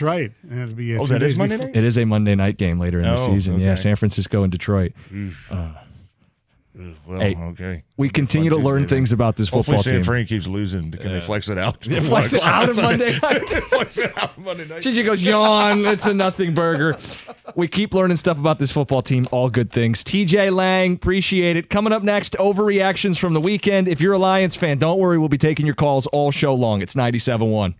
right. And it'll be 2 that days is Monday before. night? It is a Monday night game later in the season. Okay. Yeah, San Francisco and Detroit. Well, Hey, okay. We continue to learn things about this football Hopefully San team. Fran keeps losing. Can they flex it out? Flex it out of Monday night. Flex it out of Monday night. Gigi goes, yawn. It's a nothing burger. We keep learning stuff about this football team. All good things. TJ Lang, appreciate it. Coming up next, overreactions from the weekend. If you're a Lions fan, don't worry. We'll be taking your calls all show long. It's 97.1.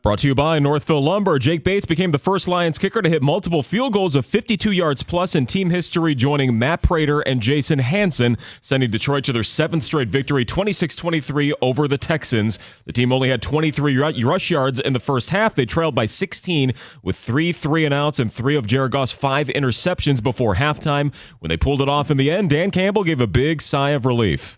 Brought to you by Northville Lumber. Jake Bates became the first Lions kicker to hit multiple field goals of 52 yards plus in team history, joining Matt Prater and Jason Hanson, sending Detroit to their 7th straight victory, 26-23 over the Texans. The team only had 23 rush yards in the first half. They trailed by 16 with 3 3-and-outs and 3 of Jared Goff's 5 interceptions before halftime. When they pulled it off in the end, Dan Campbell gave a big sigh of relief.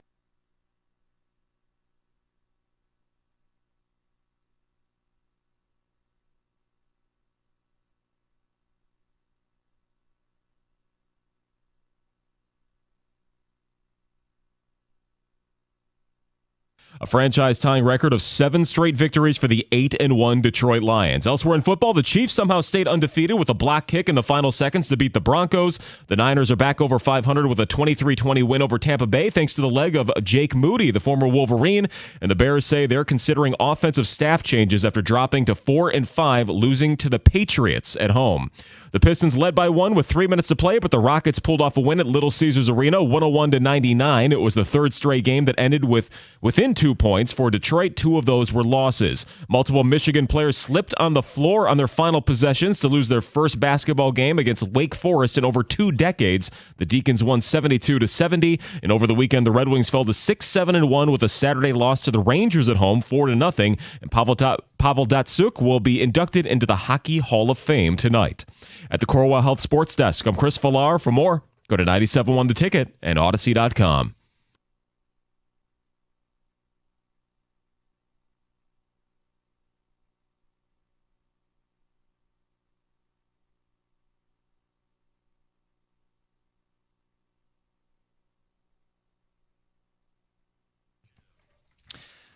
A franchise-tying record of 7 straight victories for the 8-1 Detroit Lions. Elsewhere in football, the Chiefs somehow stayed undefeated with a block kick in the final seconds to beat the Broncos. The Niners are back over 500 with a 23-20 win over Tampa Bay thanks to the leg of Jake Moody, the former Wolverine. And the Bears say they're considering offensive staff changes after dropping to 4-5, losing to the Patriots at home. The Pistons led by 1 with 3 minutes to play, but the Rockets pulled off a win at Little Caesars Arena, 101-99. It was the 3rd straight game that ended within 2 points for Detroit. 2 of those were losses. Multiple Michigan players slipped on the floor on their final possessions to lose their first basketball game against Wake Forest in over 2 decades. The Deacons won 72-70, and over the weekend, the Red Wings fell to 6-7-1 with a Saturday loss to the Rangers at home, 4-0. And Pavel Datsyuk will be inducted into the Hockey Hall of Fame tonight. At the Corwell Health Sports Desk, I'm Chris Villar. For more, go to 97.1 The Ticket and Odyssey.com.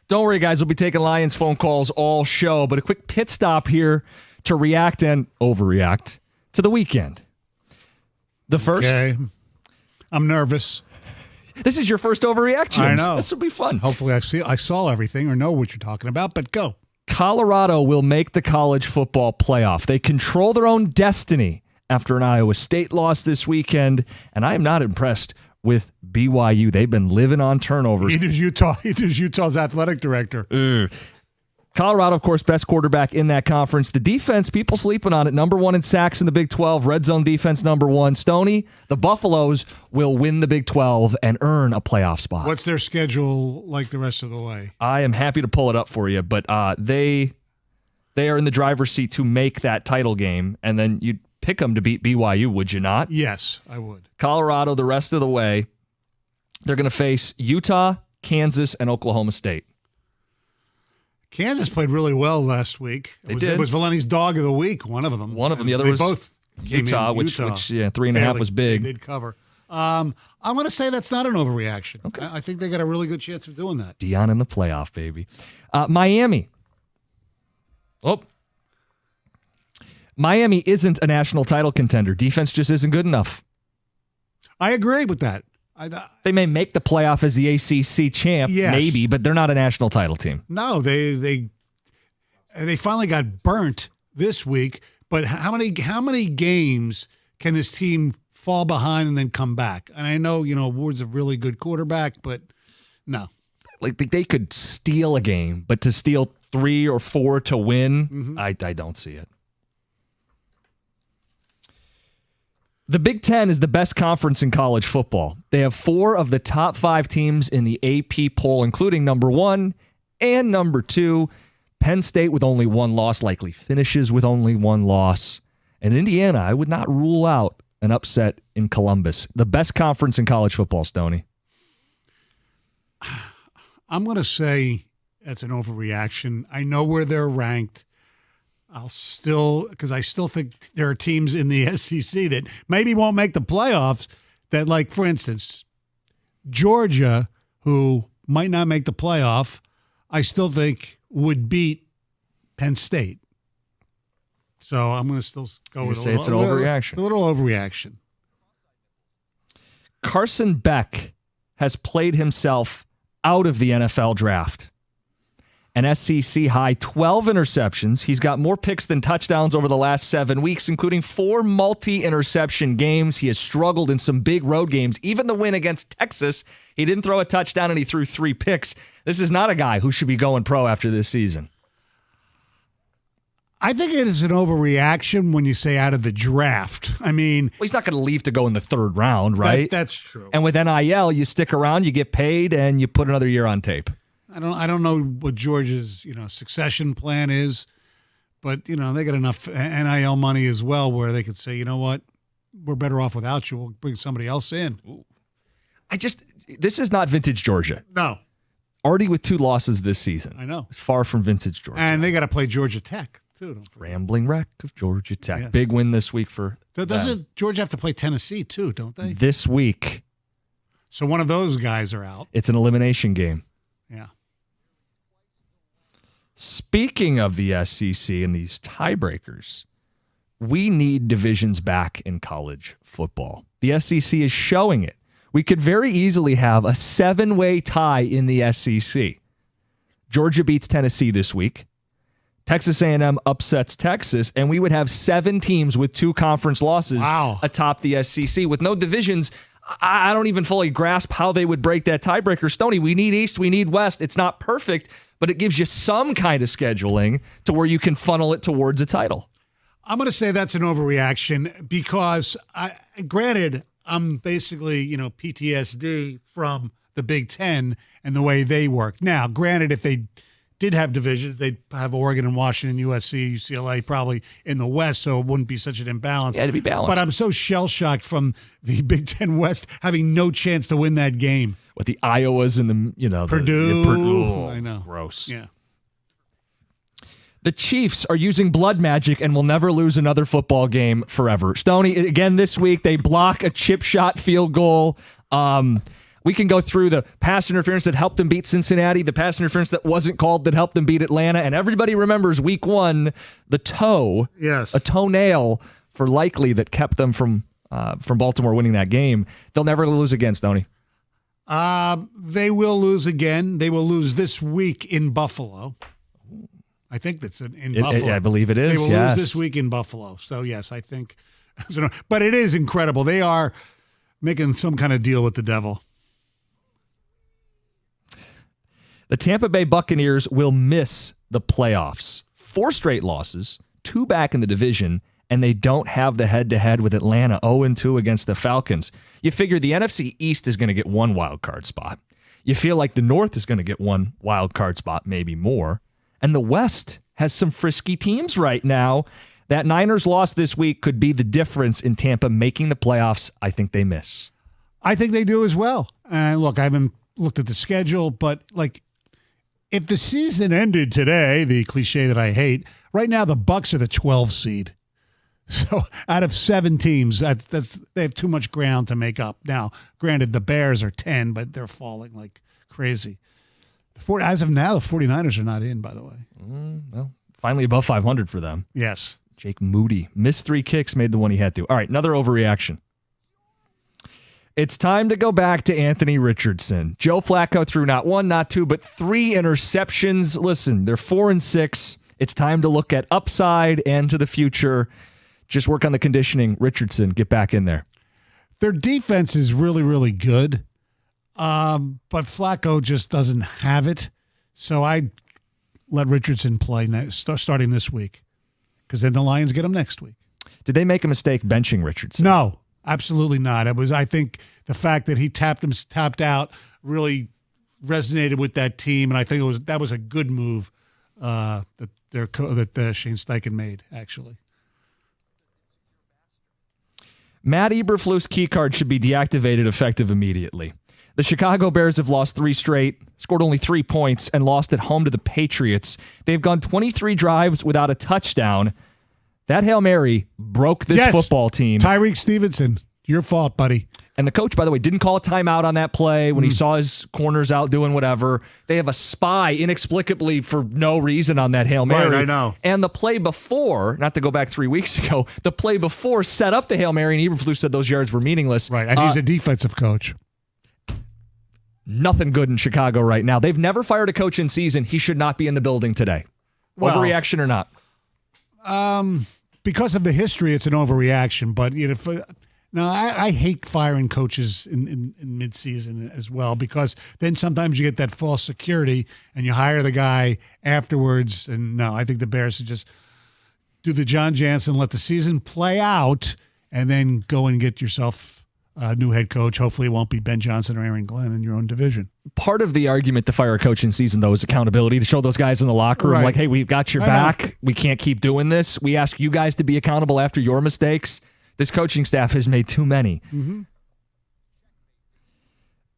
Don't worry, guys. We'll be taking Lions phone calls all show, but a quick pit stop here to react and overreact to the weekend. The first. Okay. I'm nervous. This is your first overreaction. I know. This will be fun. Hopefully I saw everything or know what you're talking about, but go. Colorado will make the college football playoff. They control their own destiny after an Iowa State loss this weekend, and I am not impressed with BYU. They've been living on turnovers. It is Utah's athletic director. Colorado, of course, best quarterback in that conference. The defense, people sleeping on it. Number 1 in sacks in the Big 12. Red zone defense, number 1. Stoney, the Buffaloes will win the Big 12 and earn a playoff spot. What's their schedule like the rest of the way? I am happy to pull it up for you, but they are in the driver's seat to make that title game, and then you'd pick them to beat BYU, would you not? Yes, I would. Colorado, the rest of the way, they're going to face Utah, Kansas, and Oklahoma State. Kansas played really well last week. It was Valenti's dog of the week, one of them. The other was both Utah, which 3.5 was big. They did cover. I'm going to say that's not an overreaction. Okay. I think they got a really good chance of doing that. Deion in the playoff, baby. Miami. Miami isn't a national title contender. Defense just isn't good enough. I agree with that. They may make the playoff as the ACC champ, yes. maybe, but they're not a national title team. No, they finally got burnt this week. But how many games can this team fall behind and then come back? And I know Ward's a really good quarterback, but no. Like they could steal a game, but to steal 3 or 4 to win, I don't see it. The Big Ten is the best conference in college football. They have 4 of the top 5 teams in the AP poll, including number 1 and number 2. Penn State with only 1 loss, likely finishes with only 1 loss. And Indiana, I would not rule out an upset in Columbus. The best conference in college football, Stoney. I'm going to say that's an overreaction. I know where they're ranked. Because I still think there are teams in the SEC that maybe won't make the playoffs that, like, for instance, Georgia, who might not make the playoff, I still think would beat Penn State. So I'm going to still go with say it's an overreaction. It's a little overreaction. Carson Beck has played himself out of the NFL draft. An SEC high 12 interceptions. He's got more picks than touchdowns over the last 7 weeks, including 4 multi-interception games. He has struggled in some big road games. Even the win against Texas, he didn't throw a touchdown and he threw 3 picks. This is not a guy who should be going pro after this season. I think it is an overreaction when you say out of the draft. I mean, Well, he's not going to leave to go in the 3rd round, right? that's true. And with NIL, you stick around, you get paid, and you put another year on tape. I don't know what Georgia's succession plan is, but they got enough NIL money as well where they could say, you know what, we're better off without you. We'll bring somebody else in. This is not vintage Georgia. No, Already with 2 losses this season. I know. Far from vintage Georgia. And they got to play Georgia Tech too. Don't forget. Rambling wreck of Georgia Tech. Yes. Big win this week for them. Doesn't Georgia have to play Tennessee too? Don't they? This week. So one of those guys are out. It's an elimination game. Yeah. Speaking of the SEC and these tiebreakers, we need divisions back in college football. The SEC is showing it. We could very easily have a 7-way tie in the SEC. Georgia beats Tennessee this week. Texas A&M upsets Texas, and we would have 7 teams with 2 conference losses atop the SEC. With no divisions, I don't even fully grasp how they would break that tiebreaker. Stoney, we need East, we need West. It's not perfect, but it gives you some kind of scheduling to where you can funnel it towards a title. I'm going to say that's an overreaction because, granted, I'm basically, PTSD from the Big Ten and the way they work. Now, granted, if they did have divisions, they'd have Oregon and Washington, USC, UCLA probably in the West, so it wouldn't be such an imbalance. Yeah, it'd be balanced. But I'm so shell-shocked from the Big Ten West having no chance to win that game. With the Iowas and the Purdue. Purdue. I know. Gross. Yeah. The Chiefs are using blood magic and will never lose another football game forever. Stoney, again this week, they block a chip shot field goal. We can go through the pass interference that helped them beat Cincinnati, the pass interference that wasn't called that helped them beat Atlanta, and everybody remembers week 1, the toe, a toenail for Likely that kept them from Baltimore winning that game. They'll never lose again, Stoney. They will lose again. They will lose this week in Buffalo. I think that's in Buffalo. I believe it is. They will yes. lose this week in Buffalo. So, yes, I think. But it is incredible. They are making some kind of deal with the devil. The Tampa Bay Buccaneers will miss the playoffs. 4 straight losses, 2 back in the division, and they don't have the head-to-head with Atlanta, 0-2 against the Falcons. You figure the NFC East is going to get 1 wild card spot. You feel like the North is going to get 1 wild card spot, maybe more. And the West has some frisky teams right now. That Niners loss this week could be the difference in Tampa making the playoffs. I think they miss. I think they do as well. Look, I haven't looked at the schedule, but if the season ended today, the cliche that I hate, right now the Bucs are the 12 seed. So out of 7 teams, that's they have too much ground to make up. Now, granted, the Bears are 10, but they're falling like crazy. As of now, the 49ers are not in, by the way. Well, finally above 500 for them. Yes. Jake Moody missed 3 kicks, made the one he had to. All right, another overreaction. It's time to go back to Anthony Richardson. Joe Flacco threw not 1, not 2, but 3 interceptions. Listen, they're 4-6. It's time to look at upside and to the future. Just work on the conditioning. Richardson, get back in there. Their defense is really, really good, but Flacco just doesn't have it. So I let Richardson play starting this week because then the Lions get him next week. Did they make a mistake benching Richardson? No. Absolutely not. I think the fact that he tapped out really resonated with that team, and I think that was a good move that Shane Steichen made, actually. Matt Eberflus key card should be deactivated effective immediately. The Chicago Bears have lost 3 straight, scored only 3 points, and lost at home to the Patriots. They've gone 23 drives without a touchdown. That Hail Mary broke this football team. Tyreek Stevenson, your fault, buddy. And the coach, by the way, didn't call a timeout on that play when he saw his corners out doing whatever. They have a spy inexplicably for no reason on that Hail Mary. Right, I know. And the play before, not to go back 3 weeks ago, the play before set up the Hail Mary, and Eberflus said those yards were meaningless. Right, and he's a defensive coach. Nothing good in Chicago right now. They've never fired a coach in season. He should not be in the building today. Well, overreaction or not? Because of the history, it's an overreaction. But I hate firing coaches in midseason as well, because then sometimes you get that false security and you hire the guy afterwards. And no, I think the Bears should just do the John Jansen, let the season play out, and then go and get yourself a new head coach. Hopefully it won't be Ben Johnson or Aaron Glenn in your own division. Part of the argument to fire a coach in season, though, is accountability, to show those guys in the locker room, Right. like, hey, we've got your back. We can't keep doing this. We ask you guys to be accountable after your mistakes. This coaching staff has made too many. Mm-hmm.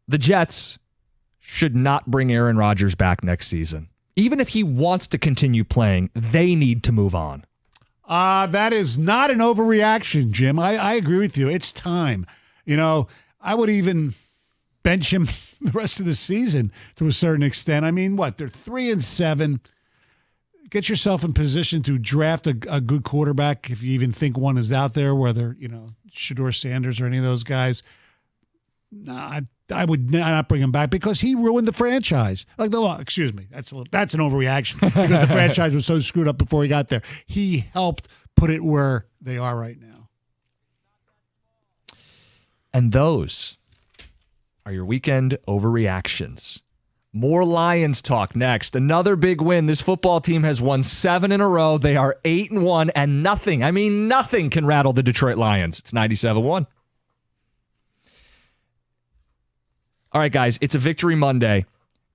The Jets should not bring Aaron Rodgers back next season. Even if he wants to continue playing, they need to move on. That is not an overreaction, Jim. I agree with you. It's time. I would even bench him the rest of the season to a certain extent. I mean, what? They're 3-7. Get yourself in position to draft a good quarterback, if you even think one is out there, whether, Shedeur Sanders or any of those guys. Nah, I would not bring him back because he ruined the franchise. Excuse me, that's an overreaction because the franchise was so screwed up before he got there. He helped put it where they are right now. And those are your weekend overreactions. More Lions talk next. Another big win. This football team has won 7 in a row. They are 8-1, and nothing can rattle the Detroit Lions. It's 97-1. All right, guys, it's a Victory Monday,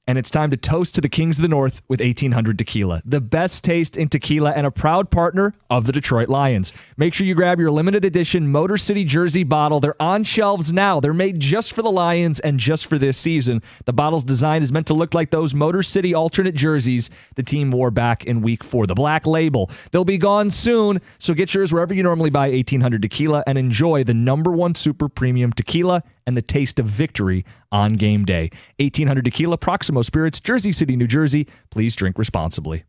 and it's time to toast to the Kings of the North with 1800 Tequila, the best taste in tequila and a proud partner of the Detroit Lions. Make sure you grab your limited edition Motor City jersey bottle. They're on shelves now. They're made just for the Lions and just for this season. The bottle's design is meant to look like those Motor City alternate jerseys the team wore back in Week 4. The Black Label. They'll be gone soon, so get yours wherever you normally buy 1800 Tequila and enjoy the #1 super premium tequila and the taste of victory on game day. 1800 Tequila, Proximo Spirits, Jersey City, New Jersey. Please drink responsibly.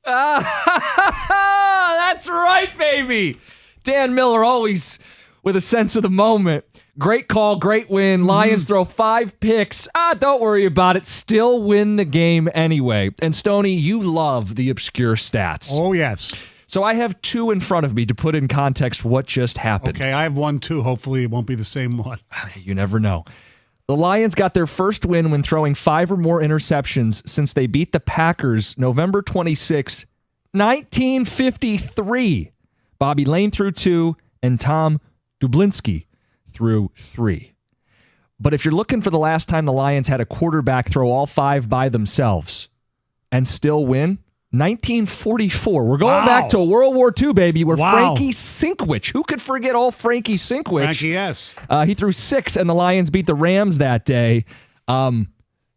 That's right, baby. Dan Miller always with a sense of the moment. Great call, great win. Lions throw 5 picks. Don't worry about it. Still win the game anyway. And Stoney, you love the obscure stats. Oh, yes. So I have 2 in front of me to put in context what just happened. Okay, I have 1 too. Hopefully it won't be the same one. You never know. The Lions got their first win when throwing 5 or more interceptions since they beat the Packers November 26, 1953. Bobby Lane threw 2 and Tom Dublinski threw 3. But if you're looking for the last time the Lions had a quarterback throw all 5 by themselves and still win, 1944. We're going back to World War II, baby, where Frankie Sinkwich, who could forget all Frankie Sinkwich? Frankie, yes. He threw 6, and the Lions beat the Rams that day.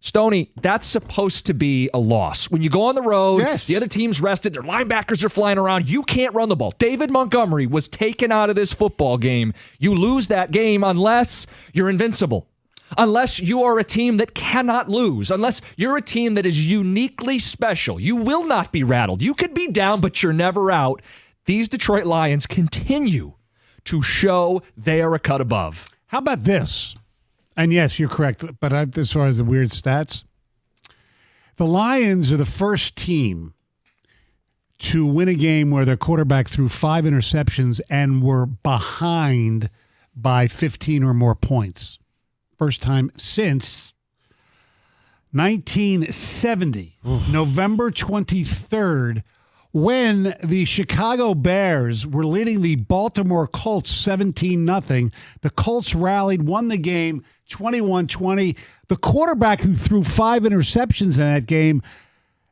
Stoney, that's supposed to be a loss. When you go on the road, the other team's rested, their linebackers are flying around, you can't run the ball. David Montgomery was taken out of this football game. You lose that game unless you're invincible. Unless you are a team that cannot lose, unless you're a team that is uniquely special, you will not be rattled. You could be down, but you're never out. These Detroit Lions continue to show they are a cut above. How about this? And yes, you're correct, but as far as the weird stats, the Lions are the first team to win a game where their quarterback threw 5 interceptions and were behind by 15 or more points. First time since 1970, November 23rd, when the Chicago Bears were leading the Baltimore Colts 17-0. The Colts rallied, won the game 21-20. The quarterback who threw 5 interceptions in that game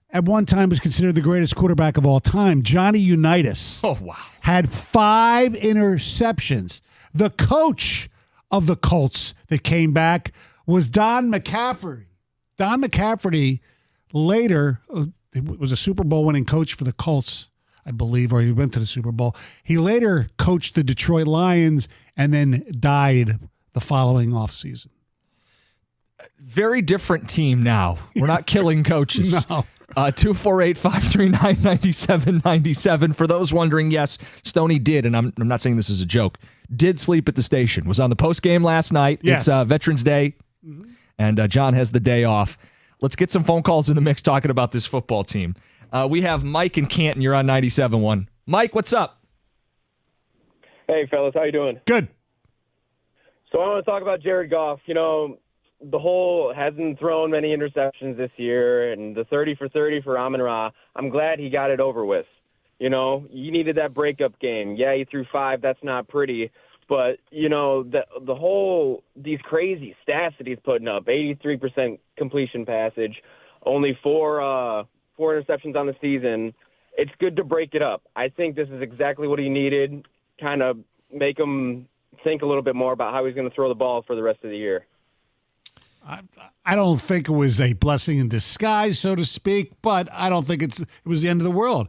at one time was considered the greatest quarterback of all time, Johnny Unitas. Oh, wow. Had 5 interceptions. The coach of the Colts that came back was Don McCaffrey. Don McCaffrey later was a Super Bowl winning coach for the Colts, I believe, or he went to the Super Bowl. He later coached the Detroit Lions and then died the following offseason. Very different team now. We're not killing coaches. No. 248-539-9797. For those wondering, yes, Stoney did, and I'm not saying this is a joke, did sleep at the station. Was on the post game last night. Yes. It's Veterans Day, and John has the day off. Let's get some phone calls in the mix talking about this football team. We have Mike in Canton. You're on 97.1. Mike, what's up? Hey, fellas. How you doing? Good. So I want to talk about Jared Goff. You know, the whole hasn't thrown many interceptions this year, and the 30 for 30 for Amon-Ra. I'm glad he got it over with. You know, you needed that breakup game. Yeah, he threw 5. That's not pretty. But, you know, the whole, these crazy stats that he's putting up, 83% completion passage, only 4 interceptions on the season. It's good to break it up. I think this is exactly what he needed, kind of make him think a little bit more about how he's going to throw the ball for the rest of the year. I don't think it was a blessing in disguise, so to speak, but I don't think it was the end of the world.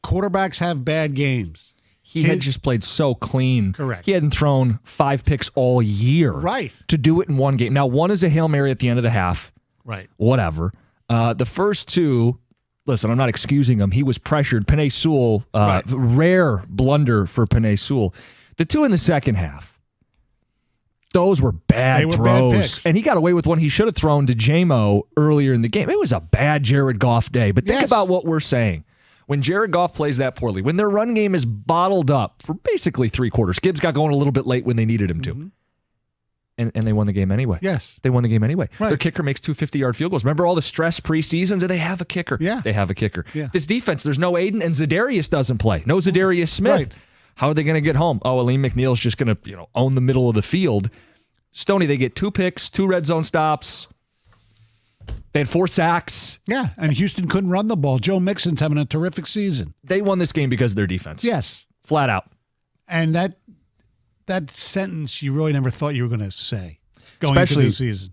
Quarterbacks have bad games. He had just played so clean. Correct. He hadn't thrown 5 picks all year. Right. To do it in one game. Now, one is a Hail Mary at the end of the half. Right. Whatever. The first 2, listen, I'm not excusing him. He was pressured. Penei Sewell, rare blunder for Penei Sewell. The 2 in the second half, those were bad throws. Bad picks. And he got away with one he should have thrown to J-Mo earlier in the game. It was a bad Jared Goff day. But think about what we're saying. When Jared Goff plays that poorly, when their run game is bottled up for basically 3 quarters, Gibbs got going a little bit late when they needed him to. And they won the game anyway. Yes. They won the game anyway. Right. Their kicker makes 2 50-yard field goals. Remember all the stress preseason? Do they have a kicker? Yeah. They have a kicker. Yeah. This defense, there's no Aiden, and Zadarius doesn't play. No Zadarius Smith. Right. How are they going to get home? Oh, Aleem McNeil's just going to own the middle of the field. Stoney, they get 2 picks, 2 red zone stops. They had 4 sacks. Yeah, and Houston couldn't run the ball. Joe Mixon's having a terrific season. They won this game because of their defense. Yes. Flat out. And that sentence you really never thought you were going to say going Especially into the season.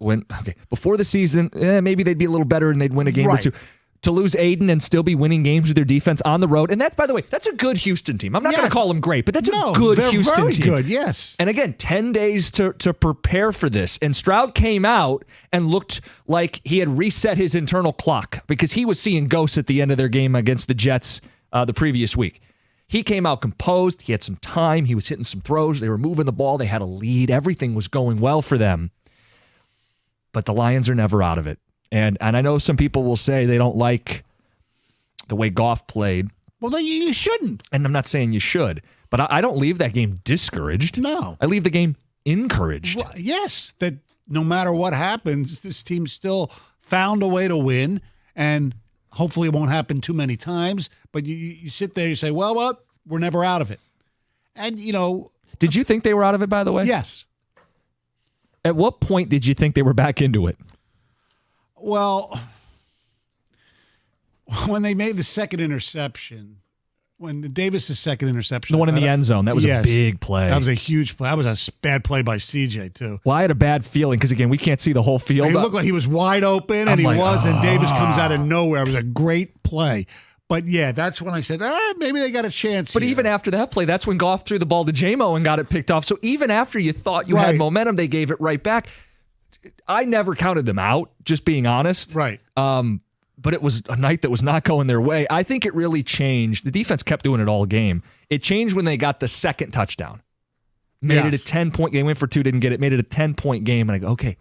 Before the season, maybe they'd be a little better and they'd win a game or 2. to lose Aiden and still be winning games with their defense on the road. And that's, by the way, that's a good Houston team. I'm not going to call them great, but that's a good Houston very team. Good, yes. And again, 10 days to prepare for this. And Stroud came out and looked like he had reset his internal clock because he was seeing ghosts at the end of their game against the Jets the previous week. He came out composed. He had some time. He was hitting some throws. They were moving the ball. They had a lead. Everything was going well for them. But the Lions are never out of it. And I know some people will say they don't like the way Goff played. Well, then you shouldn't. And I'm not saying you should, but I don't leave that game discouraged. No. I leave the game encouraged. Well, yes, that no matter what happens, this team still found a way to win, and hopefully it won't happen too many times. But you sit there, you say, well, we're never out of it. And, Did you think they were out of it, by the way? Yes. At what point did you think they were back into it? Well, when they made the second interception, when Davis' second interception. The one in the end zone, that was a big play. That was a huge play. That was a bad play by CJ, too. Well, I had a bad feeling because, again, we can't see the whole field. He looked like he was wide open, and and Davis comes out of nowhere. It was a great play. But, yeah, that's when I said, maybe they got a chance But here. even after that play, that's when Goff threw the ball to J-Mo and got it picked off. So even after you thought you had momentum, they gave it right back. I never counted them out, just being honest. Right. But it was a night that was not going their way. I think it really changed. The defense kept doing it all game. It changed when they got the second touchdown. Made it a 10-point game. Went for 2, didn't get it. Made it a 10-point game. And I go, okay,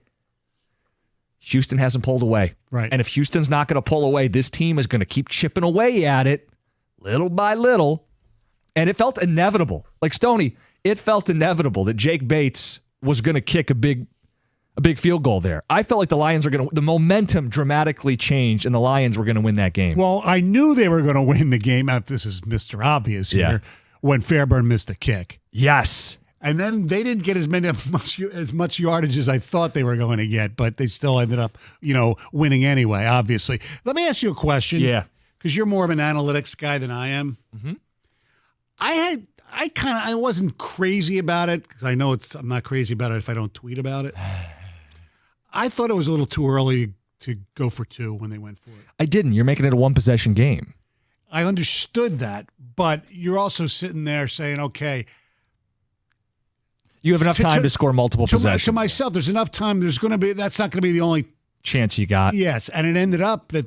Houston hasn't pulled away. Right. And if Houston's not going to pull away, this team is going to keep chipping away at it little by little. And it felt inevitable. Like, Stoney, it felt inevitable that Jake Bates was going to kick a big field goal there. I felt like the momentum dramatically changed and the Lions were going to win that game. Well, I knew they were going to win the game. This is Mr. Obvious here, when Fairburn missed the kick. Yes. And then they didn't get as much yardage as I thought they were going to get, but they still ended up, winning anyway, obviously. Let me ask you a question. Yeah. Because you're more of an analytics guy than I am. Mm-hmm. I wasn't crazy about it because I know I'm not crazy about it if I don't tweet about it. I thought it was a little too early to go for 2 when they went for it. I didn't. You're making it a one-possession game. I understood that, but you're also sitting there saying, okay. You have enough time to score multiple possessions. To myself, there's enough time. That's not going to be the only chance you got. Yes, and it ended up that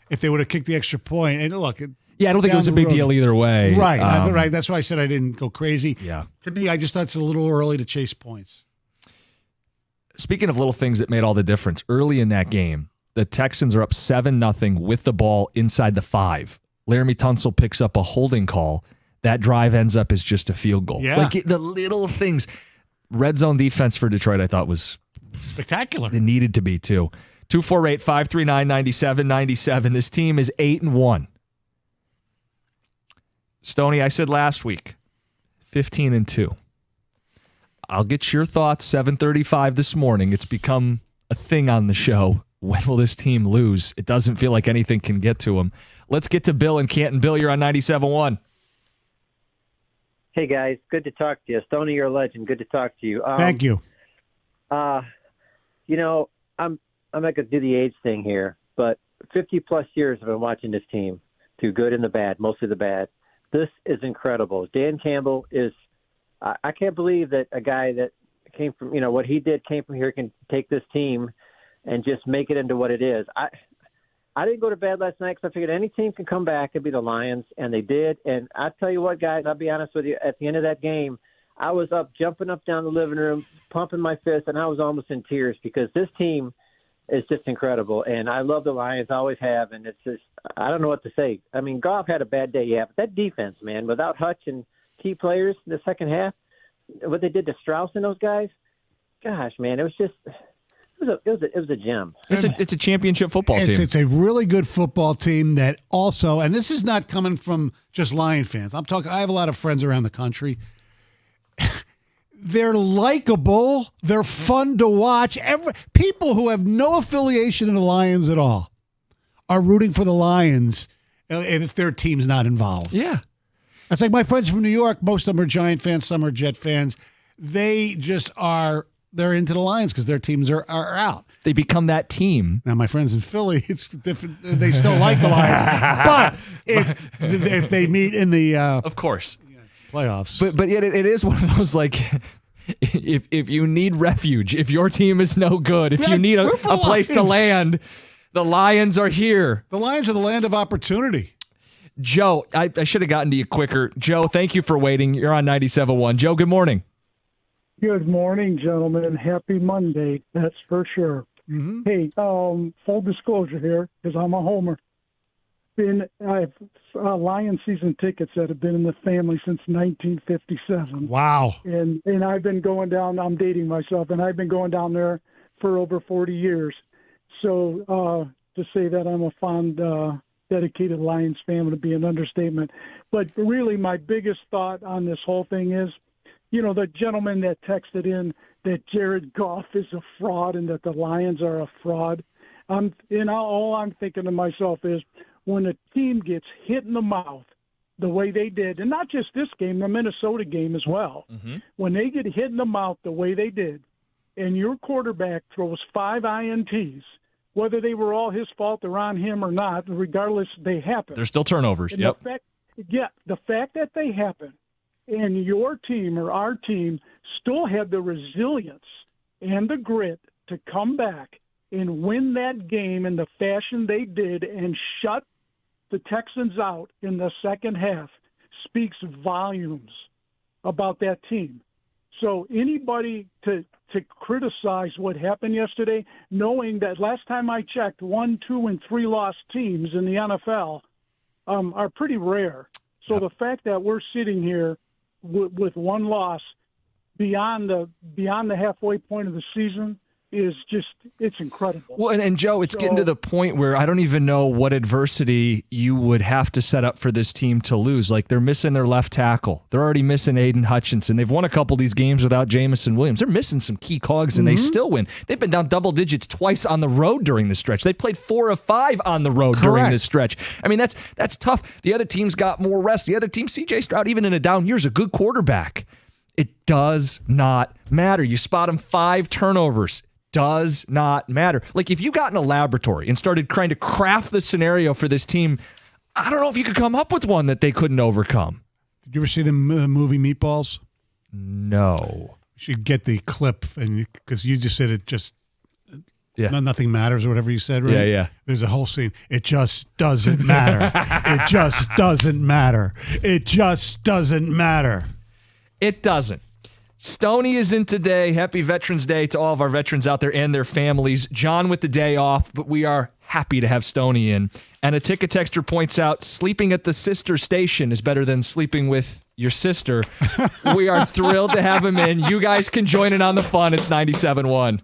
if they would have kicked the extra point, and look. Yeah, I don't think it was a big deal either way. Right, right. That's why I said I didn't go crazy. Yeah. To me, I just thought it's a little early to chase points. Speaking of little things that made all the difference, early in that game, the Texans are up 7-0 with the ball inside the 5. Laramie Tunsil picks up a holding call. That drive ends up as just a field goal. Yeah. Like the little things. Red zone defense for Detroit, I thought was spectacular. It needed to be, too. 248-539-9797. This team is 8-1. Stoney, I said last week, 15-2. I'll get your thoughts 7:35 this morning. It's become a thing on the show. When will this team lose? It doesn't feel like anything can get to them. Let's get to Bill in Canton. Bill, you're on 97.1. Hey, guys. Good to talk to you. Stoney, you're a legend. Good to talk to you. Thank you. I'm not going to do the age thing here, but 50-plus years I've been watching this team, through good and the bad, mostly the bad. This is incredible. Dan Campbell is I can't believe that a guy that came from, what he did came from here can take this team and just make it into what it is. I didn't go to bed last night because I figured any team can come back and be the Lions, and they did. And I tell you what, guys, I'll be honest with you, at the end of that game, I was jumping up down the living room, pumping my fist, and I was almost in tears because this team is just incredible. And I love the Lions, always have, and it's just, I don't know what to say. I mean, Goff had a bad day, yeah, but that defense, man, without Hutch and key players in the second half, what they did to Strauss and those guys, gosh, man, it was just – It was a gem. It's a championship football team. It's a really good football team that also, and this is not coming from just Lion fans. I have a lot of friends around the country. They're likable. They're fun to watch. People who have no affiliation to the Lions at all are rooting for the Lions if their team's not involved. Yeah. It's like my friends from New York. Most of them are Giant fans. Some are Jet fans. They just are. They're into the Lions because their teams are out. They become that team. Now, my friends in Philly, it's different. They still like the Lions, but if they meet in the Of course. playoffs, But yet it is one of those, like, if you need refuge, if your team is no good, if you need a root for the place to Lions. land, the Lions are here. the Lions are the land of opportunity. Joe, I should have gotten to you quicker. Joe, thank you for waiting. You're on 97.1. Joe, good morning. Good morning, gentlemen. Happy Monday, that's for sure. Mm-hmm. Hey, full disclosure here, because I'm a homer. I have Lion season tickets that have been in the family since 1957. Wow. And I've been going down, I'm dating myself, and I've been going down there for over 40 years. So to say that I'm a fond, dedicated Lions fan would be an understatement. But really, my biggest thought on this whole thing is, the gentleman that texted in that Jared Goff is a fraud and that the Lions are a fraud. All I'm thinking to myself is, when a team gets hit in the mouth the way they did, and not just this game, the Minnesota game as well, when they get hit in the mouth the way they did, and your quarterback throws 5 INTs, whether they were all his fault or on him or not, regardless, they happen. There's still turnovers. And Yep. the fact that they happen, and your team or our team still had the resilience and the grit to come back and win that game in the fashion they did and shut the Texans out in the second half speaks volumes about that team. So anybody to criticize what happened yesterday, knowing that last time I checked, 1, 2, and 3 loss teams in the NFL are pretty rare. So the fact that we're sitting here with 1 loss beyond the halfway point of the season is just, it's incredible. Well, and Joe, it's getting to the point where I don't even know what adversity you would have to set up for this team to lose. Like, they're missing their left tackle. They're already missing Aiden Hutchinson. They've won a couple of these games without Jamison Williams. They're missing some key cogs, and they still win. They've been down double digits twice on the road during the stretch. They played 4 of 5 on the road during Correct. this stretch. I mean, that's tough. The other team's got more rest. The other team, C.J. Stroud, even in a down year, is a good quarterback. It does not matter. You spot him 5 turnovers. Does not matter. Like, if you got in a laboratory and started trying to craft the scenario for this team, I don't know if you could come up with one that they couldn't overcome. Did you ever see the movie Meatballs? No. You should get the clip, and because you just said it just nothing matters or whatever you said, right? Yeah. There's a whole scene. It just doesn't matter. It just doesn't matter. It just doesn't matter. It doesn't. Stoney is in today. Happy Veterans Day to all of our veterans out there and their families. John with the day off, but we are happy to have Stoney in. And a ticket texter points out, sleeping at the sister station is better than sleeping with your sister. We are thrilled to have him in. You guys can join in on the fun. It's 97.1.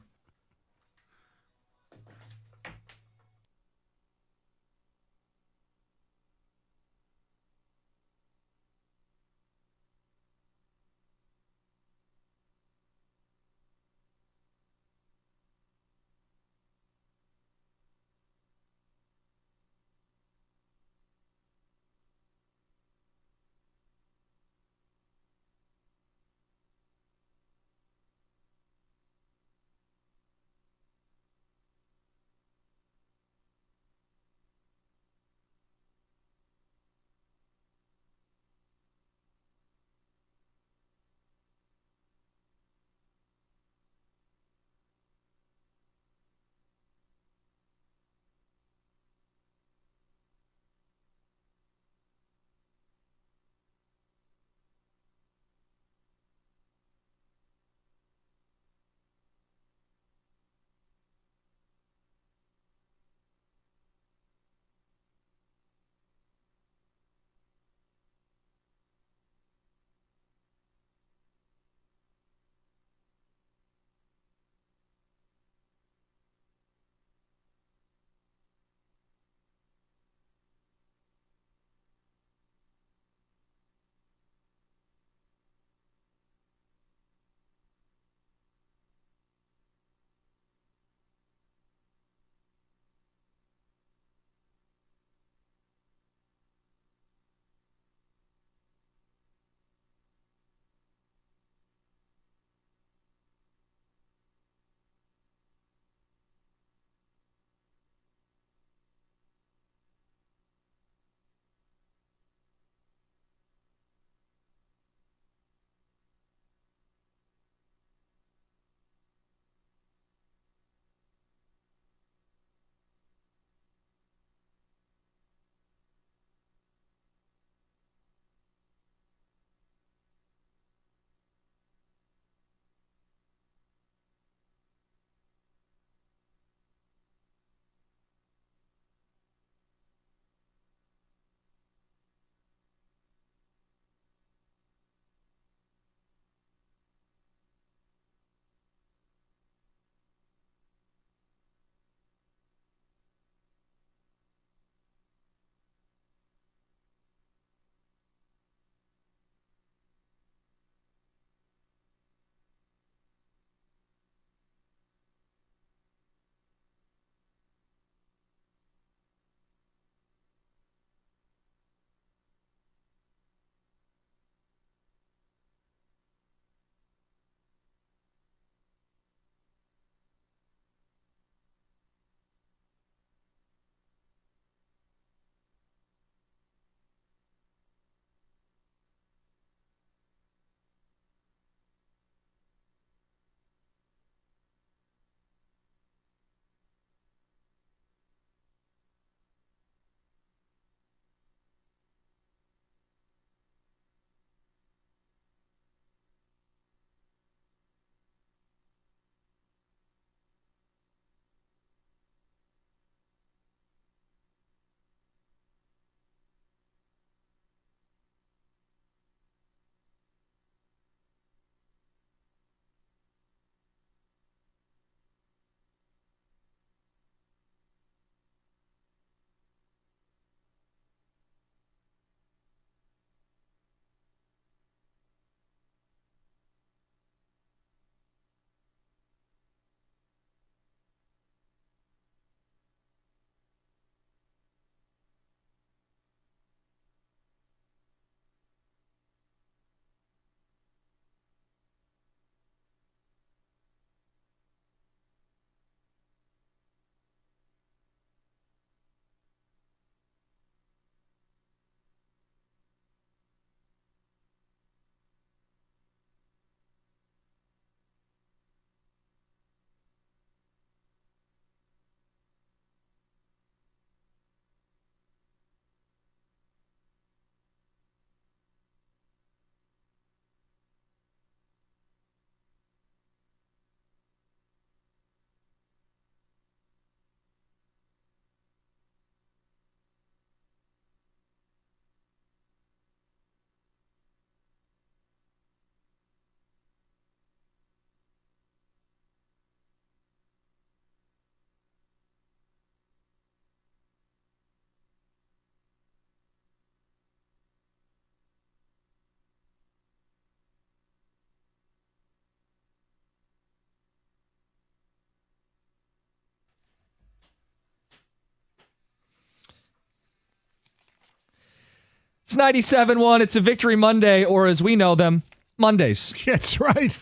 It's 97.1. It's a Victory Monday, or as we know them, Mondays. That's right.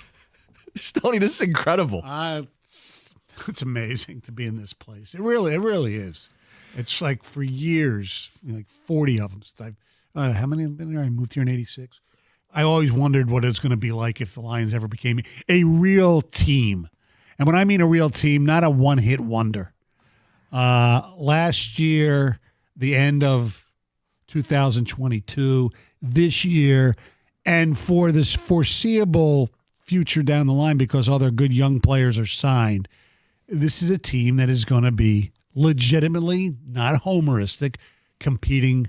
Stoney, this is incredible. It's amazing to be in this place. It really is. It's like for years, like 40 of them. Since how many have been here? I moved here in 86. I always wondered what it's going to be like if the Lions ever became a real team. And when I mean a real team, not a one-hit wonder. Last year, the end of 2022, this year, and for this foreseeable future down the line, because all their good young players are signed, this is a team that is going to be legitimately, not homeristic, competing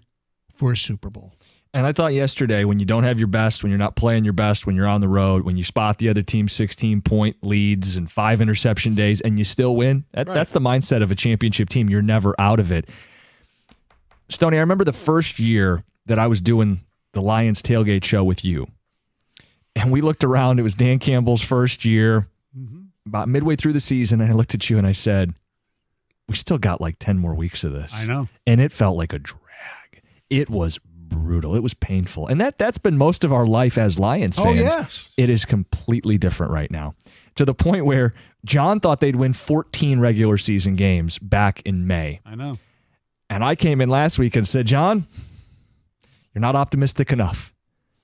for a Super Bowl. And I thought yesterday, when you don't have your best, when you're not playing your best, when you're on the road, when you spot the other team's 16-point leads and 5 interception days and you still win, that's the mindset of a championship team. You're never out of it. Stoney, I remember the first year that I was doing the Lions tailgate show with you. And we looked around. It was Dan Campbell's first year, about midway through the season. And I looked at you and I said, we still got like 10 more weeks of this. I know. And it felt like a drag. It was brutal. It was painful. And that's been most of our life as Lions fans. Oh, yes. It is completely different right now, to the point where John thought they'd win 14 regular season games back in May. I know. And I came in last week and said, John, you're not optimistic enough.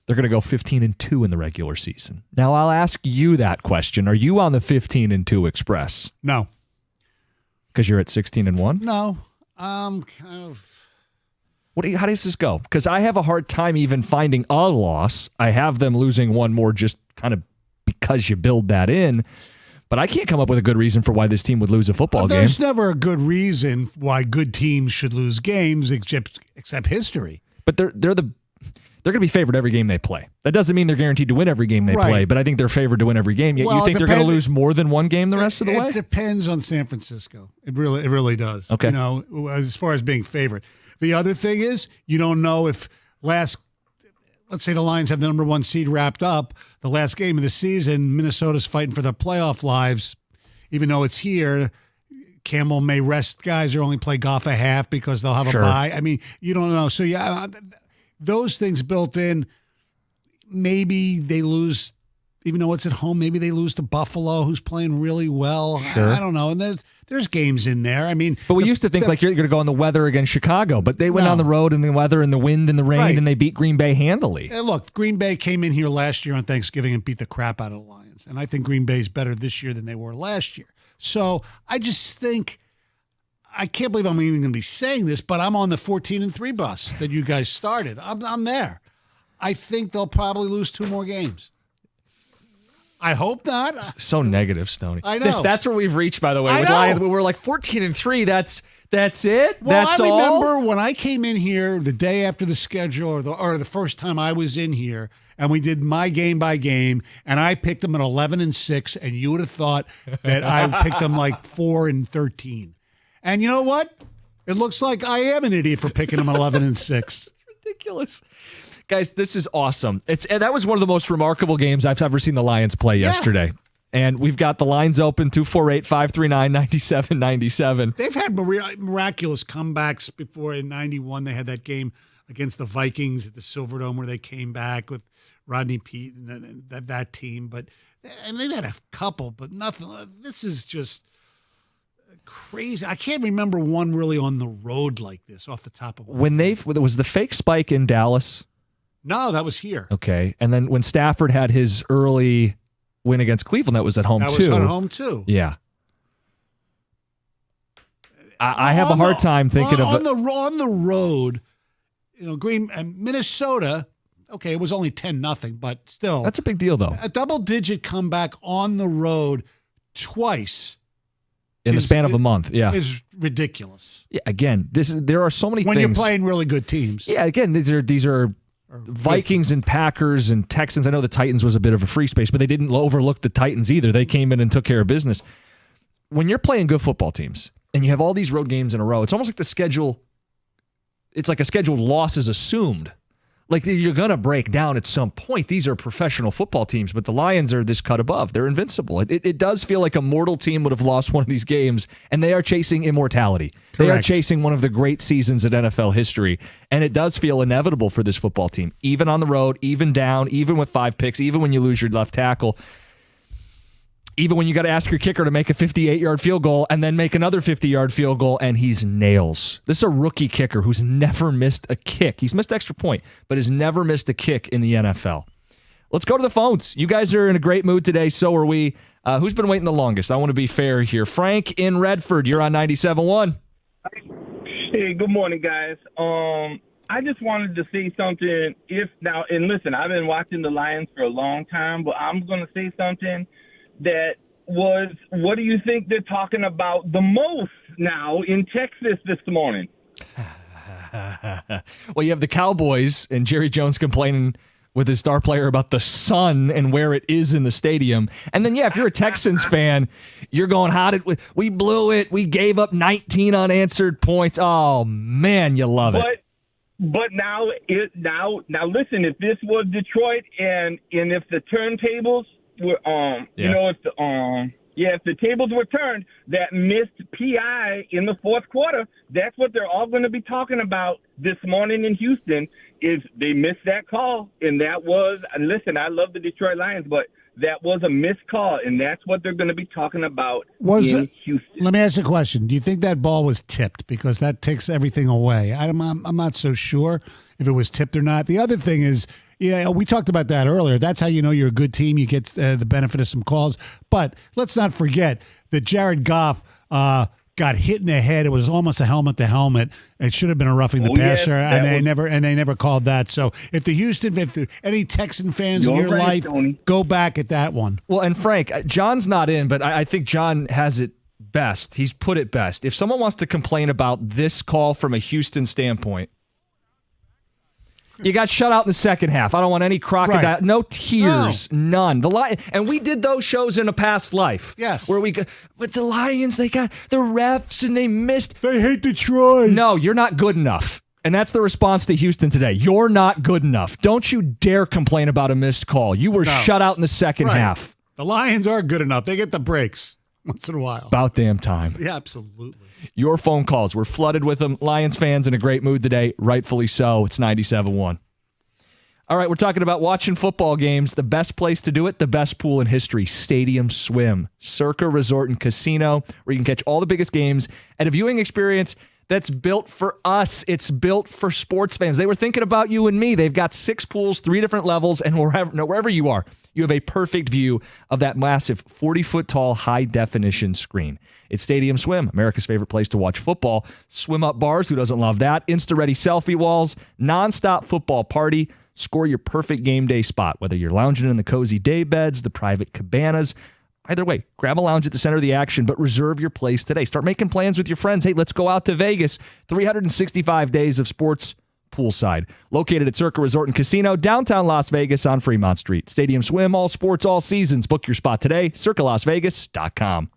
They're going to go 15-2 in the regular season. Now, I'll ask you that question. Are you on the 15-2 express? No. Because you're at 16-1? No. Kind of. How does this go? Because I have a hard time even finding a loss. I have them losing one more just kind of because you build that in. But I can't come up with a good reason for why this team would lose a football game. There's never a good reason why good teams should lose games except history. But they're going to be favored every game they play. That doesn't mean they're guaranteed to win every game they play, but I think they're favored to win every game. Yet you think they're going to lose more than one game the rest of the way? It depends on San Francisco. It really does. Okay. You know, as far as being favored. The other thing is, you don't know if let's say the Lions have the number 1 seed wrapped up, the last game of the season, Minnesota's fighting for their playoff lives. Even though it's here, Campbell may rest guys or only play Goff a half because they'll have a bye. I mean, you don't know. So, yeah, those things built in, maybe they lose, even though it's at home, maybe they lose to Buffalo, who's playing really well. Sure. I don't know. And there's games in there. I mean, but we used to think like you're going to go on the weather against Chicago, but they went on the road in the weather and the wind and the rain, and they beat Green Bay handily. Look, Green Bay came in here last year on Thanksgiving and beat the crap out of the Lions. And I think Green Bay's better this year than they were last year. So I just think, I can't believe I'm even going to be saying this, but I'm on the 14-3 bus that you guys started. I'm there. I think they'll probably lose 2 more games. I hope not. So negative, Stoney. I know. That's where we've reached, by the way. With Lions, we're like 14-3. That's it. Well, that's I remember all? when I came in here the day after the schedule, or the first time I was in here, and we did my game by game, and I picked them at 11-6, and you would have thought that I picked them like 4-13. And you know what? It looks like I am an idiot for picking them 11-6. It's ridiculous. Guys, this is awesome. That was one of the most remarkable games I've ever seen the Lions play yesterday. And we've got the lines open, 248-539-9797. They've had miraculous comebacks before. In 91, they had that game against the Vikings at the Silverdome where they came back with Rodney Peete and that team. And they've had a couple, but nothing. This is just crazy. I can't remember one really on the road like this off the top of my head. Was the fake spike in Dallas? No, that was here. Okay. And then when Stafford had his early win against Cleveland, that was at home too. That was at home too. Yeah. I have a hard time thinking of on the road. You know, Minnesota. Okay, it was only 10-0, but still, that's a big deal, though. A double-digit comeback on the road twice in the span of a month. Yeah, is ridiculous. Yeah. Again, there are so many when things you're playing really good teams. Yeah. Again, these are Vikings and Packers and Texans. I know the Titans was a bit of a free space, but they didn't overlook the Titans either. They came in and took care of business. When you're playing good football teams and you have all these road games in a row, it's almost like the schedule. It's like a scheduled loss is assumed. Like, you're going to break down at some point. These are professional football teams, but the Lions are this cut above. They're invincible. It does feel like a mortal team would have lost one of these games, and they are chasing immortality. They are Correct. chasing one of the great seasons in NFL history, and it does feel inevitable for this football team, even on the road, even down, even with 5 picks, even when you lose your left tackle. Even when you got to ask your kicker to make a 58-yard field goal and then make another 50-yard field goal, and he's nails. This is a rookie kicker who's never missed a kick. He's missed extra point, but has never missed a kick in the NFL. Let's go to the phones. You guys are in a great mood today. So are we. Who's been waiting the longest? I want to be fair here. Frank in Redford, you're on 97.1. Hey, good morning, guys. I just wanted to say something. And listen, I've been watching the Lions for a long time, but I'm going to say something that was, what do you think they're talking about the most now in Texas this morning? Well, you have the Cowboys and Jerry Jones complaining with his star player about the sun and where it is in the stadium. And then, if you're a Texans fan, you're going, we blew it. We gave up 19 unanswered points. Oh, man, you love it. But now listen, if this was Detroit and if the turntables were if the tables were turned, that missed PI in the fourth quarter, that's what they're all going to be talking about this morning in Houston, is they missed that call. And that was, and listen, I love the Detroit Lions, but that was a missed call, and that's what they're going to be talking about in Houston. Let me ask you a question. Do you think that ball was tipped? Because that takes everything away. I'm not so sure if it was tipped or not. The other thing is, we talked about that earlier. That's how you know you're a good team. You get the benefit of some calls. But let's not forget that Jared Goff got hit in the head. It was almost a helmet to helmet. It should have been a roughing the passer, and they never called that. So if any Texan fans in your life, Tony, go back at that one. Well, and Frank, John's not in, but I think John has it best. He's put it best. If someone wants to complain about this call from a Houston standpoint, you got shut out in the second half. I don't want any crocodile. Right. No tears. No. None. And we did those shows in a past life. Yes. Where with the Lions, they got the refs and they missed. They hate Detroit. No, you're not good enough. And that's the response to Houston today. You're not good enough. Don't you dare complain about a missed call. You were shut out in the second half. The Lions are good enough. They get the breaks once in a while. About damn time. Yeah, absolutely. Your phone calls. We're flooded with them. Lions fans in a great mood today. Rightfully so. It's 97.1. All right, we're talking about watching football games. The best place to do it, the best pool in history, Stadium Swim. Circa Resort and Casino, where you can catch all the biggest games at a viewing experience that's built for us. It's built for sports fans. They were thinking about you and me. They've got 6 pools, 3 different levels, and wherever you are, you have a perfect view of that massive 40-foot tall high-definition screen. It's Stadium Swim, America's favorite place to watch football. Swim-up bars, who doesn't love that? Insta-ready selfie walls, nonstop football party. Score your perfect game day spot, whether you're lounging in the cozy day beds, the private cabanas. Either way, grab a lounge at the center of the action, but reserve your place today. Start making plans with your friends. Hey, let's go out to Vegas. 365 days of sports poolside. Located at Circa Resort and Casino, downtown Las Vegas on Fremont Street. Stadium Swim, all sports, all seasons. Book your spot today, circalasvegas.com.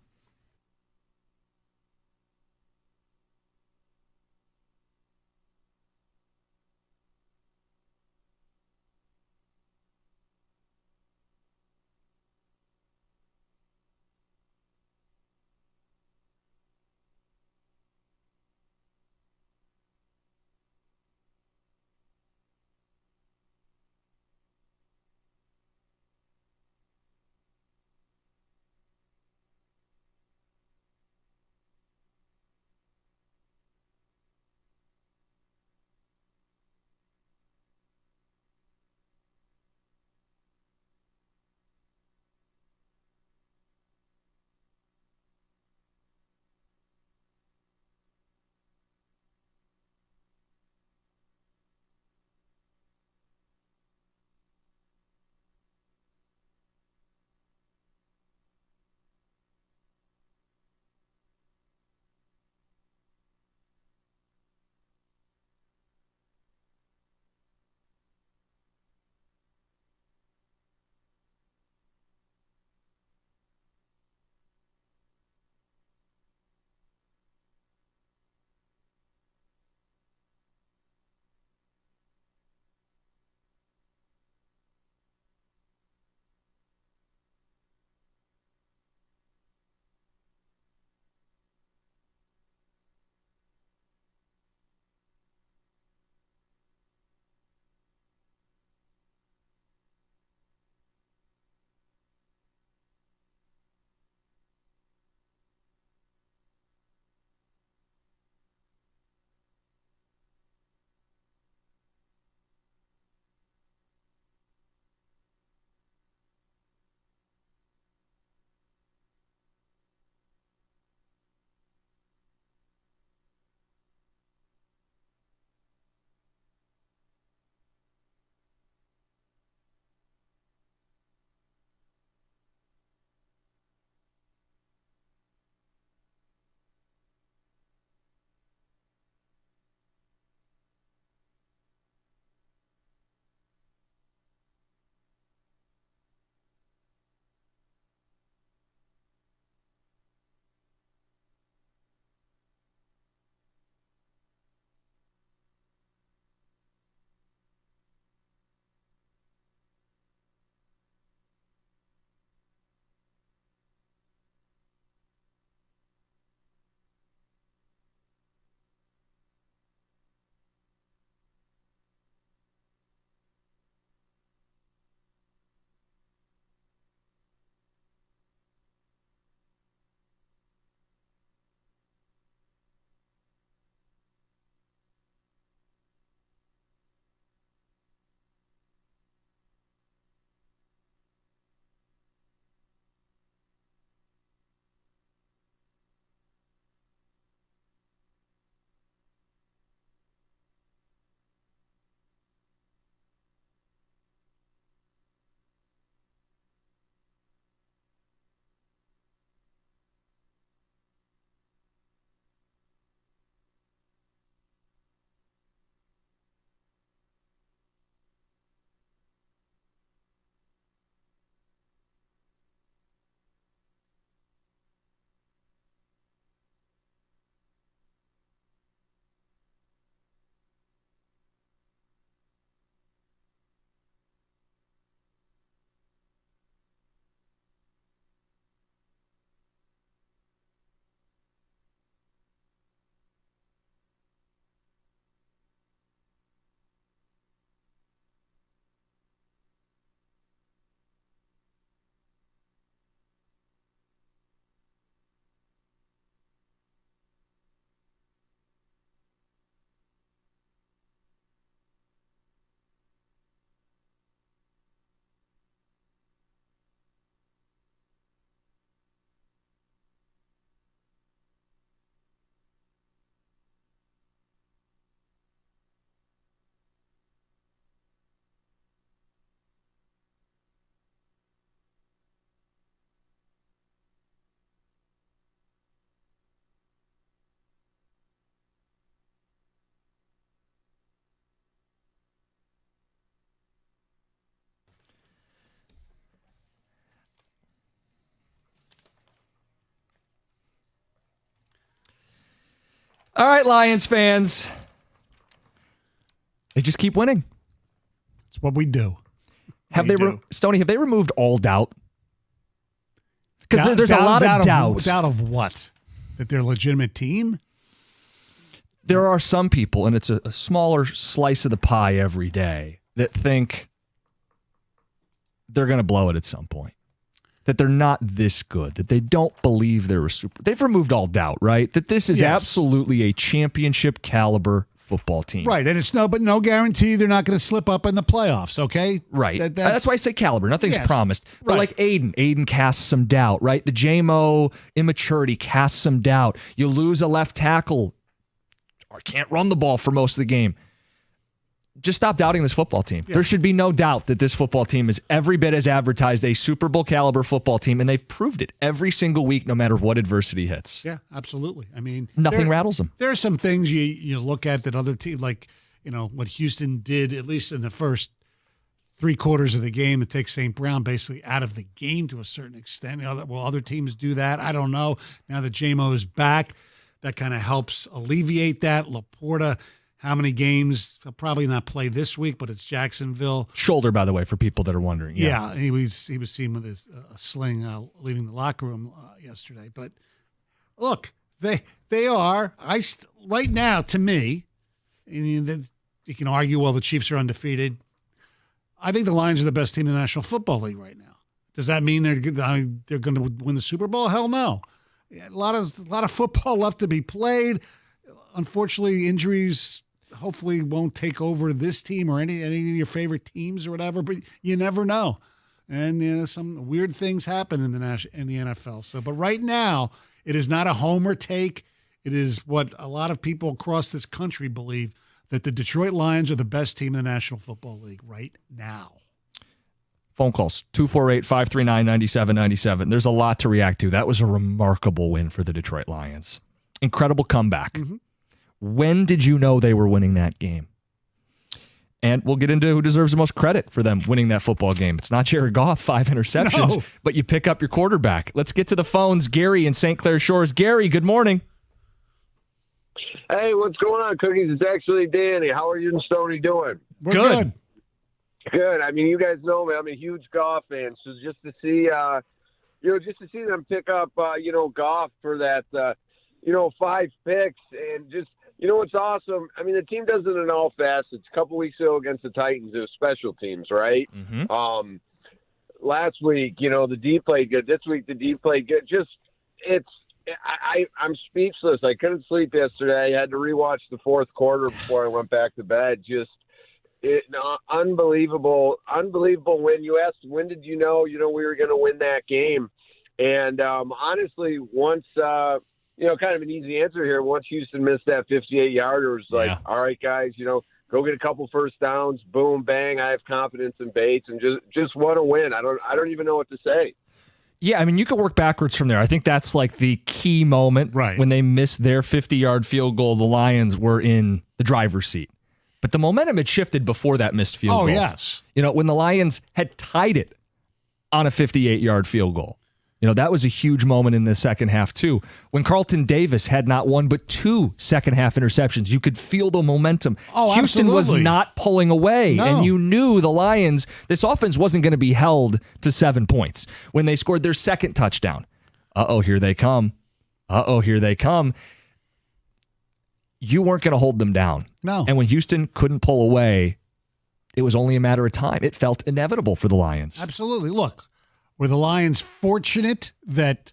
All right, Lions fans. They just keep winning. It's what we do. Stoney, have they removed all doubt? Because there's a Doubt- lot of doubt. Doubt of what? That they're a legitimate team? There are some people, and it's a smaller slice of the pie every day, that think they're going to blow it at some point. That they're not this good. That they don't believe they're a super. They've removed all doubt, right? That this is Yes. absolutely a championship caliber football team. Right, and it's no guarantee they're not going to slip up in the playoffs, okay? Right. That's why I say caliber. Nothing's Yes. promised. But Right. like Aiden casts some doubt, right? The JMO immaturity casts some doubt. You lose a left tackle or can't run the ball for most of the game. Just stop doubting this football team. Yeah. There should be no doubt that this football team is every bit as advertised a Super Bowl caliber football team, and they've proved it every single week, no matter what adversity hits. Yeah, absolutely. I mean, Nothing rattles them. There are some things you look at that other teams, like, what Houston did, at least in the first 3 quarters of the game, to take St. Brown basically out of the game to a certain extent. Will other teams do that? I don't know. Now that JMO is back, that kind of helps alleviate that. Laporta, how many games? He'll probably not play this week, but it's Jacksonville. Shoulder, by the way, for people that are wondering. Yeah, he was seen with his sling leaving the locker room yesterday. But look, they are right now, to me, and you can argue, well, the Chiefs are undefeated. I think the Lions are the best team in the National Football League right now. Does that mean they're going to win the Super Bowl? Hell no. A lot of football left to be played. Unfortunately, injuries hopefully won't take over this team or any of your favorite teams or whatever, but you never know. And some weird things happen in the NFL. So, but right now, it is not a homer take. It is what a lot of people across this country believe, that the Detroit Lions are the best team in the National Football League right now. Phone calls, 248-539-9797. There's a lot to react to. That was a remarkable win for the Detroit Lions. Incredible comeback. Mm-hmm. When did you know they were winning that game? And we'll get into who deserves the most credit for them winning that football game. It's not Jared Goff, 5 interceptions, No. but you pick up your quarterback. Let's get to the phones. Gary in St. Clair Shores. Gary, good morning. Hey, what's going on, Cookies? It's actually Danny. How are you and Stoney doing? We're good. Good. I mean, you guys know me. I'm a huge Goff fan. So just to see, them pick up, Goff for that, 5 picks, and just, what's awesome. I mean, the team does it in all facets. A couple weeks ago against the Titans, it was special teams, right? Mm-hmm. Last week, the D played good. This week, the D played good. I'm speechless. I couldn't sleep yesterday. I had to rewatch the fourth quarter before I went back to bed. Unbelievable win. You asked, when did you know, we were going to win that game? And honestly, once, kind of an easy answer here. Once Houston missed that 58-yarder, it was like, all right, guys, go get a couple first downs. Boom, bang. I have confidence in Bates, and just want to win. I don't even know what to say. Yeah, I mean, you could work backwards from there. I think that's like the key moment. Right. When they missed their 50-yard field goal, the Lions were in the driver's seat. But the momentum had shifted before that missed field goal. Oh, yes. When the Lions had tied it on a 58-yard field goal. That was a huge moment in the second half, too. When Carlton Davis had not one but 2 second-half interceptions, you could feel the momentum. Oh, Houston absolutely. was not pulling away, No. and you knew the Lions, this offense wasn't going to be held to 7 points. When they scored their second touchdown, here they come. Here they come. You weren't going to hold them down. No. And when Houston couldn't pull away, it was only a matter of time. It felt inevitable for the Lions. Absolutely. Look, were the Lions fortunate that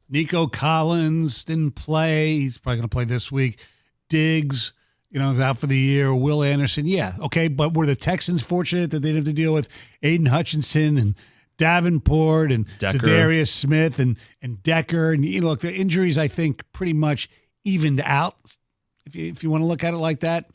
Nico Collins didn't play? He's probably going to play this week. Diggs, is out for the year. Will Anderson, yeah, okay. But were the Texans fortunate that they didn't have to deal with Aiden Hutchinson and Davenport and Decker. Zadarius Smith and Decker? And look, the injuries, I think, pretty much evened out. If you want to look at it like that,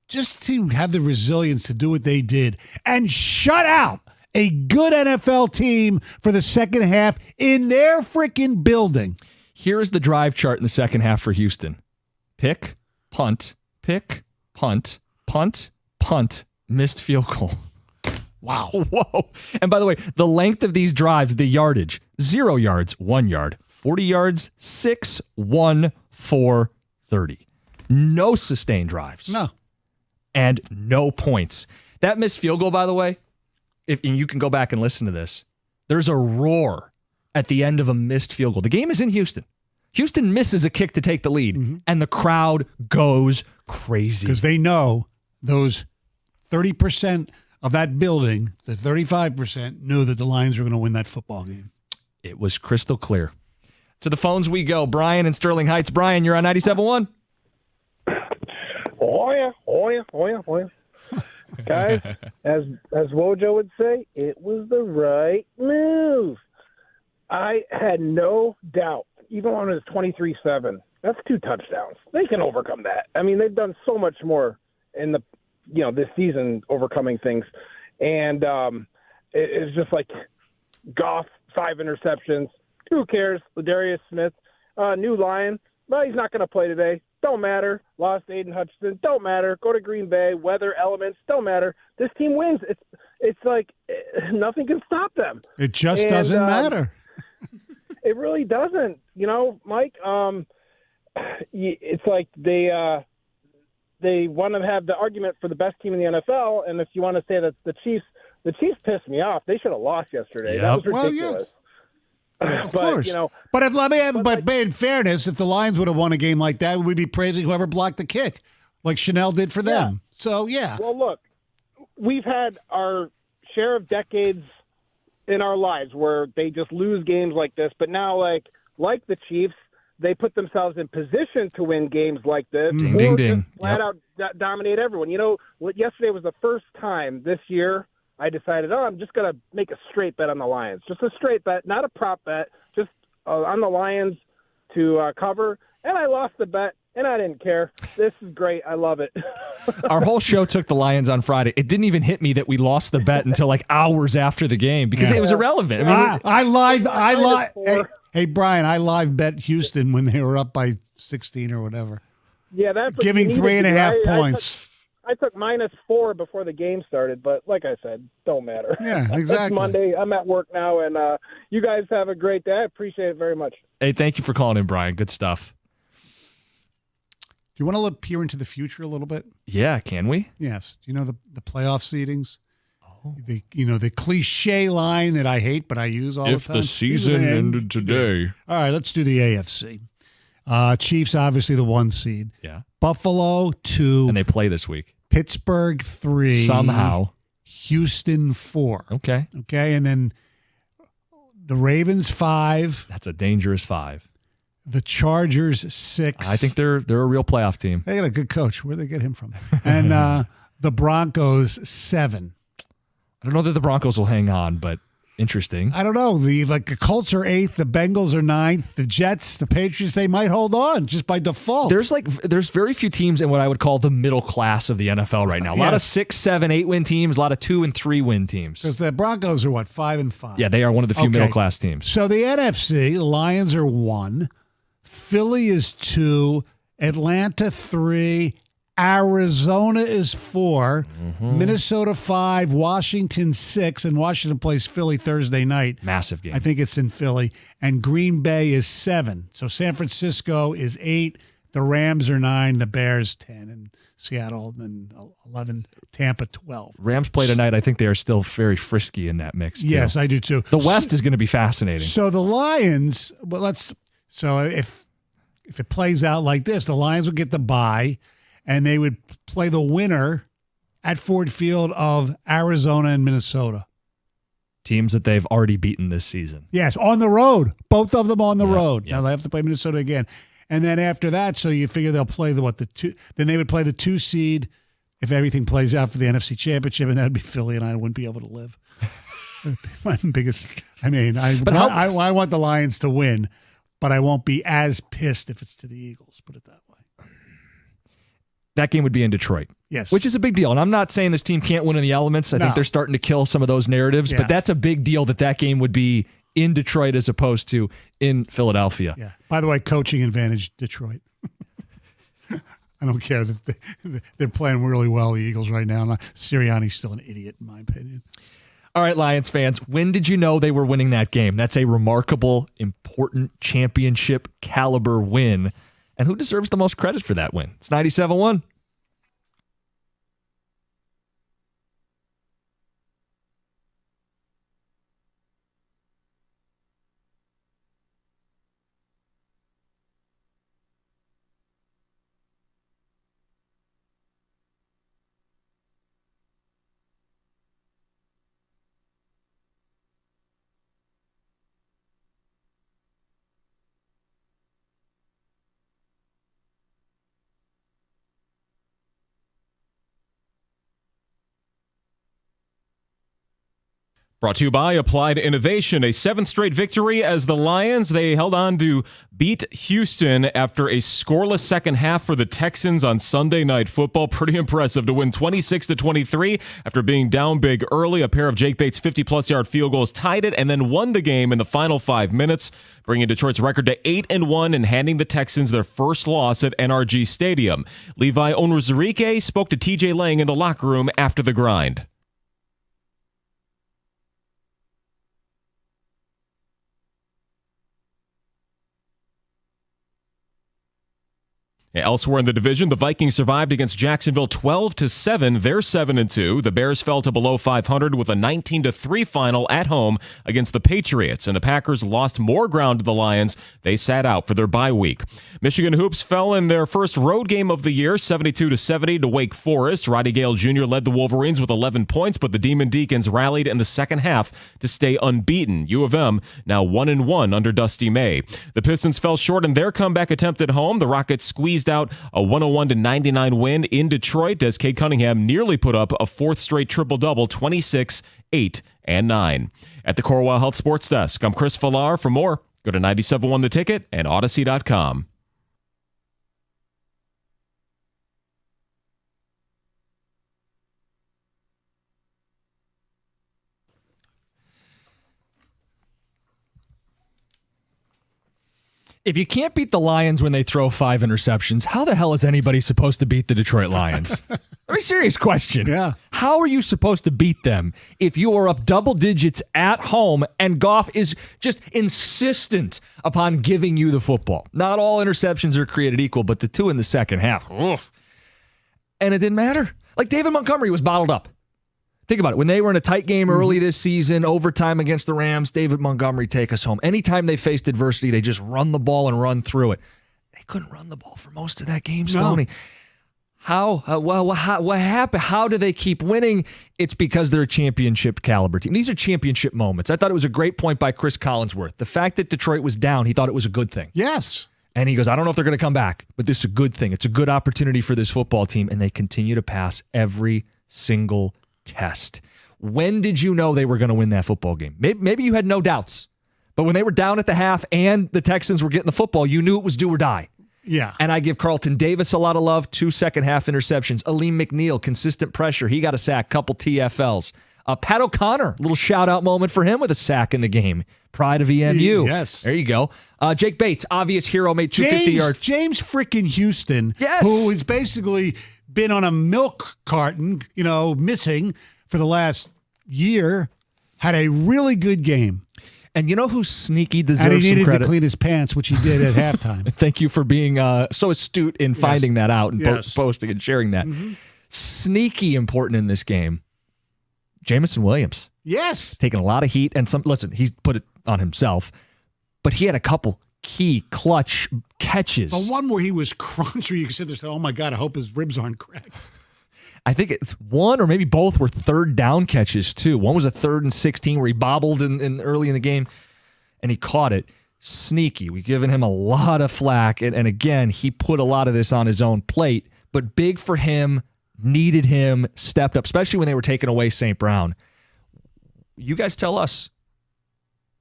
just to have the resilience to do what they did and shut out a good NFL team for the second half in their freaking building. Here's the drive chart in the second half for Houston. Pick, punt, punt, missed field goal. Wow. Whoa. And by the way, the length of these drives, the yardage, 0 yards, 1 yard, 40 yards, 6-1 for 30. No sustained drives. No. And no points. That missed field goal, by the way, and you can go back and listen to this, there's a roar at the end of a missed field goal. The game is in Houston. Houston misses a kick to take the lead, and the crowd goes crazy. Because they know those 30% of that building, the 35%, knew that the Lions were going to win that football game. It was crystal clear. To the phones we go. Brian in Sterling Heights. Brian, you're on 97.1. Oh yeah. Guys, as Wojo would say, it was the right move. I had no doubt, even when it was 23-7. That's 2 touchdowns. They can overcome that. I mean, they've done so much more in this season, overcoming things, and it's just like Goff, 5 interceptions. Who cares? Ladarius Smith, new Lion. Well, he's not going to play today. Don't matter. Lost Aiden Hutchinson. Don't matter. Go to Green Bay. Weather, elements. Don't matter. This team wins. It's like nothing can stop them. It just doesn't matter. It really doesn't. Mike. It's like they want to have the argument for the best team in the NFL, and if you want to say that the Chiefs pissed me off. They should have lost yesterday. Yep. That was ridiculous. Well, yes. Of course. But But in fairness, if the Lions would have won a game like that, we'd be praising whoever blocked the kick, like Chanel did for them. So, yeah. Well, look, we've had our share of decades in our lives where they just lose games like this. But now, like the Chiefs, they put themselves in position to win games like this. Ding, or ding, just ding. flat out dominate everyone. Yesterday was the first time this year I decided, I'm just going to make a straight bet on the Lions. Just a straight bet, not a prop bet, just on the Lions to cover. And I lost the bet, and I didn't care. This is great. I love it. Our whole show took the Lions on Friday. It didn't even hit me that we lost the bet until hours after the game because it was irrelevant. I mean, Hey, Brian, I live bet Houston when they were up by 16 or whatever. Yeah, that's what giving you needed 3.5 to do. points. I took -4 before the game started, but like I said, don't matter. Yeah, exactly. It's Monday. I'm at work now, and you guys have a great day. I appreciate it very much. Hey, thank you for calling in, Brian. Good stuff. Do you want to look peer into the future a little bit? Yeah, can we? Yes. Do you know the playoff seedings? The cliche line that I hate, but I use all the time. If the season ended today. All right, let's do the AFC. Chiefs, obviously the 1 seed. Yeah. Buffalo 2. And they play this week. Pittsburgh 3. Somehow. Houston 4. Okay. And then the Ravens 5. That's a dangerous 5. The Chargers 6. I think they're a real playoff team. They got a good coach. Where'd they get him from? And the Broncos 7. I don't know that the Broncos will hang on, but interesting. I don't know. The Colts are 8th. The Bengals are 9th. The Jets, the Patriots, they might hold on just by default. There's very few teams in what I would call the middle class of the NFL right now. A lot of 6, 7, 8 win teams. A lot of 2 and 3 win teams. Because the Broncos are 5 and 5. Yeah, they are one of the few middle class teams. So the NFC, the Lions are 1. Philly is 2. Atlanta 3. Arizona is 4, Minnesota 5, Washington 6, and Washington plays Philly Thursday night. Massive game. I think it's in Philly. And Green Bay is 7. So San Francisco is 8, the Rams are 9, the Bears 10, and Seattle and 11, Tampa 12. Rams play tonight. I think they are still very frisky in that mix, too. Yes, I do too. The West is going to be fascinating. So the Lions, if it plays out like this, the Lions will get the bye. And they would play the winner at Ford Field of Arizona and Minnesota. Teams that they've already beaten this season. Yes, on the road. Both of them on the road. Yeah. Now they have to play Minnesota again. And then after that, so you figure they'll play the 2. Then they would play the 2 seed if everything plays out for the NFC Championship, and that'd be Philly, and I wouldn't be able to live. My biggest. I mean, I want the Lions to win, but I won't be as pissed if it's to the Eagles. Put it that way. That game would be in Detroit. Yes. Which is a big deal. And I'm not saying this team can't win in the elements. I think they're starting to kill some of those narratives, but that's a big deal that game would be in Detroit as opposed to in Philadelphia. Yeah. By the way, coaching advantage, Detroit. I don't care. They're playing really well, the Eagles, right now. Sirianni's still an idiot, in my opinion. All right, Lions fans, when did you know they were winning that game? That's a remarkable, important championship caliber win. And who deserves the most credit for that win? It's 97-1. Brought to you by Applied Innovation, a 7th straight victory as the Lions. They held on to beat Houston after a scoreless second half for the Texans on Sunday Night Football. Pretty impressive to win 26-23 after being down big early. A pair of Jake Bates' 50-plus yard field goals tied it and then won the game in the final 5 minutes, bringing Detroit's record to 8-1 and handing the Texans their first loss at NRG Stadium. Levi Onwuzurike spoke to TJ Lang in the locker room after the grind. Elsewhere in the division, the Vikings survived against Jacksonville 12-7. They're 7-2. The Bears fell to below 500 with a 19-3 final at home against the Patriots, and the Packers lost more ground to the Lions. They sat out for their bye week. Michigan Hoops fell in their first road game of the year, 72-70 to Wake Forest. Roddy Gale Jr. led the Wolverines with 11 points, but the Demon Deacons rallied in the second half to stay unbeaten. U of M now 1-1 under Dusty May. The Pistons fell short in their comeback attempt at home. The Rockets squeezed out a 101-99 win in Detroit as Cade Cunningham nearly put up a fourth straight triple-double, 26, 8, and 9. At the Corewell Health Sports Desk, I'm Chris Villar. For more, go to 97.1 The Ticket and Odyssey.com. If you can't beat the Lions when they throw 5 interceptions, how the hell is anybody supposed to beat the Detroit Lions? Very serious question. Yeah. How are you supposed to beat them if you are up double digits at home and Goff is just insistent upon giving you the football? Not all interceptions are created equal, but the 2 in the second half. Ugh. And it didn't matter. Like David Montgomery was bottled up. Think about it. When they were in a tight game early this season, overtime against the Rams, David Montgomery take us home. Anytime they faced adversity, they just run the ball and run through it. They couldn't run the ball for most of that game, Stoney. No. What happened? How do they keep winning? It's because they're a championship caliber team. These are championship moments. I thought it was a great point by Chris Collinsworth. The fact that Detroit was down, he thought it was a good thing. Yes. And he goes, I don't know if they're going to come back, but this is a good thing. It's a good opportunity for this football team, and they continue to pass every single test. When did you know they were going to win that football game? Maybe you had no doubts, but when they were down at the half and the Texans were getting the football, you knew it was do or die. Yeah. And I give Carlton Davis a lot of love. 2 second half interceptions. Aleem McNeil, consistent pressure. He got a sack, couple TFLs. Pat O'Connor, little shout out moment for him with a sack in the game. Pride of EMU. Yes. There you go. Jake Bates, obvious hero, made 250 yards. James freaking Houston, Yes. who has basically been on a milk carton, missing for the last year, had a really good game. And you know who sneaky And deserves he some needed credit? to clean his pants, which he did at halftime. Thank you for being so astute in finding that out and Yes. posting and sharing that. Sneaky important in this game. Jameson Williams Yes. taking a lot of heat and listen, he's put it on himself, but he had a couple key clutch catches. The one where he was crunched, where you said, "Oh my God, I hope his ribs aren't cracked." I think one or maybe both were third down catches too. One was a 3rd and 16 where he bobbled in early in the game and he caught it. Sneaky. We've given him a lot of flack. And again, he put a lot of this on his own plate, but big for him, needed him, stepped up, especially when they were taking away St. Brown. You guys tell us,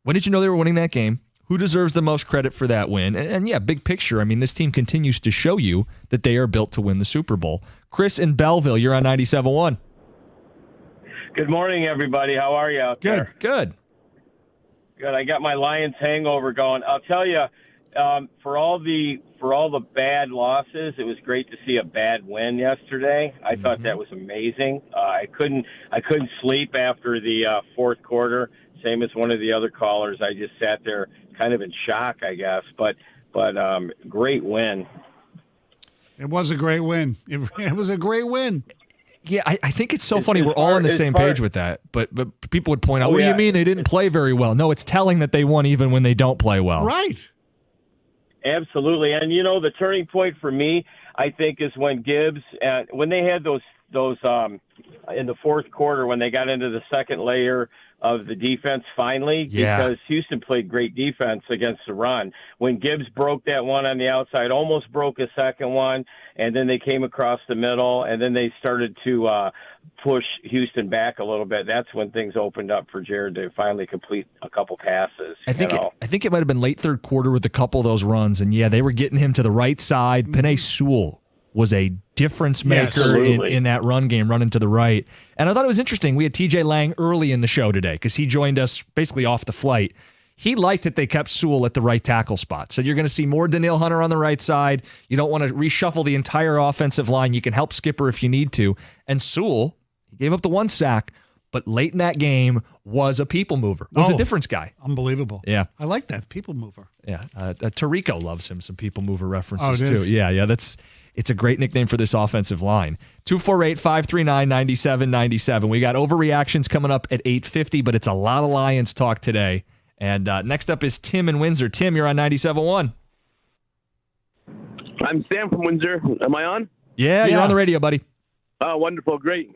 when did you know they were winning that game? Who deserves the most credit for that win? And yeah, big picture. I mean, this team continues to show you that they are built to win the Super Bowl. Chris in Belleville, you're on 97.1. Good morning, everybody. How are you out there? Good. Good. I got my Lions hangover going. I'll tell you, for all the bad losses, it was great to see a bad win yesterday. I thought that was amazing. I couldn't sleep after the fourth quarter. Same as one of the other callers. I just sat there kind of in shock, I guess. But great win. It was a great win. It was a great win. Yeah, I think it's so funny. We're all on the same page with that. But people would point out, what do you mean they didn't play very well? No, it's telling that they won even when they don't play well. Right. Absolutely. And, the turning point for me, I think, is when Gibbs, when they had those in the fourth quarter, when they got into the second layer of the defense finally, because Houston played great defense against the run. When Gibbs broke that one on the outside, almost broke a second one, and then they came across the middle, and then they started to push Houston back a little bit. That's when things opened up for Jared to finally complete a couple passes. I think it might have been late third quarter with a couple of those runs, and they were getting him to the right side. Penei Sewell was a difference maker in that run game, running to the right. And I thought it was interesting. We had TJ Lang early in the show today because he joined us basically off the flight. He liked that they kept Sewell at the right tackle spot. So you're going to see more Danielle Hunter on the right side. You don't want to reshuffle the entire offensive line. You can help Skipper if you need to. And Sewell, he gave up the one sack, but late in that game was a people mover. Was a difference guy. Unbelievable. Yeah. I like that. People mover. Yeah. Tarico loves him, some people mover references it too. is? Yeah. It's a great nickname for this offensive line. 248-539-9797. We got overreactions coming up at 8:50, but it's a lot of Lions talk today. And next up is Tim in Windsor. Tim, you're on 97.1. I'm Sam from Windsor. Am I on? Yeah, you're on the radio, buddy. Oh, wonderful, great.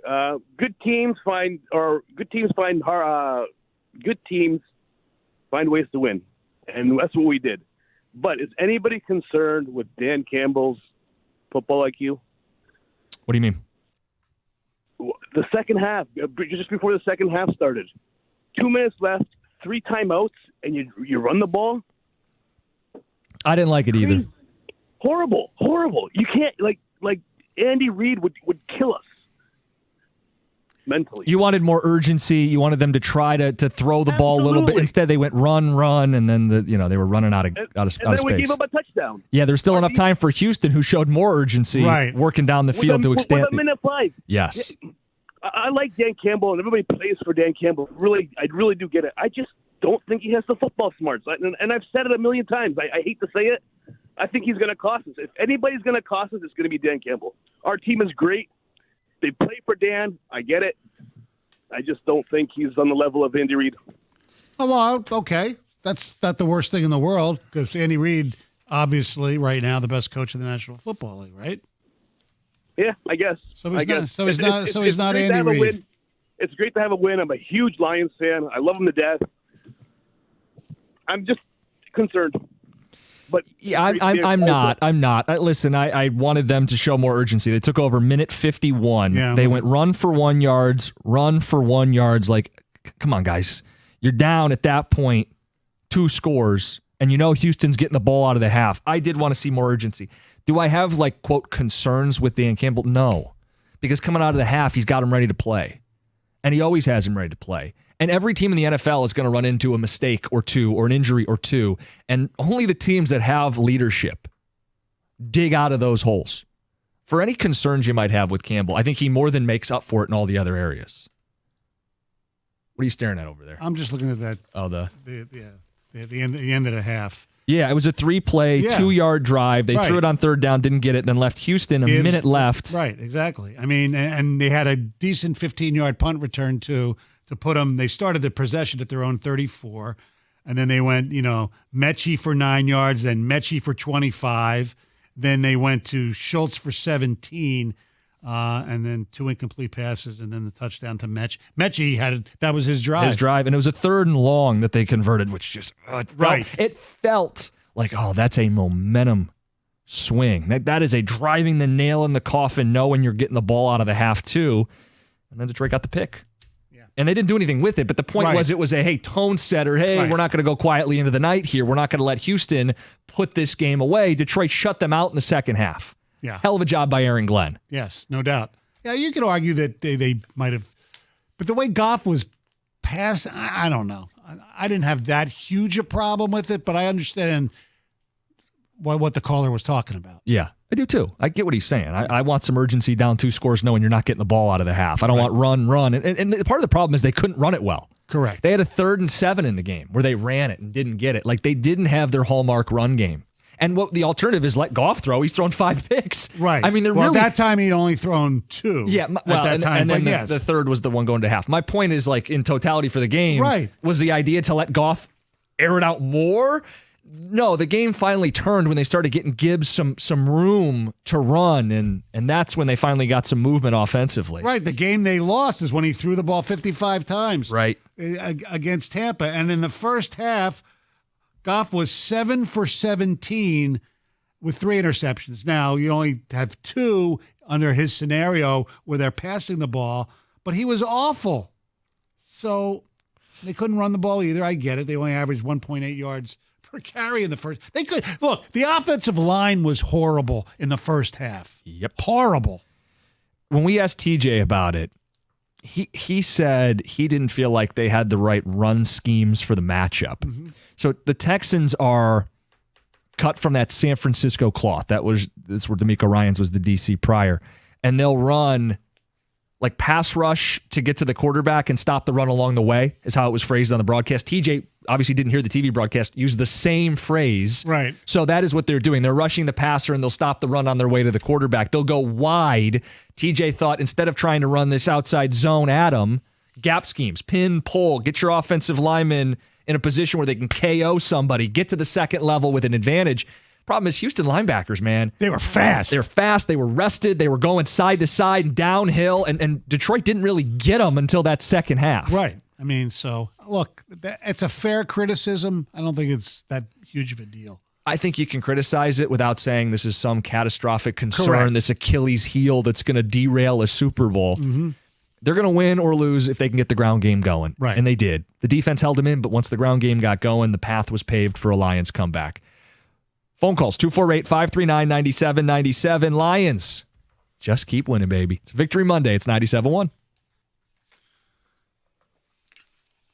Good teams find ways to win, and that's what we did. But is anybody concerned with Dan Campbell's football IQ? What do you mean? The second half, just before the second half started, 2 minutes left, 3 timeouts, and you run the ball. I didn't like it either. Horrible. You can't like Andy Reid would kill us mentally. You wanted more urgency. You wanted them to try to throw the ball a little bit. Instead, they went run, and then they were running out of space. And then we gave up a touchdown. Yeah, there's still enough time for Houston, who showed more urgency, working down the field to extend. With a minute 5. Yes. I like Dan Campbell, and everybody plays for Dan Campbell. Really, I really do get it. I just don't think he has the football smarts. And I've said it a million times. I hate to say it. I think he's going to cost us. If anybody's going to cost us, it's going to be Dan Campbell. Our team is great. They play for Dan. I get it. I just don't think he's on the level of Andy Reid. Oh, well, okay. That's not the worst thing in the world because Andy Reid, obviously, right now, the best coach in the National Football League, right? Yeah, I guess. So he's not Andy Reid. It's great to have a win. I'm a huge Lions fan. I love him to death. I'm just concerned. But yeah, I'm not. Listen, I wanted them to show more urgency. They took over minute 51. Yeah, they went run for 1 yards. Like, come on, guys. You're down at that point, 2 scores, and Houston's getting the ball out of the half. I did want to see more urgency. Do I have, quote, concerns with Dan Campbell? No. Because coming out of the half, he's got him ready to play. And he always has him ready to play. And every team in the NFL is going to run into a mistake or two or an injury or two. And only the teams that have leadership dig out of those holes. For any concerns you might have with Campbell, I think he more than makes up for it in all the other areas. What are you staring at over there? I'm just looking at that. Oh, the end of the half. Yeah, it was a 3-play, 2-yard drive. They threw it on third down, didn't get it, then left Houston a minute left. Right, exactly. I mean, and they had a decent 15-yard punt return to put them. They started the possession at their own 34, and then they went, Mechie for 9 yards, then Mechie for 25. Then they went to Schultz for 17, and then 2 incomplete passes, and then the touchdown to Mechie. That was his drive. And it was a 3rd and long that they converted, which just it felt like, that's a momentum swing. That is a driving the nail in the coffin, knowing you're getting the ball out of the half too, and then Detroit got the pick. Yeah, and they didn't do anything with it. But the point was, it was a tone setter. We're not going to go quietly into the night here. We're not going to let Houston put this game away. Detroit shut them out in the second half. Yeah. Hell of a job by Aaron Glenn. Yes, no doubt. Yeah, you could argue that they might have, but the way Goff was passed, I don't know. I didn't have that huge a problem with it, but I understand what the caller was talking about. Yeah, I do too. I get what he's saying. I want some urgency down 2 scores knowing you're not getting the ball out of the half. I don't want run. And part of the problem is they couldn't run it well. Correct. They had a 3rd and 7 in the game where they ran it and didn't get it. Like they didn't have their hallmark run game. And what the alternative is let Goff throw. He's thrown 5 picks. Right. I mean, they're well, really... at that time, he'd only thrown 2. Yeah, well, at that time. and then but yes. the 3rd was the one going to half. My point is, like, in totality for the game, was the idea to let Goff air it out more? No, the game finally turned when they started getting Gibbs some room to run, and that's when they finally got some movement offensively. Right. The game they lost is when he threw the ball 55 times. Right. Against Tampa. And in the first half, Goff was 7 for 17 with 3 interceptions. Now, you only have 2 under his scenario where they're passing the ball, but he was awful. So they couldn't run the ball either. I get it. They only averaged 1.8 yards per carry in the first. They could look, the offensive line was horrible in the first half. Yep. Horrible. When we asked TJ about it, he said he didn't feel like they had the right run schemes for the matchup. Mm-hmm. So the Texans are cut from that San Francisco cloth. That's where D'Amico Ryans was the DC prior. And they'll run like pass rush to get to the quarterback and stop the run along the way, is how it was phrased on the broadcast. TJ obviously didn't hear the TV broadcast use the same phrase. Right. So that is what they're doing. They're rushing the passer and they'll stop the run on their way to the quarterback. They'll go wide. TJ thought instead of trying to run this outside zone at him, gap schemes, pin, pull, get your offensive lineman in a position where they can KO somebody, get to the second level with an advantage. Problem is Houston linebackers, man. They were fast. They're fast. They were rested. They were going side to side and downhill, and Detroit didn't really get them until that second half. Right. I mean, so, look, it's a fair criticism. I don't think it's that huge of a deal. I think you can criticize it without saying this is some catastrophic concern, Correct. this Achilles heel that's going to derail a Super Bowl. Mm-hmm. They're going to win or lose if they can get the ground game going. Right. And they did. The defense held them in, but once the ground game got going, the path was paved for a Lions comeback. Phone calls, 248-539-9797. Lions, just keep winning, baby. It's Victory Monday. It's 97-1.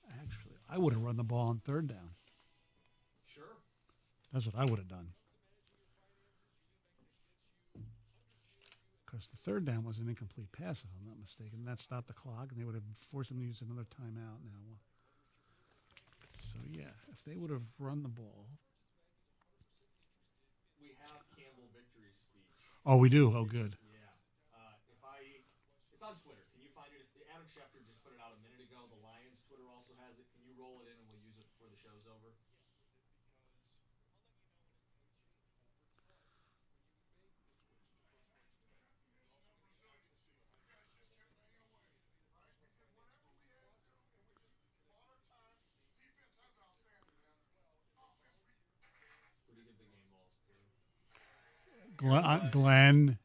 Actually, I would have run the ball on 3rd down. Sure. That's what I would have done. Because the 3rd down was an incomplete pass, if I'm not mistaken. That stopped the clock, and they would have forced them to use another timeout now. So, yeah, if they would have run the ball. We have Campbell Victory's speech. Oh, we do? Oh, good. Yeah. It's on Twitter. Can you find it? Adam Schefter just put it out a minute ago. The Lions Twitter also has it. Can you roll it in and we'll use it before the show's over? Glenn.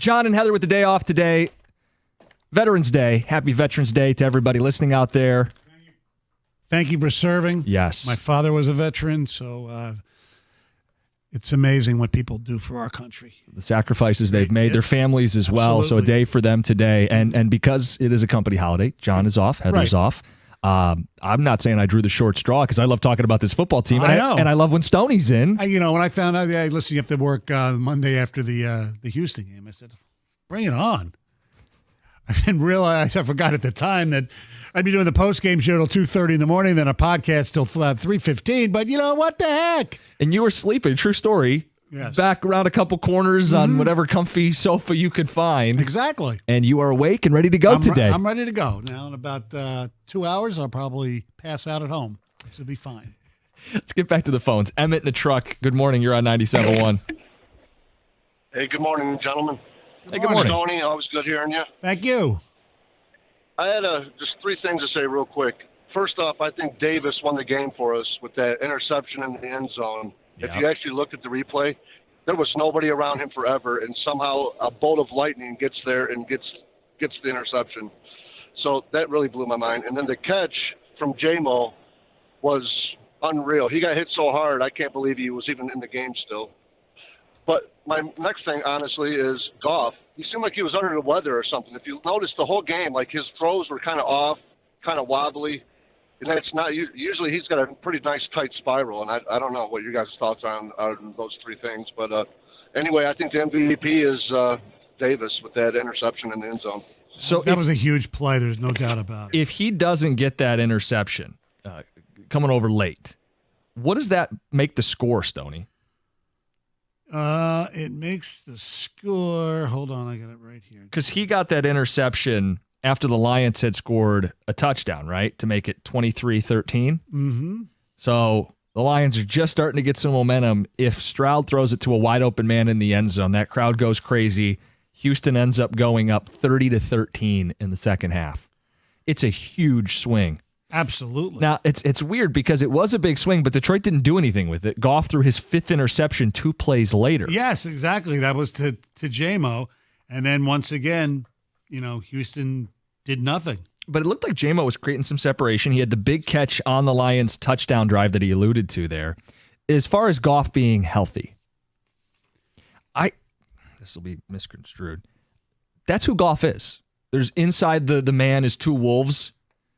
John and Heather with the day off today. Veterans Day. Happy Veterans Day to everybody listening out there. Thank you for serving. Yes. My father was a veteran, so it's amazing what people do for our country. The sacrifices they've made, their families as well. So a day for them today. And because it is a company holiday, John is off, Heather's off. I'm not saying I drew the short straw because I love talking about this football team. I know. And I love when Stoney's in. When I found out, listen, you have to work Monday after the Houston game, I said, bring it on. I didn't realize, I forgot at the time that I'd be doing the post-game show till 2:30 in the morning, then a podcast till 3:15. But you know, what the heck? And you were sleeping, true story. Yes. Back around a couple corners on whatever comfy sofa you could find. Exactly. And you are awake and ready to go today. I'm ready to go. Now in about 2 hours, I'll probably pass out at home. So it'll be fine. Let's get back to the phones. Emmett in the truck. Good morning. You're on 97.1. Hey, good morning, gentlemen. Hey, good morning. Tony, always good hearing you. Thank you. I had just three things to say real quick. First off, I think Davis won the game for us with that interception in the end zone. Yeah. If you actually looked at the replay, there was nobody around him forever, and somehow a bolt of lightning gets there and gets the interception. So that really blew my mind. And then the catch from J-Mo was unreal. He got hit so hard, I can't believe he was even in the game still. But my next thing, honestly, is Goff. He seemed like he was under the weather or something. If you notice the whole game, like his throws were kind of off, kind of wobbly. And that's not usually he's got a pretty nice tight spiral. And I don't know what your guys' thoughts on those three things. But anyway, I think the MVP is Davis with that interception in the end zone. So that was a huge play. There's no doubt about it. If he doesn't get that interception coming over late, what does that make the score, Stoney? It makes the score. Hold on, I got it right here. Because he got that interception after the Lions had scored a touchdown, right, to make it 23-13. Mm-hmm. So the Lions are just starting to get some momentum. If Stroud throws it to a wide open man in the end zone, that crowd goes crazy. Houston ends up going up 30-13 in the second half. It's a huge swing. Absolutely. Now, it's weird because it was a big swing, but Detroit didn't do anything with it. Goff threw his fifth interception 2 plays later. Yes, exactly. That was to J-Mo. And then once again, Houston did nothing. But it looked like J-Mo was creating some separation. He had the big catch on the Lions touchdown drive that he alluded to there. As far as Goff being healthy, this will be misconstrued. That's who Goff is. There's inside the man is two wolves.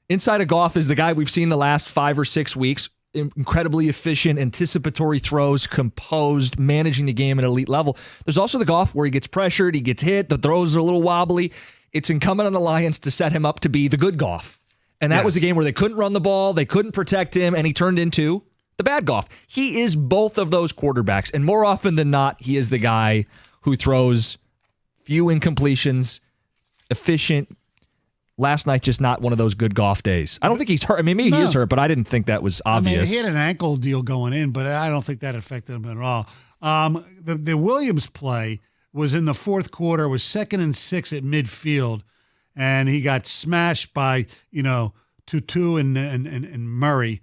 Inside of Goff is the guy we've seen the last 5 or 6 weeks, incredibly efficient, anticipatory throws, composed, managing the game at an elite level. There's also the Goff where he gets pressured, he gets hit, the throws are a little wobbly. It's incumbent on the Lions to set him up to be the good Goff. And that was a game where they couldn't run the ball, they couldn't protect him, and he turned into the bad Goff. He is both of those quarterbacks, and more often than not, he is the guy who throws few incompletions, efficient. Last night, just not one of those good Goff days. I don't think he's hurt. I mean, maybe he is hurt, but I didn't think that was obvious. He had an ankle deal going in, but I don't think that affected him at all. The Williams play was in the fourth quarter, was 2nd and 6 at midfield, and he got smashed by, Tutu and Murray.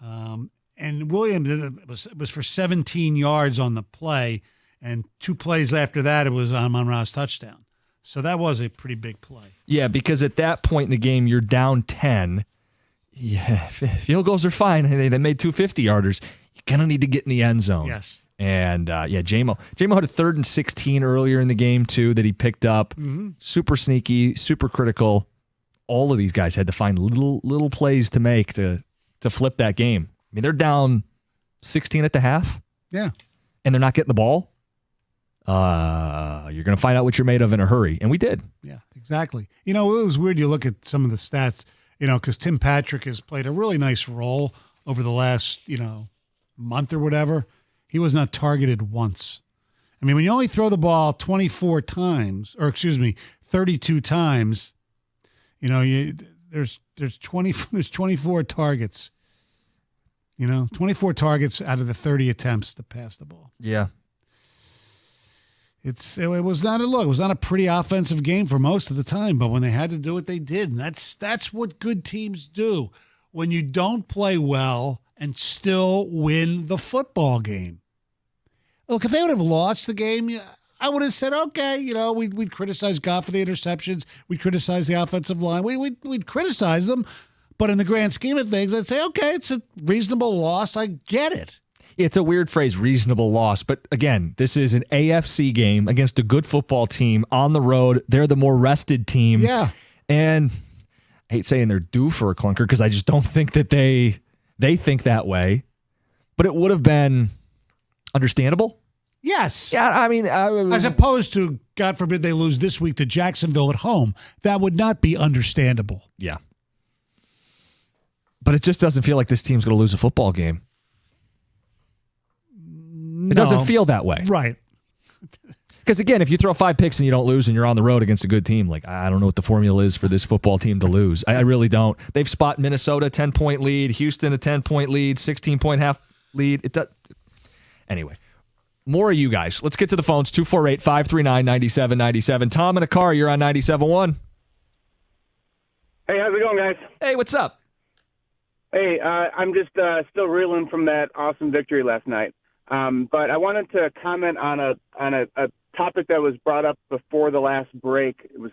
And Williams was for 17 yards on the play, and 2 plays after that, it was Amon-Ra's touchdown. So that was a pretty big play. Yeah, because at that point in the game, you're down 10. Yeah, field goals are fine. They made 2 50-yarders. You're going to need to get in the end zone. Yes. And, J-Mo had a 3rd and 16 earlier in the game, too, that he picked up. Mm-hmm. Super sneaky, super critical. All of these guys had to find little plays to make to flip that game. I mean, they're down 16 at the half. Yeah. And they're not getting the ball. You're going to find out what you're made of in a hurry. And we did. Yeah, exactly. It was weird. You look at some of the stats, because Tim Patrick has played a really nice role over the last, month or whatever. He was not targeted once. I mean, when you only throw the ball 32 times, there's 24 targets. 24 targets out of the 30 attempts to pass the ball. Yeah. It was not a pretty offensive game for most of the time, but when they had to do it, they did. And that's what good teams do. When you don't play well and still win the football game. Look, if they would have lost the game, I would have said, okay, we'd criticize Goff for the interceptions. We'd criticize the offensive line. We'd criticize them. But in the grand scheme of things, I'd say, okay, it's a reasonable loss. I get it. It's a weird phrase, reasonable loss. But again, this is an AFC game against a good football team on the road. They're the more rested team. Yeah. And I hate saying they're due for a clunker because I just don't think that they think that way. But it would have been understandable. Yes. Yeah, I mean, as opposed to, God forbid, they lose this week to Jacksonville at home. That would not be understandable. Yeah. But it just doesn't feel like this team's going to lose a football game. It doesn't feel that way. Right. Because, again, if you throw 5 picks and you don't lose and you're on the road against a good team, like, I don't know what the formula is for this football team to lose. I really don't. They've spot Minnesota, 10-point lead, Houston, a 10-point lead, 16-point half lead. Anyway, more of you guys. Let's get to the phones, 248-539-9797. Tom in a car, you're on 97.1. Hey, how's it going, guys? Hey, what's up? Hey, I'm just still reeling from that awesome victory last night. But I wanted to comment on a topic that was brought up before the last break. It was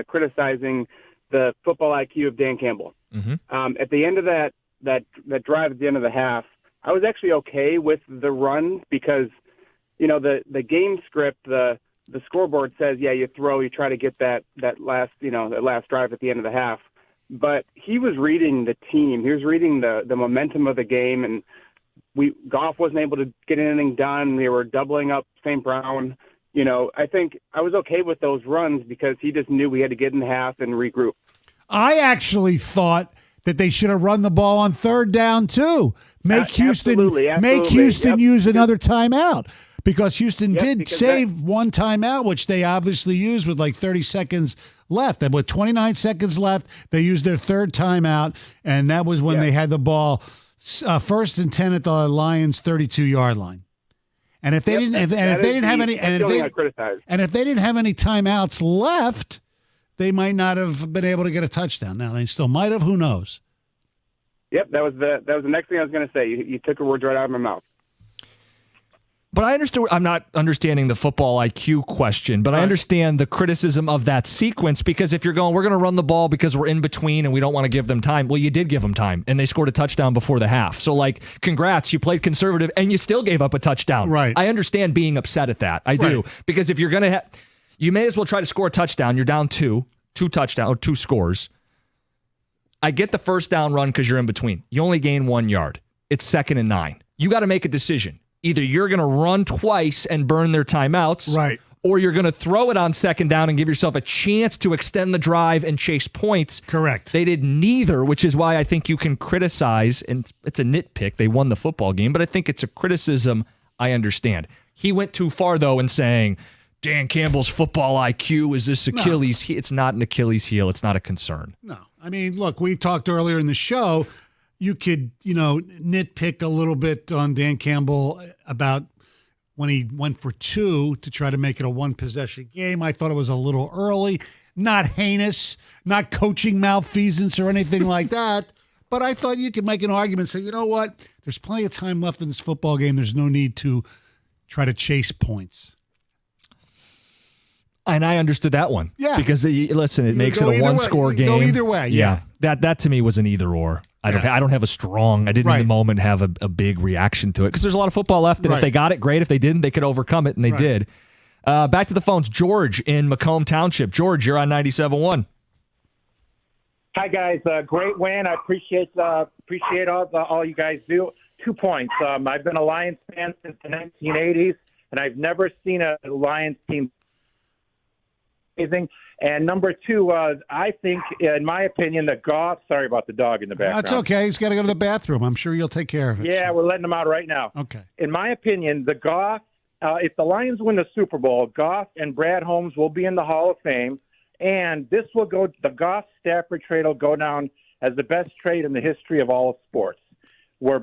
criticizing the football IQ of Dan Campbell. Mm-hmm. At the end of that drive at the end of the half, I was actually okay with the run because, the game script, the scoreboard says, yeah, you throw, you try to get that last drive at the end of the half. But he was reading the team. He was reading the momentum of the game, and Goff wasn't able to get anything done. They were doubling up St. Brown. I think I was okay with those runs because he just knew we had to get in half and regroup. I actually thought that they should have run the ball on third down too. Make Houston use another timeout because Houston did save one timeout, which they obviously used with like 30 seconds left. And with 29 seconds left, they used their third timeout, and that was when they had the ball first and 10 at the Lions 32-yard line. And if they didn't have any timeouts left, they might not have been able to get a touchdown. Now they still might have. Who knows? Yep, that was the next thing I was going to say. You took a word right out of my mouth. But I understand. I'm not understanding the football IQ question, but I understand the criticism of that sequence because if you're going, we're going to run the ball because we're in between and we don't want to give them time. Well, you did give them time, and they scored a touchdown before the half. So, congrats, you played conservative, and you still gave up a touchdown. Right. I understand being upset at that. I do because if you're going to you may as well try to score a touchdown. You're down two touchdowns or 2 scores. I get the first down run because you're in between. You only gain 1 yard. It's 2nd and 9. You got to make a decision. Either you're going to run twice and burn their timeouts, right, or you're going to throw it on 2nd down and give yourself a chance to extend the drive and chase points. Correct. They did neither, which is why I think you can criticize, and it's a nitpick. They won the football game, but I think it's a criticism I understand. He went too far, though, in saying Dan Campbell's football IQ is this Achilles heel. It's not an Achilles heel. It's not a concern. No. I mean, look, we talked earlier in the show. You could, nitpick a little bit on Dan Campbell about when he went for 2 to try to make it a 1-possession game. I thought it was a little early, not heinous, not coaching malfeasance or anything like that. But I thought you could make an argument and say, you know what? There's plenty of time left in this football game. There's no need to try to chase points. And I understood that one. Yeah. Because, listen, it makes it a 1-score game. Go either way, yeah. That to me was an either or. I don't have a strong. I didn't in the moment have a big reaction to it because there's a lot of football left, and if they got it, great. If they didn't, they could overcome it, and they did. Back to the phones. George in Macomb Township. George, you're on 97.1. Hi guys, great win. I appreciate all you guys do. 2 points. I've been a Lions fan since the 1980s, and I've never seen a Lions team amazing. And number 2, I think, in my opinion, that Goff. Sorry about the dog in the background. That's okay. He's got to go to the bathroom. I'm sure you'll take care of it. Yeah, we're letting him out right now. Okay. In my opinion, the Goff. If the Lions win the Super Bowl, Goff and Brad Holmes will be in the Hall of Fame, and this will go. The Goff-Stafford trade will go down as the best trade in the history of all of sports.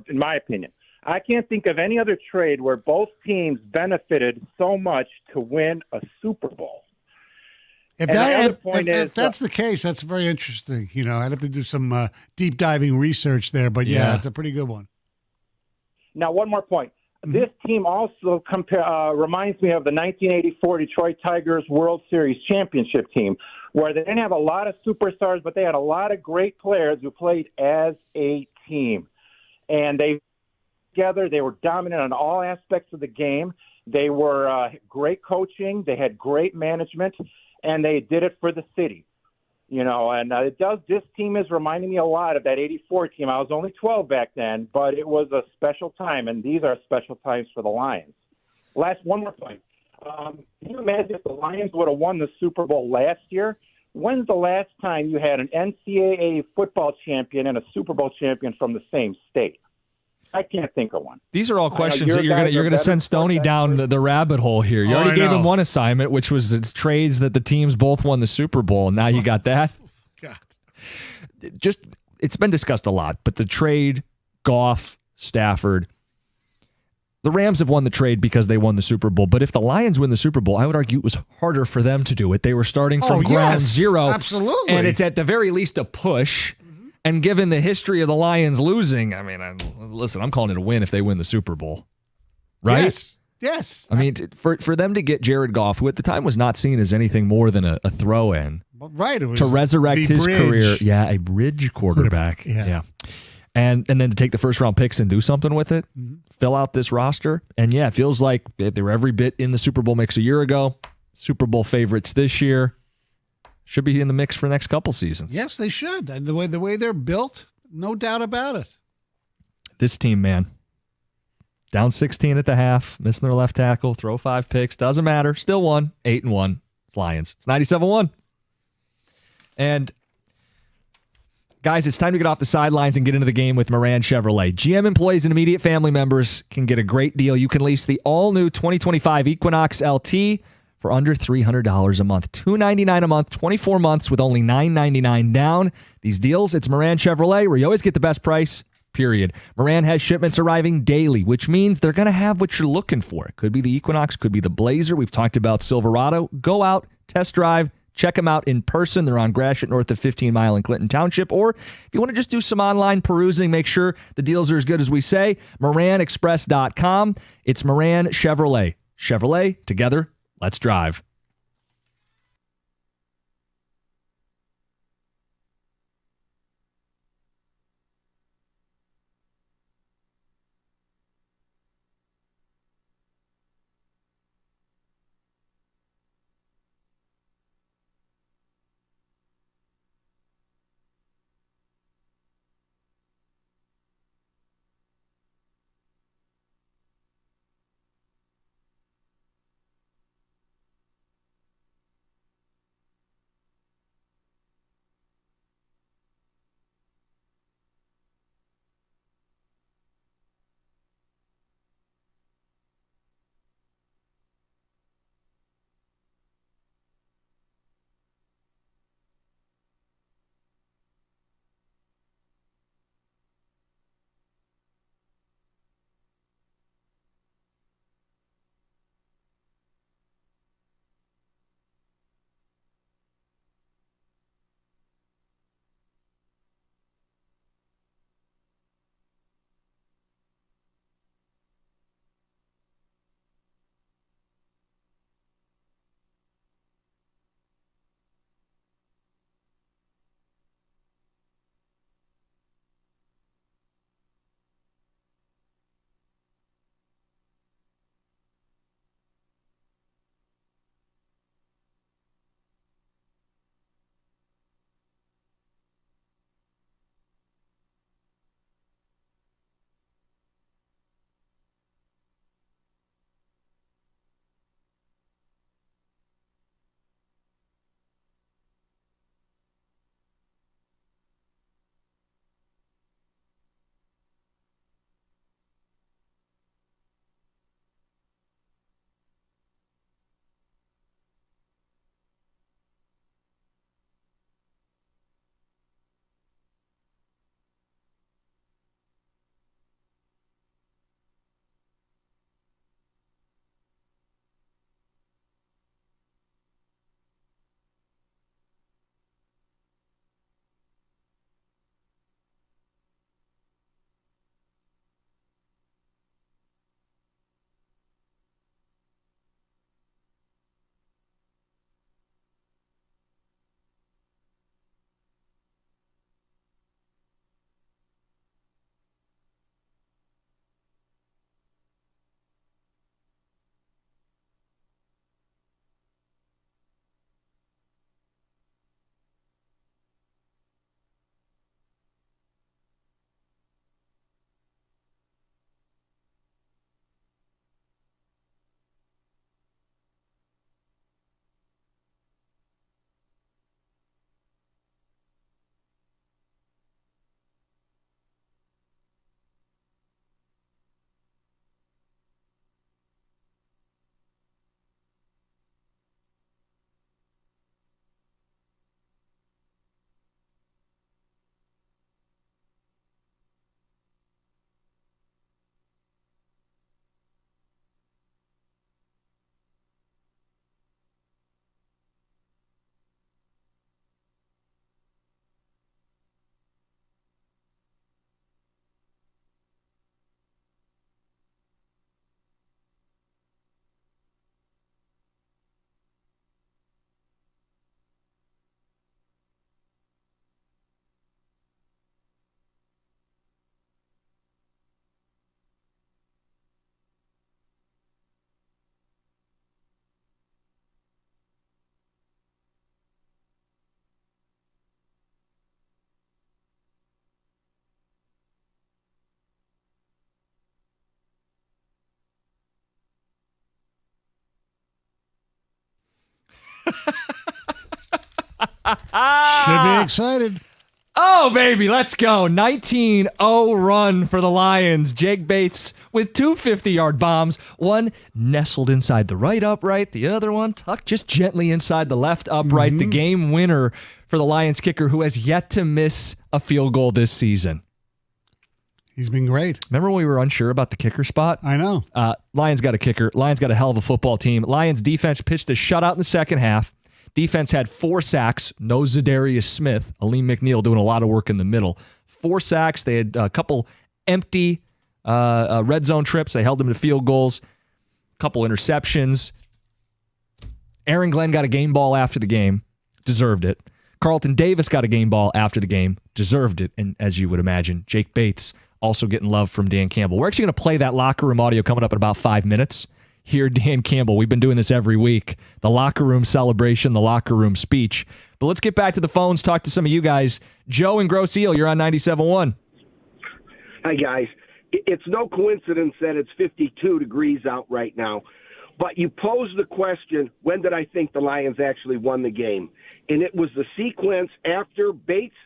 In my opinion, I can't think of any other trade where both teams benefited so much to win a Super Bowl. If that's the case, that's very interesting. I'd have to do some deep diving research there, but yeah, it's a pretty good one. Now, one more point. This team also reminds me of the 1984 Detroit Tigers World Series championship team, where they didn't have a lot of superstars, but they had a lot of great players who played as a team. And they were dominant on all aspects of the game. They were great coaching. They had great management, and they did it for the city. And this team is reminding me a lot of that 84 team. I was only 12 back then, but it was a special time, and these are special times for the Lions. One more point. Can you imagine if the Lions would have won the Super Bowl last year? When's the last time you had an NCAA football champion and a Super Bowl champion from the same state? I can't think of one. These are all questions that you're gonna send Stoney down the rabbit hole here. You already gave him one assignment, which was the trades that the teams both won the Super Bowl. And now you got that. God. It's been discussed a lot, but the trade, Goff, Stafford, the Rams have won the trade because they won the Super Bowl. But if the Lions win the Super Bowl, I would argue it was harder for them to do it. They were starting from ground zero. Absolutely. And it's at the very least a push. And given the history of the Lions losing, listen, I'm calling it a win if they win the Super Bowl. Right? Yes. I mean, for them to get Jared Goff, who at the time was not seen as anything more than a throw-in. Right. It was to resurrect his bridge. career. Yeah, a bridge quarterback. Yeah. And then to take the first-round picks and do something with it, fill out this roster. And, it feels like they were every bit in the Super Bowl mix a year ago. Super Bowl favorites this year. Should be in the mix for the next couple seasons. Yes, they should. And the way they're built, no doubt about it. This team, man, down 16 at the half, missing their left tackle, throw 5 picks, doesn't matter. Still won, 8-1. It's Lions. It's 97-1. And guys, it's time to get off the sidelines and get into the game with Moran Chevrolet. GM employees and immediate family members can get a great deal. You can lease the all-new 2025 Equinox LT for under $300 a month. $299 a month, 24 months with only $999 down. These deals, it's Moran Chevrolet, where you always get the best price, period. Moran has shipments arriving daily, which means they're going to have what you're looking for. It could be the Equinox, could be the Blazer. We've talked about Silverado. Go out, test drive, check them out in person. They're on Gratiot north of 15 Mile in Clinton Township. Or if you want to just do some online perusing, make sure the deals are as good as we say, MoranExpress.com. It's Moran Chevrolet. Chevrolet, together, let's drive. Should be excited. Oh, baby, let's go. 19-0 run for the Lions. Jake Bates with two 50-yard bombs. One nestled inside the right upright. The other one tucked just gently inside the left upright. The game winner for the Lions kicker, who has yet to miss a field goal this season. He's been great. Remember when we were unsure about the kicker spot? I know. Lions got a kicker. Lions got a hell of a football team. Lions defense pitched a shutout in the second half. Defense had 4 sacks. No Zadarius Smith. Aleem McNeil doing a lot of work in the middle. 4 sacks. They had a couple empty red zone trips. They held them to field goals. A couple interceptions. Aaron Glenn got a game ball after the game. Deserved it. Carlton Davis got a game ball after the game. Deserved it. And as you would imagine, Jake Bates also getting love from Dan Campbell. We're actually going to play that locker room audio coming up in about 5 minutes. Hear Dan Campbell. We've been doing this every week. The locker room celebration, the locker room speech. But let's get back to the phones, talk to some of you guys. Joe in Grosse Ile, you're on 97.1. Hi, guys. It's no coincidence that it's 52 degrees out right now. But you posed the question, when did I think the Lions actually won the game? And it was the sequence after Bates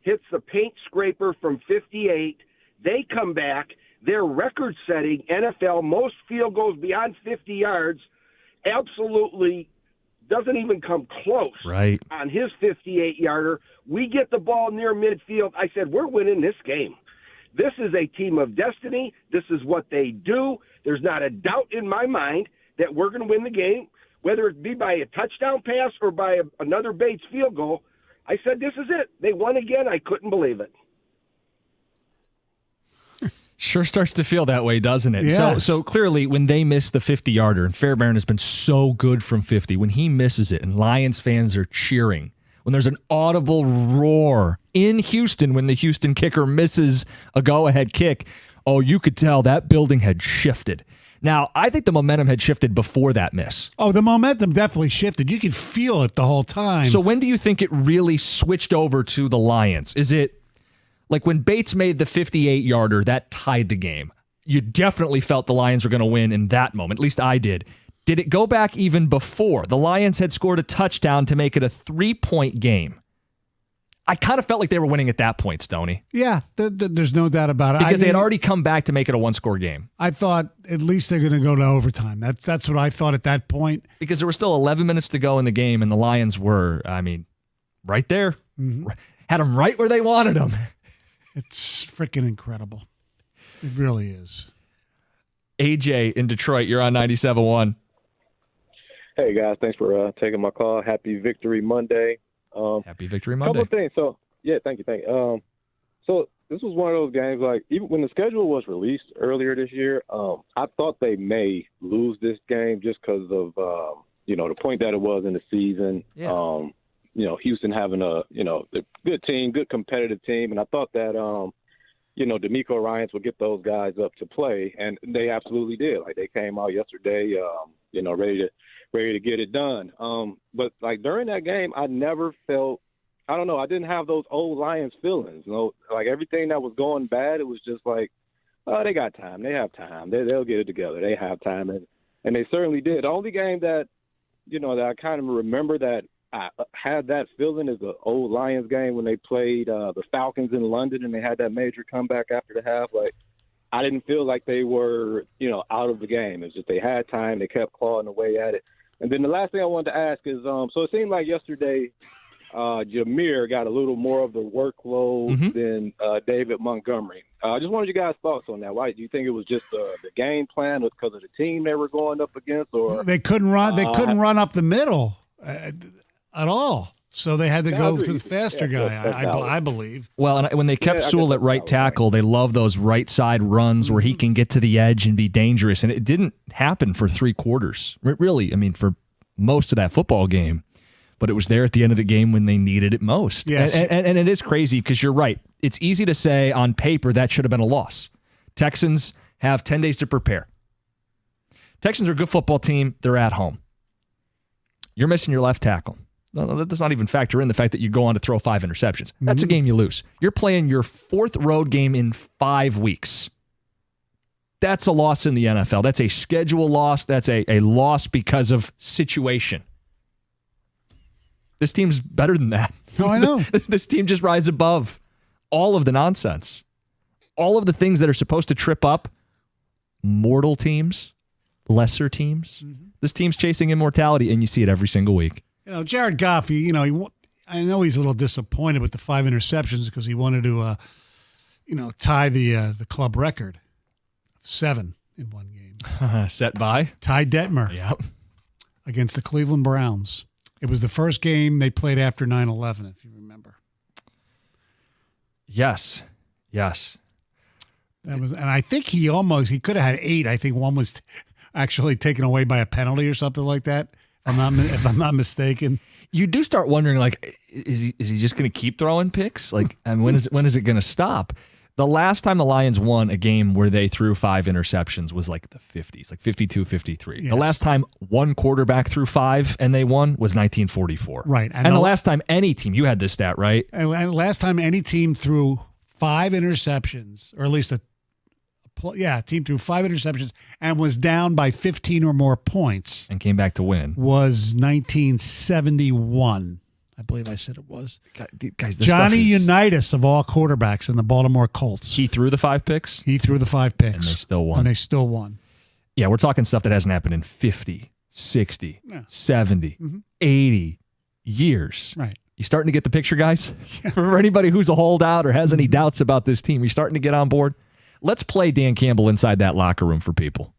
hits the paint scraper from 58. They come back. They're record-setting NFL, most field goals beyond 50 yards, absolutely doesn't even come close right on his 58-yarder. We get the ball near midfield. I said, we're winning this game. This is a team of destiny. This is what they do. There's not a doubt in my mind that we're going to win the game, whether it be by a touchdown pass or by another Bates field goal. I said, this is it. They won again. I couldn't believe it. Sure starts to feel that way, doesn't it? Yes. So clearly, when they miss the 50-yarder, and Fairbairn has been so good from 50, when he misses it and Lions fans are cheering, when there's an audible roar in Houston when the Houston kicker misses a go-ahead kick, oh, you could tell that building had shifted. Now, I think the momentum had shifted before that miss. Oh, the momentum definitely shifted. You could feel it the whole time. So when do you think it really switched over to the Lions? Is it like when Bates made the 58-yarder, that tied the game? You definitely felt the Lions were going to win in that moment. At least I did. Did it go back even before? The Lions had scored a touchdown to make it a 3-point game. I kind of felt like they were winning at that point, Stoney. Yeah, there's no doubt about it. Because they had already come back to make it a one-score game. I thought at least they're going to go to overtime. That's what I thought at that point. Because there were still 11 minutes to go in the game, and the Lions were, right there. Mm-hmm. Had them right where they wanted them. It's freaking incredible. It really is. AJ in Detroit, you're on 97.1. Hey, guys. Thanks for taking my call. Happy Victory Monday. Happy Victory Monday. Couple of things. So, yeah, thank you. So this was one of those games, like, even when the schedule was released earlier this year, I thought they may lose this game just because of, the point that it was in the season. Yeah. Houston having a good team, good competitive team. And I thought that, D'Amico Ryans would get those guys up to play. And they absolutely did. Like, they came out yesterday, ready to get it done. But like during that game, I never felt, I don't know, I didn't have those old Lions feelings. Like everything that was going bad, it was just like, oh, they got time. They have time. They'll get it together. They have time. And they certainly did. The only game that, that I kind of remember that I had that feeling is the old Lions game when they played the Falcons in London and they had that major comeback after the half. Like, I didn't feel like they were, out of the game. It's just they had time. They kept clawing away at it. And then the last thing I wanted to ask is, so it seemed like yesterday Jameer got a little more of the workload than David Montgomery. I just wanted you guys' thoughts on that. Why do you think it was just the game plan because of the team they were going up against, or they couldn't run? They couldn't run up the middle at all. So they had to go to the faster guy, I believe. Well, and when they kept Sewell at right tackle, they love those right side runs where he can get to the edge and be dangerous. And it didn't happen for 3 quarters. Really, for most of that football game. But it was there at the end of the game when they needed it most. Yes. And it is crazy because you're right. It's easy to say on paper that should have been a loss. Texans have 10 days to prepare. Texans are a good football team. They're at home. You're missing your left tackle. No, that does not even factor in the fact that you go on to throw 5 interceptions. That's a game you lose. You're playing your 4th road game in 5 weeks. That's a loss in the NFL. That's a schedule loss. That's a loss because of situation. This team's better than that. Oh, I know. This team just rises above all of the nonsense. All of the things that are supposed to trip up mortal teams, lesser teams. This team's chasing immortality, and you see it every single week. Jared Goff, I know he's a little disappointed with the 5 interceptions because he wanted to, tie the club record of 7 in one game. Set by? Ty Detmer. Yep. Against the Cleveland Browns. It was the first game they played after 9/11, if you remember. Yes. And I think he could have had 8. I think one was actually taken away by a penalty or something like that. If I'm not mistaken. You do start wondering, like, is he just going to keep throwing picks? Like, and when is it going to stop? The last time the Lions won a game where they threw 5 interceptions was like the 50s, like 52, 53. Yes. The last time one quarterback threw 5 and they won was 1944. Right. And the last time any team, you had this stat, right? And last time any team threw 5 interceptions, or at least a team threw 5 interceptions and was down by 15 or more points. And came back to win. Was 1971. I believe I said it was. Guys, this Johnny stuff is... Unitas of all quarterbacks in the Baltimore Colts. He threw the 5 picks? He threw the 5 picks. And they still won. Yeah, we're talking stuff that hasn't happened in 50, 60, 70, 80 years. Right. You starting to get the picture, guys? For anybody who's a holdout or has any doubts about this team, you starting to get on board? Let's play Dan Campbell inside that locker room for people.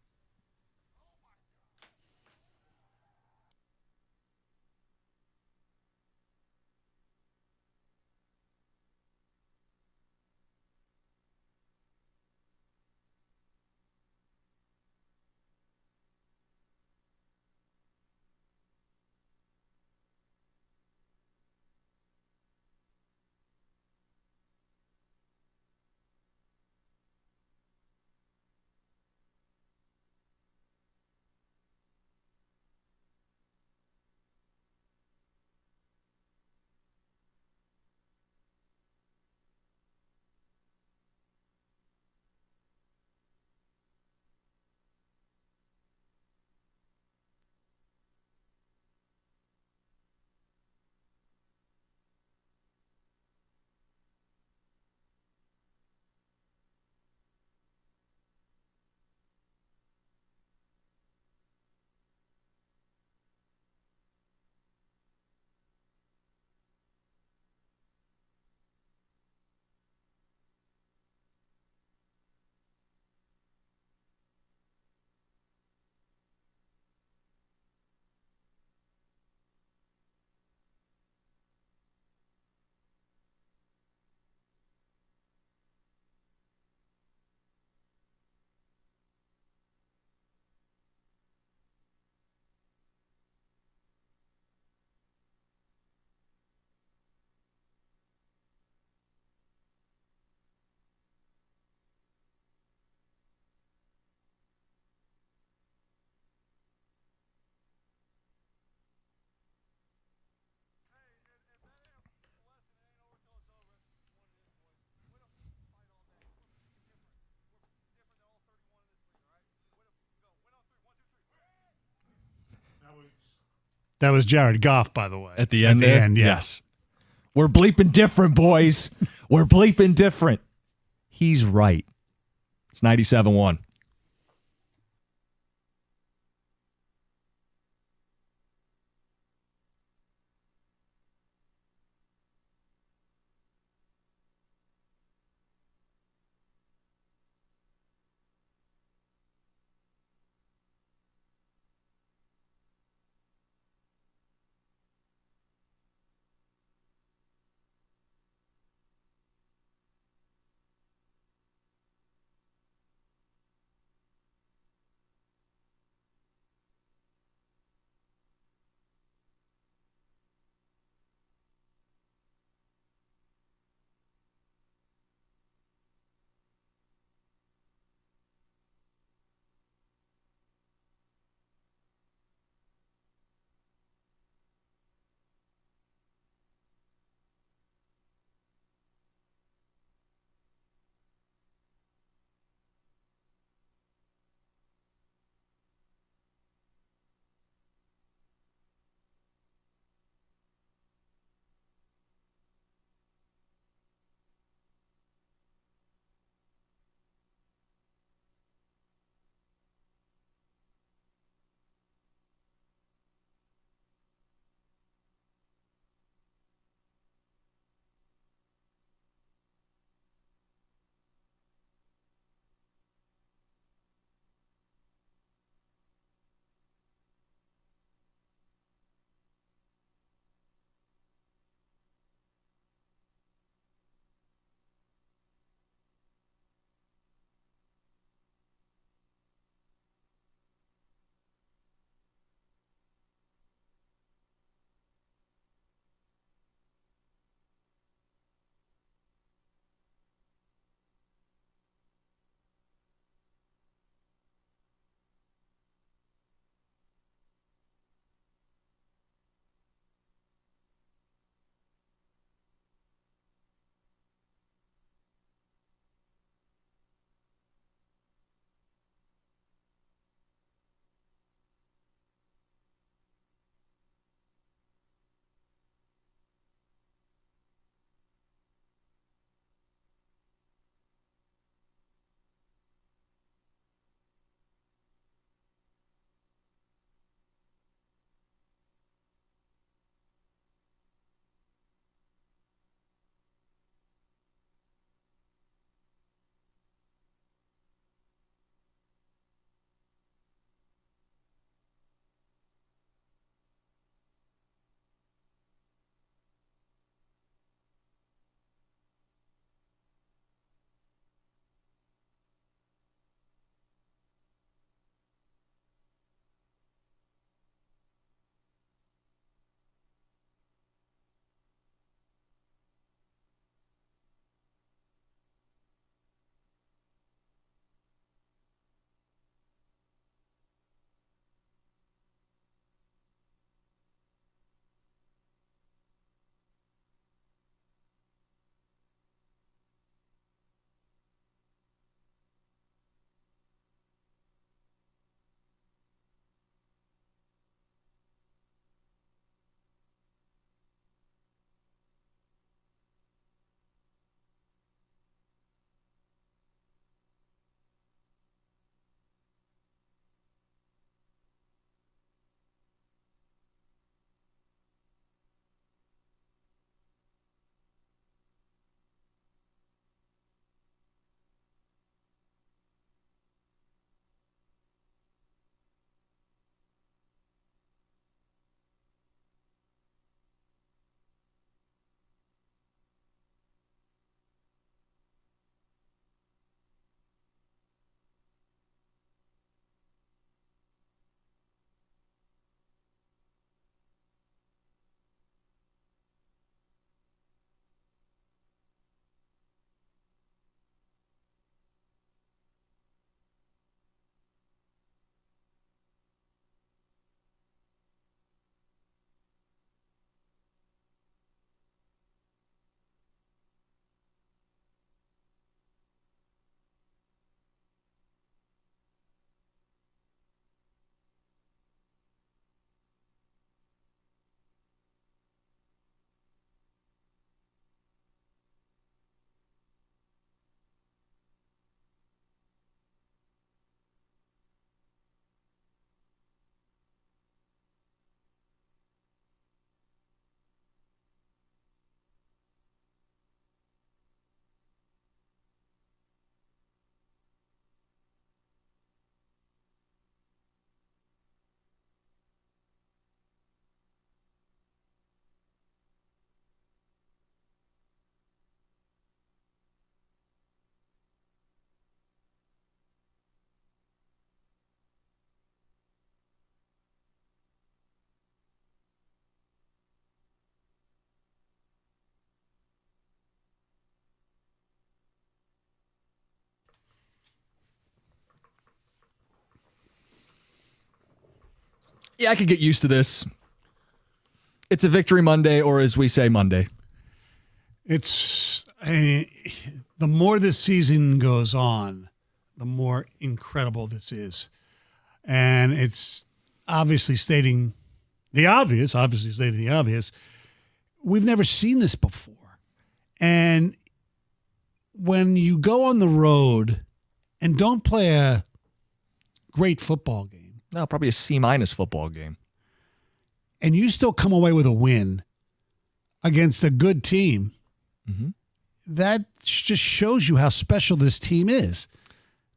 That was Jared Goff, by the way. At the end there? Yes. We're bleeping different, boys. We're bleeping different. He's right. It's 97-1. Yeah, I could get used to this. It's a victory Monday, or as we say, Monday. The more this season goes on, the more incredible this is. And it's obviously stating the obvious, We've never seen this before. And when you go on the road and don't play a great football game. No, probably a C- football game. And you still come away with a win against a good team. Mm-hmm. That just shows you how special this team is.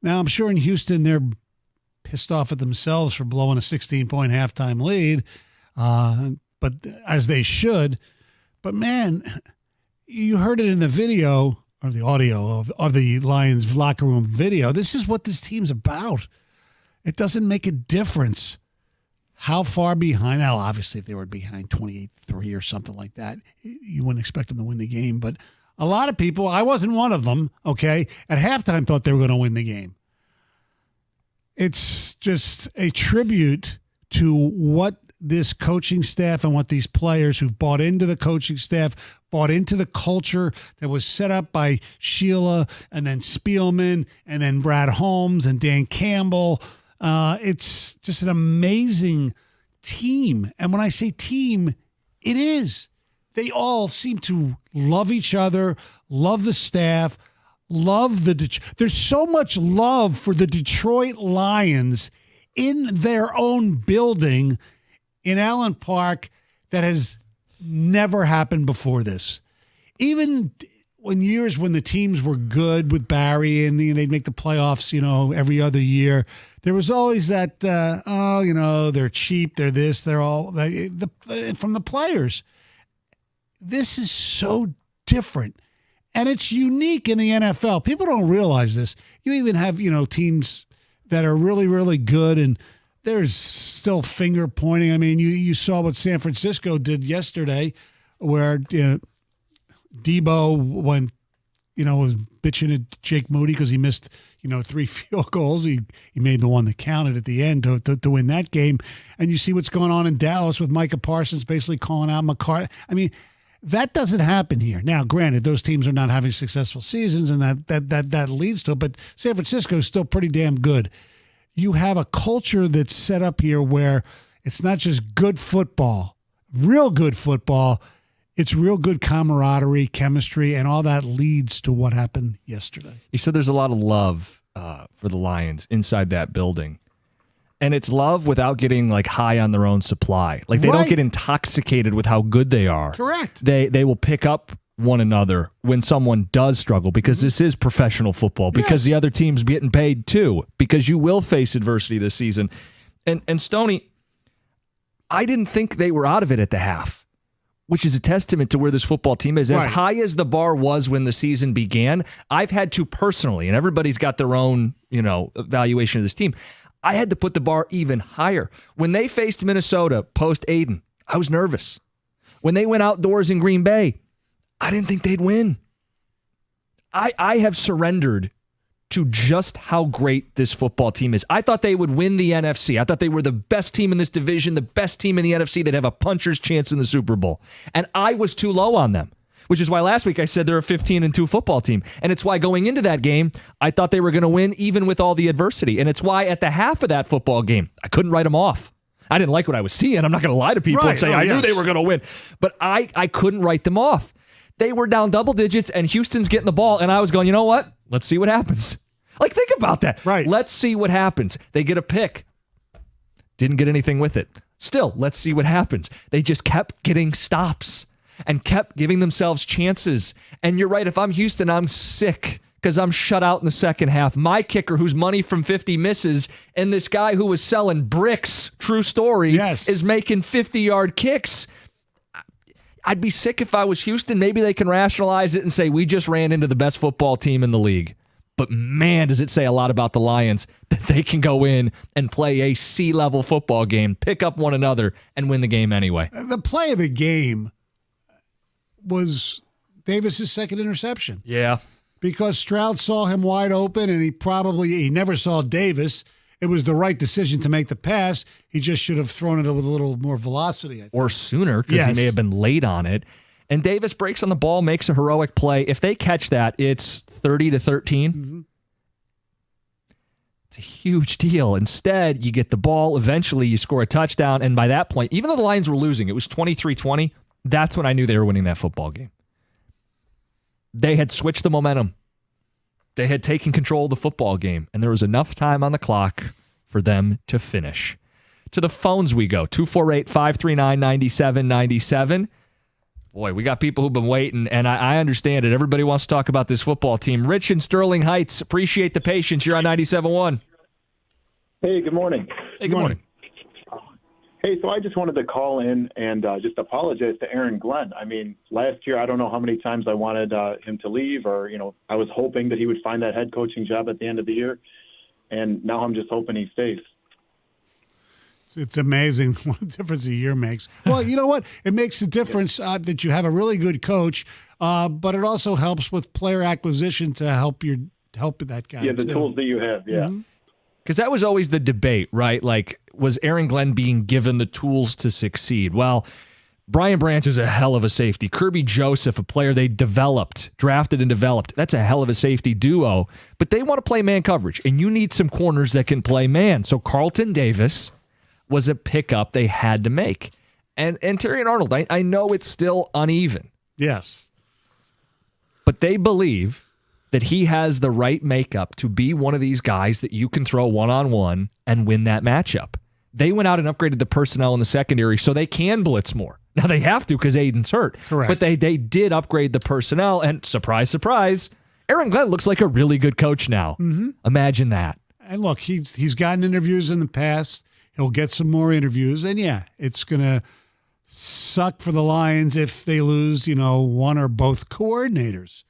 Now, I'm sure in Houston, they're pissed off at themselves for blowing a 16-point halftime lead, but as they should. But, man, you heard it in the video or the audio of the Lions locker room video. This is what this team's about. It doesn't make a difference how far behind. Now, obviously, if they were behind 28-3 or something like that, you wouldn't expect them to win the game. But a lot of people, I wasn't one of them, okay, at halftime thought they were going to win the game. It's just a tribute to what this coaching staff and what these players who've bought into the coaching staff, bought into the culture that was set up by Sheila and then Spielman and then Brad Holmes and Dan Campbell. It's just an amazing team. And when I say team, it is. They all seem to love each other, love the staff, love there's so much love for the Detroit Lions in their own building in Allen Park that has never happened before this. Even in years when the teams were good with Barry and they'd make the playoffs, every other year, there was always that, they're cheap, they're this, they're all, from the players. This is so different. And it's unique in the NFL. People don't realize this. You even have, teams that are really, really good, and there's still finger pointing. I mean, you saw what San Francisco did yesterday, where Debo went, was bitching at Jake Moody because he missed, 3 field goals. He made the one that counted at the end to win that game. And you see what's going on in Dallas with Micah Parsons basically calling out McCarthy. I mean, that doesn't happen here. Now, granted, those teams are not having successful seasons, and that leads to it, but San Francisco is still pretty damn good. You have a culture that's set up here where it's not just good football, real good football. It's real good camaraderie, chemistry, and all that leads to what happened yesterday. You said there's a lot of love for the Lions inside that building. And it's love without getting high on their own supply. They don't get intoxicated with how good they are. Correct. They will pick up one another when someone does struggle, because this is professional football, because the other team's getting paid too, because you will face adversity this season. And Stoney, I didn't think they were out of it at the half, which is a testament to where this football team is. As high as the bar was when the season began, I've had to personally, and everybody's got their own, evaluation of this team, I had to put the bar even higher. When they faced Minnesota post-Aiden, I was nervous. When they went outdoors in Green Bay, I didn't think they'd win. I have surrendered to just how great this football team is. I thought they would win the NFC. I thought they were the best team in this division, the best team in the NFC. They'd have a puncher's chance in the Super Bowl. And I was too low on them, which is why last week I said they're a 15-2 football team. And it's why going into that game, I thought they were going to win even with all the adversity. And it's why at the half of that football game, I couldn't write them off. I didn't like what I was seeing. I'm not going to lie to people and say I knew they were going to win. But I couldn't write them off. They were down double digits, and Houston's getting the ball, and I was going, you know what? Let's see what happens. Think about that. Right. Let's see what happens. They get a pick. Didn't get anything with it. Still, let's see what happens. They just kept getting stops and kept giving themselves chances. And you're right, if I'm Houston, I'm sick because I'm shut out in the second half. My kicker, whose money from 50 misses, and this guy who was selling bricks, true story, is making 50-yard kicks. I'd be sick if I was Houston. Maybe they can rationalize it and say, we just ran into the best football team in the league. But man, does it say a lot about the Lions that they can go in and play a C-level football game, pick up one another, and win the game anyway. The play of the game was Davis's second interception. Yeah. Because Stroud saw him wide open, and he never saw Davis, it was the right decision to make the pass. He just should have thrown it with a little more velocity, I think. Or sooner, because he may have been late on it. And Davis breaks on the ball, makes a heroic play. If they catch that, it's 30-13. Mm-hmm. It's a huge deal. Instead, you get the ball. Eventually, you score a touchdown. And by that point, even though the Lions were losing, it was 23-20. That's when I knew they were winning that football game. They had switched the momentum. They had taken control of the football game, and there was enough time on the clock for them to finish. To the phones we go, 248-539-9797. Boy, we got people who've been waiting, and I understand it. Everybody wants to talk about this football team. Rich in Sterling Heights, appreciate the patience. You're on 97.1. Hey, good morning. Hey, good morning. Hey, so I just wanted to call in and just apologize to Aaron Glenn. I mean, last year, I don't know how many times I wanted him to leave, or, I was hoping that he would find that head coaching job at the end of the year. And now I'm just hoping he stays. It's amazing what a difference a year makes. Well, you know what? It makes a difference that you have a really good coach, but it also helps with player acquisition to help that guy. Yeah, the tools that you have, yeah. Mm-hmm. Because that was always the debate, right? Like, was Aaron Glenn being given the tools to succeed? Well, Brian Branch is a hell of a safety. Kirby Joseph, a player they drafted and developed. That's a hell of a safety duo. But they want to play man coverage, and you need some corners that can play man. So Carlton Davis was a pickup they had to make. And Terrion Arnold, I know it's still uneven. Yes. But they believe that he has the right makeup to be one of these guys that you can throw one-on-one and win that matchup. They went out and upgraded the personnel in the secondary so they can blitz more. Now, they have to because Aiden's hurt. Correct. But they did upgrade the personnel, and surprise, surprise, Aaron Glenn looks like a really good coach now. Mm-hmm. Imagine that. And look, he's gotten interviews in the past. He'll get some more interviews. And, yeah, it's going to suck for the Lions if they lose, one or both coordinators.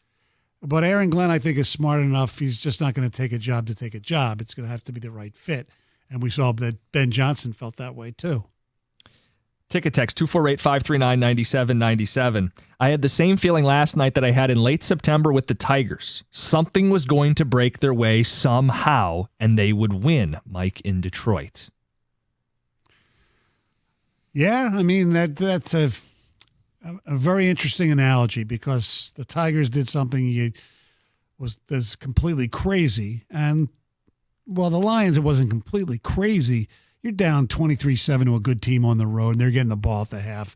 But Aaron Glenn, I think, is smart enough. He's just not going to take a job to take a job. It's going to have to be the right fit. And we saw that Ben Johnson felt that way, too. Ticket text 248-539-9797. I had the same feeling last night that I had in late September with the Tigers. Something was going to break their way somehow, and they would win. Mike in Detroit. Yeah, I mean, that's a very interesting analogy because the Tigers did something that's completely crazy. And, well, the Lions, it wasn't completely crazy. You're down 23-7 to a good team on the road, and they're getting the ball at the half.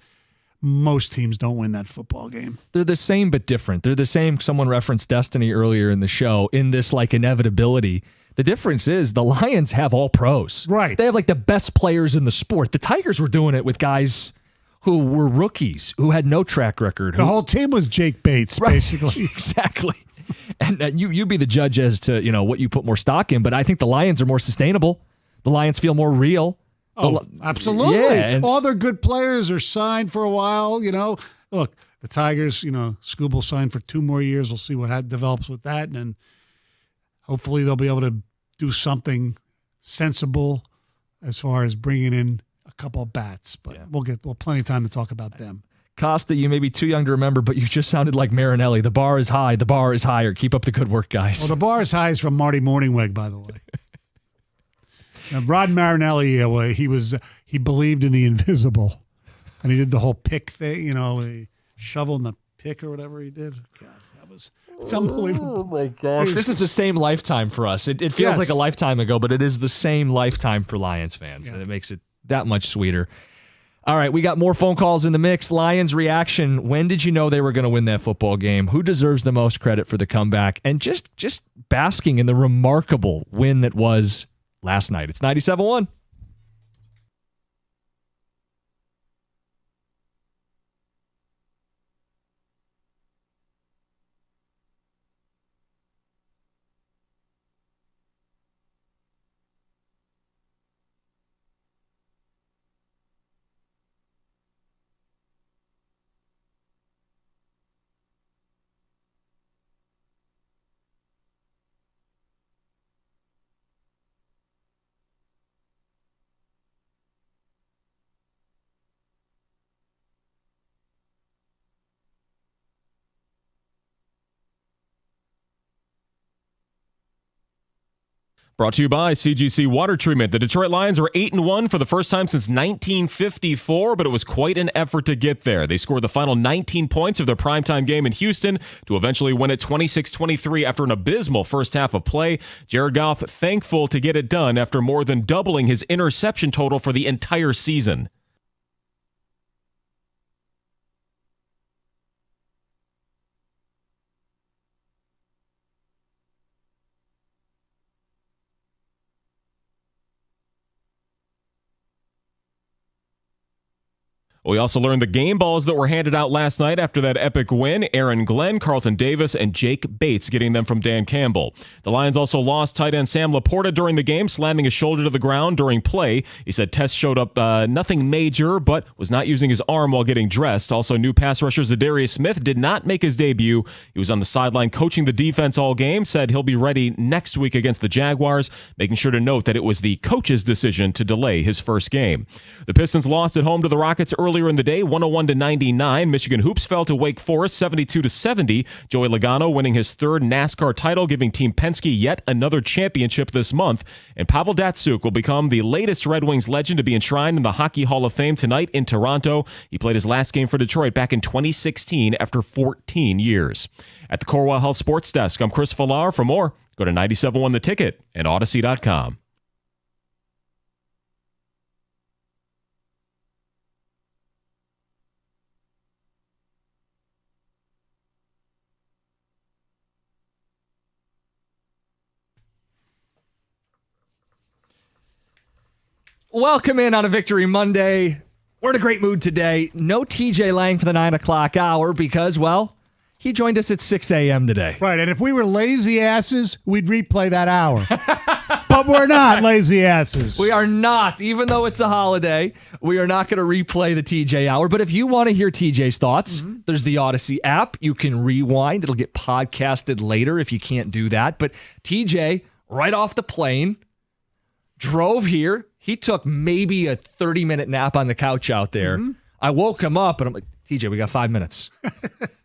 Most teams don't win that football game. They're the same but different. They're the same. Someone referenced destiny earlier in the show in this like inevitability. The difference is the Lions have all pros. Right. They have like the best players in the sport. The Tigers were doing it with guys who were rookies, who had no track record. The whole team was Jake Bates, right, basically. Exactly. And you be the judge as to what you put more stock in, but I think the Lions are more sustainable. The Lions feel more real. Oh, absolutely. Yeah, all their good players are signed for a while, Look, the Tigers, Scooble signed for 2 more years. We'll see what develops with that. And then hopefully they'll be able to do something sensible as far as bringing in a couple of bats. But we'll plenty of time to talk about them. Costa, you may be too young to remember, but you just sounded like Marinelli. The bar is high. The bar is higher. Keep up the good work, guys. Well, the bar is high is from Marty Morningweg, by the way. Now, Rod Marinelli, he believed in the invisible, and he did the whole pick thing, the shovel in the pick or whatever he did. God, it's unbelievable. Oh my gosh, this is the same lifetime for us. It feels like a lifetime ago, but it is the same lifetime for Lions fans, and it makes it that much sweeter. All right, we got more phone calls in the mix. Lions reaction. When did you know they were going to win that football game? Who deserves the most credit for the comeback? And just basking in the remarkable win that was last night. It's 97.1. Brought to you by CGC Water Treatment. The Detroit Lions are 8-1 for the first time since 1954, but it was quite an effort to get there. They scored the final 19 points of their primetime game in Houston to eventually win it 26-23 after an abysmal first half of play. Jared Goff thankful to get it done after more than doubling his interception total for the entire season. We also learned the game balls that were handed out last night after that epic win. Aaron Glenn, Carlton Davis, and Jake Bates getting them from Dan Campbell. The Lions also lost tight end Sam Laporta during the game, slamming his shoulder to the ground during play. He said Tess showed up nothing major, but was not using his arm while getting dressed. Also, new pass rusher Zadarius Smith did not make his debut. He was on the sideline coaching the defense all game, said he'll be ready next week against the Jaguars, making sure to note that it was the coach's decision to delay his first game. The Pistons lost at home to the Rockets earlier in the day, 101-99. Michigan Hoops fell to Wake Forest, 72-70. Joey Logano winning his third NASCAR title, giving Team Penske yet another championship this month. And Pavel Datsyuk will become the latest Red Wings legend to be enshrined in the Hockey Hall of Fame tonight in Toronto. He played his last game for Detroit back in 2016 after 14 years. At the Corewell Health Sports Desk, I'm Chris Villar. For more, go to 97.1 The Ticket and Odyssey.com. Welcome in on a Victory Monday. We're in a great mood today. No TJ Lang for the 9 o'clock hour because, well, he joined us at 6 a.m. today. Right, and if we were lazy asses, we'd replay that hour. But we're not lazy asses. We are not. Even though it's a holiday, we are not going to replay the TJ hour. But if you want to hear TJ's thoughts, there's the Odyssey app. You can rewind. It'll get podcasted later if you can't do that. But TJ, right off the plane, drove here. He took maybe a 30-minute nap on the couch out there. I woke him up, and I'm like, TJ, we got 5 minutes.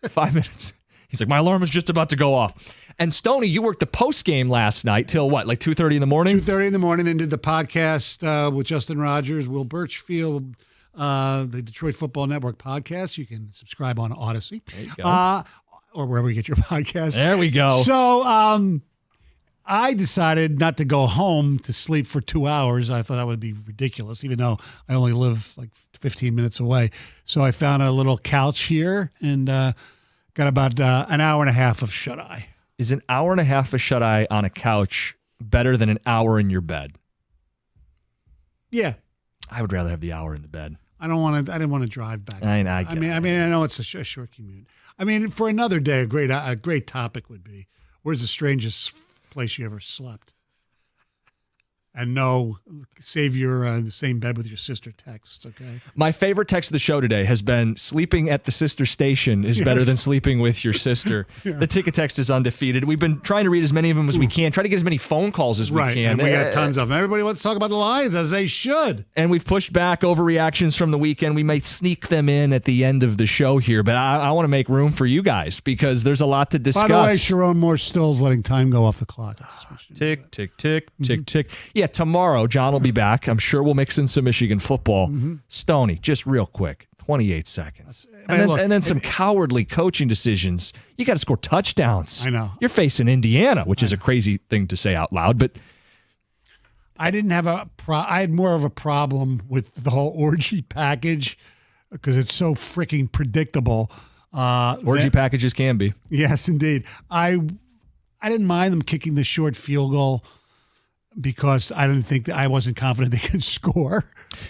5 minutes. He's like, my alarm is just about to go off. And Stoney, you worked the post game last night till what, like 2:30 in the morning? 2:30 in the morning, then did the podcast with Justin Rogers, Will Birchfield, the Detroit Football Network podcast. You can subscribe on Odyssey. There you go. Or wherever you get your podcast. There we go. So I decided not to go home to sleep for 2 hours. I thought that would be ridiculous, even though I only live like 15 minutes away. So I found a little couch here and got about an hour and a half of shut-eye. Is an hour and a half of shut-eye on a couch better than an hour in your bed? Yeah. I would rather have the hour in the bed. I didn't want to drive back. I know it's a short commute. I mean, for another day, a great topic would be, where's the strangest place you ever slept? And no, save your in the same bed with your sister texts, okay? My favorite text of the show today has been sleeping at the sister station is better than sleeping with your sister. Yeah. The ticket text is undefeated. We've been trying to read as many of them as we can, try to get as many phone calls as we can. And we got tons of them. Everybody wants to talk about the Lions, as they should. And we've pushed back overreactions from the weekend. We may sneak them in at the end of the show here, but I want to make room for you guys because there's a lot to discuss. By the way, Sharon Moore Still's letting time go off the clock. Tick, tick, tick, tick, tick. Yeah, tomorrow, John will be back. I'm sure we'll mix in some Michigan football. Stoney, just real quick, 28 seconds. And then some cowardly coaching decisions. You got to score touchdowns. I know. You're facing Indiana, which is a crazy thing to say out loud, but I didn't have I had more of a problem with the whole orgy package because it's so freaking predictable. Orgy packages can be. Yes, indeed. I didn't mind them kicking the short field goal because I wasn't confident they could score.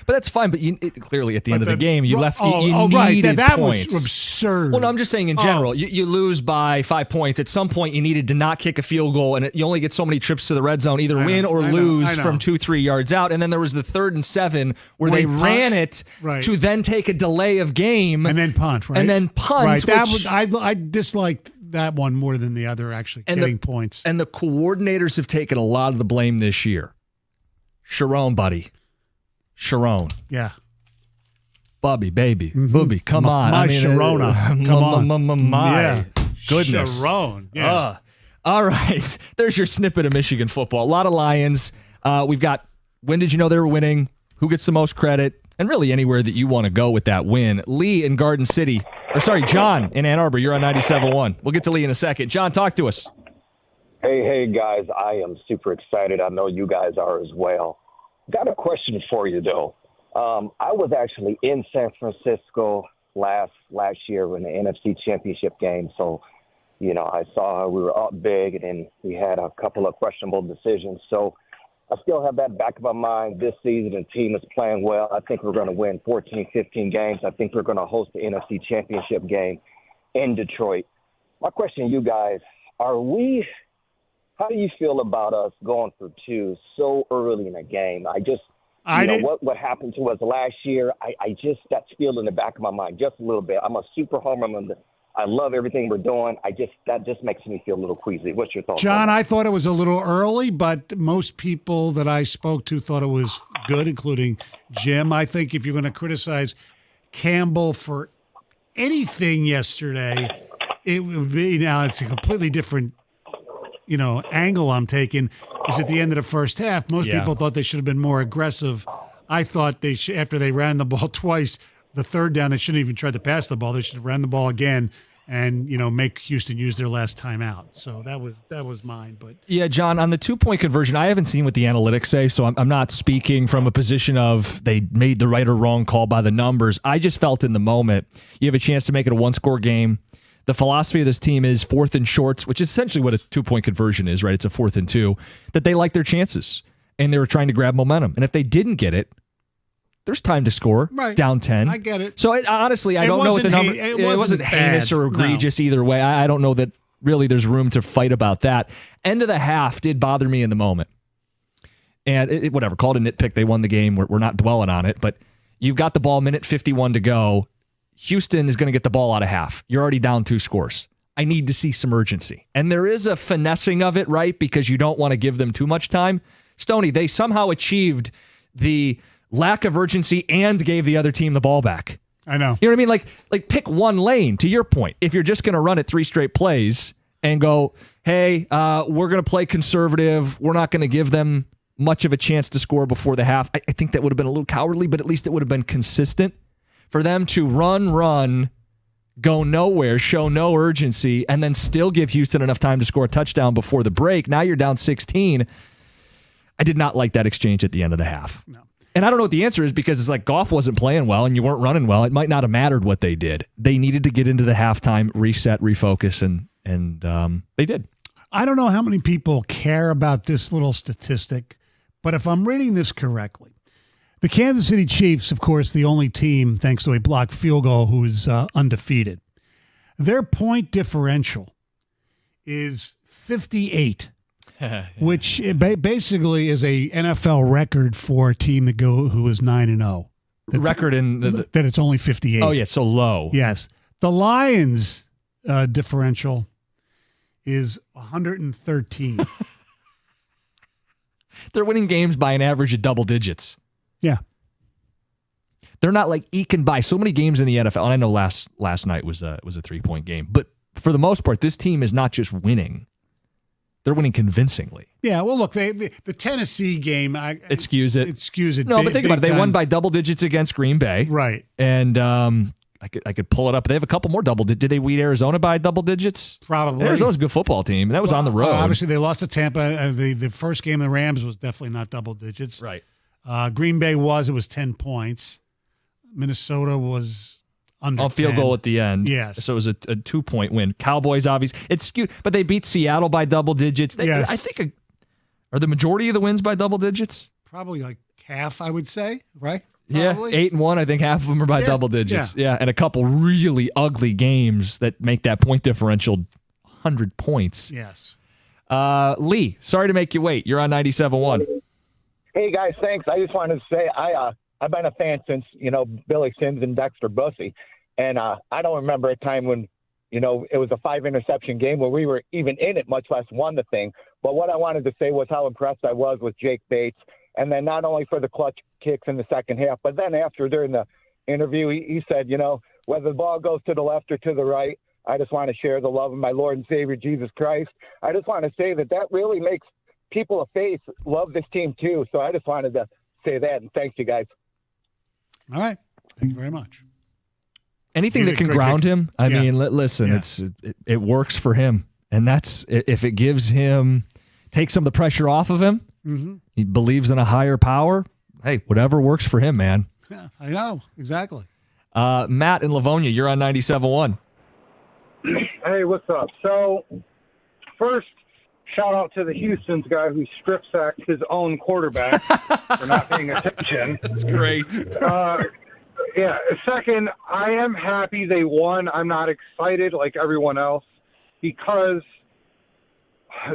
But that's fine. But clearly, at the end of the game, you left. You right. needed That points. was absurd. Well, no, I'm just saying in general, you lose by 5 points. At some point, you needed to not kick a field goal, and you only get so many trips to the red zone, either win or lose from 2-3 yards out. And then there was the 3rd and 7 where they ran it to then take a delay of game and then punt, right? And then punt. Right. That was I disliked that one more than the other. Actually, getting points. And the coordinators have taken a lot of the blame this year. Sharon, buddy. Sharon. Yeah. Bubby, baby. Booby, come on. My Sharona. Come on. My yeah. goodness. Sharon. Yeah. All right. There's your snippet of Michigan football. A lot of Lions. We've got when did you know they were winning? Who gets the most credit? And really anywhere that you want to go with that win. Lee in Garden City. John in Ann Arbor. You're on 97.1. We'll get to Lee in a second. John, talk to us. Hey, guys. I am super excited. I know you guys are as well. Got a question for you, though. I was actually in San Francisco last year in the NFC Championship game. So, I saw how we were up big, and then we had a couple of questionable decisions. So I still have that back of my mind. This season, the team is playing well. I think we're going to win 14, 15 games. I think we're going to host the NFC Championship game in Detroit. My question to you guys, how do you feel about us going for two so early in a game? What happened to us last year, I just, that feel in the back of my mind just a little bit. I'm a super homer. I love everything we're doing. That just makes me feel a little queasy. What's your thoughts? John, I thought it was a little early, but most people that I spoke to thought it was good, including Jim. I think if you're going to criticize Campbell for anything yesterday, it would be, now it's a completely different, angle I'm taking, is at the end of the first half. Most people thought they should have been more aggressive. I thought after they ran the ball twice, the third down, they shouldn't even try to pass the ball. They should have ran the ball again and, make Houston use their last timeout. So that was mine. But yeah, John, on the 2-point conversion, I haven't seen what the analytics say, so I'm not speaking from a position of they made the right or wrong call by the numbers. I just felt in the moment you have a chance to make it a one-score game. The philosophy of this team is 4th and shorts, which is essentially what a 2-point conversion is, right? It's a 4th and 2, that they like their chances, and they were trying to grab momentum. And if they didn't get it, there's time to score. Right. Down 10. I get it. So honestly, I don't know what the number. It wasn't heinous or egregious either way. I don't know that really there's room to fight about that. End of the half did bother me in the moment. And whatever, called a nitpick. They won the game. We're not dwelling on it. But you've got the ball, minute 51 to go. Houston is going to get the ball out of half. You're already down 2 scores. I need to see some urgency. And there is a finessing of it, right? Because you don't want to give them too much time. Stoney, they somehow achieved the lack of urgency and gave the other team the ball back. I know. You know what I mean? Like pick one lane, to your point. If you're just going to run it 3 straight plays and go, hey, we're going to play conservative. We're not going to give them much of a chance to score before the half. I think that would have been a little cowardly, but at least it would have been consistent. For them to run, go nowhere, show no urgency, and then still give Houston enough time to score a touchdown before the break. Now you're down 16. I did not like that exchange at the end of the half. No. And I don't know what the answer is, because it's like Goff wasn't playing well and you weren't running well. It might not have mattered what they did. They needed to get into the halftime, reset, refocus, and they did. I don't know how many people care about this little statistic, but if I'm reading this correctly, the Kansas City Chiefs, of course, the only team, thanks to a blocked field goal, who is undefeated. Their point differential is 58. Which basically is a NFL record for a team who is 9-0. Record in that it's only 58. Oh yeah, so low. Yes, the Lions differential is 113. They're winning games by an average of double digits. Yeah, they're not like eking by so many games in the NFL. And I know last night was a 3-point game, but for the most part, this team is not just winning. They're winning convincingly. Yeah, well, look, the Tennessee game, it skews it. It skews it. No, but think about it. They won by double digits against Green Bay. Right. And I could pull it up. They have a couple more double digits. Did they beat Arizona by double digits? Probably. Arizona's a good football team. That was on the road. Obviously, they lost to Tampa. The first game of the Rams was definitely not double digits. Right. Green Bay was 10 points. Minnesota was under on field 10. goal at the end. Yes. So it was a 2-point win. Cowboys, obviously. It's skewed, but they beat Seattle by double digits. Yes. I think are the majority of the wins by double digits? Probably like half, I would say, right? Probably. Yeah, 8-1. I think half of them are by double digits. Yeah, and a couple really ugly games that make that point differential 100 points. Yes. Lee, sorry to make you wait. You're on 97.1. Hey, guys, thanks. I just wanted to say I've been a fan since, Billy Sims and Dexter Bussey. And I don't remember a time when, it was a 5-interception game where we were even in it, much less won the thing. But what I wanted to say was how impressed I was with Jake Bates. And then not only for the clutch kicks in the second half, but then after during the interview, he said, whether the ball goes to the left or to the right, I just want to share the love of my Lord and Savior, Jesus Christ. I just want to say that really makes people of faith love this team too. So I just wanted to say that, and thanks you guys. All right. Thank you very much. Anything He's that a can great ground pick. him, I Yeah. mean, listen, Yeah. it works for him. And that's, if it gives him, takes some of the pressure off of him, Mhm. he believes in a higher power, hey, whatever works for him, man. Yeah, I know. Exactly. Matt in Livonia, you're on 97.1. Hey, what's up? So, first, shout out to the Houston's guy who strip sacked his own quarterback for not paying attention. That's great. Yeah. Second, I am happy they won. I'm not excited like everyone else because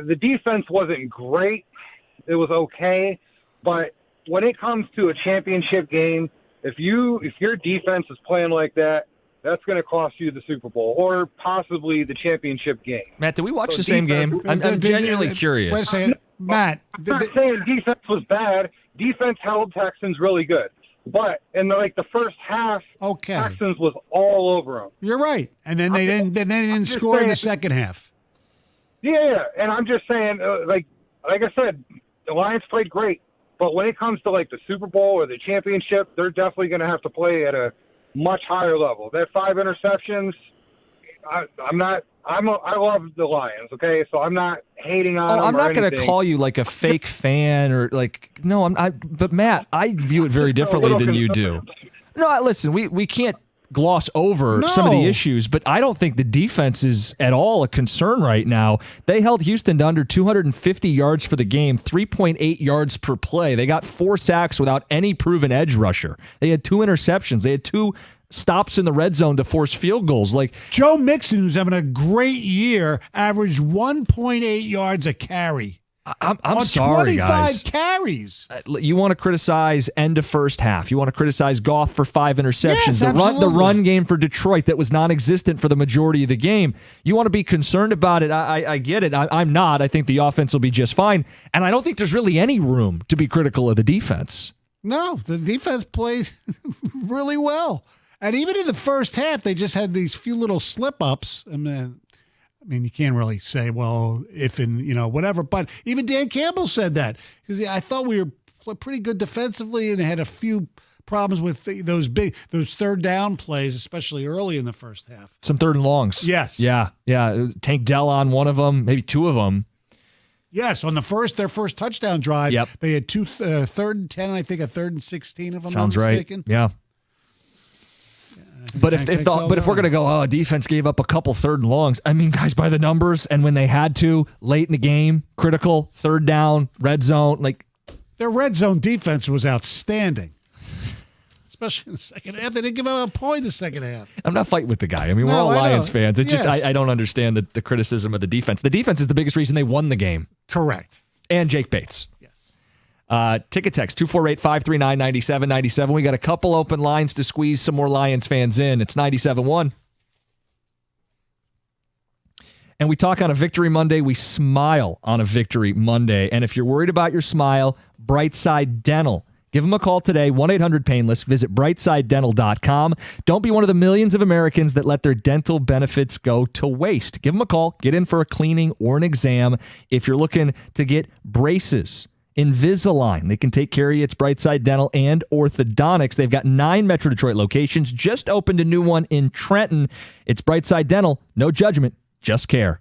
the defense wasn't great. It was okay, but when it comes to a championship game, if your defense is playing like that, that's going to cost you the Super Bowl or possibly the championship game. Matt, did we watch So the same game? defense- I'm genuinely curious. Wait a second. Matt. I'm not saying defense was bad. Defense held Texans really good. But in the first half, Texans was all over them. You're right. And then they didn't just score in the saying- second half. Yeah, and I'm just saying, like I said, the Lions played great. But when it comes to the Super Bowl or the championship, they're definitely going to have to play at a much higher level. That 5 interceptions, I love the Lions. Okay, so I'm not hating on them. I'm not going to anything. call you like a fake fan or no. But Matt, I view it very differently than you do. No, listen, we can't gloss over some of the No. issues, but I don't think the defense is at all a concern right now. They held Houston to under 250 yards for the game, 3.8 yards per play. They got 4 sacks without any proven edge rusher. They had 2 interceptions. They had 2 stops in the red zone to force field goals. Joe Mixon, who's having a great year, averaged 1.8 yards a carry. I'm on sorry, 25 guys. carries. You want to criticize end of first half. You want to criticize Goff for 5 interceptions. Yes, the absolutely. run game for Detroit that was non-existent for the majority of the game. You want to be concerned about it. I get it. I'm not. I think the offense will be just fine. And I don't think there's really any room to be critical of the defense. No, the defense played really well. And even in the first half, they just had these few little slip-ups. I mean, you can't really say, well, if and, whatever. But even Dan Campbell said that. Because I thought we were pretty good defensively, and they had a few problems with those third down plays, especially early in the first half. Some 3rd and longs. Yes. Yeah. Tank Dell on one of them, maybe 2 of them. Yes, on their first touchdown drive, Yep. they had 2 3rd and 10, and I think a 3rd and 16, if I'm Sounds not right. mistaken. Yeah. But if Tank Dell we're going to go, defense gave up a couple 3rd and longs. I mean, guys, by the numbers, and when they had to late in the game, critical 3rd down, red zone, Their red zone defense was outstanding, especially in the second half. They didn't give up a point in the second half. I'm not fighting with the guy. I mean, we're No, all I know. Lions fans. It's just Yes. I don't understand the criticism of the defense. The defense is the biggest reason they won the game. Correct. And Jake Bates. Ticket text 248-539-9797. We got a couple open lines to squeeze some more Lions fans in. It's 97.1. And we talk on a Victory Monday. We smile on a Victory Monday. And if you're worried about your smile, Brightside Dental. Give them a call today, 1-800-PAINLESS. Visit brightsidedental.com. Don't be one of the millions of Americans that let their dental benefits go to waste. Give them a call. Get in for a cleaning or an exam. If you're looking to get braces, Invisalign, they can take care of you. It's Brightside Dental and Orthodontics. They've got 9 Metro Detroit locations. Just opened a new one in Trenton. It's Brightside Dental. No judgment, just care.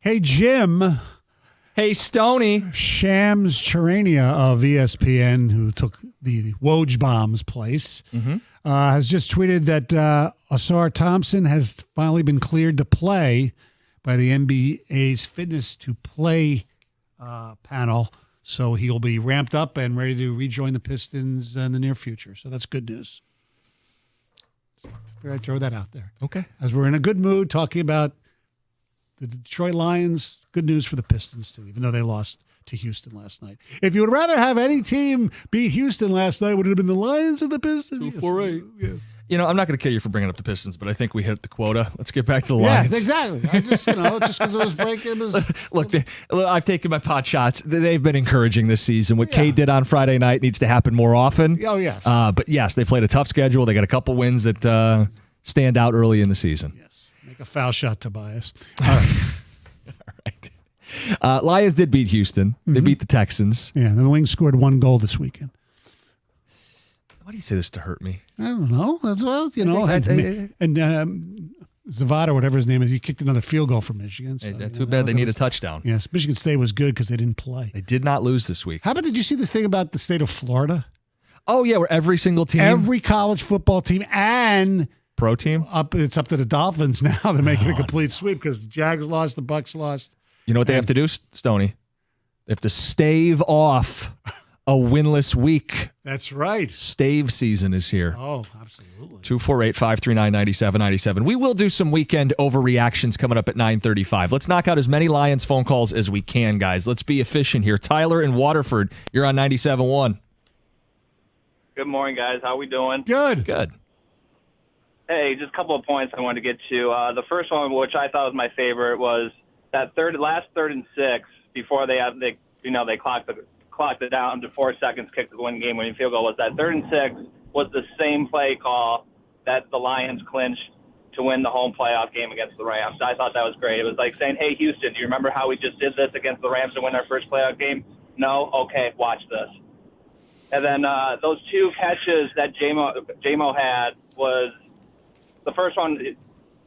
Hey, Jim. Hey, Stoney. Shams Charania of ESPN, who took the Woj Bomb's place, has just tweeted that Asar Thompson has finally been cleared to play by the NBA's Fitness to Play panel. So he'll be ramped up and ready to rejoin the Pistons in the near future. So that's good news. I'd throw that out there. Okay. As we're in a good mood talking about the Detroit Lions, good news for the Pistons, too, even though they lost to Houston last night. If you would rather have any team beat Houston last night, would it have been the Lions or the Pistons? 2-4-8. Yes. You know, I'm not going to kill you for bringing up the Pistons, but I think we hit the quota. Let's get back to the Lions. Yes, exactly. I just, just because it was breaking. Look, I've taken my pot shots. They've been encouraging this season. What Cade did on Friday night needs to happen more often. Oh, yes. But yes, they played a tough schedule. They got a couple wins that stand out early in the season. Yes. Make a foul shot, Tobias. All right. Lions did beat Houston. They beat the Texans. Yeah, the Wings scored 1 goal this weekend. Why do you say this to hurt me? I don't know. Well, and Zavada, whatever his name is, he kicked another field goal for Michigan. So, too bad they need a touchdown. Yes, Michigan State was good because they didn't play. They did not lose this week. How about, did you see this thing about the state of Florida? Oh, yeah, where every single team. Every college football team and pro team? It's up to the Dolphins now to make it a complete sweep because the Jags lost, the Bucks lost. You know what they have to do, Stoney? They have to stave off a winless week. That's right. Stave season is here. Oh, absolutely. 248-539-9797. We will do some weekend overreactions coming up at 9:35. Let's knock out as many Lions phone calls as we can, guys. Let's be efficient here. Tyler in Waterford, you're on 97.1. Good morning, guys. How we doing? Good. Good. Hey, just a couple of points I wanted to get to. The first one, which I thought was my favorite, was that last 3rd and 6 before they clocked it down to 4 seconds, kicked the game-winning field goal. Was that 3rd and 6 was the same play call that the Lions clinched to win the home playoff game against the Rams. I thought that was great. It was like saying, "Hey, Houston, do you remember how we just did this against the Rams to win our first playoff game? No? Okay, watch this." And then those 2 catches that J-Mo had was the first one.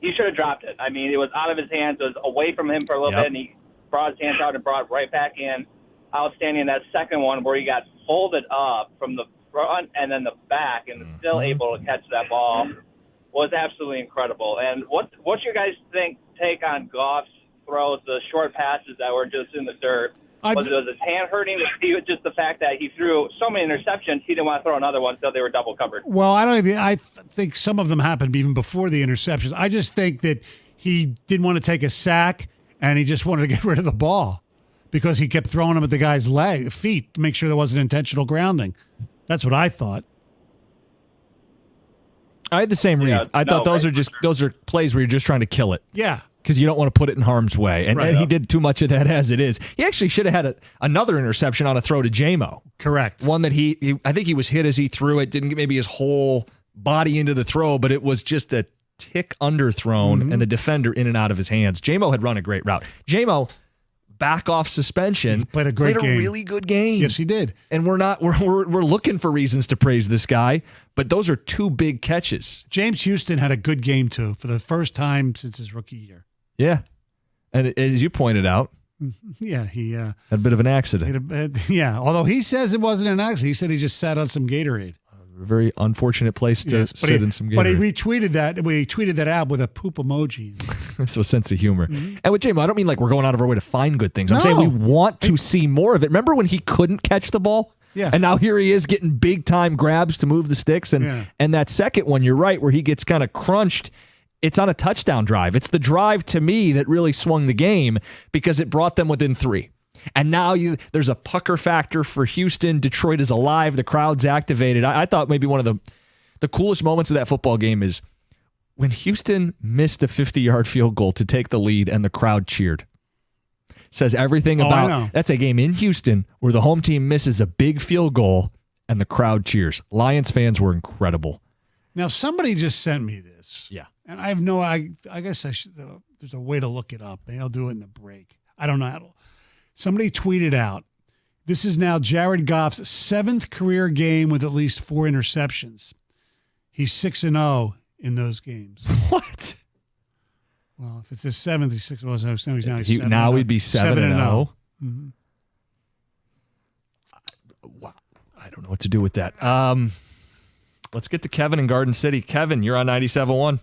He should have dropped it. I mean, it was out of his hands. It was away from him for a little bit, and he brought his hands out and brought it right back in. Outstanding. That second one where he got folded up from the front and then the back and still able to catch that ball was absolutely incredible. And what's your guys' take on Goff's throws, the short passes that were just in the dirt? Was his hand hurting? Was just the fact that he threw so many interceptions, he didn't want to throw another one, so they were double covered? Well, I think some of them happened even before the interceptions. I just think that he didn't want to take a sack, and he just wanted to get rid of the ball because he kept throwing them at the guy's feet to make sure there wasn't intentional grounding. That's what I thought. I had the same read. I thought those are plays where you're just trying to kill it. Yeah. Because you don't want to put it in harm's way. And he did too much of that as it is. He actually should have had another interception on a throw to J-Mo. Correct. One that I think he was hit as he threw it, didn't get maybe his whole body into the throw, but it was just a tick underthrown and the defender in and out of his hands. J-Mo had run a great route. J-Mo, back off suspension, he played a great game. A really good game. Yes, he did. And we're looking for reasons to praise this guy, but those are 2 big catches. James Houston had a good game too for the first time since his rookie year. Yeah. And as you pointed out, yeah, he had a bit of an accident. Although he says it wasn't an accident. He said he just sat on some Gatorade. A very unfortunate place to sit in some Gatorade. But he retweeted that. We tweeted that out with a poop emoji. So a sense of humor. And with J-Mo, I don't mean like we're going out of our way to find good things. I'm saying we want to see more of it. Remember when he couldn't catch the ball? Yeah. And now here he is getting big time grabs to move the sticks. And that second one, you're right, where he gets kind of crunched. It's on a touchdown drive. It's the drive to me that really swung the game because it brought them within 3. And now there's a pucker factor for Houston. Detroit is alive. The crowd's activated. I thought maybe one of the coolest moments of that football game is when Houston missed a 50-yard field goal to take the lead and the crowd cheered. Says everything about that's a game in Houston where the home team misses a big field goal and the crowd cheers. Lions fans were incredible. Now, somebody just sent me this. Yeah. And I guess I should, there's a way to look it up. Maybe I'll do it in the break. I don't know how to. Somebody tweeted out, this is now Jared Goff's 7th career game with at least 4 interceptions. He's 6-0 in those games. What? Well, if it's his 7th, he's 6. Well, so he's now he's 7. Now he'd be 7-0. Mm-hmm. Wow. I don't know what to do with that. Let's get to Kevin in Garden City. Kevin, you're on 97.1.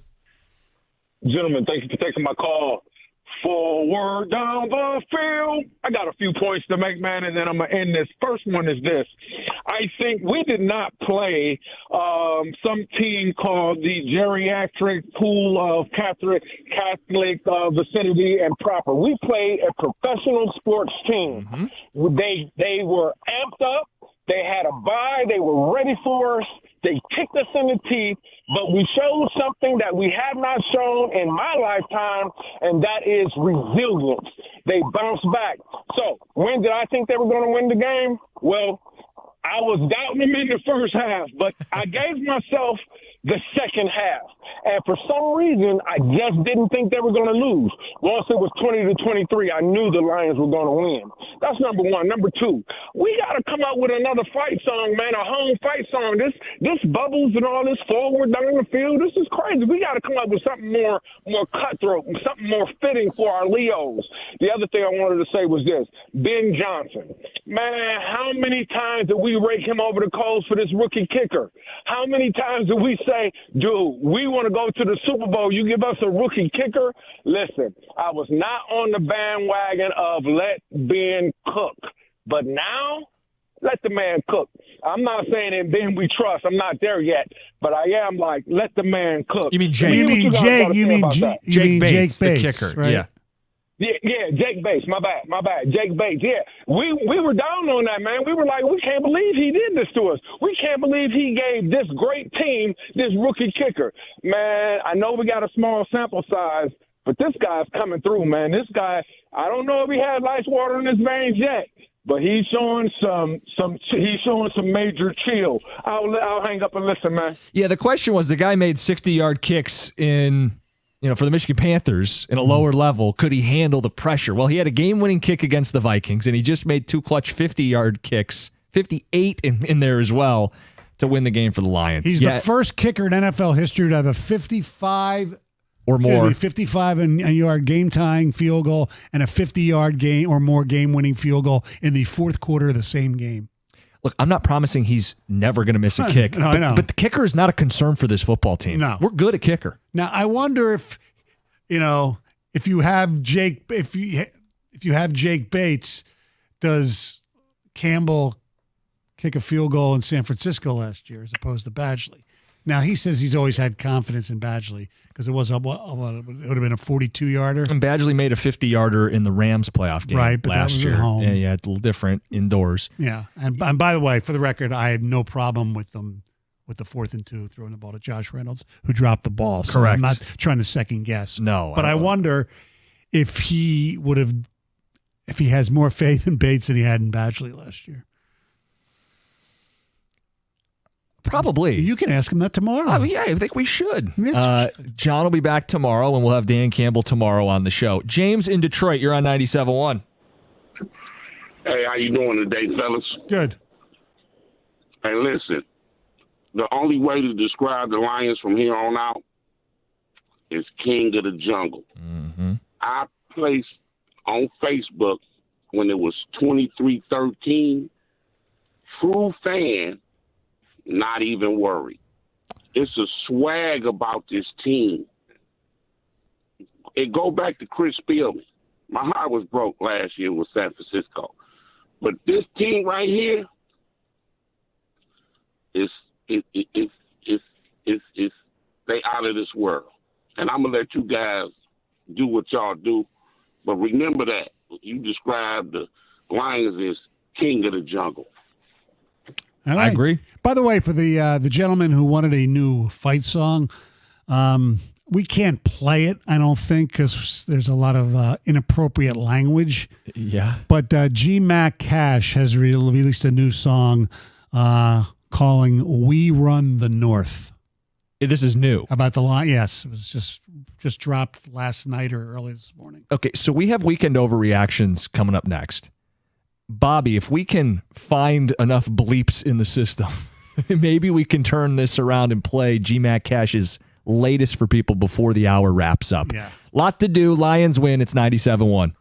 Gentlemen, thank you for taking my call. Forward down the field. I got a few points to make, man, and then I'm going to end this. First one is this. I think we did not play some team called the Geriatric Pool of Catholic Vicinity and Proper. We played a professional sports team. They were amped up. They had a bye. They were ready for us. They kicked us in the teeth, but we showed something that we have not shown in my lifetime, and that is resilience. They bounced back. So when did I think they were going to win the game? Well, I was doubting them in the first half, but I gave myself the second half. And for some reason, I just didn't think they were going to lose. Once it was 20-23, I knew the Lions were going to win. That's number one. Number two, we got to come up with another fight song, man, a home fight song. This bubbles and all this forward down the field, this is crazy. We got to come up with something more cutthroat, something more fitting for our Leos. The other thing I wanted to say was this. Ben Johnson. Man, how many times did we rake him over the coals for this rookie kicker? How many times did we say, dude, we want to go to the Super Bowl, you give us a rookie kicker? Listen, I was not on the bandwagon of let Ben cook. But now, let the man cook. I'm not saying in Ben we trust. I'm not there yet. But I am like, let the man cook. You mean Jake? Jake Bates, the kicker. Right? Yeah. Yeah, Jake Bates. My bad. Jake Bates. Yeah, we were down on that, man. We were like, we can't believe he did this to us. We can't believe he gave this great team this rookie kicker. Man, I know we got a small sample size, but this guy's coming through, man. This guy, I don't know if he had ice water in his veins yet, but he's showing some major chill. I'll hang up and listen, man. Yeah, the question was the guy made 60-yard kicks for the Michigan Panthers in a lower level. Could he handle the pressure? Well, he had a game-winning kick against the Vikings, and he just made 2 clutch 50-yard kicks, 58 in there as well, to win the game for the Lions. He's the first kicker in NFL history to have a 55 or more 55-yard game-tying field goal and a 50-yard game or more game-winning field goal in the fourth quarter of the same game. Look, I'm not promising he's never going to miss a kick. No, I know. But the kicker is not a concern for this football team. No. We're good at kicker. Now, I wonder if you have Jake Bates, does Campbell kick a field goal in San Francisco last year as opposed to Badgley? Now, he says he's always had confidence in Badgley because it would have been a 42-yarder. And Badgley made a 50-yarder in the Rams playoff game right, but last that was year. At home. Yeah, it's a little different indoors. Yeah, and by the way, for the record, I had no problem with them with the 4th and 2 throwing the ball to Josh Reynolds, who dropped the ball. So Correct. I'm not trying to second guess. No, but I wonder if he has more faith in Bates than he had in Badgley last year. Probably. You can ask him that tomorrow. Oh, yeah, I think we should. John will be back tomorrow, and we'll have Dan Campbell tomorrow on the show. James in Detroit, you're on 97.1. Hey, how you doing today, fellas? Good. Hey, listen, the only way to describe the Lions from here on out is king of the jungle. Mm-hmm. I placed on Facebook when it was 23-13, true fan, not even worried. It's a swag about this team. It go back to Chris Spielman. My heart was broke last year with San Francisco. But this team right here is they out of this world. And I'm gonna let you guys do what y'all do. But remember that you described the Lions as king of the jungle. All right. I agree. By the way, for the gentleman who wanted a new fight song, we can't play it, I don't think, because there's a lot of inappropriate language. Yeah. But G-Mac Cash has released a new song calling "We Run the North." This is new. About the line. Yes, it was just dropped last night or early this morning. Okay, so we have Weekend Overreactions coming up next. Bobby, if we can find enough bleeps in the system, maybe we can turn this around and play G-Mac Cash's latest for people before the hour wraps up. Yeah. Lot to do. Lions win. It's 97-1.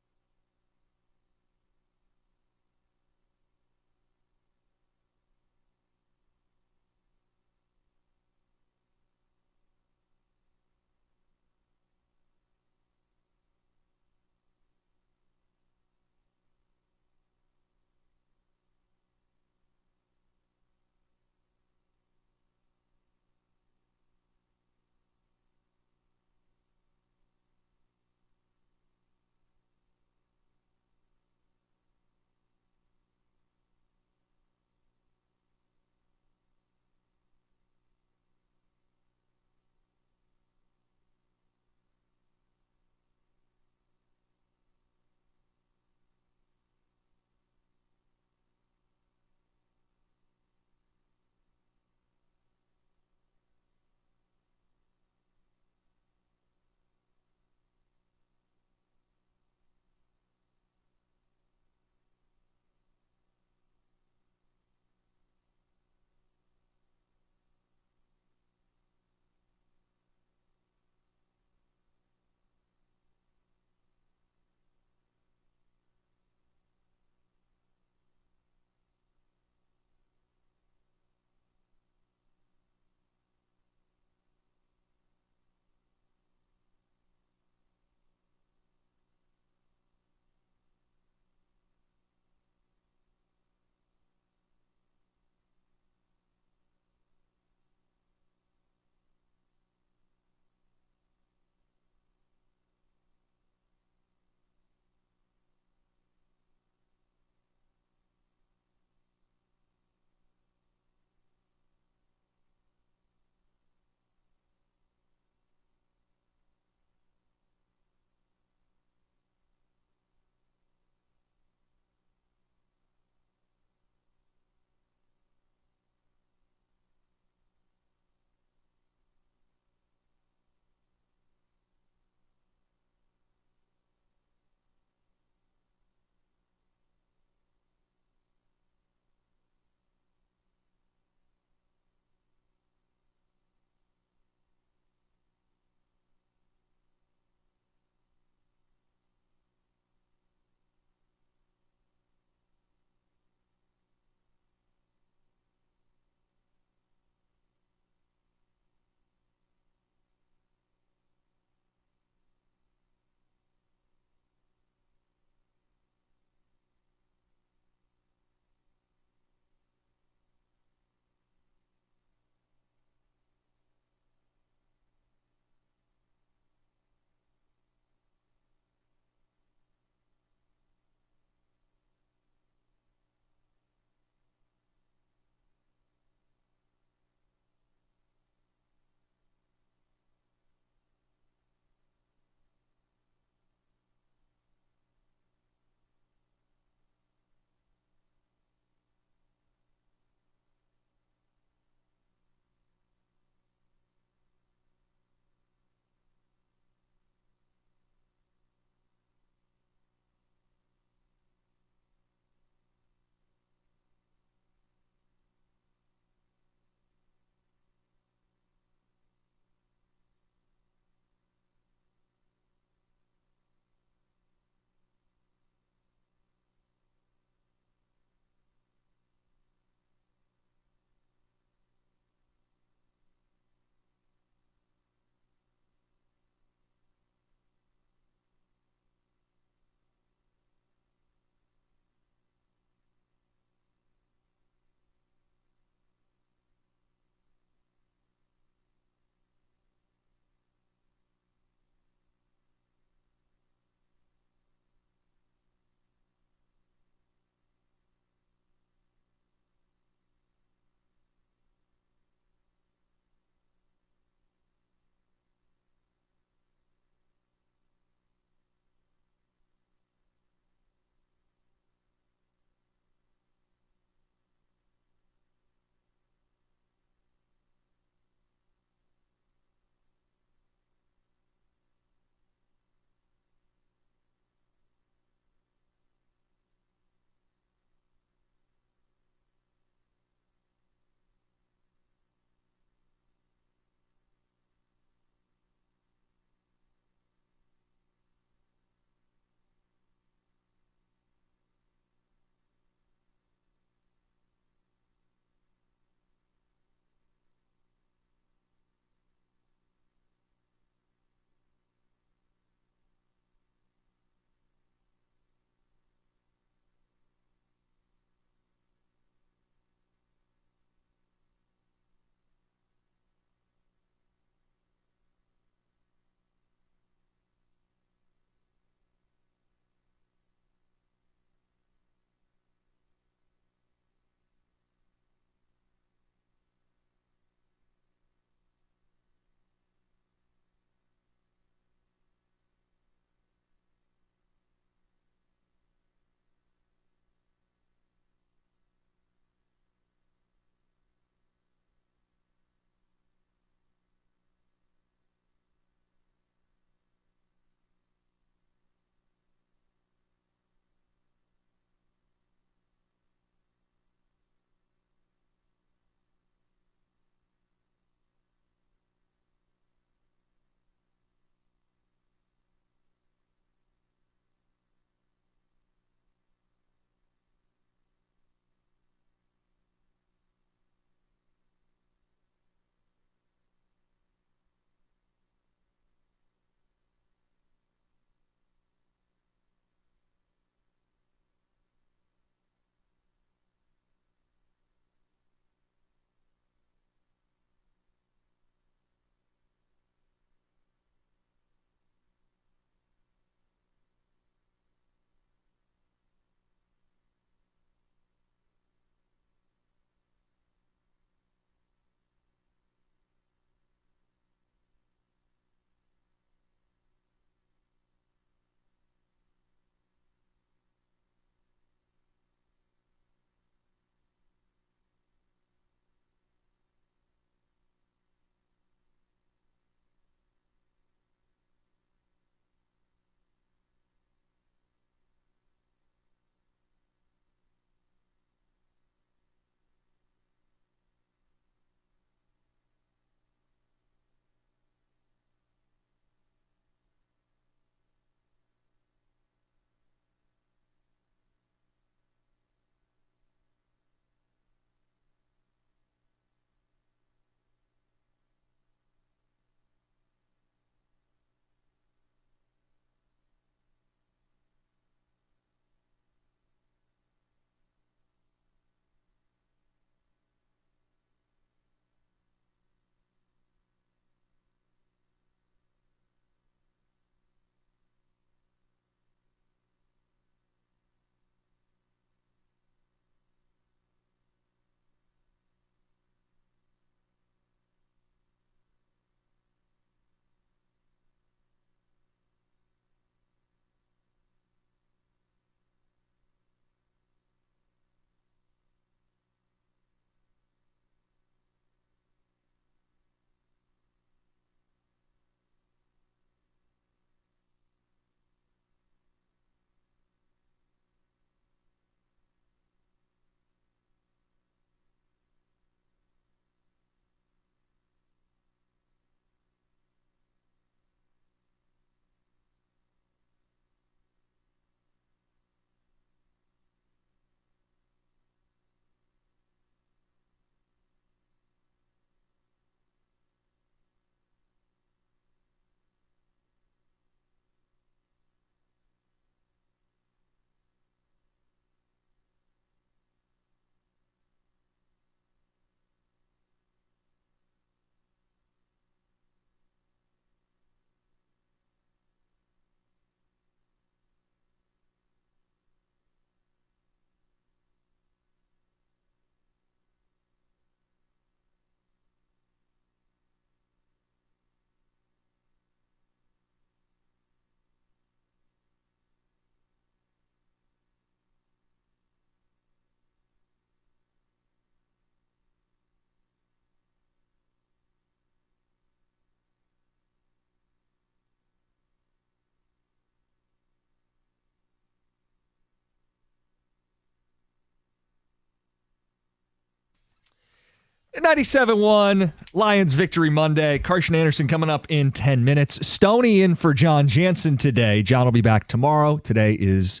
97-1, Lions victory Monday. Carson Anderson coming up in 10 minutes. Stoney in for John Jansen today. John will be back tomorrow. Today is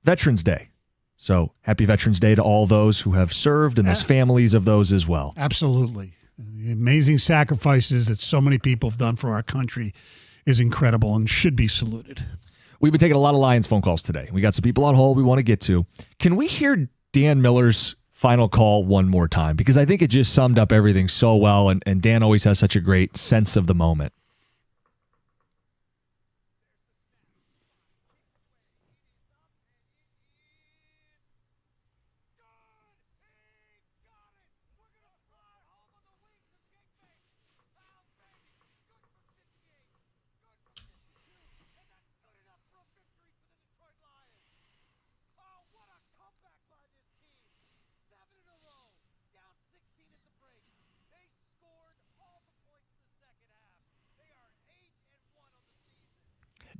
Veterans Day. So happy Veterans Day to all those who have served and those families of those as well. Absolutely. The amazing sacrifices that so many people have done for our country is incredible and should be saluted. We've been taking a lot of Lions phone calls today. We got some people on hold we want to get to. Can we hear Dan Miller's final call one more time? Because I think it just summed up everything so well, and Dan always has such a great sense of the moment.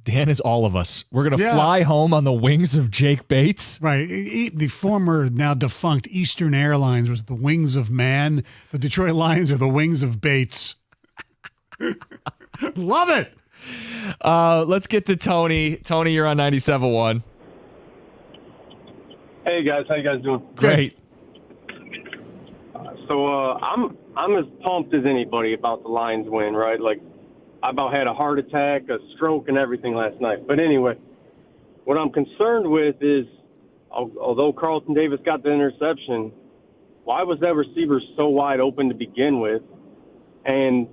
Dan is all of us. We're going to fly home on the wings of Jake Bates. Right. The former, now defunct Eastern Airlines was the wings of man. The Detroit Lions are the wings of Bates. Love it. Let's get to Tony. Tony, you're on 97.1. Hey, guys. How you guys doing? Great. So I'm as pumped as anybody about the Lions win, right? Like, I about had a heart attack, a stroke, and everything last night. But anyway, what I'm concerned with is, although Carlton Davis got the interception, why was that receiver so wide open to begin with? And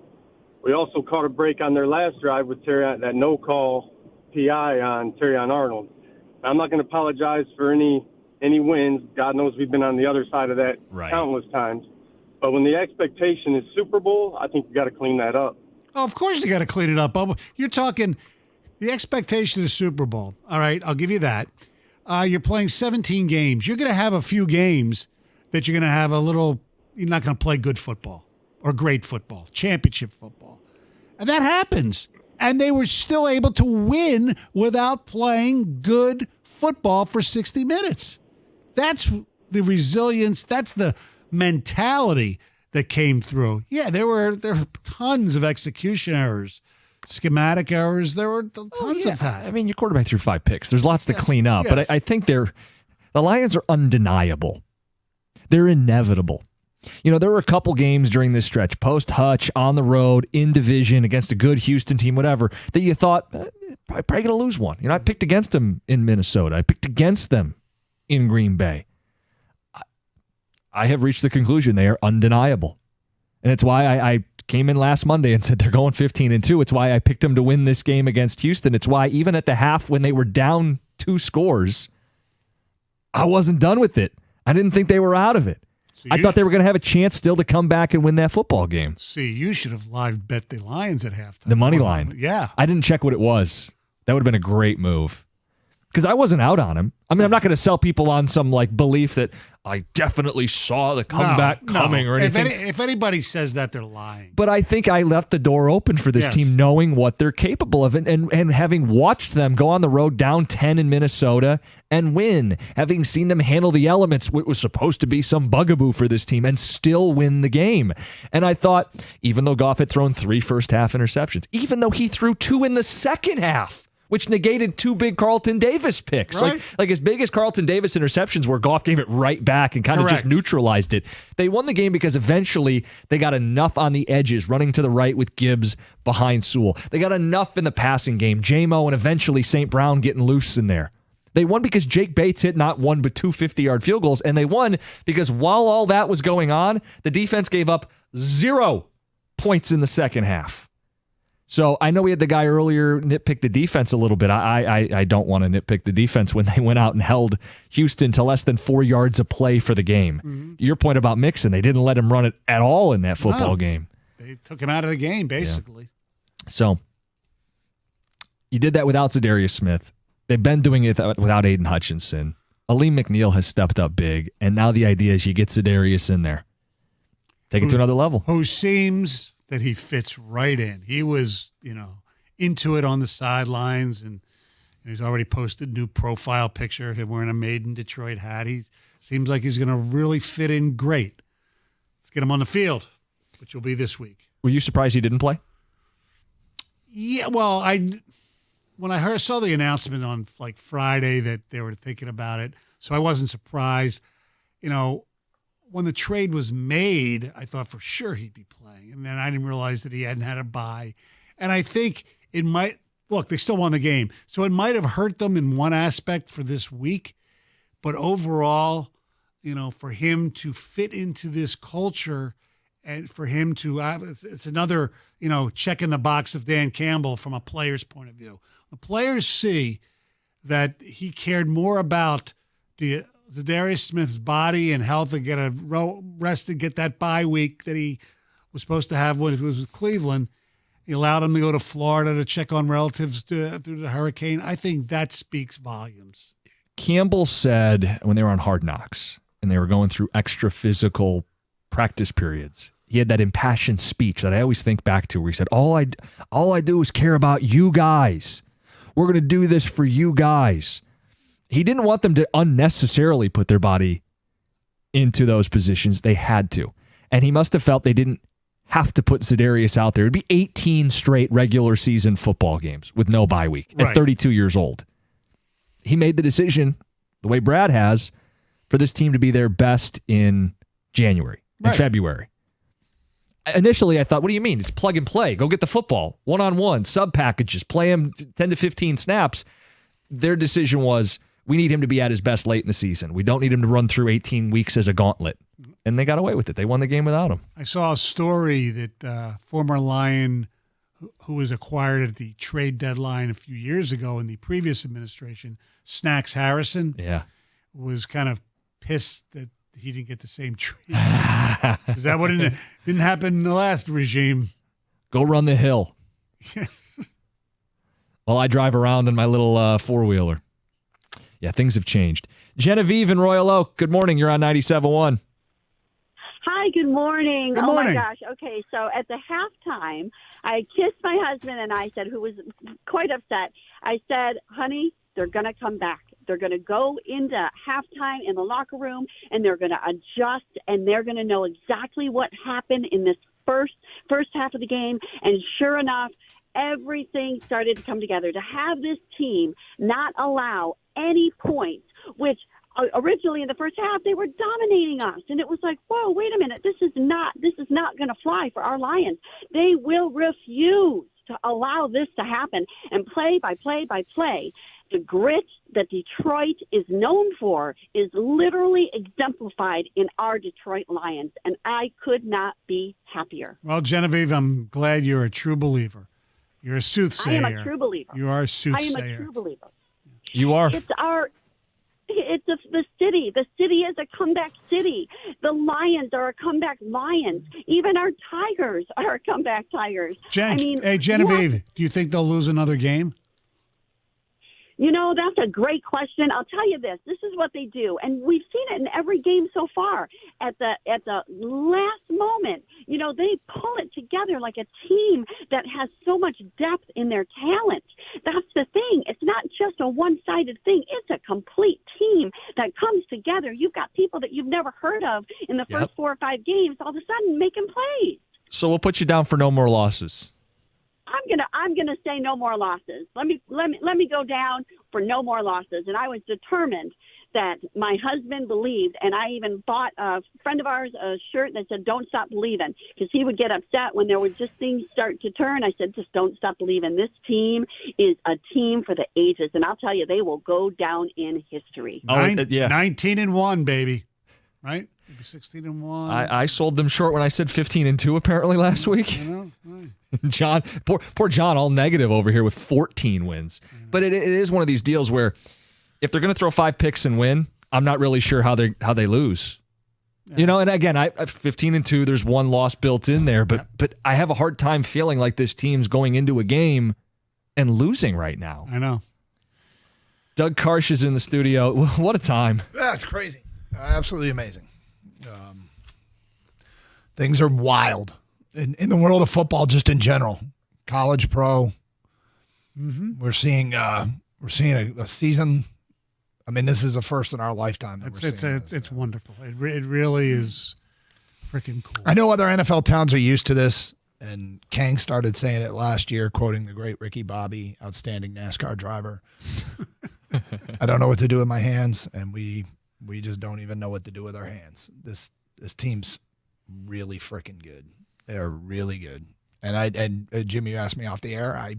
we also caught a break on their last drive with that no-call PI on Terrion Arnold. I'm not going to apologize for any wins. God knows we've been on the other side of that countless times. But when the expectation is Super Bowl, I think we got to clean that up. Oh, of course you got to clean it up, Bubba. You're talking the expectation of Super Bowl. All right, I'll give you that. You're playing 17 games. You're going to have a few games that you're going to have you're not going to play good football or great football, championship football. And that happens. And they were still able to win without playing good football for 60 minutes. That's the resilience. That's the mentality that came through. Yeah, there were tons of execution errors, schematic errors. There were tons of that. I mean, your quarterback threw 5 picks. There's lots to clean up, but I think the Lions are undeniable. They're inevitable. You know, there were a couple games during this stretch, post-Hutch, on the road, in division, against a good Houston team, whatever, that you thought, probably going to lose one. You know, I picked against them in Minnesota. I picked against them in Green Bay. I have reached the conclusion they are undeniable. And it's why I came in last Monday and said they're going 15-2. It's why I picked them to win this game against Houston. It's why even at the half when they were down 2 scores, I wasn't done with it. I didn't think they were out of it. I thought they were going to have a chance still to come back and win that football game. See, you should have live bet the Lions at halftime. The money line. Yeah. I didn't check what it was. That would have been a great move. Because I wasn't out on him. I mean, I'm not going to sell people on some belief that I definitely saw the comeback coming or anything. If anybody says that, they're lying. But I think I left the door open for this team, knowing what they're capable of, and having watched them go on the road down 10 in Minnesota and win, having seen them handle the elements, what was supposed to be some bugaboo for this team, and still win the game. And I thought, even though Goff had thrown 3 first-half interceptions, even though he threw 2 in the second half, which negated 2 big Carlton Davis picks. Right. Like as big as Carlton Davis interceptions were, Goff gave it right back and kind of just neutralized it. They won the game because eventually they got enough on the edges, running to the right with Gibbs behind Sewell. They got enough in the passing game, J-Mo and eventually St. Brown getting loose in there. They won because Jake Bates hit not 1 but 2 50-yard field goals, and they won because while all that was going on, the defense gave up 0 points in the second half. So I know we had the guy earlier nitpick the defense a little bit. I don't want to nitpick the defense when they went out and held Houston to less than 4 yards of play for the game. Mm-hmm. Your point about Mixon, they didn't let him run it at all in that football game. They took him out of the game, basically. Yeah. So you did that without Za'Darius Smith. They've been doing it without Aiden Hutchinson. Aleem McNeil has stepped up big, and now the idea is you get Za'Darius in there. Take it to another level. Who seems that he fits right in. He was, into it on the sidelines, and he's already posted a new profile picture of him wearing a Made in Detroit hat. He seems like he's going to really fit in great. Let's get him on the field, which will be this week. Were you surprised he didn't play? Yeah, well, when I saw the announcement on like Friday that they were thinking about it, so I wasn't surprised. You know, when the trade was made, I thought for sure he'd be playing, and then I didn't realize that he hadn't had a bye. And I think it might look, they still won the game, so it might have hurt them in one aspect for this week, but overall, you know, for him to fit into this culture and for him to, it's another, you know, check in the box of Dan Campbell from a player's point of view. The players see that he cared more about Zadarius Smith's body and health and get a rest and get that bye week that he was supposed to have when it was with Cleveland. He allowed him to go to Florida to check on relatives through the hurricane. I think that speaks volumes. Campbell said when they were on Hard Knocks and they were going through extra physical practice periods, he had that impassioned speech that I always think back to where he said, all I do is care about you guys. We're going to do this for you guys. He didn't want them to unnecessarily put their body into those positions. They had to. And he must have felt they didn't have to put Zadarius out there. It'd be 18 straight regular season football games with no bye week at 32 years old. He made the decision, the way Brad has, for this team to be their best in January and February. Initially, I thought, what do you mean? It's plug and play. Go get the football. One-on-one, sub-packages, play him 10 to 15 snaps. Their decision was, we need him to be at his best late in the season. We don't need him to run through 18 weeks as a gauntlet. And they got away with it. They won the game without him. I saw a story that former Lion who was acquired at the trade deadline a few years ago in the previous administration, Snacks Harrison, was kind of pissed that he didn't get the same treatment. Is that what it didn't happen in the last regime? Go run the hill. While I drive around in my little four-wheeler. Yeah, things have changed. Genevieve in Royal Oak, good morning. You're on 97.1. Hi, good morning. Good morning. Oh, my gosh. Okay, so at the halftime, I kissed my husband and I said, who was quite upset, I said, honey, they're going to come back. They're going to go into halftime in the locker room, and they're going to adjust, and they're going to know exactly what happened in this first half of the game. And sure enough, everything started to come together. To have this team not allow any points, which originally in the first half they were dominating us, and it was like, whoa, wait a minute, this is not going to fly for our Lions. They will refuse to allow this to happen. And play by play by play, the grit that Detroit is known for is literally exemplified in our Detroit Lions, and I could not be happier. Well, Genevieve, I'm glad you're a true believer. You're a soothsayer. I am a true believer. You are a soothsayer. I am a true believer. You are. The city. The city is a comeback city. The Lions are a comeback Lions. Even our Tigers are comeback Tigers. Hey, Genevieve, do you think they'll lose another game? You know, that's a great question. I'll tell you this. This is what they do, and we've seen it in every game so far. At the last moment, you know, they pull it together like a team that has so much depth in their talent. That's the thing. It's not just a one-sided thing. It's a complete team that comes together. You've got people that you've never heard of in the first 4 or 5 games all of a sudden making plays. So we'll put you down for no more losses. I'm gonna say no more losses. Let me go down for no more losses. And I was determined that my husband believed, and I even bought a friend of ours a shirt that said "Don't Stop Believing," because he would get upset when there were just things start to turn. I said, just don't stop believing. This team is a team for the ages, and I'll tell you, they will go down in history. 19-1, baby. Right? Maybe 16-1. I sold them short when I said 15-2 apparently last week. You know? Right. John, poor John, all negative over here with 14 wins. But it is one of these deals where if they're going to throw 5 picks and win, I'm not really sure how they lose. Yeah. You know, and again, I 15-2. There's one loss built in there, but I have a hard time feeling like this team's going into a game and losing right now. I know. Doug Karsh is in the studio. What a time! That's crazy. Absolutely amazing. Things are wild in the world of football, just in general, college, pro. Mm-hmm. We're seeing a season. I mean, this is a first in our lifetime. It's wonderful. It really is. freaking cool. I know other NFL towns are used to this, and Kang started saying it last year, quoting the great Ricky Bobby, outstanding NASCAR driver. I don't know what to do with my hands, and we just don't even know what to do with our hands. This team's really freaking good. They're really good. And Jimmy, you asked me off the air.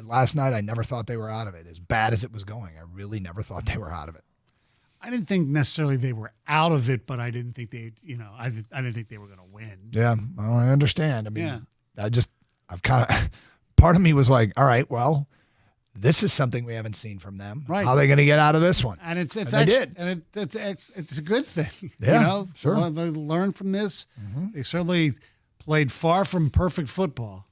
Last night I never thought they were out of it. As bad as it was going, I really never thought they were out of it. I didn't think necessarily they were out of it, but I didn't think I didn't think they were going to win. Yeah, well, I understand. I mean, Yeah. I've kind of, part of me was like, all right, well, this is something we haven't seen from them. Right. How are they going to get out of this one? And they did. And it's a good thing. Yeah, sure. They learn from this. They certainly played far from perfect football.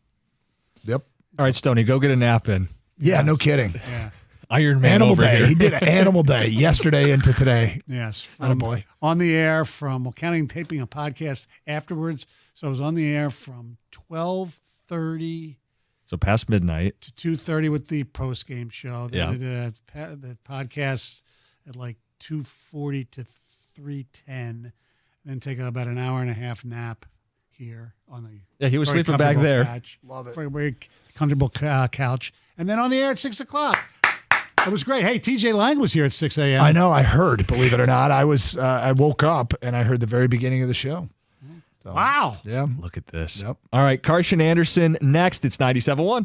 Yep. All right, Stoney, go get a nap in. Yeah, no kidding. Yeah. Iron Man Animal over Day. here. He did an Animal Day yesterday into today. Yes. Attaboy. On the air from, counting taping a podcast afterwards. So I was on the air from 12:30 So past midnight. to 2:30 with the post-game show. Then Yeah. I did the podcast at like 2:40 to 3:10. Then take about an hour and a half nap here on the Yeah, he was very sleeping back comfortable there. couch. Love it. Very, very comfortable couch. And then on the air at 6 o'clock. It was great. Hey, TJ Lang was here at 6 a.m. I know. I heard, believe it or not. I woke up and I heard the very beginning of the show. So, Wow. Yeah. Look at this. Yep. All right, Carson Anderson next. It's 97.1.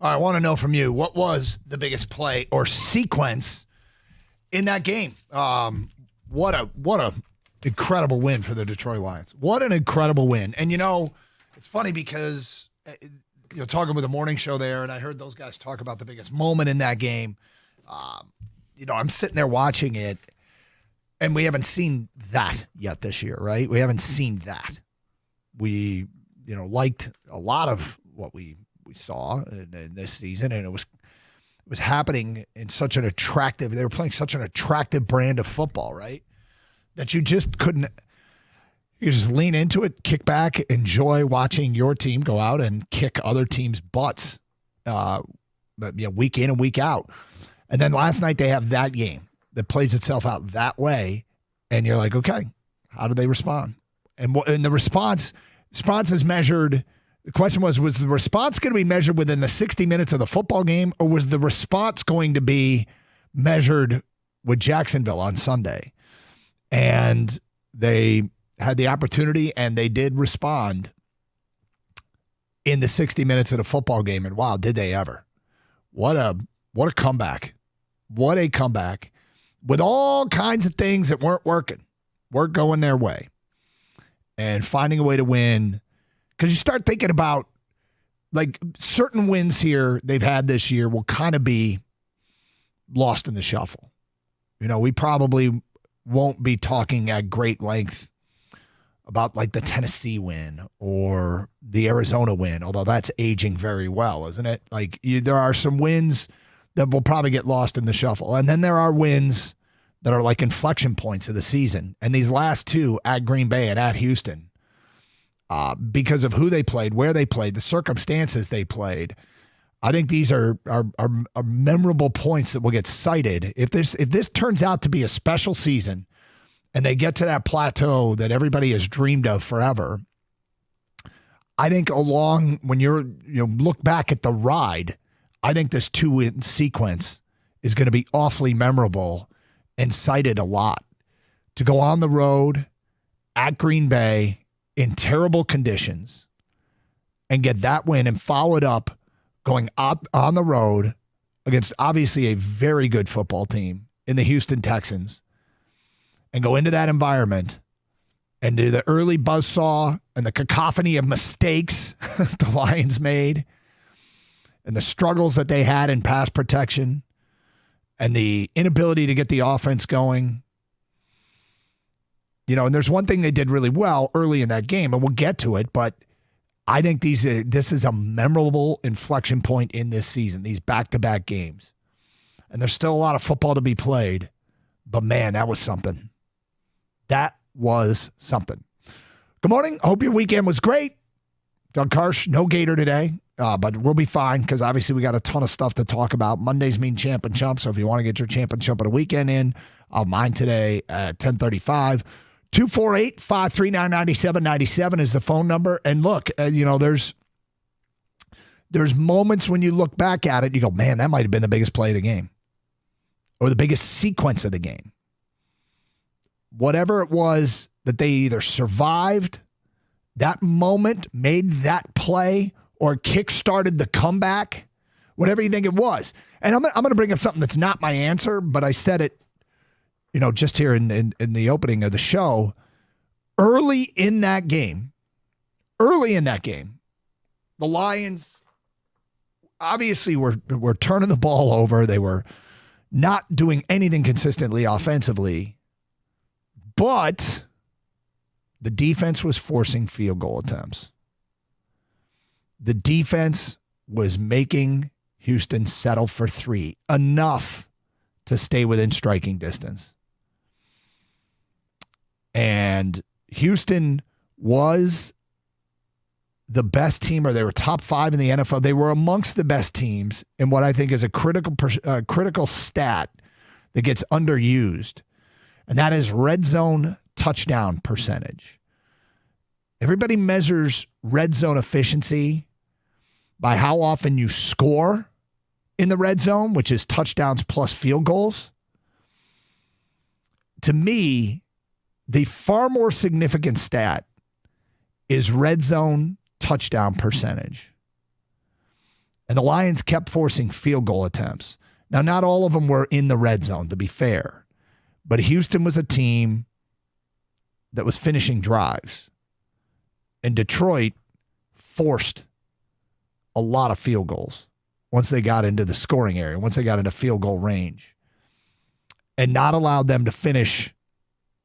All right, I want to know from you, what was the biggest play or sequence in that game? What a incredible win for the Detroit Lions. What an incredible win. And, it's funny because, talking with the morning show there, and I heard those guys talk about the biggest moment in that game. I'm sitting there watching it, and we haven't seen that yet this year, right? We haven't seen that. We, liked a lot of what we saw in this season, and it was happening in such an attractive. They were playing such an attractive brand of football, right? That you just couldn't. You just lean into it, kick back, enjoy watching your team go out and kick other teams' butts, week in and week out. And then last night they have that game that plays itself out that way, and you're like, okay, how do they respond? And the response is measured. The question was the response going to be measured within the 60 minutes of the football game, or was the response going to be measured with Jacksonville on Sunday? And they had the opportunity, and they did respond in the 60 minutes of the football game. And wow, did they ever. What a comeback. What a comeback. With all kinds of things that weren't going their way. And finding a way to win. Because you start thinking about, like, certain wins here they've had this year will kind of be lost in the shuffle. We probably won't be talking at great length about, like, the Tennessee win or the Arizona win, although that's aging very well, isn't it? Like, there are some wins that will probably get lost in the shuffle. And then there are wins that are like inflection points of the season. And these last two, at Green Bay and at Houston, because of who they played, where they played, the circumstances they played, I think these are memorable points that will get cited. If this turns out to be a special season and they get to that plateau that everybody has dreamed of forever, I think when you look back at the ride, I think this 2-win sequence is going to be awfully memorable and cited a lot. To go on the road at Green Bay in terrible conditions and get that win and follow it up going up on the road against obviously a very good football team in the Houston Texans, and go into that environment and do the early buzzsaw and the cacophony of mistakes the Lions made and the struggles that they had in pass protection and the inability to get the offense going. And there's one thing they did really well early in that game, and we'll get to it, but I think this is a memorable inflection point in this season, these back-to-back games. And there's still a lot of football to be played, but man, that was something. That was something. Good morning. I hope your weekend was great. Doug Karsh, no Gator today, but we'll be fine because obviously we got a ton of stuff to talk about. Mondays mean Champ and Chump, so if you want to get your Champ and Chump of the weekend in, mine today at 10:35. 248-539-9797 is the phone number. And look, there's moments when you look back at it, you go, man, that might have been the biggest play of the game or the biggest sequence of the game. Whatever it was that they either survived that moment, made that play, or kick-started the comeback, whatever you think it was. And I'm going to bring up something that's not my answer, but I said it, just here in the opening of the show. Early in that game, the Lions obviously were turning the ball over. They were not doing anything consistently offensively, but the defense was forcing field goal attempts. The defense was making Houston settle for 3, enough to stay within striking distance. And Houston was the best team, or they were top 5 in the NFL. They were amongst the best teams in what I think is a critical stat that gets underused, and that is red zone touchdown percentage. Everybody measures red zone efficiency by how often you score in the red zone, which is touchdowns plus field goals. To me, the far more significant stat is red zone touchdown percentage. And the Lions kept forcing field goal attempts. Now, not all of them were in the red zone, to be fair, but Houston was a team that was finishing drives. And Detroit forced a lot of field goals once they got into the scoring area, once they got into field goal range, and not allowed them to finish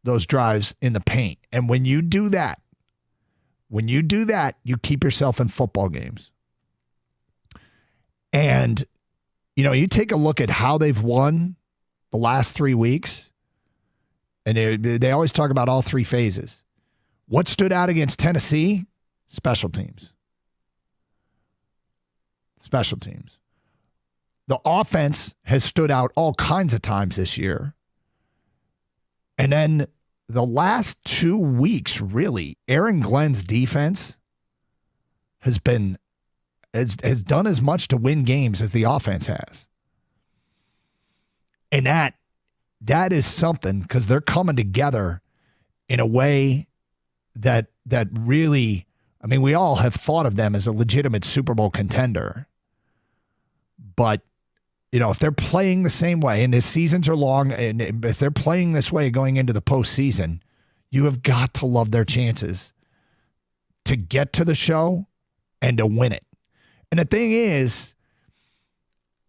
those drives in the paint. And when you do that, When you do that, you keep yourself in football games. And, you take a look at how they've won the last 3 weeks, and they always talk about all three phases. What stood out against Tennessee? Special teams. Special teams. The offense has stood out all kinds of times this year. And then the last 2 weeks, really, Aaron Glenn's defense has done as much to win games as the offense has. And that is something, because they're coming together in a way that really, we all have thought of them as a legitimate Super Bowl contender. But, if they're playing the same way, and the seasons are long, and if they're playing this way going into the postseason, you have got to love their chances to get to the show and to win it. And the thing is,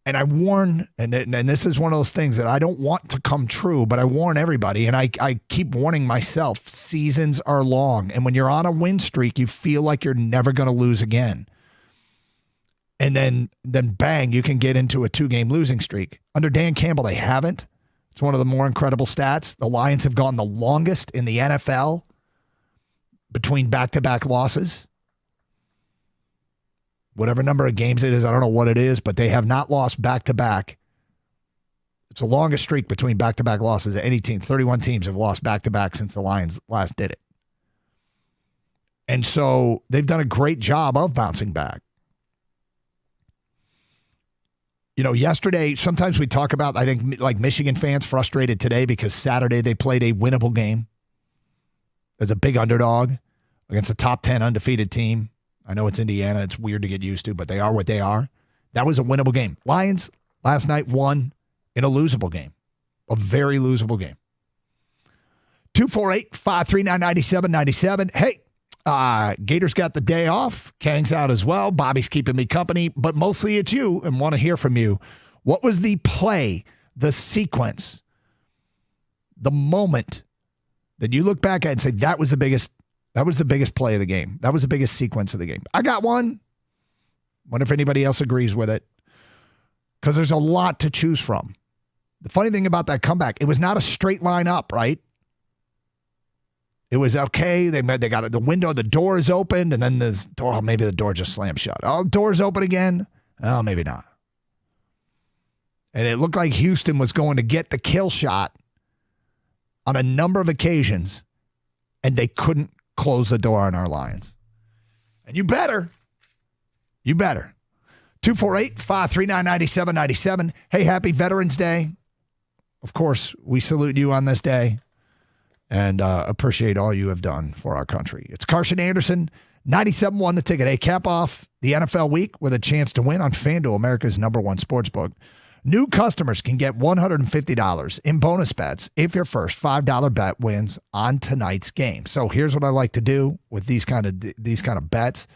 and I warn, and this is one of those things that I don't want to come true, but I warn everybody, and I keep warning myself, seasons are long. And when you're on a win streak, you feel like you're never going to lose again. And then bang, you can get into a 2-game losing streak. Under Dan Campbell, they haven't. It's one of the more incredible stats. The Lions have gone the longest in the NFL between back-to-back losses. Whatever number of games it is, I don't know what it is, but they have not lost back-to-back. It's the longest streak between back-to-back losses of any team. 31 teams have lost back-to-back since the Lions last did it. And so they've done a great job of bouncing back. Yesterday, sometimes we talk about, I think, like Michigan fans frustrated today because Saturday they played a winnable game as a big underdog against a top 10 undefeated team. I know it's Indiana. It's weird to get used to, but they are what they are. That was a winnable game. Lions last night won in a losable game, a very losable game. 248-539-9797. Hey, Gators got the day off. Kang's out as well. Bobby's keeping me company, but mostly it's you and want to hear from you. What was the play, the sequence, the moment that you look back at and say that was the biggest play of the game? That was the biggest sequence of the game. I got one. Wonder if anybody else agrees with it, because there's a lot to choose from. The funny thing about that comeback, it was not a straight line up, right? It was okay. They got the window, the door is opened, and then this door, maybe the door just slammed shut. Oh, the door's open again. Oh, maybe not. And it looked like Houston was going to get the kill shot on a number of occasions, and they couldn't close the door on our Lions. And you better. 248-539-9797. Hey, happy Veterans Day. Of course, we salute you on this day and appreciate all you have done for our country. It's Carson Anderson, 97.1 The Ticket. Hey, cap off the NFL week with a chance to win on FanDuel, America's #1 sportsbook. New customers can get $150 in bonus bets if your first $5 bet wins on tonight's game. So here's what I like to do with these kind of bets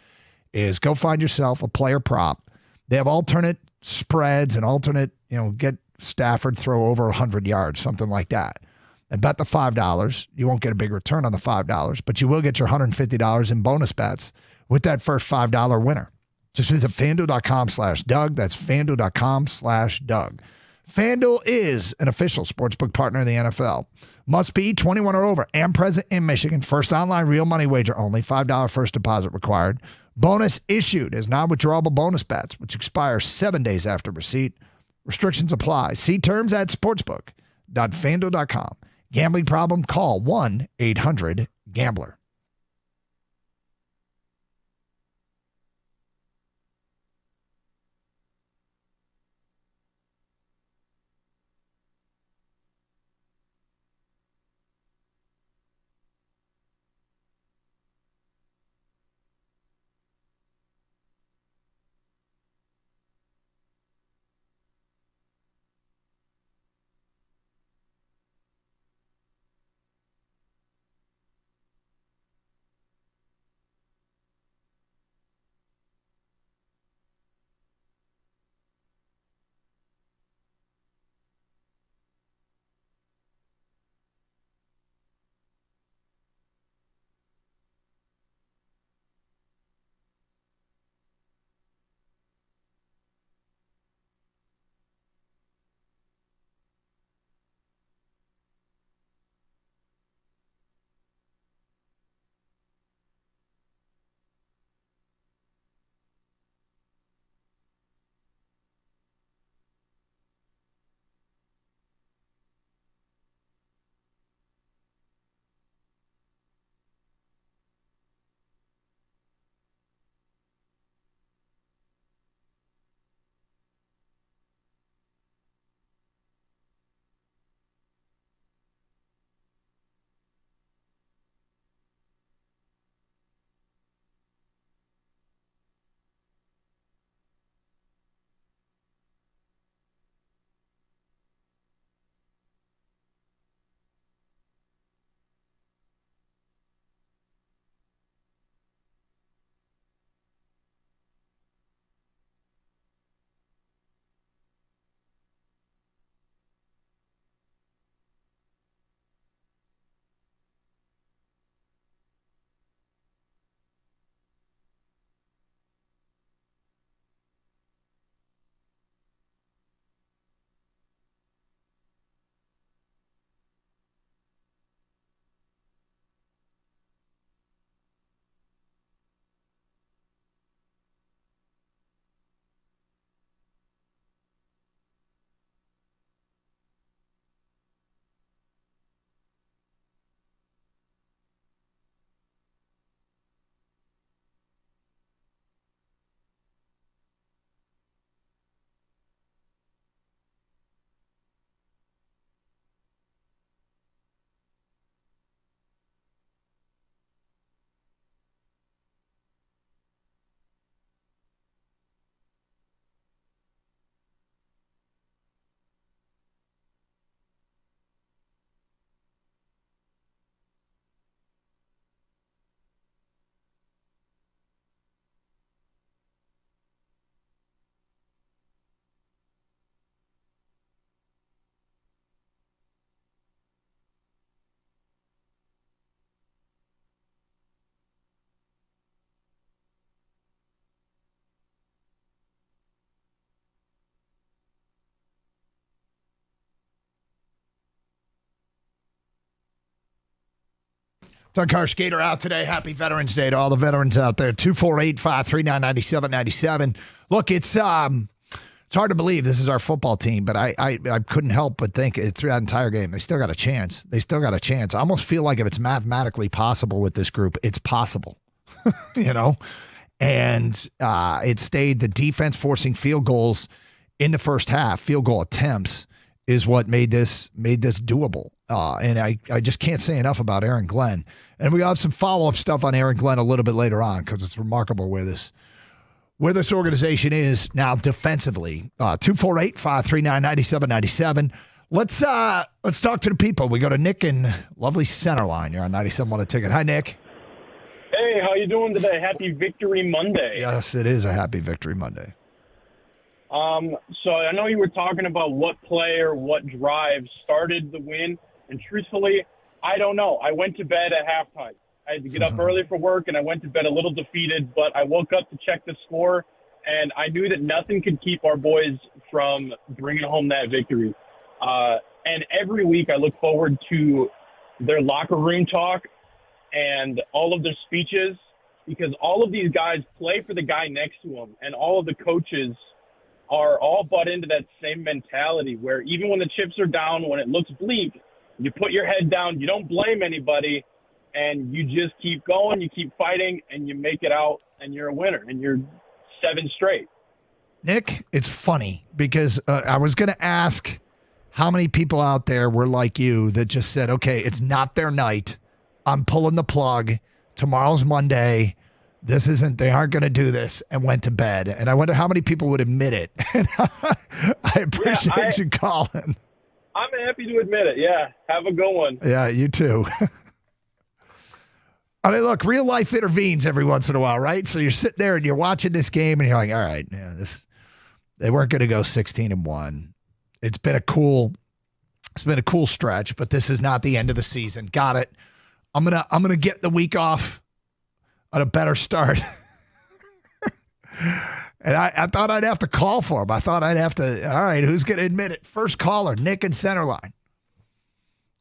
is go find yourself a player prop. They have alternate spreads and alternate, get Stafford throw over 100 yards, something like that. And bet the $5. You won't get a big return on the $5, but you will get your $150 in bonus bets with that first $5 winner. Just visit FanDuel.com/Doug. That's FanDuel.com/Doug. FanDuel is an official sportsbook partner of the NFL. Must be 21 or over and present in Michigan. First online real money wager only. $5 first deposit required. Bonus issued as non-withdrawable bonus bets, which expire 7 days after receipt. Restrictions apply. See terms at sportsbook.fanduel.com. Gambling problem? Call 1-800-GAMBLER. Doug Carskater out today. Happy Veterans Day to all the veterans out there. 248-539-9797. Look, it's hard to believe this is our football team, but I couldn't help but think through that entire game, they still got a chance. I almost feel like if it's mathematically possible with this group, it's possible, you know? And it stayed the defense forcing field goals in the first half. Field goal attempts is what made this doable. And I just can't say enough about Aaron Glenn. And we have some follow-up stuff on Aaron Glenn a little bit later on because it's remarkable where this organization is now defensively. 248-539-9797. Let's talk to the people. We go to Nick in lovely center line. You're on 97 on a ticket. Hi, Nick. Hey, how you doing today? Happy Victory Monday. Yes, it is a happy Victory Monday. So I know you were talking about what play or what drive started the win, and truthfully, I don't know. I went to bed at halftime. I had to get up early for work, and I went to bed a little defeated, but I woke up to check the score, and I knew that nothing could keep our boys from bringing home that victory. And every week I look forward to their locker room talk and all of their speeches, because all of these guys play for the guy next to them, and all of the coaches are all bought into that same mentality where even when the chips are down, when it looks bleak, you put your head down, you don't blame anybody, and you just keep going, you keep fighting, and you make it out, and you're a winner, and you're 7 straight. Nick, it's funny because I was going to ask how many people out there were like you that just said, okay, it's not their night. I'm pulling the plug. Tomorrow's Monday. They aren't going to do this, and went to bed. And I wonder how many people would admit it. And I appreciate you calling. I'm happy to admit it. Yeah. Have a good one. Yeah, you too. I mean, look, real life intervenes every once in a while, right? So you're sitting there and you're watching this game and you're like, all right, yeah, they weren't going to go 16-1. It's been a cool stretch, but this is not the end of the season. Got it. I'm gonna get the week off on a better start. And I thought I'd have to call for him. I thought I'd have to, all right, who's going to admit it? First caller, Nick in center line.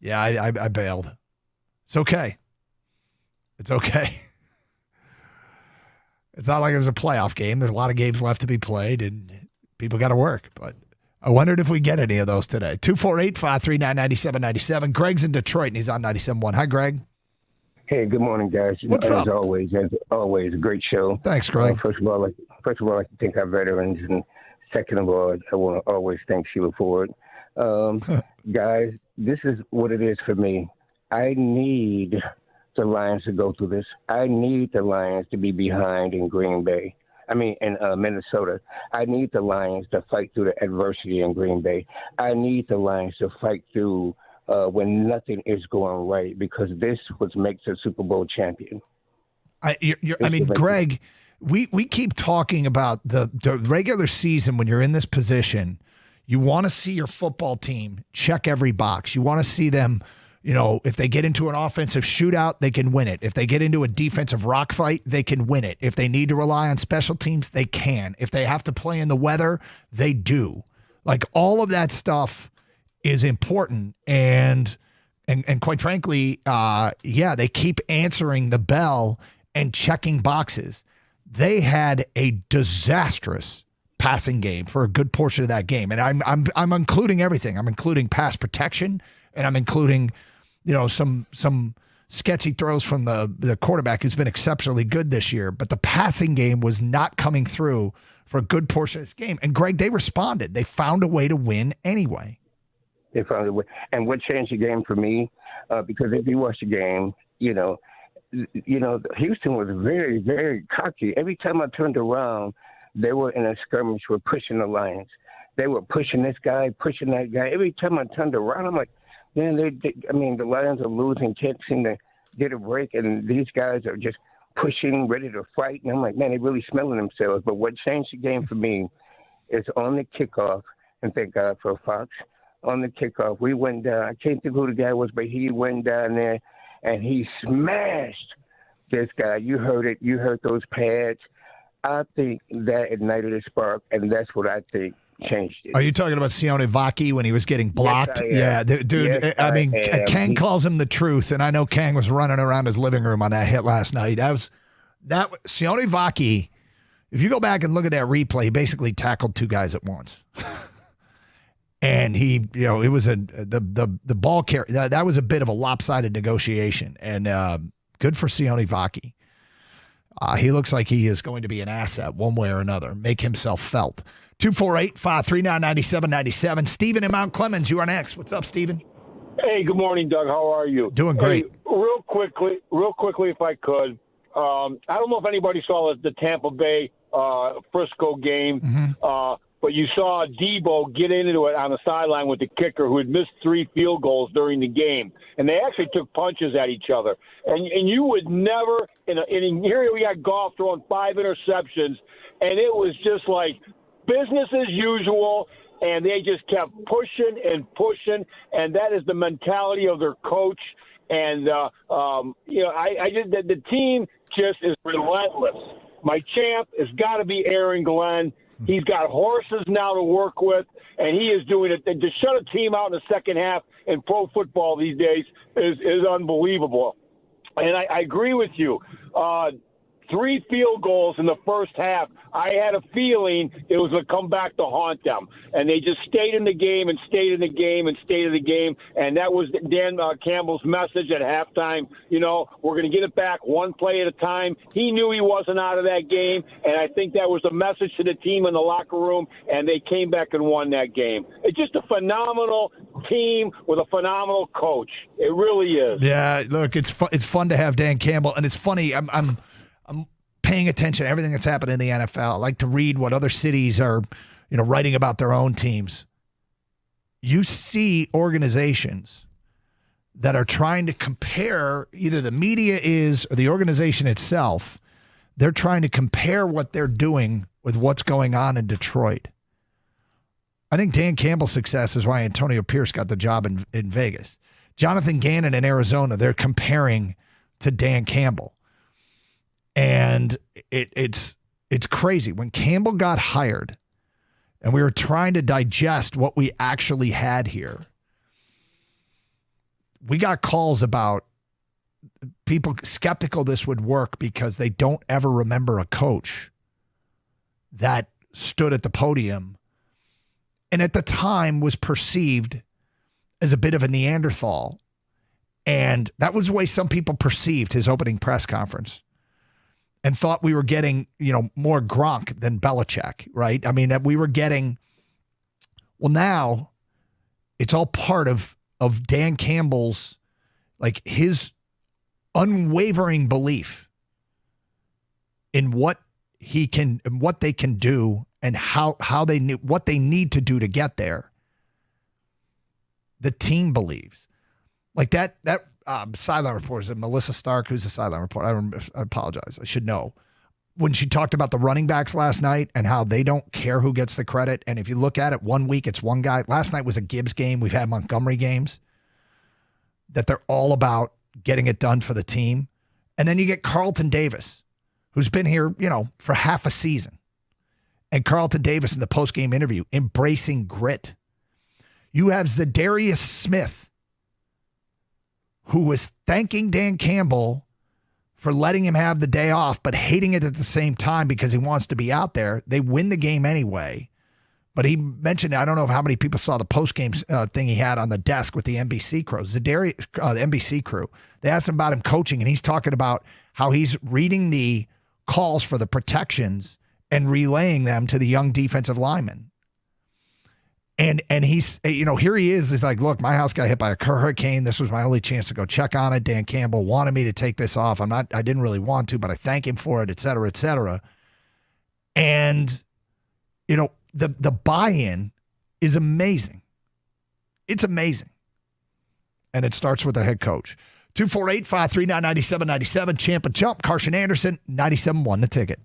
Yeah, I bailed. It's okay. It's okay. It's not like it was a playoff game. There's a lot of games left to be played, and people got to work. But I wondered if we get any of those today. 248-539-9797. Greg's in Detroit, and he's on 97.1. Hi, Greg. Hey, good morning, guys. What's up? As always, a great show. Thanks, Greg. First of all, I'd like to thank our veterans, and second of all, I want to always thank Sheila Ford. Guys, this is what it is for me. I need the Lions to go through this. I need the Lions to be behind in Minnesota. I need the Lions to fight through the adversity in Green Bay. I need the Lions to fight through when nothing is going right, because this what makes a Super Bowl champion. Greg, we keep talking about the regular season. When you're in this position, you want to see your football team check every box. You want to see them, if they get into an offensive shootout, they can win it. If they get into a defensive rock fight, they can win it. If they need to rely on special teams, they can. If they have to play in the weather, they do. Like, all of that stuff is important, and quite frankly, they keep answering the bell and checking boxes. They had a disastrous passing game for a good portion of that game, and I'm including everything. I'm including pass protection, and I'm including some sketchy throws from the quarterback, who's been exceptionally good this year. But the passing game was not coming through for a good portion of this game. And Greg, they responded. They found a way to win anyway. They found a way. And what changed the game for me, because if you watch the game, Houston was very, very cocky. Every time I turned around, they were in a skirmish with pushing the Lions. They were pushing this guy, pushing that guy. Every time I turned around, I'm like, man, the Lions are losing, can't seem to get a break, and these guys are just pushing, ready to fight. And I'm like, man, they're really smelling themselves. But what changed the game for me is on the kickoff, and thank God for Fox. On the kickoff, we went down. I can't think who the guy was, but he went down there, and he smashed this guy. You heard it. You heard those pads. I think that ignited a spark, and that's what I think changed it. Are you talking about Sione Vaki when he was getting blocked? I am. Yeah, dude. Yes, I mean, I am. Kang calls him the truth, and I know Kang was running around his living room on that hit last night. That Sione Vaki. If you go back and look at that replay, he basically tackled two guys at once. And he, it was the ball carry. That was a bit of a lopsided negotiation, and good for Sione Vaki. He looks like he is going to be an asset one way or another. Make himself felt. 248-539-9797. Stephen in Mount Clemens, you are next. What's up, Stephen? Hey, good morning, Doug. How are you? Doing great. Hey, real quickly, if I could. I don't know if anybody saw the Tampa Bay Frisco game, but you saw Debo get into it on the sideline with the kicker who had missed 3 field goals during the game, and they actually took punches at each other. And you would never here we got Goff throwing 5 interceptions, and it was just like business as usual. And they just kept pushing and pushing, and that is the mentality of their coach. And the team just is relentless. My champ has got to be Aaron Glenn. He's got horses now to work with, and he is doing it. To shut a team out in the second half in pro football these days is unbelievable. And I agree with you. 3 field goals in the first half. I had a feeling it was going to come back to haunt them. And they just stayed in the game and stayed in the game and stayed in the game. And that was Dan Campbell's message at halftime. We're going to get it back one play at a time. He knew he wasn't out of that game. And I think that was the message to the team in the locker room. And they came back and won that game. It's just a phenomenal team with a phenomenal coach. It really is. Yeah, look, it's fun to have Dan Campbell. And it's funny, I'm paying attention to everything that's happening in the NFL. I like to read what other cities are, writing about their own teams. You see organizations that are trying to compare, either the media is or the organization itself, they're trying to compare what they're doing with what's going on in Detroit. I think Dan Campbell's success is why Antonio Pierce got the job in Vegas. Jonathan Gannon in Arizona, they're comparing to Dan Campbell. And it's crazy. When Campbell got hired and we were trying to digest what we actually had here, we got calls about people skeptical this would work because they don't ever remember a coach that stood at the podium and at the time was perceived as a bit of a Neanderthal. And that was the way some people perceived his opening press conference. And thought we were getting, more Gronk than Belichick, right? I mean, that we were getting. Well, now it's all part of Dan Campbell's, like his unwavering belief in what he can, and what they can do, and how what they need to do to get there. The team believes, like that. Sideline report, is it Melissa Stark? Who's the sideline report? I apologize. I should know. When she talked about the running backs last night and how they don't care who gets the credit. And if you look at it, 1 week, it's one guy. Last night was a Gibbs game. We've had Montgomery games. That they're all about getting it done for the team. And then you get Carlton Davis, who's been here, for half a season. And Carlton Davis in the post-game interview, embracing grit. You have Zadarius Smith, who was thanking Dan Campbell for letting him have the day off, but hating it at the same time because he wants to be out there. They win the game anyway. But he mentioned, I don't know how many people saw the post-game thing he had on the desk with the NBC crew, the NBC crew. They asked him about him coaching, and he's talking about how he's reading the calls for the protections and relaying them to the young defensive linemen. And he's, here he is. He's like, look, my house got hit by a hurricane. This was my only chance to go check on it. Dan Campbell wanted me to take this off. I didn't really want to, but I thank him for it, et cetera, et cetera. And, the buy-in is amazing. It's amazing. And it starts with the head coach. 248-539-9797. Champ and Chump. Carson Anderson, 97.1 The Ticket.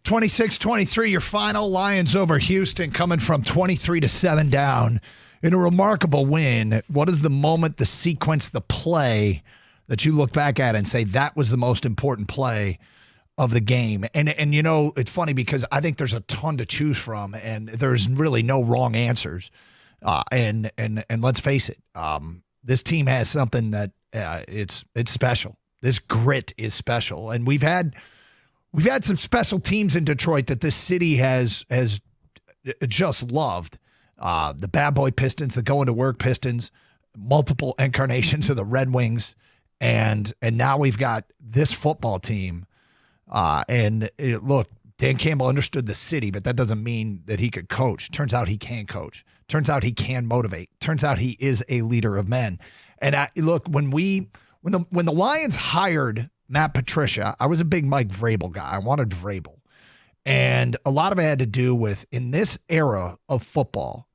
26-23, your final. Lions over Houston, coming from 23-7 down in a remarkable win. What is the moment, the sequence, the play that you look back at and say that was the most important play of the game? And it's funny because I think there's a ton to choose from, and there's really no wrong answers. And let's face it, this team has something that it's special. This grit is special, and we've had some special teams in Detroit that this city has just loved. The Bad Boy Pistons, the Going to Work Pistons, multiple incarnations of the Red Wings, and now we've got this football team. Look, Dan Campbell understood the city, but that doesn't mean that he could coach. Turns out he can coach. Turns out he can motivate. Turns out he is a leader of men. And look, when the Lions hired Matt Patricia, I was a big Mike Vrabel guy. I wanted Vrabel. And a lot of it had to do with, in this era of football,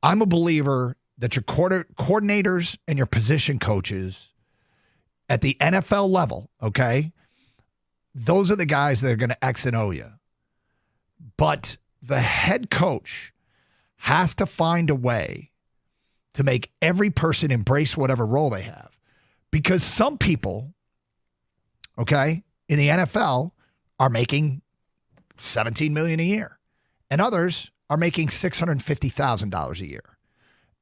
I'm a believer that your coordinators and your position coaches at the NFL level, okay, those are the guys that are going to X and O you. But the head coach has to find a way to make every person embrace whatever role they have. Because some people, okay, in the NFL are making $17 million a year, and others are making $650,000 a year.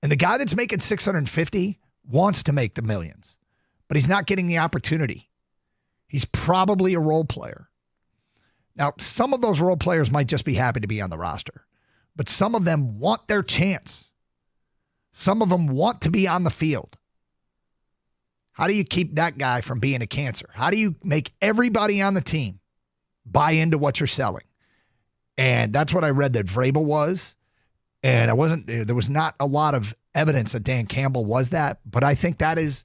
And the guy that's making $650,000 wants to make the millions, but he's not getting the opportunity. He's probably a role player. Now, some of those role players might just be happy to be on the roster, but some of them want their chance. Some of them want to be on the field. How do you keep that guy from being a cancer? How do you make everybody on the team buy into what you're selling? And that's what I read that Vrabel was. And there was not a lot of evidence that Dan Campbell was that, but I think that is,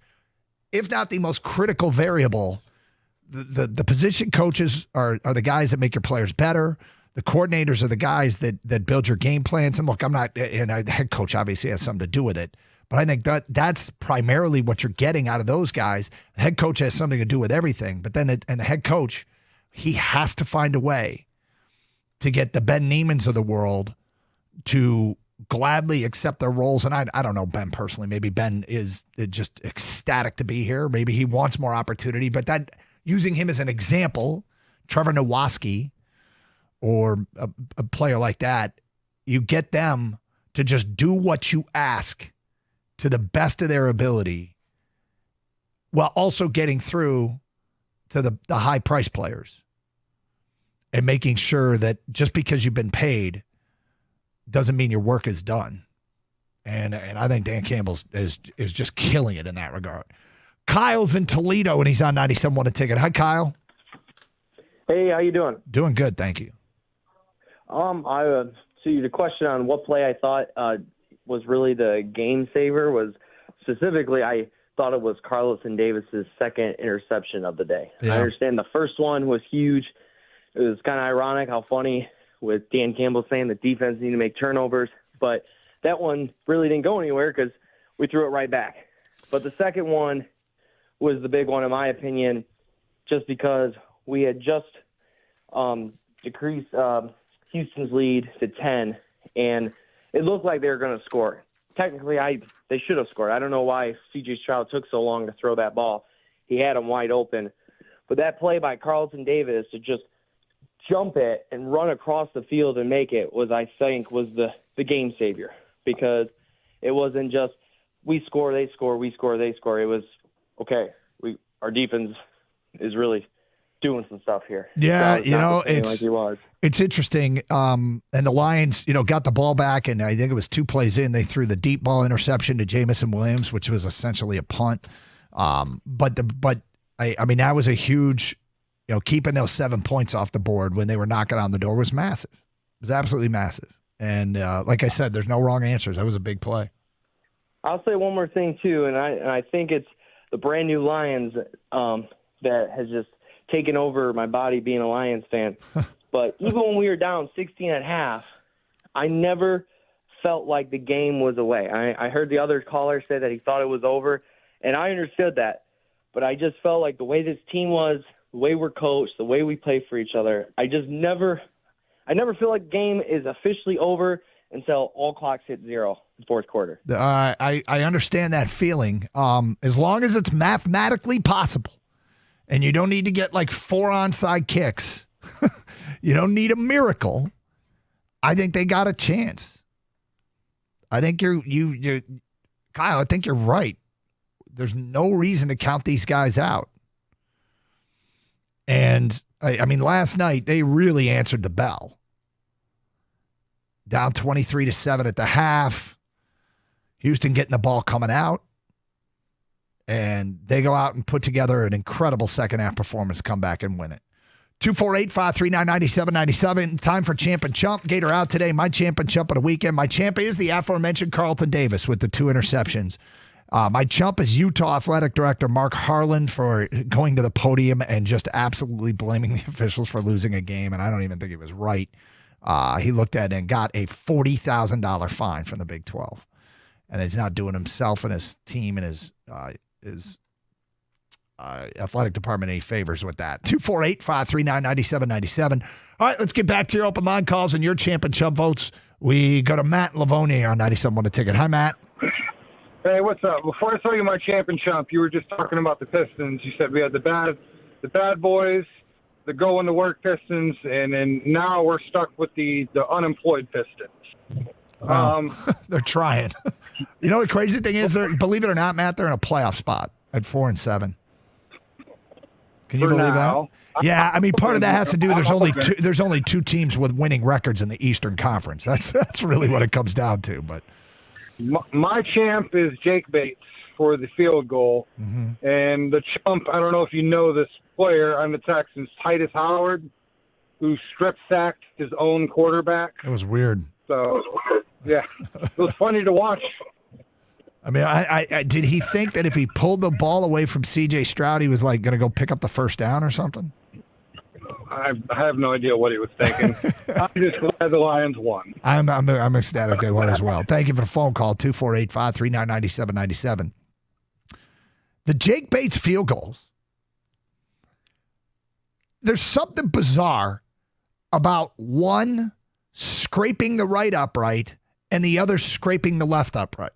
if not the most critical variable. The position coaches are the guys that make your players better. The coordinators are the guys that build your game plans. And look, the head coach obviously has something to do with it, but I think that's primarily what you're getting out of those guys. The head coach has something to do with everything, but then the head coach, he has to find a way to get the Ben Niemans of the world to gladly accept their roles. And I don't know Ben personally. Maybe Ben is just ecstatic to be here. Maybe he wants more opportunity, but that, using him as an example, Trevor Nowatzki or a player like that, you get them to just do what you ask to the best of their ability while also getting through to the high price players and making sure that just because you've been paid doesn't mean your work is done. And I think Dan Campbell is just killing it in that regard. Kyle's in Toledo, and he's on 97.1 A Ticket. Hi, Kyle. Hey, how you doing? Doing good, thank you. See, the question on what play I thought was really the game saver was specifically I thought it was Carlton Davis's second interception of the day. Yeah. I understand the first one was huge. It was kind of ironic how funny with Dan Campbell saying the defense need to make turnovers, but that one really didn't go anywhere because we threw it right back. But the second one was the big one, in my opinion, just because we had just decreased Houston's lead to 10, and it looked like they were going to score. Technically, they should have scored. I don't know why C.J. Stroud took so long to throw that ball. He had him wide open. But that play by Carlton Davis to just jump it and run across the field and make it was the game savior, because it wasn't just we score, they score, we score, they score. It was, okay, our defense is really doing some stuff here. Yeah, like it's interesting. And the Lions, got the ball back, and I think it was 2 plays in, they threw the deep ball interception to Jamison Williams, which was essentially a punt. But that was a huge, keeping those 7 points off the board when they were knocking on the door was massive. It was absolutely massive. And like I said, there's no wrong answers. That was a big play. I'll say one more thing too, and I think it's the brand new Lions that has just taken over my body being a Lions fan. But even when we were down 16 at half, I never felt like the game was away. I heard the other caller say that he thought it was over, and I understood that. But I just felt like the way this team was, the way we're coached, the way we play for each other, I I never feel like game is officially over until all clocks hit zero in fourth quarter. I understand that feeling. As long as it's mathematically possible and you don't need to get like 4 onside kicks, you don't need a miracle. I think they got a chance. I think you're Kyle, I think you're right. There's no reason to count these guys out. And I mean, last night they really answered the bell. Down 23-7 at the half. Houston getting the ball coming out. And they go out and put together an incredible second half performance, come back and win it. 248-539-9797. Time for Champ and Chump. Gator out today. My Champ and Chump of the weekend. My Champ is the aforementioned Carlton Davis with the 2 interceptions. My Chump is Utah Athletic Director Mark Harlan for going to the podium and just absolutely blaming the officials for losing a game, and I don't even think he was right. He looked at it and got a $40,000 fine from the Big 12. And he's not doing himself and his team and his athletic department any favors with that. 248-539-9797. All right, let's get back to your open line calls and your Champ and Chump votes. We go to Matt Livonia on 97.1 The Ticket. Hi, Matt. Hey, what's up? Before I tell you my Champ and Chump, you were just talking about the Pistons. You said we had the bad boys, the going to work Pistons, and now we're stuck with the unemployed Pistons. They're trying. You know the crazy thing is, believe it or not, Matt, they're in a playoff spot at 4-7. Can you believe that? Yeah, I mean, part of that has to do. There's only 2 teams with winning records in the Eastern Conference. That's really what it comes down to. But my champ is Jake Bates for the field goal, and the chump. I don't know if you know this player on the Texans, Titus Howard, who strip sacked his own quarterback. It was weird. So, yeah, it was funny to watch. I mean, I did he think that if he pulled the ball away from C.J. Stroud, he was like going to go pick up the first down or something? I have no idea what he was thinking. I'm just glad the Lions won. I'm ecstatic they won as well. Thank you for the phone call, 248-539-9797. The Jake Bates field goals. There's something bizarre about one scraping the right upright and the other scraping the left upright.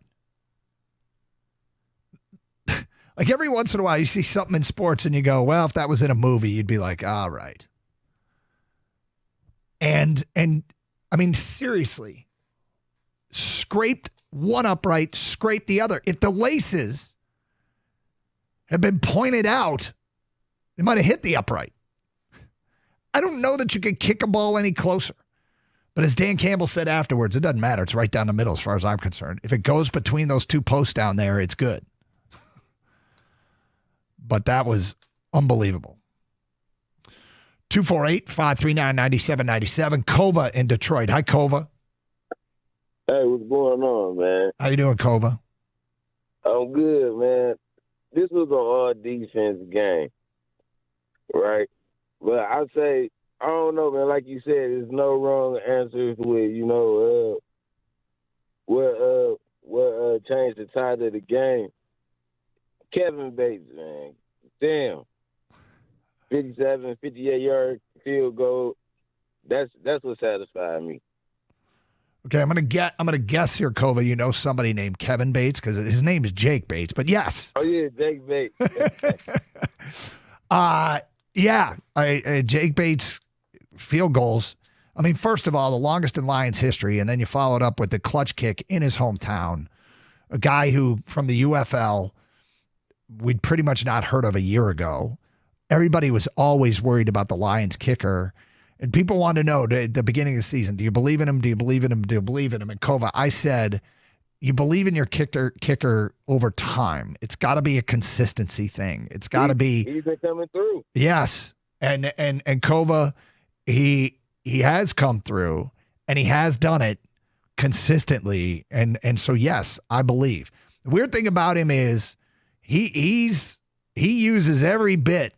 Like every once in a while, you see something in sports and you go, well, if that was in a movie, you'd be like, all right. And I mean, seriously, scraped one upright, scraped the other. If the laces had been pointed out, they might have hit the upright. I don't know that you could kick a ball any closer. But as Dan Campbell said afterwards, it doesn't matter. It's right down the middle as far as I'm concerned. If it goes between those 2 posts down there, it's good. But that was unbelievable. 248-539-9797. Kova in Detroit. Hi, Kova. Hey, what's going on, man? How you doing, Kova? I'm good, man. This was an all defense game, right? But I say, I don't know, man. Like you said, there's no wrong answers with, what changed the tide of the game. Kevin Bates, man. Damn. 57, 58-yard field goal. That's what satisfied me. Okay, I'm gonna guess here, Kova. You know somebody named Kevin Bates because his name is Jake Bates. But yes. Oh yeah, Jake Bates. Jake Bates field goals. I mean, first of all, the longest in Lions history, and then you followed up with the clutch kick in his hometown. A guy who from the UFL we'd pretty much not heard of a year ago. Everybody was always worried about the Lions kicker. And people wanted to know at the beginning of the season, do you believe in him? Do you believe in him? Do you believe in him? And Kova, I said, you believe in your kicker over time. It's got to be a consistency thing. It's got to be. He's been coming through. Yes. And Kova, he has come through and he has done it consistently. And so, yes, I believe. The weird thing about him is he uses every bit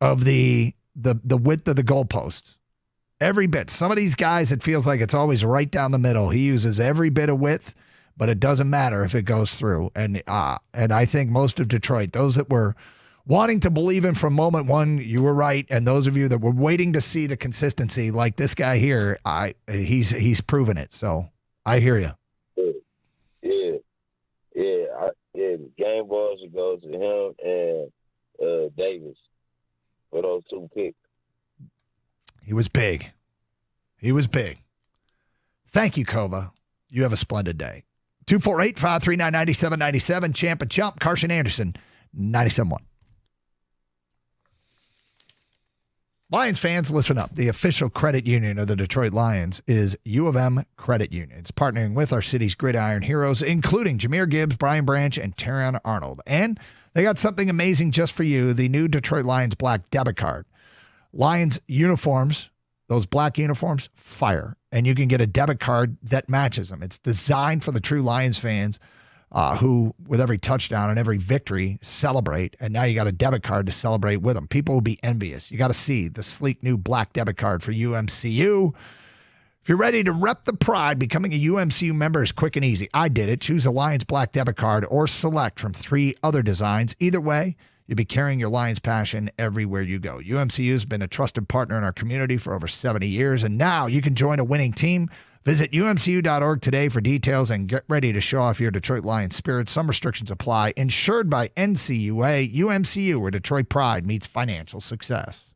of the width of the goalposts. Every bit. Some of these guys, it feels like it's always right down the middle. He uses every bit of width, but it doesn't matter if it goes through. And I think most of Detroit, those that were wanting to believe in from moment one, you were right. And those of you that were waiting to see the consistency, like this guy here, he's proven it. So I hear you. Yeah. Game balls should go to him and Davis for those 2 picks. He was big. Thank you, Kova. You have a splendid day. 248-539-9797. Champ and Chump. Carson Anderson, 97.1. Lions fans, listen up. The official credit union of the Detroit Lions is U of M Credit Union. It's partnering with our city's gridiron heroes, including Jameer Gibbs, Brian Branch, and Terrion Arnold. And they got something amazing just for you, the new Detroit Lions Black Debit Card. Lions uniforms, those black uniforms, fire. And you can get a debit card that matches them. It's designed for the true Lions fans who, with every touchdown and every victory, celebrate. And now you got a debit card to celebrate with them. People will be envious. You got to see the sleek new black debit card for UMCU. If you're ready to rep the pride, becoming a UMCU member is quick and easy. I did it. Choose a Lions Black debit card or select from 3 other designs. Either way, you'll be carrying your Lions passion everywhere you go. UMCU has been a trusted partner in our community for over 70 years, and now you can join a winning team. Visit umcu.org today for details and get ready to show off your Detroit Lions spirit. Some restrictions apply. Insured by NCUA, UMCU, where Detroit pride meets financial success.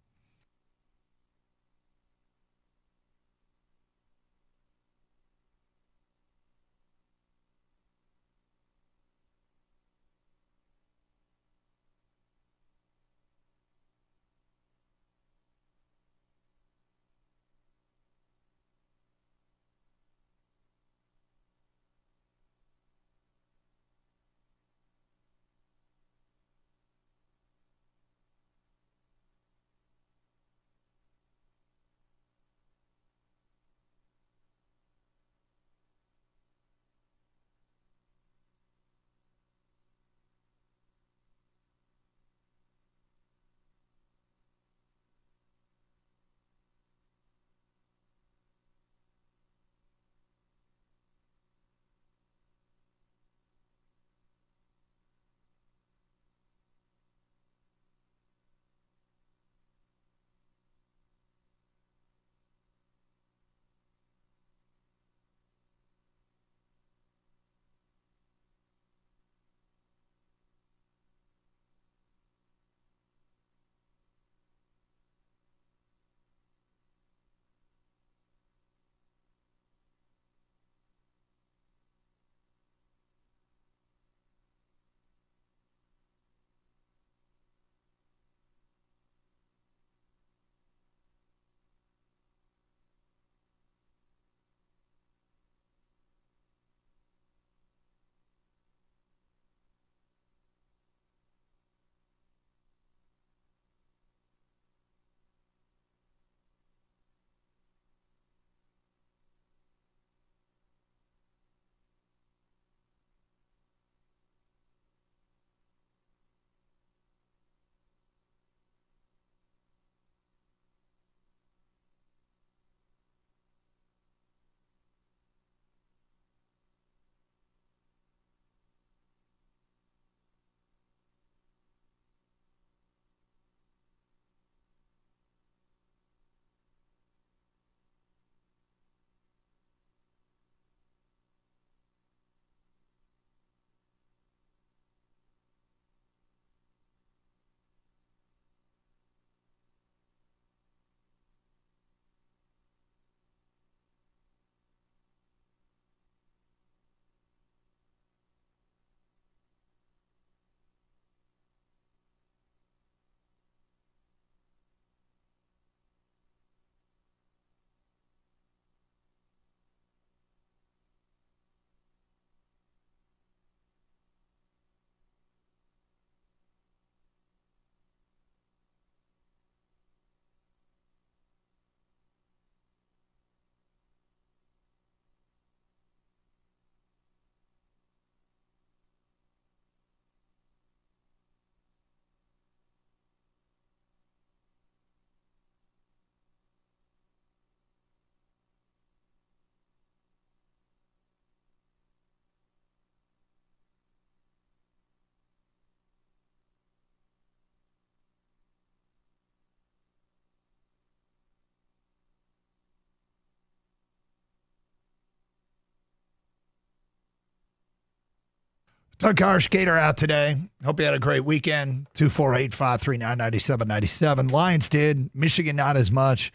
Doug Harsh, Gator out today. Hope you had a great weekend. 248-539-9797. Lions did. Michigan not as much.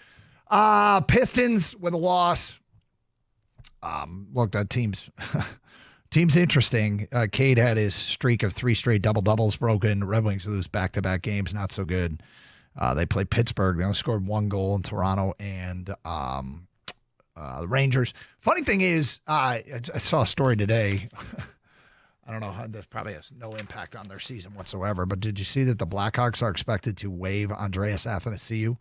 Pistons with a loss. Look, that team's interesting. Cade had his streak of 3 straight double-doubles broken. Red Wings lose back-to-back games. Not so good. They played Pittsburgh. They only scored 1 goal in Toronto and the Rangers. Funny thing is, I saw a story today. I don't know how this probably has no impact on their season whatsoever, but did you see that the Blackhawks are expected to waive Andreas Athanasiou?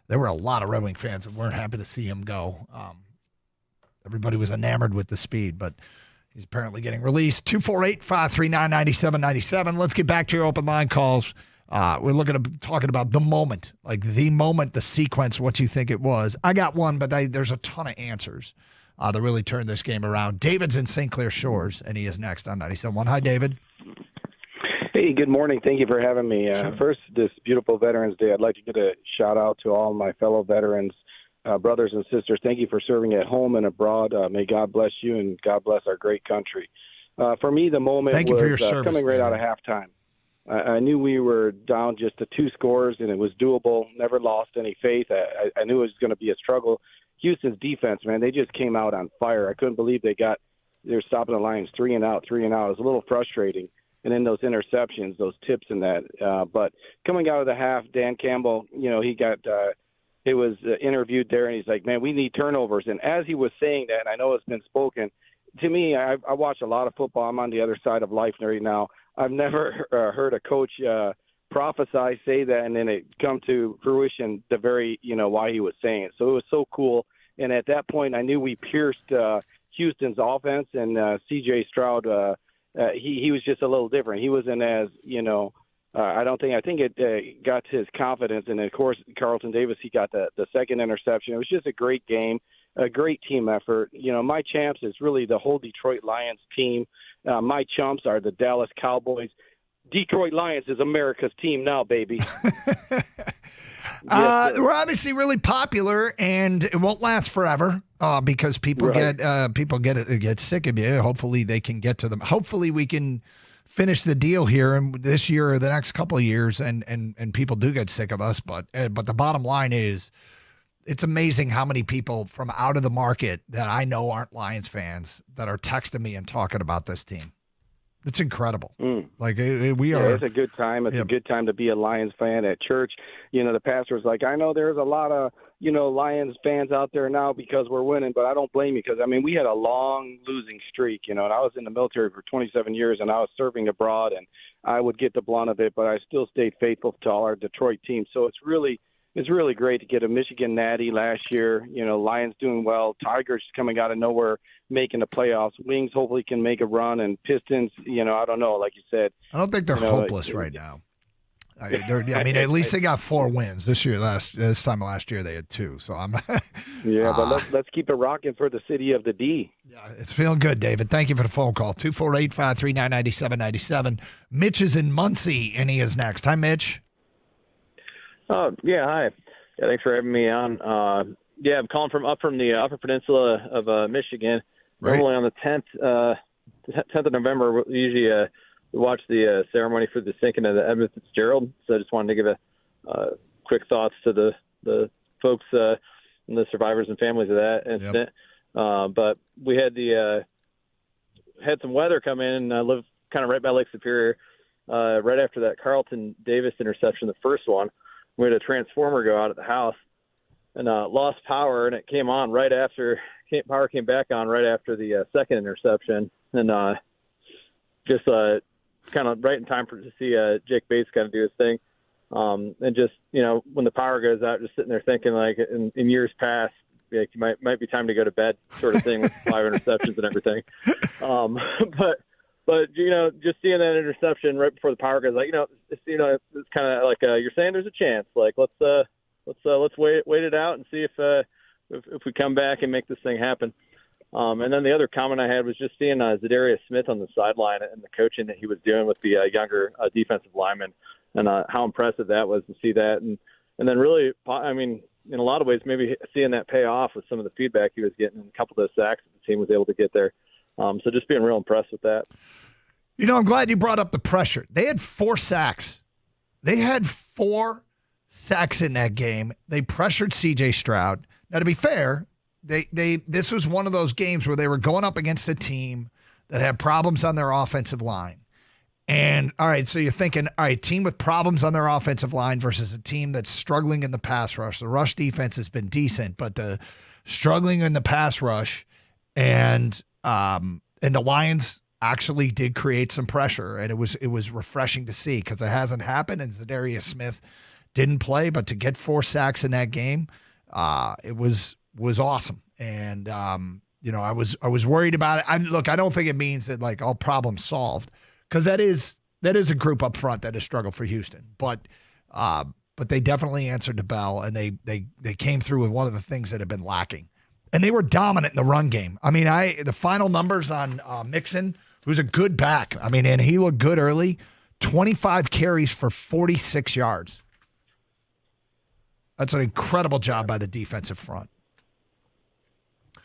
There were a lot of Red Wing fans that weren't happy to see him go. Everybody was enamored with the speed, but he's apparently getting released. 248-539-9797. Let's get back to your open line calls. We're talking about the moment, the sequence, what you think it was. I got one, but there's a ton of answers that really turned this game around. David's in St. Clair Shores, and he is next on 97.1. Hi, David. Hey, good morning. Thank you for having me. First, this beautiful Veterans Day, I'd like to give a shout-out to all my fellow veterans, brothers and sisters. Thank you for serving at home and abroad. May God bless you, and God bless our great country. For me, the moment Thank you for your was service, coming right David. out of halftime. I knew we were down just to 2 scores, and it was doable. Never lost any faith. I knew it was going to be a struggle. Houston's defense, man, they just came out on fire. I couldn't believe they were stopping the Lions 3 and out. It was a little frustrating. And then those interceptions, those tips and that. But coming out of the half, Dan Campbell, he got he was interviewed there, and he's like, man, we need turnovers. And as he was saying that, and I know it's been spoken, to me, I watch a lot of football. I'm on the other side of life right now. I've never heard a coach prophesy, say that, and then it come to fruition the very, why he was saying it. So it was so cool. And at that point, I knew we pierced Houston's offense, and C.J. Stroud, he was just a little different. He wasn't as, I think it got to his confidence. And, of course, Carlton Davis, he got the second interception. It was just a great game, a great team effort. My champs is really the whole Detroit Lions team. My chumps are the Dallas Cowboys. Detroit Lions is America's team now, baby. We're obviously really popular, and it won't last forever because people get sick of you. Hopefully, they can get to them. Hopefully, we can finish the deal here and this year or the next couple of years, and people do get sick of us. But the bottom line is, it's amazing how many people from out of the market that I know aren't Lions fans that are texting me and talking about this team. It's incredible. We are. It's a good time. It's a good time to be a Lions fan at church. The pastor's like, I know there's a lot of, Lions fans out there now because we're winning, but I don't blame you because, we had a long losing streak, and I was in the military for 27 years, and I was serving abroad, and I would get the blunt of it, but I still stayed faithful to all our Detroit team. So it's really great to get a Michigan natty last year. Lions doing well. Tigers coming out of nowhere, making the playoffs. Wings hopefully can make a run, and Pistons, I don't know, like you said. I don't think they're hopeless right now. At least they got 4 wins this year. This time last year they had 2. So I'm. But let's keep it rocking for the city of the D. Yeah, it's feeling good, David. Thank you for the phone call. 248-539-9797. Mitch is in Muncie, and he is next. Hi, Mitch. Oh, yeah, hi. Yeah, thanks for having me on. I'm calling from the Upper Peninsula of Michigan. Right. Normally on the 10th of November, we usually we watch the ceremony for the sinking of the Edmund Fitzgerald. So I just wanted to give a quick thoughts to the folks and the survivors and families of that incident. But we had had some weather come in, and I live kind of right by Lake Superior. Right after that Carlton Davis interception, the first one, we had a transformer go out at the house and lost power, and it came on right after power came back on right after the second interception, and just kind of right in time to see Jake Bates kind of do his thing, and just when the power goes out, just sitting there thinking like in years past, like you might be time to go to bed, sort of thing, with 5 interceptions and everything, But just seeing that interception right before the power goes, like it's kind of like you're saying there's a chance. Like let's wait it out and see if we come back and make this thing happen. And then the other comment I had was just seeing Zadarius Smith on the sideline and the coaching that he was doing with the younger defensive linemen, and how impressive that was to see that. And then really, in a lot of ways, maybe seeing that pay off with some of the feedback he was getting and a couple of those sacks that the team was able to get there. So just being real impressed with that. You know, I'm glad you brought up the pressure. They had 4 sacks. They had 4 sacks in that game. They pressured C.J. Stroud. Now, to be fair, this was one of those games where they were going up against a team that had problems on their offensive line. And, all right, so you're thinking, all right, team with problems on their offensive line versus a team that's struggling in the pass rush. The rush defense has been decent, but the struggling in the pass rush and the Lions actually did create some pressure, and it was refreshing to see because it hasn't happened, and Zadarius Smith didn't play, but to get 4 sacks in that game, it was awesome. And I was worried about it. I don't think it means that like all problems solved, because that is a group up front that has struggled for Houston, but they definitely answered the bell, and they came through with one of the things that had been lacking, and they were dominant in the run game. I mean, the final numbers on Mixon, who's a good back. I mean, and he looked good early. 25 carries for 46 yards. That's an incredible job by the defensive front.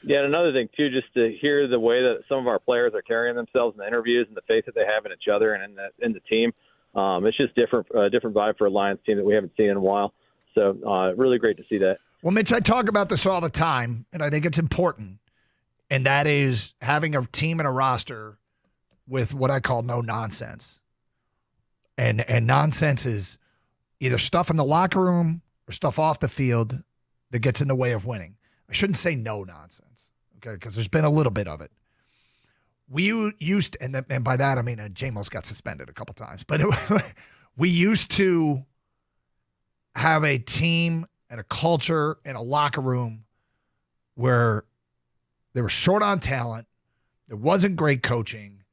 Yeah, and another thing, too, just to hear the way that some of our players are carrying themselves in the interviews and the faith that they have in each other and in the team. It's just different vibe for a Lions team that we haven't seen in a while. So really great to see that. Well, Mitch, I talk about this all the time, and I think it's important, and that is having a team and a roster with what I call no nonsense. And nonsense is either stuff in the locker room or stuff off the field that gets in the way of winning. I shouldn't say no nonsense, okay, because there's been a little bit of it. We used to, and by that I mean J-Mo's got suspended a couple times, but we used to have a team and a culture and a locker room where they were short on talent, there wasn't great coaching,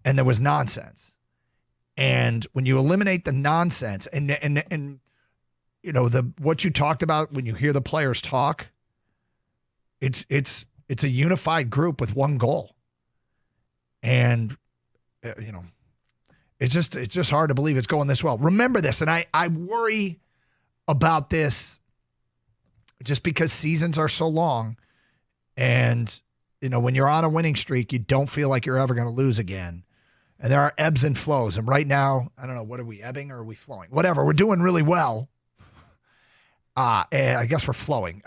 and there was nonsense. And when you eliminate the nonsense and you know what you talked about when you hear the players talk, it's a unified group with one goal. And it's just hard to believe it's going this well. Remember this, and I worry about this just because seasons are so long, and when you're on a winning streak, you don't feel like you're ever going to lose again. And there are ebbs and flows. And right now, I don't know, what are we, ebbing or are we flowing? Whatever, we're doing really well. And I guess we're flowing.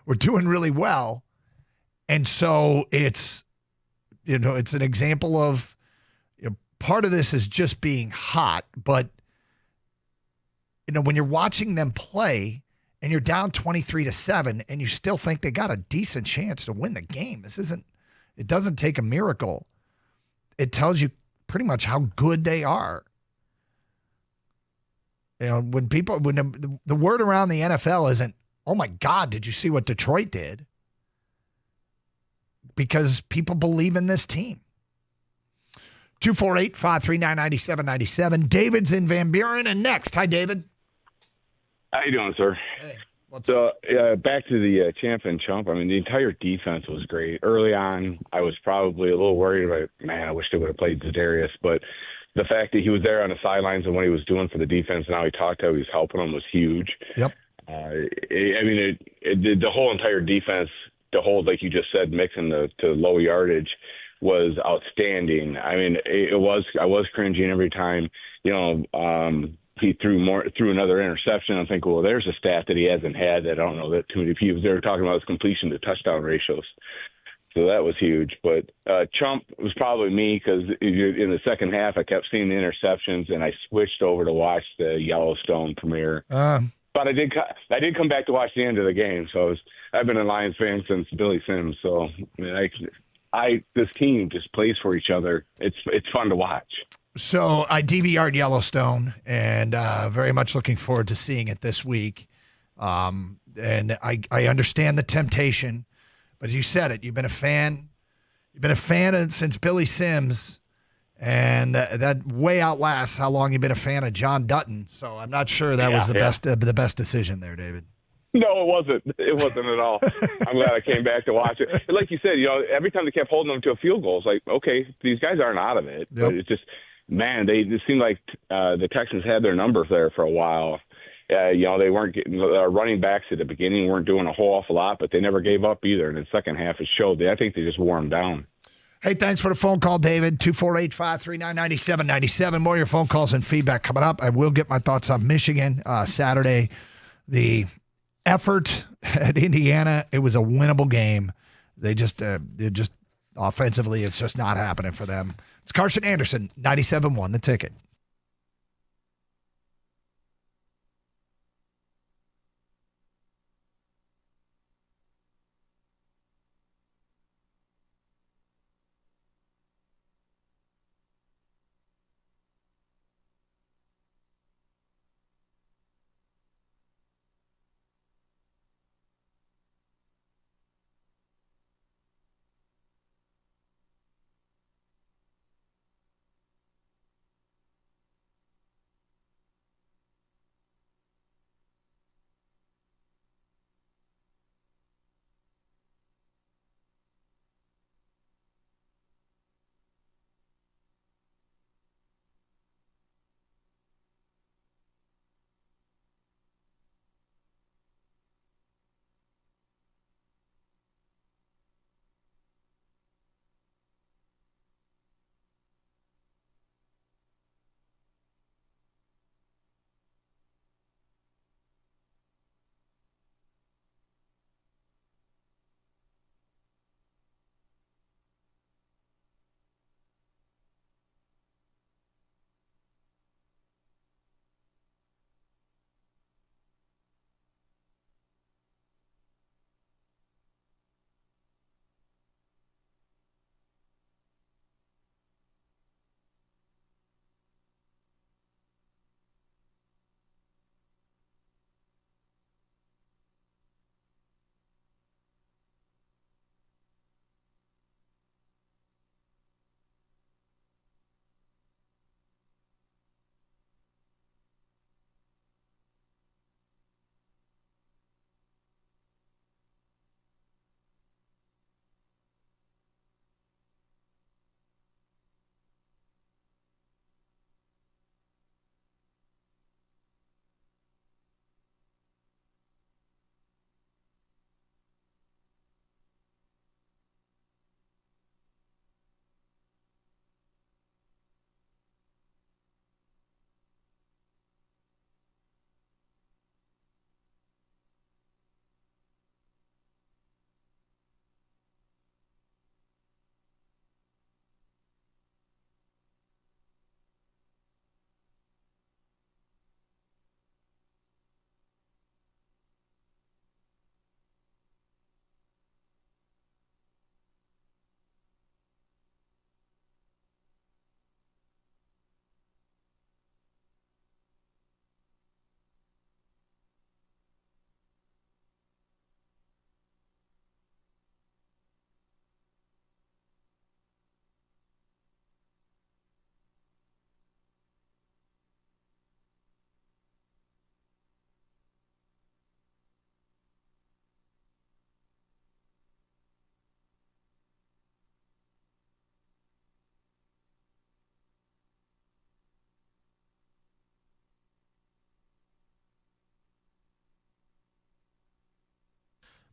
We're doing really well. And so it's an example of part of this is just being hot. It when you're watching them play and you're down 23-7 and you still think they got a decent chance to win the game, it doesn't take a miracle. It tells you pretty much how good they are. When the word around the NFL isn't, oh my God, did you see what Detroit did? Because people believe in this team. 248-539-9797. David's in Van Buren, and next. Hi, David. How you doing, sir? Hey. So back to the champ and chump. I mean, the entire defense was great. Early on, I was probably a little worried about, man, I wish they would have played Zadarius. But the fact that he was there on the sidelines and what he was doing for the defense and how he talked, how he was helping them was huge. Yep. The whole entire defense to hold, like you just said, mixing to low yardage was outstanding. I mean, I was cringing every time, he threw another interception. I'm thinking, well, there's a stat that he hasn't had that I don't know that too many people. They were talking about his completion to touchdown ratios. So that was huge. But chump was probably me because in the second half I kept seeing the interceptions and I switched over to watch the Yellowstone premiere. But I did come back to watch the end of the game. So I've been a Lions fan since Billy Sims. So this team just plays for each other. It's fun to watch. So I DVR'd Yellowstone, and very much looking forward to seeing it this week. And I understand the temptation, but you said it. You've been a fan. You've been a fan since Billy Sims, and that way outlasts how long you've been a fan of John Dutton. So I'm not sure that was the best decision there, David. No, it wasn't. It wasn't at all. I'm glad I came back to watch it. And like you said, every time they kept holding them to a field goal, it's like, okay, these guys aren't out of it. Yep. But it's just, man, they just seemed like the Texans had their number there for a while. They weren't getting running backs at the beginning, weren't doing a whole awful lot, but they never gave up either. And in the second half, it showed. I think they just wore them down. Hey, thanks for the phone call, David. 248-539-9797. More of your phone calls and feedback coming up. I will get my thoughts on Michigan Saturday. The effort at Indiana, it was a winnable game. They just offensively, it's just not happening for them. It's Carson Anderson, 97.1, The Ticket.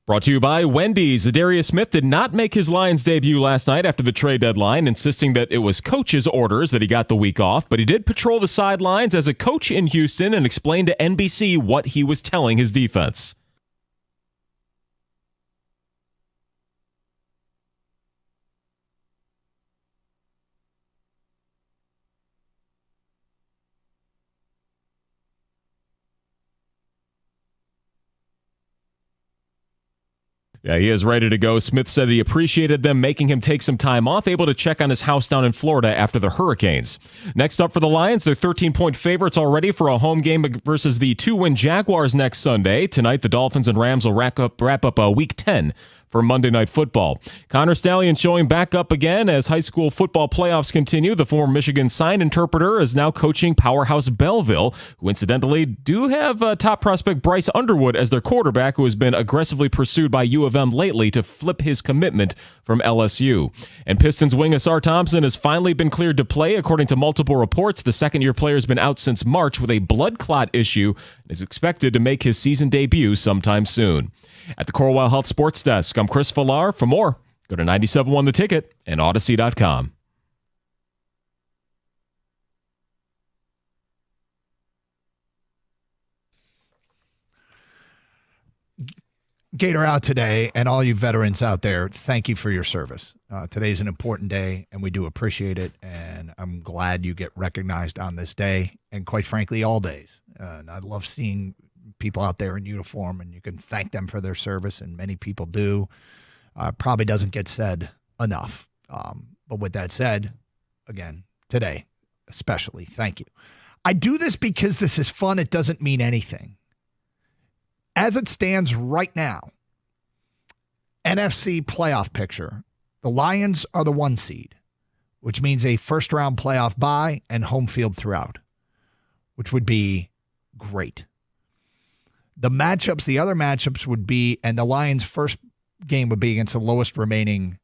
Brought to you by Wendy's. Zadarius Smith did not make his Lions debut last night after the trade deadline, insisting that it was coach's orders that he got the week off, but he did patrol the sidelines as a coach in Houston and explained to NBC what he was telling his defense. Yeah, he is ready to go. Smith said he appreciated them making him take some time off, able to check on his house down in Florida after the hurricanes. Next up for the Lions, they're 13-point favorites already for a home game versus the 2-win Jaguars next Sunday. Tonight, the Dolphins and Rams will wrap up Week 10 for Monday Night Football. Connor Stallion showing back up again as high school football playoffs continue. The former Michigan sign interpreter is now coaching powerhouse Belleville, who incidentally do have top prospect Bryce Underwood as their quarterback, who has been aggressively pursued by U of M lately to flip his commitment from LSU. And Pistons wing Asar Thompson has finally been cleared to play, according to multiple reports. The second-year player has been out since March with a blood clot issue and is expected to make his season debut sometime soon. At the Corewell Health Sports Desk, I'm Chris Villar. For more, Go to 97.1 The Ticket and Odyssey.com. Gator out today, and all you veterans out there, thank you for your service. Today's an important day, and we do appreciate it, and I'm glad you get recognized on this day, and quite frankly, all days. And I love seeing people out there in uniform, and you can thank them for their service, and many people do. Probably doesn't get said enough. But with that said, again, today, especially, thank you. I do this because this is fun. It doesn't mean anything. As it stands right now, NFC playoff picture, the Lions are the 1 seed, which means a first-round playoff bye and home field throughout, which would be great. The other matchups would be, and the Lions' first game would be against the lowest remaining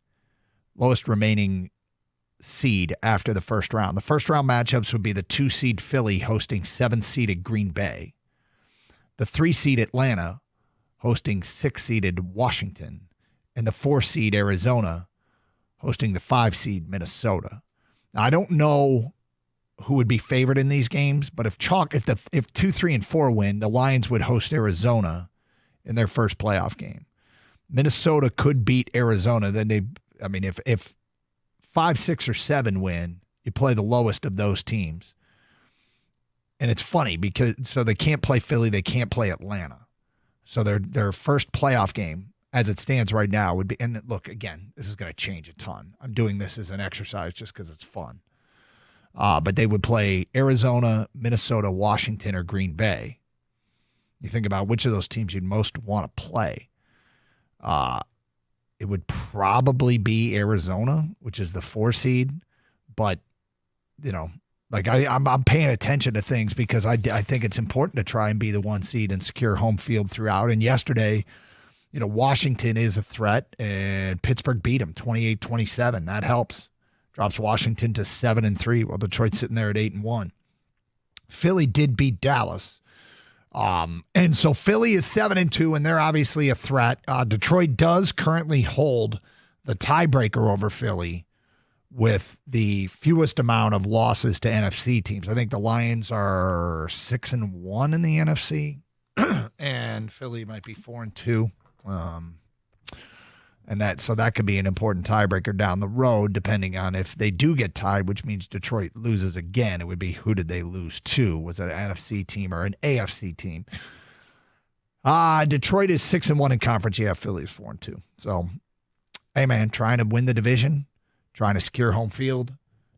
seed after the first round. The first-round matchups would be the 2-seed Philly hosting 7th-seeded Green Bay, the 3-seed Atlanta hosting 6th-seeded Washington, and the 4-seed Arizona hosting the 5-seed Minnesota. Now, I don't know who would be favored in these games, but if 2, 3, and 4 win, the Lions would host Arizona in their first playoff game. Minnesota could beat Arizona. Then if 5, 6, or 7 win, you play the lowest of those teams. And it's funny because they can't play Philly, they can't play Atlanta. So their first playoff game, as it stands right now, would be. And look, again, this is going to change a ton. I'm doing this as an exercise just because it's fun. But they would play Arizona, Minnesota, Washington, or Green Bay. You think about which of those teams you'd most want to play. It would probably be Arizona, which is the 4 seed. But I'm paying attention to things because I think it's important to try and be the 1 seed and secure home field throughout. And yesterday, Washington is a threat, and Pittsburgh beat them 28-27. That helps. Drops Washington to 7-3, while Detroit's sitting there at 8-1. Philly did beat Dallas. And so Philly is 7-2, and they're obviously a threat. Detroit does currently hold the tiebreaker over Philly with the fewest amount of losses to NFC teams. I think the Lions are 6-1 in the NFC, and Philly might be 4-2. So that could be an important tiebreaker down the road, depending on if they do get tied, which means Detroit loses again. It would be, who did they lose to? Was it an NFC team or an AFC team? Detroit is 6-1 in conference. Yeah, Philly is 4-2. So, hey man, trying to win the division, trying to secure home field,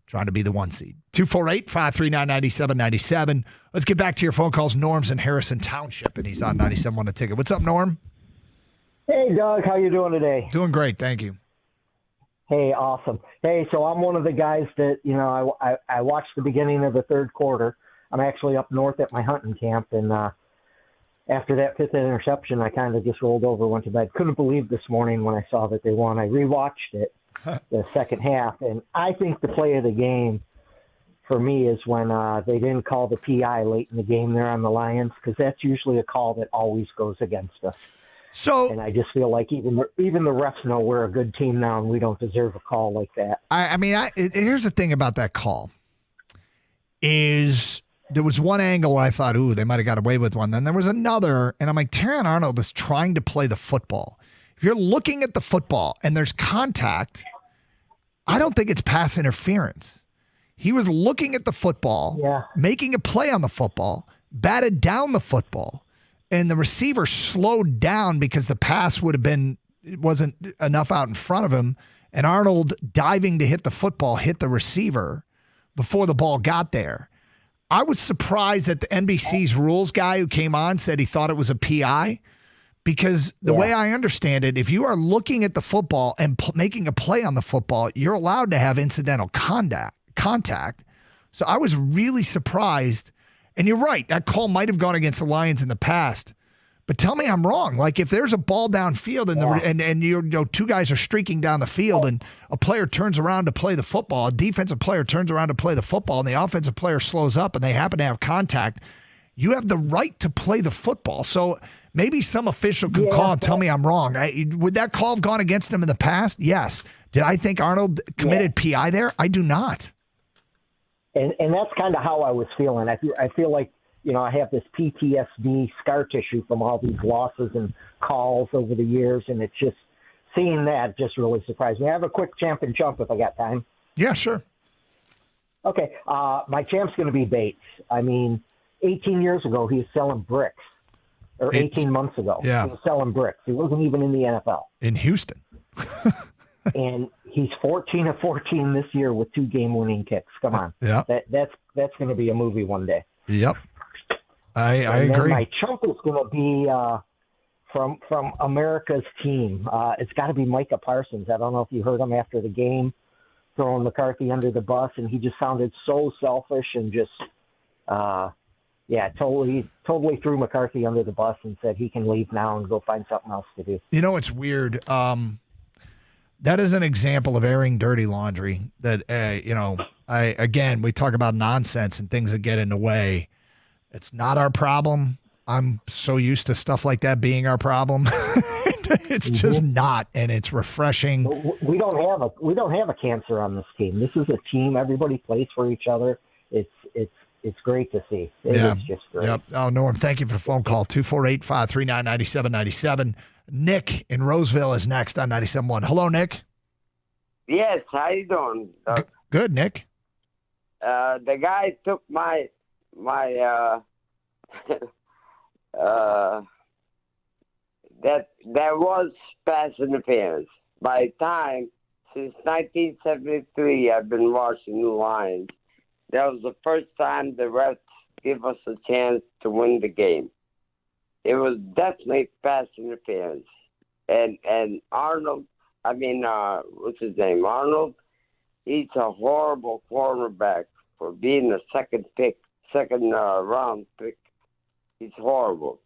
trying to be the 1 seed. 248-539-9797. Let's get back to your phone calls. Norm's in Harrison Township, and he's on 97.1 The Ticket. What's up, Norm? Hey, Doug. How you doing today? Doing great. Thank you. Hey, awesome. Hey, so I'm one of the guys that, I watched the beginning of the third quarter. I'm actually up north at my hunting camp, and after that 5th interception, I kind of just rolled over, went to bed. Couldn't believe this morning when I saw that they won. I rewatched it. The second half, and I think the play of the game for me is when they didn't call the PI late in the game there on the Lions, because that's usually a call that always goes against us. And I just feel like even the refs know we're a good team now, and we don't deserve a call like that. Here's the thing about that call is there was one angle where I thought, ooh, they might have got away with one. Then there was another, and I'm like, Terrion Arnold is trying to play the football. If you're looking at the football and there's contact, I don't think it's pass interference. He was looking at the football, making a play on the football, batted down the football, and the receiver slowed down because the pass wasn't enough out in front of him, and Arnold diving to hit the football hit the receiver before the ball got there. I was surprised that the NBC's rules guy who came on said he thought it was a PI. Because the way I understand it, if you are looking at the football and making a play on the football, you're allowed to have incidental contact. So I was really surprised. And you're right, that call might have gone against the Lions in the past. But tell me I'm wrong. Like if there's a ball downfield and two guys are streaking down the field and a player turns around to play the football, a defensive player turns around to play the football, and the offensive player slows up and they happen to have contact, you have the right to play the football. So Maybe some official can call and tell me I'm wrong. Would that call have gone against him in the past? Yes. Did I think Arnold committed PI there? I do not. And that's kind of how I was feeling. I feel like, I have this PTSD scar tissue from all these losses and calls over the years, and it's just seeing that just really surprised me. I have a quick champ and chump if I got time. Yeah, sure. Okay, my champ's going to be Bates. 18 years ago, he was selling bricks. Or 18 months ago, he was selling bricks. He wasn't even in the NFL. In Houston. And he's 14 of 14 this year with 2 game-winning kicks. Come on. Yeah. That's going to be a movie one day. Yep. I And agree. my chump is going to be from America's team. It's got to be Micah Parsons. I don't know if you heard him after the game throwing McCarthy under the bus, and he just sounded so selfish and just totally threw McCarthy under the bus and said he can leave now and go find something else to do. It's weird. That is an example of airing dirty laundry that, we talk about nonsense and things that get in the way. It's not our problem. I'm so used to stuff like that being our problem. It's just not, and it's refreshing. We don't have a cancer on this team. This is a team. Everybody plays for each other. It's great to see. It's just great. Yep. Oh, Norm, thank you for the phone call. 248-539-9797. Nick in Roseville is next on 97.1. Hello, Nick. Yes, how you doing? Good, Nick. The guy took my that was pass interference. By time, since 1973, I've been watching the Lions. That was the first time the refs give us a chance to win the game. It was definitely pass interference. And Arnold, what's his name? Arnold, he's a horrible cornerback for being a second round pick. He's horrible.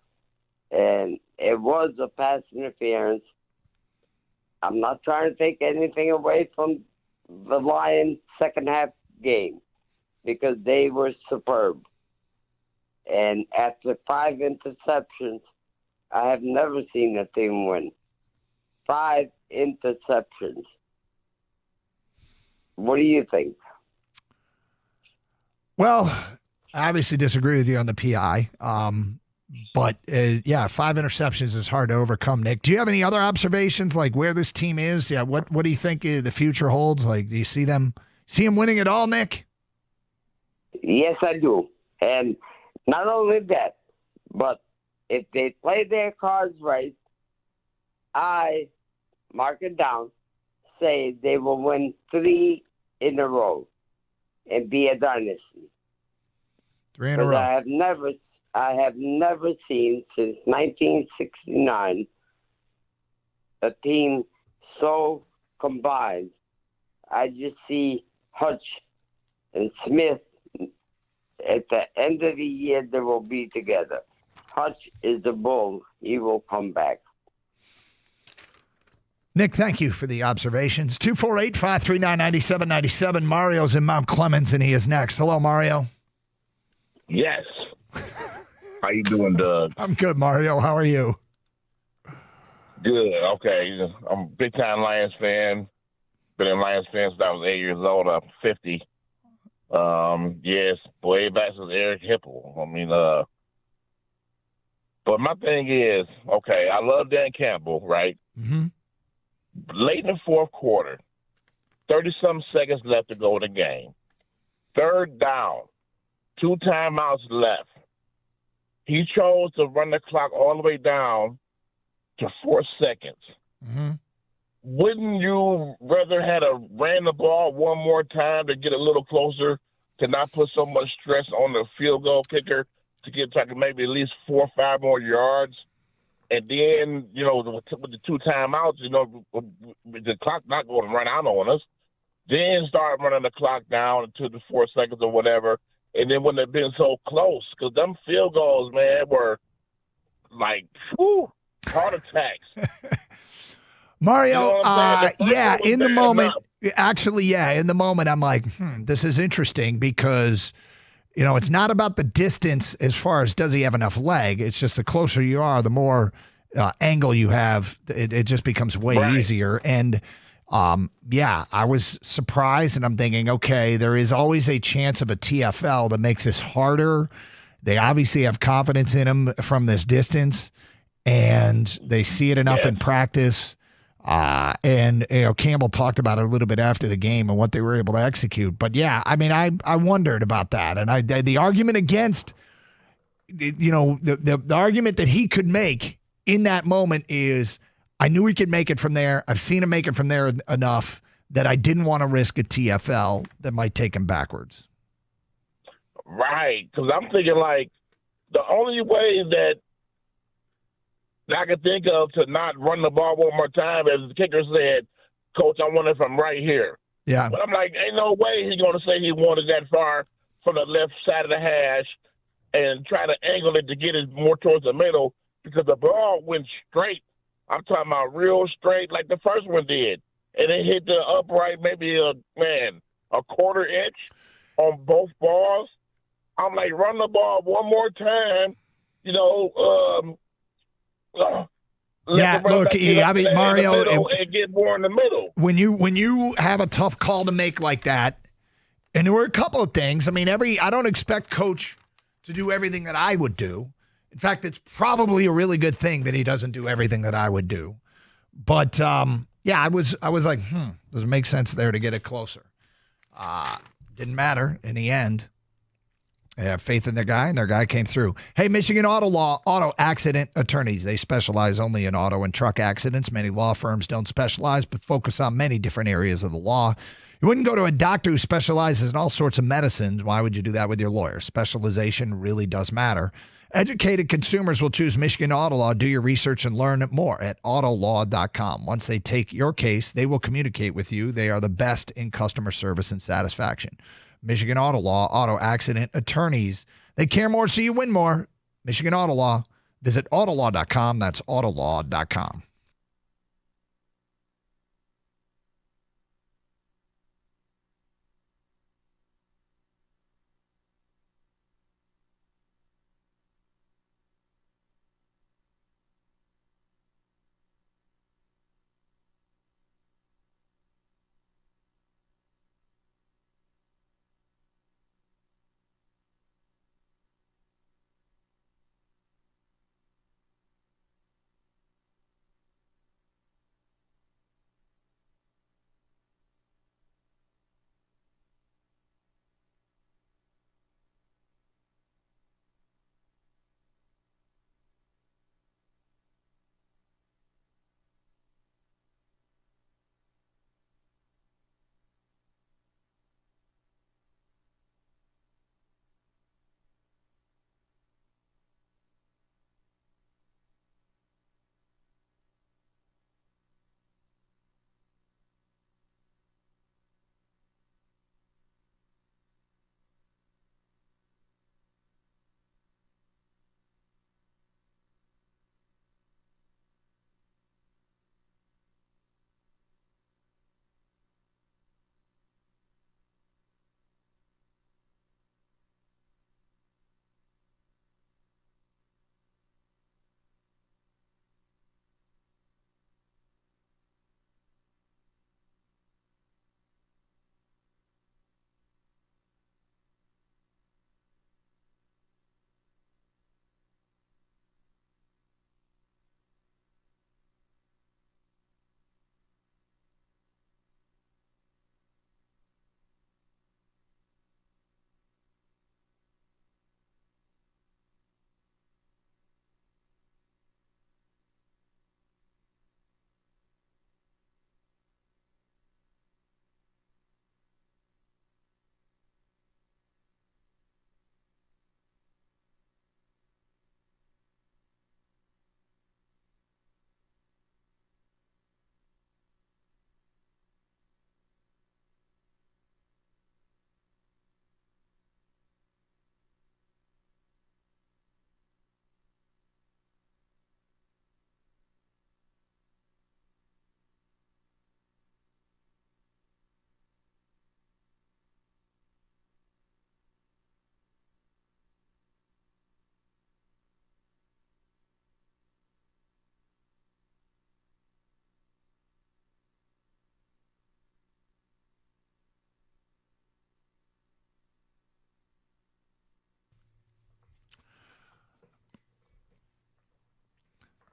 And it was a pass interference. I'm not trying to take anything away from the Lions' second half game because they were superb. And after 5 interceptions, I have never seen a team win. 5 interceptions. What do you think? Well, I obviously disagree with you on the PI. But 5 interceptions is hard to overcome, Nick. Do you have any other observations, like where this team is? Yeah, what do you think the future holds? Like, do you see them winning it all, Nick? Yes, I do. And not only that, but if they play their cards right, I mark it down, say they will win 3 in a row and be a dynasty. 3 in a row. I have never seen since 1969 a team so combined. I just see Hutch and Smith. At the end of the year, they will be together. Hutch is the bull. He will come back. Nick, thank you for the observations. 248-539-9797. Mario's in Mount Clemens, and he is next. Hello, Mario. Yes. How you doing, Doug? I'm good, Mario. How are you? Good. Okay. I'm a big-time Lions fan. Been a Lions fan since I was 8 years old. I'm 50. Yes, way back since Eric Hipple. But my thing is, okay, I love Dan Campbell, right? Mm-hmm. Late in the fourth quarter, 30-some seconds left to go in the game. 3rd down, 2 timeouts left. He chose to run the clock all the way down to 4 seconds. Mm-hmm. Wouldn't you rather had ran the ball one more time to get a little closer, to not put so much stress on the field goal kicker to get maybe at least 4 or 5 more yards? And then, with the 2 timeouts, the clock not going to run out on us. Then start running the clock down to the 4 seconds or whatever. And then when they've been so close, because them field goals, man, were like, heart attacks. Mario, in the moment, enough. actually, in the moment, I'm like, this is interesting because it's not about the distance as far as does he have enough leg. It's just the closer you are, the more angle you have. It just becomes way easier. And I was surprised, and I'm thinking, okay, there is always a chance of a TFL that makes this harder. They obviously have confidence in him from this distance, and they see it enough in practice. And Campbell talked about it a little bit after the game and what they were able to execute. But yeah, I mean, I wondered about that, and the argument against, the argument that he could make in that moment is, I knew he could make it from there. I've seen him make it from there enough that I didn't want to risk a TFL that might take him backwards. Right, because I'm thinking like the only way that I can think of to not run the ball one more time, as the kicker said, Coach, I want it from right here. Yeah. But I'm like, ain't no way he's going to say he wanted that far from the left side of the hash and try to angle it to get it more towards the middle, because the ball went straight. I'm talking about real straight like the first one did. And it hit the upright maybe a quarter inch on both balls. I'm like, run the ball one more time, Yeah, look, I mean, Mario, and get more in the middle. When you have a tough call to make like that, and there were a couple of things. I mean, I don't expect Coach to do everything that I would do. In fact, it's probably a really good thing that he doesn't do everything that I would do. But I was like, does it make sense there to get it closer? Didn't matter in the end. They have faith in their guy, and their guy came through. Hey, Michigan Auto Accident Attorneys. They specialize only in auto and truck accidents. Many law firms don't specialize, but focus on many different areas of the law. You wouldn't go to a doctor who specializes in all sorts of medicines. Why would you do that with your lawyer? Specialization really does matter. Educated consumers will choose Michigan Auto Law. Do your research and learn more at autolaw.com. Once they take your case, they will communicate with you. They are the best in customer service and satisfaction. Michigan Auto Law, Auto Accident Attorneys. They care more, so you win more. Michigan Auto Law. Visit autolaw.com. That's autolaw.com.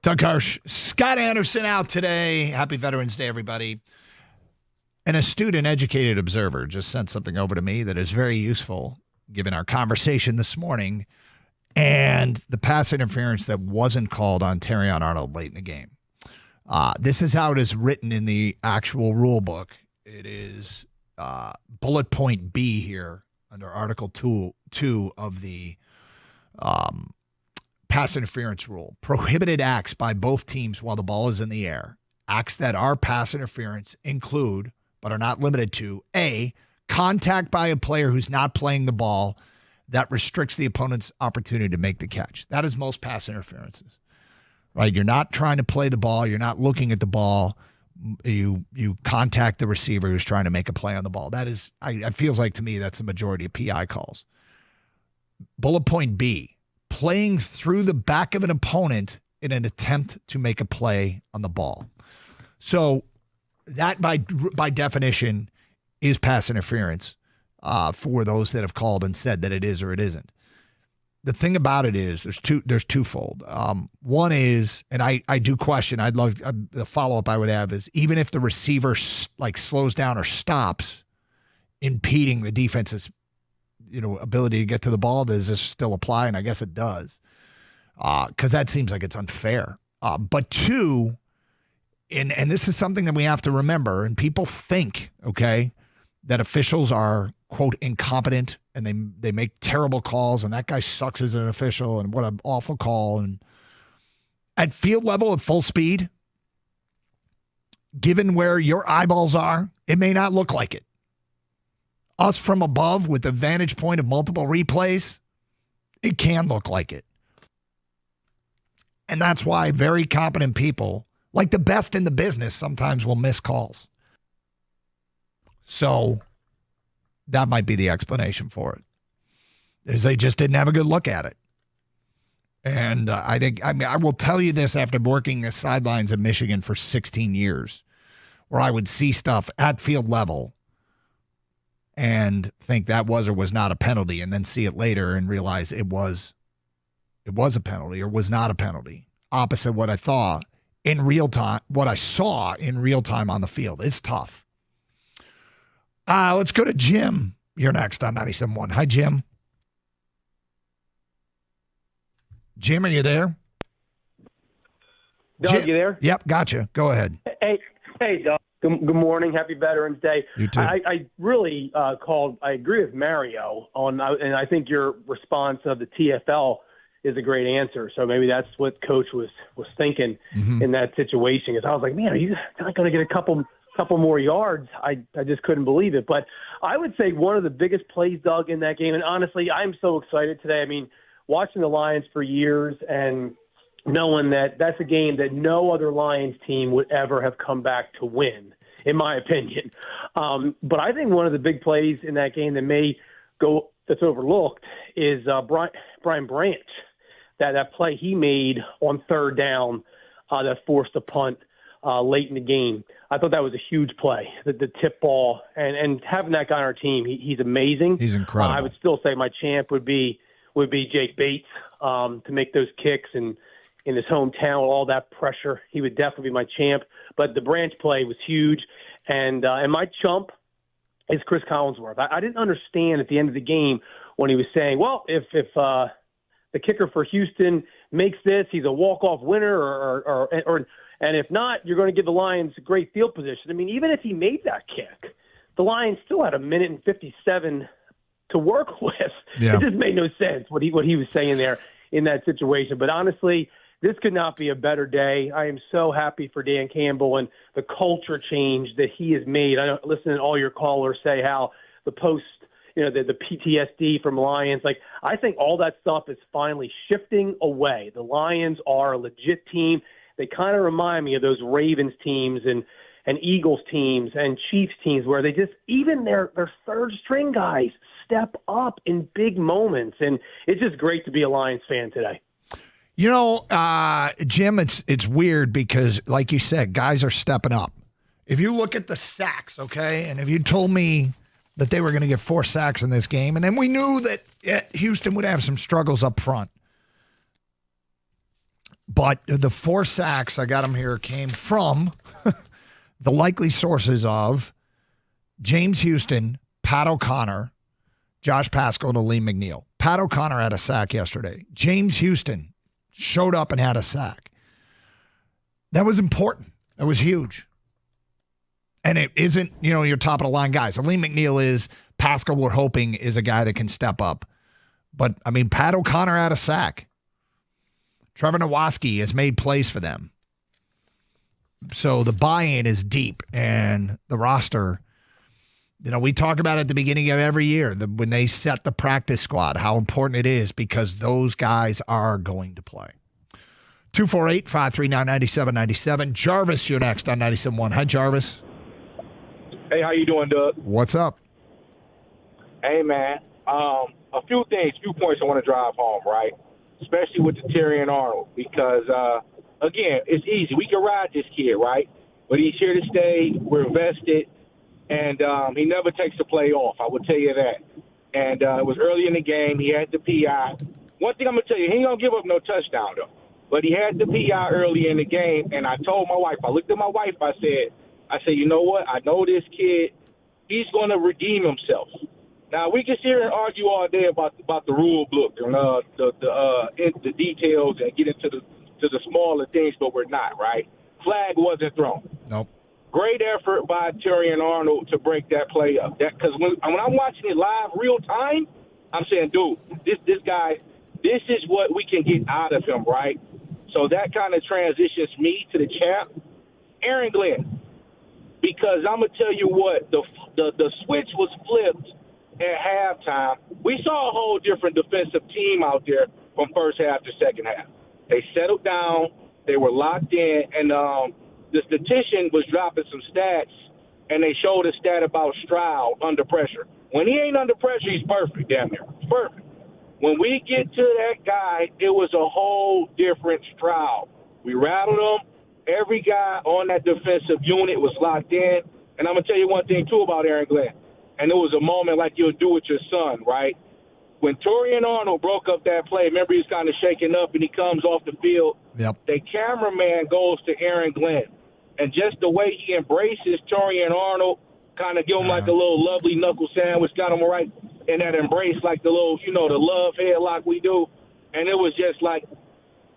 Doug Hirsch, Scott Anderson out today. Happy Veterans Day, everybody. An astute and educated observer just sent something over to me that is very useful given our conversation this morning and the pass interference that wasn't called on Terrion Arnold late in the game. This is how it is written in the actual rule book. It is bullet point B here under Article 2 of the pass interference rule. Prohibited acts by both teams while the ball is in the air. Acts that are pass interference include, but are not limited to, A, contact by a player who's not playing the ball that restricts the opponent's opportunity to make the catch. That is most pass interferences, right? You're not trying to play the ball. You're not looking at the ball. You contact the receiver who's trying to make a play on the ball. That is, it feels like to me that's the majority of PI calls. Bullet point B, playing through the back of an opponent in an attempt to make a play on the ball. So that by definition is pass interference for those that have called and said that it is or it isn't. The thing about it is there's twofold. One is, and I do question, I'd love the follow-up I would have is even if the receiver slows down or stops impeding the defense's ability to get to the ball, does this still apply? And I guess it does, because that seems like it's unfair. But two, and this is something that we have to remember, and people think, okay, that officials are, quote, incompetent and they make terrible calls and that guy sucks as an official and what an awful call. And at field level at full speed, given where your eyeballs are, it may not look like it. Us from above with the vantage point of multiple replays, it can look like it. And that's why very competent people, like the best in the business, sometimes will miss calls. So that might be the explanation for it, is they just didn't have a good look at it. And I will tell you this after working the sidelines at Michigan for 16 years, where I would see stuff at field level and think that was or was not a penalty, and then see it later and realize it was a penalty or was not a penalty. Opposite what I thought in real time, what I saw in real time on the field. It's tough. Let's go to Jim. You're next on 97.1. Hi, Jim. Jim, are you there? Doug, you there? Yep, gotcha. Go ahead. Hey, Doug. Good morning. Happy Veterans Day. You too. I really called. I agree with Mario on, and I think your response of the TFL is a great answer. So maybe that's what Coach was thinking in that situation. Because I was like, man, are you not going to get a couple more yards? I just couldn't believe it. But I would say one of the biggest plays, Doug, in that game, and honestly, I'm so excited today. I mean, watching the Lions for years and knowing that that's a game that no other Lions team would ever have come back to win, in my opinion. But I think one of the big plays in that game that's overlooked is Brian Branch, that play he made on third down that forced a punt late in the game. I thought that was a huge play, the tip ball, and having that guy on our team, he's amazing. He's incredible. I would still say my champ would be Jake Bates to make those kicks and in his hometown with all that pressure. He would definitely be my champ. But the Branch play was huge, and my chump is Chris Collinsworth. I didn't understand at the end of the game when he was saying, well, if the kicker for Houston makes this, he's a walk-off winner, or and if not, you're going to give the Lions great field position. I mean, even if he made that kick, the Lions still had 1:57 to work with. Yeah. It just made no sense what he was saying there in that situation. But honestly, this could not be a better day. I am so happy for Dan Campbell and the culture change that he has made. I don't listen to all your callers say how the post, the PTSD from Lions. Like, I think all that stuff is finally shifting away. The Lions are a legit team. They kind of remind me of those Ravens teams and Eagles teams and Chiefs teams where they just, even their third string guys step up in big moments. And it's just great to be a Lions fan today. Jim, it's weird because, like you said, guys are stepping up. If you look at the sacks, okay, and if you told me that they were going to get 4 sacks in this game, and then we knew that Houston would have some struggles up front, But the 4 sacks, I got them here, came from the likely sources of James Houston, Pat O'Connor, Josh Paschal, and Aleem McNeil. Pat O'Connor had a sack yesterday. James Houston showed up and had a sack. That was important. That was huge. And it isn't, your top of the line guys. Aleem McNeil is, Paschal, we're hoping, is a guy that can step up. But, Pat O'Connor had a sack. Trevor Nowatzki has made plays for them. So the buy-in is deep, and the roster, we talk about it at the beginning of every year, when they set the practice squad, how important it is because those guys are going to play. 248-539-9797. Jarvis, you're next on 97.1. Hi, Jarvis. Hey, how you doing, Doug? What's up? Hey, man. A few points I want to drive home, right? Especially with the Terrion Arnold, because, again, it's easy. We can ride this kid, right? But he's here to stay. We're invested. And he never takes a play off, I will tell you that. And it was early in the game. He had the PI. One thing I'm going to tell you, he ain't going to give up no touchdown, though. But he had the PI early in the game, and I told my wife, I looked at my wife, I said, you know what? I know this kid, he's going to redeem himself. Now, we can sit here and argue all day about the rule book and the details and get into the smaller things, but we're not, right? Flag wasn't thrown. Nope. Great effort by Terrion Arnold to break that play up. Because when I'm watching it live, real time, I'm saying, dude, this guy, this is what we can get out of him, right? So that kind of transitions me to the champ, Aaron Glenn. Because I'm going to tell you what, the switch was flipped at halftime. We saw a whole different defensive team out there from first half to second half. They settled down. They were locked in. And the statistician was dropping some stats, and they showed a stat about Stroud under pressure. When he ain't under pressure, he's perfect, damn near. He's perfect. When we get to that guy, it was a whole different Stroud. We rattled him. Every guy on that defensive unit was locked in. And I'm going to tell you one thing, too, about Aaron Glenn. And it was a moment like you'll do with your son, right? When Terrion Arnold broke up that play, remember he's kind of shaken up and he comes off the field. Yep. The cameraman goes to Aaron Glenn. And just the way he embraces Terrion Arnold, kind of give him like a little lovely knuckle sandwich, got him right in that embrace, like the little, the love headlock we do. And it was just like,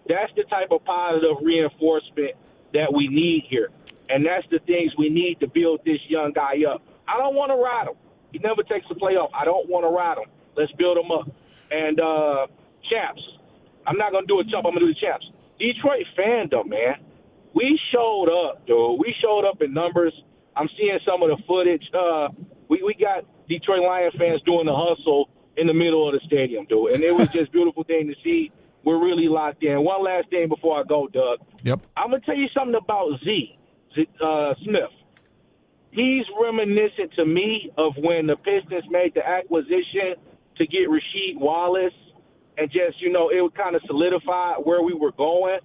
that's the type of positive reinforcement that we need here. And that's the things we need to build this young guy up. I don't want to ride him. He never takes the playoff. I don't want to ride him. Let's build him up. And champs. I'm not going to do a chump. I'm going to do the champs. Detroit fandom, man. We showed up, dude. We showed up in numbers. I'm seeing some of the footage. We got Detroit Lions fans doing the hustle in the middle of the stadium, dude. And it was just a beautiful thing to see. We're really locked in. One last thing before I go, Doug. Yep. I'm going to tell you something about Z Smith. He's reminiscent to me of when the Pistons made the acquisition to get Rasheed Wallace, and just, it would kind of solidify where we were going.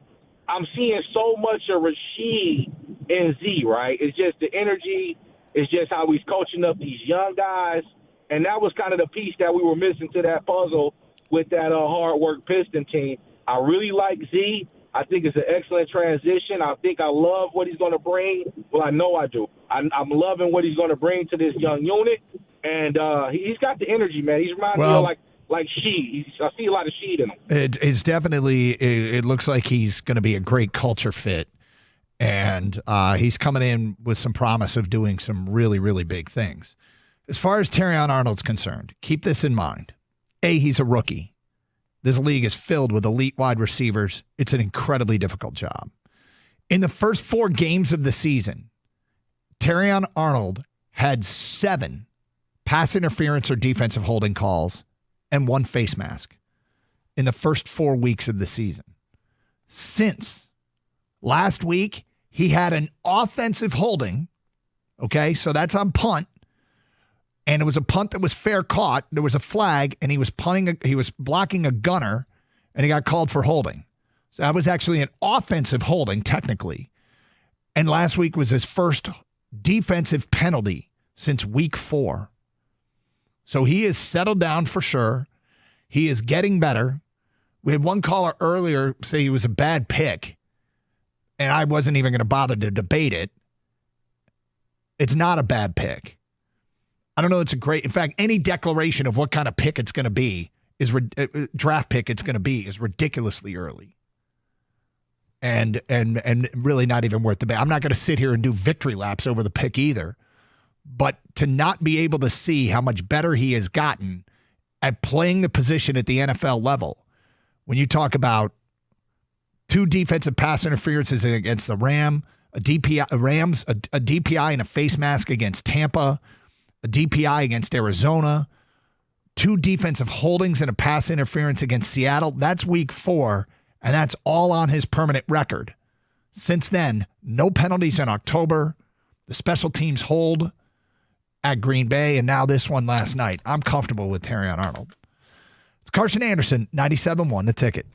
I'm seeing so much of Rasheed in Z, right? It's just the energy. It's just how he's coaching up these young guys. And that was kind of the piece that we were missing to that puzzle with that hard work Piston team. I really like Z. I think it's an excellent transition. I think I love what he's going to bring. Well, I know I do. I'm loving what he's going to bring to this young unit. And he's got the energy, man. He's reminding me of like Sheed. I see a lot of Sheed in him. It's definitely, it looks like he's going to be a great culture fit. And he's coming in with some promise of doing some really, really big things. As far as Terrion Arnold's concerned, keep this in mind. A, he's a rookie. This league is filled with elite wide receivers. It's an incredibly difficult job. In the first 4 games of the season, Terrion Arnold had 7 pass interference or defensive holding calls and 1 face mask in the first 4 weeks of the season. Since last week, he had an offensive holding. Okay, so that's on punt. And it was a punt that was fair caught. There was a flag, and he was blocking a gunner, and he got called for holding. So that was actually an offensive holding, technically. And last week was his first defensive penalty since week 4. So he is settled down for sure. He is getting better. We had one caller earlier say he was a bad pick, and I wasn't even going to bother to debate it. It's not a bad pick. I don't know. It's a great. In fact, any declaration of what kind of pick it's going to be is draft pick it's going to be is ridiculously early, and really not even worth the bet. I'm not going to sit here and do victory laps over the pick either. But to not be able to see how much better he has gotten at playing the position at the NFL level, when you talk about 2 defensive pass interferences against the Rams, a DPI and a face mask against Tampa, a DPI against Arizona, 2 defensive holdings and a pass interference against Seattle. That's week 4, and that's all on his permanent record. Since then, no penalties in October, the special teams hold at Green Bay, and now this one last night. I'm comfortable with Terrion Arnold. It's Carson Anderson, 97.1, The Ticket.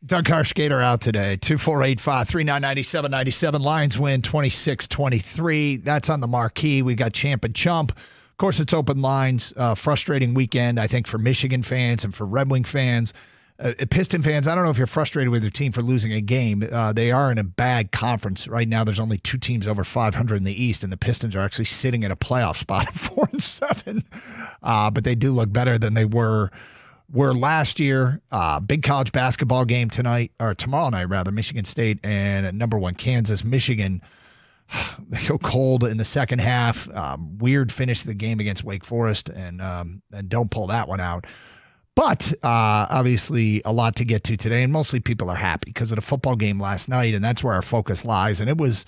Doug Harshgater out today. 248-539-9797. Lions win 26-23. That's on the marquee. We got Champ and Chump. Of course, it's open lines. Frustrating weekend, I think, for Michigan fans and for Red Wing fans. Piston fans, I don't know if you're frustrated with your team for losing a game. They are in a bad conference. Right now, there's only 2 teams over 500 in the East, and the Pistons are actually sitting in a playoff spot at 4-7. But they do look better than they were last year. Big college basketball game tonight, or tomorrow night, rather. Michigan State and at number 1 Kansas. Michigan, they go cold in the second half. Weird finish to the game against Wake Forest, and don't pull that one out. But obviously a lot to get to today, and mostly people are happy because of the football game last night, and that's where our focus lies. And it was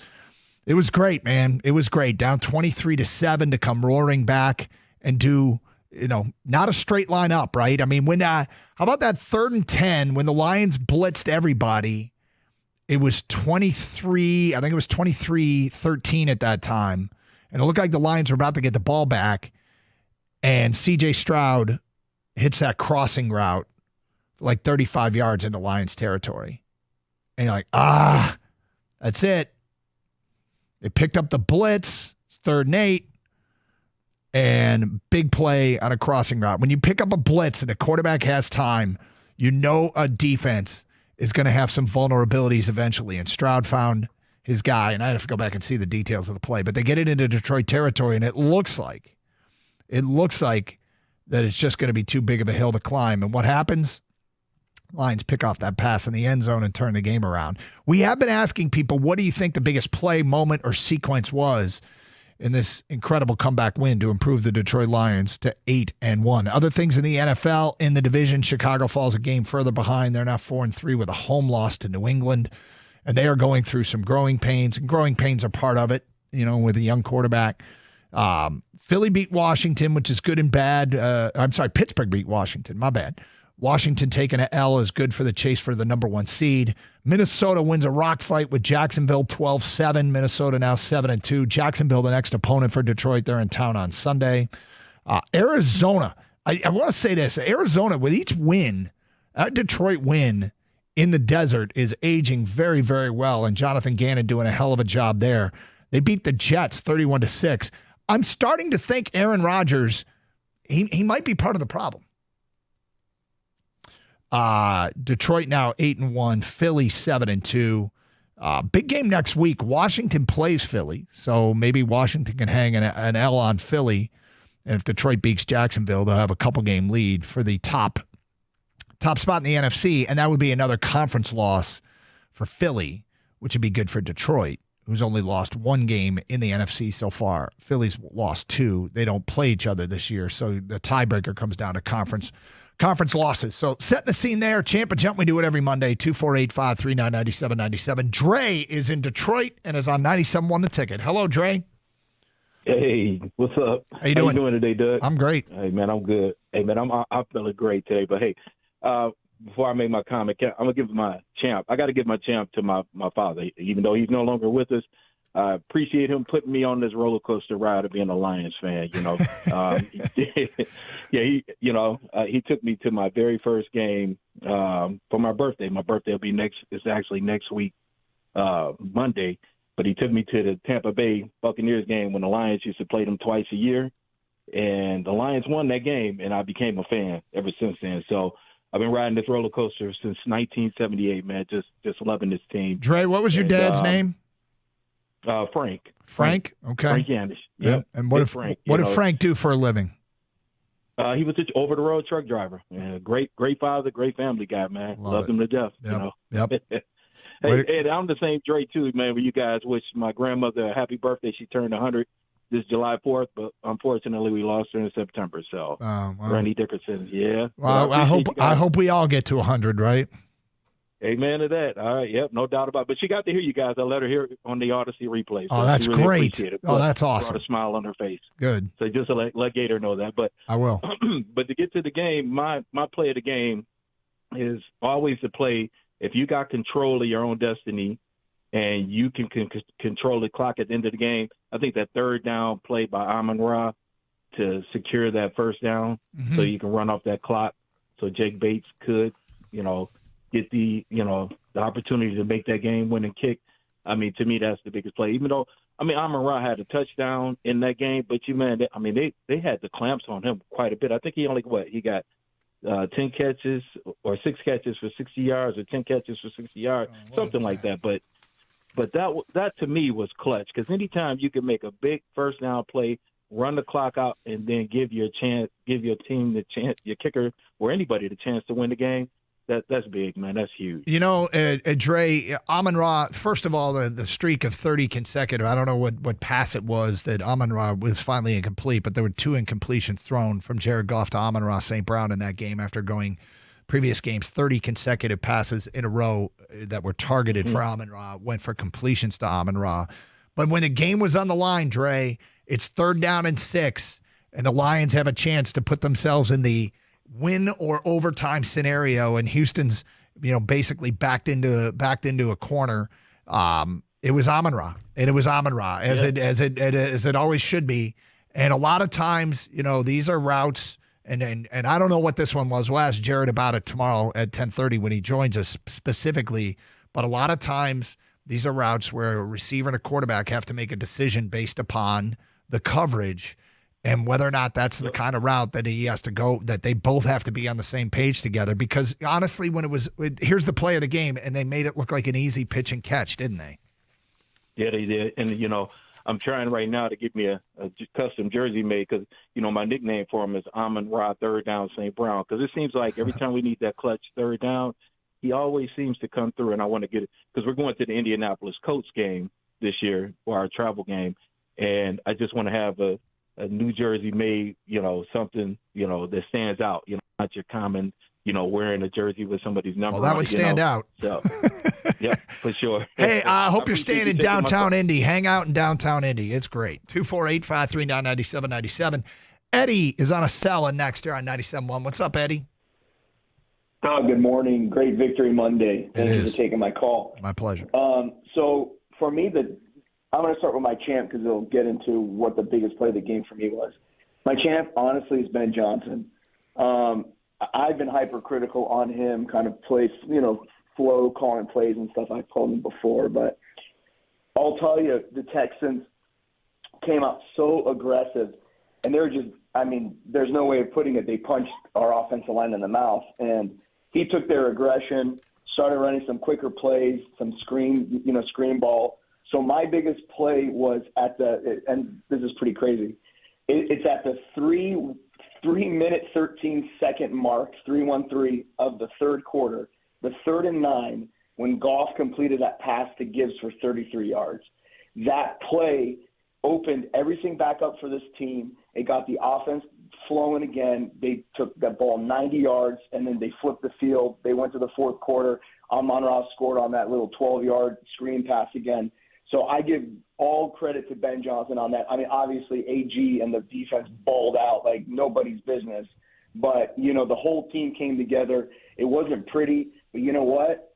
great, man. It was great. Down 23-7 to come roaring back and do, not a straight line up, right? I mean, how about that 3rd and 10 when the Lions blitzed everybody? It was 23-13 at that time, and it looked like the Lions were about to get the ball back, and C.J. Stroud hits that crossing route like 35 yards into Lions territory. And you're like, that's it. They picked up the blitz. It's 3rd and 8. And big play on a crossing route. When you pick up a blitz and the quarterback has time, a defense is going to have some vulnerabilities eventually. And Stroud found his guy, and I have to go back and see the details of the play. But they get it into Detroit territory, and it looks like that it's just going to be too big of a hill to climb. And what happens? Lions pick off that pass in the end zone and turn the game around. We have been asking people, what do you think the biggest play, moment, or sequence was in this incredible comeback win to improve the Detroit Lions to 8-1? Other things in the NFL, in the division, Chicago falls a game further behind. They're now 4-3 with a home loss to New England, and they are going through some growing pains, and growing pains are part of it, with a young quarterback. Philly beat Washington, which is good and bad. Pittsburgh beat Washington. My bad. Washington taking an L is good for the chase for the number 1 seed. Minnesota wins a rock fight with Jacksonville 12-7. Minnesota now 7-2. Jacksonville, the next opponent for Detroit. They're in town on Sunday. Arizona. I want to say this. Arizona, with each win, that Detroit win in the desert is aging very, very well. And Jonathan Gannon doing a hell of a job there. They beat the Jets 31-6. I'm starting to think Aaron Rodgers, he might be part of the problem. Detroit now 8-1, Philly 7-2. Big game next week. Washington plays Philly, so maybe Washington can hang an L on Philly. And if Detroit beats Jacksonville, they'll have a couple game lead for the top spot in the NFC, and that would be another conference loss for Philly, which would be good for Detroit, who's only lost 1 game in the NFC so far. Philly's lost 2. They don't play each other this year, so the tiebreaker comes down to conference losses. So setting the scene there. Champ and Jump, we do it every Monday, 248-539-9797. Dre is in Detroit and is on 97.1 The Ticket. Hello, Dre. Hey, what's up? How you doing today, Doug? I'm great. Hey, man, I'm good. Hey, man, I'm feeling great today. But, hey, before I make my comment, I'm going to give my champ. I got to give my champ to my father, even though he's no longer with us. I appreciate him putting me on this roller coaster ride of being a Lions fan. He took me to my very first game for my birthday. My birthday will be next week, Monday. But he took me to the Tampa Bay Buccaneers game when the Lions used to play them twice a year, and the Lions won that game, and I became a fan ever since then. So I've been riding this roller coaster since 1978, man. Just loving this team. Dre, what was your dad's name? Frank. Frank? Okay. Frank Yanish. Yep. And what did Frank do for a living? He was an over-the-road truck driver. Yeah, great father, great family guy, man. Loved him to death. Yep. Hey, Ed, I'm the same Dre, too, man, when you guys wish my grandmother a happy birthday. She turned 100 this July 4th, but unfortunately we lost her in September. So, Randy Dickerson, yeah. Well, I hope we all get to 100, right? Amen to that. All right, yep, no doubt about it. But she got to hear you guys. I let her hear it on the Odyssey replay. So that's really great. Oh, that's awesome. Brought a smile on her face. Good. So just to let Gator know that. But I will. But to get to the game, my play of the game is always the play. If you got control of your own destiny and you can control the clock at the end of the game, I think that third down play by Amon-Ra to secure that first down so you can run off that clock so Jake Bates could, get the opportunity to make that game-winning kick. I mean, to me, that's the biggest play. Even though, I mean, Amon-Ra had a touchdown in that game, but they had the clamps on him quite a bit. I think he got 10 catches or 6 catches for 60 yards or 10 catches for 60 yards, something like that. But that to me was clutch, because anytime you can make a big first down play, run the clock out, and then give your team the chance, your kicker or anybody the chance to win the game, that's big, man. That's huge. Dre, Amon-Ra, first of all, the streak of 30 consecutive, I don't know what pass it was that Amon-Ra was finally incomplete, but there were 2 incompletions thrown from Jared Goff to Amon-Ra St. Brown in that game after going previous games, 30 consecutive passes in a row that were targeted for Amon-Ra, went for completions to Amon-Ra. But when the game was on the line, Dre, it's 3rd down and 6, and the Lions have a chance to put themselves in the win or overtime scenario, and Houston's basically backed into a corner. It was Amon-Ra, and it was Amon-Ra as it always should be. And a lot of times, these are routes, and I don't know what this one was. We'll ask Jared about it tomorrow at 10:30 when he joins us specifically. But a lot of times, these are routes where a receiver and a quarterback have to make a decision based upon the coverage and whether or not that's the kind of route that he has to go, that they both have to be on the same page together. Because honestly, here's the play of the game, and they made it look like an easy pitch and catch, didn't they? Yeah, they did. And, I'm trying right now to get me a custom jersey made, because, my nickname for him is Amon-Ra 3rd Down St. Brown, because it seems like every time we need that clutch 3rd down, he always seems to come through, and I want to get it because we're going to the Indianapolis Colts game this year, or our travel game, and I just want to have a New Jersey made, something, that stands out, not your common, wearing a jersey with somebody's number. Well, that would stand out. So, yeah, for sure. Hey, I hope you're staying in downtown Indy. Hang out in downtown Indy. It's great. 248-539-9797. Eddie is on a cell next here on 97.1. What's up, Eddie? Oh, good morning. Great Victory Monday. Thank you for taking my call. My pleasure. So for me, I'm going to start with my champ because it'll get into what the biggest play of the game for me was. My champ, honestly, is Ben Johnson. I've been hypercritical on him, kind of flow, calling plays and stuff. I've called him before, but I'll tell you, the Texans came out so aggressive, and they're just, there's no way of putting it. They punched our offensive line in the mouth, and he took their aggression, started running some quicker plays, some screen ball. So my biggest play was and this is pretty crazy, it's at the 3-minute, 13-second mark, 3-1-3 of the third quarter, the 3rd and 9, when Goff completed that pass to Gibbs for 33 yards. That play opened everything back up for this team. It got the offense flowing again. They took that ball 90 yards, and then they flipped the field. They went to the fourth quarter. Amon-Ra scored on that little 12-yard screen pass again. So I give all credit to Ben Johnson on that. Obviously, AG and the defense balled out like nobody's business. But, the whole team came together. It wasn't pretty, but you know what?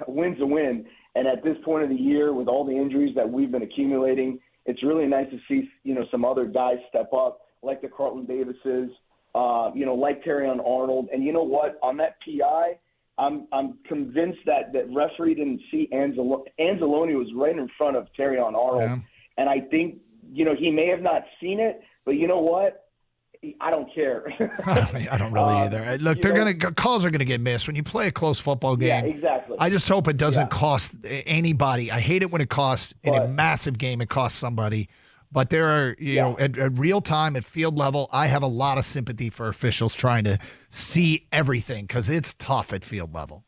A win's a win. And at this point of the year, with all the injuries that we've been accumulating, it's really nice to see, some other guys step up, like the Carlton Davises, like Terrion Arnold. And you know what? On that PI, I'm convinced that referee didn't see Anzalone was right in front of Terrion Arnold. Yeah. And I think, he may have not seen it, but you know what? I don't care. I don't really either. Look, calls are going to get missed when you play a close football game. Yeah, exactly. I just hope it doesn't cost anybody. I hate it when it costs in a massive game. It costs somebody. But there are, at real time, at field level, I have a lot of sympathy for officials trying to see everything because it's tough at field level.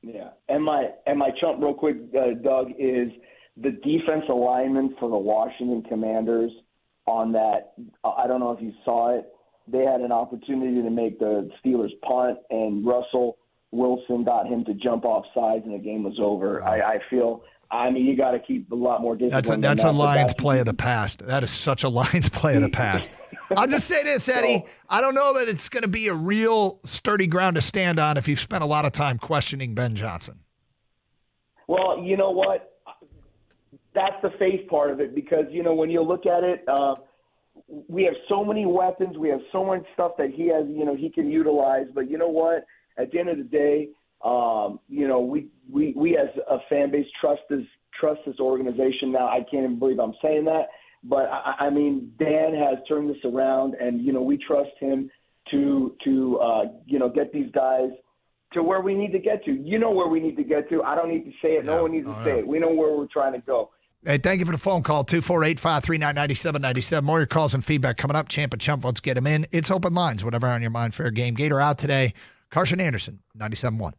Yeah, and my chump real quick, Doug, is the defense alignment for the Washington Commanders on that. I don't know if you saw it. They had an opportunity to make the Steelers punt, and Russell Wilson got him to jump off sides, and the game was over. I feel – you got to keep a lot more discipline. That's a Lions play of the past. That is such a Lions play of the past. I'll just say this, Eddie. I don't know that it's going to be a real sturdy ground to stand on if you've spent a lot of time questioning Ben Johnson. Well, you know what? That's the faith part of it because, when you look at it, we have so many weapons. We have so much stuff that he has, he can utilize. But you know what? At the end of the day, We as a fan base trust this organization now. I can't even believe I'm saying that, but I mean, Dan has turned this around, and we trust him to get these guys to where we need to get to. Where we need to get to. I don't need to say it. No one needs to say it. We know where we're trying to go. Hey, thank you for the phone call, 248-539-9797. More of your calls and feedback coming up. Champ and Chump, let's get them in. It's open lines, whatever on your mind. Fair game. Gator out today. Carson Anderson, 97.1.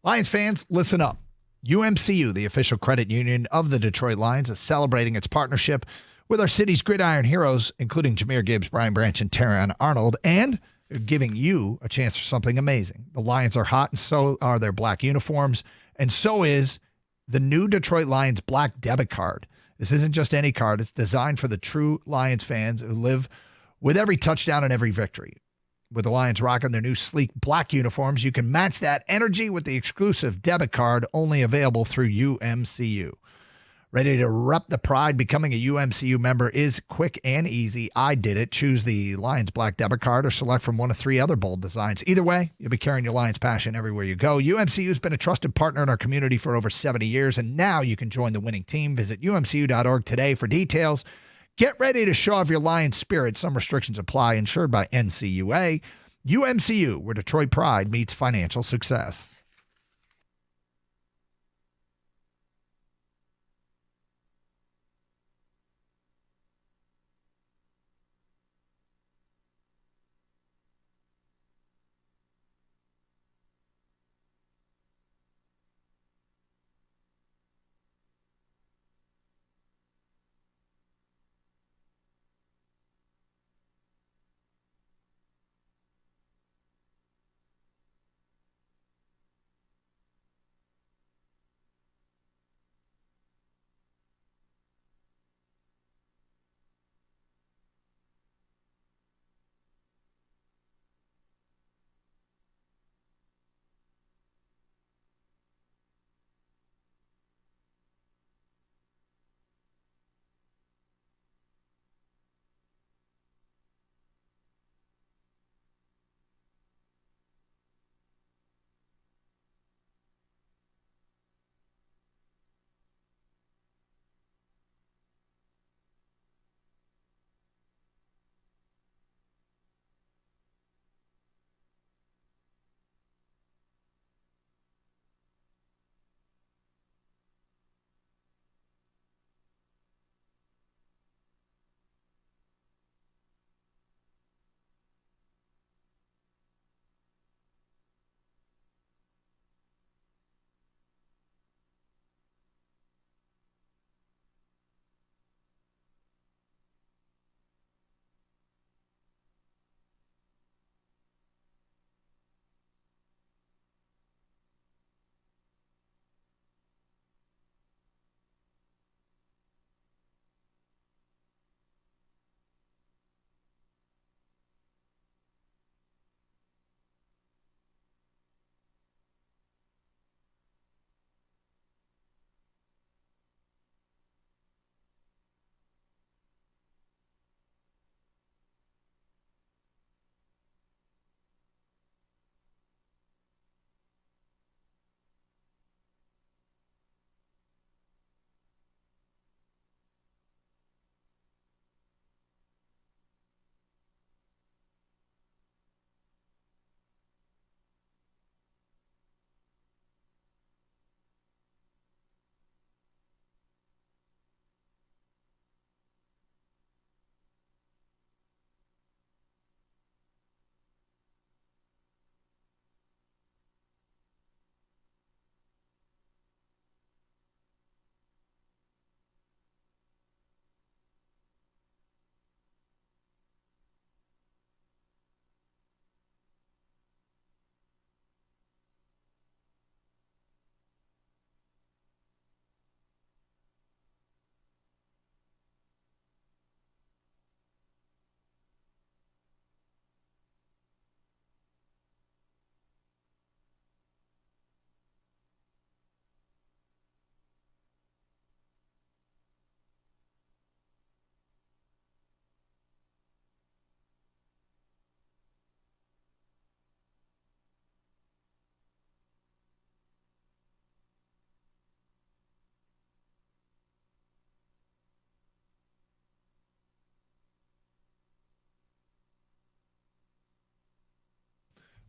Lions fans, listen up. UMCU, the official credit union of the Detroit Lions, is celebrating its partnership with our city's gridiron heroes, including Jahmyr Gibbs, Brian Branch, and Terran Arnold, and giving you a chance for something amazing. The Lions are hot, and so are their black uniforms, and so is the new Detroit Lions Black Debit Card. This isn't just any card. It's designed for the true Lions fans who live with every touchdown and every victory. With the Lions rocking their new sleek black uniforms, you can match that energy with the exclusive debit card only available through UMCU. Ready to rep the pride? Becoming a UMCU member is quick and easy. I did it. Choose the Lions Black Debit Card or select from one of 3 other bold designs. Either way, you'll be carrying your Lions passion everywhere you go. UMCU has been a trusted partner in our community for over 70 years, and now you can join the winning team. Visit umcu.org today for details. Get ready to show off your Lions spirit. Some restrictions apply. Insured by NCUA. UMCU, where Detroit pride meets financial success.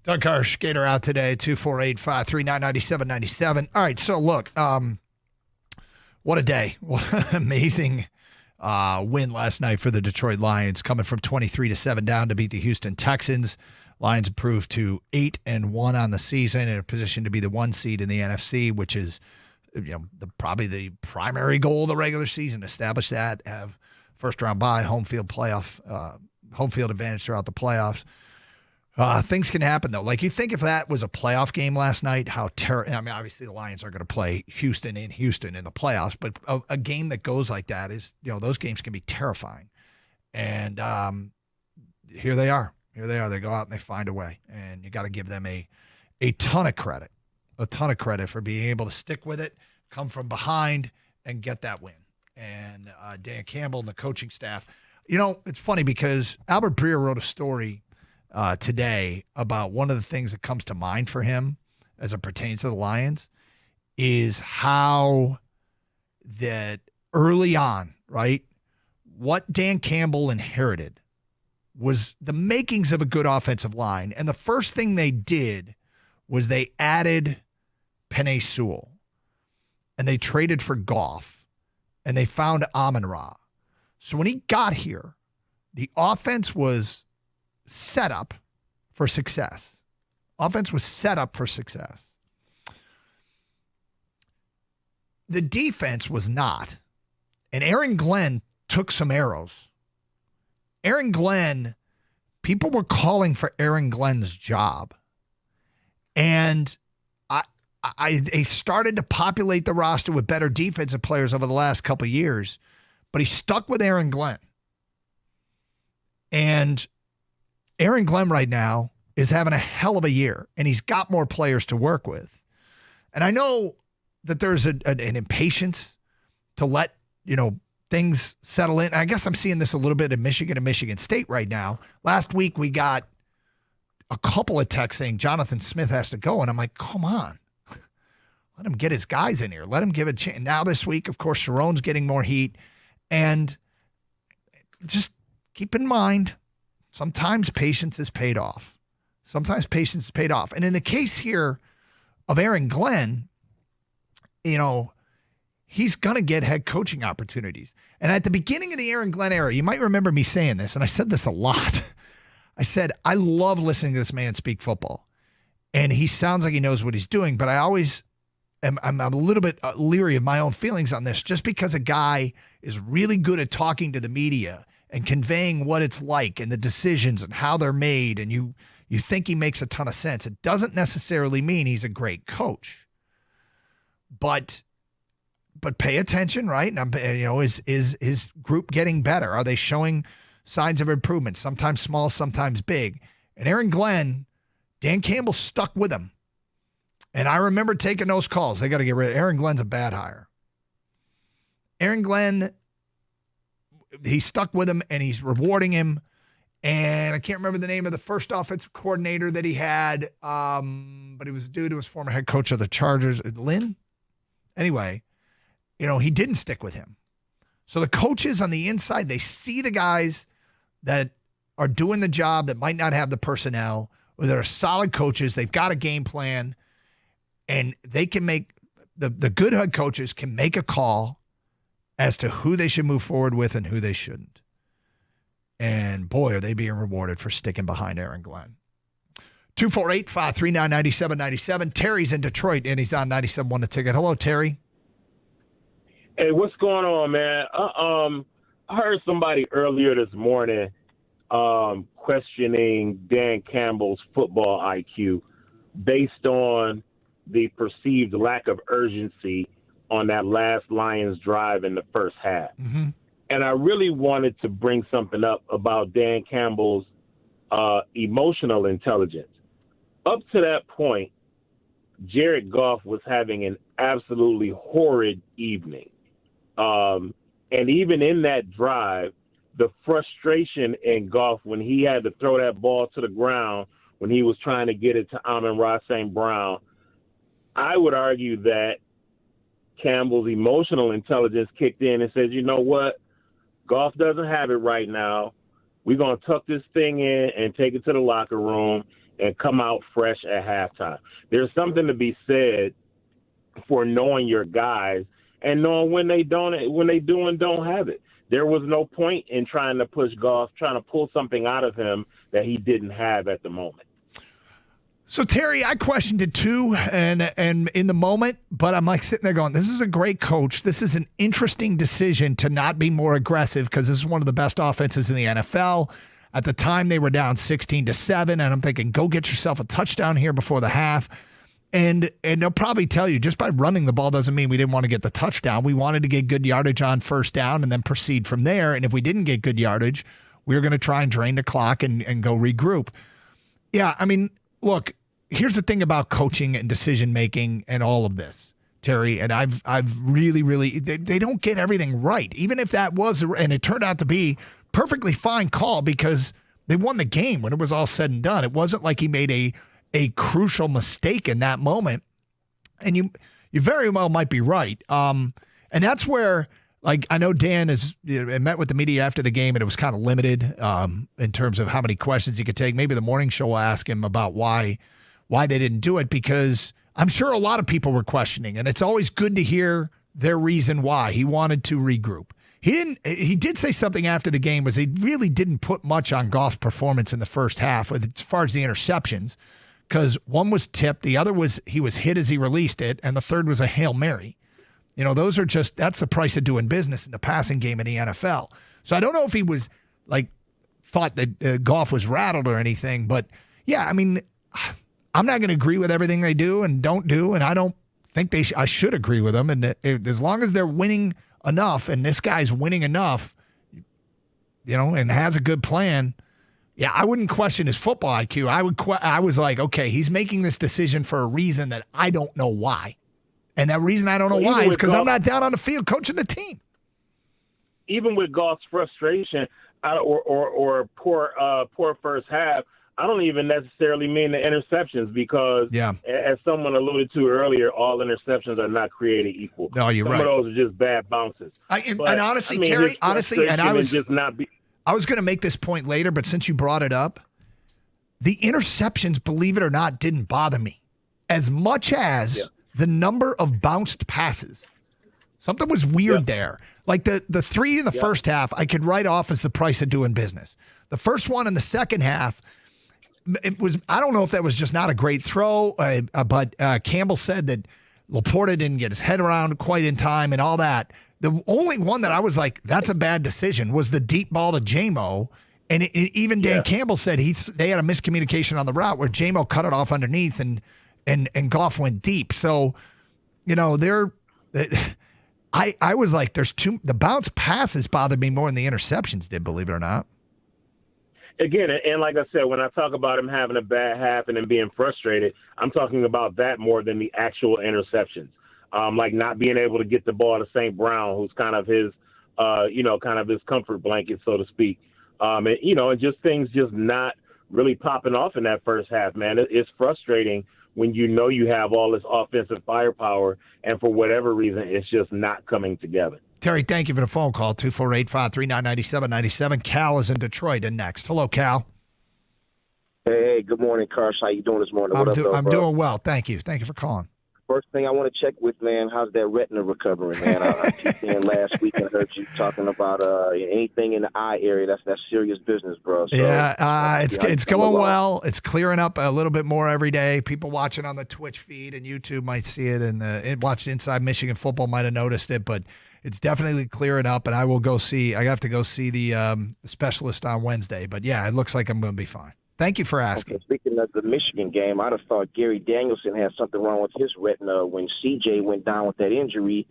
Doug Harsh, Gator out today, 248-539-9797. All right, so look, what a day. What an amazing win last night for the Detroit Lions, coming from 23-7 down to beat the Houston Texans. Lions improved to 8-1 on the season, in a position to be the 1 seed in the NFC, which is probably the primary goal of the regular season. Establish that, have first-round bye, home field advantage throughout the playoffs. Things can happen, though. Like, you think if that was a playoff game last night, obviously the Lions are going to play Houston in the playoffs, but a game that goes like that is, those games can be terrifying. And here they are. They go out and they find a way. And you got to give them a ton of credit for being able to stick with it, come from behind, and get that win. And Dan Campbell and the coaching staff. It's funny because Albert Breer wrote a story today about one of the things that comes to mind for him as it pertains to the Lions is how that early on, right, what Dan Campbell inherited was the makings of a good offensive line. And the first thing they did was they added Penei Sewell, and they traded for Goff, and they found Amon-Ra. So when he got here, the offense was set up for success. The defense was not. And Aaron Glenn took some arrows. Aaron Glenn, people were calling for Aaron Glenn's job. And they started to populate the roster with better defensive players over the last couple of years, but he stuck with Aaron Glenn. And Aaron Glenn right now is having a hell of a year, and he's got more players to work with. And I know that there's an impatience to let, things settle in. I guess I'm seeing this a little bit in Michigan and Michigan State right now. Last week we got a couple of texts saying Jonathan Smith has to go, and I'm like, come on. Let him get his guys in here. Let him give it a chance. Now this week, of course, Sharon's getting more heat. And just keep in mind, sometimes patience is paid off. And in the case here of Aaron Glenn, he's going to get head coaching opportunities. And at the beginning of the Aaron Glenn era, you might remember me saying this, and I said this a lot. I said, I love listening to this man speak football. And he sounds like he knows what he's doing, but I'm a little bit leery of my own feelings on this. Just because a guy is really good at talking to the media and conveying what it's like and the decisions and how they're made, and you think he makes a ton of sense, it doesn't necessarily mean he's a great coach. But pay attention, right? And is his group getting better? Are they showing signs of improvement? Sometimes small, sometimes big. And Aaron Glenn, Dan Campbell stuck with him. And I remember taking those calls. They got to get rid of Aaron Glenn's a bad hire. Aaron Glenn, he stuck with him, and he's rewarding him. And I can't remember the name of the first offensive coordinator that he had, but he was a dude who was former head coach of the Chargers, Lynn. Anyway, he didn't stick with him. So the coaches on the inside, they see the guys that are doing the job that might not have the personnel, or that are solid coaches. They've got a game plan. And they can make the good head coaches can make a call as to who they should move forward with and who they shouldn't. And boy, are they being rewarded for sticking behind Aaron Glenn. 248-539-9797. Terry's in Detroit, and he's on 97.1 The Ticket. Hello, Terry. Hey, what's going on, man? I heard somebody earlier this morning questioning Dan Campbell's football IQ based on the perceived lack of urgency on that last Lions drive in the first half. Mm-hmm. And I really wanted to bring something up about Dan Campbell's emotional intelligence. Up to that point, Jared Goff was having an absolutely horrid evening. And even in that drive, the frustration in Goff when he had to throw that ball to the ground, when he was trying to get it to Amon-Ra St. Brown, I would argue that Campbell's emotional intelligence kicked in and says, you know what? Goff doesn't have it right now. we're going to tuck this thing in and take it to the locker room and come out fresh at halftime. There's something to be said for knowing your guys and knowing when they do and don't have it. There was no point in trying to push Goff, trying to pull something out of him that he didn't have at the moment. So, Terry, I questioned it too, and in the moment, but I'm like sitting there going, this is a great coach. This is an interesting decision to not be more aggressive because this is one of the best offenses in the NFL. At the time, they were down 16-7, and I'm thinking, go get yourself a touchdown here before the half. And they'll probably tell you, just by running the ball doesn't mean we didn't want to get the touchdown. We wanted to get good yardage on first down and then proceed from there. And if we didn't get good yardage, we were going to try and drain the clock and go regroup. Yeah, I mean, look, here's the thing about coaching and decision-making and all of this, Terry, and I've really, they don't get everything right. Even if that was, and it turned out to be perfectly fine call because they won the game when it was all said and done. It wasn't like he made a crucial mistake in that moment. And you very well might be right. And that's where, like, I know Dan met with the media after the game, and it was kind of limited in terms of how many questions he could take. Maybe the morning show will ask him about why they didn't do it, because I'm sure a lot of people were questioning, and it's always good to hear their reason why. He wanted to regroup. He did say something after the game was he really didn't put much on Goff's performance in the first half as far as the interceptions, because one was tipped, the other was he was hit as he released it, and the third was a Hail Mary. You know, that's the price of doing business in the passing game in the NFL. So I don't know if he was thought that Goff was rattled or anything, but yeah, I mean, I'm not going to agree with everything they do and don't do, and I don't think I should agree with them. And as long as they're winning enough, and this guy's winning enough, you know, and has a good plan, yeah, I wouldn't question his football IQ. I was like, okay, he's making this decision for a reason that I don't know why, and that reason I don't know why is because I'm not down on the field coaching the team. Even with Goff's frustration or poor first half, I don't even necessarily mean the interceptions because, as someone alluded to earlier, all interceptions are not created equal. No, you're right. Some of those are just bad bounces. And honestly, Terry, and I was going to make this point later, but since you brought it up, the interceptions, believe it or not, didn't bother me as much as the number of bounced passes. Something was weird there. Like the three in the first half, I could write off as the price of doing business. The first one in the second half, it was, I don't know if that was just not a great throw, but Campbell said that Laporta didn't get his head around quite in time and all that. The only one that I was like, that's a bad decision, was the deep ball to J-Mo. And even Dan Campbell said they had a miscommunication on the route where J-Mo cut it off underneath and Goff went deep. So, you know, I was like, the bounce passes bothered me more than the interceptions did, believe it or not. Again, and like I said, when I talk about him having a bad half and then being frustrated, I'm talking about that more than the actual interceptions. Like not being able to get the ball to St. Brown, who's kind of his, kind of his comfort blanket, so to speak. And just things just not really popping off in that first half, man. It's frustrating when you know you have all this offensive firepower and for whatever reason, it's just not coming together. Terry, thank you for the phone call, 248-539-9797. Cal is in Detroit and next. Hello, Cal. Hey, good morning, Karsh. How you doing this morning? I'm doing well. Thank you. Thank you for calling. First thing I want to check with, man, how's that retina recovering, man? I keep saying last week I heard you talking about anything in the eye area. That's serious business, bro. So, it's going well. It's clearing up a little bit more every day. People watching on the Twitch feed and YouTube might see it, and watched Inside Michigan Football might have noticed it, but it's definitely clearing up, and I have to go see the specialist on Wednesday. But, yeah, it looks like I'm going to be fine. Thank you for asking. Okay, speaking of the Michigan game, I'd have thought Gary Danielson had something wrong with his retina. When CJ went down with that injury,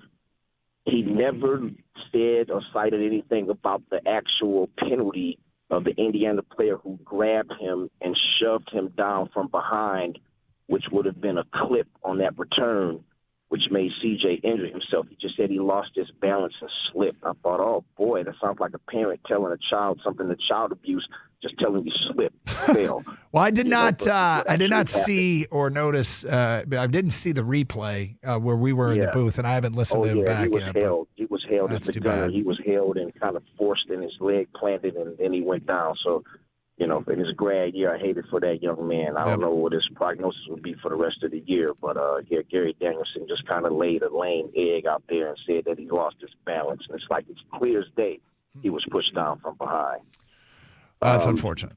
he never said or cited anything about the actual penalty of the Indiana player who grabbed him and shoved him down from behind, which would have been a clip on that return, which made CJ injure himself. He just said he lost his balance and slipped. I thought, oh, boy, that sounds like a parent telling a child something to child abuse, just telling you slip, fail. Well, I did not see or notice, I didn't see the replay where we were in the booth, and I haven't listened to him back yet. He was held That's as the too gunner. bad. He was held and kind of forced, and his leg planted, and then he went down. So, you know, in his grad year, I hated for that young man. I don't know what his prognosis would be for the rest of the year, but yeah, Gary Danielson just kind of laid a lame egg out there and said that he lost his balance, and it's like it's clear as day he was pushed down from behind. That's unfortunate.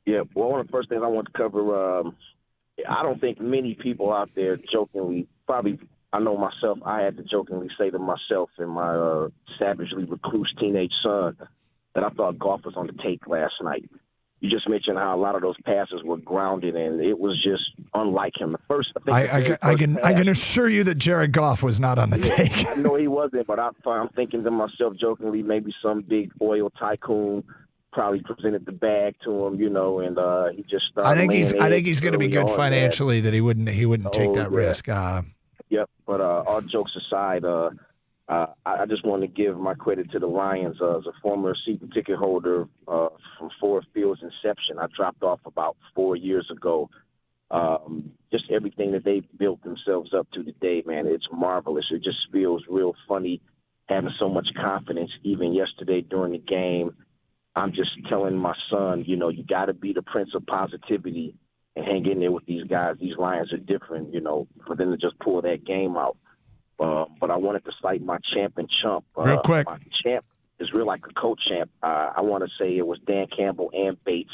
Yeah, well, one of the first things I want to cover, I don't think many people out there jokingly, probably, I know myself, I had to jokingly say to myself and my savagely recluse teenage son that I thought Goff was on the take last night. You just mentioned how a lot of those passes were grounded, and it was just unlike him. I can assure you that Jared Goff was not on the take. I know he wasn't, but I'm thinking to myself jokingly, maybe some big oil tycoon probably presented the bag to him, you know, and he just started. I think he's going to be good financially. That he wouldn't take that risk. Yep. But all jokes aside, I just want to give my credit to the Lions. As a former season ticket holder from Ford Field's inception, I dropped off about 4 years ago. Just everything that they've built themselves up to today, man, it's marvelous. It just feels real funny having so much confidence. Even yesterday during the game, I'm just telling my son, you know, you got to be the prince of positivity and hang in there with these guys. These Lions are different, you know, for them to just pull that game out. But I wanted to cite my champ and chump. Real quick. My champ is real like a co-champ. I want to say it was Dan Campbell and Bates,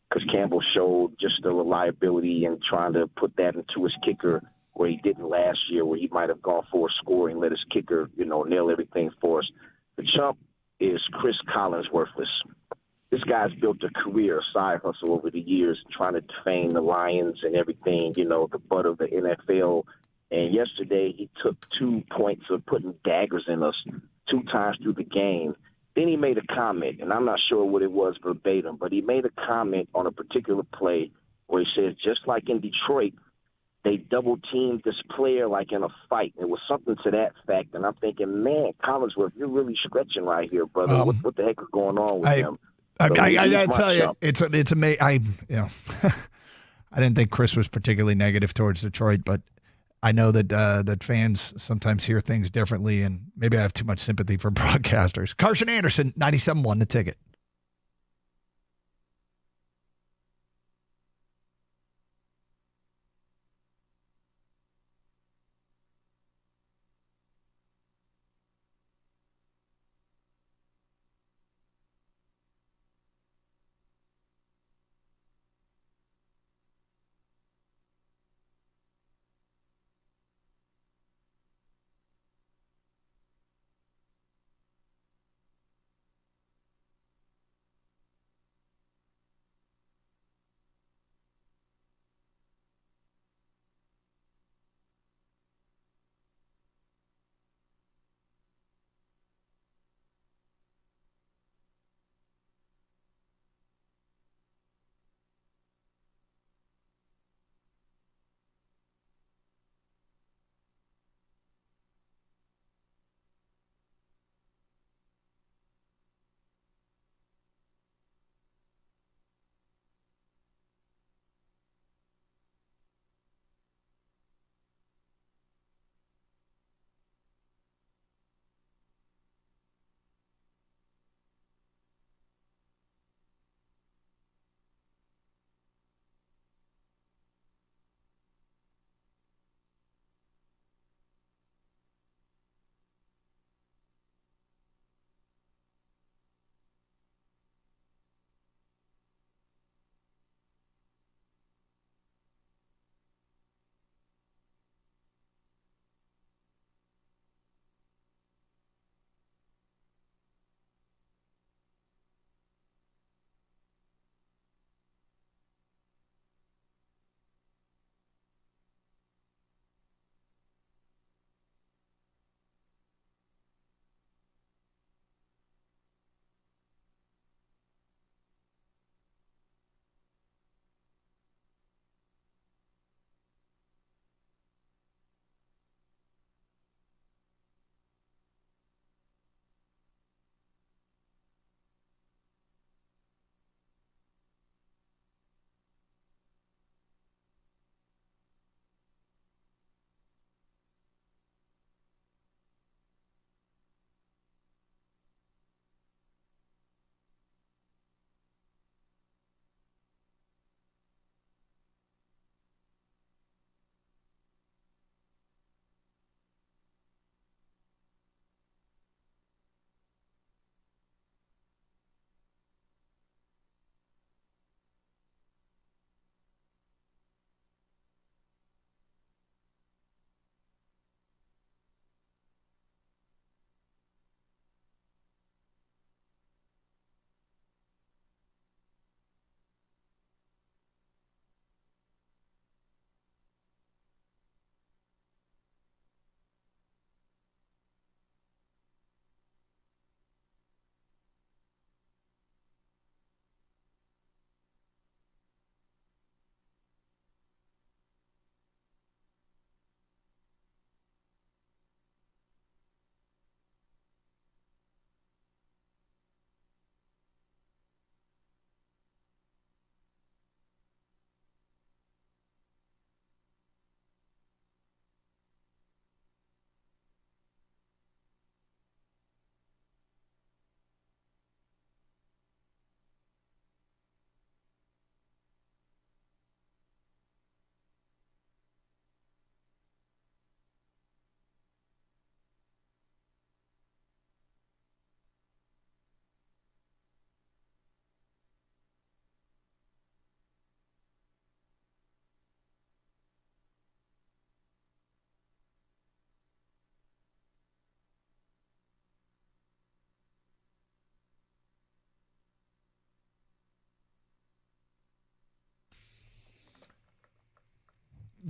because Campbell showed just the reliability and trying to put that into his kicker where he didn't last year, where he might have gone for a score and let his kicker, you know, nail everything for us. The chump is Chris Collinsworthless. This guy's built a career, a side hustle over the years, trying to defame the Lions and everything, you know, the butt of the NFL. And yesterday he took 2 points of putting daggers in us 2 times through the game. Then he made a comment, and I'm not sure what it was verbatim, but he made a comment on a particular play where he says, just like in Detroit, they double-teamed this player like in a fight. It was something to that fact, and I'm thinking, man, Collinsworth, you're really stretching right here, brother. What the heck is going on with him? I gotta tell you, it's amazing. I didn't think Chris was particularly negative towards Detroit, but I know that that fans sometimes hear things differently, and maybe I have too much sympathy for broadcasters. Carson Anderson, 97.1 The Ticket.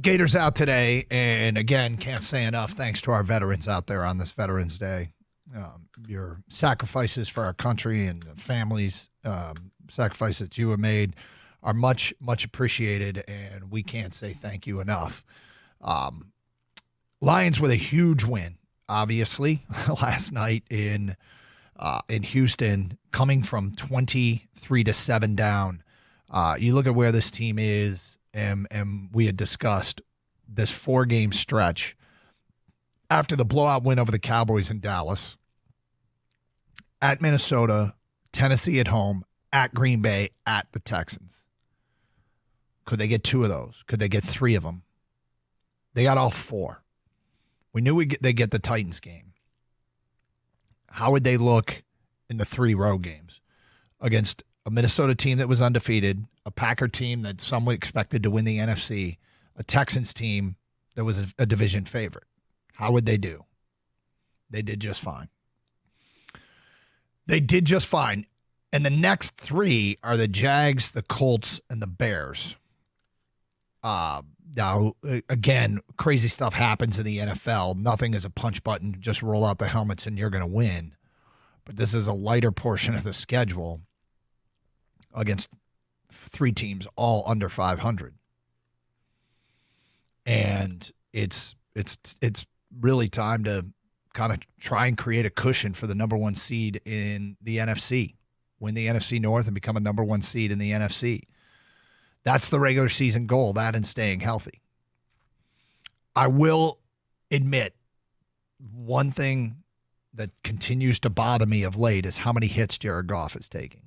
Gators out today, and again, can't say enough thanks to our veterans out there on this Veterans Day. Your sacrifices for our country and the families, sacrifices that you have made are much, much appreciated, and we can't say thank you enough. Lions with a huge win, obviously, last night in Houston, coming from 23-7 down. You look at where this team is, and we had discussed this 4-game stretch after the blowout win over the Cowboys in Dallas, at Minnesota, Tennessee at home, at Green Bay, at the Texans. Could they get 2 of those? Could they get 3 of them? They got all 4. We knew they'd get the Titans game. How would they look in the 3 road games against a Minnesota team that was undefeated, a Packer team that some expected to win the NFC, a Texans team that was a division favorite? How would they do? They did just fine. They did just fine. And the next 3 are the Jags, the Colts, and the Bears. Now, again, crazy stuff happens in the NFL. Nothing is a punch button. Just roll out the helmets and you're going to win. But this is a lighter portion of the schedule against 3 teams all under 500. And it's really time to kind of try and create a cushion for the number 1 seed in the NFC. Win the NFC North and become a number 1 seed in the NFC. That's the regular season goal, that and staying healthy. I will admit one thing that continues to bother me of late is how many hits Jared Goff is taking.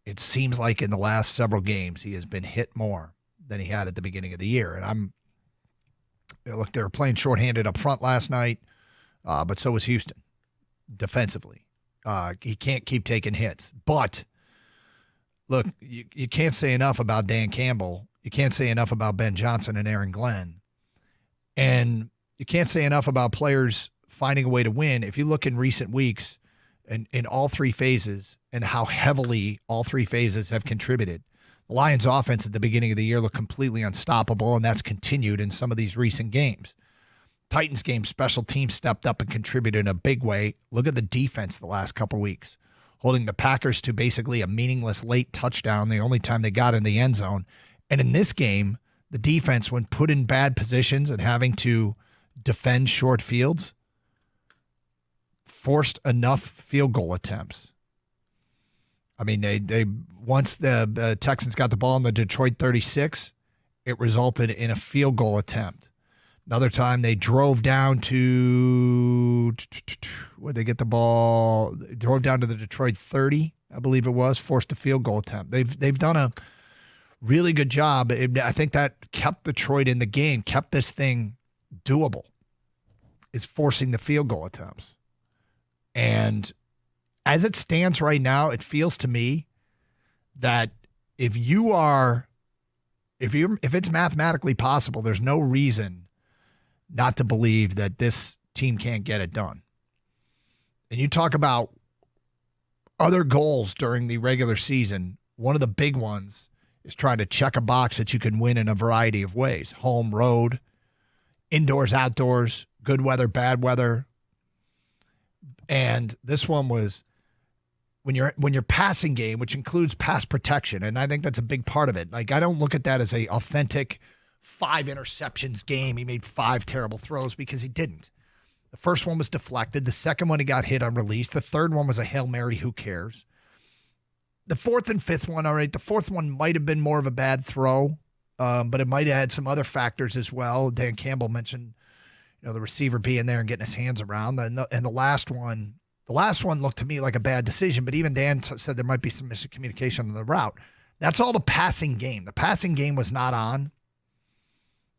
It seems like in the last several games he has been hit more than he had at the beginning of the year. And look, they were playing shorthanded up front last night, but so was Houston defensively. He can't keep taking hits. But look, you can't say enough about Dan Campbell. You can't say enough about Ben Johnson and Aaron Glenn. And you can't say enough about players finding a way to win. If you look in recent weeks and in all 3 phases and how heavily all 3 phases have contributed, the Lions offense at the beginning of the year looked completely unstoppable, and that's continued in some of these recent games. Titans game, special teams stepped up and contributed in a big way. Look at the defense the last couple weeks, holding the Packers to basically a meaningless late touchdown, the only time they got in the end zone. And in this game, the defense, when put in bad positions and having to defend short fields, forced enough field goal attempts. I mean, they once the Texans got the ball in the Detroit 36, it resulted in a field goal attempt. Another time they drove down to where they get the ball, they drove down to the Detroit 30, I believe it was, forced a field goal attempt. They've done a really good job. I think that kept Detroit in the game, kept this thing doable, is forcing the field goal attempts. And as it stands right now, it feels to me that if it's mathematically possible, there's no reason not to believe that this team can't get it done. And you talk about other goals during the regular season, one of the big ones is trying to check a box that you can win in a variety of ways. Home, road, indoors, outdoors, good weather, bad weather. And this one was when your passing game, which includes pass protection, and I think that's a big part of it. Like, I don't look at that as a authentic 5 interceptions game. He made 5 terrible throws, because he didn't. The first one was deflected. The second one, he got hit on release. The third one was a Hail Mary. Who cares? The fourth and fifth one, all right, the fourth one might have been more of a bad throw, but it might have had some other factors as well. Dan Campbell mentioned, the receiver being there and getting his hands around. And the last one looked to me like a bad decision, but even Dan said there might be some miscommunication on the route. That's all the passing game. The passing game was not on.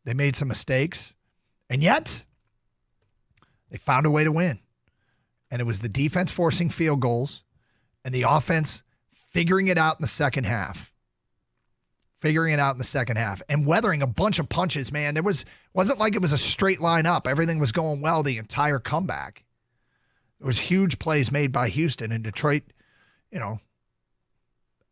They made some mistakes, and yet they found a way to win. And it was the defense forcing field goals and the offense figuring it out in the second half. And weathering a bunch of punches, man. Wasn't like it was a straight line up. Everything was going well the entire comeback. There was huge plays made by Houston, and Detroit,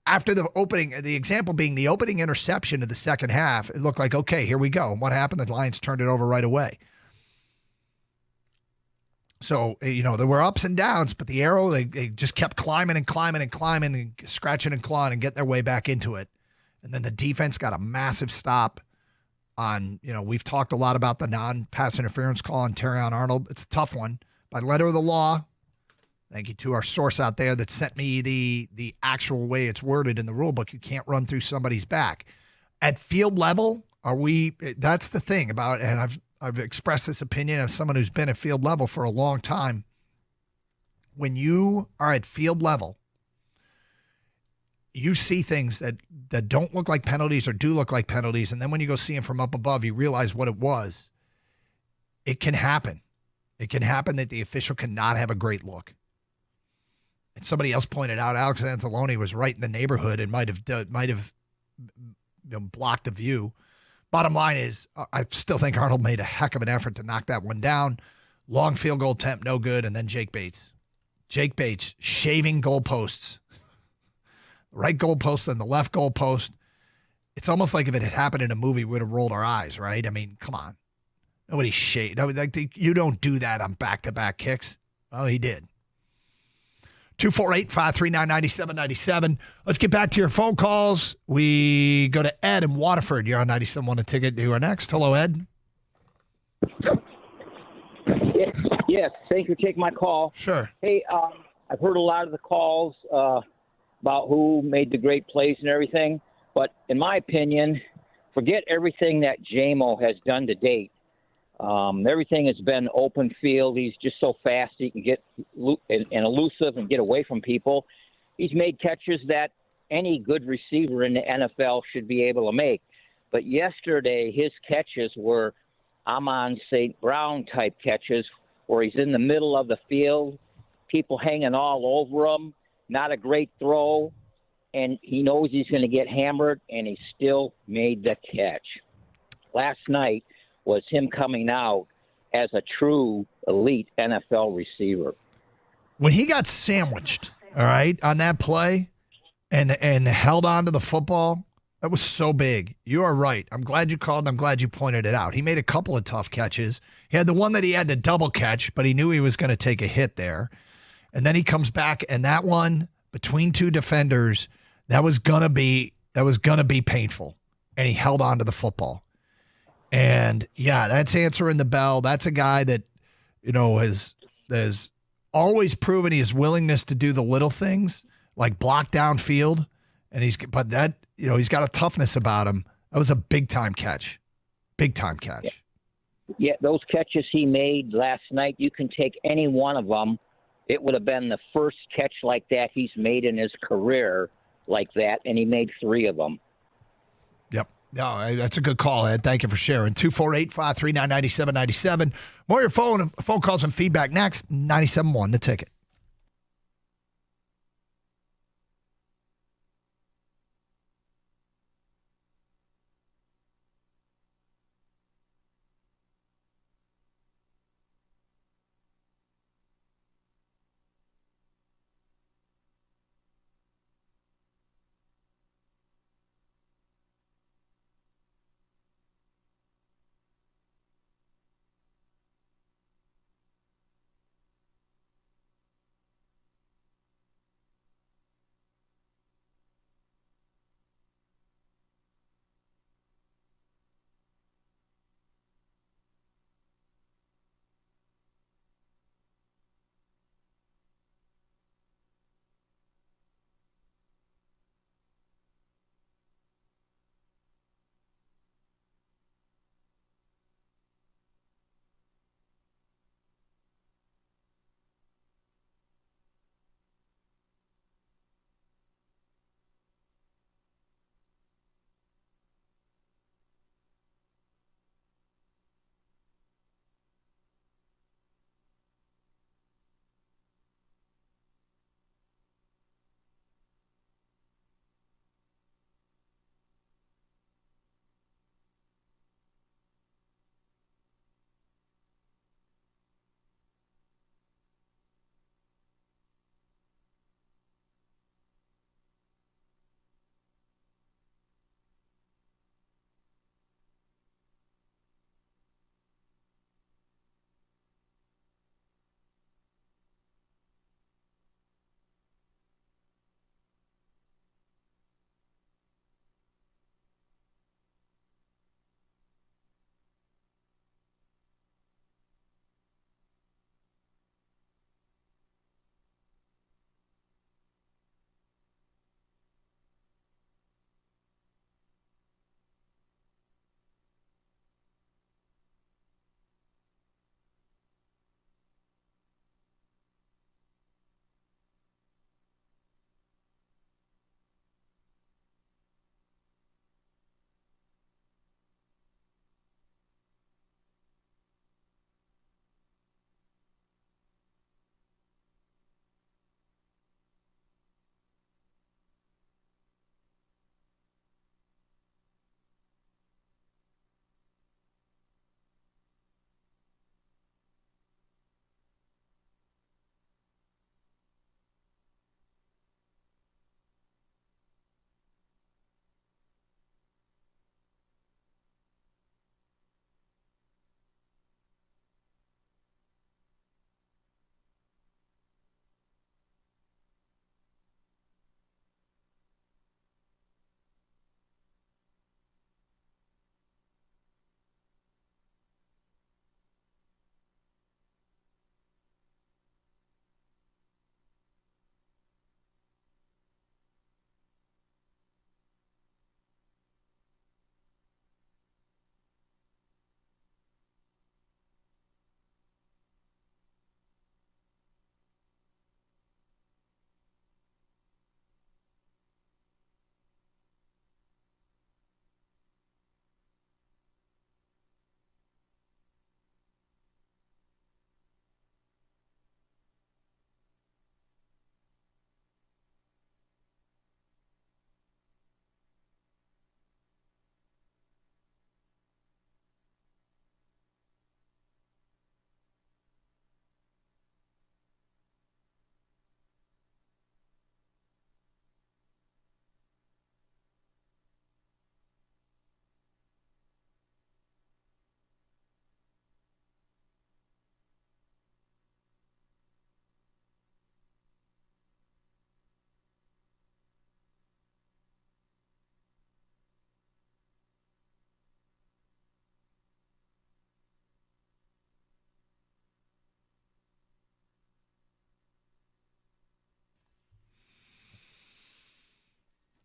after the example being the opening interception of the second half, it looked like, okay, here we go. And what happened? The Lions turned it over right away. So, there were ups and downs, but the arrow, they just kept climbing and climbing and climbing and scratching and clawing and getting their way back into it. And then the defense got a massive stop on, we've talked a lot about the non-pass interference call on Terrion Arnold. It's a tough one. By letter of the law, thank you to our source out there that sent me the actual way it's worded in the rule book. You can't run through somebody's back. At field level, that's the thing about, and I've expressed this opinion as someone who's been at field level for a long time. When you are at field level, you see things that don't look like penalties or do look like penalties, and then when you go see them from up above, you realize what it was. It can happen. It can happen that the official cannot have a great look. And somebody else pointed out Alex Anzalone was right in the neighborhood and might have blocked the view. Bottom line is, I still think Arnold made a heck of an effort to knock that one down. Long field goal attempt, no good, and then Jake Bates. Jake Bates shaving goalposts. The right goalpost and the left goalpost. It's almost like if it had happened in a movie, we would have rolled our eyes, right? I mean, come on. Nobody shaved. You don't do that on back-to-back kicks. Well, he did. 248-539-9797. Let's get back to your phone calls. We go to Ed in Waterford. You're on 97.1 A Ticket. You are next. Hello, Ed. Yes, thank you for taking my call. Sure. Hey, I've heard a lot of the calls about who made the great plays and everything, but in my opinion, forget everything that JMO has done to date. Everything has been open field. He's just so fast he can get and elusive and get away from people. He's made catches that any good receiver in the NFL should be able to make. But yesterday, his catches were Amon St. Brown type catches where he's in the middle of the field, people hanging all over him, not a great throw, and he knows he's going to get hammered, and he still made the catch. Last night was him coming out as a true elite NFL receiver. When he got sandwiched, all right, on that play and held on to the football, that was so big. You are right. I'm glad you called and I'm glad you pointed it out. He made a couple of tough catches. He had the one that he had to double catch, but he knew he was going to take a hit there. And then he comes back, and that one between two defenders, that was gonna be painful. And he held on to the football. And yeah, that's answering the bell. That's a guy that, has always proven his willingness to do the little things, like block downfield. And he's got a toughness about him. That was a big time catch. Big time catch. Yeah, those catches he made last night, you can take any one of them. It would have been the first catch like that he's made in his career like that, and he made 3 of them. Yep. No, that's a good call, Ed. Thank you for sharing. 248-539-9797. More of your phone calls and feedback next. 97.1 The Ticket.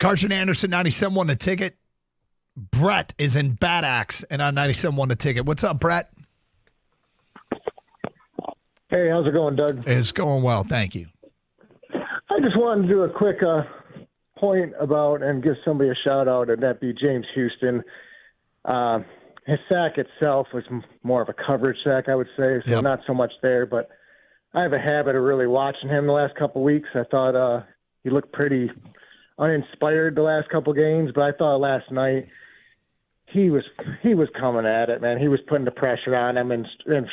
Carson Anderson, 97 The Ticket. Brett is in Bad Axe and on 97 The Ticket. What's up, Brett? Hey, how's it going, Doug? It's going well, thank you. I just wanted to do a quick point about and give somebody a shout out, and that be James Houston. His sack itself was more of a coverage sack, I would say, so not so much there. But I have a habit of really watching him the last couple of weeks. I thought he looked pretty uninspired the last couple of games, but I thought last night he was coming at it, man. He was putting the pressure on him, and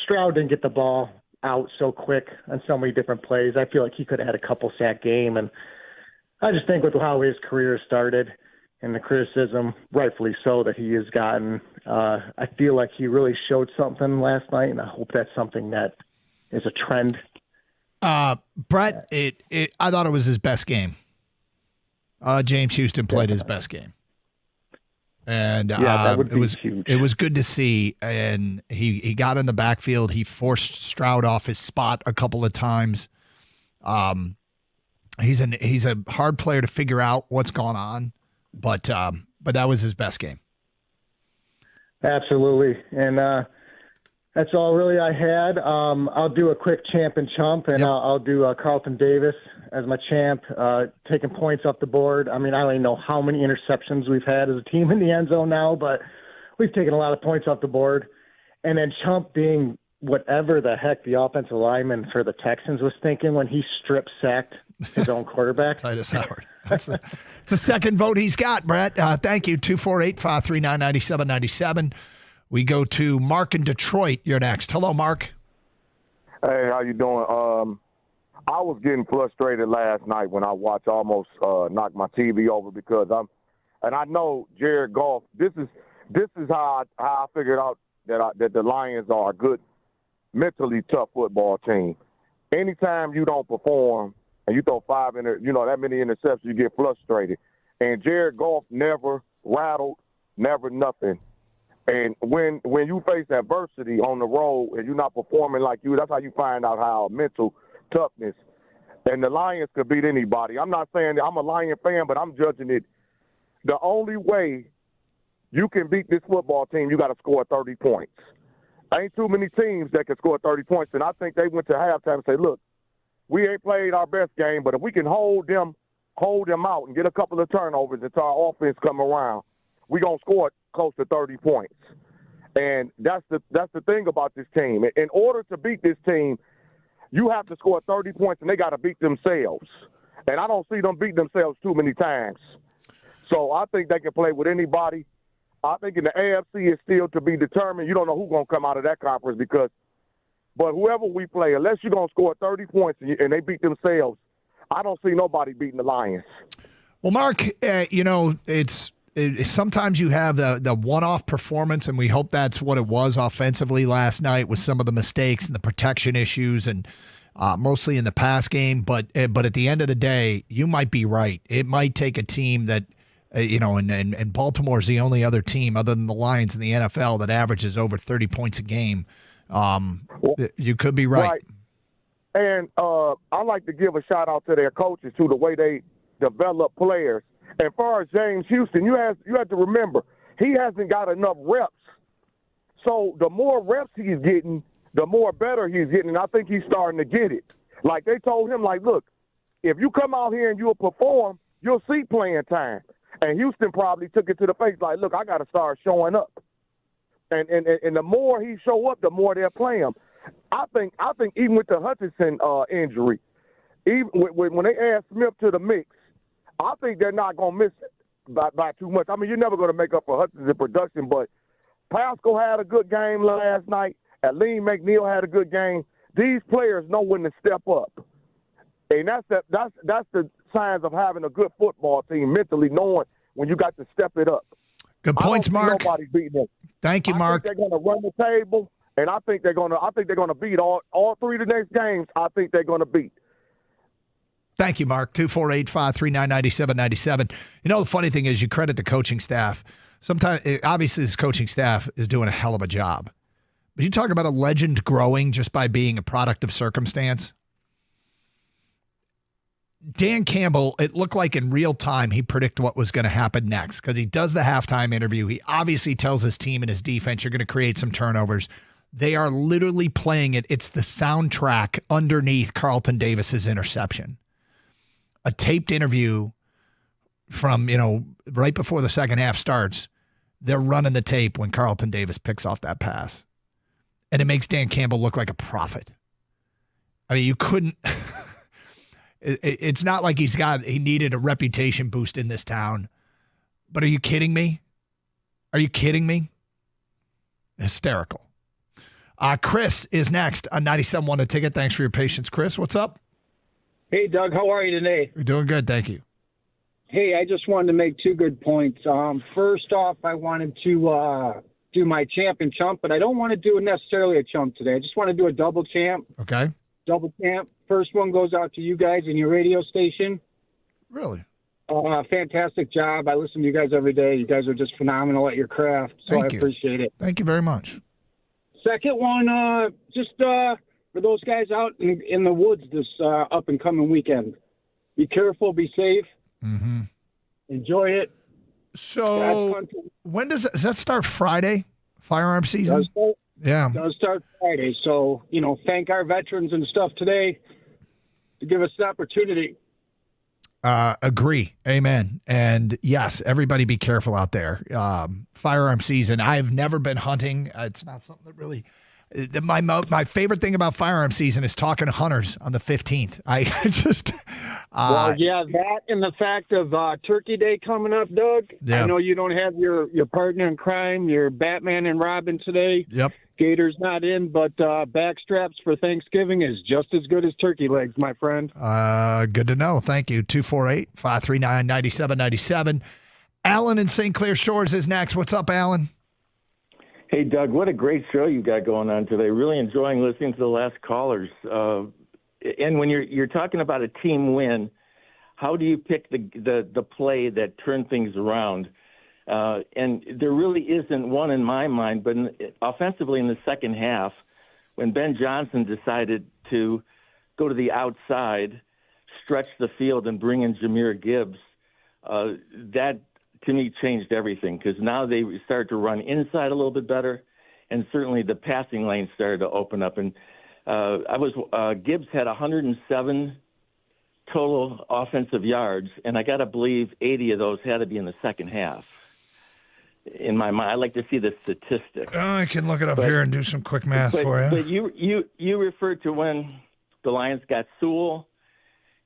Stroud didn't get the ball out so quick on so many different plays. I feel like he could have had a couple sack game, and I just think with how his career started and the criticism, rightfully so, that he has gotten, I feel like he really showed something last night, and I hope that's something that is a trend. Brett, I thought it was his best game. James Houston played his best game. And that would be huge. It was good to see, and he got in the backfield. He forced Stroud off his spot a couple of times. He's a hard player to figure out what's going on, but that was his best game. Absolutely, and that's all really I had. I'll do a quick champ and chump, and I'll do Carlton Davis as my champ, taking points off the board. I mean, I don't even know how many interceptions we've had as a team in the end zone now, but we've taken a lot of points off the board. And then chump being whatever the heck the offensive lineman for the Texans was thinking when he strip-sacked his own quarterback. Titus Howard. It's the second vote he's got, Brett. Thank you. 248-539-9797. We go to Mark in Detroit. You're next. Hello, Mark. Hey, how you doing? I was getting frustrated last night when I watched almost knock my TV over because I know Jared Goff. This is how I figured out that the Lions are a good, mentally tough football team. Anytime you don't perform and you throw that many interceptions, you get frustrated. And Jared Goff never rattled, never nothing. And when you face adversity on the road and you're not performing like that's how you find out how mental toughness. And the Lions could beat anybody. I'm not saying that I'm a Lion fan, but I'm judging it. The only way you can beat this football team, you got to score 30 points. Ain't too many teams that can score 30 points. And I think they went to halftime and said, look, we ain't played our best game, but if we can hold them out and get a couple of turnovers until our offense come around, we're going to score close to 30 points. And that's the thing about this team. In order to beat this team, you have to score 30 points, and they got to beat themselves. And I don't see them beat themselves too many times. So I think they can play with anybody. I think in the AFC it's still to be determined. You don't know who's going to come out of that conference but whoever we play, unless you're going to score 30 points and they beat themselves, I don't see nobody beating the Lions. Well, Mark, sometimes you have the one-off performance, and we hope that's what it was offensively last night with some of the mistakes and the protection issues and mostly in the pass game. But at the end of the day, you might be right. It might take a team that, and Baltimore's the only other team other than the Lions in the NFL that averages over 30 points a game. You could be right. And I like to give a shout-out to their coaches, too, the way they develop players. As far as James Houston, you have to remember, he hasn't got enough reps. So the more reps he's getting, the more better he's getting, and I think he's starting to get it. Like they told him, look, if you come out here and you'll perform, you'll see playing time. And Houston probably took it to the face, like, look, I got to start showing up. And the more he show up, the more they'll play him. I think even with the Hutchinson injury, even when they add Smith to the mix, I think they're not going to miss it by too much. I mean, you're never going to make up for Hutchinson production, but Pascal had a good game last night. Aleem McNeil had a good game. These players know when to step up. And that's the signs of having a good football team, mentally knowing when you got to step it up. Good points, Mark. Nobody's beating them. Thank you, Mark. I think they're going to run the table, and I think they're going to beat all three of the next games. I think they're going to beat. Thank you, Mark. 248-539-9797. The funny thing is you credit the coaching staff. Sometimes, obviously, this coaching staff is doing a hell of a job. But you talk about a legend growing just by being a product of circumstance. Dan Campbell, it looked like in real time he predicted what was going to happen next because he does the halftime interview. He obviously tells his team and his defense, you're going to create some turnovers. They are literally playing it. It's the soundtrack underneath Carlton Davis's interception. A taped interview from, right before the second half starts. They're running the tape when Carlton Davis picks off that pass. And it makes Dan Campbell look like a prophet. I mean, you couldn't... It's not like he needed a reputation boost in this town. But are you kidding me? Are you kidding me? Hysterical. Chris is next on 97.1 A Ticket. Thanks for your patience, Chris. What's up? Hey, Doug. How are you today? We're doing good. Thank you. Hey, I just wanted to make two good points. First off, I wanted to do my champ and chump, but I don't want to do necessarily a chump today. I just want to do a double champ. Okay. Double champ. First one goes out to you guys and your radio station. Really? Fantastic job. I listen to you guys every day. You guys are just phenomenal at your craft, so I appreciate it. Thank you very much. Second one, just for those guys out in the woods this up-and-coming weekend. Be careful. Be safe. Mm-hmm. Enjoy it. So when does that start? Friday? Firearm season? Yeah. It does start Friday. So, thank our veterans and stuff today to give us the opportunity. Agree. Amen. And yes, everybody be careful out there. Firearm season. I've never been hunting. It's not something that really... My favorite thing about firearm season is talking to hunters on the 15th. I just... well, yeah, that and the fact of Turkey Day coming up, Doug. Yeah. I know you don't have your partner in crime, your Batman and Robin today. Yep. Gator's not in, but backstraps for Thanksgiving is just as good as turkey legs, my friend. Good to know. Thank you. 248-539-9797. Alan in St. Clair Shores is next. What's up, Alan? Hey, Doug, what a great show you got going on today. Really enjoying listening to the last callers. And when you're talking about a team win, how do you pick the play that turned things around? And there really isn't one in my mind, but offensively in the second half, when Ben Johnson decided to go to the outside, stretch the field, and bring in Jahmyr Gibbs, that to me changed everything because now they started to run inside a little bit better, and certainly the passing lane started to open up. And Gibbs had 107 total offensive yards, and I got to believe 80 of those had to be in the second half. In my mind, I like to see the statistic. I can look it up here and do some quick math for you. But you referred to when the Lions got Sewell,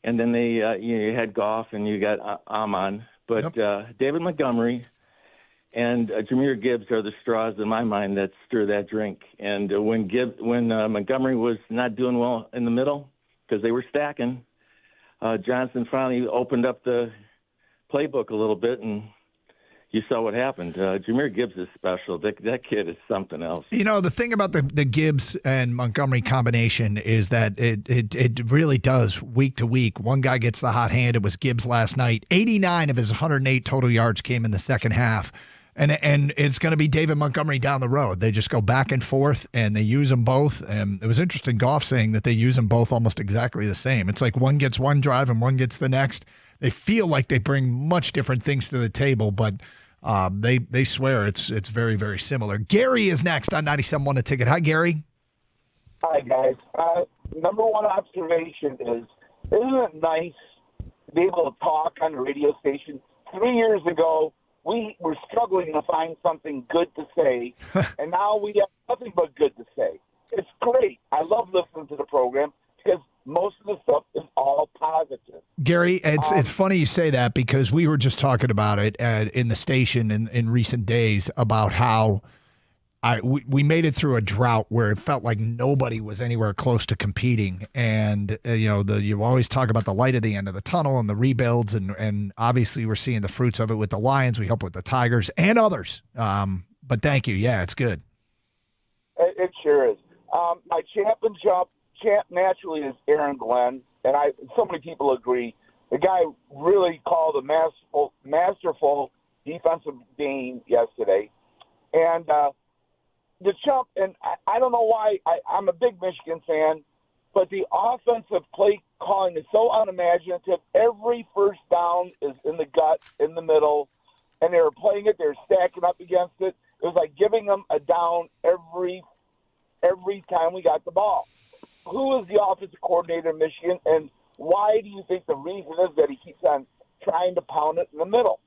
and then you had Goff and you got Amon. But David Montgomery and Jahmyr Gibbs are the straws in my mind that stir that drink. And when Montgomery was not doing well in the middle because they were stacking, Johnson finally opened up the playbook a little bit, and you saw what happened. Jahmyr Gibbs is special. That kid is something else. The thing about the Gibbs and Montgomery combination is that it really does week to week. One guy gets the hot hand. It was Gibbs last night. 89 of his 108 total yards came in the second half. And it's going to be David Montgomery down the road. They just go back and forth, and they use them both. And it was interesting, Goff saying that they use them both almost exactly the same. It's like one gets one drive and one gets the next. They feel like they bring much different things to the table, but they swear it's very, very similar. Gary is next on 97.1 A Ticket. Hi, Gary. Hi, guys. Number one observation is, isn't it nice to be able to talk on the radio station? 3 years ago, we were struggling to find something good to say, and now we have nothing but good to say. It's great. I love listening to the program because most of the stuff is all positive. Gary, it's funny you say that because we were just talking about it in the station in recent days about how we made it through a drought where it felt like nobody was anywhere close to competing. And, you always talk about the light at the end of the tunnel and the rebuilds. And obviously we're seeing the fruits of it with the Lions. We hope with the Tigers and others. But thank you. Yeah, it's good. It sure is. My champ naturally is Aaron Glenn. And so many people agree. The guy really called a masterful defensive game yesterday. And, the chump, and I don't know why, I'm a big Michigan fan, but the offensive play calling is so unimaginative. Every first down is in the gut, in the middle, and they were playing it. They were stacking up against it. It was like giving them a down every time we got the ball. Who is the offensive coordinator in Michigan, and why do you think the reason is that he keeps on trying to pound it in the middle?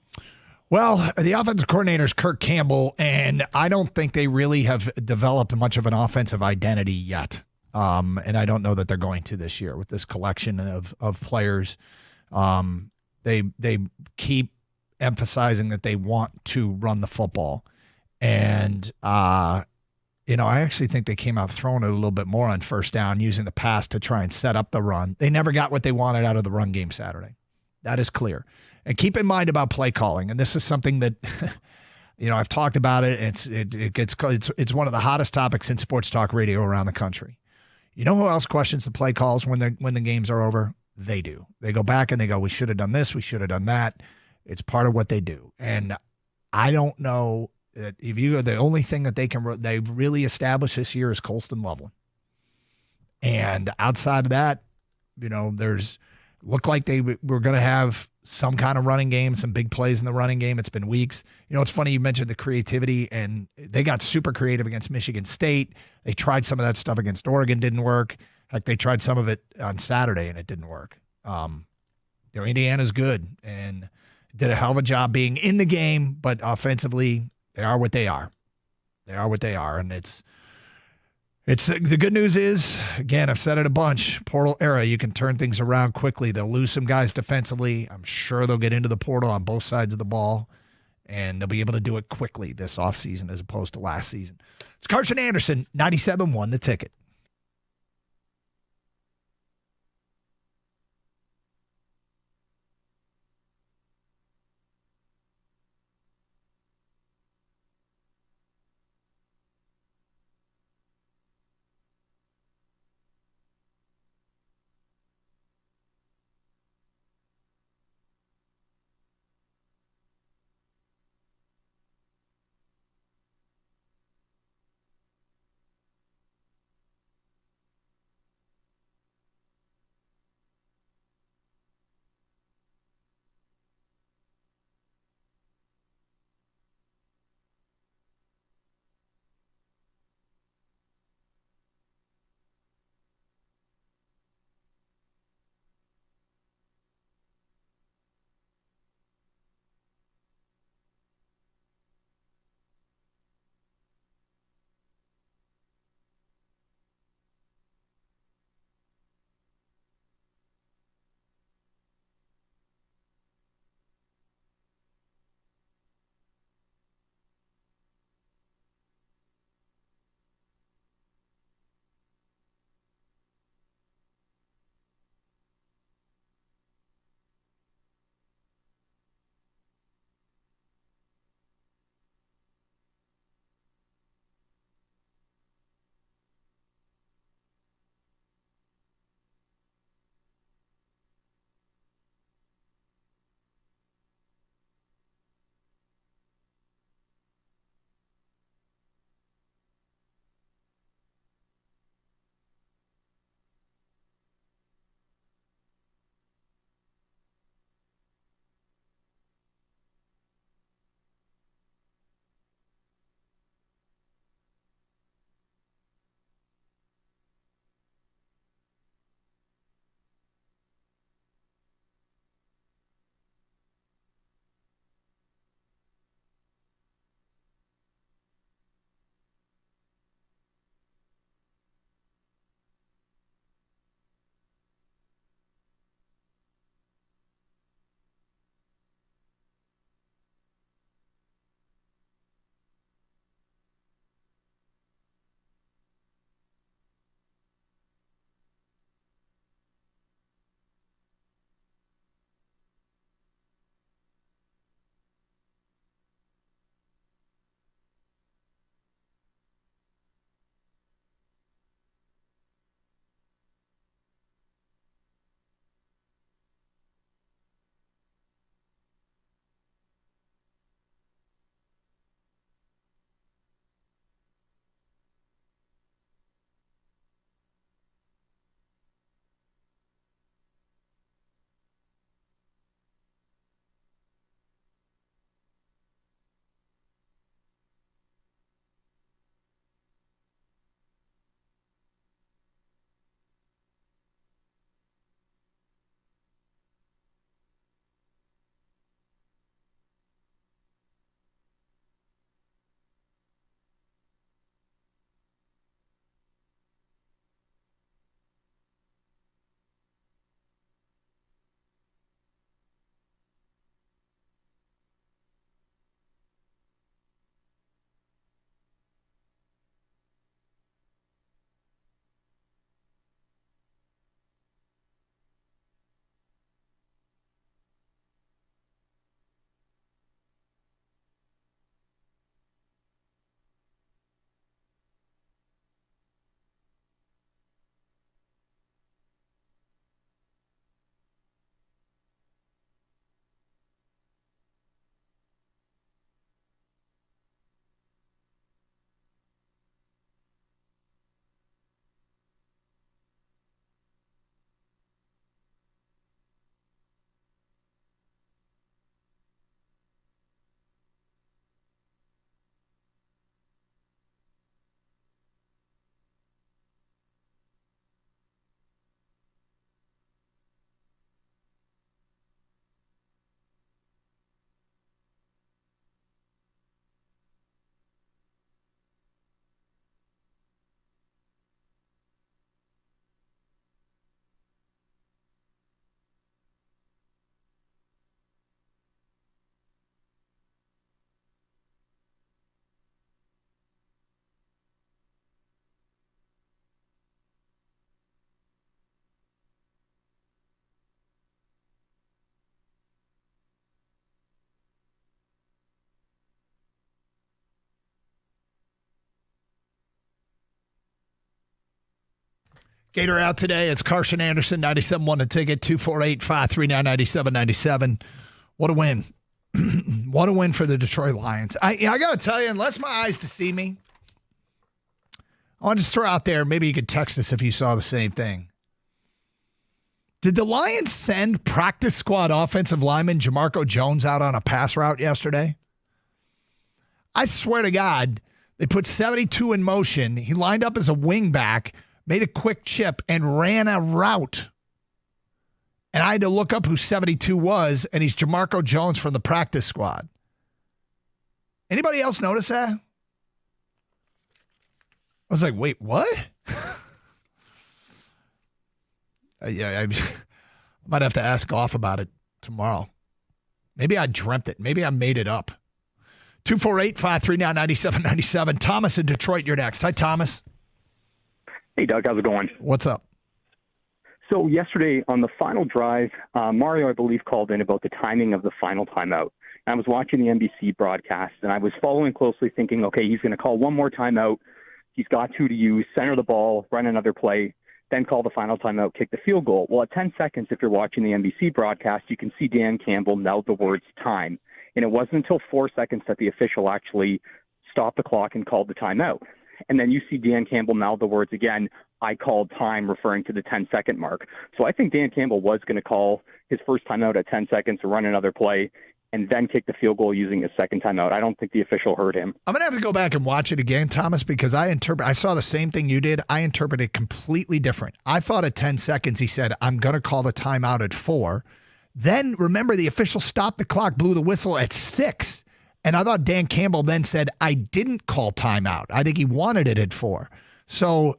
Well, the offensive coordinator is Kirk Campbell, and I don't think they really have developed much of an offensive identity yet. And I don't know that they're going to this year with this collection of players. They keep emphasizing that they want to run the football. And, I actually think they came out throwing it a little bit more on first down, using the pass to try and set up the run. They never got what they wanted out of the run game Saturday. That is clear. And keep in mind about play calling, and this is something that I've talked about it. It's one of the hottest topics in sports talk radio around the country. You know who else questions the play calls when the games are over? They do. They go back and they go, we should have done this, we should have done that. It's part of what they do. And I don't know that if you the only thing that they've really established this year is Colston Loveland. And outside of that, there's looked like they were going to have some kind of running game, some big plays in the running game. It's been weeks. It's funny you mentioned the creativity, and they got super creative against Michigan State. They tried some of that stuff against Oregon, didn't work. Like they tried some of it on Saturday, and it didn't work. Indiana's good and did a hell of a job being in the game, but offensively, they are what they are. They are what they are, and it's the good news is, again, I've said it a bunch, portal era, you can turn things around quickly. They'll lose some guys defensively. I'm sure they'll get into the portal on both sides of the ball, and they'll be able to do it quickly this offseason as opposed to last season. It's Carson Anderson, 97.1 The Ticket. Gator out today. It's Carson Anderson, 97.1 The Ticket, 248-539-9797. What a win. What a win for the Detroit Lions. I got to tell you, unless my eyes deceive me, I want to just throw out there, maybe you could text us if you saw the same thing. Did the Lions send practice squad offensive lineman Jamarco Jones out on a pass route yesterday? I swear to God, they put 72 in motion. He lined up as a wingback, made a quick chip, and ran a route. And I had to look up who 72 was, and he's Jamarco Jones from the practice squad. Anybody else notice that? I was like, wait, what? I might have to ask Goff about it tomorrow. Maybe I dreamt it. Maybe I made it up. 248-539-9797. Thomas in Detroit, you're next. Hi, Thomas. Hey, Doug. How's it going? What's up? So yesterday on the final drive, Mario, I believe, called in about the timing of the final timeout. And I was watching the NBC broadcast, and I was following closely thinking, okay, he's going to call one more timeout. He's got two to use, center the ball, run another play, then call the final timeout, kick the field goal. Well, at 10 seconds, if you're watching the NBC broadcast, you can see Dan Campbell mouth the words time. And it wasn't until 4 seconds that the official actually stopped the clock and called the timeout. And then you see Dan Campbell mouth the words again, I called time, referring to the 10-second mark. So I think Dan Campbell was going to call his first timeout at 10 seconds to run another play and then kick the field goal using his second timeout. I don't think the official heard him. I'm going to have to go back and watch it again, Thomas, because I saw the same thing you did. I interpreted it completely different. I thought at 10 seconds he said, I'm going to call the timeout at 4. Then, remember, the official stopped the clock, blew the whistle at 6. And I thought Dan Campbell then said, I didn't call timeout. I think he wanted it at 4. So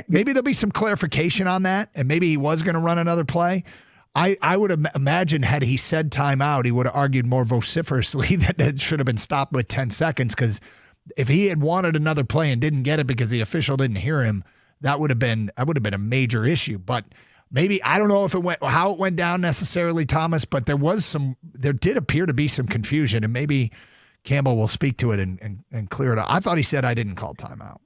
maybe there'll be some clarification on that, and maybe he was going to run another play. I would imagine had he said timeout, he would have argued more vociferously that it should have been stopped with 10 seconds, because if he had wanted another play and didn't get it because the official didn't hear him, that would have been a major issue. But maybe, I don't know how it went down necessarily, Thomas, but there did appear to be some confusion, and maybe Campbell will speak to it and clear it up. I thought he said I didn't call timeout.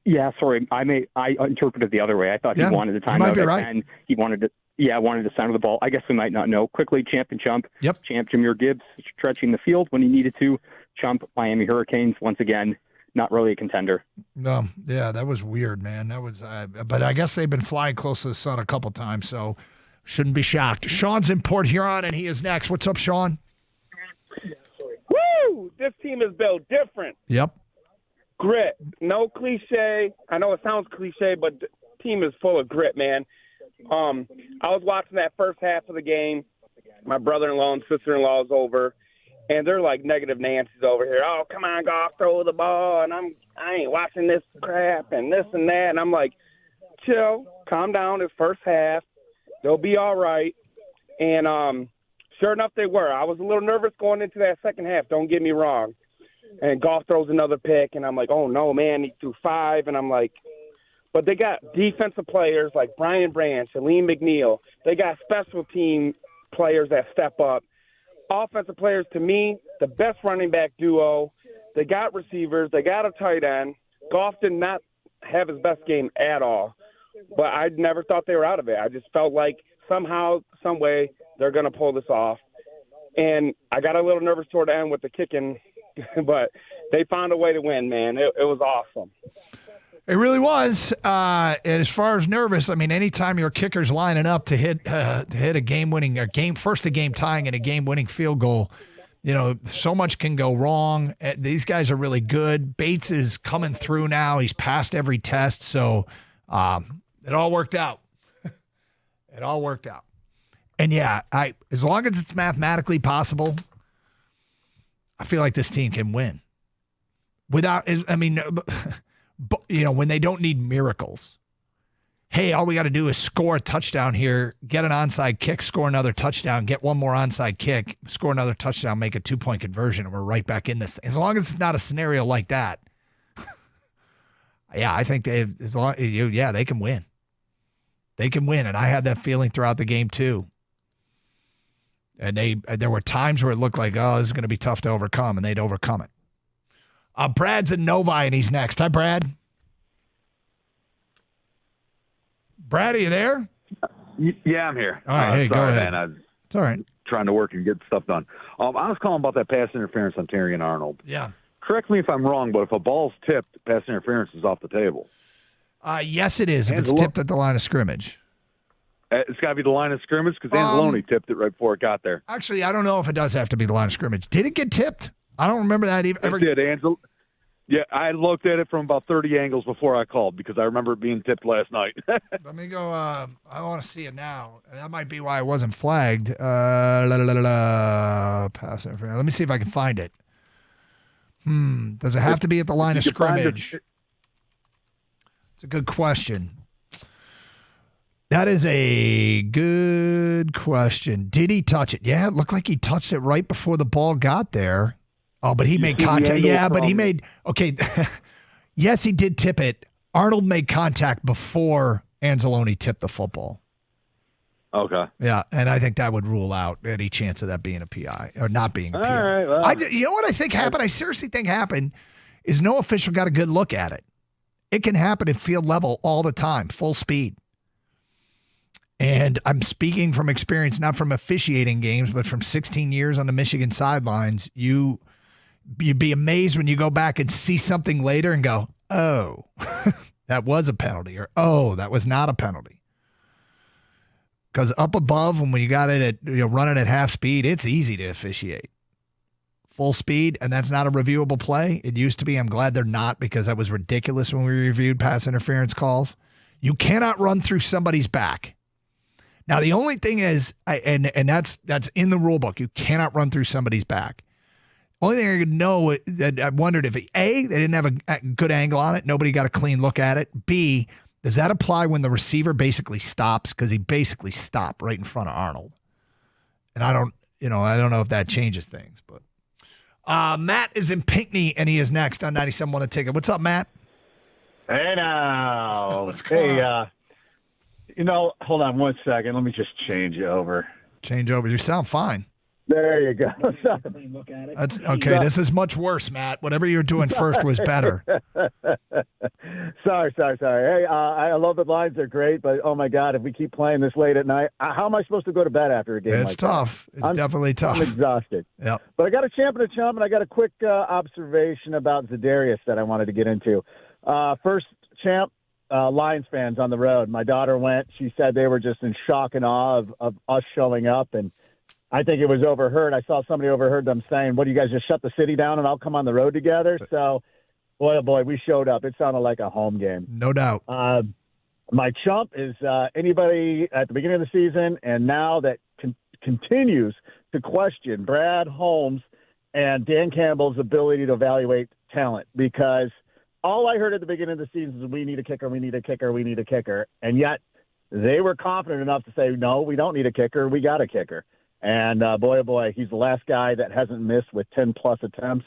Yeah, sorry. I interpreted it the other way. I thought he wanted the timeout. You might be right. And he wanted to. Yeah, I wanted to center the ball. I guess we might not know. Quickly, Champ and Chump. Yep. Champ Jahmyr Gibbs stretching the field when he needed to. Chump Miami Hurricanes, once again, not really a contender. No, yeah, that was weird, man. That was, but I guess they've been flying close to the sun a couple times, so shouldn't be shocked. Sean's in Port Huron, and he is next. What's up, Sean? Woo! This team is built different. Yep. Grit. No cliche. I know it sounds cliche, but the team is full of grit, man. I was watching that first half of the game. My brother-in-law and sister-in-law is over, and they're like negative Nancy's over here. Oh, come on, Goff, throw the ball, and I ain't watching this crap and this and that. And I'm like, chill, calm down. It's first half. They'll be all right. And sure enough, they were. I was a little nervous going into that second half. Don't get me wrong. And Goff throws another pick, and I'm like, oh no, man, he threw 5, and I'm like. But they got defensive players like Brian Branch, Aleem McNeil. They got special team players that step up. Offensive players, to me, the best running back duo. They got receivers. They got a tight end. Goff did not have his best game at all. But I never thought they were out of it. I just felt like somehow, some way, they're going to pull this off. And I got a little nervous toward the end with the kicking, but they found a way to win, man. It was awesome. It really was. And as far as nervous, I mean, anytime your kicker's lining up to hit a game-winning, a game tying and a game-winning field goal, you know, so much can go wrong. These guys are really good. Bates is coming through now. He's passed every test, so it all worked out. It all worked out. And yeah, as long as it's mathematically possible, I feel like this team can win. But, you know, when they don't need miracles. Hey, all we got to do is score a touchdown here, get an onside kick, score another touchdown, get one more onside kick, score another touchdown, make a 2-point conversion, and we're right back in this thing. As long as it's not a scenario like that, yeah, I think they can win. They can win, and I had that feeling throughout the game too. And there were times where it looked like, oh, this is going to be tough to overcome, and they'd overcome it. Brad's in Novi, and he's next. Hi, Brad. Brad, are you there? Yeah, I'm here. All right, hey, sorry, go ahead. man. It's all right. Trying to work and get stuff done. I was calling about that pass interference on Terrion Arnold. Yeah. Correct me if I'm wrong, but if a ball's tipped, pass interference is off the table. Yes, it is. If it's tipped at the line of scrimmage. It's got to be the line of scrimmage because Anzalone tipped it right before it got there. Actually, I don't know if it does have to be the line of scrimmage. Did it get tipped? I don't remember that ever. It did, Yeah, I looked at it from about 30 angles before I called because I remember it being tipped last night. Let me go. I want to see it now. That might be why it wasn't flagged. Pass interference. Let me see if I can find it. Does it have to be at the line of scrimmage? It's a good question. That is a good question. Did he touch it? Yeah, it looked like he touched it right before the ball got there. Oh, but he made contact. Yeah, but he made – okay. Yes, he did tip it. Arnold made contact before Anzalone tipped the football. Okay. Yeah, and I think that would rule out any chance of that being a PI or not being a PI. All right. Well, you know what I think happened? I seriously think happened is no official got a good look at it. It can happen at field level all the time, full speed. And I'm speaking from experience, not from officiating games, but from 16 years on the Michigan sidelines. You'd be amazed when you go back and see something later and go, oh, that was a penalty, or oh, that was not a penalty. Because up above, when you got it at running at half speed, it's easy to officiate. Full speed, and that's not a reviewable play. It used to be. I'm glad they're not, because that was ridiculous when we reviewed pass interference calls. You cannot run through somebody's back. Now, the only thing is, and that's in the rule book, you cannot run through somebody's back. Only thing I could know that I wondered if A, they didn't have a good angle on it. Nobody got a clean look at it. B, does that apply when the receiver basically stops? Because he basically stopped right in front of Arnold. And I don't know if that changes things. But Matt is in Pinckney, and he is next on 97.1 The Ticket. What's up, Matt? Hey, now. What's going on? Hold on one second. Let me just change over. Change over. You sound fine. There you go. That's okay. This is much worse, Matt. Whatever you were doing first was better. Sorry. Hey, I love the lines. They're great, but oh my God, if we keep playing this late at night, how am I supposed to go to bed after a game? It's tough. It's definitely tough. I'm exhausted. Yep. But I got a champ and a chum, and I got a quick observation about Za'Darius that I wanted to get into. First, champ. Lions fans on the road. My daughter went. She said they were just in shock and awe of us showing up, and I think it was overheard. I saw somebody overheard them saying, what, do you guys just shut the city down and I'll come on the road together? So, boy, oh boy, we showed up. It sounded like a home game. No doubt. My chump is anybody at the beginning of the season and now that continues to question Brad Holmes and Dan Campbell's ability to evaluate talent, because all I heard at the beginning of the season is we need a kicker, we need a kicker, we need a kicker. And yet they were confident enough to say, no, we don't need a kicker. We got a kicker. And boy, oh boy, he's the last guy that hasn't missed with 10-plus attempts.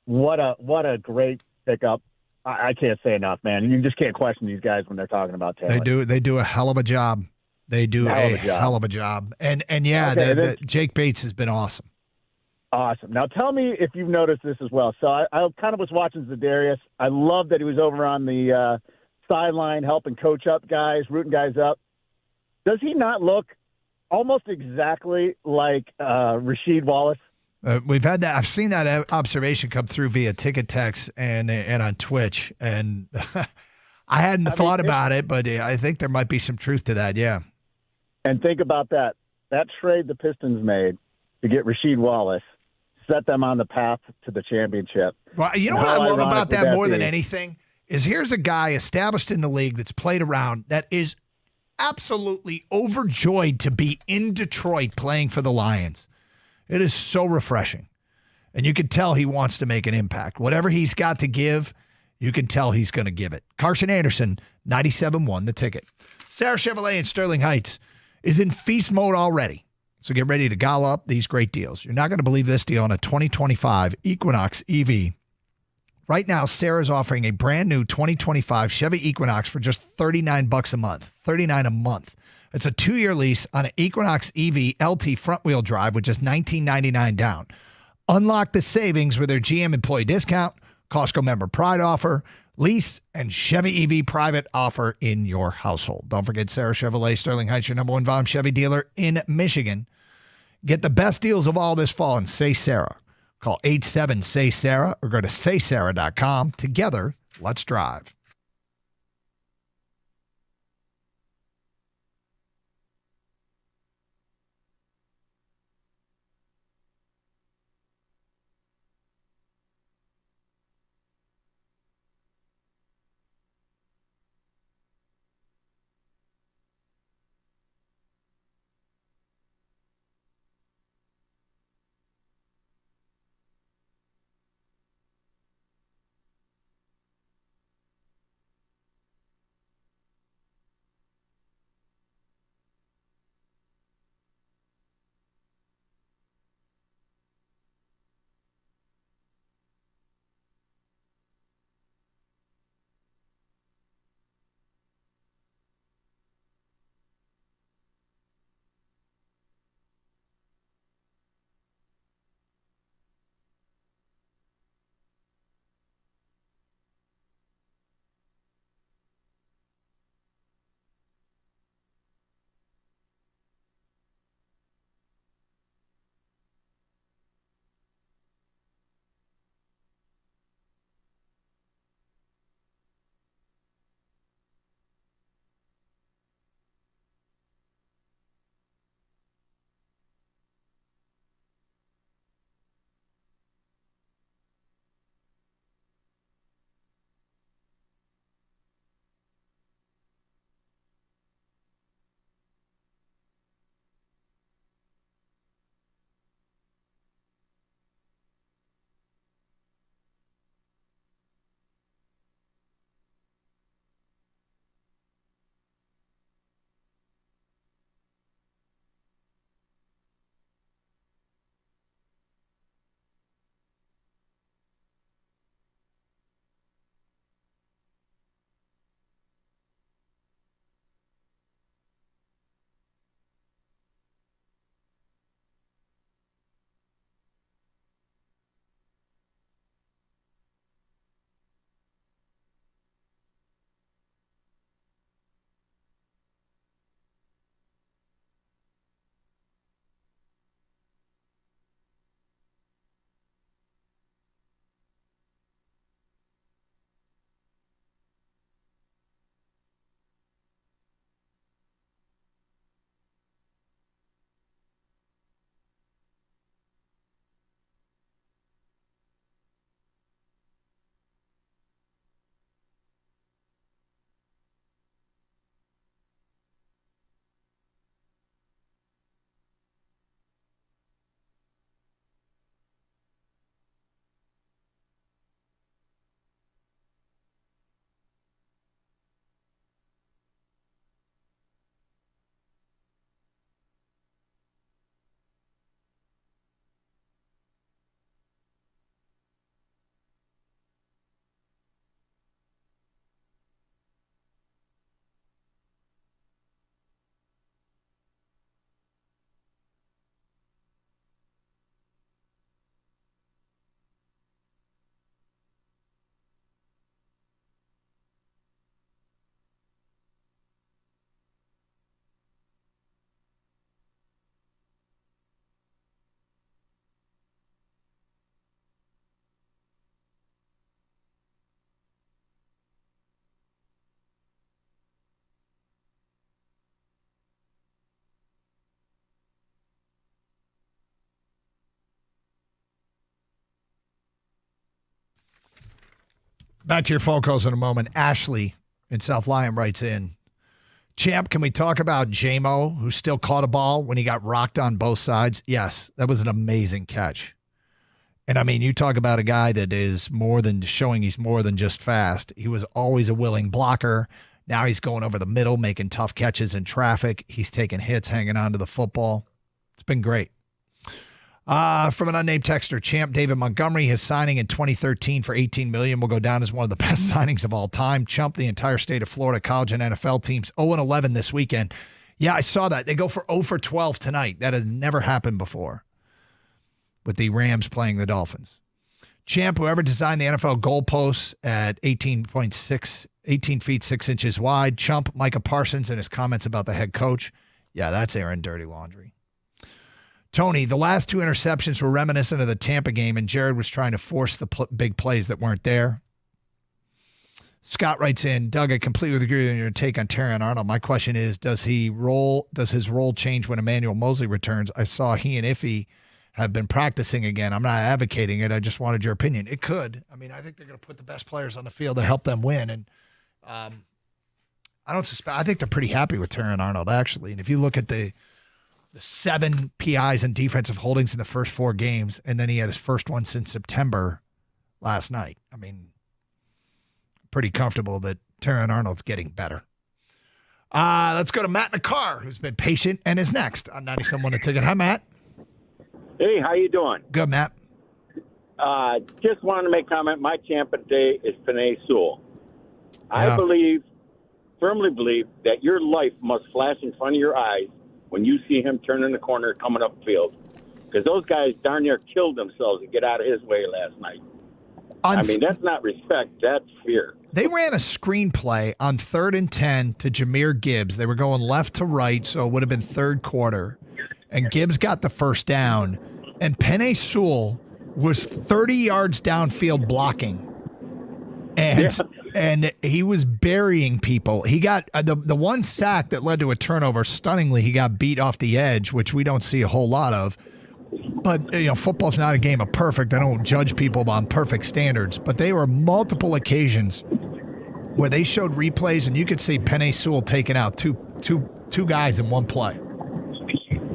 What a great pickup. I can't say enough, man. You just can't question these guys when they're talking about talent. They do a hell of a job. They do a hell of a job. And yeah, okay, Jake Bates has been awesome. Awesome. Now tell me if you've noticed this as well. So I kind of was watching Za'Darius. I love that he was over on the sideline helping coach up guys, rooting guys up. Does he not look almost exactly like Rasheed Wallace? We've had that. I've seen that observation come through via Ticket Text and on Twitch, and I hadn't thought about it, but I think there might be some truth to that. Yeah. And think about that. That trade the Pistons made to get Rasheed Wallace set them on the path to the championship. Well, you know what I love about that more than anything is here's a guy established in the league that's played around that is absolutely overjoyed to be in Detroit playing for the Lions. It is so refreshing. And you can tell he wants to make an impact. Whatever he's got to give, you can tell he's going to give it. Carson Anderson, 97.1 The Ticket. Sarah Chevrolet in Sterling Heights is in feast mode already. So get ready to gobble up these great deals. You're not going to believe this deal on a 2025 Equinox EV. Right now, Sarah's offering a brand new 2025 Chevy Equinox for just $39 a month. $39 a month. It's a 2-year lease on an Equinox EV LT front-wheel drive with just $19.99 down. Unlock the savings with their GM employee discount, Costco member pride offer, lease, and Chevy EV private offer in your household. Don't forget Sarah Chevrolet, Sterling Heights, your number one volume Chevy dealer in Michigan. Get the best deals of all this fall and Say Sarah. Call 87-SAY-SARAH or go to saysarah.com. Together, let's drive. Back to your phone calls in a moment. Ashley in South Lyon writes in, Champ, can we talk about J-Mo, who still caught a ball when he got rocked on both sides? Yes, that was an amazing catch. And, I mean, you talk about a guy that is more than showing he's more than just fast. He was always a willing blocker. Now he's going over the middle, making tough catches in traffic. He's taking hits, hanging on to the football. It's been great. From an unnamed texter, Champ David Montgomery, his signing in 2013 for $18 million will go down as one of the best signings of all time. Chumped the entire state of Florida college and NFL teams 0-11 this weekend. Yeah, I saw that. They go for 0-12 tonight. That has never happened before with the Rams playing the Dolphins. Champ, whoever designed the NFL goalposts at 18 feet 6 inches wide. Chump, Micah Parsons, and his comments about the head coach. Yeah, that's airing dirty laundry. Tony, the last 2 interceptions were reminiscent of the Tampa game, and Jared was trying to force the big plays that weren't there. Scott writes in, Doug, I completely agree with your take on Terrion Arnold. My question is, does his role change when Emmanuel Mosley returns? I saw he and Iffy have been practicing again. I'm not advocating it. I just wanted your opinion. It could. I mean, I think they're going to put the best players on the field to help them win. And I think they're pretty happy with Terrion Arnold, actually. And if you look at the 7 PIs and defensive holdings in the first 4 games, and then he had his first one since September last night. I mean, pretty comfortable that Terrion Arnold's getting better. Let's go to Matt in the car, who's been patient and is next on 97.1 The Ticket. Hi, Matt. Hey, how you doing? Good, Matt. Just wanted to make a comment. My champ of the day is Penei Sewell. Yeah. I firmly believe that your life must flash in front of your eyes when you see him turning the corner coming up field. Because those guys darn near killed themselves to get out of his way last night. I mean, that's not respect. That's fear. They ran a screenplay on 3rd and 10 to Jahmyr Gibbs. They were going left to right, so it would have been third quarter. And Gibbs got the first down. And Penei Sewell was 30 yards downfield blocking. And he was burying people. He got the one sack that led to a turnover. Stunningly, he got beat off the edge, which we don't see a whole lot of. But, football's not a game of perfect. I don't judge people on perfect standards. But they were multiple occasions where they showed replays, and you could see Penei Sewell taking out two guys in one play.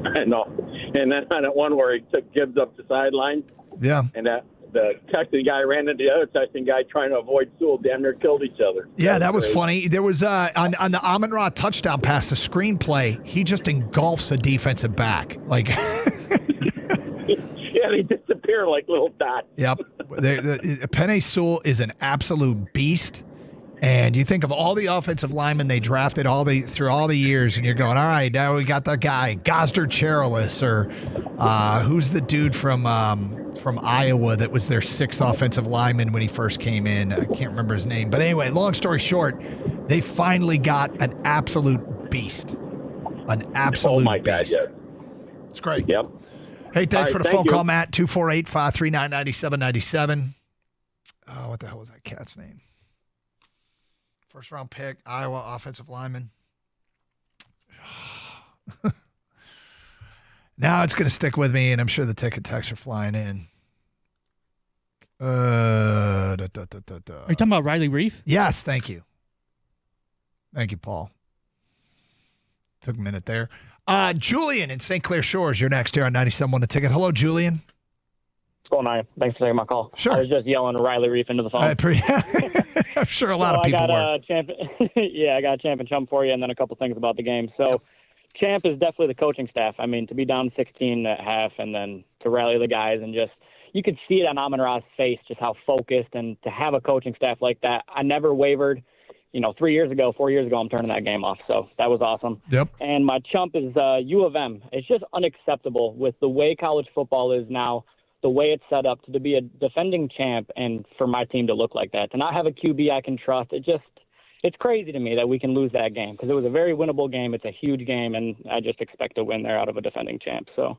I know. And then on that one where he took Gibbs up the sideline. Yeah. And the Texan guy ran into the other Texan guy trying to avoid Sewell. Damn near killed each other. Yeah, that was funny. There was on the Amon-Ra touchdown pass, the screenplay, he just engulfs a defensive back. Like yeah, they disappear like little dots. Yep. Penei Sewell is an absolute beast. And you think of all the offensive linemen they drafted through all the years, and you're going, all right, now we got that guy, Gosder Cherilus, or who's the dude from Iowa that was their 6th offensive lineman when he first came in? I can't remember his name. But anyway, long story short, they finally got an absolute beast. An absolute beast. Oh, my God, yeah. It's great. Yep. Hey, thanks right, for the phone call, Matt. 248-539-9797. Oh, what the hell was that cat's name? First round pick, Iowa offensive lineman. Now it's going to stick with me, and I'm sure the ticket texts are flying in. Are you talking about Riley Reef? Yes, thank you. Thank you, Paul. Took a minute there. Julian in St. Clair Shores, you're next here on 97.1 The Ticket. Hello, Julian. What's going on? Thanks for taking my call. Sure. I was just yelling Riley Reef into the phone. I'm sure a lot of people were. I got a champ and chump for you, and then a couple things about the game. So, champ is definitely the coaching staff. I mean, to be down 16 at half and then to rally the guys and just you could see it on Amon-Ra's face, just how focused, and to have a coaching staff like that. I never wavered. 4 years ago, I'm turning that game off. So that was awesome. Yep. And my chump is U of M. It's just unacceptable with the way college football is now, the way it's set up to be a defending champ and for my team to look like that, to not have a QB I can trust. It's crazy to me that we can lose that game because it was a very winnable game. It's a huge game, and I just expect to win there out of a defending champ. So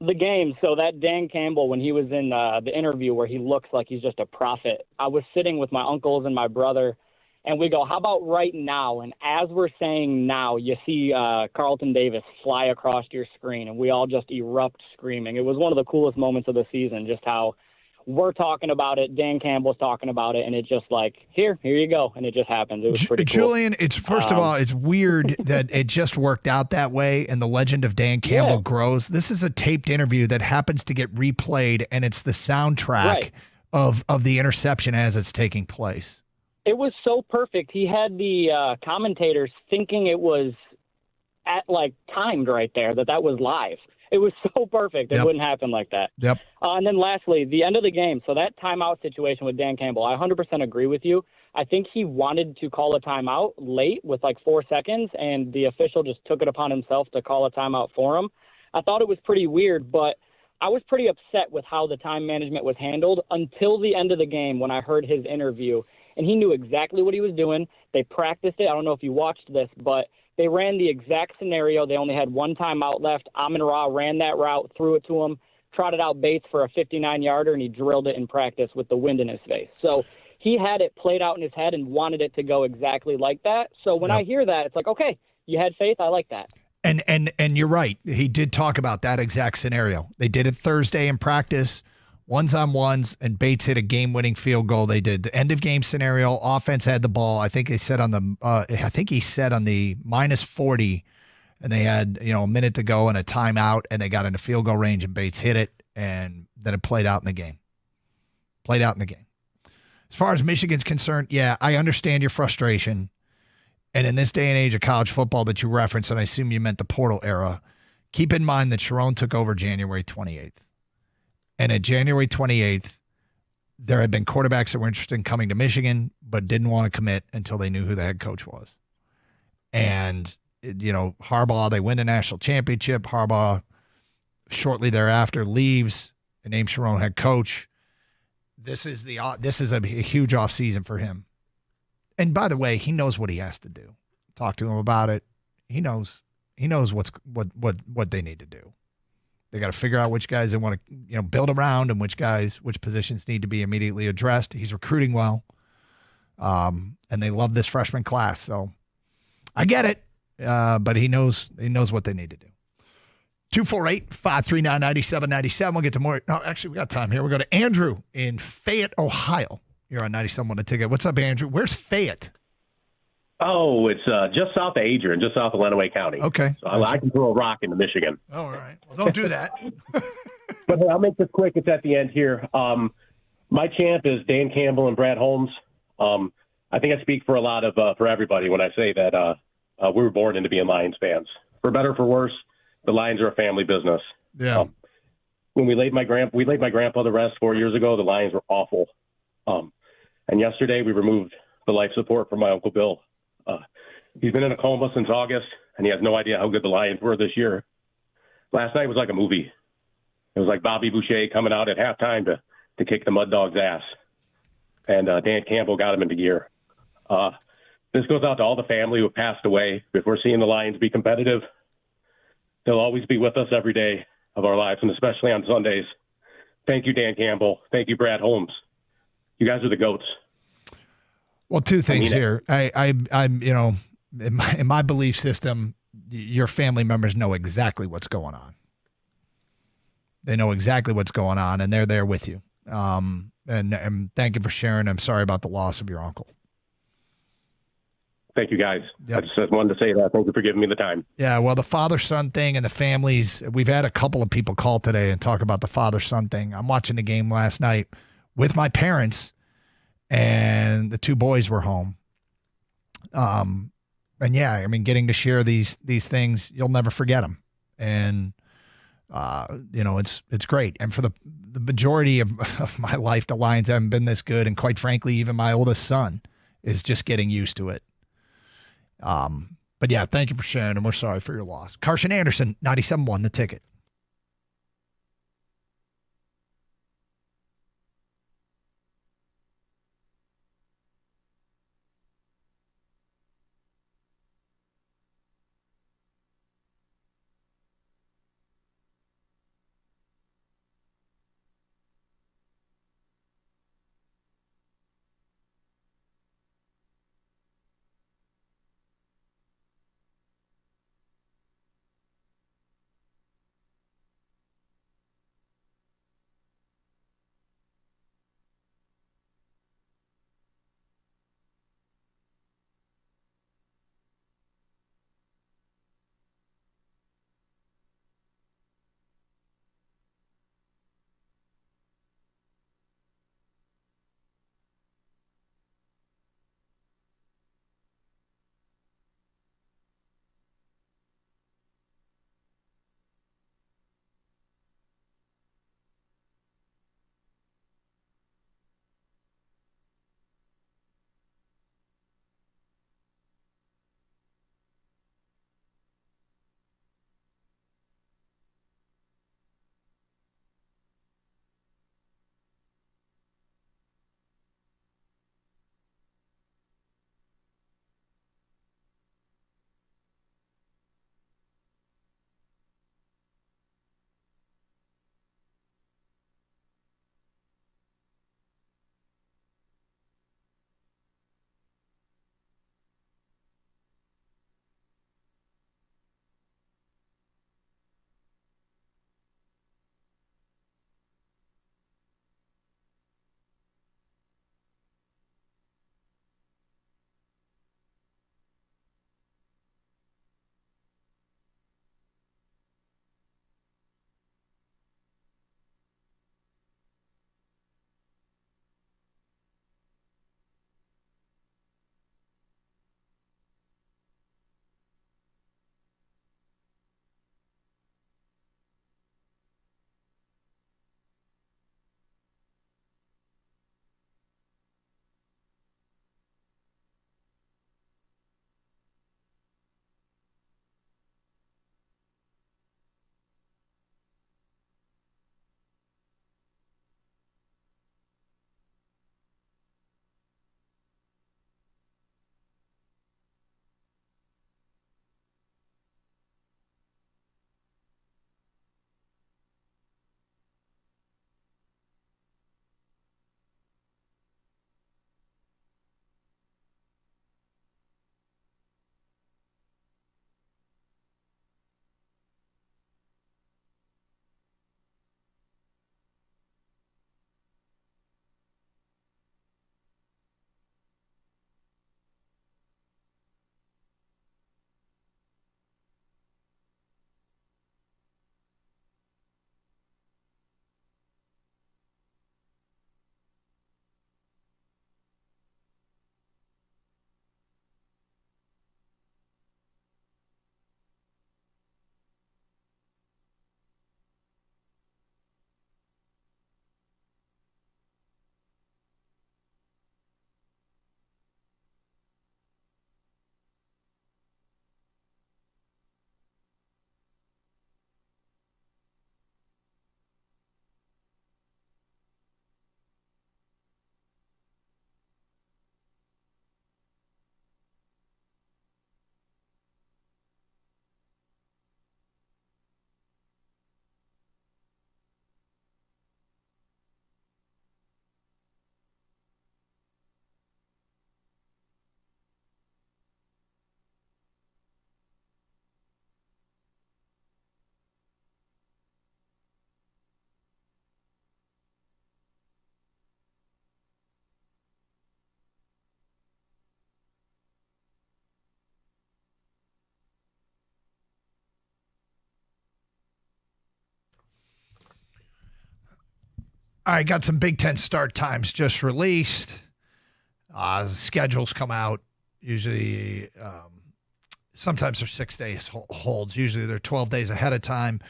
the game, so that Dan Campbell, when he was in the interview where he looks like he's just a prophet, I was sitting with my uncles and my brother, and we go, how about right now? And as we're saying now, you see Carlton Davis fly across your screen, and we all just erupt screaming. It was one of the coolest moments of the season, just how we're talking about it, Dan Campbell's talking about it, and it's just like, here you go, and it just happens. It was pretty cool. Julian, it's first of all, it's weird that it just worked out that way, and the legend of Dan Campbell grows. This is a taped interview that happens to get replayed, and it's the soundtrack of the interception as it's taking place. It was so perfect. He had the commentators thinking it was timed right there, that was live. It was so perfect. It wouldn't happen like that. Yep. And then lastly, the end of the game. So that timeout situation with Dan Campbell, I 100% agree with you. I think he wanted to call a timeout late with 4 seconds, and the official just took it upon himself to call a timeout for him. I thought it was pretty weird, but I was pretty upset with how the time management was handled until the end of the game when I heard his interview. And he knew exactly what he was doing. They practiced it. I don't know if you watched this, but they ran the exact scenario. They only had one timeout left. Amon-Ra ran that route, threw it to him, trotted out Bates for a 59-yarder, and he drilled it in practice with the wind in his face. So he had it played out in his head and wanted it to go exactly like that. So when I hear that, it's like, okay, you had faith. I like that. And you're right. He did talk about that exact scenario. They did it Thursday in practice, ones-on-ones, and Bates hit a game-winning field goal. They did the end-of-game scenario. Offense had the ball. I think he said on the -40, and they had a minute to go and a timeout, and they got into field goal range, and Bates hit it, and then it played out in the game. As far as Michigan's concerned, yeah, I understand your frustration. And in this day and age of college football that you referenced, and I assume you meant the portal era, keep in mind that Sharon took over January 28th. And at January 28th, there had been quarterbacks that were interested in coming to Michigan, but didn't want to commit until they knew who the head coach was. And, Harbaugh, they win the national championship. Harbaugh, shortly thereafter, leaves and names Sharon head coach. This is a huge offseason for him. And by the way, he knows what he has to do. Talk to him about it. He knows what they need to do. They got to figure out which guys they want to build around and which positions need to be immediately addressed. He's recruiting well, and they love this freshman class. So I get it, but he knows what they need to do. 248-539-9797. We'll get to more. No, actually, we got time here. We'll go to Andrew in Fayette, Ohio. You're on 97 on the ticket. What's up, Andrew? Where's Fayette? Oh, it's just south of Adrian, just south of Lenawee County. Okay. So I can throw a rock into Michigan. All right. Well, don't do that. But hey, I'll make this quick. It's at the end here. My champ is Dan Campbell and Brad Holmes. I think I speak for a lot of for everybody when I say that we were born into being Lions fans. For better or for worse, the Lions are a family business. Yeah. When we laid my grandpa to rest 4 years ago, the Lions were awful. And yesterday we removed the life support from my Uncle Bill. He's been in a coma since August, and he has no idea how good the Lions were this year. Last night was like a movie. It was like Bobby Boucher coming out at halftime to kick the Mud Dog's ass. And Dan Campbell got him into gear. This goes out to all the family who have passed away. If we're seeing the Lions be competitive, they'll always be with us every day of our lives, and especially on Sundays. Thank you, Dan Campbell. Thank you, Brad Holmes. You guys are the GOATs. Well, two things here. I'm in my belief system, your family members know exactly what's going on. They know exactly what's going on, and they're there with you. And thank you for sharing. I'm sorry about the loss of your uncle. Thank you, guys. Yep. I just wanted to say that. Thank you for giving me the time. Yeah, well, the father-son thing and the families, we've had a couple of people call today and talk about the father-son thing. I'm watching the game last night with my parents, and the two boys were home. And yeah, I mean, getting to share these things, you'll never forget them. And it's great. And for the majority of my life, the Lions haven't been this good. And quite frankly, even my oldest son is just getting used to it. But yeah, thank you for sharing, and we're sorry for your loss. Carson Anderson, 97.1 The Ticket. All right, got some Big Ten start times just released. The schedules come out. Usually, sometimes they're 6 days holds. Usually they're 12 days ahead of time.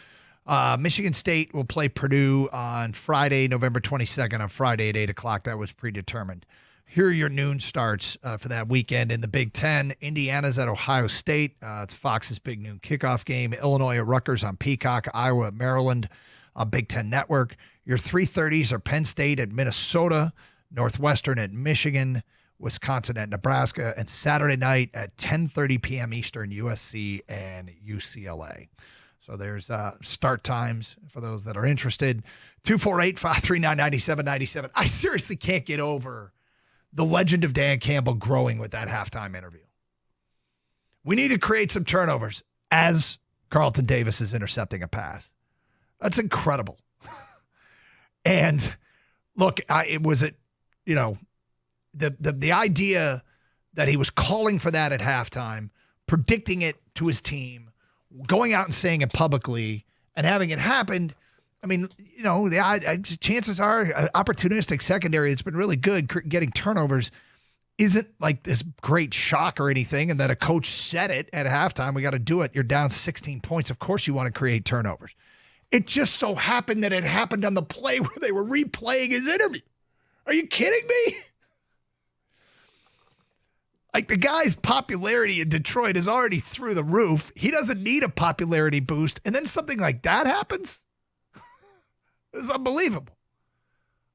Michigan State will play Purdue on Friday, November 22nd, on Friday at 8 o'clock. That was predetermined. Here are your noon starts for that weekend in the Big Ten. Indiana's at Ohio State. It's Fox's big noon kickoff game. Illinois at Rutgers on Peacock. Iowa at Maryland on Big Ten Network. Your 3:30s are Penn State at Minnesota, Northwestern at Michigan, Wisconsin at Nebraska, and Saturday night at 10:30 p.m. Eastern, USC and UCLA. So there's start times for those that are interested. 248-539-9797. I seriously can't get over the legend of Dan Campbell growing with that halftime interview. We need to create some turnovers as Carlton Davis is intercepting a pass. That's incredible. And look, the idea that he was calling for that at halftime, predicting it to his team, going out and saying it publicly, and having it happen. I mean, the chances are opportunistic secondary, it's been really good getting turnovers, isn't like this great shock or anything, and that a coach said it at halftime, we got to do it. You're down 16 points. Of course you want to create turnovers. It just so happened that it happened on the play where they were replaying his interview. Are you kidding me? Like, the guy's popularity in Detroit is already through the roof. He doesn't need a popularity boost. And then something like that happens? It's unbelievable.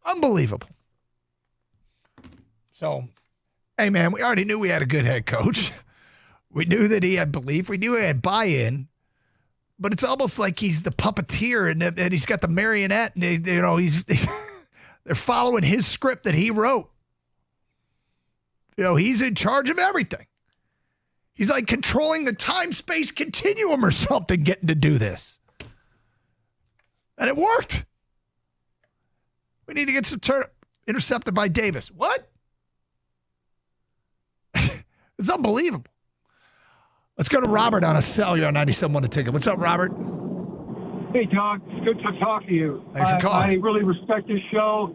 Unbelievable. So, hey, man, we already knew we had a good head coach. We knew that he had belief. We knew he had buy-in. But it's almost like he's the puppeteer and he's got the marionette. And they're following his script that he wrote. He's in charge of everything. He's like controlling the time-space continuum or something, getting to do this. And it worked. We need to get some intercepted by Davis. What? It's unbelievable. Let's go to Robert on a cell. You're on 97.1 The Ticket. What's up, Robert? Hey, Doug. It's good to talk to you. Thanks for calling. I really respect this show.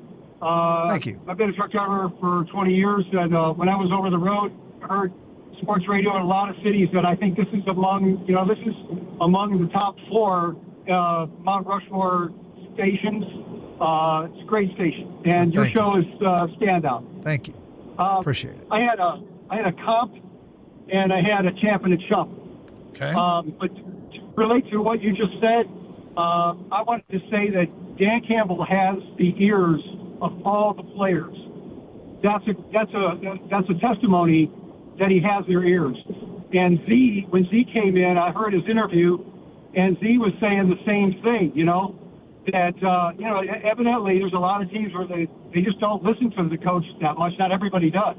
Thank you. I've been a truck driver for 20 years, and when I was over the road, I heard sports radio in a lot of cities. That I think this is among the top 4 Mount Rushmore stations. It's a great station, and your show is standout. Thank you. Appreciate it. I had a comp, and I had a champ and a chump. Okay. But to relate to what you just said, I wanted to say that Dan Campbell has the ears of all the players. That's a testimony that he has their ears. And when Z came in, I heard his interview, and Z was saying the same thing. That evidently there's a lot of teams where they just don't listen to the coach that much. Not everybody does,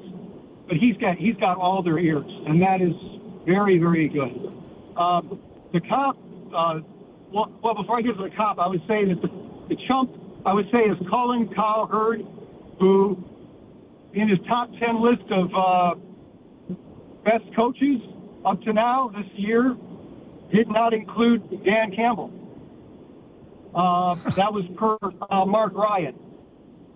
but he's got all their ears, and that is very, very good. The comp. Well, before I get to the comp, I would say that the chump, I would say, is Colin Cowherd, who, in his top 10 list of best coaches up to now this year, did not include Dan Campbell. That was per Mark Ryan.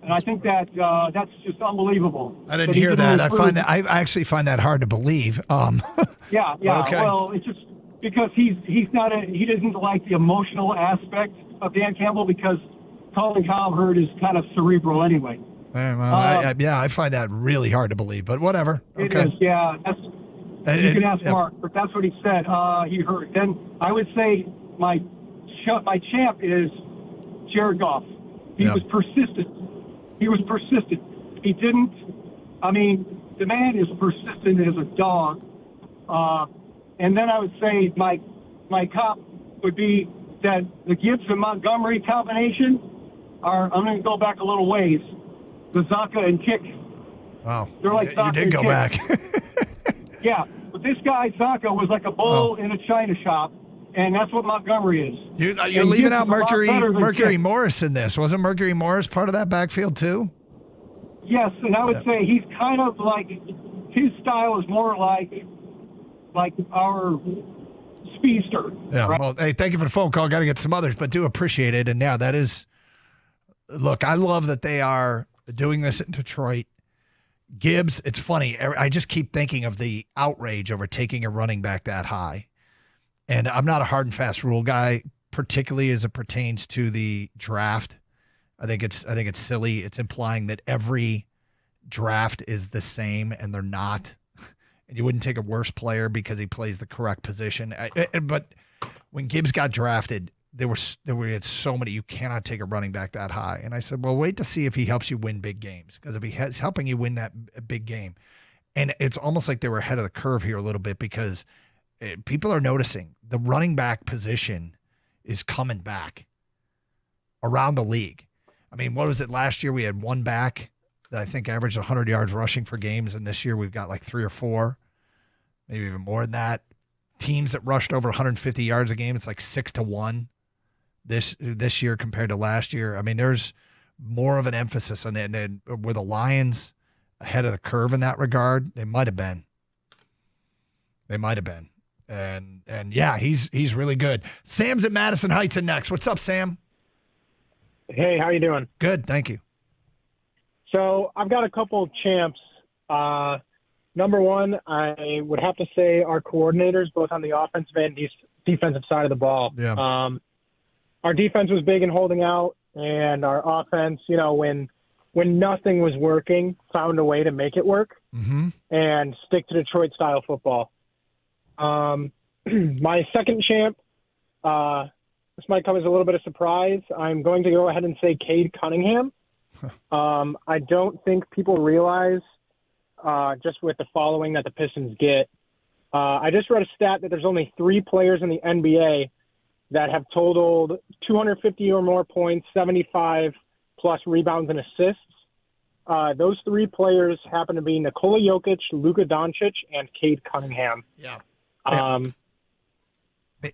And I think that that's just unbelievable. I didn't hear that. I actually find that hard to believe. Yeah. Okay. Well, it's just because he doesn't like the emotional aspect of Dan Campbell, because Colin Cowherd is kind of cerebral anyway. I find that really hard to believe, but whatever. Okay. It is, yeah. You can ask Mark, but that's what he said. He heard. Then I would say my champ is Jared Goff. He was persistent. He didn't. I mean, the man is persistent as a dog. And then I would say my comp would be that the Gibbs and Montgomery combination I'm going to go back a little ways. The Zonka and Kick. Wow. They're like Zonka you did go back. Yeah, but this guy Zonka was like a bull in a china shop, and that's what Montgomery is. You're leaving out Mercury Morris in this. Wasn't Mercury Morris part of that backfield too? Yes, and I would say he's kind of like, his style is more like our speedster. Yeah. Right? Well, hey, thank you for the phone call. Got to get some others, but do appreciate it. And yeah, that is look, I love that they are doing this in Detroit. Gibbs, it's funny. I just keep thinking of the outrage over taking a running back that high. And I'm not a hard and fast rule guy, particularly as it pertains to the draft. I think it's silly. It's implying that every draft is the same, and they're not. And you wouldn't take a worse player because he plays the correct position. But when Gibbs got drafted, there were so many. You cannot take a running back that high. And I said, well, wait to see if he helps you win big games, because if he's helping you win that big game, and it's almost like they were ahead of the curve here a little bit, because people are noticing the running back position is coming back around the league. I mean, what was it last year? We had one back that I think averaged 100 yards rushing for games, and this year we've got like 3 or 4, maybe even more than that. Teams that rushed over 150 yards a game, it's like 6-1 this year compared to last year. I mean, there's more of an emphasis on it. And were the Lions ahead of the curve in that regard? They might have been. And yeah, he's really good. Sam's at Madison Heights and next. What's up, Sam? Hey, how you doing? Good, thank you. So I've got a couple of champs. Number one, I would have to say our coordinators, both on the offensive and defensive side of the ball. Yeah. Our defense was big in holding out, and our offense, when nothing was working, found a way to make it work and stick to Detroit-style football. My second champ, this might come as a little bit of surprise. I'm going to go ahead and say Cade Cunningham. I don't think people realize, just with the following that the Pistons get. I just read a stat that there's only 3 players in the NBA that have totaled 250 or more points, 75 plus rebounds and assists. Those 3 players happen to be Nikola Jokic, Luka Doncic, and Cade Cunningham. Yeah.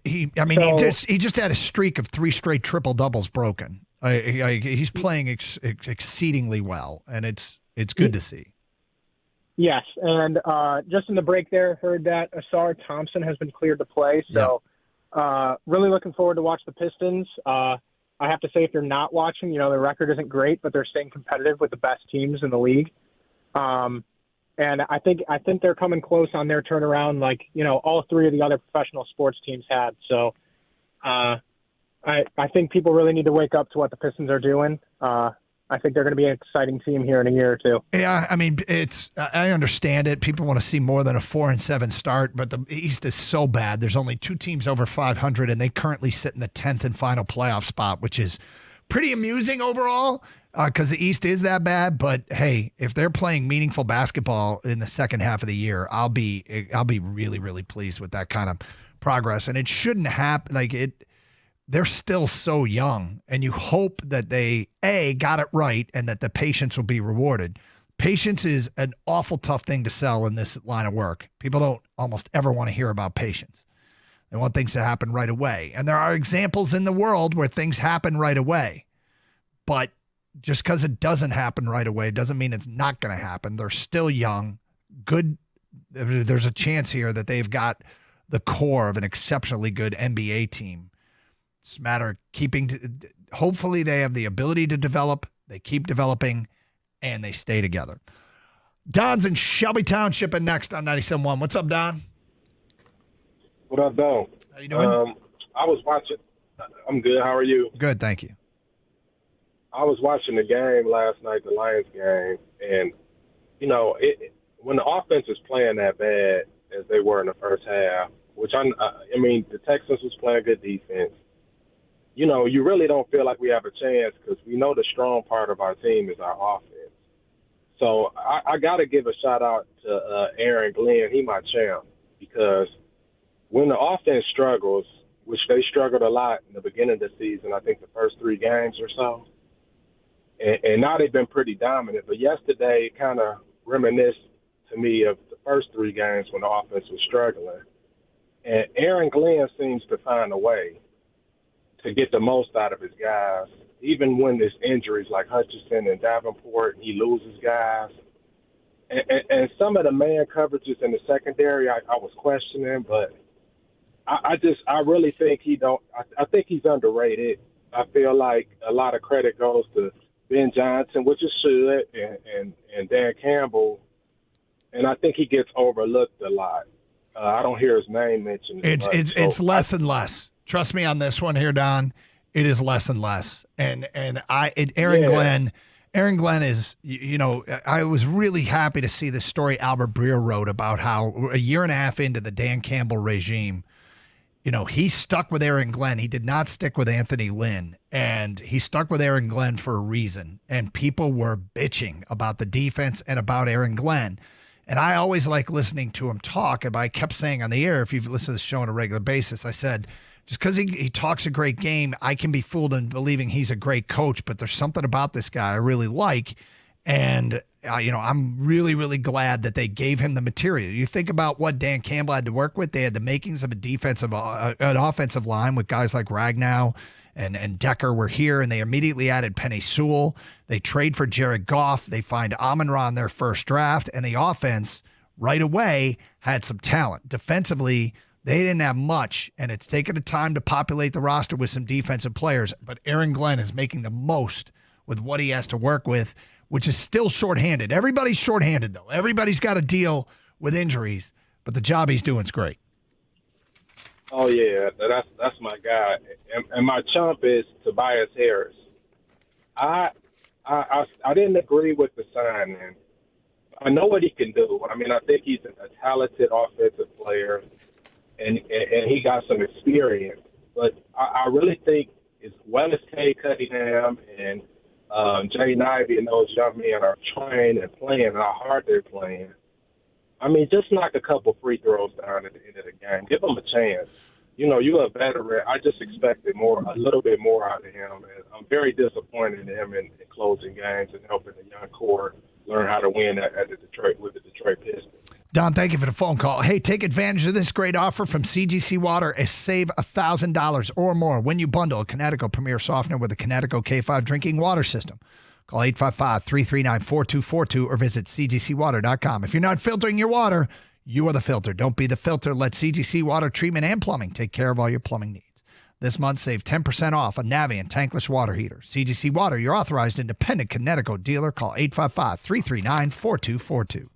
He just had a streak of 3 straight triple doubles broken. He's playing exceedingly well, and it's good to see. Yes, and just in the break there, heard that Asar Thompson has been cleared to play. So really looking forward to watch the Pistons. I have to say, if you're not watching, their record isn't great, but they're staying competitive with the best teams in the league. And I think they're coming close on their turnaround, like all 3 of the other professional sports teams had. So I think people really need to wake up to what the Pistons are doing. I think they're going to be an exciting team here in a year or 2. Yeah, I mean, I understand it. People want to see more than a 4-7 start, but the East is so bad. There's only 2 teams over 500, and they currently sit in the 10th and final playoff spot, which is pretty amusing overall, because the East is that bad. But hey, if they're playing meaningful basketball in the second half of the year, I'll be really, really pleased with that kind of progress. And it shouldn't happen they're still so young, and you hope that they, got it right and that the patience will be rewarded. Patience is an awful tough thing to sell in this line of work. People don't almost ever want to hear about patience. They want things to happen right away. And there are examples in the world where things happen right away. But just because it doesn't happen right away doesn't mean it's not going to happen. They're still young. Good. There's a chance here that they've got the core of an exceptionally good NBA team. It's a matter of hopefully they have the ability to develop, they keep developing, and they stay together. Don's in Shelby Township and next on 97.1. What's up, Don? What up, Don? How you doing? I was watching. I'm good. How are you? Good, thank you. I was watching the game last night, the Lions game, and, when the offense is playing that bad as they were in the first half, which I mean, the Texans was playing good defense. You really don't feel like we have a chance because we know the strong part of our team is our offense. So I got to give a shout out to Aaron Glenn. He my champ, because when the offense struggles, which they struggled a lot in the beginning of the season, I think the first 3 games or so, and now they've been pretty dominant. But yesterday kind of reminisced to me of the first 3 games when the offense was struggling. And Aaron Glenn seems to find a way to get the most out of his guys, even when there's injuries like Hutchinson and Davenport, and he loses guys. And some of the man coverages in the secondary, I was questioning, but I really think I think he's underrated. I feel like a lot of credit goes to Ben Johnson, which it should, and Dan Campbell, and I think he gets overlooked a lot. I don't hear his name mentioned. It's less and less. Trust me on this one here, Don. It is less and less. And Aaron Glenn is, I was really happy to see this story Albert Breer wrote about how a year and a half into the Dan Campbell regime, he stuck with Aaron Glenn. He did not stick with Anthony Lynn, and he stuck with Aaron Glenn for a reason. And people were bitching about the defense and about Aaron Glenn. And I always like listening to him talk. And I kept saying on the air, if you've listened to the show on a regular basis, I said, just because he talks a great game, I can be fooled in believing he's a great coach. But there's something about this guy I really like. And, I'm really, really glad that they gave him the material. You think about what Dan Campbell had to work with. They had the makings of an offensive line with guys like Ragnow and Decker were here, and they immediately added Penei Sewell. They trade for Jared Goff. They find Amon-Ra in their first draft, and the offense right away had some talent. Defensively, they didn't have much, and it's taken a time to populate the roster with some defensive players, but Aaron Glenn is making the most with what he has to work with, which is still shorthanded. Everybody's shorthanded, though. Everybody's got to deal with injuries, but the job he's doing is great. Oh yeah, that's my guy, and my chump is Tobias Harris. I didn't agree with the signing. I know what he can do. I mean, I think he's a talented offensive player, and he got some experience. But I really think as well as Cade Cunningham and Jaden Ivey and those young men are trying and playing and how hard they're playing, I mean, just knock a couple free throws down at the end of the game. Give them a chance. You're a veteran. I just expected a little bit more out of him. And I'm very disappointed in him in closing games and helping the young core learn how to win with the Detroit Pistons. Don, thank you for the phone call. Hey, take advantage of this great offer from CGC Water and save $1,000 or more when you bundle a Connecticut Premier Softener with a Connecticut K5 drinking water system. Call 855-339-4242 or visit cgcwater.com. If you're not filtering your water, you are the filter. Don't be the filter. Let CGC Water Treatment and Plumbing take care of all your plumbing needs. This month, save 10% off a Navien tankless water heater. CGC Water, your authorized independent Connecticut dealer. Call 855-339-4242.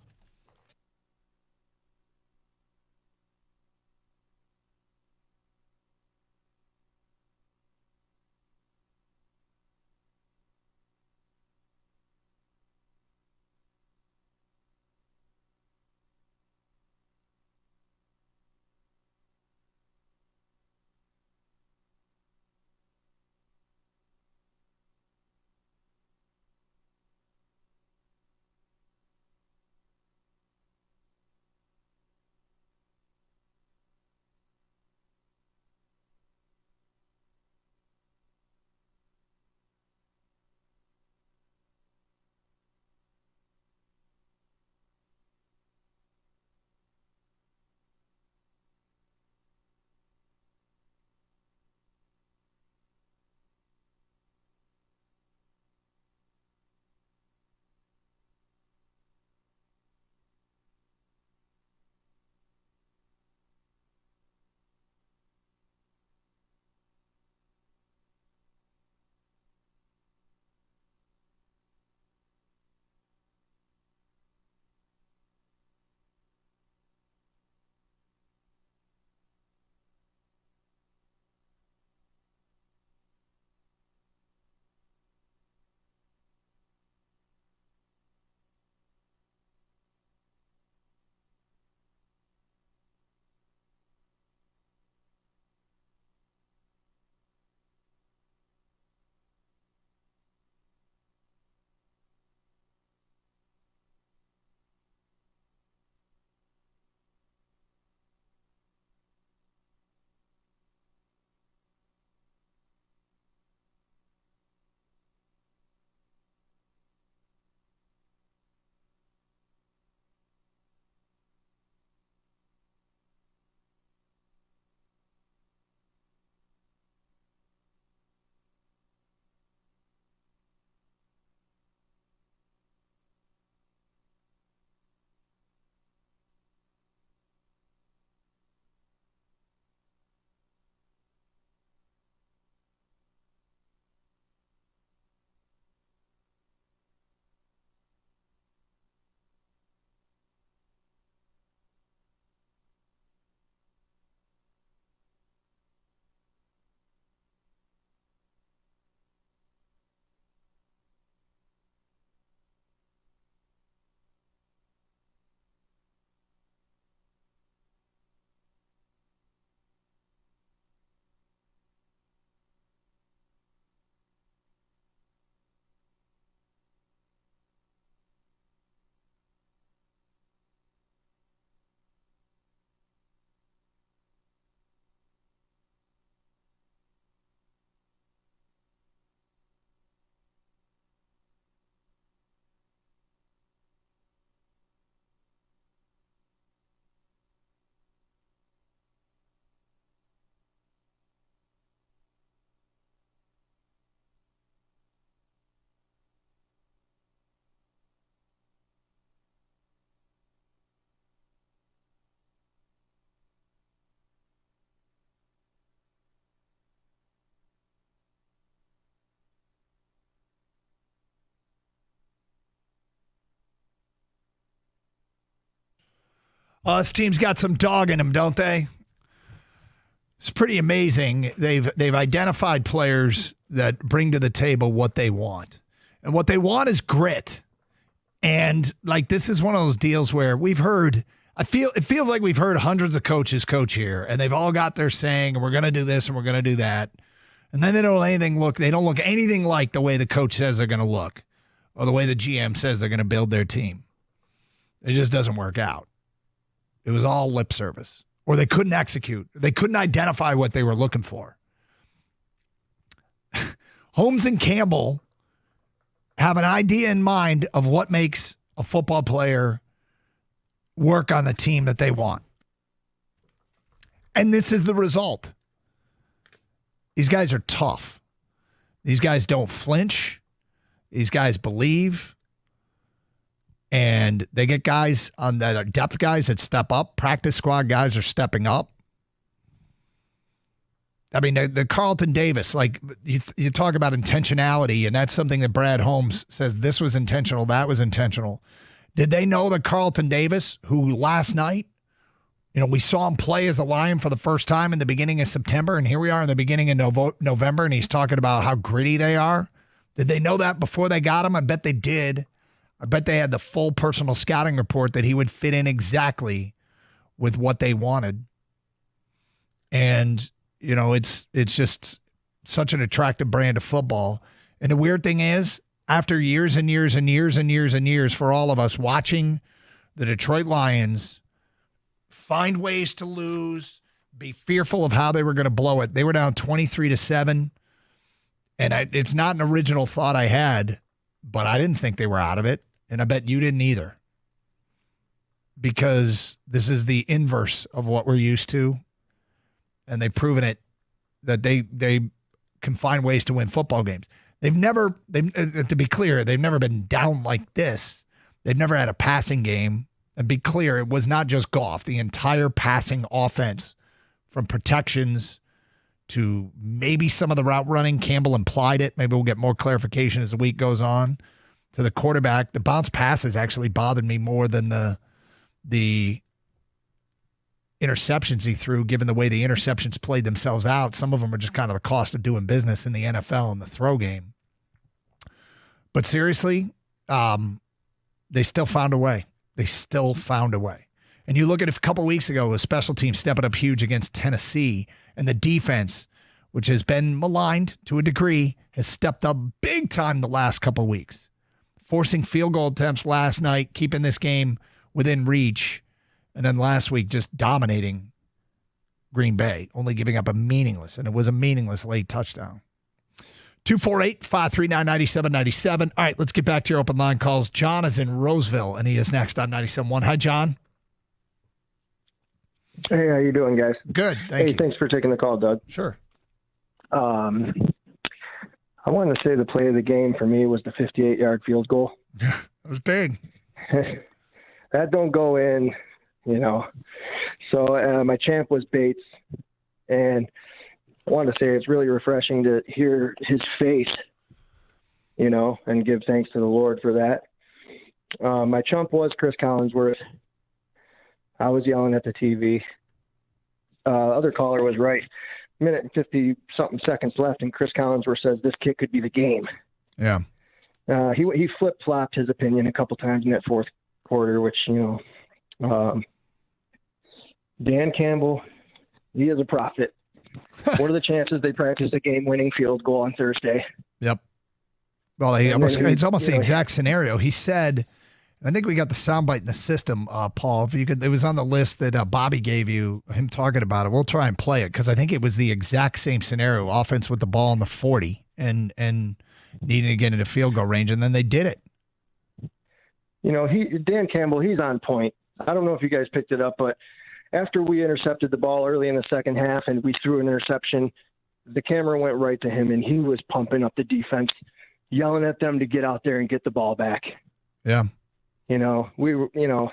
This team's got some dog in them, don't they? It's pretty amazing. They've identified players that bring to the table what they want. And what they want is grit. And like this is one of those deals where we've heard it feels like we've heard hundreds of coaches coach here, and they've all got their saying, and we're going to do this and we're going to do that. And then they don't look anything like the way the coach says they're going to look or the way the GM says they're going to build their team. It just doesn't work out. It was all lip service. Or they couldn't execute. They couldn't identify what they were looking for. Holmes and Campbell have an idea in mind of what makes a football player work on the team that they want. And this is the result. These guys are tough. These guys don't flinch. These guys believe. And they get guys on that are depth guys that step up. Practice squad guys are stepping up. I mean, the Carlton Davis, like you talk about intentionality, and that's something that Brad Holmes says this was intentional, that was intentional. Did they know that Carlton Davis, who last night, we saw him play as a Lion for the first time in the beginning of September, and here we are in the beginning of November, and he's talking about how gritty they are? Did they know that before they got him? I bet they did. I bet they had the full personal scouting report that he would fit in exactly with what they wanted. And, it's just such an attractive brand of football. And the weird thing is, after years and years and years and years and years for all of us watching the Detroit Lions find ways to lose, be fearful of how they were going to blow it. They were down 23-7. And it's not an original thought I had, but I didn't think they were out of it. And I bet you didn't either. Because this is the inverse of what we're used to. And they've proven it that they can find ways to win football games. To be clear, they've never been down like this. They've never had a passing game. And be clear, it was not just Goff. The entire passing offense, from protections to maybe some of the route running, Campbell implied it. Maybe we'll get more clarification as the week goes on. To the quarterback, the bounce passes actually bothered me more than the interceptions he threw, given the way the interceptions played themselves out. Some of them are just kind of the cost of doing business in the NFL and the throw game. But seriously, they still found a way. They still found a way. And you look at it a couple weeks ago, a special team stepping up huge against Tennessee, and the defense, which has been maligned to a degree, has stepped up big time the last couple weeks. Forcing field goal attempts last night, keeping this game within reach, and then last week just dominating Green Bay, only giving up a meaningless late touchdown. 248-539-9797. All right, let's get back to your open line calls. John is in Roseville, and he is next on 97.1. Hi, John. Hey, how you doing, guys? Good, thank you. Thanks for taking the call, Doug. Sure. I wanted to say the play of the game for me was the 58-yard field goal. Yeah, it was big. That don't go in, So my champ was Bates, and I wanted to say it's really refreshing to hear his face, and give thanks to the Lord for that. My chump was Chris Collinsworth. I was yelling at the TV. Other caller was right. Minute and 50-something seconds left, and Chris Collinsworth says this kick could be the game. Yeah. He flip-flopped his opinion a couple times in that fourth quarter, which, Dan Campbell, he is a prophet. What are the chances they practice a game-winning field goal on Thursday? Yep. Well, it's almost the exact scenario. He said, I think we got the soundbite in the system, Paul. If you could, it was on the list that Bobby gave you, him talking about it. We'll try and play it because I think it was the exact same scenario. Offense with the ball in the 40 and needing to get into field goal range, and then they did it. Dan Campbell, he's on point. I don't know if you guys picked it up, but after we intercepted the ball early in the second half and we threw an interception, the camera went right to him, and he was pumping up the defense, yelling at them to get out there and get the ball back. Yeah. We were, to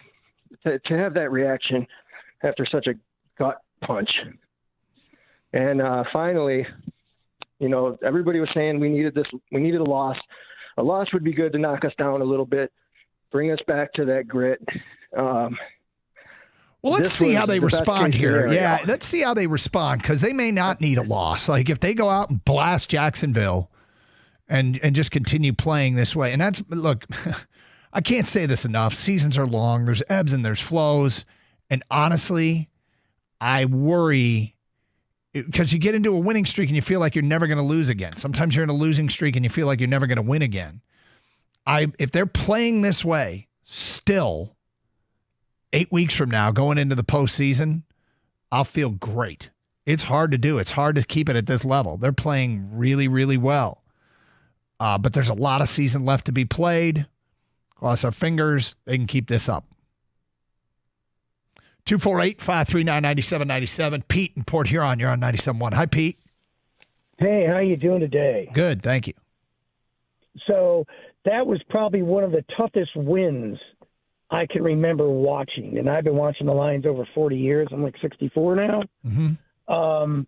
have that reaction after such a gut punch. And finally, everybody was saying we needed a loss. A loss would be good to knock us down a little bit, bring us back to that grit. Well, let's this see was how they the best respond case here. scenario. Yeah, let's see how they respond because they may not need a loss. Like if they go out and blast Jacksonville and just continue playing this way. And that's, look, I can't say this enough. Seasons are long. There's ebbs and there's flows. And honestly, I worry because you get into a winning streak and you feel like you're never going to lose again. Sometimes you're in a losing streak and you feel like you're never going to win again. If they're playing this way still 8 weeks from now going into the postseason, I'll feel great. It's hard to do. It's hard to keep it at this level. They're playing really, really well. But there's a lot of season left to be played. Cross our fingers. They can keep this up. 248-539-9797. Pete in Port Huron, you're on 97.1. Hi, Pete. Hey, how you doing today? Good, thank you. So that was probably one of the toughest wins I can remember watching. And I've been watching the Lions over 40 years. I'm like 64 now. Mm-hmm.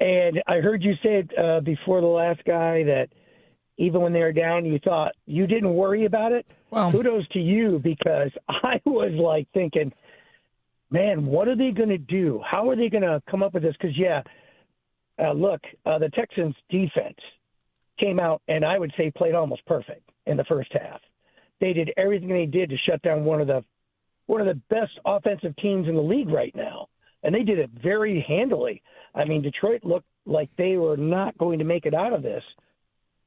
And I heard you say it before the last guy that even when they were down, you thought you didn't worry about it. Well, kudos to you because I was like thinking, man, what are they going to do? How are they going to come up with this? Because, look, the Texans' defense came out and I would say played almost perfect in the first half. They did everything they did to shut down one of the best offensive teams in the league right now, and they did it very handily. I mean, Detroit looked like they were not going to make it out of this.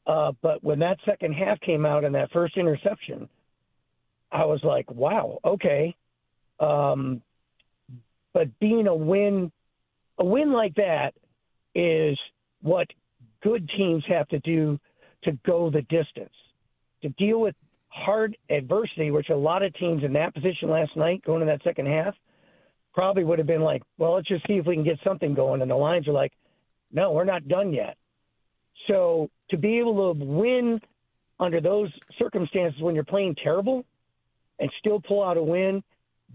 But when that second half came out and that first interception, I was like, wow, okay. But being a win like that is what good teams have to do to go the distance, to deal with hard adversity, which a lot of teams in that position last night going to that second half probably would have been like, well, let's just see if we can get something going. And the Lions are like, no, we're not done yet. So to be able to win under those circumstances when you're playing terrible and still pull out a win,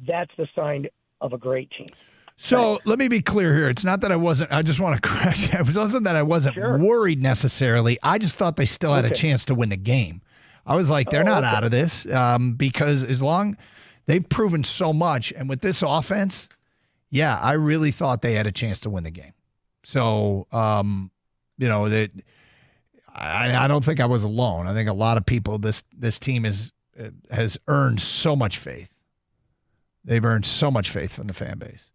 that's the sign of a great team. So let me be clear here. It's not that I just want to correct you. It wasn't that I wasn't worried necessarily. I just thought they still had a chance to win the game. I was like, they're not out of this because as long they've proven so much. And with this offense, I really thought they had a chance to win the game. So, that I don't think I was alone. I think a lot of people, this team has earned so much faith. They've earned so much faith from the fan base.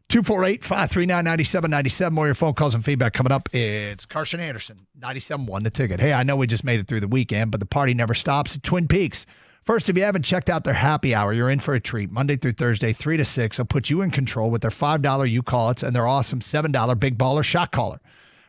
248-539-9797. More of your phone calls and feedback coming up. It's Carson Anderson, 97.1 The Ticket. Hey, I know we just made it through the weekend, but the party never stops at Twin Peaks. First, if you haven't checked out their happy hour, you're in for a treat. Monday through Thursday, 3 to 6. They'll put you in control with their $5 You Call It's and their awesome $7 Big Baller Shot Caller.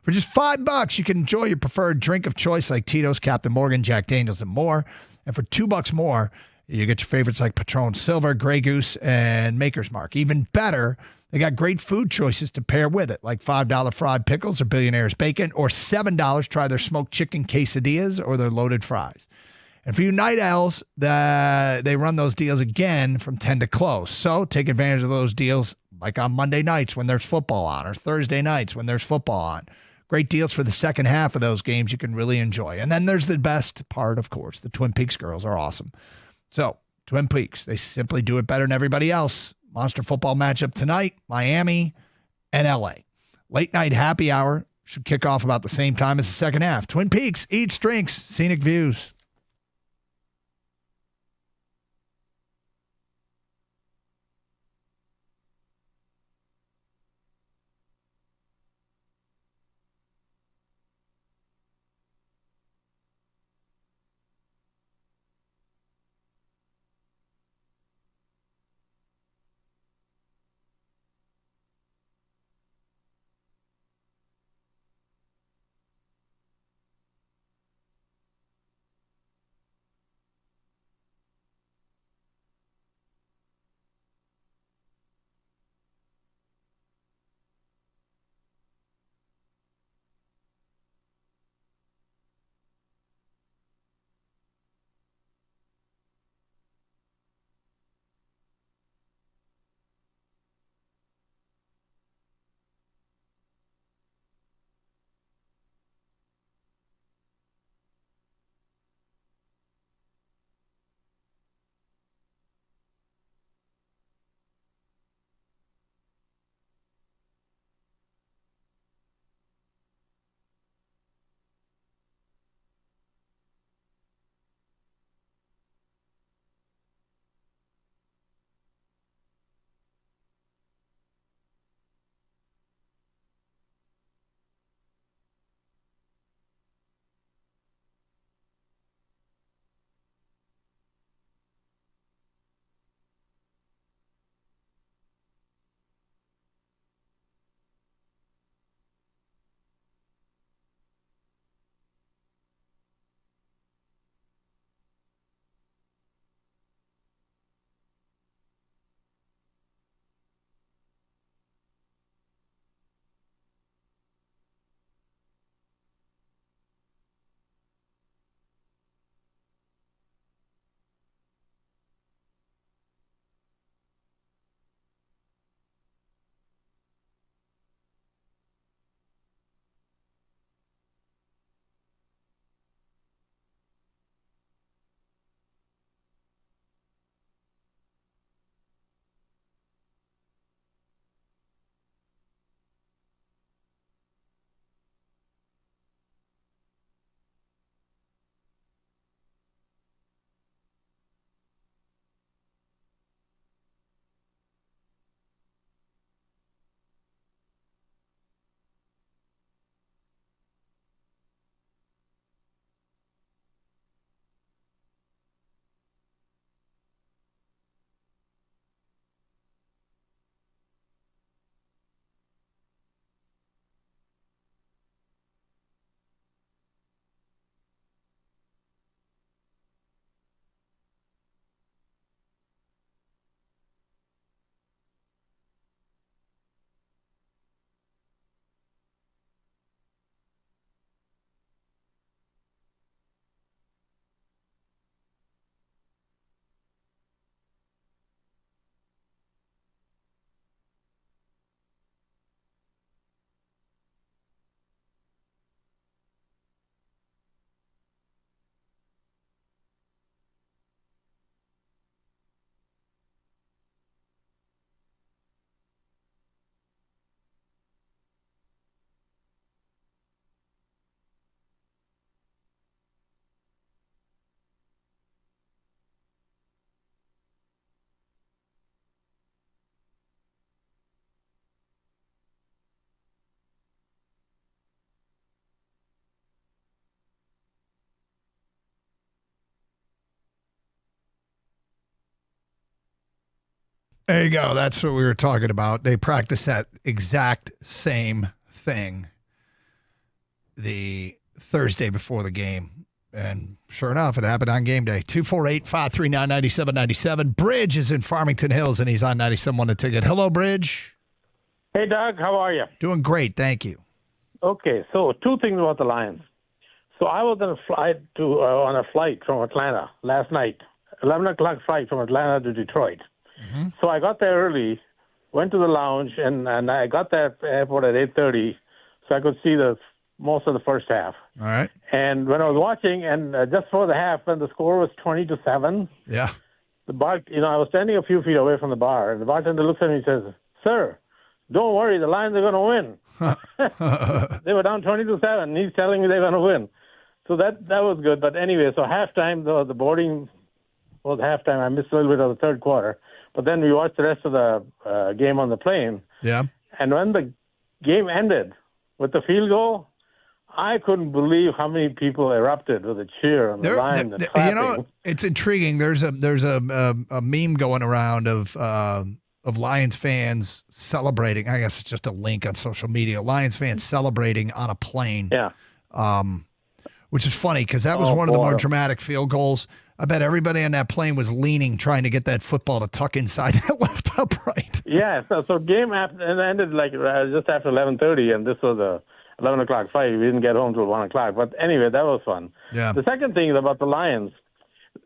For just $5, you can enjoy your preferred drink of choice like Tito's, Captain Morgan, Jack Daniels, and more. And for $2 more, you get your favorites like Patron Silver, Grey Goose, and Maker's Mark. Even better, they got great food choices to pair with it, like $5 fried pickles or Billionaire's Bacon, or $7, try their smoked chicken quesadillas or their loaded fries. And for you night owls, they run those deals again from 10 to close. So take advantage of those deals like on Monday nights when there's football on or Thursday nights when there's football on. Great deals for the second half of those games you can really enjoy. And then there's the best part, of course. The Twin Peaks girls are awesome. So, Twin Peaks, they simply do it better than everybody else. Monster football matchup tonight, Miami and L.A. Late night happy hour should kick off about the same time as the second half. Twin Peaks, eats, drinks, scenic views. There you go. That's what we were talking about. They practiced that exact same thing the Thursday before the game. And sure enough, it happened on game day. 248-539-9797. Bridge is in Farmington Hills, and he's on 97.1 The Ticket. Hello, Bridge. Hey, Doug. How are you? Doing great. Thank you. Okay, so two things about the Lions. So I was on a flight from Atlanta last night, 11 o'clock flight from Atlanta to Detroit. Mm-hmm. So I got there early, went to the lounge, and I got there at the airport at 8:30, so I could see most of the first half. All right. And when I was watching, and just for the half, when the score was 20-7, yeah, the bar, I was standing a few feet away from the bar, and the bartender looks at me and says, "Sir, don't worry, the Lions are going to win." They were down 20-7, and he's telling me they're going to win. So that was good. But anyway, so halftime, the boarding was halftime. I missed a little bit of the third quarter. But then we watched the rest of the game on the plane. Yeah. And when the game ended with the field goal, I couldn't believe how many people erupted with a cheer on the line and clapping. You know, it's intriguing. There's a meme going around of Lions fans celebrating. I guess it's just a link on social media. Lions fans celebrating on a plane. Yeah. Which is funny because that was one of the more dramatic field goals. I bet everybody on that plane was leaning, trying to get that football to tuck inside that left upright. Yeah. So game ended like just after 11:30, and this was a 11 o'clock flight. We didn't get home till 1 o'clock. But anyway, that was fun. Yeah. The second thing is about the Lions.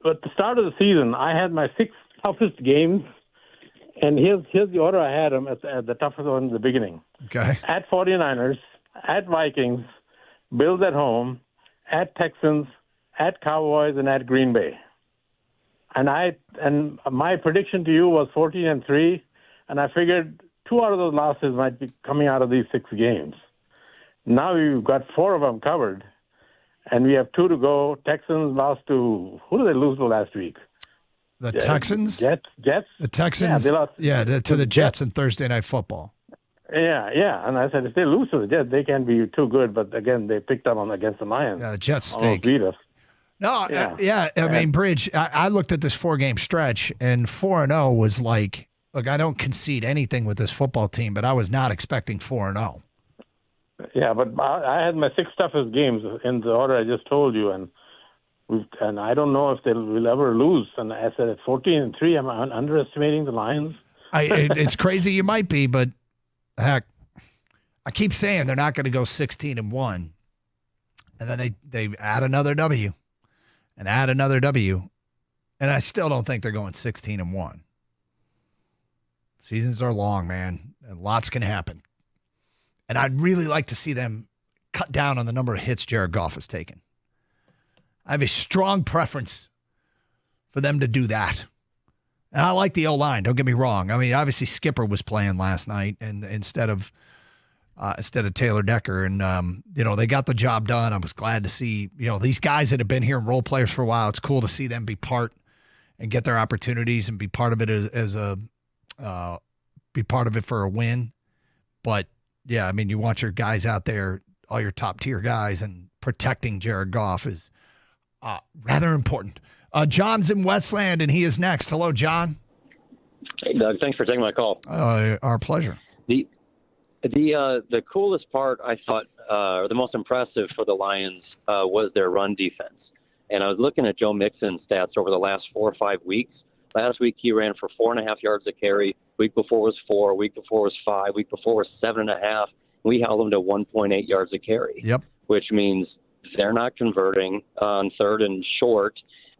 At the start of the season, I had my 6 toughest games, and here's the order I had them at the toughest one in the beginning. Okay. At 49ers, at Vikings, Bills at home, at Texans, at Cowboys, and at Green Bay. And my prediction to you was 14-3, and I figured 2 out of those losses might be coming out of these 6 games. Now we've got 4 of them covered, and we have 2 to go. Texans lost to – who did they lose to last week? The Texans? Jets? The Texans? Yeah, they lost to the Jets in Thursday Night Football. Yeah. And I said, if they lose to the Jets, they can't be too good. But, again, they picked up against the Lions. Yeah, the Jets stink. Almost beat us. No, I mean, Bridge, I looked at this 4-game stretch, and 4-0 was like, look, I don't concede anything with this football team, but I was not expecting 4-0. Yeah, but I had my 6 toughest games in the order I just told you, and I don't know if will ever lose. And I said at 14-3, am I underestimating the Lions? It's crazy you might be, but heck, I keep saying they're not going to go 16-1, and then they add another W, and add another W, and I still don't think they're going 16-1. Seasons are long, man, and lots can happen. And I'd really like to see them cut down on the number of hits Jared Goff has taken. I have a strong preference for them to do that. And I like the O-line, don't get me wrong. I mean, obviously Skipper was playing last night and instead of Taylor Decker. And, they got the job done. I was glad to see, these guys that have been here and role players for a while, it's cool to see them be part and get their opportunities and be part of it be part of it for a win. But, yeah, I mean, you want your guys out there, all your top-tier guys, and protecting Jared Goff is rather important. John's in Westland, and he is next. Hello, John. Hey, Doug. Thanks for taking my call. Our pleasure. The coolest part, I thought, or the most impressive for the Lions was their run defense. And I was looking at Joe Mixon's stats over the last 4 or 5 weeks. Last week he ran for 4.5 yards a carry. Week before was 4. Week before was 5. Week before was 7.5. We held them to 1.8 yards a carry. Yep. Which means they're not converting on 3rd and short,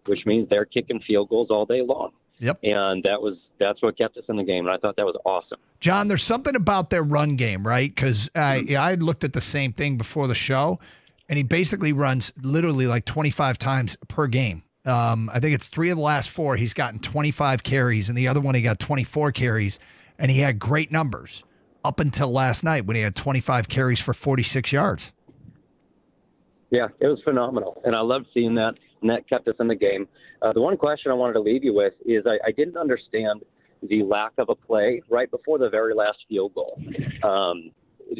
which means they're kicking field goals all day long. Yep. And that's what kept us in the game, and I thought that was awesome. John, there's something about their run game, right? Because I looked at the same thing before the show, and he basically runs literally like 25 times per game. I think it's 3 of the last 4. He's gotten 25 carries, and the other one he got 24 carries, and he had great numbers up until last night when he had 25 carries for 46 yards. Yeah, it was phenomenal, and I loved seeing that, and that kept us in the game. The one question I wanted to leave you with is I didn't understand the lack of a play right before the very last field goal.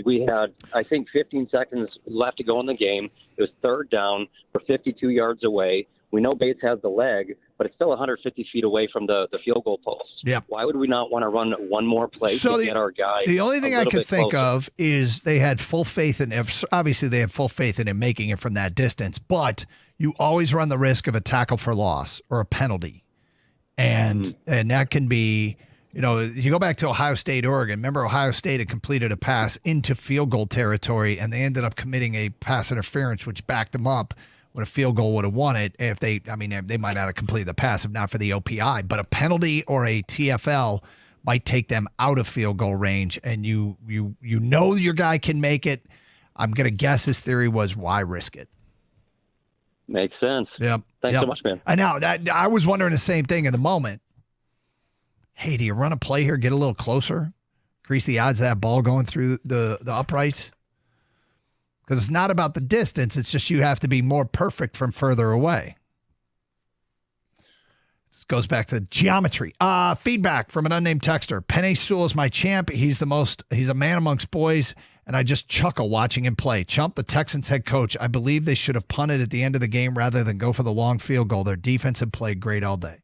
We had, I think, 15 seconds left to go in the game. It was 3rd down. We're 52 yards away. We know Bates has the leg, but it's still 150 feet away from the field goal post. Yep. Why would we not want to run one more play to get our guy? The only thing I could think closer? of is they had full faith in it. Obviously, they have full faith in him making it from that distance, but you always run the risk of a tackle for loss or a penalty. And that can be, you go back to Ohio State, Oregon. Remember, Ohio State had completed a pass into field goal territory, and they ended up committing a pass interference, which backed them up. When a field goal would have won it, they might not have completed the pass if not for the OPI, but a penalty or a TFL might take them out of field goal range, and you know your guy can make it. I'm going to guess his theory was, why risk it? Makes sense. Yep. Thanks so much, man. I know that. I was wondering the same thing in the moment. Hey, do you run a play here, get a little closer, increase the odds of that ball going through the uprights? Because it's not about the distance. It's just you have to be more perfect from further away. This goes back to geometry. Feedback from an unnamed texter. Penei Sewell is my champ. He's a man amongst boys, and I just chuckle watching him play. Chump, the Texans head coach. I believe they should have punted at the end of the game rather than go for the long field goal. Their defense had played great all day.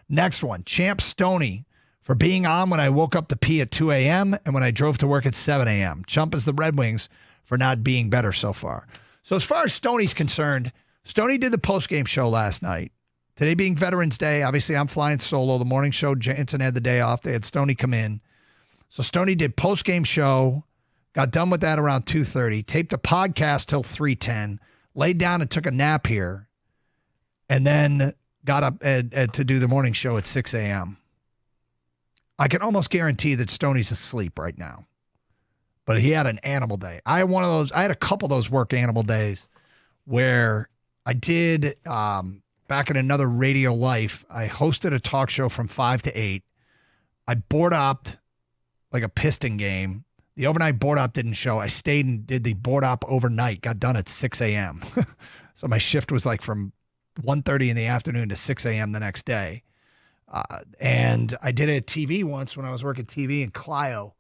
Next one. Champ Stoney for being on when I woke up to pee at 2 a.m. and when I drove to work at 7 a.m. Chump is the Red Wings for not being better so far. So as far as Stoney's concerned, Stoney did the postgame show last night. Today being Veterans Day, obviously I'm flying solo. The morning show, Jansen had the day off. They had Stoney come in. So Stoney did postgame show, got done with that around 2:30, taped a podcast till 3:10, laid down and took a nap here, and then got up to do the morning show at 6 a.m. I can almost guarantee that Stoney's asleep right now. But he had an animal day. I had a couple of those work animal days where I did, back in another radio life, I hosted a talk show from 5 to 8. I board opped like a Piston game. The overnight board op didn't show. I stayed and did the board op overnight, got done at 6 a.m. So my shift was like from 1:30 in the afternoon to 6 a.m. the next day. And I did it at TV once when I was working TV in Clio,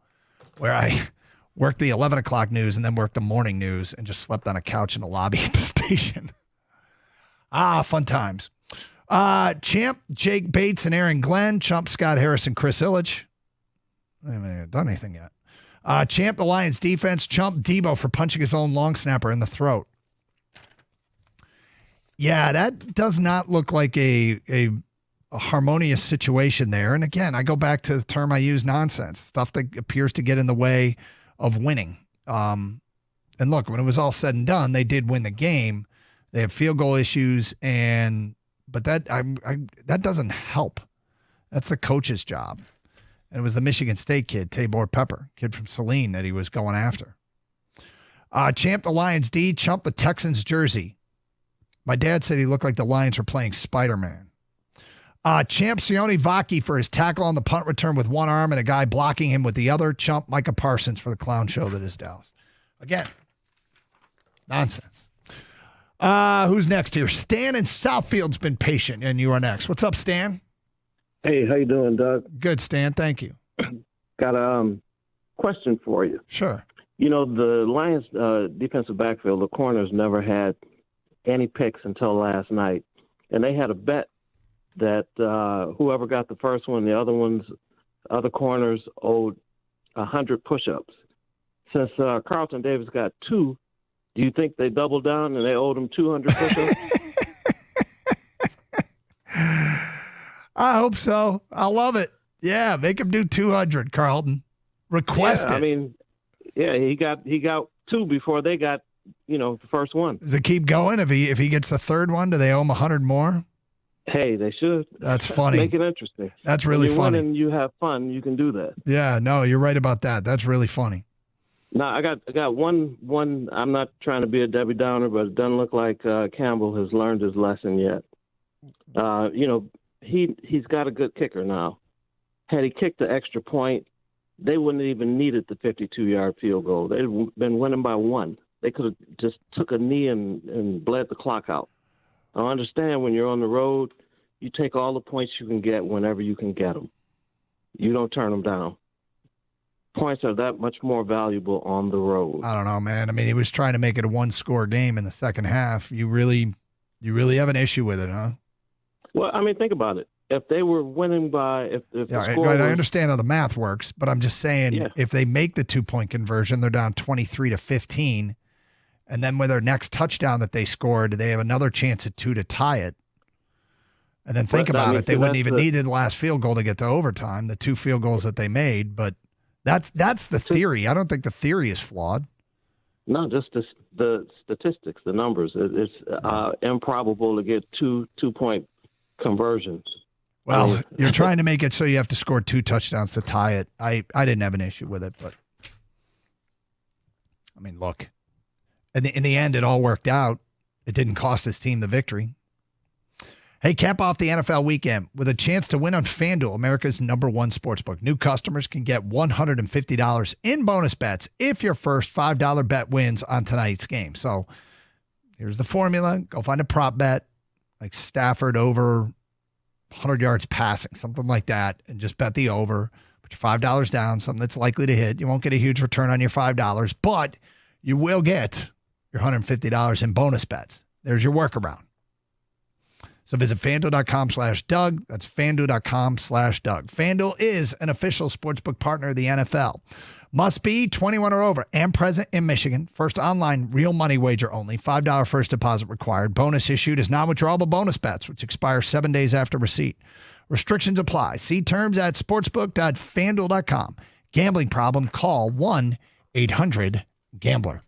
where I worked the 11 o'clock news and then worked the morning news and just slept on a couch in the lobby at the station. Fun times. Champ, Jake Bates, and Aaron Glenn. Chump, Scott Harris, and Chris Illich. I haven't done anything yet. Champ, the Lions defense. Chump, Debo for punching his own long snapper in the throat. Yeah, that does not look like a harmonious situation there. And again, I go back to the term I use, nonsense. Stuff that appears to get in the way of winning. And look, when it was all said and done, they did win the game. They have field goal issues, but that doesn't help. That's the coach's job. And it was the Michigan State kid, Tabor Pepper, kid from Saline, that he was going after. Champ, the Lions D. Chump, the Texans jersey. My dad said he looked like the Lions were playing Spider-Man. Champ, Sione Vaki for his tackle on the punt return with one arm and a guy blocking him with the other. Chump, Micah Parsons for the clown show that is Dallas. Again, nonsense. Who's next here? Stan in Southfield's been patient, and you are next. What's up, Stan? Hey, how you doing, Doug? Good, Stan. Thank you. Got a question for you. Sure. The Lions defensive backfield, the corners never had any picks until last night, and they had a bet that whoever got the first one, the other corners owed 100 push-ups. Since Carlton Davis got 2, do you think they doubled down and they owed him 200 push-ups? I hope so. I love it. Yeah, make him do 200, Carlton. Request it. I mean, yeah, he got 2 before they got, the first one. Does it keep going? If he gets the third one, do they owe him 100 more? Hey, they should. That's funny. Make it interesting. That's really funny. When you have fun, you can do that. Yeah, no, you're right about that. That's really funny. Now, I got one. I'm not trying to be a Debbie Downer, but it doesn't look like Campbell has learned his lesson yet. He's got a good kicker now. Had he kicked the extra point, they wouldn't have even needed the 52-yard field goal. They'd been winning by 1. They could have just took a knee and bled the clock out. I understand when you're on the road, you take all the points you can get whenever you can get them. You don't turn them down. Points are that much more valuable on the road. I don't know, man. I mean, he was trying to make it a one-score game in the second half. You really You really have an issue with it, huh? Well, I mean, think about it. If they were winning by, if the score right. was, I understand how the math works, but I'm just saying if they make the 2-point conversion, they're down 23-15, and then with their next touchdown that they scored, they have another chance at 2 to tie it. And then think about it. They wouldn't even need the last field goal to get to overtime, the 2 field goals that they made. But that's the theory. I don't think the theory is flawed. No, just the statistics, the numbers. It's improbable to get 2-point conversions. Well, you're trying to make it so you have to score 2 touchdowns to tie it. I didn't have an issue with it, but I mean, look, in the end, it all worked out. It didn't cost his team the victory. Hey, cap off the NFL weekend with a chance to win on FanDuel, America's #1 sportsbook. New customers can get $150 in bonus bets if your first $5 bet wins on tonight's game. So here's the formula. Go find a prop bet like Stafford over 100 yards passing, something like that, and just bet the over. Put your $5 down, something that's likely to hit. You won't get a huge return on your $5, but you will get your $150 in bonus bets. There's your workaround. So visit FanDuel.com/Doug. That's FanDuel.com/Doug. FanDuel is an official sportsbook partner of the NFL. Must be 21 or over and present in Michigan. First online real money wager only. $5 first deposit required. Bonus issued is non-withdrawable bonus bets, which expire 7 days after receipt. Restrictions apply. See terms at sportsbook.fanduel.com. Gambling problem? Call 1-800-GAMBLER.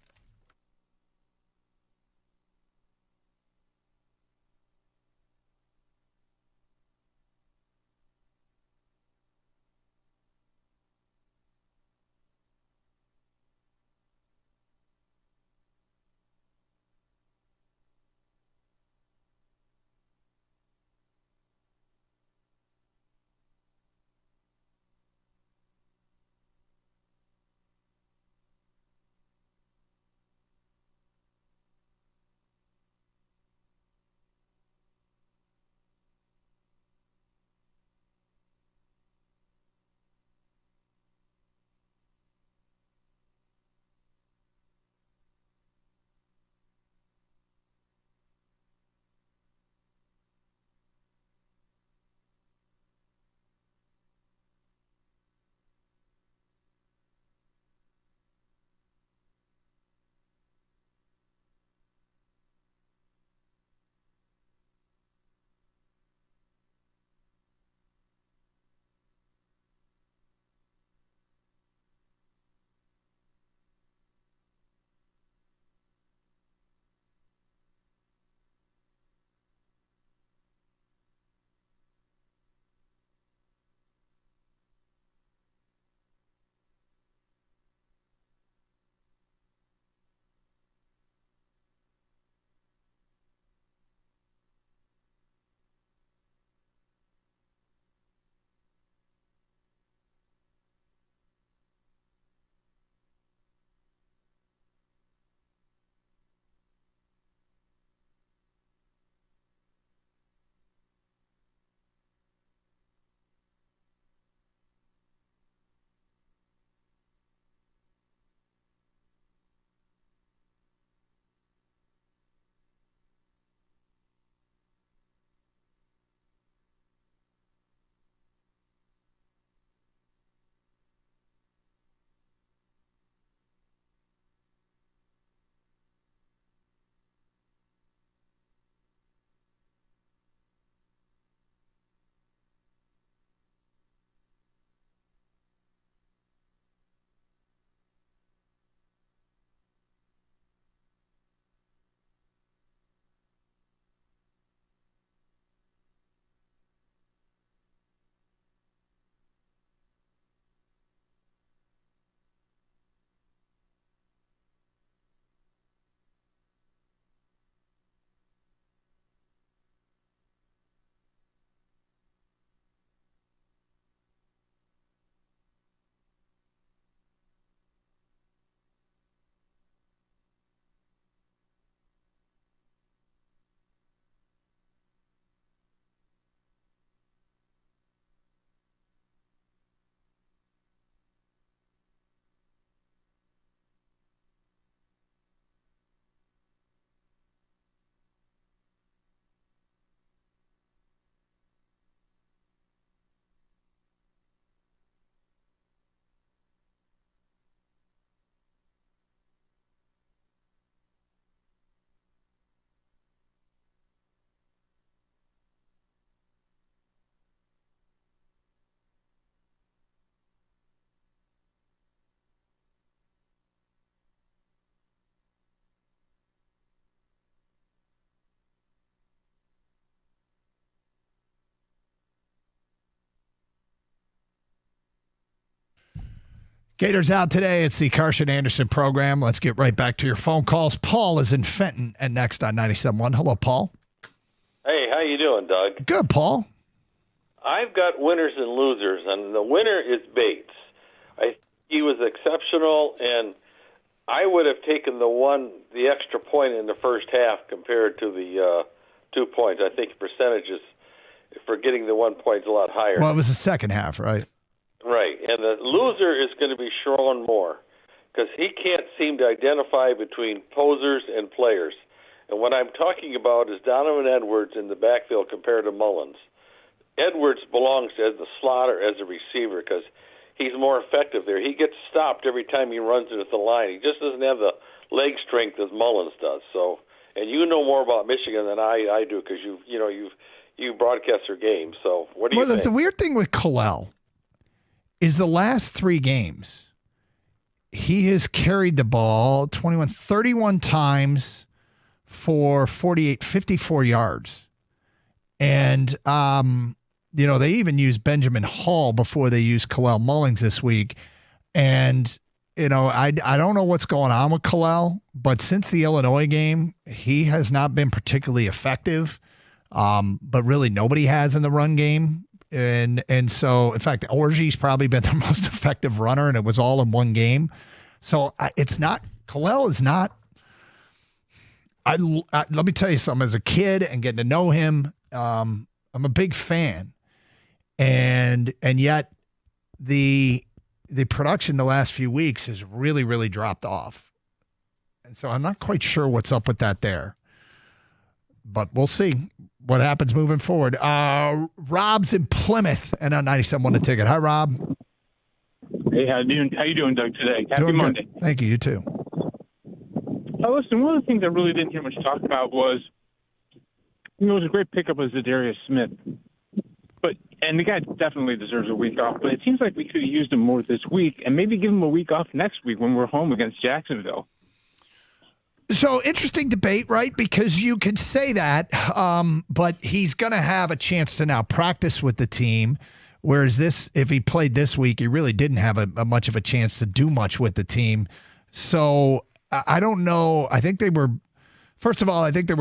Gators out today. It's the Carson Anderson program. Let's get right back to your phone calls. Paul is in Fenton and next on 97.1. Hello, Paul. Hey, how you doing, Doug? Good, Paul. I've got winners and losers, and the winner is Bates. He was exceptional, and I would have taken the extra point in the first half compared to the 2 points. I think the percentages for getting the 1 point is a lot higher. Well, it was the second half, right? Right, and the loser is going to be Sherrone Moore because he can't seem to identify between posers and players. And what I'm talking about is Donovan Edwards in the backfield compared to Mullins. Edwards belongs as the slaughter as a receiver because he's more effective there. He gets stopped every time he runs into the line. He just doesn't have the leg strength as Mullins does. So, and you know more about Michigan than I do because you broadcast their games. So, what do you think? The weird thing with Kalel is the last 3 games, he has carried the ball 31 times for 54 yards. And, they even used Benjamin Hall before they used Kalel Mullings this week. And, I don't know what's going on with Kalel, but since the Illinois game, he has not been particularly effective. But really nobody has in the run game. And so, in fact, Orgy's probably been the most effective runner, and it was all in one game. So Kalel is not. Let me tell you something. As a kid and getting to know him, I'm a big fan, and yet the production the last few weeks has really, really dropped off, and so I'm not quite sure what's up with that there. But we'll see what happens moving forward. Rob's in Plymouth and on 97.1 The Ticket. Hi, Rob. Hey, how you doing, Doug, today? Happy Doing Monday. Good. Thank you. You too. Listen, one of the things I really didn't hear much talk about was, it was a great pickup of Zadarius Smith. And the guy definitely deserves a week off, but it seems like we could have used him more this week and maybe give him a week off next week when we're home against Jacksonville. So interesting debate, right? Because you could say that, but he's going to have a chance to now practice with the team. Whereas if he played this week, he really didn't have a much of a chance to do much with the team. So I don't know. I think they were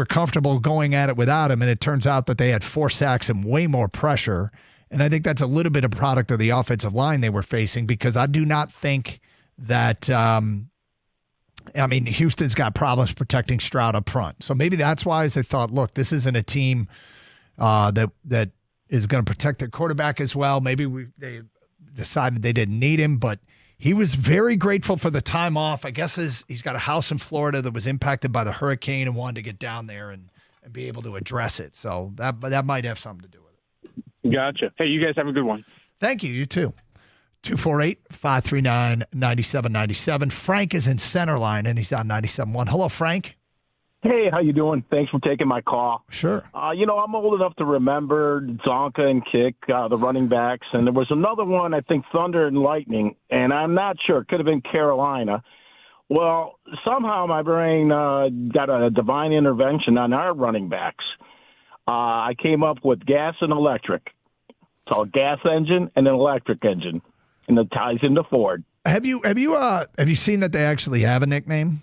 comfortable going at it without him. And it turns out that they had 4 sacks and way more pressure. And I think that's a little bit of product of the offensive line they were facing, because I do not think that, Houston's got problems protecting Stroud up front. So maybe that's why they thought, look, this isn't a team that is going to protect their quarterback as well. Maybe they decided they didn't need him, but he was very grateful for the time off. I guess he's got a house in Florida that was impacted by the hurricane and wanted to get down there and be able to address it. So that might have something to do with it. Gotcha. Hey, you guys have a good one. Thank you. You too. 248-539-9797. Frank is in Centerline, and he's on 97.1. Hello, Frank. Hey, how you doing? Thanks for taking my call. Sure. I'm old enough to remember Zonka and Kick, the running backs, and there was another one, I think Thunder and Lightning, and I'm not sure. It could have been Carolina. Well, somehow my brain got a divine intervention on our running backs. I came up with gas and electric. So a gas engine and an electric engine, and it ties into Ford. Have you seen that they actually have a nickname?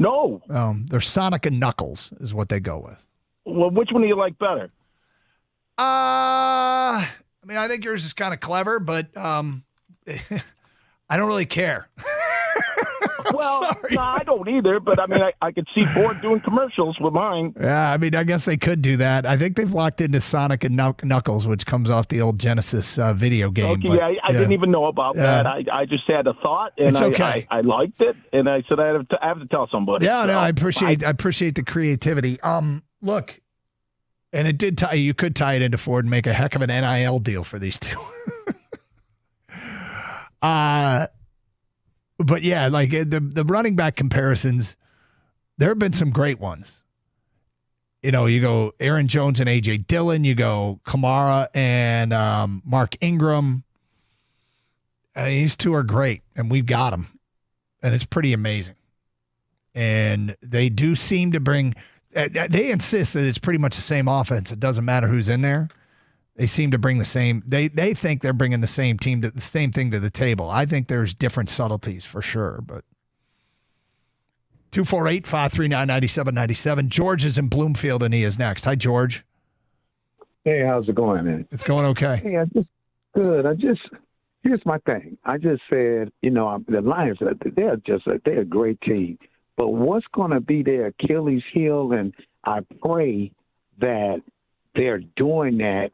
No. They're Sonic and Knuckles is what they go with. Well, which one do you like better? I think yours is kind of clever, but I don't really care. Well, no, I don't either, but I could see Ford doing commercials with mine. Yeah, I guess they could do that. I think they've locked into Sonic and Knuckles, which comes off the old Genesis video game. Okay, I didn't even know about that. I just had a thought, and it's okay. I liked it, and I said I have to tell somebody. Yeah, no, I appreciate the creativity. Look, and it did tie. You could tie it into Ford and make a heck of an NIL deal for these two. But yeah, like the running back comparisons, there have been some great ones. You go Aaron Jones and A.J. Dillon. You go Kamara and Mark Ingram. These two are great, and we've got them. And it's pretty amazing. And they do seem to bring – they insist that it's pretty much the same offense. It doesn't matter who's in there. They seem to bring the same. They think they're bringing the same thing to the table. I think there's different subtleties for sure. But 248-539-9797. George is in Bloomfield and he is next. Hi, George. Hey, how's it going, man? It's going okay. Hey, here's my thing. I just said, the Lions, they're a great team. But what's going to be their Achilles heel? And I pray that they're doing that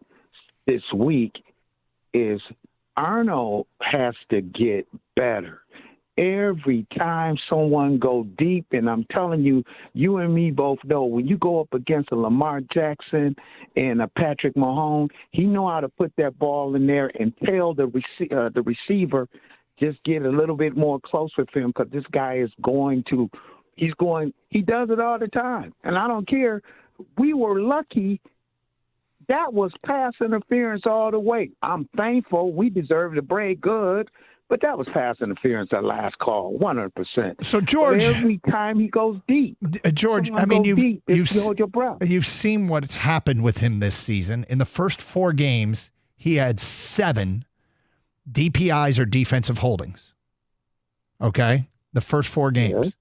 this week is Arnold has to get better. Every time someone go deep, and I'm telling you, you and me both know, when you go up against a Lamar Jackson and a Patrick Mahomes, he know how to put that ball in there and tell the receiver, just get a little bit more close with him, because this guy is he does it all the time. And I don't care. We were lucky. That was pass interference all the way. I'm thankful. We deserve the break. Good. But that was pass interference at last call, 100%. So, George, but every time he goes deep. George, I mean, you've seen what's happened with him this season. In the first 4 games, he had 7 DPIs or defensive holdings. Okay? The first 4 games.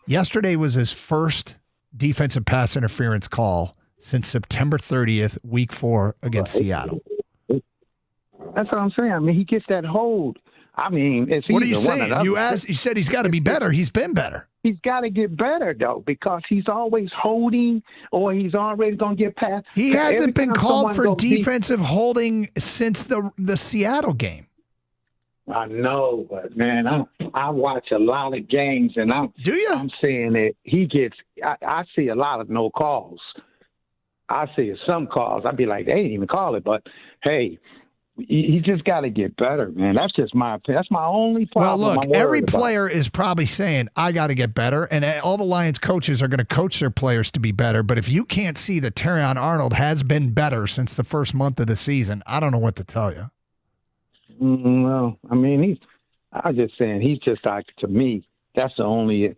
Yeah. Yesterday was his first defensive pass interference call since September 30th, week 4 against Seattle. That's what I'm saying. I mean, he gets that hold. I mean, it's what are you saying? You said he's got to be better. He's been better. He's got to get better, though, because he's always holding, or he's already going to get past. He hasn't been called for defensive holding since the Seattle game. I know, but man, I watch a lot of games, and I'm saying that he gets. I see a lot of no calls. I see some calls. I'd be like, they didn't even call it, but hey. He just got to get better, man. That's just my opinion. That's my only problem. Well, look, every player is probably saying, I got to get better, and all the Lions coaches are going to coach their players to be better. But if you can't see that Terrion Arnold has been better since the first month of the season, I don't know what to tell you. Well, I mean, I'm just saying, he's just like, to me, that's the only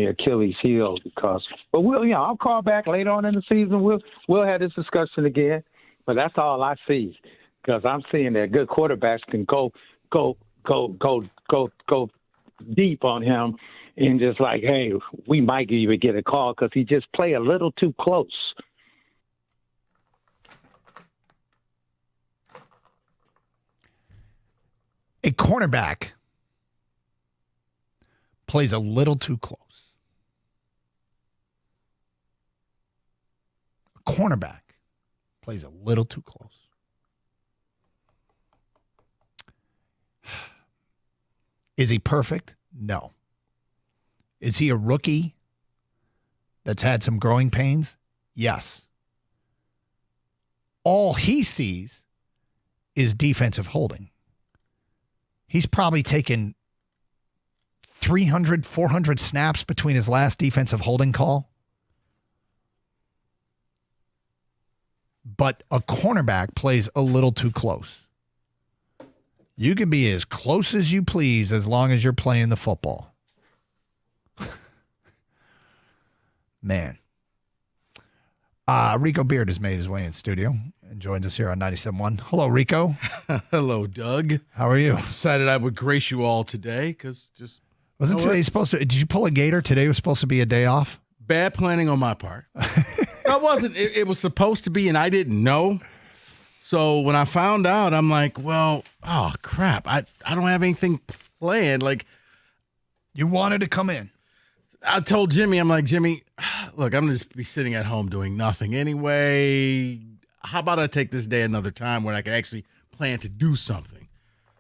Achilles heel. But I'll call back later on in the season. We'll have this discussion again. But that's all I see. Because I'm seeing that good quarterbacks can go deep on him, and just like, hey, we might even get a call because he just play a little too close. A cornerback plays a little too close. A cornerback plays a little too close. Is he perfect? No. Is he a rookie that's had some growing pains? Yes. All he sees is defensive holding. He's probably taken 300, 400 snaps between his last defensive holding call. But a cornerback plays a little too close. You can be as close as you please as long as you're playing the football. Man. Rico Beard has made his way in studio and joins us here on 97.1. Hello, Rico. Hello, Doug. How are you? I decided I would grace you all today because just... Wasn't today supposed to... Did you pull a gator? Today was supposed to be a day off? Bad planning on my part. No, it wasn't. It was supposed to be, and I didn't know. So when I found out, I'm like, well, oh, crap. I don't have anything planned. Like, you wanted to come in. I told Jimmy, I'm like, Jimmy, look, I'm going to just be sitting at home doing nothing anyway. How about I take this day another time when I can actually plan to do something?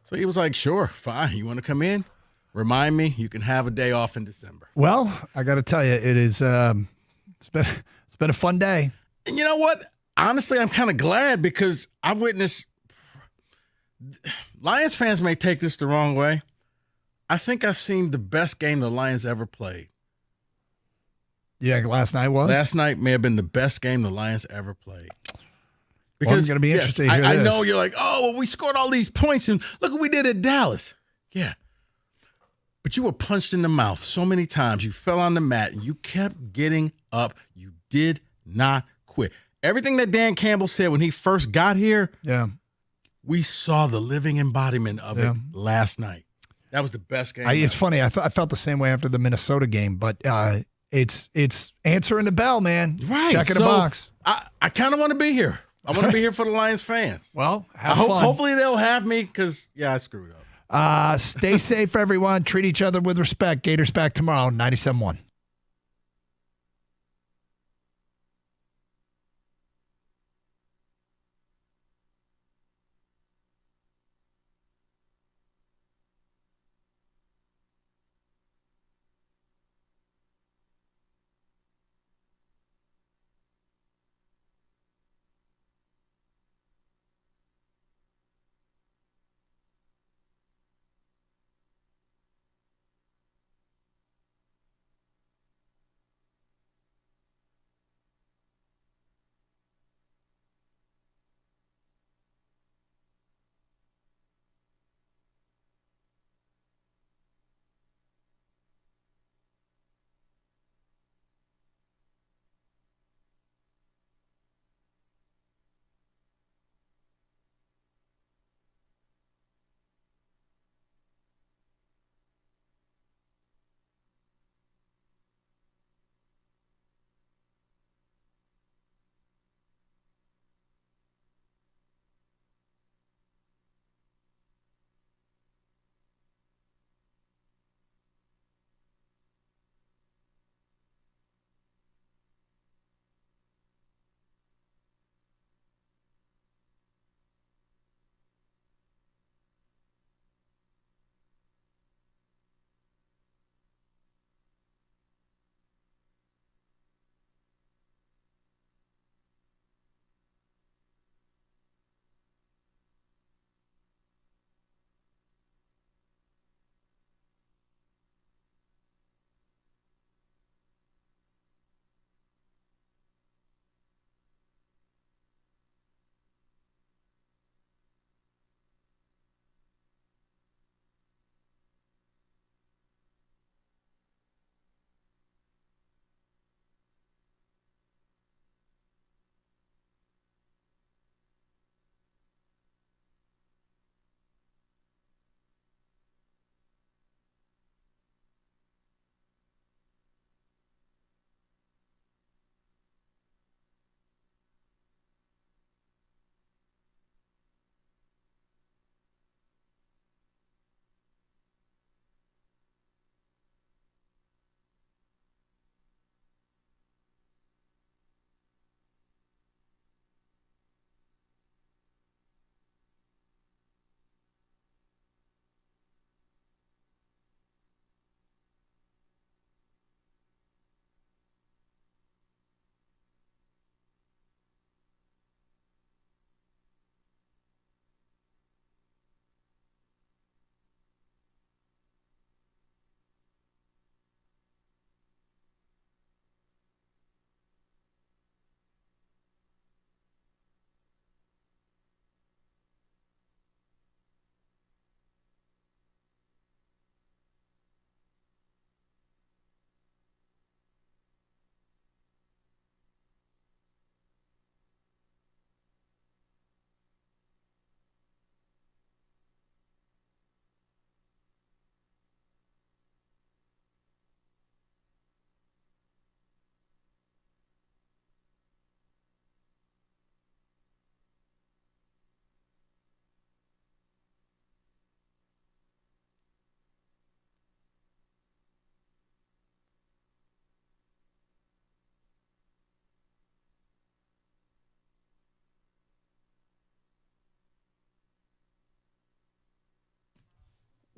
So he was like, sure, fine. You want to come in? Remind me, you can have a day off in December. Well, I got to tell you, it is, it's been a fun day. And you know what? Honestly, I'm kind of glad because I've witnessed Lions fans may take this the wrong way. I think I've seen the best game the Lions ever played. Yeah, last night was? Last night may have been the best game the Lions ever played. Because well, I'm going to be interested to hear I this. know you're like, oh, well, we scored all these points and look what we did at Dallas. Yeah. But you were punched in the mouth so many times. You fell on the mat and you kept getting up. You did not quit. Everything that Dan Campbell said when he first got here, yeah, we saw the living embodiment of it last night. That was the best game. It's funny. I felt the same way after the Minnesota game, but it's answering the bell, man. Right. Checking the box. I kind of want to be here. I want to be here for the Lions fans. Well, have fun. Hopefully they'll have me because, I screwed up. Stay safe, everyone. Treat each other with respect. Gators back tomorrow, 97.1.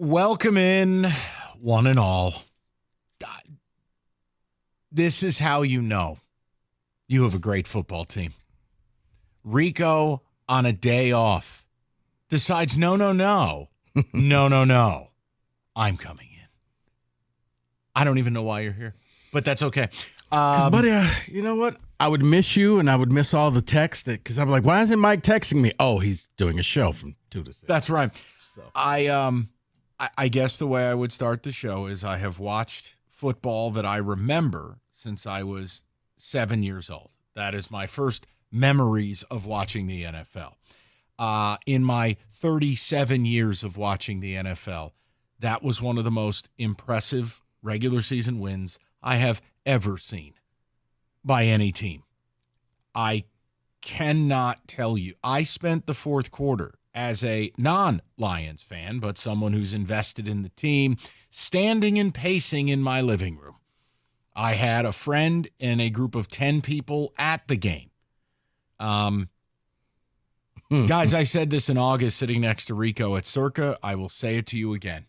Welcome in, one and all. This is how you know you have a great football team. Rico, on a day off, decides, no. I'm coming in. I don't even know why you're here, but that's okay. Because, buddy, you know what? I would miss you, and I would miss all the text. Because I'm like, why isn't Mike texting me? Oh, he's doing a show from 2 to 6. That's right. So. I guess the way I would start the show is I have watched football that I remember since I was 7 years old. That is my first memories of watching the NFL. In my 37 years of watching the NFL, that was one of the most impressive regular season wins I have ever seen by any team. I cannot tell you. I spent the fourth quarter as a non-Lions fan, but someone who's invested in the team, standing and pacing in my living room. I had a friend and a group of 10 people at the game. Guys, I said this in August sitting next to Rico at Circa. I will say it to you again.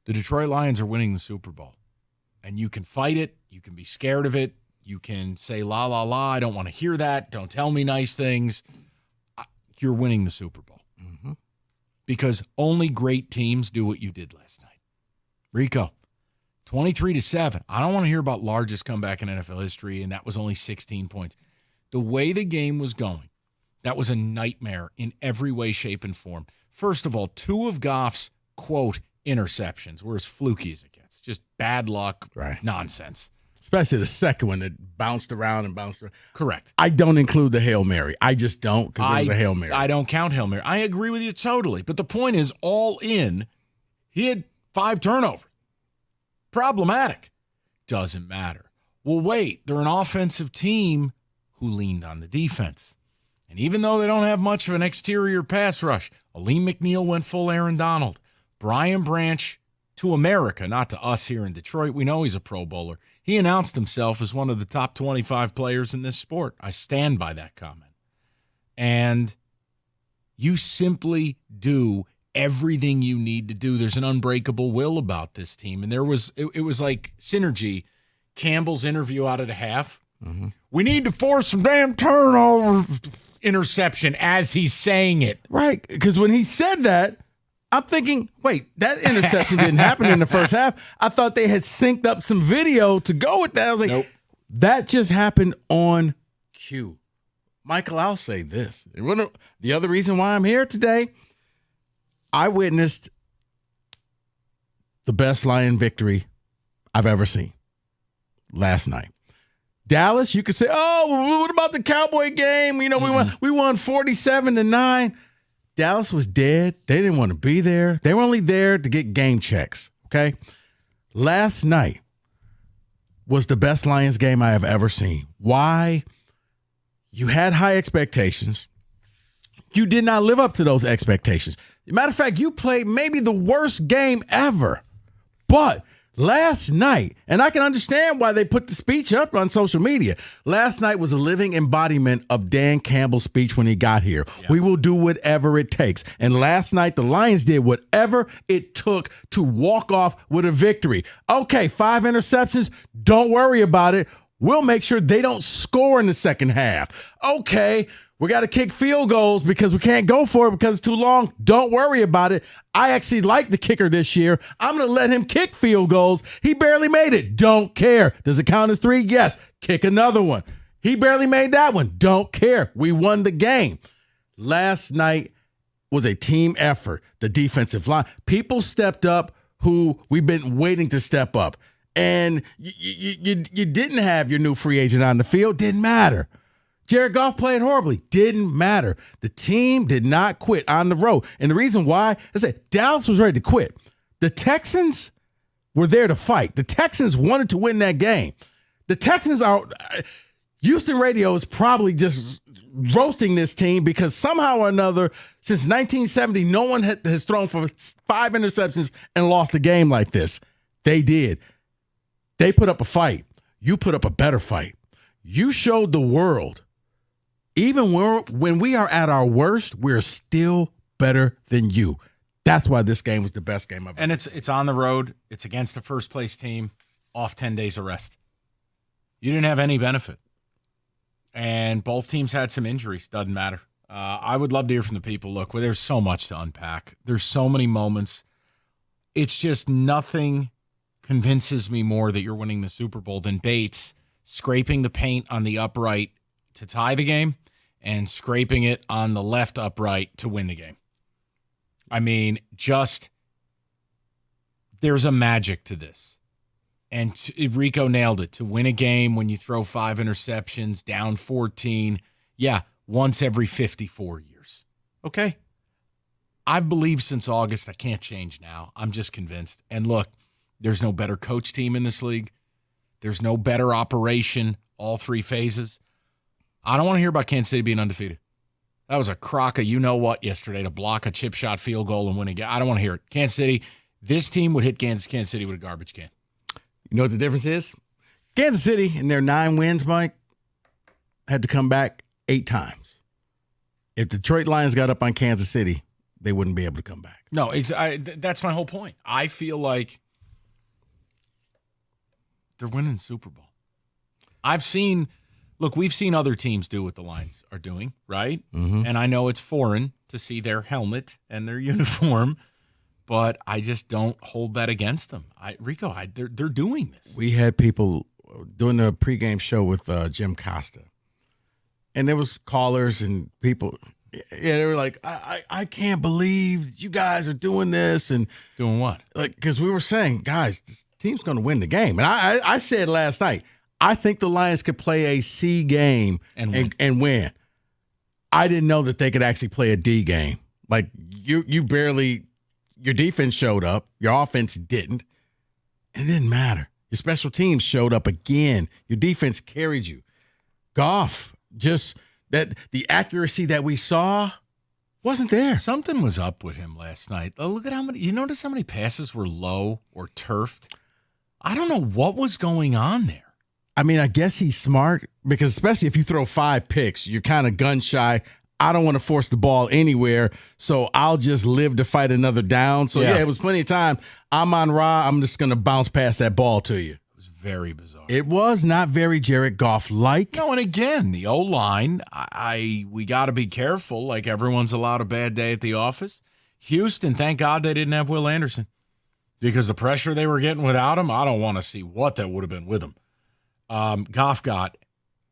The Detroit Lions are winning the Super Bowl. And you can fight it. You can be scared of it. You can say, la, la, la, I don't want to hear that. Don't tell me nice things. You're winning the Super Bowl. Mm-hmm. Because only great teams do what you did last night. Rico, 23-7. I don't want to hear about largest comeback in NFL history, and that was only 16 points. The way the game was going, that was a nightmare in every way, shape, and form. First of all, 2 of Goff's, quote, interceptions were as fluky as it gets. Just bad luck, nonsense. Especially the second one that bounced around and bounced around. Correct. I don't include the Hail Mary. I just don't because it was a Hail Mary. I don't count Hail Mary. I agree with you totally. But the point is, all in, he had 5 turnovers. Problematic. Doesn't matter. Well, wait, they're an offensive team who leaned on the defense. And even though they don't have much of an exterior pass rush, Aleem McNeil went full Aaron Donald. Brian Branch, to America, not to us here in Detroit, we know he's a Pro Bowler. He announced himself as one of the top 25 players in this sport. I stand by that comment. And you simply do everything you need to do. There's an unbreakable will about this team. And it was like synergy. Campbell's interview out at a half. Mm-hmm. We need to force some damn turnovers. Interception as he's saying it. Right, because when he said that, I'm thinking, wait, that interception didn't happen in the first half. I thought they had synced up some video to go with that. I was like, nope. That just happened on cue. Michael, I'll say this. The other reason why I'm here today, I witnessed the best Lion victory I've ever seen last night. Dallas, you could say, oh, what about the Cowboy game? You know, we won 47-9. Dallas was dead. They didn't want to be there. They were only there to get game checks, okay? Last night was the best Lions game I have ever seen. Why? You had high expectations. You did not live up to those expectations. As a matter of fact, you played maybe the worst game ever. But last night, and I can understand why they put the speech up on social media. Last night was a living embodiment of Dan Campbell's speech when he got here. Yeah. We will do whatever it takes. And last night, the Lions did whatever it took to walk off with a victory. Okay, 5 interceptions. Don't worry about it. We'll make sure they don't score in the second half. Okay, we got to kick field goals because we can't go for it because it's too long. Don't worry about it. I actually like the kicker this year. I'm going to let him kick field goals. He barely made it. Don't care. Does it count as 3? Yes. Kick another one. He barely made that one. Don't care. We won the game. Last night was a team effort. The defensive line. People stepped up who we've been waiting to step up. And you didn't have your new free agent on the field. Didn't matter. Jared Goff played horribly. Didn't matter. The team did not quit on the road. And the reason why, I said Dallas was ready to quit. The Texans were there to fight. The Texans wanted to win that game. The Texans are – Houston radio is probably just roasting this team because somehow or another, since 1970, no one has thrown for 5 interceptions and lost a game like this. They did. They put up a fight. You put up a better fight. You showed the world – even when we are at our worst, we're still better than you. That's why this game was the best game of it. And it's on the road. It's against the first-place team, off 10 days of rest. You didn't have any benefit. And both teams had some injuries. Doesn't matter. I would love to hear from the people. Look, there's so much to unpack. There's so many moments. It's just nothing convinces me more that you're winning the Super Bowl than Bates scraping the paint on the upright to tie the game and scraping it on the left upright to win the game. I mean, just there's a magic to this. And Rico nailed it. To win a game when you throw 5 interceptions, down 14, Yeah, once every 54 years. Okay? I've believed since August. I can't change now. I'm just convinced. And look, there's no better coach team in this league. There's no better operation, all three phases. I don't want to hear about Kansas City being undefeated. That was a crock of you-know-what yesterday to block a chip shot field goal and win a game. I don't want to hear it. Kansas City, this team would hit Kansas City with a garbage can. You know what the difference is? Kansas City, in their 9 wins, Mike, had to come back 8 times. If the Detroit Lions got up on Kansas City, they wouldn't be able to come back. No, that's my whole point. I feel like they're winning Super Bowl. We've seen other teams do what the Lions are doing, right? Mm-hmm. And I know it's foreign to see their helmet and their uniform, but I just don't hold that against them. They're doing this. We had people doing the pregame show with Jim Costa, and there was callers and people. Yeah, they were like, I can't believe you guys are doing this. And doing what? Like, because we were saying, guys, this team's going to win the game. And I said last night, I think the Lions could play a C game and win. I didn't know that they could actually play a D game. Like, you barely, your defense showed up. Your offense didn't. And it didn't matter. Your special teams showed up again. Your defense carried you. Goff, just that the accuracy that we saw wasn't there. Something was up with him last night. Oh, look at how many, you notice how many passes were low or turfed? I don't know what was going on there. I mean, I guess he's smart because especially if you throw 5 picks, you're kind of gun shy. I don't want to force the ball anywhere, so I'll just live to fight another down. So, yeah it was plenty of time. I'm on Ra. I'm just going to bounce past that ball to you. It was very bizarre. It was not very Jared Goff-like. No, and again, the O-line, we got to be careful. Like everyone's allowed a bad day at the office. Houston, thank God they didn't have Will Anderson because the pressure they were getting without him, I don't want to see what that would have been with him. Goff got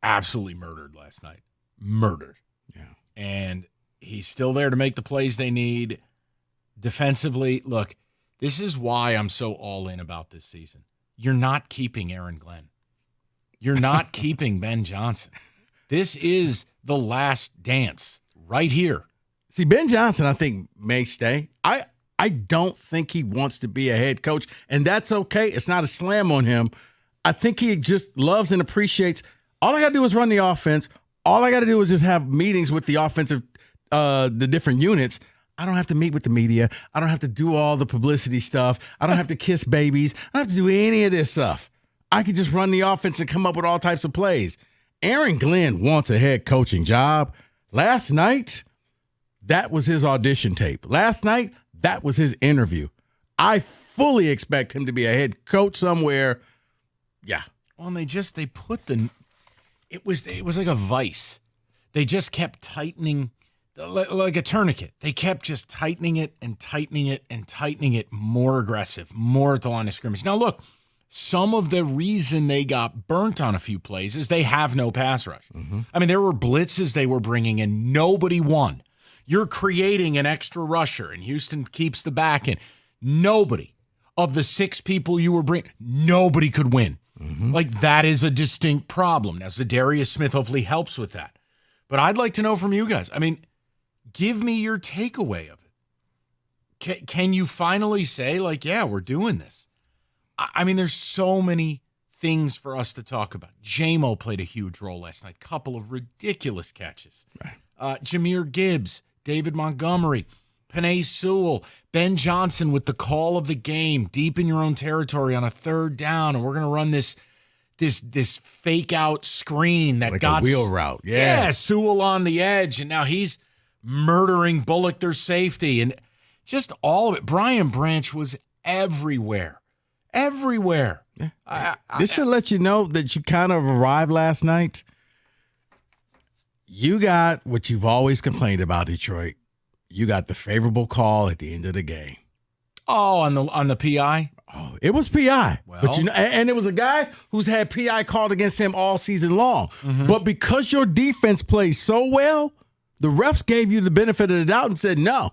absolutely murdered last night. Murdered. Yeah. And he's still there to make the plays they need. Defensively, look, this is why I'm so all in about this season. You're not keeping Aaron Glenn. You're not keeping Ben Johnson. This is the last dance right here. See, Ben Johnson, I think, may stay. I don't think he wants to be a head coach, and that's okay. It's not a slam on him. I think he just loves and appreciates. All I got to do is run the offense. All I got to do is just have meetings with the offensive, the different units. I don't have to meet with the media. I don't have to do all the publicity stuff. I don't have to kiss babies. I don't have to do any of this stuff. I can just run the offense and come up with all types of plays. Aaron Glenn wants a head coaching job. Last night, that was his audition tape. Last night, that was his interview. I fully expect him to be a head coach somewhere. Yeah. Well, and they put it was like a vice. They just kept tightening like a tourniquet. They kept just tightening it and tightening it and tightening it, more aggressive, more at the line of scrimmage. Now, look, some of the reason they got burnt on a few plays is they have no pass rush. Mm-hmm. I mean, there were blitzes they were bringing in. Nobody won. You're creating an extra rusher, and Houston keeps the back in. Nobody of the 6 people you were bringing, nobody could win. Mm-hmm. Like, that is a distinct problem. Now, Zadarius Smith hopefully helps with that. But I'd like to know from you guys. I mean, give me your takeaway of it. Can you finally say, like, yeah, we're doing this? I mean, there's so many things for us to talk about. J-Mo played a huge role last night. Couple of ridiculous catches. Jahmyr Gibbs, David Montgomery, Penei Sewell, Ben Johnson with the call of the game deep in your own territory on a 3rd down, and we're going to run this fake out screen that like got a wheel route. Yeah, Sewell on the edge, and now he's murdering Bullock, their safety, and just all of it. Brian Branch was everywhere. Everywhere. Yeah. This should let you know that you kind of arrived last night. You got what you've always complained about, Detroit. You got the favorable call at the end of the game. Oh, on the PI? Oh, it was PI. Well, but and it was a guy who's had PI called against him all season long. Mm-hmm. But because your defense plays so well, the refs gave you the benefit of the doubt and said, no,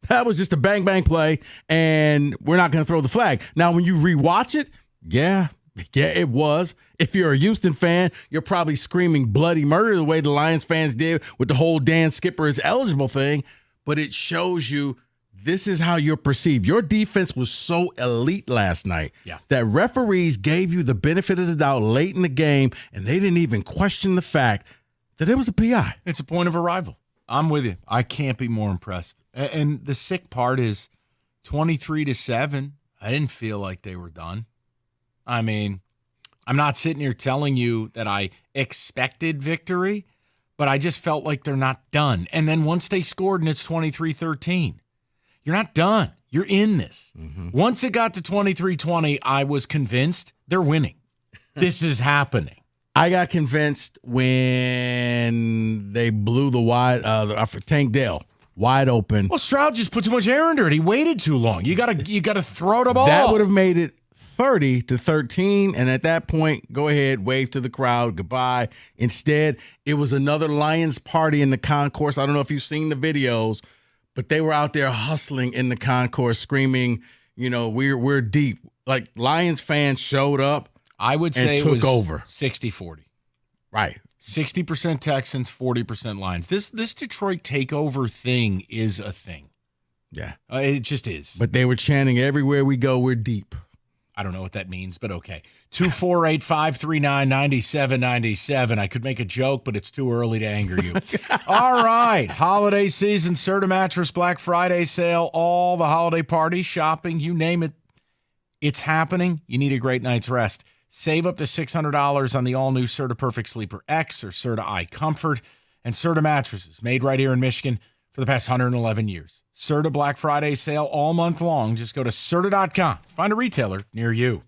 that was just a bang-bang play, and we're not going to throw the flag. Now, when you rewatch it, yeah, Yeah, it was. If you're a Houston fan, you're probably screaming bloody murder the way the Lions fans did with the whole Dan Skipper is eligible thing. But it shows you this is how you're perceived. Your defense was so elite last night that referees gave you the benefit of the doubt late in the game, and they didn't even question the fact that it was a PI. It's a point of arrival. I'm with you. I can't be more impressed. And the sick part is 23-7. I didn't feel like they were done. I mean, I'm not sitting here telling you that I expected victory, but I just felt like they're not done. And then once they scored and it's 23-13, you're not done. You're in this. Once it got to 23-20, I was convinced they're winning. This is happening. I got convinced when they blew the wide Tank Dell wide open. Well, Stroud just put too much air under it. He waited too long. You gotta throw the ball. That would have made it 30-13, and at that point, go ahead, wave to the crowd, goodbye. Instead, it was another Lions party in the concourse. I don't know if you've seen the videos, but they were out there hustling in the concourse, screaming, we're deep. Like Lions fans showed up. I would say it was over 60-40. Right. 60% Texans, 40% Lions. This Detroit takeover thing is a thing. Yeah. It just is. But they were chanting everywhere we go, we're deep. I don't know what that means, but okay. 248-539-9797. I could make a joke, but it's too early to anger you. All right. Holiday season, Serta Mattress Black Friday sale, all the holiday parties, shopping, you name it. It's happening. You need a great night's rest. Save up to $600 on the all-new Serta Perfect Sleeper X or Serta iComfort and Serta mattresses made right here in Michigan for the past 111 years. Serta Black Friday sale all month long. Just go to Serta.com. Find a retailer near you.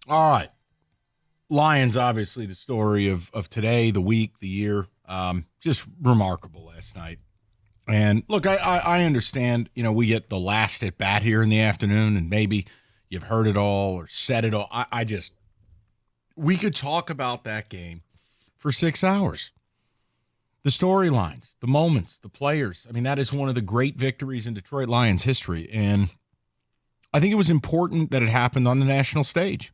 All right. Lions, obviously, the story of today, the week, the year. Just remarkable last night. And look, I understand, we get the last at bat here in the afternoon, and maybe you've heard it all or said it all. We could talk about that game for 6 hours. The storylines, the moments, the players. I mean, that is one of the great victories in Detroit Lions history. And I think it was important that it happened on the national stage.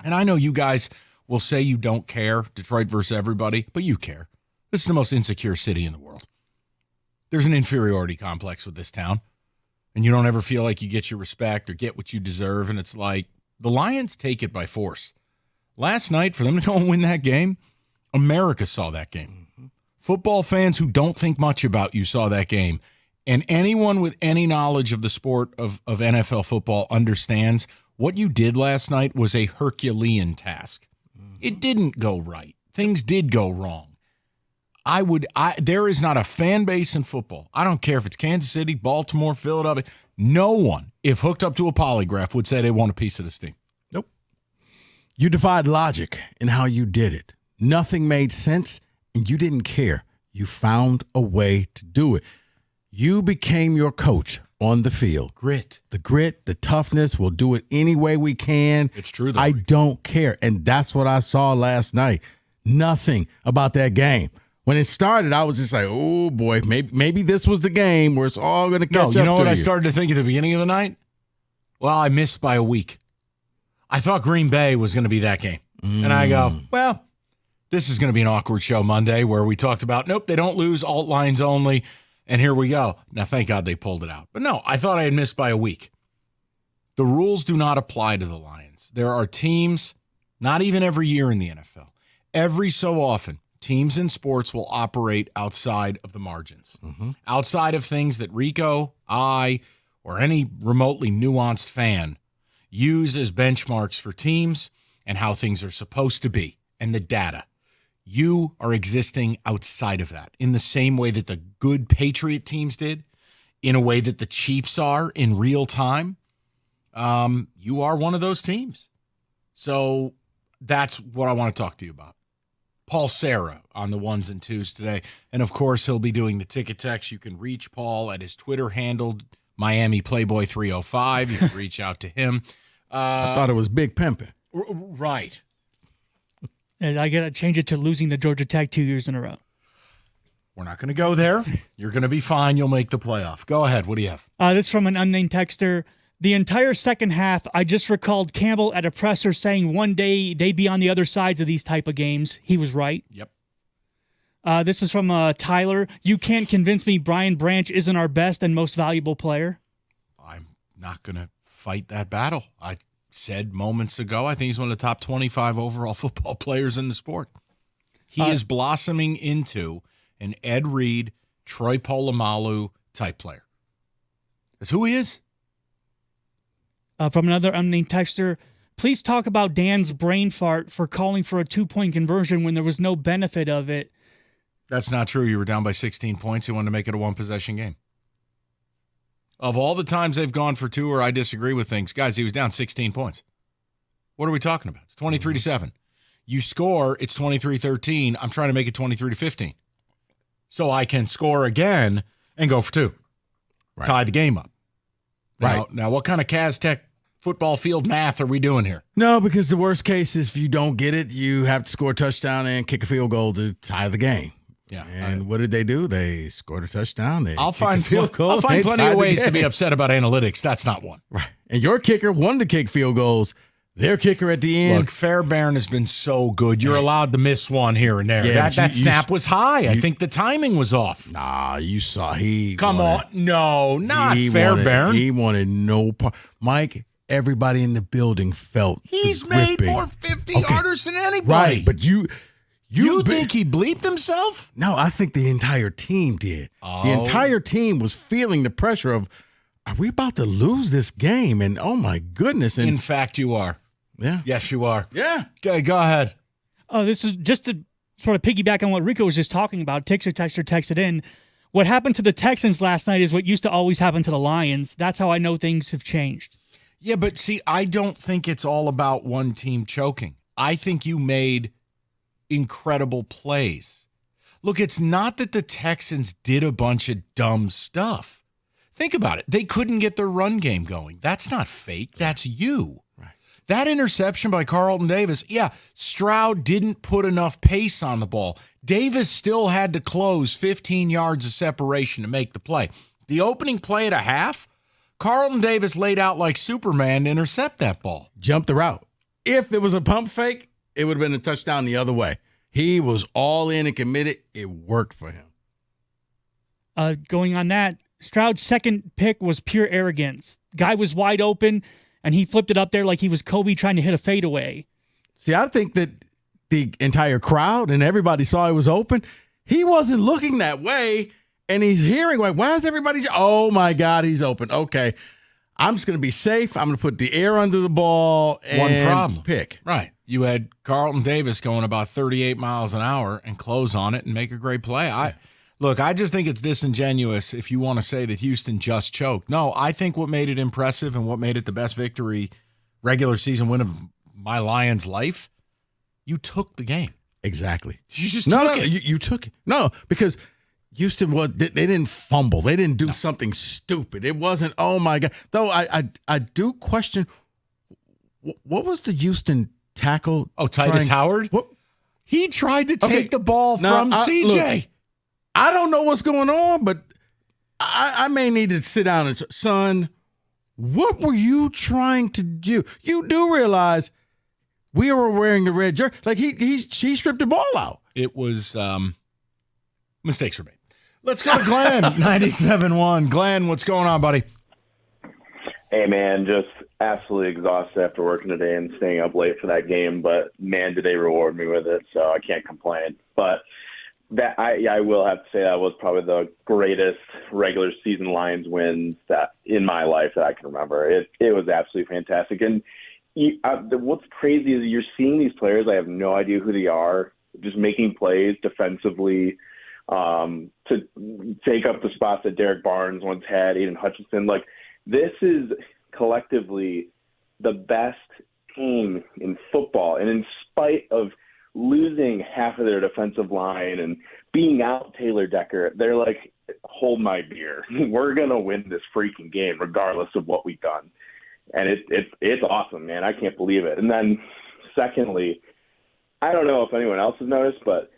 And I know you guys will say you don't care, Detroit versus everybody, but you care. This is the most insecure city in the world. There's an inferiority complex with this town, and you don't ever feel like you get your respect or get what you deserve. And it's like the Lions take it by force. Last night, for them to go and win that game, America saw that game. Football fans who don't think much about you saw that game. And anyone with any knowledge of the sport of NFL football understands what you did last night was a Herculean task. It didn't go right. Things did go wrong. There is not a fan base in football. I don't care if it's Kansas City, Baltimore, Philadelphia. No one, if hooked up to a polygraph, would say they want a piece of this team. Nope. You defied logic in how you did it. Nothing made sense, and you didn't care. You found a way to do it. You became your coach on the field. Grit. The grit, the toughness, we'll do it any way we can. It's true, though. I don't care. And that's what I saw last night. Nothing about that game. When it started, I was just like, oh, boy, maybe this was the game where it's all going to catch up to you. You know what I started to think at the beginning of the night? Well, I missed by a week. I thought Green Bay was going to be that game. And I go, well, this is going to be an awkward show Monday where we talked about, nope, they don't lose, alt lines only, and here we go. Now, thank God they pulled it out. But no, I thought I had missed by a week. The rules do not apply to the Lions. There are teams, not even every year in the NFL, every so often, teams in sports will operate outside of the margins, outside of things that Rico, I, or any remotely nuanced fan use as benchmarks for teams and how things are supposed to be and the data. You are existing outside of that in the same way that the good Patriot teams did, in a way that the Chiefs are in real time. You are one of those teams. So that's what I want to talk to you about. Paul Serra on the ones and twos today. And, of course, he'll be doing the ticket text. You can reach Paul at his Twitter handle, Miami Playboy 305. You can reach out to him. I thought it was Big Pimpin'. Right. And I got to change it to losing the Georgia Tech 2 years in a row. We're not going to go there. You're going to be fine. You'll make the playoff. Go ahead. What do you have? This is from an unnamed texter. The entire second half, I just recalled Campbell at a presser saying one day they'd be on the other sides of these type of games. He was right. Yep. This is from Tyler. You can't convince me Brian Branch isn't our best and most valuable player. I'm not going to fight that battle. I said moments ago, I think he's one of the top 25 overall football players in the sport. He is blossoming into an Ed Reed, Troy Polamalu type player. That's who he is. From another unnamed texter, please talk about Dan's brain fart for calling for a 2-point conversion when there was no benefit of it. That's not true. You were down by 16 points. He wanted to make it a one-possession game. Of all the times they've gone for two or I disagree with things, guys, he was down 16 points. What are we talking about? It's 23-7. You score, it's 23-13. I'm trying to make it 23-15. So I can score again and go for two. Right. Tie the game up. Right. Now, what kind of Caz-Tech football field math are we doing here? No, because the worst case is if you don't get it, you have to score a touchdown and kick a field goal to tie the game. Yeah. And what did they do? They scored a touchdown. I'll find plenty of ways to be upset about analytics. That's not one. Right. And your kicker wanted to kick field goals. Their kicker at the end. Look, Fairbairn has been so good. You're allowed to miss one here and there. Yeah, that snap was high. I think the timing was off. Nah, you saw Come on. No, not Fairbairn. He wanted no part. Mike, everybody in the building felt he's made more 50-yarders than anybody. Right, but you think he bleeped himself? No, I think the entire team did. Oh. The entire team was feeling the pressure of, are we about to lose this game? And oh my goodness. And in fact, you are. Yeah. Yes, you are. Yeah. Okay, go ahead. This is just to sort of piggyback on what Rico was just talking about. Texter texted in. What happened to the Texans last night is what used to always happen to the Lions. That's how I know things have changed. Yeah, but see, I don't think it's all about one team choking. I think you made incredible plays. Look, it's not that the Texans did a bunch of dumb stuff. Think about it. They couldn't get their run game going. That's not fake. That's you. Right. That interception by Carlton Davis, yeah, Stroud didn't put enough pace on the ball. Davis still had to close 15 yards of separation to make the play. The opening play at a half, Carlton Davis laid out like Superman to intercept that ball. Jumped the route. If it was a pump fake, it would have been a touchdown the other way. He was all in and committed. It worked for him. Going on that, Stroud's second pick was pure arrogance. Guy was wide open, and he flipped it up there like he was Kobe trying to hit a fadeaway. See, I think that the entire crowd and everybody saw it was open. He wasn't looking that way, and he's hearing, like, why is everybody? Oh, my God, he's open. Okay, I'm just going to be safe. I'm going to put the air under the ball and One problem. pick. Right. You had Carlton Davis going about 38 miles an hour and close on it and make a great play. I just think it's disingenuous if you want to say that Houston just choked. No, I think what made it impressive and what made it the best regular season win of my Lions' life, you took the game. Exactly. You just took it. You took it. No, because Houston, they didn't fumble. They didn't do something stupid. It wasn't, oh, my God. Though I do question, what was the Houston tackle? Oh, Titus Howard? What? He tried to take the ball from CJ. Look, I don't know what's going on, but I may need to sit down and son, what were you trying to do? You do realize we were wearing the red jersey. Like he stripped the ball out. It was mistakes were made. Let's go to Glenn, 97.1. Glenn, what's going on, buddy? Hey, man, just absolutely exhausted after working today and staying up late for that game. But, man, did they reward me with it, so I can't complain. But that I will have to say that was probably the greatest regular season Lions wins that in my life that I can remember. It was absolutely fantastic. And what's crazy is you're seeing these players, I have no idea who they are, just making plays defensively to take up the spots that Derek Barnes once had, Aiden Hutchinson. Like, this is collectively the best team in football. And in spite of losing half of their defensive line and being out Taylor Decker, they're like, hold my beer. We're going to win this freaking game regardless of what we've done. And it's awesome, man. I can't believe it. And then secondly, I don't know if anyone else has noticed, but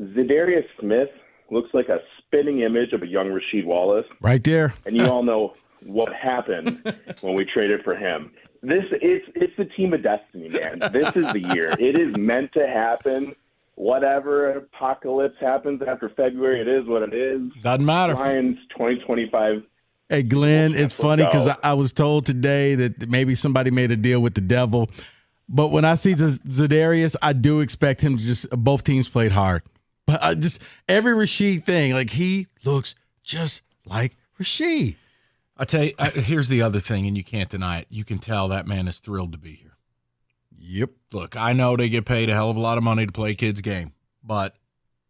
Za'Darius Smith looks like a spitting image of a young Rasheed Wallace. Right there. And you all know what happened when we traded for him. It's the team of destiny, man. This is the year. It is meant to happen. Whatever apocalypse happens after February, it is what it is. Doesn't matter. Lions 2025. Hey, Glenn, it's funny because I was told today that maybe somebody made a deal with the devil. But when I see Za'Darius, I do expect him to both teams played hard. But every Rasheed thing, like he looks just like Rasheed. I'll tell you, here's the other thing, and you can't deny it. You can tell that man is thrilled to be here. Yep. Look, I know they get paid a hell of a lot of money to play a kid's game, but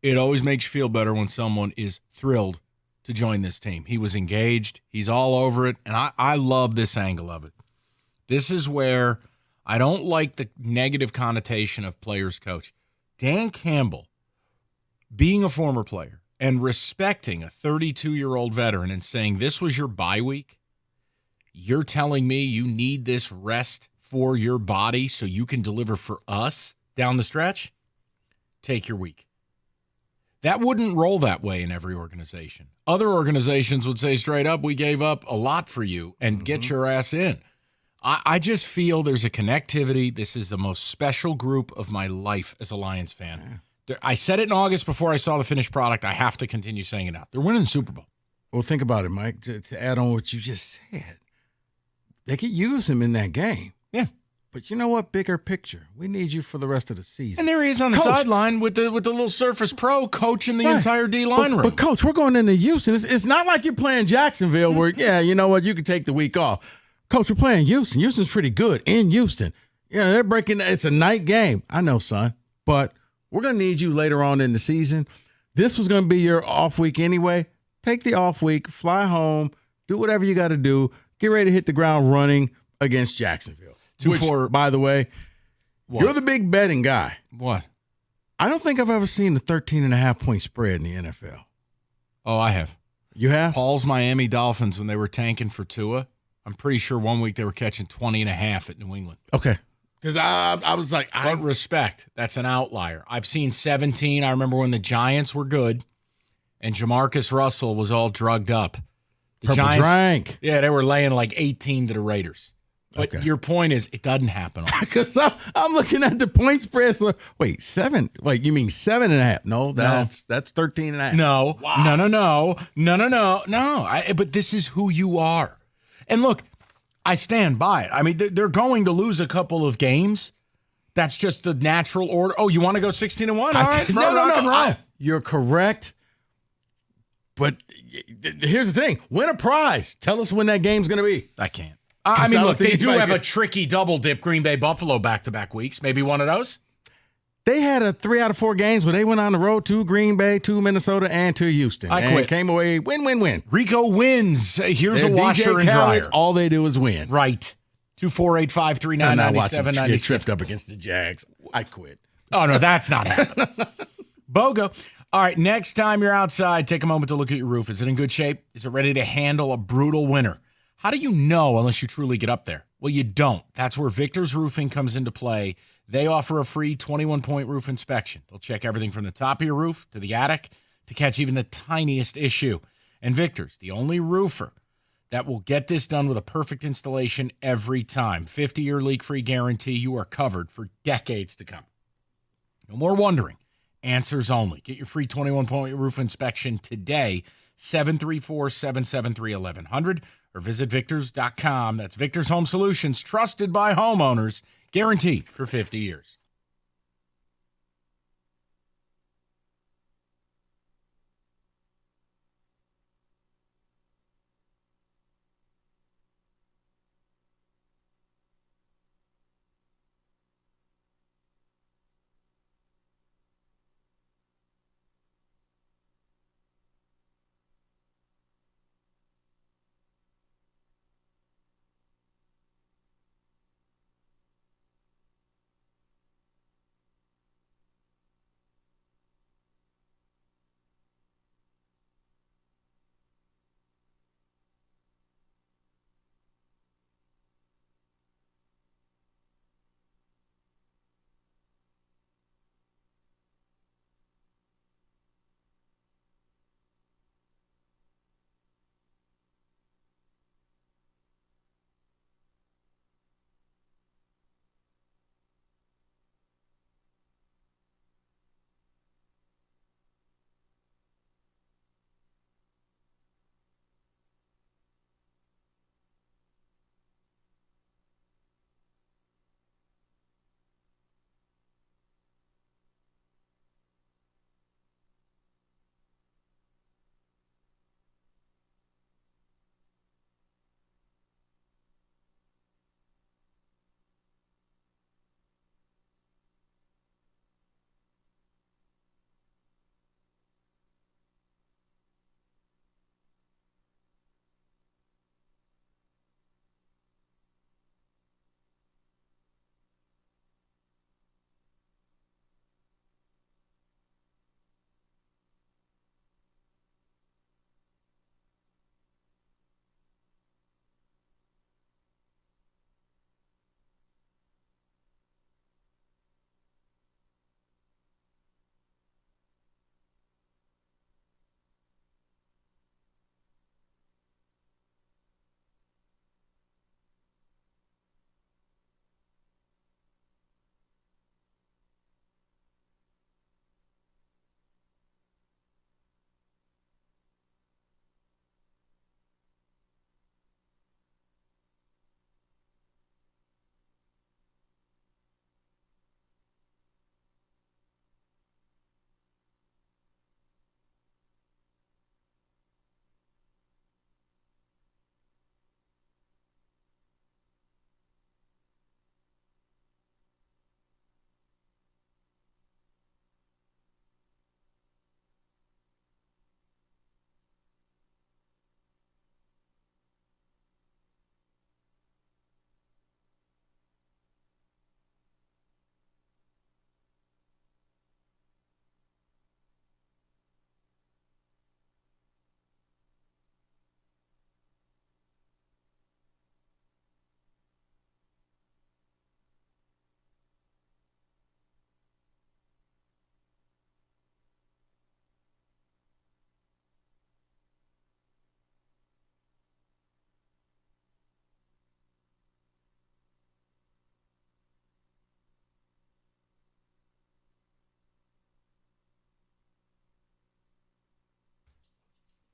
it always makes you feel better when someone is thrilled to join this team. He was engaged. He's all over it, and I love this angle of it. This is where I don't like the negative connotation of players coach. Dan Campbell, being a former player, and respecting a 32-year-old veteran and saying this was your bye week, you're telling me you need this rest for your body so you can deliver for us down the stretch? Take your week. That wouldn't roll that way in every organization. Other organizations would say straight up, we gave up a lot for you and get your ass in. I just feel there's a connectivity. This is the most special group of my life as a Lions fan. Yeah. I said it in August before I saw the finished product. I have to continue saying it now. They're winning the Super Bowl. Well, think about it, Mike. To add on what you just said, they could use him in that game. Yeah. But you know what? Bigger picture. We need you for the rest of the season. And there he is on the sideline with the little Surface Pro coaching the entire D-line room. But, Coach, we're going into Houston. It's not like you're playing Jacksonville where, you know what, you can take the week off. Coach, we're playing Houston. Houston's pretty good in Houston. Yeah, they're breaking – it's a night game. I know, son. But – we're going to need you later on in the season. This was going to be your off week anyway. Take the off week, fly home, do whatever you got to do, get ready to hit the ground running. against Jacksonville. 2-4. By the way, What? you're the big betting guy. What? I don't think I've ever seen a 13.5-point spread in the NFL. Oh, I have. You have? Paul's Miami Dolphins, when they were tanking for Tua, I'm pretty sure one week they were catching 20.5 at New England. Okay. Because I was like, I respect. That's an outlier. I've seen 17. I remember when the Giants were good and Jamarcus Russell was all drugged up. The Purple Giants, drank. Yeah, they were laying like 18 to the Raiders. But your point is, it doesn't happen. Because I'm looking at the point spread. So, wait, 7? Wait, you mean 7.5? No, that's 13.5. No, no. But this is who you are. And look, I stand by it. I mean, they're going to lose a couple of games. That's just the natural order. Oh, you want to go 16-1? All right, rock and roll. You're correct. But here's the thing. Win a prize. Tell us when that game's going to be. I can't. I mean, look, they do have a tricky double dip Green Bay Buffalo back-to-back weeks. Maybe one of those? They had a 3 out of 4 games where they went on the road to Green Bay, to Minnesota, and to Houston. I quit. Came away win. Rico wins. Here's They're a washer DJ and Khaled, dryer. all they do is win. Right. 2-4-8-5-3-9-97-96. I'm not watching them get tripped up against the Jags. I quit. Oh, no, that's not happening. BOGO. All right, next time you're outside, take a moment to look at your roof. Is it in good shape? Is it ready to handle a brutal winter? How do you know unless you truly get up there? Well, you don't. That's where Victor's Roofing comes into play. They offer a free 21-point roof inspection. They'll check everything from the top of your roof to the attic to catch even the tiniest issue. And Victor's the only roofer that will get this done with a perfect installation every time. 50-year leak-free guarantee. You are covered for decades to come. No more wondering. Answers only. Get your free 21-point roof inspection today, 734-773-1100, or visit victors.com. That's Victor's Home Solutions, trusted by homeowners, guaranteed for 50 years.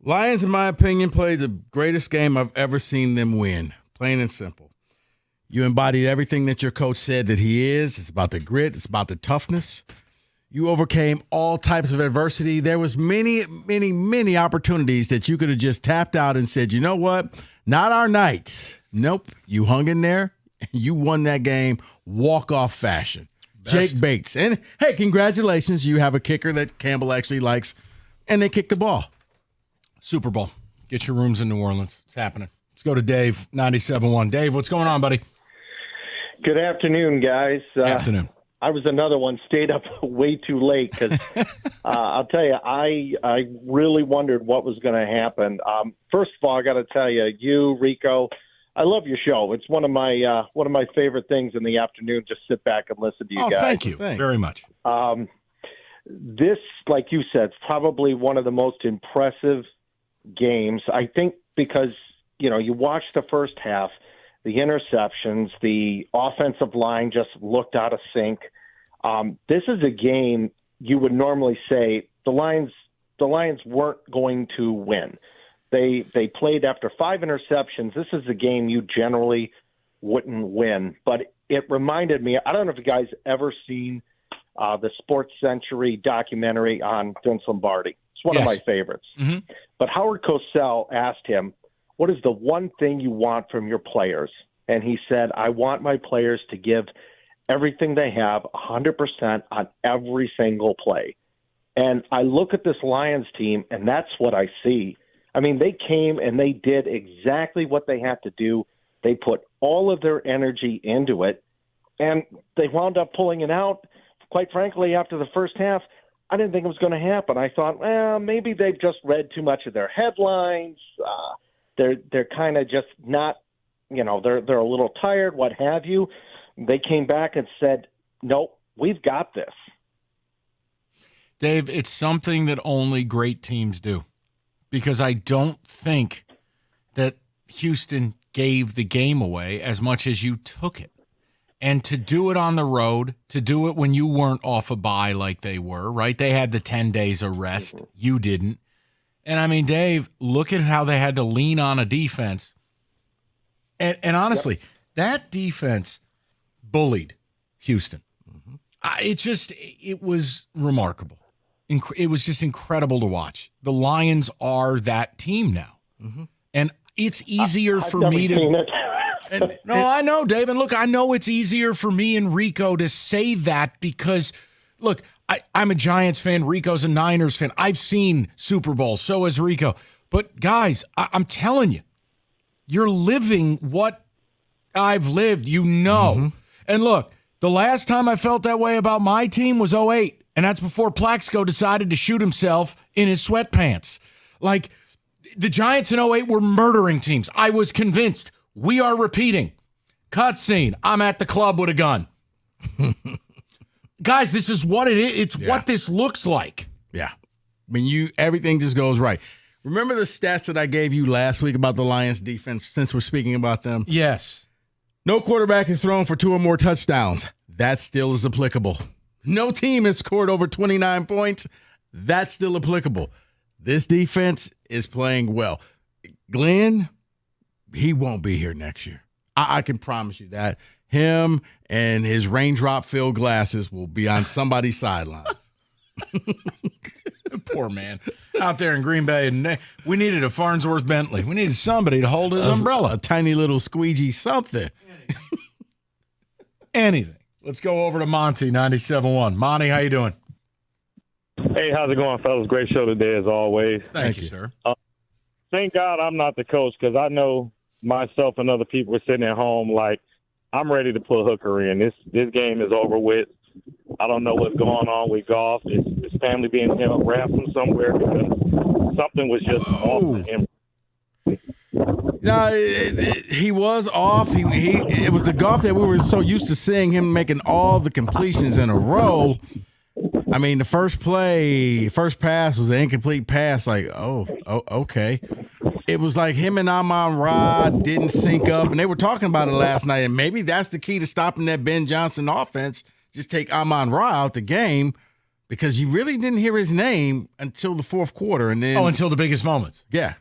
Lions, in my opinion, played the greatest game I've ever seen them win. Plain and simple. You embodied everything that your coach said that he is. It's about the grit. It's about the toughness. You overcame all types of adversity. There was many opportunities that you could have just tapped out and said, you know what? Not our nights. Nope. You hung in there. You won that game walk-off fashion. Best. Jake Bates. And, hey, congratulations. You have a kicker that Campbell actually likes, and they kicked the ball. Super Bowl. Get your rooms in New Orleans. It's happening. Let's go to Dave, 97.1. Dave, what's going on, buddy? Good afternoon, guys. Afternoon. I was another one, stayed up way too late because I'll tell you, I really wondered what was going to happen. First of all, I got to tell you, you, Rico, I love your show. It's one of my favorite things in the afternoon. Just sit back and listen to you guys. Thank you very much. This, like you said, is probably one of the most impressive games. I think because you watch the first half. The interceptions, the offensive line just looked out of sync. This is a game you would normally say the Lions weren't going to win. They played after 5 interceptions. This is a game you generally wouldn't win. But it reminded me, I don't know if you guys ever seen the Sports Century documentary on Vince Lombardi. It's one of my favorites. Mm-hmm. But Howard Cosell asked him, what is the one thing you want from your players? And he said, I want my players to give everything they have 100% on every single play. And I look at this Lions team, and that's what I see. I mean, they came and they did exactly what they had to do. They put all of their energy into it, and they wound up pulling it out. Quite frankly, after the first half, I didn't think it was going to happen. I thought, well, maybe they've just read too much of their headlines. They're kind of just not, they're a little tired, what have you. They came back and said, nope, we've got this. Dave, it's something that only great teams do, because I don't think that Houston gave the game away as much as you took it. And to do it on the road, to do it when you weren't off a bye like they were, right? They had the 10 days of rest. You didn't. And, I mean, Dave, look at how they had to lean on a defense. And honestly, that defense bullied Houston. It was remarkable. It was just incredible to watch. The Lions are that team now. And it's easier for me to – No, I know, Dave. And look, I know it's easier for me and Rico to say that because, look, I'm a Giants fan. Rico's a Niners fan. I've seen Super Bowls. So has Rico. But, guys, I'm telling you, you're living what I've lived. And, look, the last time I felt that way about my team was 2008, and that's before Plaxico decided to shoot himself in his sweatpants. Like, the Giants in 2008 were murdering teams. I was convinced. We are repeating. Cutscene. I'm at the club with a gun. Guys, this is what it is. It's what this looks like. Yeah. Everything just goes right. Remember the stats that I gave you last week about the Lions defense, since we're speaking about them? Yes. No quarterback has thrown for 2 or more touchdowns. That still is applicable. No team has scored over 29 points. That's still applicable. This defense is playing well. Glenn, he won't be here next year. I can promise you that. Him and his raindrop filled glasses will be on somebody's sidelines. Poor man. Out there in Green Bay, and we needed a Farnsworth Bentley. We needed somebody to hold his umbrella. A tiny little squeegee something. Anything. Let's go over to Monty, 97.1. Monty, how you doing? Hey, how's it going, fellas? Great show today, as always. Thank you, sir. Thank God I'm not the coach, because I know myself and other people are sitting at home like, I'm ready to put Hooker in. This game is over with. I don't know what's going on with Goff. His family being held ransom somewhere because something was just off with him. No, he was off. It was the Goff that we were so used to seeing him making all the completions in a row. I mean, the first pass was an incomplete pass. Like, okay. It was like him and Amon-Ra didn't sync up, and they were talking about it last night, and maybe that's the key to stopping that Ben Johnson offense. Just take Amon-Ra out the game. because you really didn't hear his name until the fourth quarter. And then until the biggest moments. Yeah.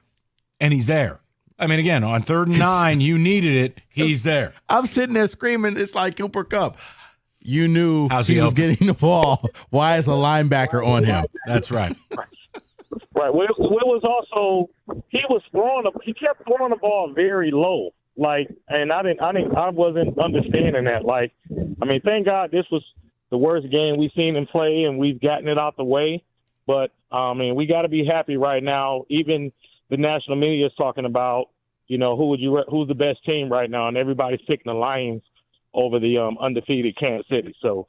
And he's there. I mean, again, on 3rd and 9, you needed it. He's there. I'm sitting there screaming. It's like Cooper Kupp. You knew he was open? getting the ball. Why is a linebacker on him? That's right. Right. Will was also he kept throwing the ball very low. Like, and I wasn't understanding that. Like, I mean, thank God this was the worst game we've seen him play, and we've gotten it out the way. But I mean, we got to be happy right now. Even the national media is talking about, who's the best team right now, and everybody's picking the Lions over the undefeated Kansas City. So,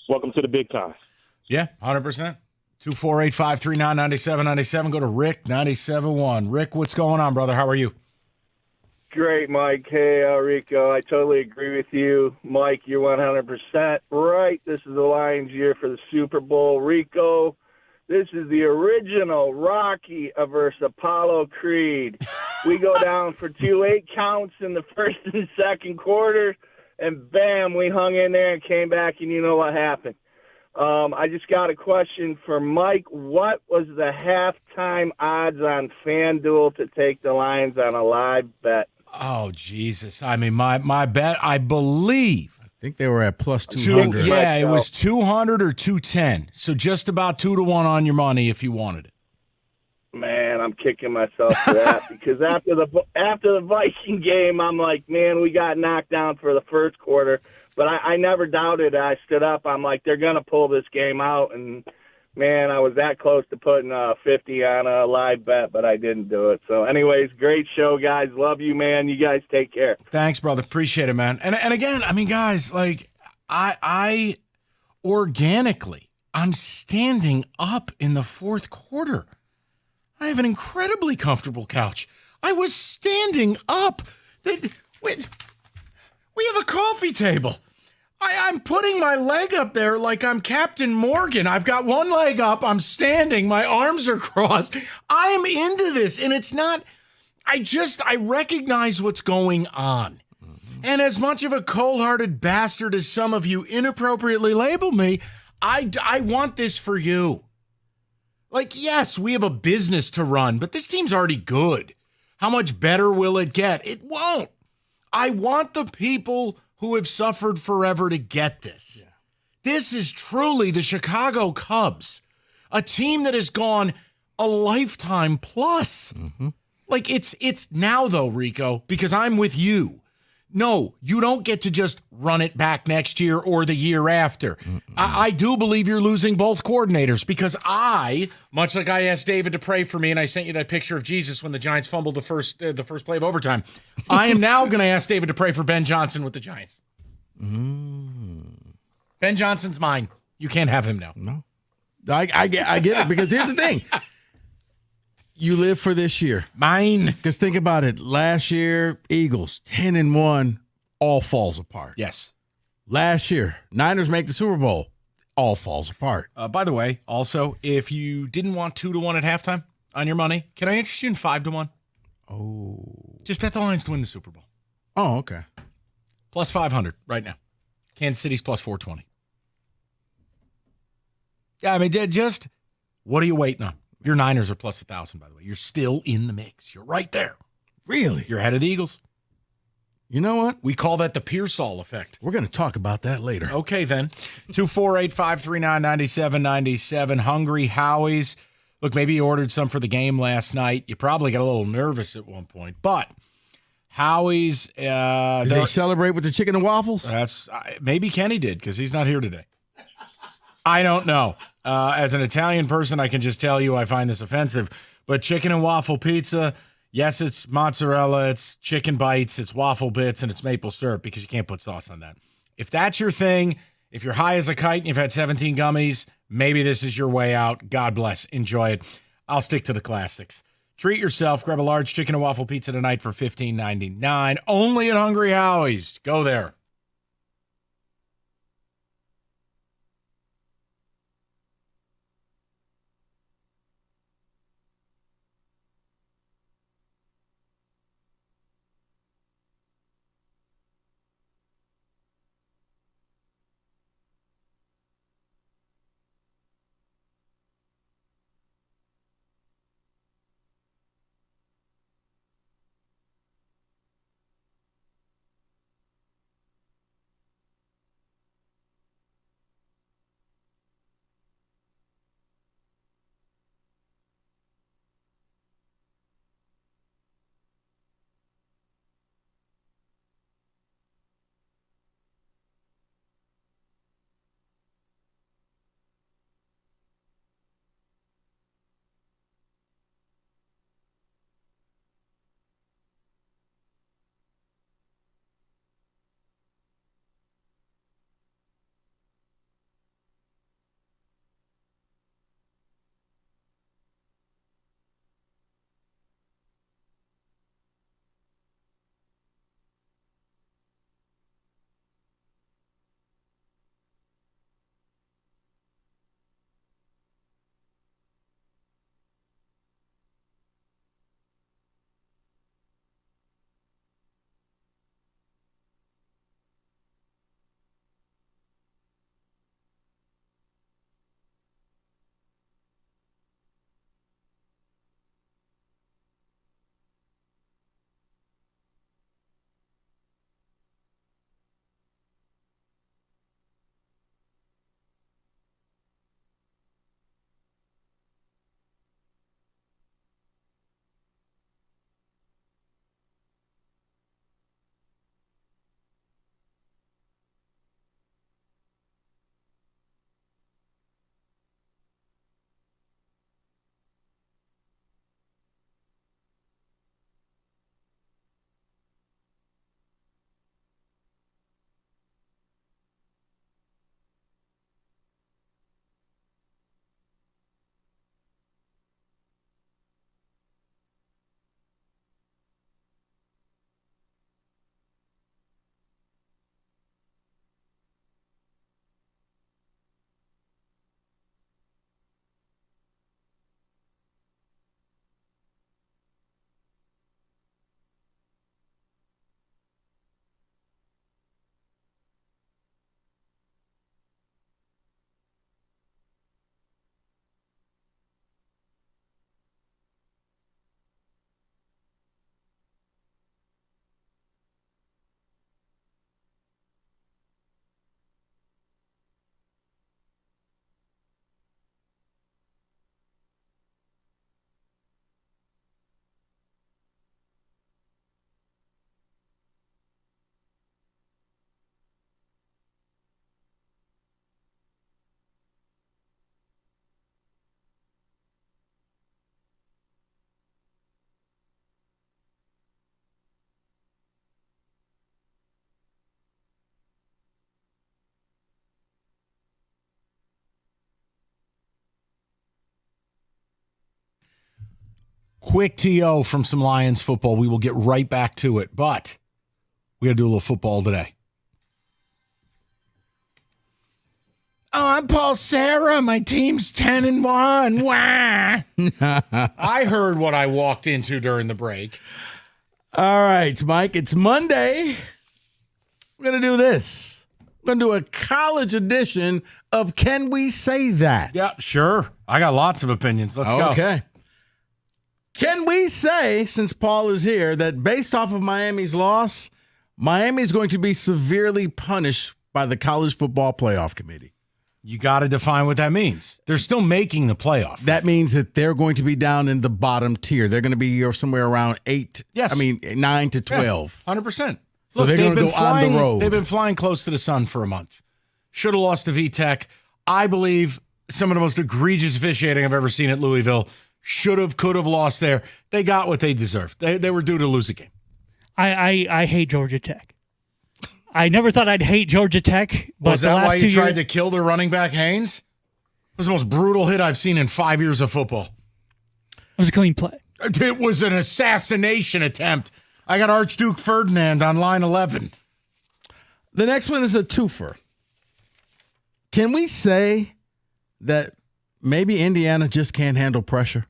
welcome to the big time. Yeah, 100%. 248-539-9797. Go to Rick 97.1. Rick, what's going on, brother? How are you? Great, Mike. Hey, Rico, I totally agree with you. Mike, you're 100% right. This is the Lions' year for the Super Bowl. Rico, this is the original Rocky versus Apollo Creed. We go down for 2 8 counts in the first and second quarter, and bam, we hung in there and came back, and you know what happened. I just got a question for Mike. What was the halftime odds on FanDuel to take the Lions on a live bet? Oh, Jesus. I mean, my bet, I believe. I think they were at plus 200. Yeah, it was 200 or 210. So just about 2 to 1 on your money if you wanted it. Man, I'm kicking myself for that because after the Viking game, I'm like, man, we got knocked down for the first quarter. But I never doubted it. I stood up. I'm like, they're going to pull this game out. And, man, I was that close to putting 50 on a live bet, but I didn't do it. So, anyways, great show, guys. Love you, man. You guys take care. Thanks, brother. Appreciate it, man. And again, I mean, guys, like, I organically, I'm standing up in the fourth quarter. I have an incredibly comfortable couch. I was standing up. We have a coffee table. I'm putting my leg up there like I'm Captain Morgan. I've got one leg up. I'm standing. My arms are crossed. I'm into this. And it's not, I recognize what's going on. And as much of a cold-hearted bastard as some of you inappropriately label me, I want this for you. Like, yes, we have a business to run, but this team's already good. How much better will it get? It won't. I want the people who have suffered forever to get this. Yeah. This is truly the Chicago Cubs, a team that has gone a lifetime plus. Mm-hmm. Like, it's now, though, Rico, because I'm with you. No, you don't get to just run it back next year or the year after. I do believe you're losing both coordinators because much like I asked David to pray for me and I sent you that picture of Jesus when the Giants fumbled the first play of overtime, I am now going to ask David to pray for Ben Johnson with the Giants. Ben Johnson's mine. You can't have him now. No, I get it because here's the thing. You live for this year. Mine. Because think about it. Last year, Eagles, 10-1, all falls apart. Yes. Last year, Niners make the Super Bowl, all falls apart. By the way, also, if you didn't want 2 to 1 at halftime on your money, can I interest you in 5 to 1? Oh. Just bet the Lions to win the Super Bowl. Oh, okay. Plus 500 right now. Kansas City's plus 420. Yeah, I mean, just what are you waiting on? Your Niners are plus 1,000, by the way. You're still in the mix. You're right there. Really? You're ahead of the Eagles. You know what? We call that the Pearsall effect. We're going to talk about that later. Okay, then. 248-539-9797. Hungry Howie's. Look, maybe you ordered some for the game last night. You probably got a little nervous at one point. But Howie's. Did they celebrate with the chicken and waffles? Maybe Kenny did because he's not here today. I don't know. As an Italian person, I can just tell you I find this offensive. But chicken and waffle pizza, yes, it's mozzarella, it's chicken bites, it's waffle bits, and it's maple syrup because you can't put sauce on that. If that's your thing, if you're high as a kite and you've had 17 gummies, maybe this is your way out. God bless. Enjoy it. I'll stick to the classics. Treat yourself. Grab a large chicken and waffle pizza tonight for $15.99. Only at Hungry Howie's. Go there. Quick TO from some Lions football. We will get right back to it, but we got to do a little football today. Oh, I'm Paul Sarah. My team's 10-1. Wah. I heard what I walked into during the break. All right, Mike, it's Monday. We're going to do this. We're going to do a college edition of Can We Say That? Yeah, sure. I got lots of opinions. Let's go. Okay. Can we say, since Paul is here, that based off of Miami's loss, Miami's going to be severely punished by the College Football Playoff Committee? You got to define what that means. They're still making the playoff. That means that they're going to be down in the bottom tier. They're going to be somewhere around 9 to 12. Yeah, 100%. So they're going to go on the road. They've been flying close to the sun for a month. Should have lost to VTech. I believe some of the most egregious officiating I've ever seen at Louisville. Should have, could have lost there. They got what they deserved. They were due to lose a game. I hate Georgia Tech. I never thought I'd hate Georgia Tech. But Was that why you tried to kill their running back, Haynes? It was the most brutal hit I've seen in 5 years of football. It was a clean play. It was an assassination attempt. I got Archduke Ferdinand on line 11. The next one is a twofer. Can we say that maybe Indiana just can't handle pressure?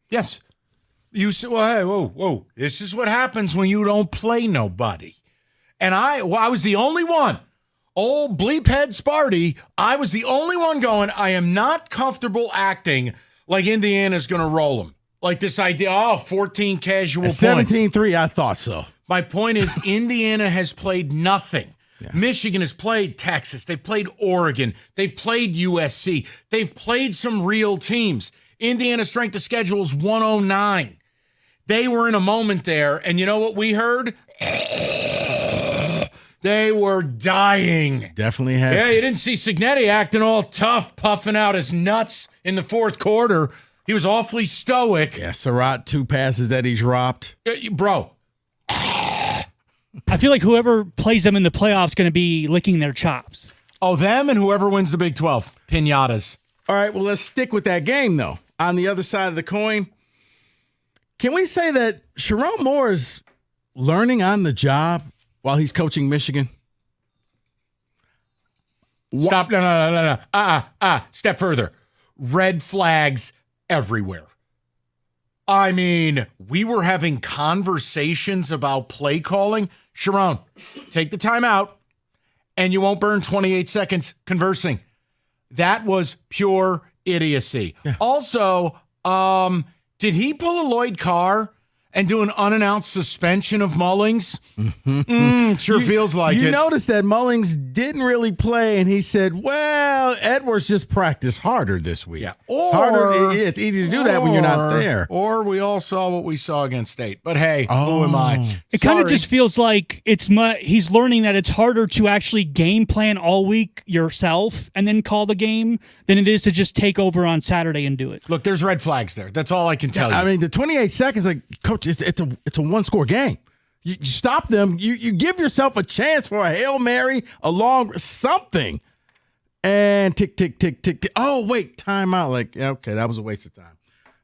Yes. You say, well, hey, whoa. This is what happens when you don't play nobody. And I was the only one. Old bleephead Sparty, I was the only one going, I am not comfortable acting like Indiana's going to roll them. Like this idea, 14 casual points. 17-3, I thought so. My point is Indiana has played nothing. Yeah. Michigan has played Texas. They've played Oregon. They've played USC. They've played some real teams. Indiana's strength of schedule is 109. They were in a moment there, and you know what we heard? They were dying. Definitely had. Yeah, you didn't see Cignetti acting all tough, puffing out his nuts in the fourth quarter. He was awfully stoic. Yeah, Surratt, 2 passes that he dropped. Bro. I feel like whoever plays them in the playoffs is going to be licking their chops. Oh, them and whoever wins the Big 12. Pinatas. All right, well, let's stick with that game, though. On the other side of the coin, can we say that Sherrone Moore is learning on the job while he's coaching Michigan? Stop. No. Step further. Red flags everywhere. I mean, we were having conversations about play calling. Sherrone, take the time out, and you won't burn 28 seconds conversing. That was pure idiocy. Yeah. Also, did he pull a Lloyd Carr and do an unannounced suspension of Mullings? Sure feels like it. You noticed that Mullings didn't really play, and he said, well, Edwards just practiced harder this week. Yeah. It's easy to do that when you're not there. Or we all saw what we saw against State. But hey, who am I? It kind of just feels like he's learning that it's harder to actually game plan all week yourself and then call the game than it is to just take over on Saturday and do it. Look, there's red flags there. That's all I can tell you. I mean, the 28 seconds, like, Coach, it's a one-score game. You stop them. You give yourself a chance for a Hail Mary, a long something. And tick, tick, tick, tick, tick. Oh, wait, timeout. Like, okay, that was a waste of time.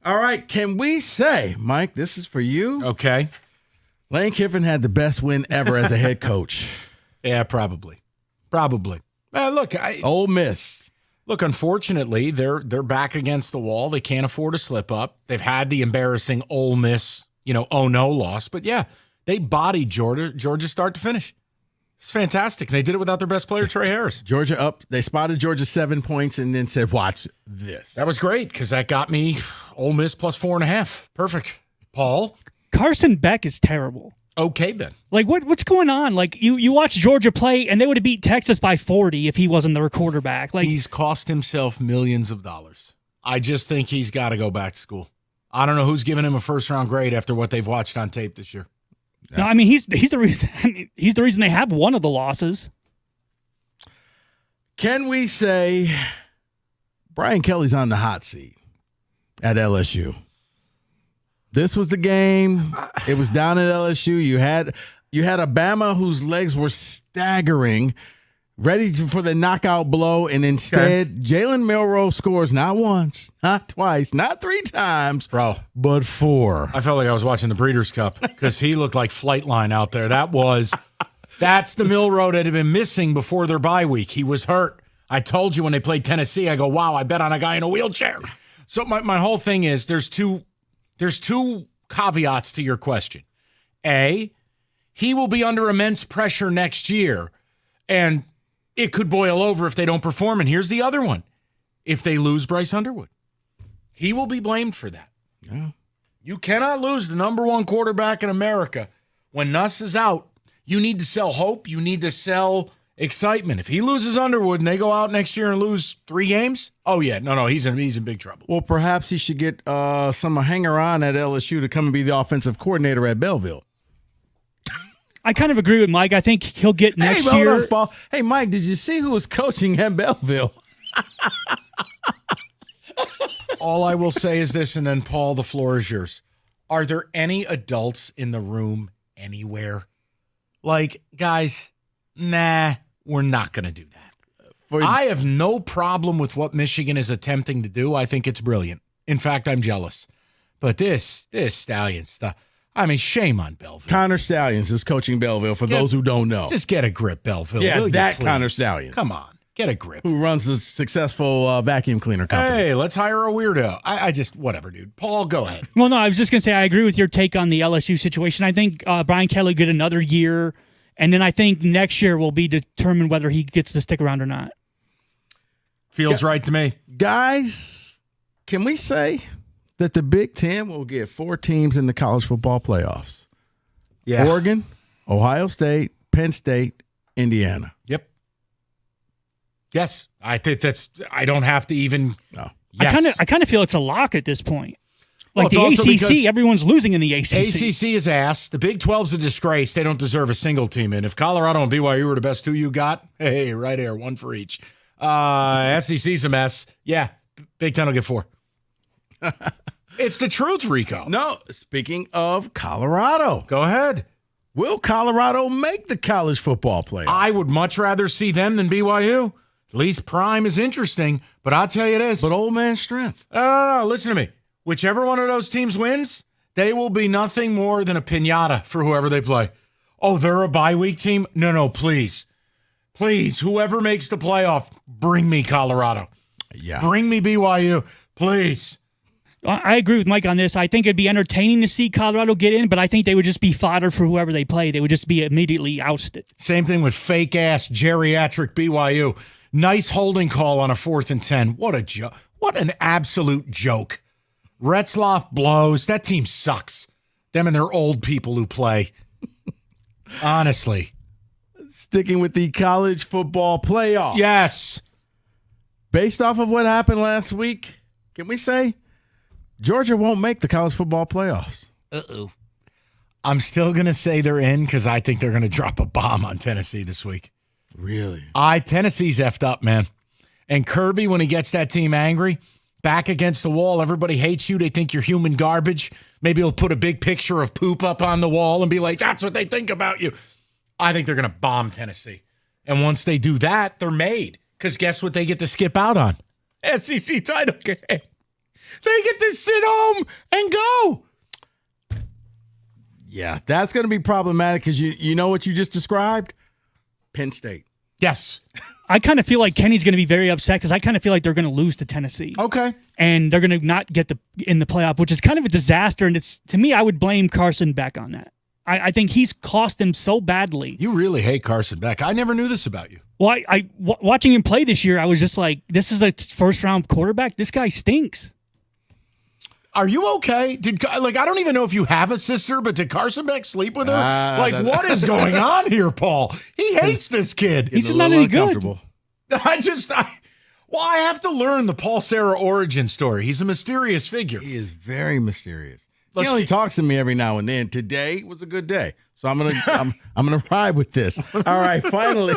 All right, can we say, Mike, this is for you. Okay. Lane Kiffin had the best win ever as a head coach. Yeah, probably. Look, Ole Miss. Look, unfortunately, they're back against the wall. They can't afford a slip up. They've had the embarrassing Ole Miss, oh no loss. But yeah, they bodied Georgia start to finish. It's fantastic. And they did it without their best player, Trey Harris. Georgia up. They spotted Georgia 7 points and then said, watch this. That was great because that got me Ole Miss plus 4.5. Perfect. Paul? Carson Beck is terrible. Okay, then. Like, what's going on? Like, you watch Georgia play, and they would have beat Texas by 40 if he wasn't their quarterback. Like, he's cost himself millions of dollars. I just think he's got to go back to school. I don't know who's giving him a first-round grade after what they've watched on tape this year. Yeah. No, I mean, he's the reason. He's the reason they have one of the losses. Can we say Brian Kelly's on the hot seat at LSU? This was the game. It was down at LSU. You had a Bama whose legs were staggering. ready for the knockout blow, and instead Jalen Milroe scores not once, not twice, not 3 times, bro, but 4. I felt like I was watching the Breeders' Cup because he looked like Flightline out there. That's the Milroe that had been missing before their bye week. He was hurt. I told you when they played Tennessee, I go, wow, I bet on a guy in a wheelchair. So my whole thing is there's two caveats to your question. A, he will be under immense pressure next year, and it could boil over if they don't perform. And here's the other one. If they lose Bryce Underwood, he will be blamed for that. Yeah. You cannot lose the number 1 quarterback in America. When Nuss is out, you need to sell hope. You need to sell excitement. If he loses Underwood and they go out next year and lose 3 games, oh, yeah, no, he's in big trouble. Well, perhaps he should get some hanger-on at LSU to come and be the offensive coordinator at Belleville. I kind of agree with Mike. I think he'll get next year. Hey, Mike, did you see who was coaching at Belleville? All I will say is this, and then, Paul, the floor is yours. Are there any adults in the room anywhere? Like, guys, nah, we're not going to do that. I have no problem with what Michigan is attempting to do. I think it's brilliant. In fact, I'm jealous. But this Stallion stuff, I mean, shame on Belleville. Connor Stallions is coaching Belleville, for those who don't know. Just get a grip, Belleville. Yeah, that please? Connor Stallions. Come on, get a grip. Who runs the successful vacuum cleaner company. Hey, let's hire a weirdo. I just, whatever, dude. Paul, go ahead. Well, no, I was just going to say I agree with your take on the LSU situation. I think Brian Kelly get another year, and then I think next year will be determined whether he gets to stick around or not. Feels right to me. Guys, can we say that the Big Ten will get 4 teams in the college football playoffs? Yeah. Oregon, Ohio State, Penn State, Indiana. Yep. Yes. I think I don't have to even. No. Yes. I kind of feel it's a lock at this point. Like Well, the ACC, everyone's losing in the ACC. ACC is ass. The Big 12's a disgrace. They don't deserve a single team in. If Colorado and BYU were the best 2 you got, hey, right here, 1 for each. SEC's a mess. Yeah, Big 10 will get 4. It's the truth, Rico. No, speaking of Colorado. Go ahead. Will Colorado make the college football playoff? I would much rather see them than BYU. At least Prime is interesting, but I'll tell you this. But old man strength. No, listen to me. Whichever one of those teams wins, they will be nothing more than a piñata for whoever they play. Oh, they're a bye week team? No, please. Please, whoever makes the playoff, bring me Colorado. Yeah. Bring me BYU, please. I agree with Mike on this. I think it'd be entertaining to see Colorado get in, but I think they would just be fodder for whoever they play. They would just be immediately ousted. Same thing with fake-ass geriatric BYU. Nice holding call on a 4th and 10. What a joke. What an absolute joke. Retzloff blows. That team sucks. Them and their old people who play. Honestly. Sticking with the college football playoff. Yes. Based off of what happened last week, can we say Georgia won't make the college football playoffs? Uh-oh. I'm still going to say they're in because I think they're going to drop a bomb on Tennessee this week. Really? Tennessee's effed up, man. And Kirby, when he gets that team angry, back against the wall, everybody hates you. They think you're human garbage. Maybe he'll put a big picture of poop up on the wall and be like, that's what they think about you. I think they're going to bomb Tennessee. And once they do that, they're made. Because guess what they get to skip out on? SEC title game. They get to sit home and go. Yeah, that's going to be problematic because you know what you just described? Penn State. Yes. I kind of feel like Kenny's going to be very upset because I kind of feel like they're going to lose to Tennessee. Okay. And they're going to not get in the playoff, which is kind of a disaster. And it's, to me, I would blame Carson Beck on that. I think he's cost them so badly. You really hate Carson Beck. I never knew this about you. Well, watching him play this year, I was just like, this is a first-round quarterback. This guy stinks. Are you okay? I don't even know if you have a sister, but did Carson Beck sleep with her? What is going on here, Paul? He hates this kid. He's just not any good. I have to learn the Paul Serra origin story. He's a mysterious figure. He is very mysterious. He only talks to me every now and then. Today was a good day, so I'm gonna ride with this. All right, finally,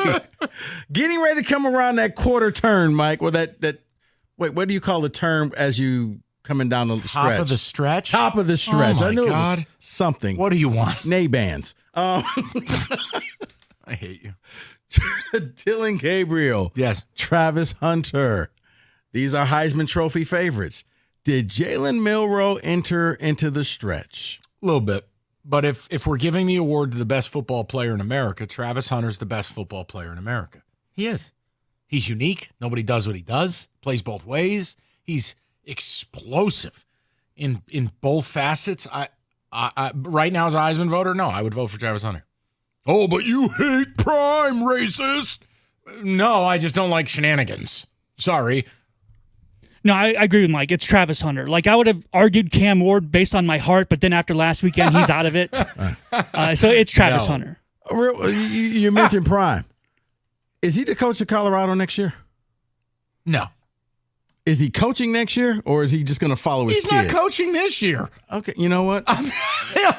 getting ready to come around that quarter turn, Mike. Well, wait, what do you call the term as you coming down the stretch? Top of the stretch. Top of the stretch. Oh my I knew God. It was something. What do you want? Nay bands. I hate you. Dylan Gabriel. Yes. Travis Hunter. These are Heisman Trophy favorites. Did Jalen Milroe enter into the stretch? A little bit. But if we're giving the award to the best football player in America, Travis Hunter's the best football player in America. He is. He's unique. Nobody does what he does. Plays both ways. He's explosive in both facets. I right now as a Heisman voter, no, I would vote for Travis Hunter. Oh, but you hate prime, racist. No, I just don't like shenanigans. Sorry. No, I agree with Mike. It's Travis Hunter. Like, I would have argued Cam Ward based on my heart, but then after last weekend, he's out of it. So it's Travis Hunter. You mentioned Prime. Is he the coach of Colorado next year? No. Is he coaching next year, or is he just going to follow his He's kid? not coaching this year. Okay, you know what?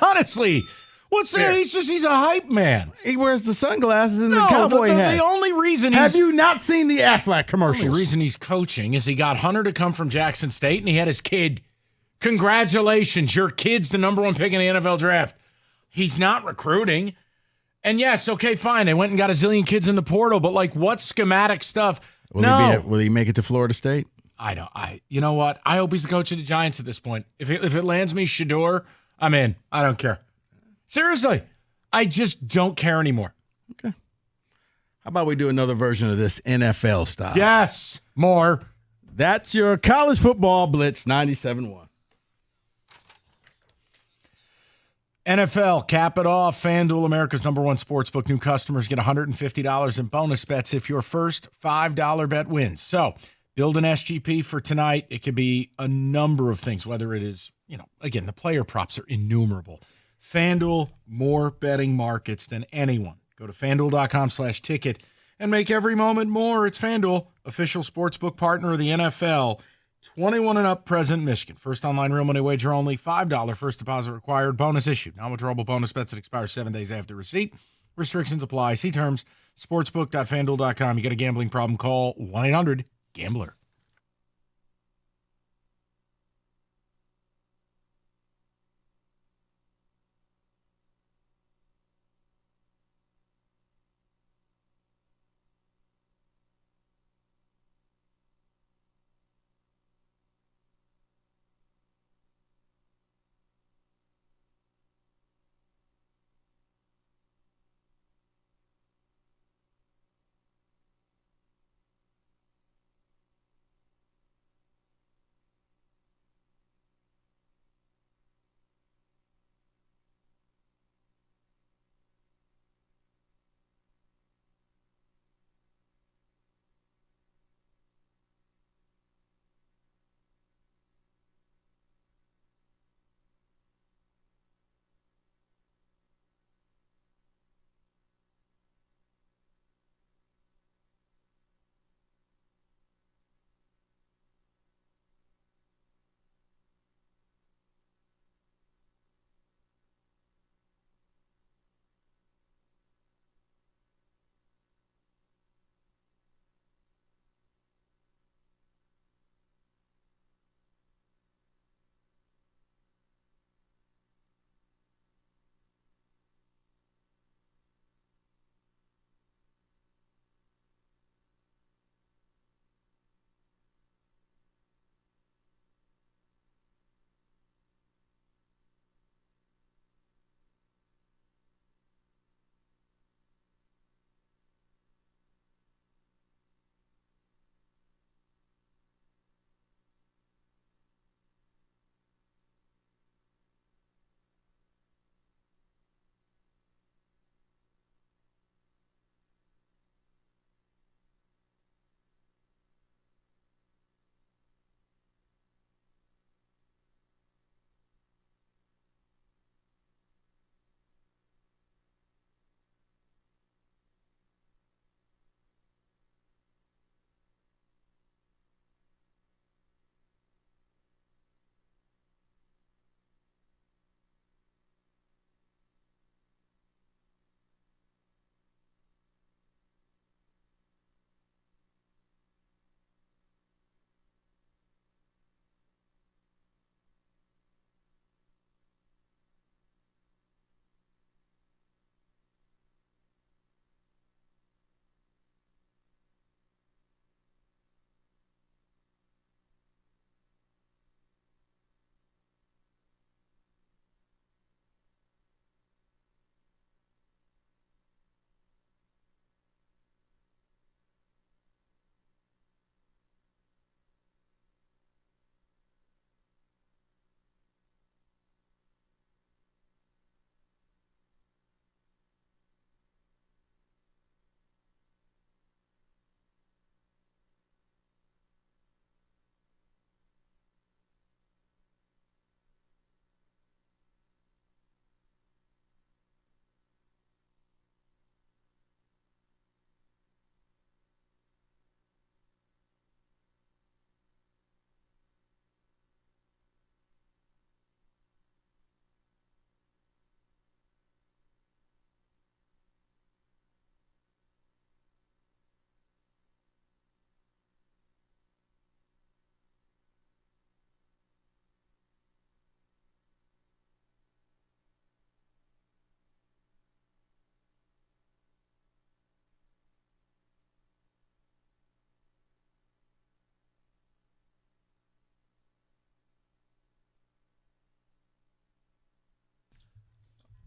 Honestly, what's that? He's a hype man. He wears the sunglasses and the cowboy hat. The only reason Have you not seen the Aflac commercials? The only reason he's coaching is he got Hunter to come from Jackson State, and he had his kid. Congratulations, your kid's the number one pick in the NFL draft. He's not recruiting. And yes, okay, fine. They went and got a zillion kids in the portal, but like, what schematic stuff? Will he make it to Florida State? You know what? I hope he's the coach of the Giants at this point. If it lands me Shador, I'm in. I don't care. Seriously, I just don't care anymore. Okay. How about we do another version of this NFL style? Yes, more. That's your college football blitz 97.1. NFL, cap it off. FanDuel, America's #1 sportsbook. New customers get $150 in bonus bets if your first $5 bet wins. So build an SGP for tonight. It could be a number of things, whether it is, again, the player props are innumerable. FanDuel, more betting markets than anyone. Go to FanDuel.com/ticket and make every moment more. It's FanDuel, official sportsbook partner of the NFL. 21 and up, present Michigan. First online real money wager only. $5 first deposit required. Bonus issued. Non-withdrawable bonus bets that expire 7 days after receipt. Restrictions apply. See terms. Sportsbook.fanduel.com. You got a gambling problem? Call 1-800-GAMBLER.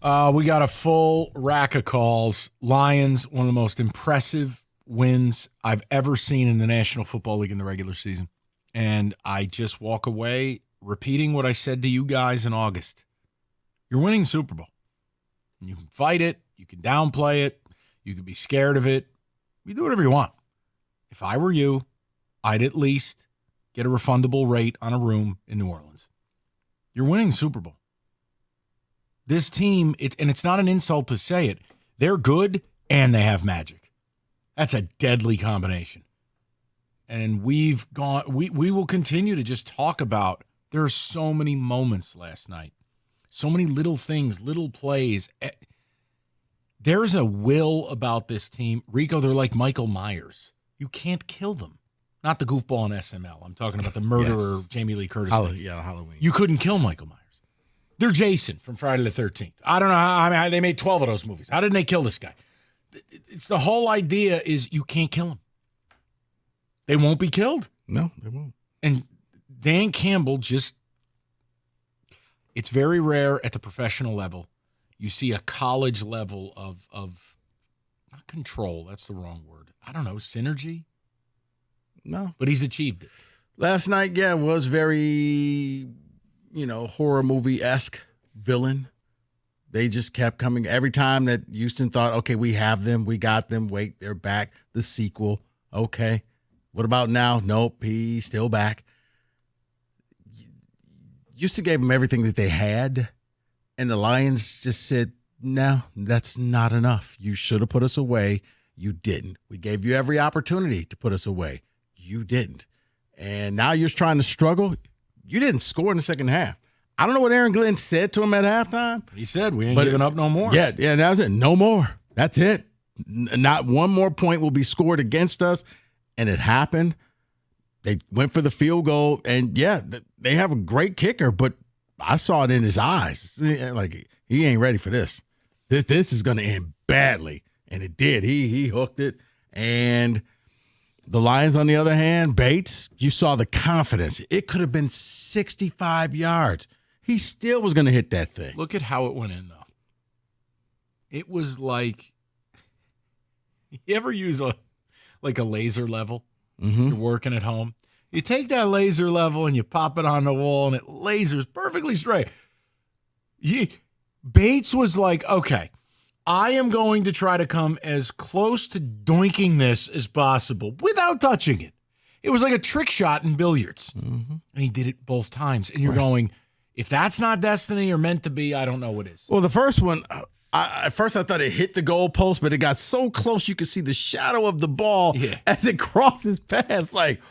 We got a full rack of calls. Lions, one of the most impressive wins I've ever seen in the National Football League in the regular season. And I just walk away repeating what I said to you guys in August. You're winning the Super Bowl. You can fight it. You can downplay it. You can be scared of it. You do whatever you want. If I were you, I'd at least get a refundable rate on a room in New Orleans. You're winning the Super Bowl. This team, and it's not an insult to say it, they're good and they have magic. That's a deadly combination. And we will continue to just talk about, there are so many moments last night, so many little things, little plays. There's a will about this team. Rico, they're like Michael Myers. You can't kill them. Not the goofball on SNL. I'm talking about the murderer, yes. Jamie Lee Curtis. Halloween. You couldn't kill Michael Myers. They're Jason from Friday the 13th. I don't know how they made 12 of those movies. How didn't they kill this guy? It's the whole idea is you can't kill him. They won't be killed. No, they won't. And Dan Campbell it's very rare at the professional level. You see a college level of not control, that's the wrong word. I don't know, synergy? No. But he's achieved it. Last night, was very, horror movie-esque villain. They just kept coming. Every time that Houston thought, okay, we have them, we got them, wait, they're back. The sequel, okay. What about now? Nope, he's still back. Houston gave them everything that they had, and the Lions just said, no, that's not enough. You should have put us away. You didn't. We gave you every opportunity to put us away. You didn't. And now you're trying to struggle. You didn't score in the second half. I don't know what Aaron Glenn said to him at halftime. He said, we ain't giving up no more. Yeah, that was it. No more. That's it. Not one more point will be scored against us. And it happened. They went for the field goal. And, they have a great kicker, but I saw it in his eyes. Like, he ain't ready for this. This is going to end badly. And it did. He hooked it. And the Lions, on the other hand, Bates, you saw the confidence. It could have been 65 yards. He still was going to hit that thing. Look at how it went in, though. It was like, you ever use a laser level? Mm-hmm. You're working at home. You take that laser level and you pop it on the wall and it lasers perfectly straight. Bates was like, okay, I am going to try to come as close to doinking this as possible without touching it. It was like a trick shot in billiards. Mm-hmm. And he did it both times. And you're going, if that's not destiny or meant to be, I don't know what is. Well, the first one, at first I thought it hit the goalpost, but it got so close you could see the shadow of the ball as it crosses past. Like,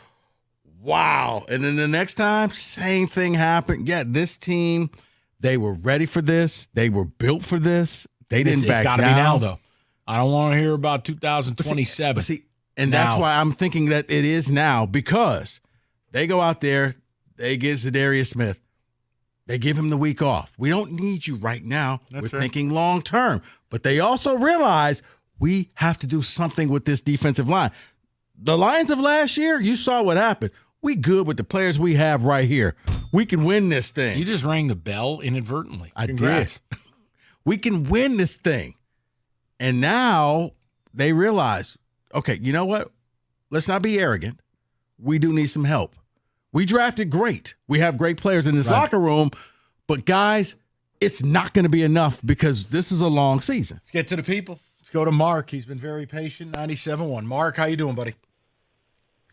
wow. And then the next time, same thing happened. Yeah, this team, they were ready for this. They were built for this. They didn't back down. It's got to be now, though. I don't want to hear about 2027. But see, that's why I'm thinking that it is now, because they go out there, they get Zadarius Smith. They give him the week off. We don't need you right now. We're thinking long term. But they also realize we have to do something with this defensive line. The Lions of last year, you saw what happened. We good with the players we have right here. We can win this thing. You just rang the bell inadvertently. I Congrats. did. We can win this thing. And now they realize, okay, you know what? Let's not be arrogant. We do need some help. We drafted great. We have great players in this locker room. But, guys, it's not going to be enough because this is a long season. Let's get to the people. Let's go to Mark. He's been very patient. 97.1. Mark, how you doing, buddy?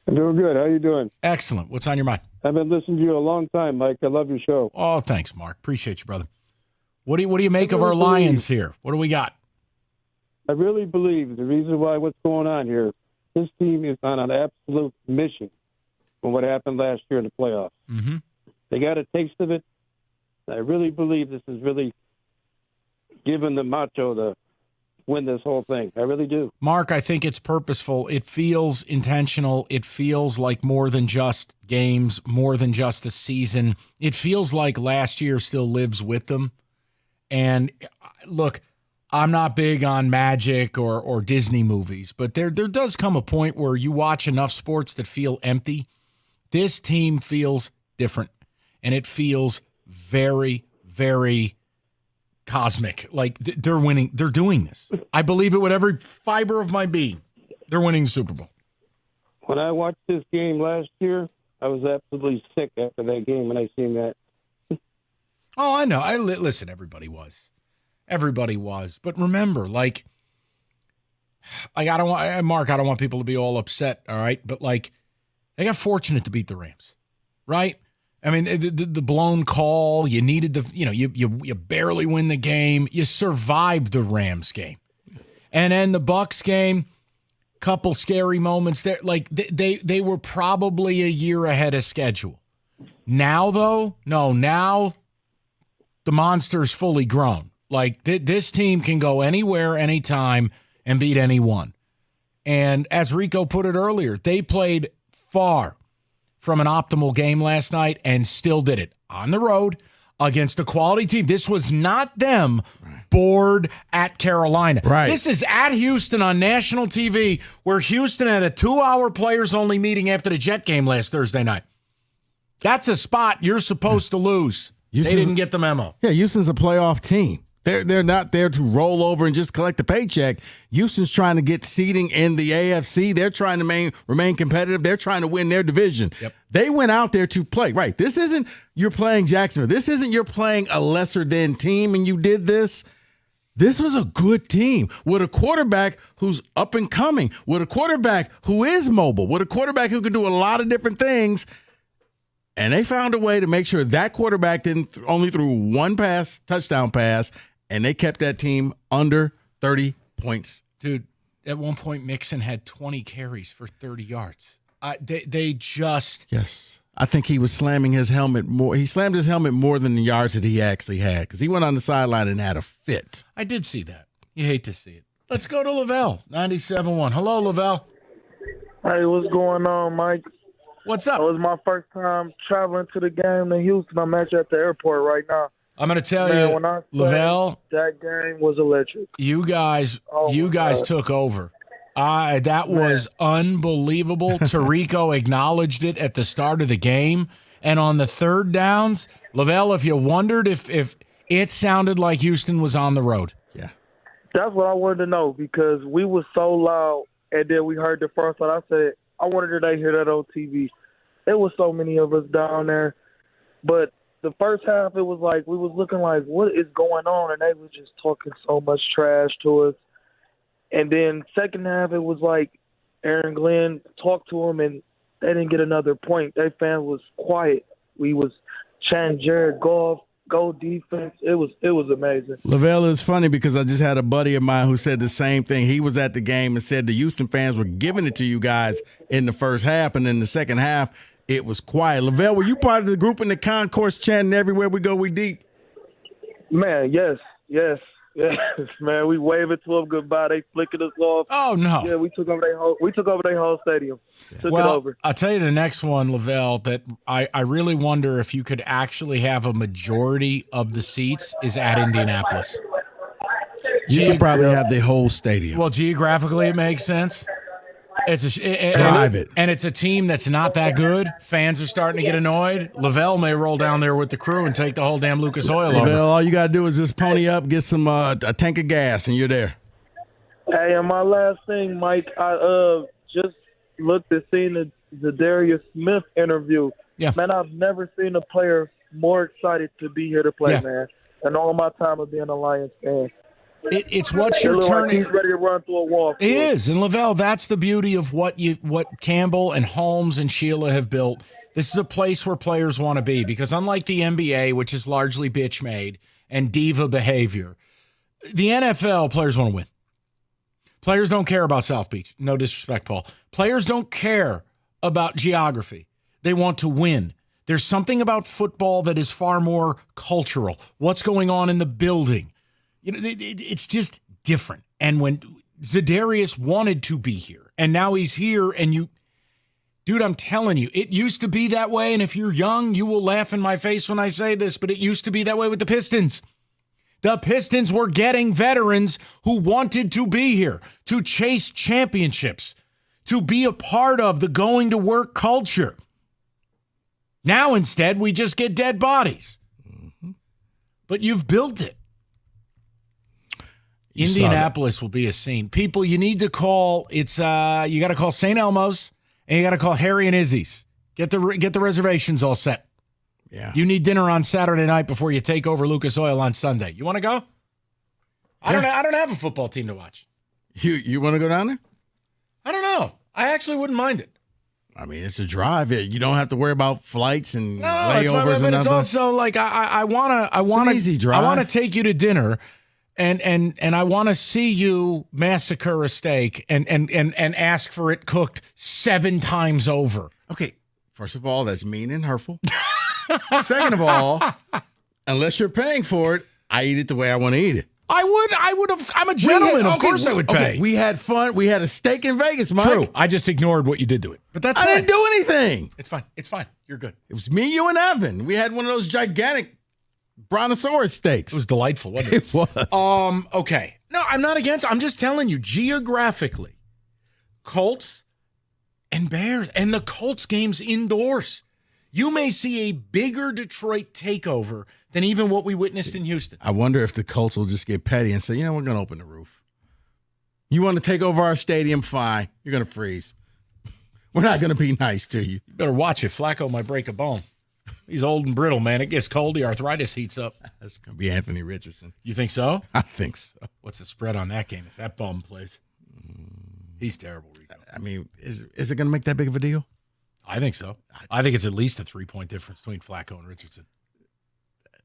I'm doing good. How you doing? Excellent. What's on your mind? I've been listening to you a long time, Mike. I love your show. Oh, thanks, Mark. Appreciate you, brother. What do you make of our Lions here? What do we got? I really believe the reason why what's going on here, this team is on an absolute mission from what happened last year in the playoffs. Mm-hmm. They got a taste of it. I really believe this is really giving the macho to win this whole thing. I really do. Mark, I think it's purposeful. It feels intentional. It feels like more than just games, more than just a season. It feels like last year still lives with them. And look, I'm not big on magic or Disney movies, but there does come a point where you watch enough sports that feel empty. This team feels different, and it feels very, very cosmic. Like they're winning. They're doing this. I believe it with every fiber of my being. They're winning the Super Bowl. When I watched this game last year, I was absolutely sick after that game when I seen that. Oh, I know. Listen, everybody was. But remember, like I don't want Mark. I don't want people to be all upset. All right, but like they got fortunate to beat the Rams, right? I mean, the blown call. You needed you barely win the game. You survived the Rams game, and then the Bucs game. Couple scary moments there. Like they were probably a year ahead of schedule. Now though, now the monster's fully grown. Like this team can go anywhere, anytime, and beat anyone. And as Rico put it earlier, they played far from an optimal game last night and still did it on the road against a quality team. This was not them bored at Carolina. Right. This is at Houston on national TV, where Houston had a 2-hour players-only meeting after the Jet game last Thursday night. That's a spot you're supposed to lose. They didn't get the memo. Yeah, Houston's a playoff team. They're not there to roll over and just collect a paycheck. Houston's trying to get seeding in the AFC. They're trying to remain competitive. They're trying to win their division. Yep. They went out there to play. Right. This isn't you're playing Jacksonville. This isn't you're playing a lesser than team and you did this. This was a good team with a quarterback who's up and coming, with a quarterback who is mobile, with a quarterback who can do a lot of different things. And they found a way to make sure that quarterback didn't only threw one touchdown pass, and they kept that team under 30 points. Dude, at one point, Mixon had 20 carries for 30 yards. They just... Yes. I think he was slamming his helmet more. He slammed his helmet more than the yards that he actually had because he went on the sideline and had a fit. I did see that. You hate to see it. Let's go to Lavelle, 97.1. Hello, Lavelle. Hey, what's going on, Mike? What's up? It was my first time traveling to the game in Houston. I'm actually at the airport right now. I'm going to tell you, when I Lavelle, that game was electric. You guys took over. That was unbelievable. Tirico acknowledged it at the start of the game. And on the third downs, Lavelle, if you wondered if it sounded like Houston was on the road. Yeah. That's what I wanted to know because we were so loud. And then we heard the first one. I said, I wanted to hear that on TV. There was so many of us down there. But the first half, it was like we was looking like, what is going on? And they were just talking so much trash to us. And then second half, it was like Aaron Glenn talked to him, and they didn't get another point. Their fan was quiet. We was chanting Jared Goff, go defense. It was amazing. Lavelle is funny because I just had a buddy of mine who said the same thing. He was at the game and said the Houston fans were giving it to you guys in the first half, and in the second half, it was quiet. Lavelle, were you part of the group in the concourse chanting everywhere we go, we deep? Man, yes. Man, we waving to them goodbye. They flicking us off. Oh no! Yeah, we took over their whole stadium. Took it over. I'll tell you the next one, Lavelle, that I really wonder if you could actually have a majority of the seats is at Indianapolis. You can probably have the whole stadium. Well, geographically, it makes sense. Drive it. And it's a team that's not that good. Fans are starting to get annoyed. Lavelle may roll down there with the crew and take the whole damn Lucas Oil over. Lavelle, all you got to do is just pony up, get some a tank of gas, and you're there. Hey, and my last thing, Mike, I just looked at seeing the Darius Smith interview. Yeah. Man, I've never seen a player more excited to be here to play, man. And all my time of being a Lions fan. It's what you're turning. Like he's ready to run through a wall. It is, and Lavelle, that's the beauty of what Campbell and Holmes and Sheila have built. This is a place where players want to be because unlike the NBA, which is largely bitch made and diva behavior, the NFL players want to win. Players don't care about South Beach. No disrespect, Paul. Players don't care about geography. They want to win. There's something about football that is far more cultural. What's going on in the building? You know, it's just different. And when Za'Darius wanted to be here, and now he's here, and dude, I'm telling you, it used to be that way. And if you're young, you will laugh in my face when I say this, but it used to be that way with the Pistons. The Pistons were getting veterans who wanted to be here, to chase championships, to be a part of the going to work culture. Now, instead, we just get dead bodies. Mm-hmm. But you've built it. You saw that. Indianapolis will be a scene. People, you need to call. It's you got to call St. Elmo's and you got to call Harry and Izzy's. Get the reservations all set. Yeah. You need dinner on Saturday night before you take over Lucas Oil on Sunday. You want to go? I don't have a football team to watch. You want to go down there? I don't know. I actually wouldn't mind it. I mean, it's a drive. You don't have to worry about flights and No, layovers but and it's other. also like I want an easy drive. I want to take you to dinner, and I want to see you massacre a steak and ask for it cooked 7 times over. Okay, first of all, that's mean and hurtful. Second of all, unless you're paying for it, I eat it the way I want to eat it. I would have. I'm a gentleman. Of course I would pay. Okay, we had fun. We had a steak in Vegas, Mike. True. I just ignored what you did to it. But that's fine. I didn't do anything. It's fine. It's fine. You're good. It was me, you, and Evan. We had one of those gigantic brontosaurus steaks. It was delightful, wasn't it? It was. Okay. No, I'm not against. I'm just telling you, geographically, Colts and Bears, and the Colts games indoors. You may see a bigger Detroit takeover than even what we witnessed in Houston. I wonder if the Colts will just get petty and say, we're going to open the roof. You want to take over our stadium? Fine. You're going to freeze. We're not going to be nice to you. You better watch it. Flacco might break a bone. He's old and brittle, man. It gets cold. The arthritis heats up. That's going to be Anthony Richardson. You think so? I think so. What's the spread on that game if that bum plays? He's terrible, Rico. I mean, is it going to make that big of a deal? I think so. I think it's at least a 3-point difference between Flacco and Richardson.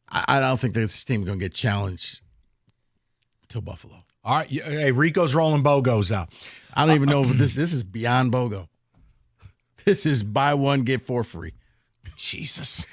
I don't think this team is going to get challenged till Buffalo. All right. Hey, Rico's rolling BOGOs out. I don't even know if this is beyond BOGO. This is buy one, get 4 free. Jesus.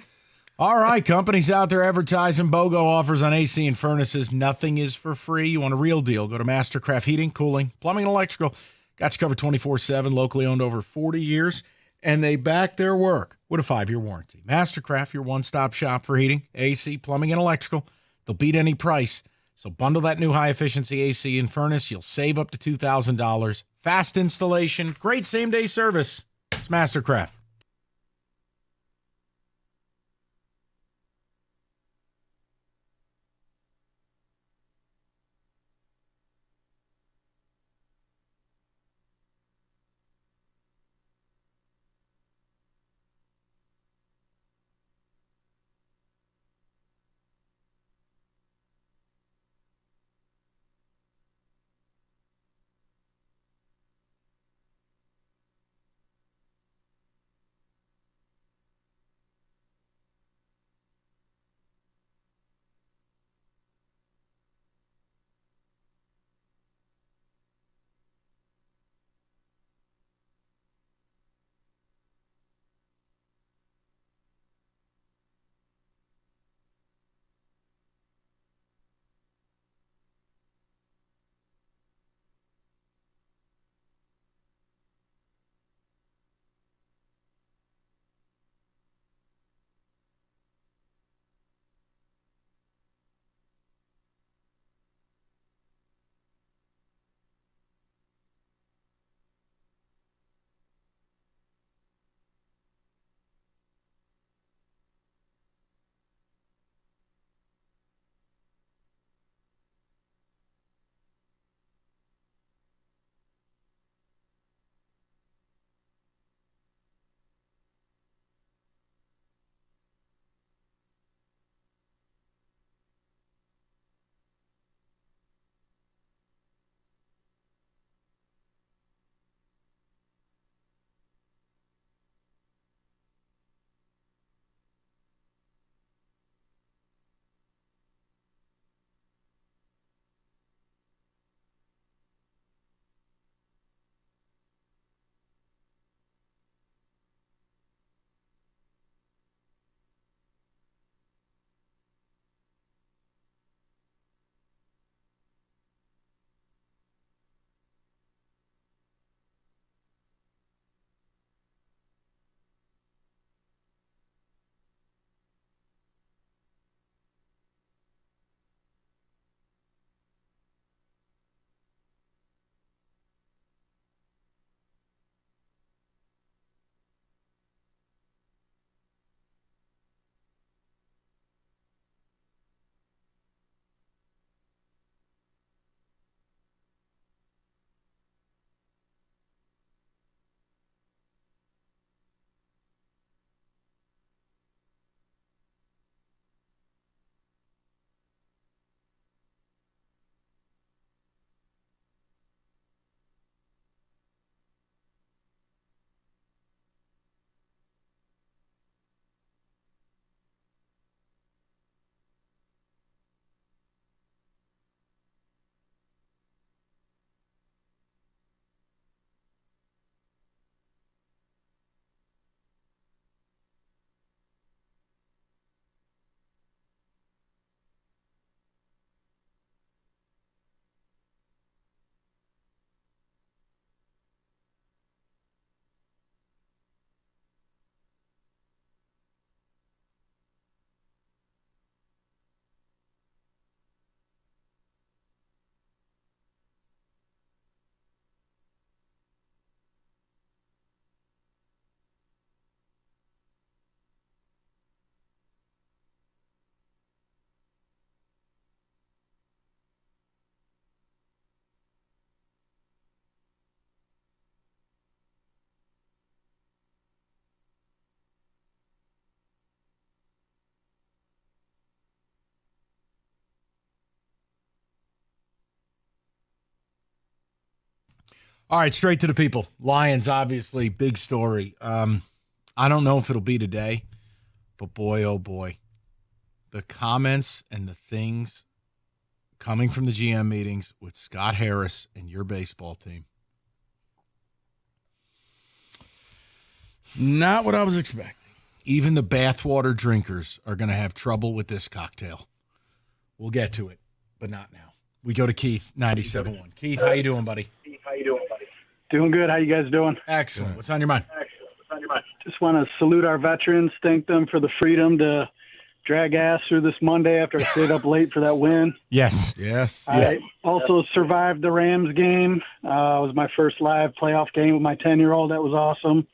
All right. Companies out there advertising BOGO offers on AC and furnaces. Nothing is for free. You want a real deal? Go to Mastercraft Heating, Cooling, Plumbing, and Electrical. Got you covered 24/7, locally owned over 40 years. And they back their work with a 5-year warranty. Mastercraft, your one-stop shop for heating, AC, plumbing, and electrical. They'll beat any price. So bundle that new high-efficiency AC and furnace. You'll save up to $2,000. Fast installation, great same-day service. It's Mastercraft. All right, straight to the people. Lions, obviously, big story. I don't know if it'll be today, but boy, oh boy, the comments and the things coming from the GM meetings with Scott Harris and your baseball team. Not what I was expecting. Even the bathwater drinkers are going to have trouble with this cocktail. We'll get to it, but not now. We go to Keith, 97.1. Keith, how you doing, buddy? Doing good. How you guys doing? Excellent. What's on your mind? Just want to salute our veterans, thank them for the freedom to drag ass through this Monday after I stayed up late for that win. Yes. I also survived the Rams game. It was my first live playoff game with my 10-year-old. That was awesome.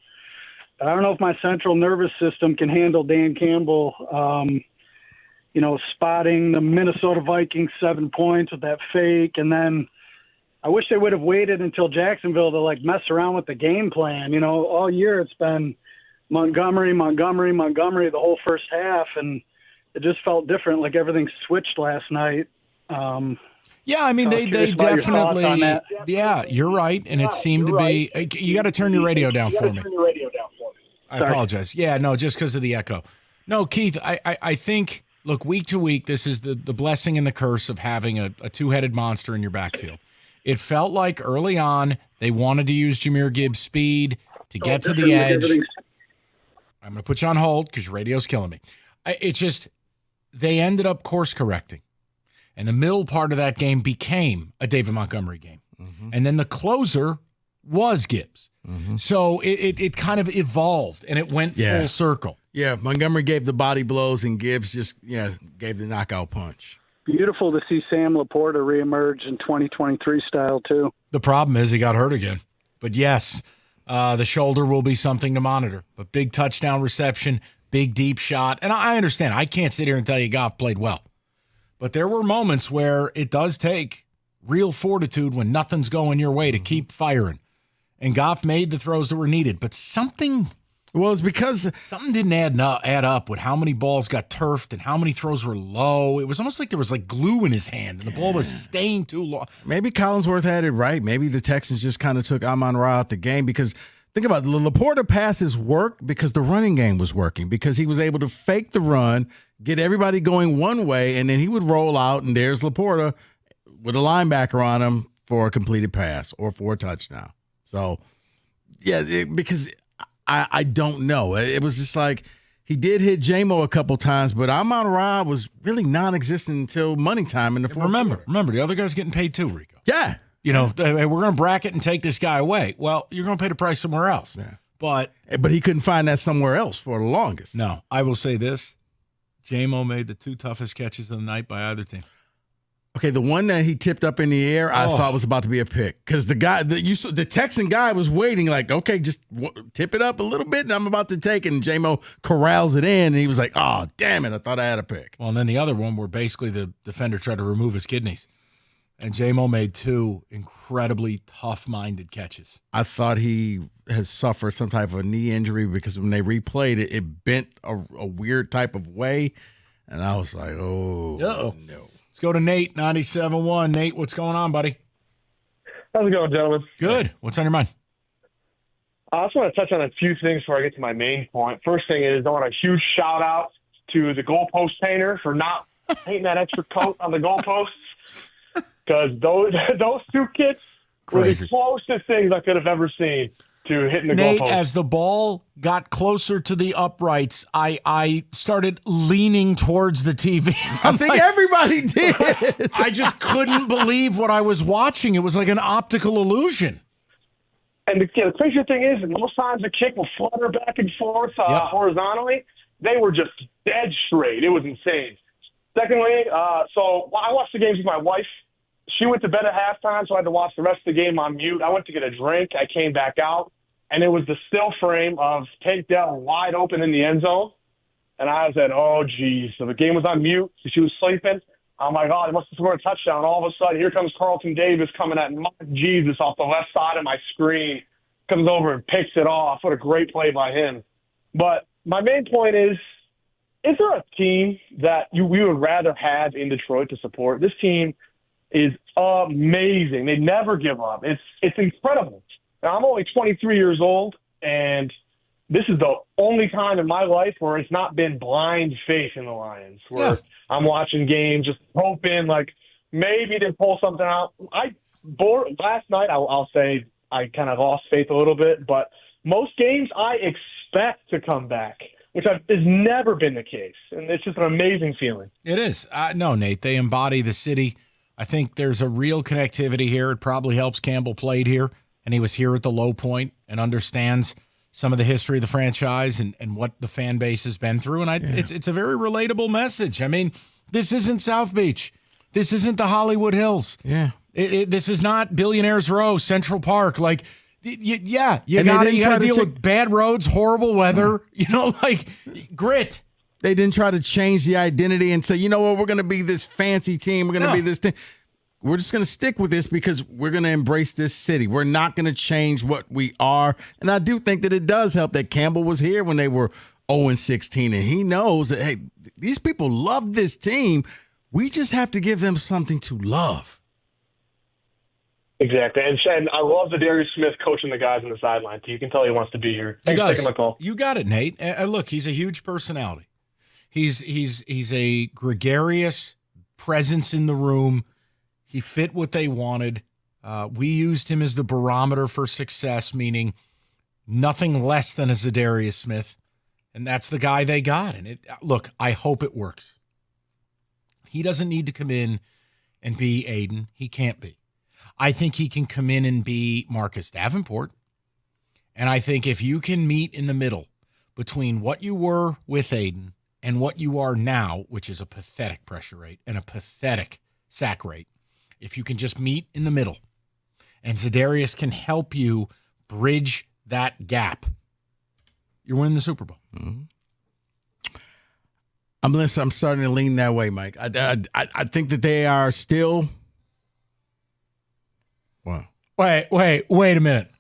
But I don't know if my central nervous system can handle Dan Campbell, spotting the Minnesota Vikings 7 points with that fake. And then I wish they would have waited until Jacksonville to, mess around with the game plan. All year it's been Montgomery the whole first half, and it just felt different, like everything switched last night. Yeah, I mean, they definitely – yeah, you're right, and it seemed to be – you got to turn your radio down for me. I apologize. Yeah, no, just because of the echo. No, Keith, I think, look, week to week, this is the blessing and the curse of having a two-headed monster in your backfield. It felt like early on they wanted to use Jahmyr Gibbs' speed to get to the edge. I'm going to put you on hold because your radio's killing me. It's just they ended up course correcting. And the middle part of that game became a David Montgomery game. Mm-hmm. And then the closer was Gibbs. Mm-hmm. So it kind of evolved, and it went full circle. Yeah, Montgomery gave the body blows, and Gibbs just gave the knockout punch. Beautiful to see Sam Laporta reemerge in 2023 style, too. The problem is he got hurt again. But, yes, the shoulder will be something to monitor. But big touchdown reception, big deep shot. And I understand. I can't sit here and tell you Goff played well. But there were moments where it does take real fortitude when nothing's going your way to keep firing. And Goff made the throws that were needed. But something didn't add up with how many balls got turfed and how many throws were low. It was almost like there was glue in his hand and the ball was staying too long. Maybe Collinsworth had it right. Maybe the Texans just kind of took Amon-Ra out the game because think about it. The Laporta passes worked because the running game was working, because he was able to fake the run, get everybody going one way, and then he would roll out, and there's Laporta with a linebacker on him for a completed pass or for a touchdown. So, because I don't know. It was just like he did hit J-Mo a couple times, but Amon-Ra was really non-existent until money time in the fourth. Remember, the other guy's getting paid too, Rico. Yeah. We're going to bracket and take this guy away. Well, you're going to pay the price somewhere else. Yeah. But he couldn't find that somewhere else for the longest. No, I will say this. J-Mo made the two toughest catches of the night by either team. Okay, the one that he tipped up in the air, I thought was about to be a pick because the Texan guy was waiting, like, okay, just tip it up a little bit, and I'm about to take it. And J-Mo corrals it in, and he was like, "Oh, damn it! I thought I had a pick." Well, and then the other one where basically the defender tried to remove his kidneys, and J-Mo made two incredibly tough-minded catches. I thought he has suffered some type of a knee injury because when they replayed it, it bent a weird type of way, and I was like, "Oh, Uh-oh. No." Let's go to Nate, 97.1. Nate, what's going on, buddy? How's it going, gentlemen? Good. What's on your mind? I just want to touch on a few things before I get to my main point. First thing is I want a huge shout-out to the goalpost painter for not painting that extra coat on the goalposts, because those two kits were the closest things I could have ever seen to hitting the Nate, goalpost. as the ball got closer to the uprights, I started leaning towards the TV. I think everybody did. I just couldn't believe what I was watching. It was like an optical illusion. And the crazy thing is, most times the kick will flutter back and forth horizontally. They were just dead straight. It was insane. Secondly, so I watched the games with my wife. She went to bed at halftime, so I had to watch the rest of the game on mute. I went to get a drink. I came back out, and it was the still frame of Tank Dell wide open in the end zone. And I said, oh, geez. So the game was on mute. So she was sleeping. I'm like, oh, they must have scored a touchdown. All of a sudden, here comes Carlton Davis coming at Jesus off the left side of my screen. Comes over and picks it off. What a great play by him. But my main point is there a team that we would rather have in Detroit to support? This team is amazing. They never give up. It's incredible. Now, I'm only 23 years old, and this is the only time in my life where it's not been blind faith in the Lions, where I'm watching games just hoping, like, maybe they pull something out. Last night, I'll say I kind of lost faith a little bit, but most games I expect to come back, which has never been the case. And it's just an amazing feeling. It is. No, Nate, they embody the city. I think there's a real connectivity here. It probably helps Campbell played here, and he was here at the low point and understands some of the history of the franchise and what the fan base has been through. And it's a very relatable message. I mean, this isn't South Beach. This isn't the Hollywood Hills. Yeah. This is not Billionaires Row, Central Park. Like, you got to deal with bad roads, horrible weather, grit. They didn't try to change the identity and say, you know what, we're going to be this fancy team. We're going to be this team. We're just going to stick with this because we're going to embrace this city. We're not going to change what we are. And I do think that it does help that Campbell was here when they were 0-16, and he knows that, hey, these people love this team. We just have to give them something to love. Exactly. And I love the Darius Smith coaching the guys on the sideline. You can tell he wants to be here. Thanks for taking my call. You got it, Nate. Look, he's a huge personality. He's a gregarious presence in the room. He fit what they wanted. We used him as the barometer for success, meaning nothing less than a Zadarius Smith. And that's the guy they got. And look, I hope it works. He doesn't need to come in and be Aiden. He can't be. I think he can come in and be Marcus Davenport. And I think if you can meet in the middle between what you were with Aiden and what you are now, which is a pathetic pressure rate and a pathetic sack rate, if you can just meet in the middle and Zadarius can help you bridge that gap, you're winning the Super Bowl. Mm-hmm. I'm starting to lean that way, Mike. I think that they are still. Wow. Wait a minute.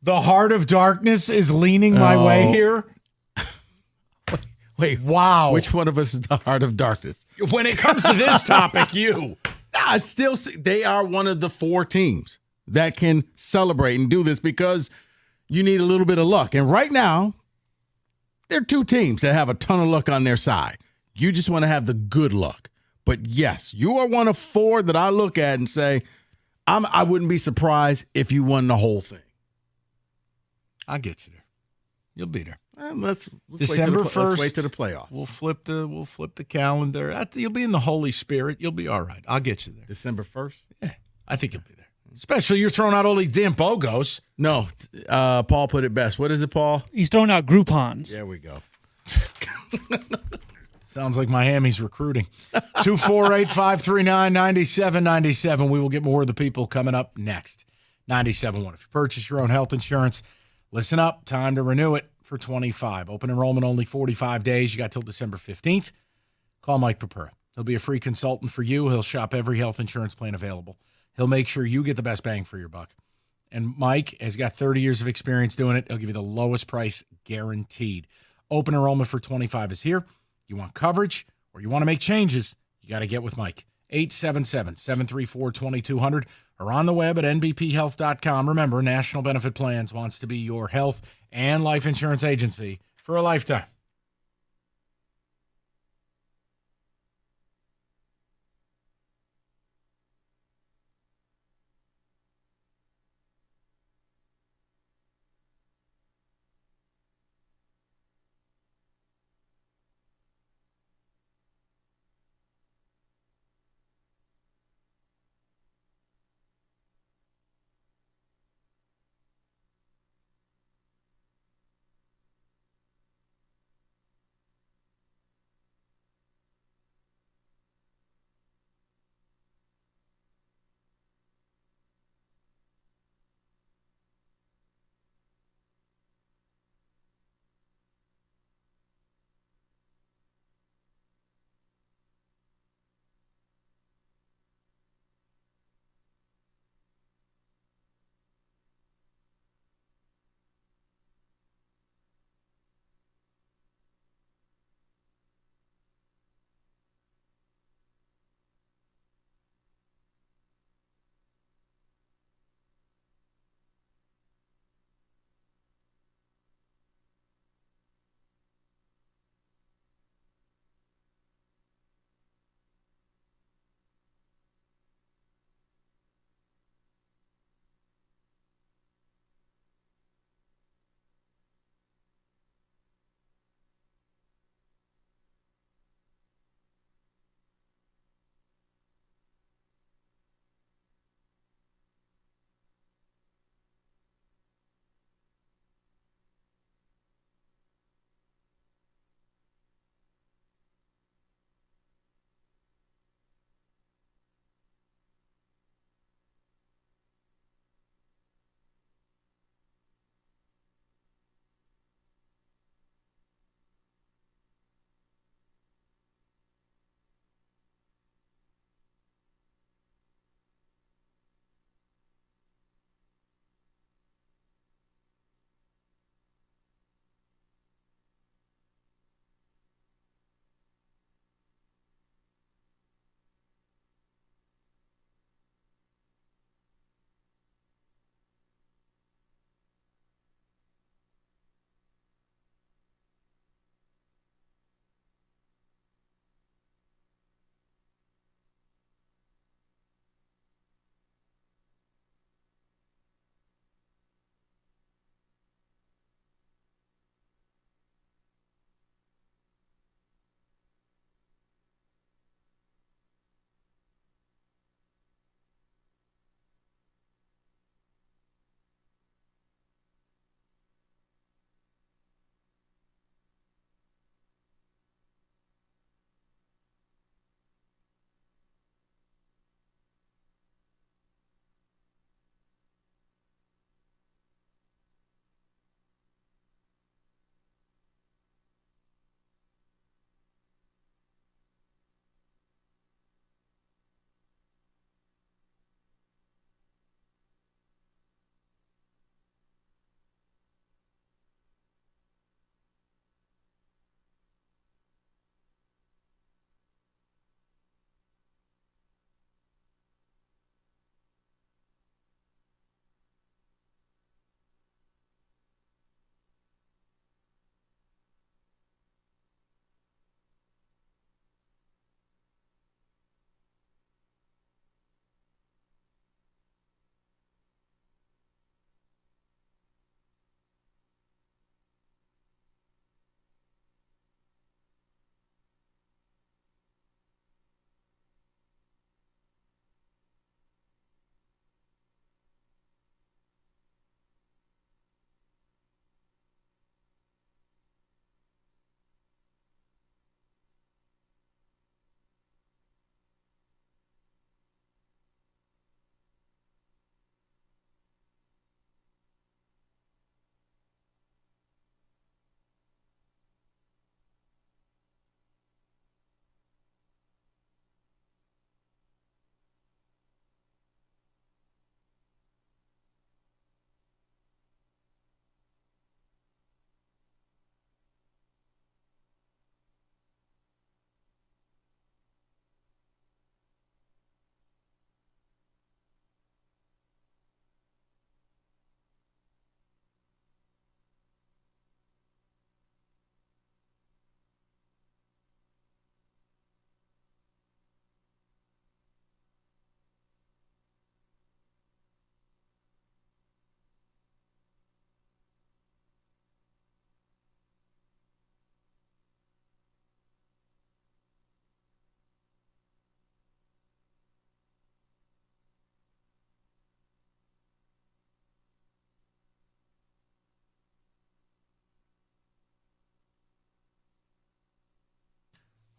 The heart of darkness is leaning my way here? Wait. Wow. Which one of us is the heart of darkness? When it comes to this topic, you. I'd still say they are one of the 4 teams that can celebrate and do this because you need a little bit of luck. And right now, there are 2 teams that have a ton of luck on their side. You just want to have the good luck. But yes, you are one of 4 that I look at and say, I wouldn't be surprised if you won the whole thing. I'll get you there. You'll be there. Let's December 1st. Let's wait to the playoff. We'll flip the calendar. You'll be in the Holy Spirit. You'll be all right. I'll get you there. December 1st? Yeah, I think you'll be there. Especially you're throwing out all these damn BOGOs. No, Paul put it best. What is it, Paul? He's throwing out Groupons. There we go. Sounds like Miami's recruiting. 248-539-9797. We will get more of the people coming up next. 97.1. If you purchase your own health insurance, listen up. Time to renew it for 25. Open enrollment only 45 days. You got till December 15th. Call Mike Papura. He'll be a free consultant for you. He'll shop every health insurance plan available. He'll make sure you get the best bang for your buck. And Mike has got 30 years of experience doing it. He'll give you the lowest price guaranteed. Open enrollment for 25 is here. You want coverage or you want to make changes, you got to get with Mike. 877-734-2200 or on the web at nbphealth.com. Remember, National Benefit Plans wants to be your health and life insurance agency for a lifetime.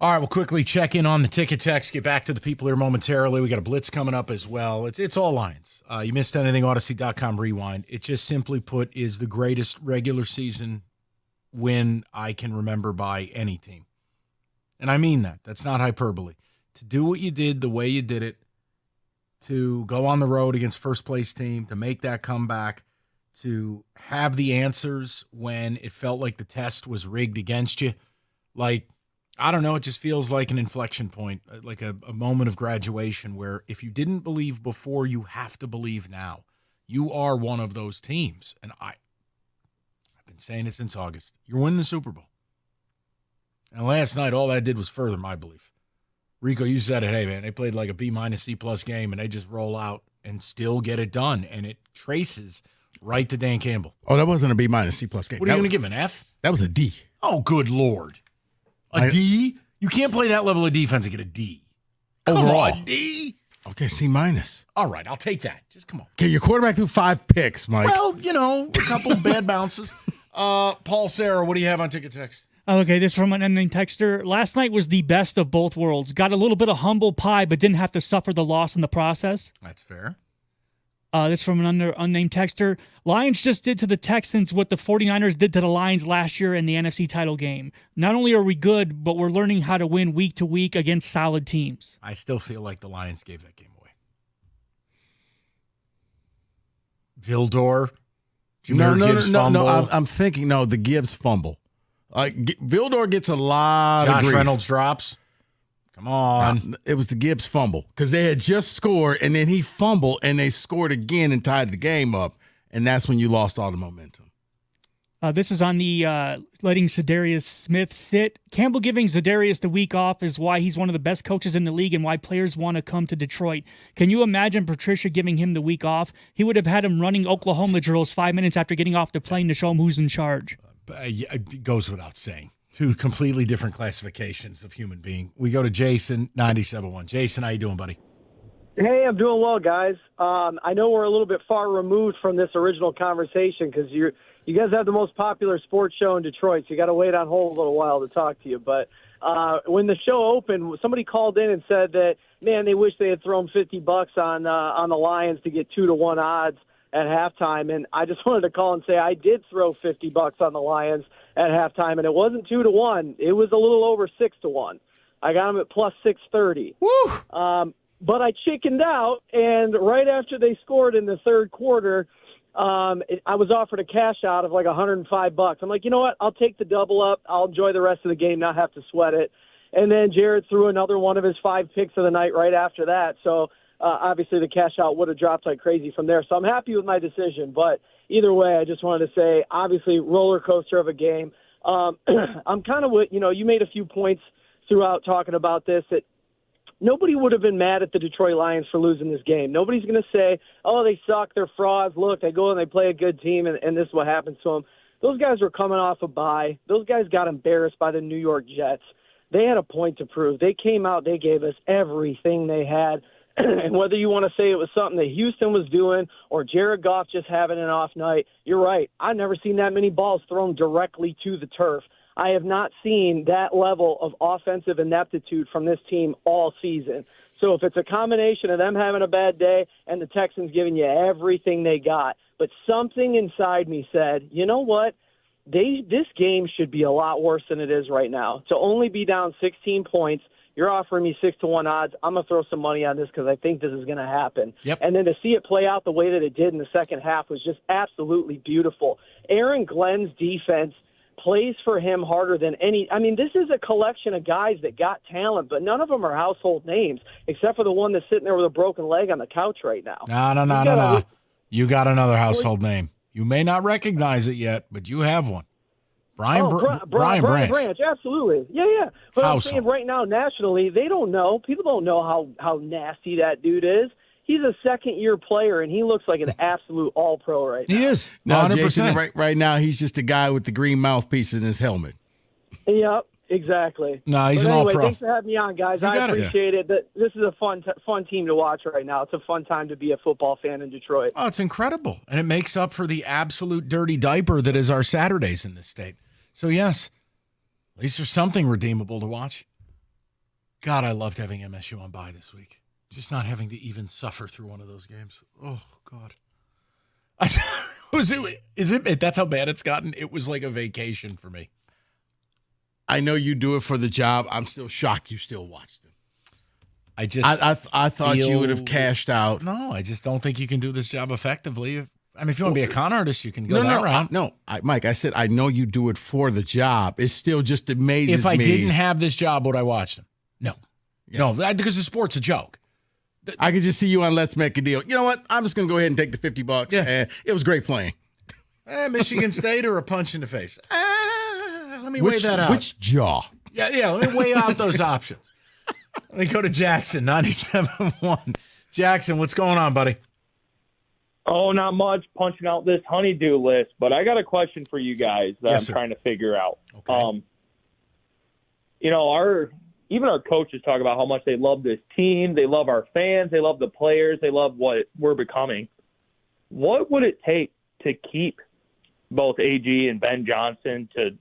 All right, we'll quickly check in on the ticket text, get back to the people here momentarily. We got a blitz coming up as well. It's all Lions. You missed anything, Odyssey.com rewind. It just simply put is the greatest regular season win I can remember by any team. And I mean that. That's not hyperbole. To do what you did the way you did it, to go on the road against first-place team, to make that comeback, to have the answers when it felt like the test was rigged against you. Like, I don't know, it just feels like an inflection point, like a moment of graduation where if you didn't believe before, you have to believe now. You are one of those teams. And I've been saying it since August. You're winning the Super Bowl. And last night, all that did was further my belief. Rico, you said it. Hey, man, they played like a B- C+ game, and they just roll out and still get it done. And it traces right to Dan Campbell. Oh, that wasn't a B- C+ game. What are you going to give him, an F? That was a D. Oh, good Lord. A D? You can't play that level of defense and get a D. Overall. Come on, D? Okay, C-. All right, I'll take that. Just come on. Okay, your quarterback threw 5 picks, Mike. Well, a couple bad bounces. Paul Sarah, what do you have on ticket text? Okay, this is from an unnamed texter. Last night was the best of both worlds. Got a little bit of humble pie, but didn't have to suffer the loss in the process. That's fair. This is from an unnamed texter. Lions just did to the Texans what the 49ers did to the Lions last year in the NFC title game. Not only are we good, but we're learning how to win week to week against solid teams. I still feel like the Lions gave that game away. Vildor, Gibbs fumble. No, I'm thinking, the Gibbs fumble. Vildor gets a lot of grief. Josh Reynolds drops. Come on. It was the Gibbs fumble because they had just scored, and then he fumbled, and they scored again and tied the game up, and that's when you lost all the momentum. This is on the letting Za'Darius Smith sit. Campbell giving Za'Darius the week off is why he's one of the best coaches in the league and why players want to come to Detroit. Can you imagine Patricia giving him the week off? He would have had him running Oklahoma drills 5 minutes after getting off the plane to show him who's in charge. It goes without saying. Two completely different classifications of human being. We go to Jason, 97.1. Jason, how you doing, buddy? Hey, I'm doing well, guys. I know we're a little bit far removed from this original conversation because you guys have the most popular sports show in Detroit, so you got to wait on hold a little while to talk to you. But when the show opened, somebody called in and said that, man, they wish they had thrown $50 on the Lions to get 2-1 odds at halftime. And I just wanted to call and say I did throw $50 on the Lions at halftime, and it wasn't 2-1. It was a little over 6-1. I got them at plus 630. Woo! But I chickened out, and right after they scored in the third quarter, I was offered a cash out of like $105. I'm like, you know what? I'll take the double up. I'll enjoy the rest of the game, not have to sweat it. And then Jared threw another one of his 5 picks of the night right after that. So obviously the cash out would have dropped like crazy from there. So I'm happy with my decision. But either way, I just wanted to say, obviously, roller coaster of a game. I'm kind of what, you made a few points throughout talking about this that nobody would have been mad at the Detroit Lions for losing this game. Nobody's going to say, oh, they suck, they're frauds. Look, they go and they play a good team, and this is what happens to them. Those guys were coming off a bye. Those guys got embarrassed by the New York Jets. They had a point to prove. They came out, they gave us everything they had. And whether you want to say it was something that Houston was doing or Jared Goff just having an off night, you're right. I've never seen that many balls thrown directly to the turf. I have not seen that level of offensive ineptitude from this team all season. So if it's a combination of them having a bad day and the Texans giving you everything they got, but something inside me said, you know what? This game should be a lot worse than it is right now. To only be down 16 points, you're offering me 6-1 odds. I'm going to throw some money on this because I think this is going to happen. Yep. And then to see it play out the way that it did in the second half was just absolutely beautiful. Aaron Glenn's defense plays for him harder than any. I mean, this is a collection of guys that got talent, but none of them are household names except for the one that's sitting there with a broken leg on the couch right now. No. You got another household name. You may not recognize it yet, but you have one. Brian Branch. Absolutely. Yeah. But Household. I'm saying right now, nationally, they don't know. People don't know how nasty that dude is. He's a second-year player, and he looks like an absolute all-pro right now. He is. Now, 100%. Jason, right now, he's just a guy with the green mouthpiece in his helmet. Yep, exactly. No, he's but an anyway, all-pro. Thanks for having me on, guys. I appreciate it. This is a fun team to watch right now. It's a fun time to be a football fan in Detroit. Oh, it's incredible. And it makes up for the absolute dirty diaper that is our Saturdays in this state. So, yes, at least there's something redeemable to watch. God, I loved having MSU on bye this week. Just not having to even suffer through one of those games. Oh, God. That's how bad it's gotten? It was like a vacation for me. I know you do it for the job. I'm still shocked you still watched them. I thought you would have cashed out. No, I just don't think you can do this job effectively. I mean, if you want to be a con artist, you can go that route. Mike, I said I know you do it for the job. It still just amazes me. If I didn't have this job, would I watch them? No. Yeah. No, because the sport's a joke. I could just see you on Let's Make a Deal. You know what? I'm just going to go ahead and take the $50. Yeah. And it was great playing. Michigan State or a punch in the face? Let me weigh that out. Which jaw? Yeah, let me weigh out those options. Let me go to Jackson, 97.1. Jackson, what's going on, buddy? Oh, not much. Punching out this honeydew list, but I got a question for you guys that I'm trying to figure out. Okay. Even our coaches talk about how much they love this team, they love our fans, they love the players, they love what we're becoming. What would it take to keep both AG and Ben Johnson to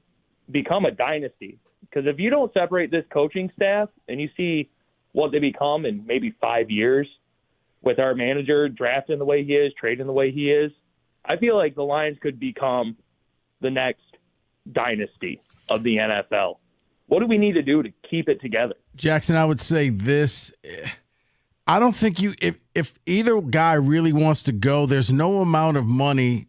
become a dynasty? Because if you don't separate this coaching staff and you see what they become in maybe 5 years with our manager drafting the way he is, trading the way he is, I feel like the Lions could become the next dynasty of the NFL. What do we need to do to keep it together? Jackson, I would say this. I don't think if either guy really wants to go, there's no amount of money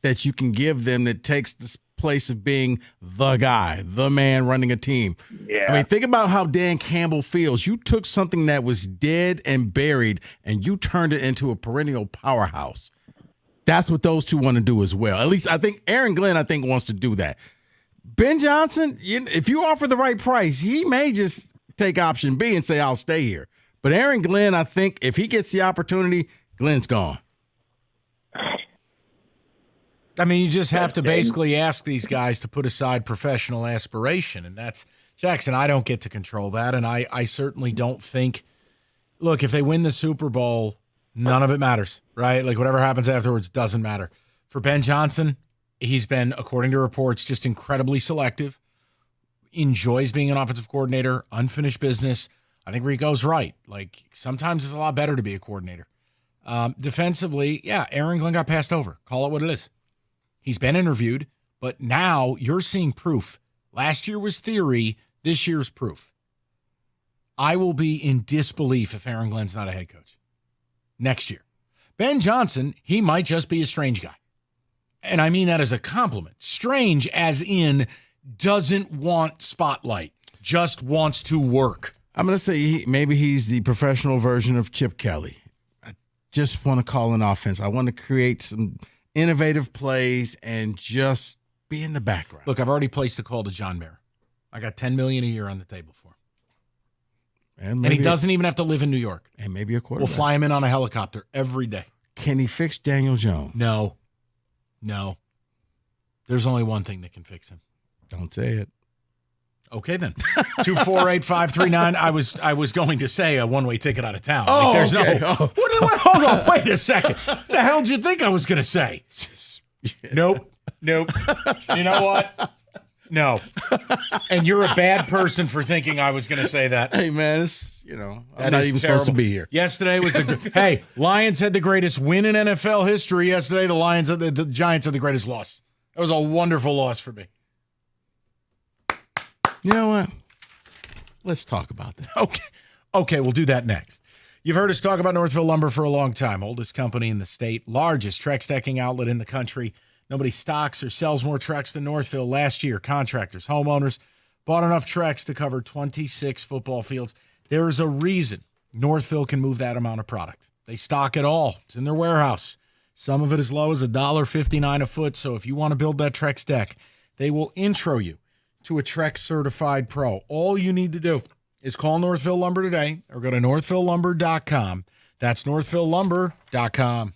that you can give them that takes this place of being the guy, the man running a team. Yeah. I mean, think about how Dan Campbell feels. You took something that was dead and buried and you turned it into a perennial powerhouse. That's what those two want to do as well. At least I think Aaron Glenn, wants to do that. Ben Johnson, if you offer the right price, he may just take option B and say, I'll stay here. But Aaron Glenn, I think if he gets the opportunity, Glenn's gone. I mean, you just have to basically ask these guys to put aside professional aspiration. And that's, Jackson, I don't get to control that. And I certainly don't think, look, if they win the Super Bowl, none of it matters, right? Like whatever happens afterwards doesn't matter. For Ben Johnson, he's been, according to reports, just incredibly selective, enjoys being an offensive coordinator, unfinished business. I think Rico's right. Like sometimes it's a lot better to be a coordinator. Defensively, yeah, Aaron Glenn got passed over. Call it what it is. He's been interviewed, but now you're seeing proof. Last year was theory. This year's proof. I will be in disbelief if Aaron Glenn's not a head coach next year. Ben Johnson, he might just be a strange guy. And I mean that as a compliment. Strange as in doesn't want spotlight, just wants to work. I'm going to say maybe he's the professional version of Chip Kelly. I just want to call an offense. I want to create some innovative plays and just be in the background. Look, I've already placed a call to John Mara. I got $10 million a year on the table for him. And he doesn't even have to live in New York. And maybe a quarterback. We'll fly him in on a helicopter every day. Can he fix Daniel Jones? No. There's only one thing that can fix him. Don't say it. Okay, then. 248-539. I was going to say a one-way ticket out of town. Oh, like, there's okay. no. Hold on. Wait a second. The hell did you think I was going to say? Nope. You know what? No. And you're a bad person for thinking I was going to say that. Hey, man, I'm not even supposed to be here. Yesterday was hey, Lions had the greatest win in NFL history. Yesterday, the Giants had the greatest loss. That was a wonderful loss for me. You know what? Let's talk about that. Okay, we'll do that next. You've heard us talk about Northville Lumber for a long time. Oldest company in the state, largest Trex decking outlet in the country. Nobody stocks or sells more Trex than Northville. Last year, contractors, homeowners bought enough Trex to cover 26 football fields. There is a reason Northville can move that amount of product. They stock it all. It's in their warehouse. Some of it as low as $1.59 a foot. So if you want to build that Trex deck, they will intro you to a Trex certified pro. All you need to do is call Northville Lumber today or go to northvillelumber.com. That's northvillelumber.com.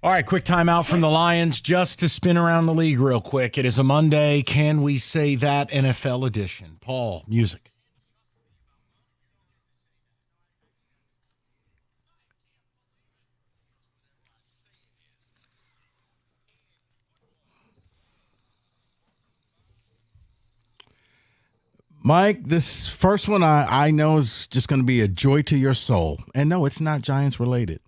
All right, quick timeout from the Lions just to spin around the league real quick. It is a Monday. Can we say that NFL edition? Paul, music. Mike, this first one I know is just going to be a joy to your soul. And no, it's not Giants related.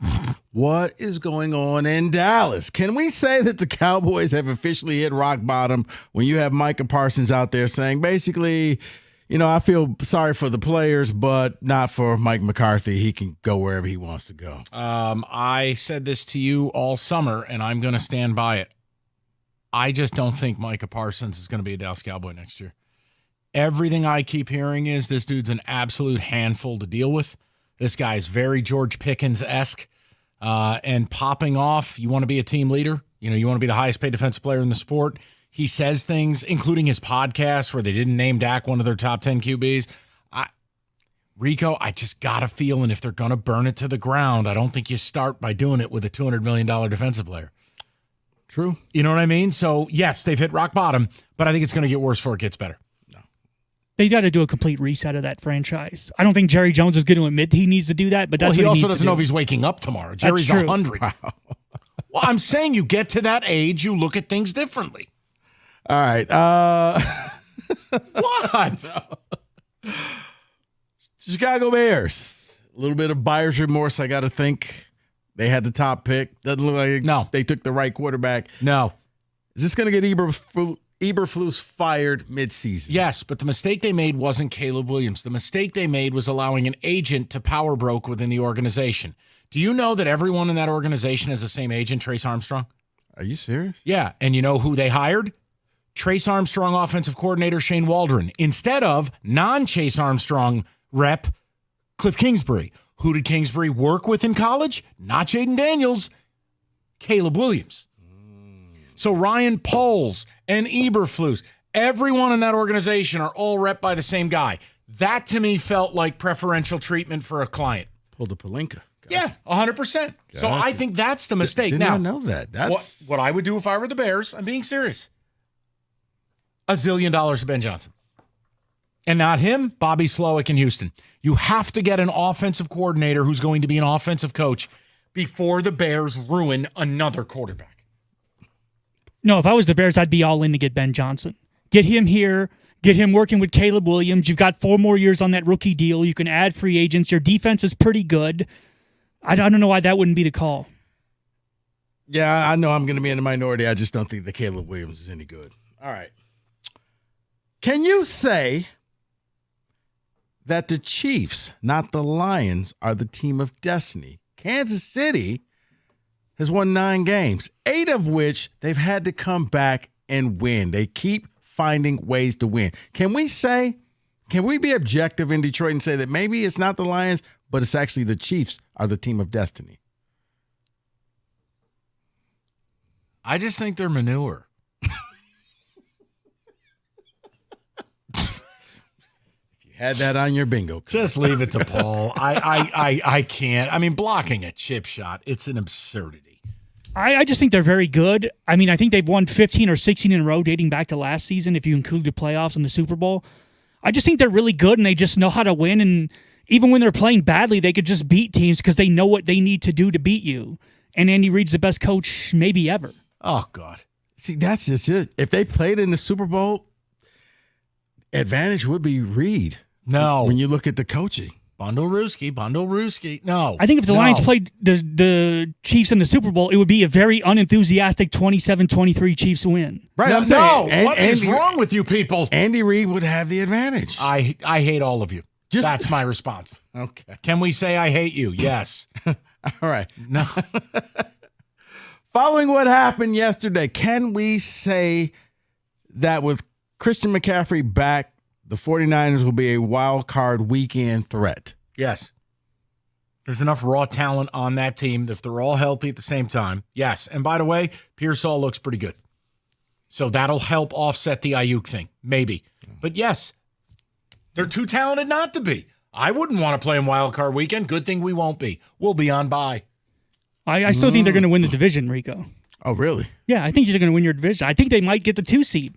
What is going on in Dallas? Can we say that the Cowboys have officially hit rock bottom when you have Micah Parsons out there saying basically, I feel sorry for the players, but not for Mike McCarthy. He can go wherever he wants to go. I said this to you all summer, and I'm going to stand by it. I just don't think Micah Parsons is going to be a Dallas Cowboy next year. Everything I keep hearing is this dude's an absolute handful to deal with. This guy's very George Pickens-esque and popping off. You want to be a team leader? You want to be the highest paid defensive player in the sport. He says things, including his podcast where they didn't name Dak one of their top 10 QBs. Rico, I just got a feeling if they're going to burn it to the ground, I don't think you start by doing it with a $200 million defensive player. True. You know what I mean? So, yes, they've hit rock bottom, but I think it's going to get worse before it gets better. They got to do a complete reset of that franchise. I don't think Jerry Jones is going to admit he needs to do that, but that's he what he also needs doesn't to know do. if he's waking up tomorrow. Jerry's That's true. 100. Wow. Well, I'm saying you get to that age, you look at things differently. All right. What? Chicago Bears. A little bit of buyer's remorse, I got to think. They had the top pick. Doesn't look like they took the right quarterback. No. Is this going to get Eberflus fired midseason? Yes, but the mistake they made wasn't Caleb Williams. The mistake they made was allowing an agent to power broke within the organization. Do you know that everyone in that organization has the same agent, Trace Armstrong? Are you serious? Yeah, and you know who they hired? Trace Armstrong offensive coordinator Shane Waldron instead of non-Chase Armstrong rep Cliff Kingsbury. Who did Kingsbury work with in college? Not Jaden Daniels, Caleb Williams. So Ryan Poles and Eberflus, everyone in that organization are all rep by the same guy. That to me felt like preferential treatment for a client. Pulled a Palinka. Yeah, 100%. So I think that's the mistake. Did now, not know that. That's what I would do if I were the Bears. I'm being serious. $1 zillion to Ben Johnson. And not him, Bobby Slowick in Houston. You have to get an offensive coordinator who's going to be an offensive coach before the Bears ruin another quarterback. No, if I was the Bears, I'd be all in to get Ben Johnson. Get him here. Get him working with Caleb Williams. You've got 4 more years on that rookie deal. You can add free agents. Your defense is pretty good. I don't know why that wouldn't be the call. Yeah, I know I'm going to be in the minority. I just don't think that Caleb Williams is any good. All right. Can you say that the Chiefs, not the Lions, are the team of destiny? Kansas City has won 9 games, 8 of which they've had to come back and win. They keep finding ways to win. Can we be objective in Detroit and say that maybe it's not the Lions, but it's actually the Chiefs are the team of destiny? I just think they're manure. Had that on your bingo card. Just leave it to Paul. I can't. I mean, blocking a chip shot, it's an absurdity. I just think they're very good. I mean, I think they've won 15 or 16 in a row dating back to last season, if you include the playoffs and the Super Bowl. I just think they're really good, and they just know how to win. And even when they're playing badly, they could just beat teams because they know what they need to do to beat you. And Andy Reid's the best coach maybe ever. Oh, God. See, that's just it. If they played in the Super Bowl, advantage would be Reid. No. When you look at the coaching. Bundle-Rooski. No. I think if the Lions played the Chiefs in the Super Bowl, it would be a very unenthusiastic 27-23 Chiefs win. Right. What is wrong with you people? Andy Reid would have the advantage. I hate all of you. That's my response. Okay. Can we say I hate you? Yes. All right. No. Following what happened yesterday, can we say that with Christian McCaffrey back, the 49ers will be a wild card weekend threat? Yes. There's enough raw talent on that team if they're all healthy at the same time. Yes. And by the way, Pearsall looks pretty good. So that'll help offset the Ayuk thing. Maybe. But yes, they're too talented not to be. I wouldn't want to play in wild card weekend. Good thing we won't be. We'll be on bye. I still think they're going to win the division, Rico. Oh, really? Yeah, I think they're going to win your division. I think they might get the 2 seed.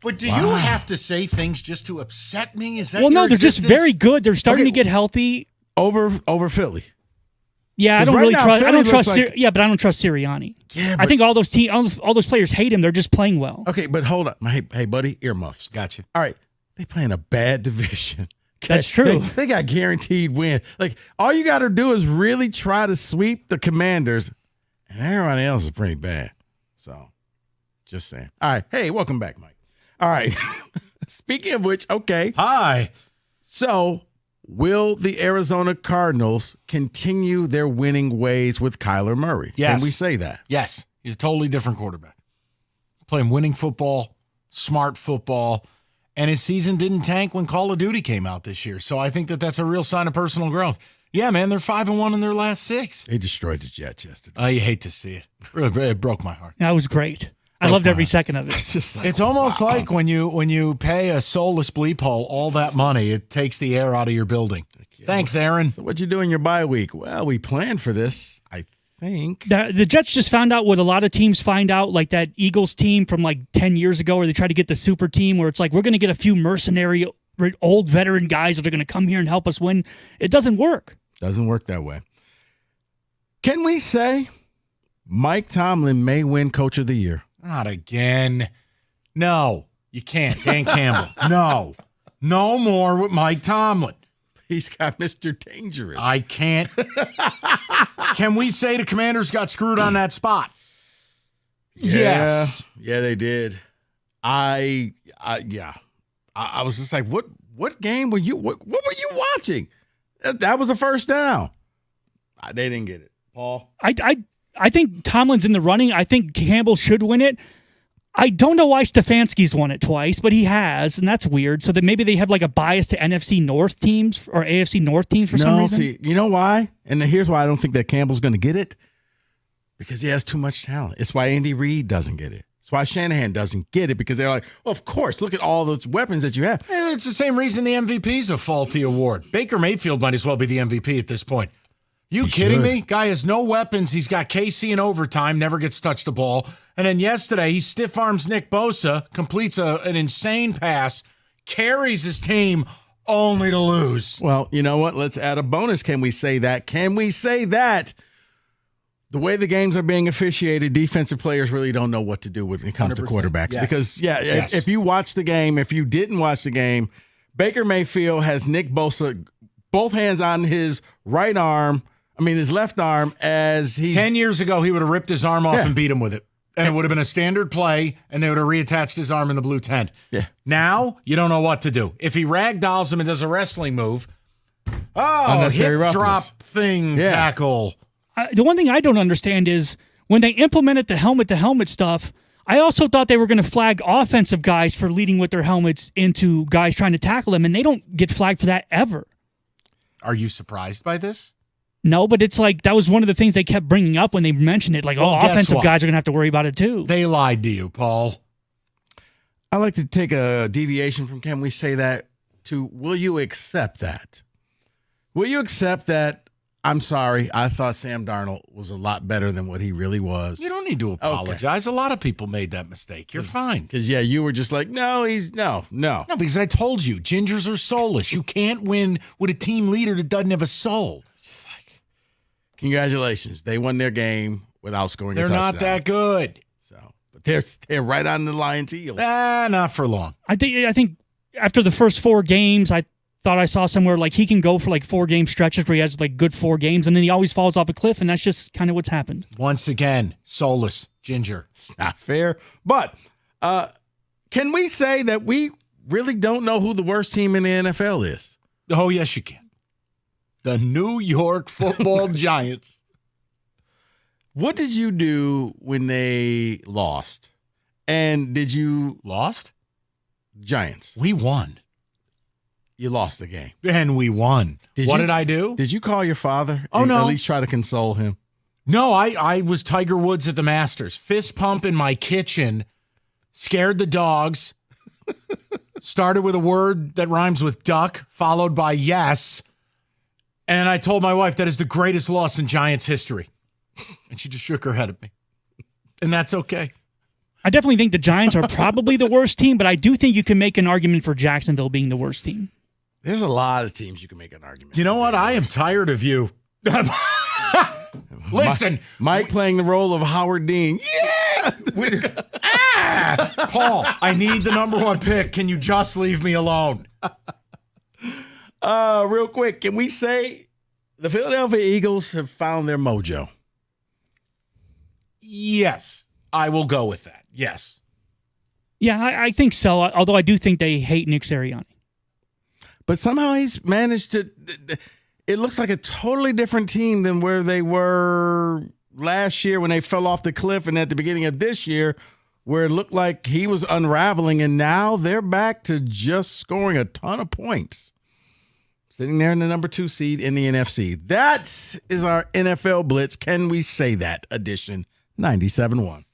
But do you have to say things just to upset me? Is that Well, no, your they're existence? just very good. They're starting to get healthy. Over Philly. Yeah, I 'Cause don't right really now, trust. I Philly don't trust. looks like- Yeah, but I don't trust Sirianni. Yeah, I think all those players hate him. They're just playing well. Okay, but hold on. Hey, buddy, earmuffs. Gotcha. All right, they play in a bad division. That's true. They got guaranteed win. Like, all you got to do is really try to sweep the Commanders, and everybody else is pretty bad. So, just saying. All right. Hey, welcome back, Mike. All right. Speaking of which, okay. Hi. So, will the Arizona Cardinals continue their winning ways with Kyler Murray? Yes. Can we say that? Yes. He's a totally different quarterback. Playing winning football, smart football, and his season didn't tank when Call of Duty came out this year. So I think that's a real sign of personal growth. Yeah, man, they're 5-1 in their last 6. They destroyed the Jets yesterday. You hate to see it. Really, it broke my heart. That was great. I loved every second of it. It's almost like when you pay a soulless bleep hole all that money, it takes the air out of your building. Thanks, Aaron. So what you do in your bye week? Well, we planned for this, I think. The Jets just found out what a lot of teams find out, like that Eagles team from like 10 years ago where they tried to get the super team where it's like, we're going to get a few mercenary old veteran guys that are going to come here and help us win. It doesn't work. Doesn't work that way. Can we say Mike Tomlin may win Coach of the Year? Not again. No, you can't. Dan Campbell. No more with Mike Tomlin. He's got Mr. Dangerous. I can't. Can we say the Commanders got screwed on that spot? Yes. Yeah, they did. I was just like, what game were you? What were you watching? That was a first down. They didn't get it. Paul? I think Tomlin's in the running. I think Campbell should win it. I don't know why Stefanski's won it twice, but he has, and that's weird. So that maybe they have like a bias to NFC North teams or AFC North teams for some reason. See, you know why? And here's why I don't think that Campbell's going to get it. Because he has too much talent. It's why Andy Reid doesn't get it. It's why Shanahan doesn't get it, because they're like, well, of course, look at all those weapons that you have. It's the same reason the MVP's a faulty award. Baker Mayfield might as well be the MVP at this point. You kidding me? Guy has no weapons. He's got KC in overtime, never gets touched the ball. And then yesterday, he stiff arms Nick Bosa, completes an insane pass, carries his team only to lose. Well, you know what? Let's add a bonus. Can we say that? Can we say that? The way the games are being officiated, defensive players really don't know what to do when it comes to quarterbacks. Yes. Because, Yes. if you watch the game, if you didn't watch the game, Baker Mayfield has Nick Bosa both hands on his right arm, his left arm, as he's 10 years ago, he would have ripped his arm off Yeah. and beat him with it. And it would have been a standard play, and they would have reattached his arm in the blue tent. Yeah. Now, you don't know what to do. If he ragdolls him and does a wrestling move, Unnecessary hip roughness. drop thing, Yeah. tackle. The one thing I don't understand is when they implemented the helmet-to-helmet stuff, I also thought they were going to flag offensive guys for leading with their helmets into guys trying to tackle them, and they don't get flagged for that ever. Are you surprised by this? No, but it's like that was one of the things they kept bringing up when they mentioned it. Like, Well, guess offensive what? guys are going to have to worry about it too. They lied to you, Paul. I like to take a deviation from can we say that to will you accept that? Will you accept that? I'm sorry, I thought Sam Darnold was a lot better than what he really was. You don't need to apologize. A lot of people made that mistake. You're fine. Because, you were just like, no. No, because I told you, gingers are soulless. You can't win with a team leader that doesn't have a soul. Congratulations. They won their game without scoring They're a touchdown. not that good. But they're right on the Lions' heels. Not for long. I think after the first 4 games, I thought I saw somewhere like he can go for like 4-game stretches where he has like good 4 games, and then he always falls off a cliff, and that's just kind of what's happened. Once again, soulless, ginger. It's not fair. But can we say that we really don't know who the worst team in the NFL is? Oh, yes, you can. The New York Football Giants. What did you do when they lost? And did you lost? Giants. We won. You lost the game. And we won. What did I do? Did you call your father? Oh, and no. At least try to console him? No, I was Tiger Woods at the Masters. Fist pump in my kitchen. Scared the dogs. Started with a word that rhymes with duck, followed by yes. And I told my wife that is the greatest loss in Giants history. And she just shook her head at me. And that's okay. I definitely think the Giants are probably the worst team, but I do think you can make an argument for Jacksonville being the worst team. There's a lot of teams you can make an argument. You know what? I am tired of you. Listen. Mike playing the role of Howard Dean. Yeah! Paul, I need the number 1 pick. Can you just leave me alone? Real quick, can we say the Philadelphia Eagles have found their mojo? Yes, I will go with that. Yes. Yeah, I think so, although I do think they hate Nick Sirianni. But somehow he's managed to – it looks like a totally different team than where they were last year when they fell off the cliff, and at the beginning of this year where it looked like he was unraveling, and now they're back to just scoring a ton of points. Sitting there in the number 2 seed in the NFC. That is our NFL Blitz. Can we say that edition 97.1.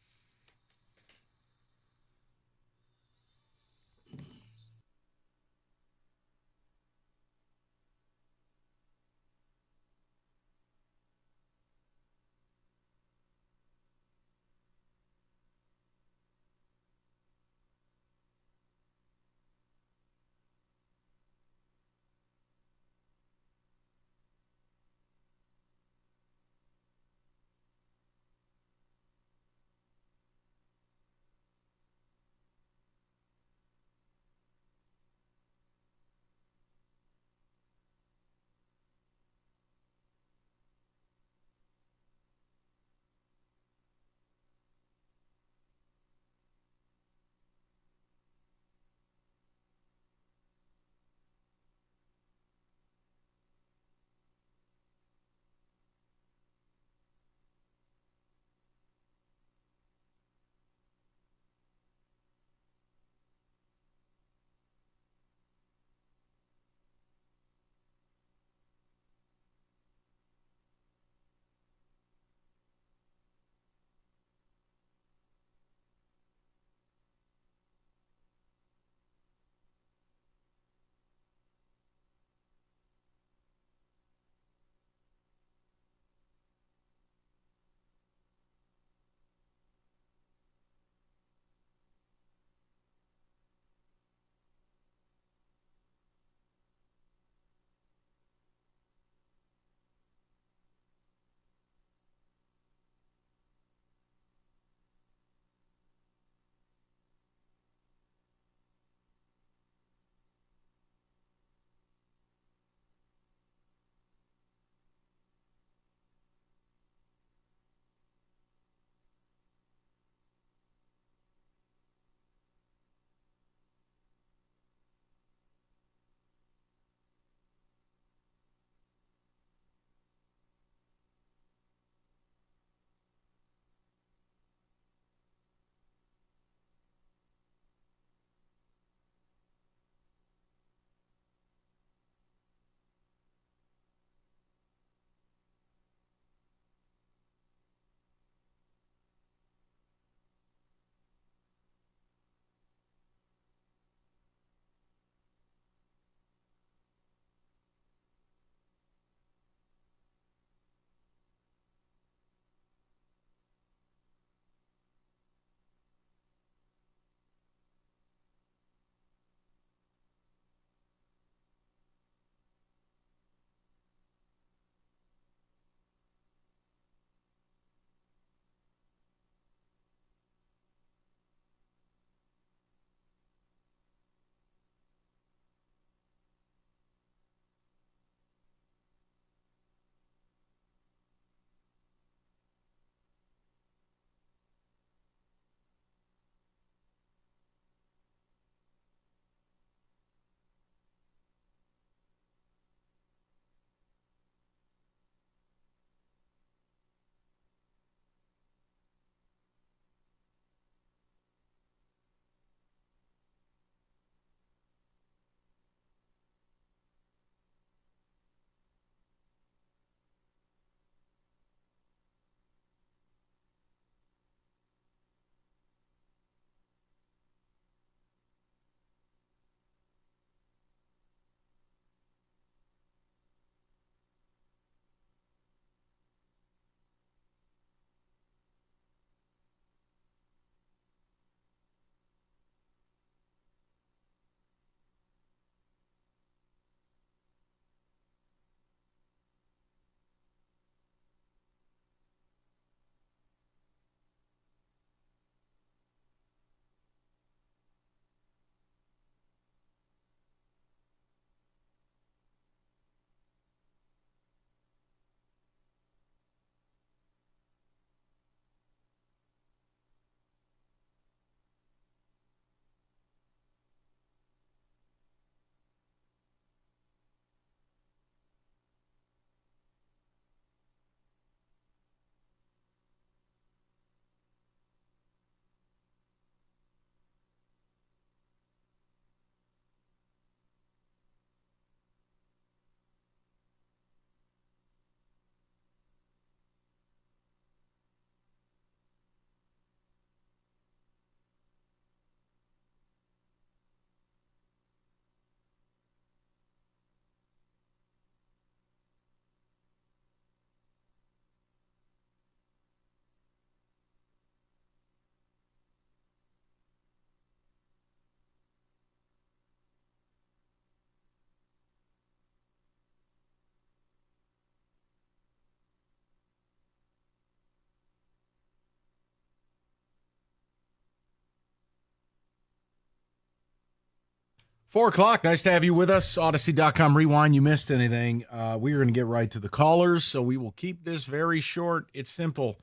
4 o'clock. Nice to have you with us. Odyssey.com rewind. You missed anything. We are going to get right to the callers, so we will keep this very short. It's simple.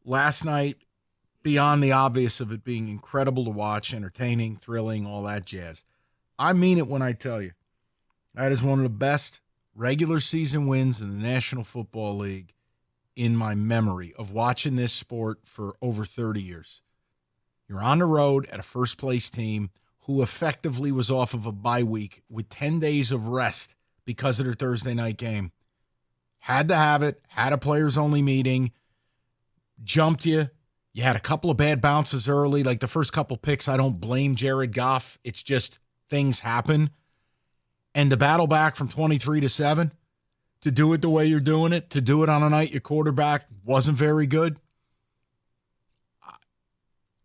Last night, beyond the obvious of it being incredible to watch, entertaining, thrilling, all that jazz. I mean it when I tell you. That is one of the best regular season wins in the National Football League in my memory of watching this sport for over 30 years. You're on the road at a first-place team who effectively was off of a bye week with 10 days of rest because of their Thursday night game. Had to have it, had a players-only meeting, jumped you. You had a couple of bad bounces early, like the first couple picks. I don't blame Jared Goff. It's just things happen. And to battle back from 23-7, to do it the way you're doing it, to do it on a night your quarterback wasn't very good.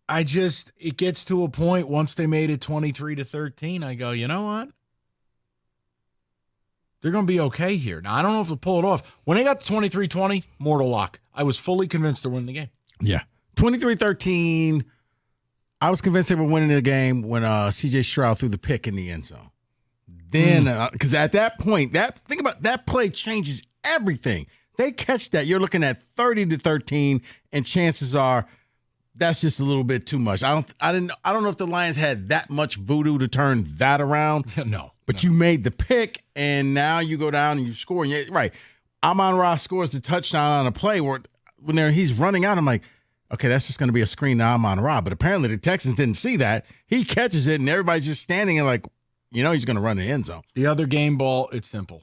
It gets to a point once they made it 23-13, I go, you know what? They're going to be okay here. Now, I don't know if they'll pull it off. When they got to 23-20, mortal lock. I was fully convinced they're winning the game. Yeah. 23-13, I was convinced they were winning the game when C.J. Stroud threw the pick in the end zone. Then, because at that point, think about that play changes everything. They catch that, you're looking at 30-13, and chances are that's just a little bit too much. I don't know if the Lions had that much voodoo to turn that around. No. But you made the pick, and now you go down and you score. And right. Amon-Ra scores the touchdown on a play where when he's running out, I'm like, okay, that's just going to be a screen to Amon-Ra. But apparently the Texans didn't see that. He catches it, and everybody's just standing and like, he's going to run the end zone. The other game ball, it's simple.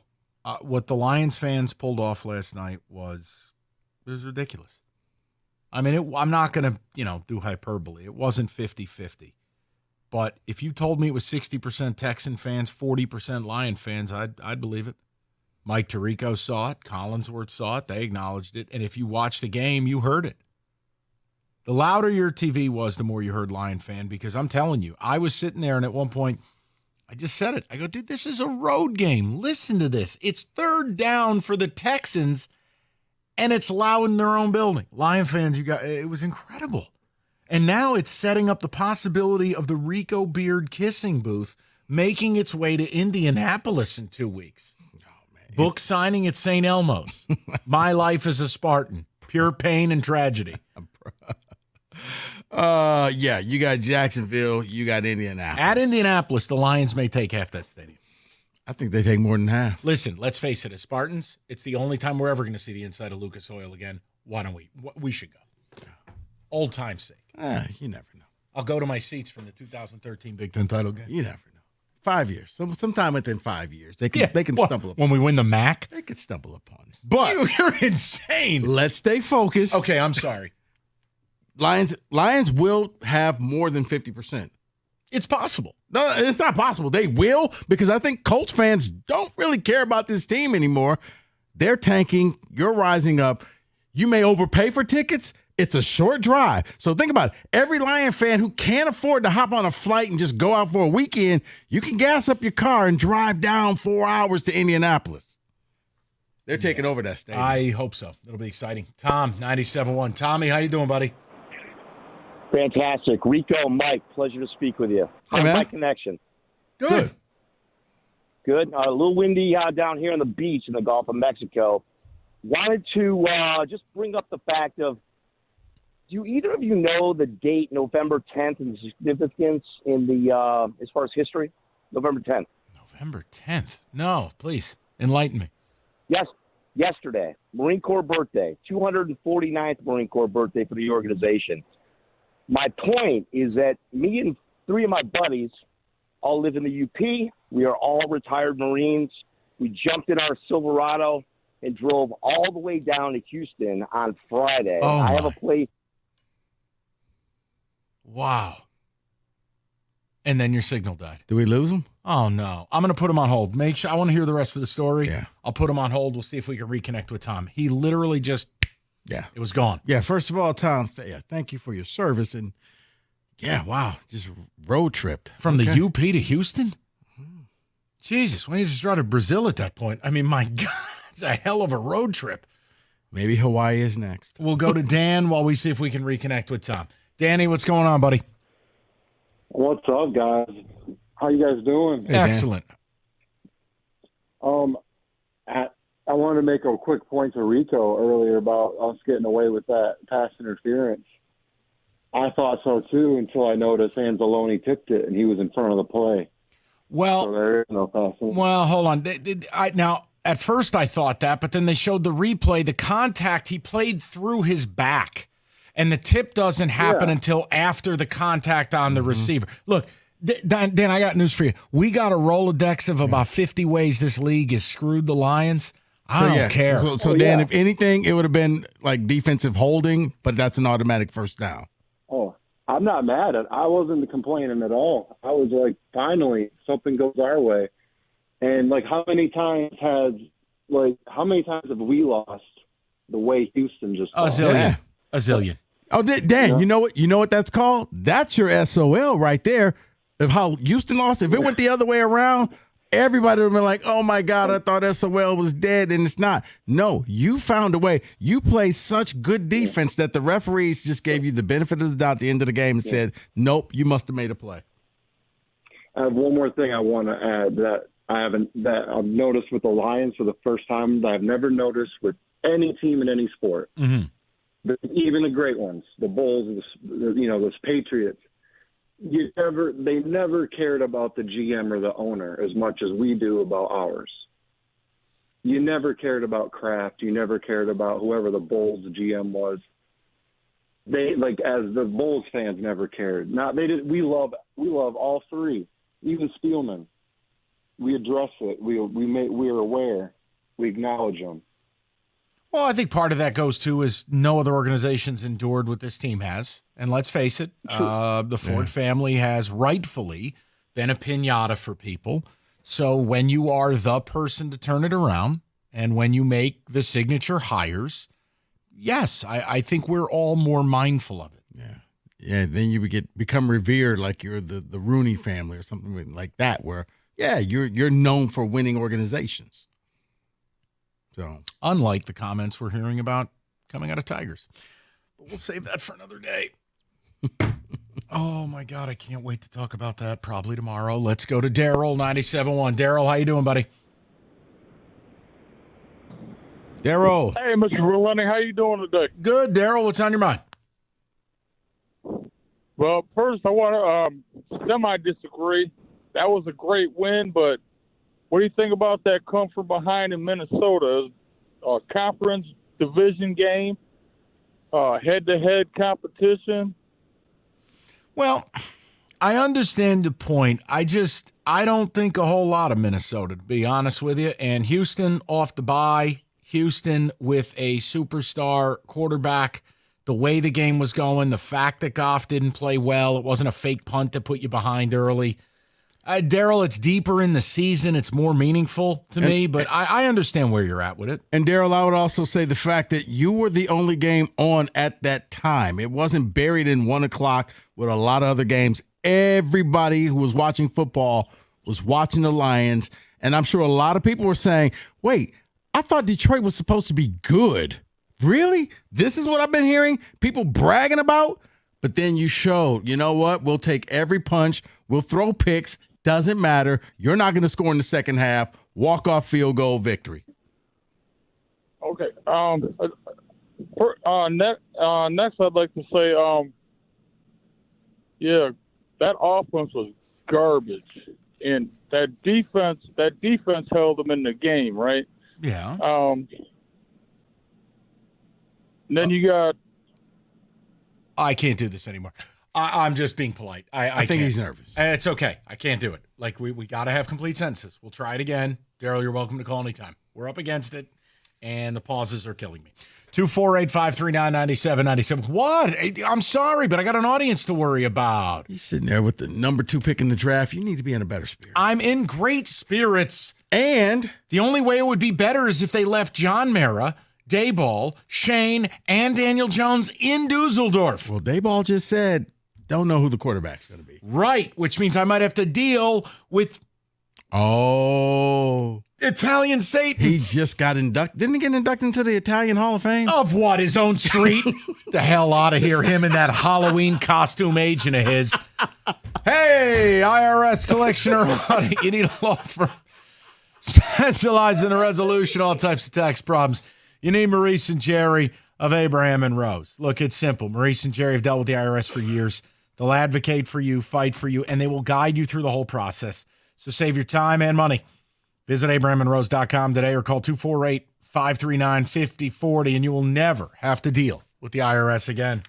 What the Lions fans pulled off last night was ridiculous. I mean, I'm not going to, do hyperbole. It wasn't 50-50. But if you told me it was 60% Texan fans, 40% Lion fans, I'd believe it. Mike Tirico saw it. Collinsworth saw it. They acknowledged it. And if you watched the game, you heard it. The louder your TV was, the more you heard Lion fan, because I'm telling you, I was sitting there and at one point, I just said it. I go, dude, this is a road game. Listen to this. It's third down for the Texans, and it's loud in their own building. Lion fans, it was incredible. And now it's setting up the possibility of the Rico Beard kissing booth making its way to Indianapolis in 2 weeks. Oh, man. Book signing at St. Elmo's. My Life as a Spartan. Pure pain and tragedy. Yeah, you got Jacksonville, you got Indianapolis. At Indianapolis, the Lions may take half that stadium. I think they take more than half. Listen, let's face it, as Spartans, it's the only time we're ever going to see the inside of Lucas Oil again. Why don't we? We should go. Old time's sake. You never know. I'll go to my seats from the 2013 Big Ten title game. You never know. 5 years. Sometime within 5 years. They can stumble upon when we win the MAC? They could stumble upon it. But you're insane. Let's stay focused. Okay, I'm sorry. Lions will have more than 50%. It's possible. No, it's not possible. They will, because I think Colts fans don't really care about this team anymore. They're tanking. You're rising up. You may overpay for tickets. It's a short drive. So think about it. Every Lion fan who can't afford to hop on a flight and just go out for a weekend, you can gas up your car and drive down 4 hours to Indianapolis. They're taking over that stadium. I hope so. It'll be exciting. Tom, 97.1. Tommy, how you doing, buddy? Fantastic. Rico, Mike, pleasure to speak with you. Hey, man. My connection. Good. Good. A little windy down here on the beach in the Gulf of Mexico. Wanted to just bring up the fact of, do either of you know the date, November 10th, and the significance in the as far as history? November 10th. November 10th? No, please, enlighten me. Yes, yesterday, Marine Corps birthday, 249th Marine Corps birthday for the organization. My point is that me and three of my buddies all live in the UP. We are all retired Marines. We jumped in our Silverado and drove all the way down to Houston on Friday. Oh, I have a place. Wow. And then your signal died. Did we lose him? Oh, no. I'm going to put him on hold. Make sure I want to hear the rest of the story. Yeah. I'll put him on hold. We'll see if we can reconnect with Tom. He literally just, it was gone. Yeah, first of all, Tom, thank you for your service. And, wow, just road tripped. From the UP to Houston? Jesus, why don't you just drive to Brazil at that point? I mean, my God, it's a hell of a road trip. Maybe Hawaii is next. We'll go to Dan while we see if we can reconnect with Tom. Danny, what's going on, buddy? What's up, guys? How you guys doing? Hey, excellent. I wanted to make a quick point to Rico earlier about us getting away with that pass interference. I thought so too until I noticed Anzalone tipped it and he was in front of the play. Well, so there is no pass. Well, hold on. Now, at first I thought that, but then they showed the replay. The contact, he played through his back, and the tip doesn't happen until after the contact on the receiver. Look, Dan, I got news for you. We got a Rolodex of about 50 ways this league has screwed the Lions. I don't care. So Dan, if anything, it would have been like defensive holding, but that's an automatic first down. Oh, I'm not mad at. I wasn't complaining at all. I was like, finally, something goes our way. And like, how many times have we lost the way Houston just? A zillion. Oh, Dan, you know what? You know what that's called? That's your SOL right there. Of how Houston lost. If it went the other way around, everybody would have been like, oh, my God, I thought SOL was dead, and it's not. No, you found a way. You play such good defense that the referees just gave you the benefit of the doubt at the end of the game and said, nope, you must have made a play. I have one more thing I want to add that I've noticed with the Lions for the first time that I've never noticed with any team in any sport. Mm-hmm. Even the great ones, the Bulls, those Patriots. They never cared about the GM or the owner as much as we do about ours. You never cared about Kraft. You never cared about whoever the Bulls GM was. They as the Bulls fans never cared. They did. We love all three, even Spielman. We address it. We're aware. We acknowledge them. Well, I think part of that goes to is no other organization's endured what this team has. And let's face it, the Ford family has rightfully been a piñata for people. So when you are the person to turn it around and when you make the signature hires, yes, I think we're all more mindful of it. Yeah, then you would become revered like you're the Rooney family or something like that where, you're known for winning organizations. So, unlike the comments we're hearing about coming out of Tigers. But we'll save that for another day. Oh, my God. I can't wait to talk about that probably tomorrow. Let's go to Daryl, 97.1. Daryl, how you doing, buddy? Daryl. Hey, Mr. Verlani, how you doing today? Good, Daryl. What's on your mind? Well, first, I want to semi-disagree. That was a great win, but what do you think about that come from behind in Minnesota? A conference division game, head-to-head competition? Well, I understand the point. I don't think a whole lot of Minnesota, to be honest with you. And Houston off the bye, Houston with a superstar quarterback, the way the game was going, the fact that Goff didn't play well, it wasn't a fake punt that put you behind early. Daryl, it's deeper in the season. It's more meaningful to me, but I understand where you're at with it. And, Daryl, I would also say the fact that you were the only game on at that time. It wasn't buried in 1 o'clock with a lot of other games. Everybody who was watching football was watching the Lions, and I'm sure a lot of people were saying, wait, I thought Detroit was supposed to be good. Really? This is what I've been hearing? People bragging about? But then you showed, you know what? We'll take every punch. We'll throw picks. Doesn't matter. You're not going to score in the second half. Walk-off field goal victory. Okay. Next, I'd like to say, that offense was garbage, and that defense held them in the game, right? Yeah. Then you got. I can't do this anymore. I'm just being polite. I think can't. he's nervous. It's okay. I can't do it. Like, we got to have complete sentences. We'll try it again. Daryl, you're welcome to call anytime. We're up against it, and the pauses are killing me. 248-539-9797. What? I'm sorry, but I got an audience to worry about. You're sitting there with the number 2 pick in the draft. You need to be in a better spirit. I'm in great spirits. And the only way it would be better is if they left John Mara, Daboll, Shane, and Daniel Jones in Dusseldorf. Well, Daboll just said, don't know who the quarterback's going to be. Right, which means I might have to deal with Oh. Italian Satan. He just got inducted. Didn't he get inducted into the Italian Hall of Fame? Of what? His own street? The hell out of here. Him in that Halloween costume agent of his. Hey, IRS collectioner. You need a law firm. Specialize in the resolution of all types of tax problems. You need Maurice and Jerry of Abraham and Rose. Look, it's simple. Maurice and Jerry have dealt with the IRS for years. They'll advocate for you, fight for you, and they will guide you through the whole process. So save your time and money. Visit abrahamandrose.com today or call 248-539-5040, and you will never have to deal with the IRS again.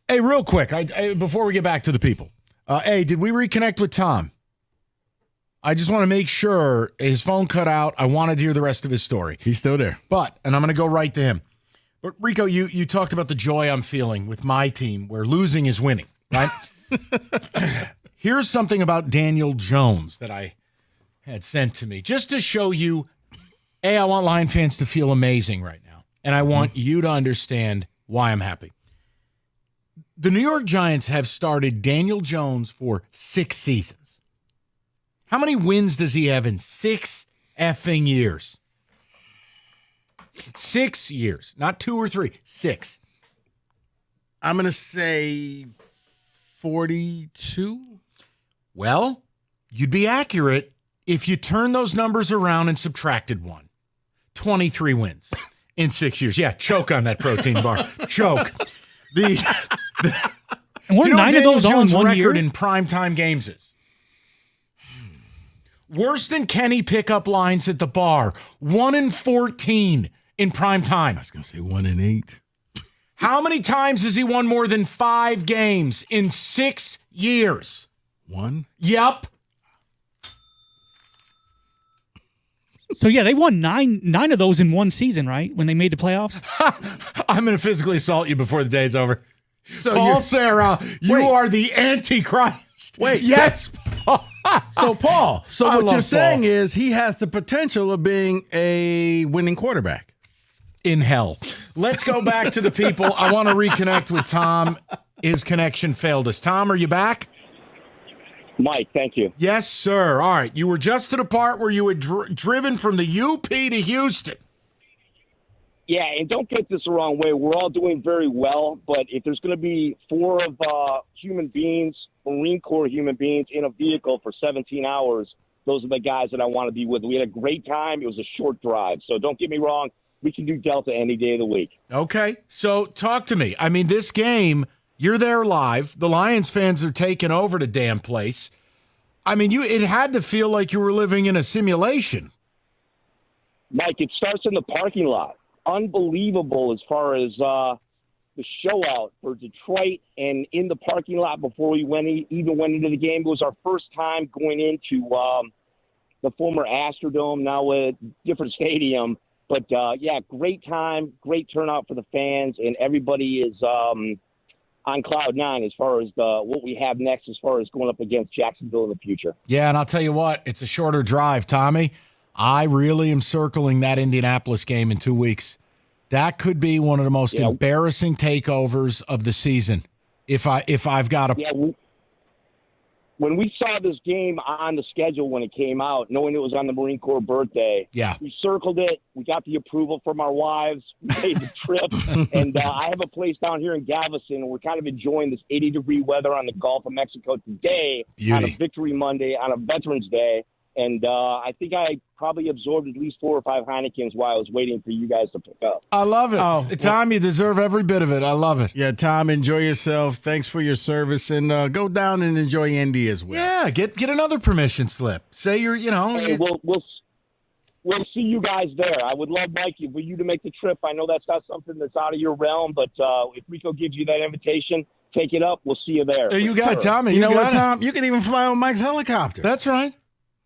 Hey, real quick, before we get back to the people, did we reconnect with Tom? I just want to make sure his phone cut out. I wanted to hear the rest of his story. He's still there. And I'm going to go right to him. But Rico, you talked about the joy I'm feeling with my team where losing is winning, right? Here's something about Daniel Jones that I had sent to me just to show you, I want Lion fans to feel amazing right now. And I want you to understand why I'm happy. The New York Giants have started Daniel Jones for 6 seasons. How many wins does he have in 6 effing years? 6 years, not 2 or 3, 6. I'm going to say 42. Well, you'd be accurate if you turn those numbers around and subtracted 1. 23 wins. in 6 years. Yeah, choke on that protein bar. Choke. And weren't 9 of those all in 1 year? Record in primetime games is worse than Kenny pickup lines at the bar. 1 in 14 in primetime. I was going to say 1 in 8. How many times has he won more than 5 games in 6 years? 1? Yep. So, yeah, they won nine of those in one season, right, when they made the playoffs? I'm going to physically assault you before the day's over. So Paul Sarah, you are the Antichrist. Wait. Yes. So, Paul, what you're saying Paul. is he has the potential of being a winning quarterback. In hell. Let's go back to the people. I want to reconnect with Tom. His connection failed us. Tom, are you back? Mike, thank you. Yes, sir. All right. You were just to the part where you had driven from the UP to Houston. Yeah, and don't get this the wrong way. We're all doing very well, but if there's going to be 4 of human beings, Marine Corps human beings, in a vehicle for 17 hours, those are the guys that I want to be with. We had a great time. It was a short drive. So don't get me wrong. We can do Delta any day of the week. Okay. So talk to me. I mean, this game, you're there live. The Lions fans are taking over the damn place. I mean, it had to feel like you were living in a simulation. Mike, it starts in the parking lot. Unbelievable as far as the show out for Detroit, and in the parking lot before we even went into the game. It was our first time going into the former Astrodome, now a different stadium. But, yeah, great time, great turnout for the fans, and everybody is on cloud 9 as far as what we have next as far as going up against Jacksonville in the future. Yeah, and I'll tell you what, it's a shorter drive, Tommy. I really am circling that Indianapolis game in 2 weeks. That could be one of the most embarrassing takeovers of the season. If I've got a when we saw this game on the schedule when it came out, knowing it was on the Marine Corps birthday, we circled it. We got the approval from our wives. We made the trip. And I have a place down here in Galveston. We're kind of enjoying this 80-degree weather on the Gulf of Mexico today on a Victory Monday, on a Veterans Day. And I think I probably absorbed at least 4 or 5 Heinekens while I was waiting for you guys to pick up. I love it. Tom, you deserve every bit of it. I love it. Yeah, Tom, enjoy yourself. Thanks for your service. And go down and enjoy Indy as well. Yeah, get another permission slip. Say you're, Hey, we'll see you guys there. I would love, Mike, for you to make the trip. I know that's not something that's out of your realm, but if Rico gives you that invitation, take it up. We'll see you there. You got it, Tommy. You know what, Tom? You can even fly on Mike's helicopter. That's right.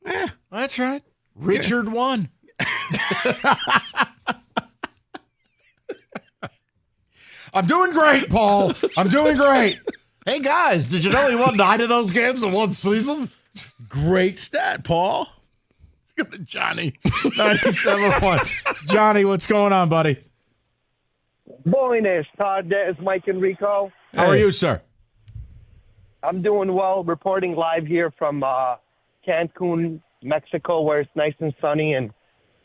Yeah, that's right. Richard won. I'm doing great, Paul. I'm doing great. Hey, guys, did you know he won 9 of those games in one season? Great stat, Paul. Let's go to Johnny. 97.1. Johnny, what's going on, buddy? Buenas tardes, Mike and Rico. How are you, sir? I'm doing well, reporting live here from Cancun, Mexico, where it's nice and sunny and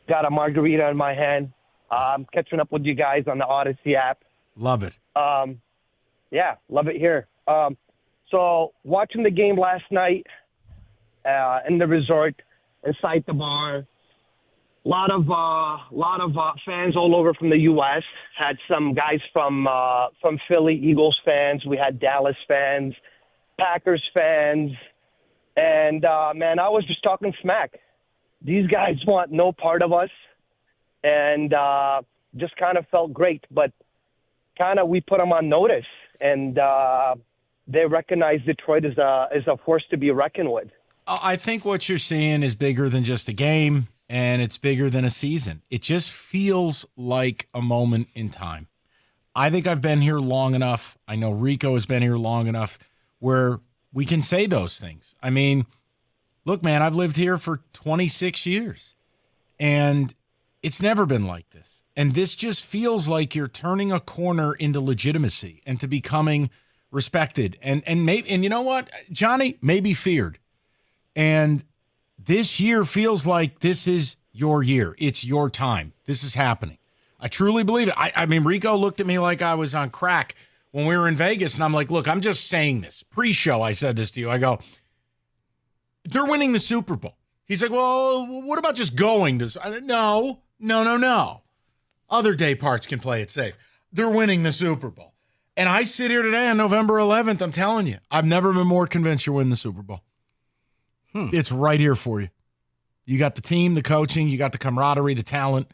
got a margarita in my hand. I'm catching up with you guys on the Odyssey app. Love it. Yeah, love it here. So watching the game last night in the resort, inside the bar, a lot of fans all over from the U.S. Had some guys from Philly, Eagles fans. We had Dallas fans, Packers fans. And, man, I was just talking smack. These guys want no part of us, and just kind of felt great. But kind of we put them on notice, and they recognize Detroit as a force to be reckoned with. I think what you're seeing is bigger than just a game, and it's bigger than a season. It just feels like a moment in time. I think I've been here long enough. I know Rico has been here long enough where we can say those things. I mean, look, man, I've lived here for 26 years, and it's never been like this. And this just feels like you're turning a corner into legitimacy and to becoming respected. And you know what, Johnny, maybe feared. And this year feels like this is your year. It's your time. This is happening. I truly believe it. I mean, Rico looked at me like I was on crack when we were in Vegas, and I'm like, look, I'm just saying this. Pre-show, I said this to you. I go, they're winning the Super Bowl. He's like, well, what about just going to? No. Other day parts can play it safe. They're winning the Super Bowl. And I sit here today on November 11th. I'm telling you, I've never been more convinced you're winning the Super Bowl. It's right here for you. You got the team, the coaching, you got the camaraderie, the talent.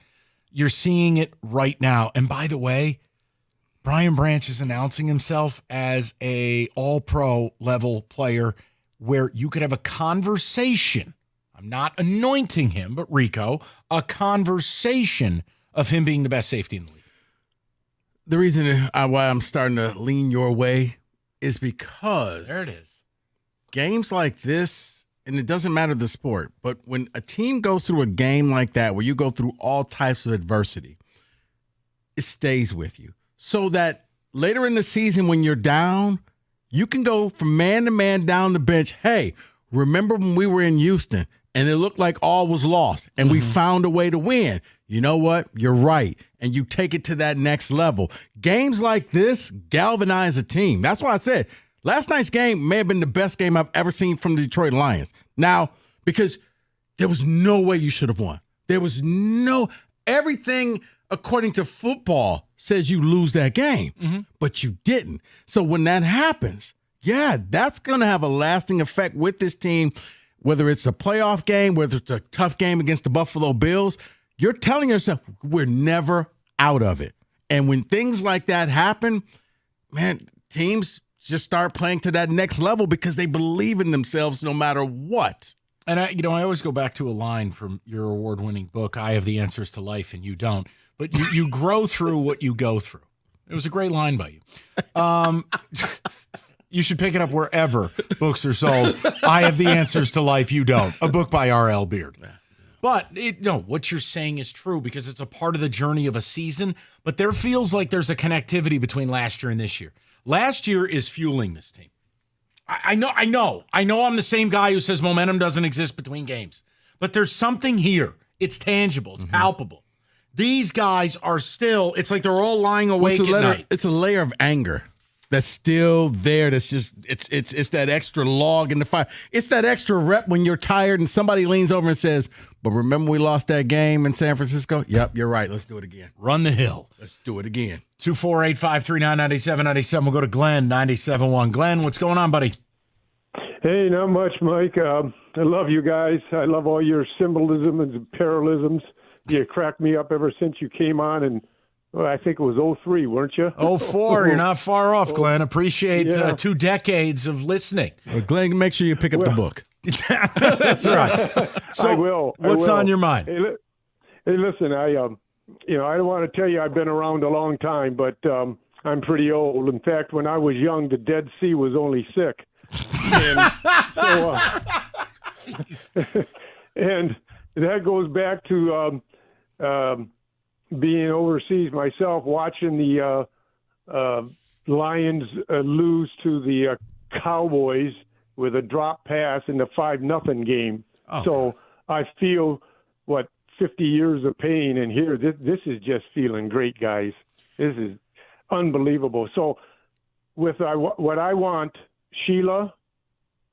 You're seeing it right now. And by the way, Brian Branch is announcing himself as a all-pro level player where you could have a conversation. I'm not anointing him, but Rico, a conversation of him being the best safety in the league. The reason why I'm starting to lean your way is because there it is. Games like this, and it doesn't matter the sport, but when a team goes through a game like that, where you go through all types of adversity, it stays with you. So that later in the season when you're down, you can go from man to man down the bench. Hey, remember when we were in Houston and it looked like all was lost and we found a way to win? You know what? You're right. And you take it to that next level. Games like this galvanize a team. That's why I said last night's game may have been the best game I've ever seen from the Detroit Lions. Now, because there was no way you should have won. There was everything according to football says you lose that game, but you didn't. So when that happens, that's going to have a lasting effect with this team, whether it's a playoff game, whether it's a tough game against the Buffalo Bills. You're telling yourself we're never out of it. And when things like that happen, man, teams just start playing to that next level because they believe in themselves no matter what. And I always go back to a line from your award-winning book, I Have the Answers to Life and You Don't. But you grow through what you go through. It was a great line by you. You should pick it up wherever books are sold. I Have the Answers to Life, You Don't. A book by R.L. Beard. But what you're saying is true because it's a part of the journey of a season. But there feels like there's a connectivity between last year and this year. Last year is fueling this team. I know I'm the same guy who says momentum doesn't exist between games. But there's something here. It's tangible. It's palpable. These guys are still, it's like they're all lying awake at night. It's a layer of anger that's still there. That's just, it's that extra log in the fire. It's that extra rep when you're tired and somebody leans over and says, but remember we lost that game in San Francisco? Yep, you're right. Let's do it again. Run the hill. Let's do it again. 248-539-9797. We'll go to Glenn, 97.1. Glenn, what's going on, buddy? Hey, not much, Mike. I love you guys. I love all your symbolism and parallelisms. You cracked me up ever since you came on, and I think it was 2003, weren't you? 2004. You're not far off, Glenn. Appreciate 2 decades of listening. Well, Glenn, make sure you pick up the book. That's right. So I will. What's on your mind? Hey, listen, I don't want to tell you I've been around a long time, but I'm pretty old. In fact, when I was young, the Dead Sea was only sick. And and that goes back to being overseas myself, watching the Lions lose to the Cowboys with a drop pass in the 5-0 game. Oh, so I feel 50 years of pain, and here this is just feeling great, guys. This is unbelievable. So with what I want Sheila,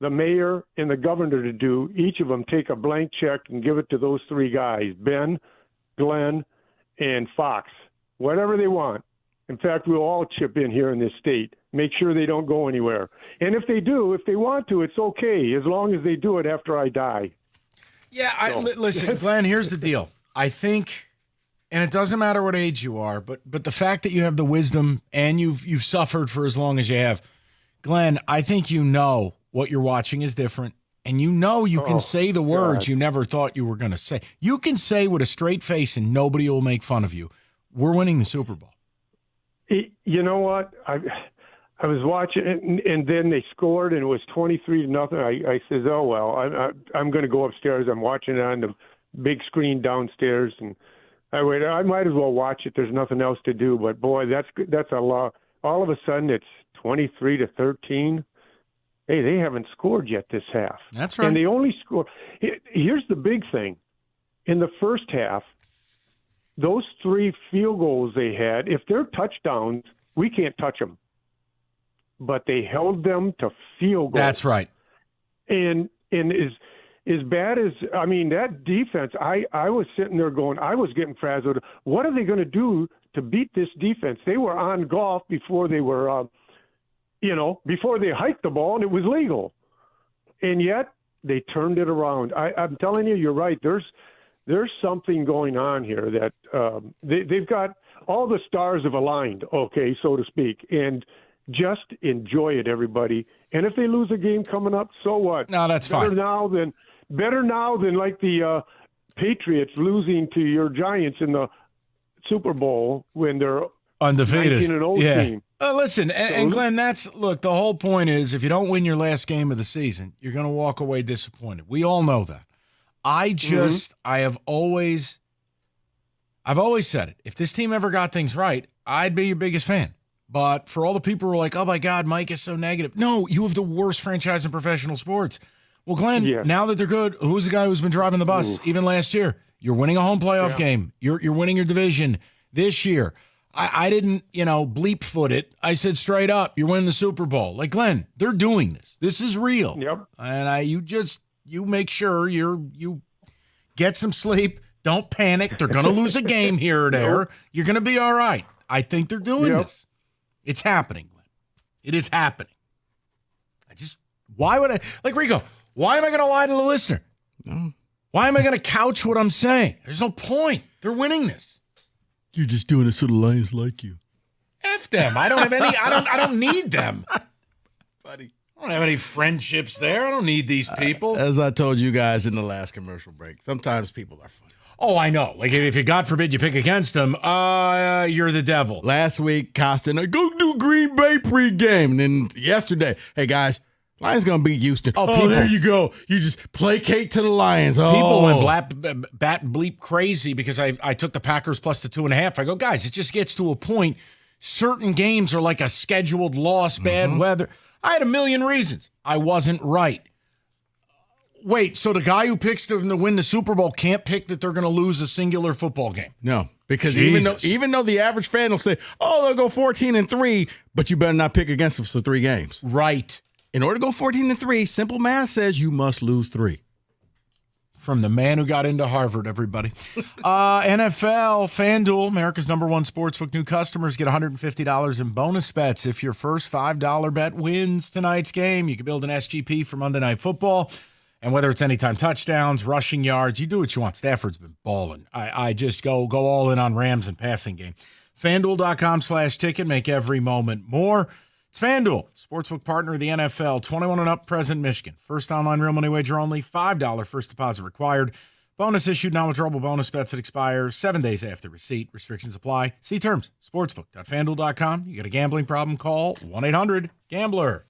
the mayor, and the governor to do, each of them take a blank check and give it to those 3 guys, Ben, Glenn, and Fox, whatever they want. In fact, we'll all chip in here in this state. Make sure they don't go anywhere. And if they do, if they want to, it's okay, as long as they do it after I die. Yeah, listen, Glenn, here's the deal. I think, and it doesn't matter what age you are, but the fact that you have the wisdom and you've suffered for as long as you have, Glenn, I think what you're watching is different. And you can say the words you never thought you were going to say. You can say with a straight face and nobody will make fun of you. We're winning the Super Bowl. You know what? I was watching, and then they scored, and it was 23-0. I says, oh, well, I'm going to go upstairs. I'm watching it on the big screen downstairs, and I might as well watch it. There's nothing else to do. But, boy, that's a lot. All of a sudden, it's 23-13. Hey, they haven't scored yet this half. That's right. And they only scored. Here's the big thing. In the first half, those 3 field goals they had, if they're touchdowns, we can't touch them. But they held them to field goals. That's right. And as bad as, I mean, that defense, I was sitting there going, I was getting frazzled. What are they going to do to beat this defense? They were on golf before they were, before they hiked the ball and it was legal. And yet they turned it around. I'm telling you, you're right. There's something going on here that they've got all the stars have aligned, okay, so to speak. And just enjoy it, everybody. And if they lose a game coming up, so what? No, that's fine. Better now than like the Patriots losing to your Giants in the Super Bowl when they're undefeated. 19-0 yeah. team. Listen, and Glenn, look, the whole point is if you don't win your last game of the season, you're going to walk away disappointed. We all know that. I've always said it. If this team ever got things right, I'd be your biggest fan. But for all the people who are like, oh my God, Mike is so negative. No, you have the worst franchise in professional sports. Well, Glenn, now that they're good, who's the guy who's been driving the bus even last year? You're winning a home playoff game. You're winning your division this year. I didn't, bleep foot it. I said straight up, you're winning the Super Bowl. Like, Glenn, they're doing this. This is real. Yep. And you make sure you get some sleep. Don't panic. They're going to lose a game here or there. Nope. You're going to be all right. I think they're doing this. It's happening, Glenn. It is happening. Why would I, like Rico, why am I going to lie to the listener? No. Why am I going to couch what I'm saying? There's no point. They're winning this. You're just doing it so the Lions like you. F them. I don't have any, I don't need them. Buddy. I don't have any friendships there. I don't need these people. As I told you guys in the last commercial break, sometimes people are funny. Oh, I know. Like, if you, God forbid, you pick against them, you're the devil. Last week, Costa and I go do Green Bay pregame. And then yesterday, hey, guys, Lions going to beat Houston. Oh, there you go. You just placate to the Lions. Oh. People went bat bleep crazy because I took the Packers plus the 2.5. I go, guys, it just gets to a point. Certain games are like a scheduled loss, bad weather. I had a million reasons. I wasn't right. Wait, so the guy who picks them to win the Super Bowl can't pick that they're going to lose a singular football game? No, because even though the average fan will say, oh, they'll go 14-3, but you better not pick against them for 3 games. Right. In order to go 14-3, simple math says you must lose 3. From the man who got into Harvard, everybody. NFL, FanDuel, America's #1 sportsbook. New customers get $150 in bonus bets if your first $5 bet wins tonight's game. You can build an SGP for Monday Night Football. And whether it's anytime touchdowns, rushing yards, you do what you want. Stafford's been balling. I just go all in on Rams and passing game. FanDuel.com/ticket. Make every moment more. It's FanDuel, sportsbook partner of the NFL. 21 and up, present Michigan. First online real money wager only. $5 first deposit required. Bonus issued, non-withdrawable bonus bets that expire 7 days after receipt. Restrictions apply. See terms. Sportsbook.fanduel.com. You got a gambling problem? Call 1-800-GAMBLER.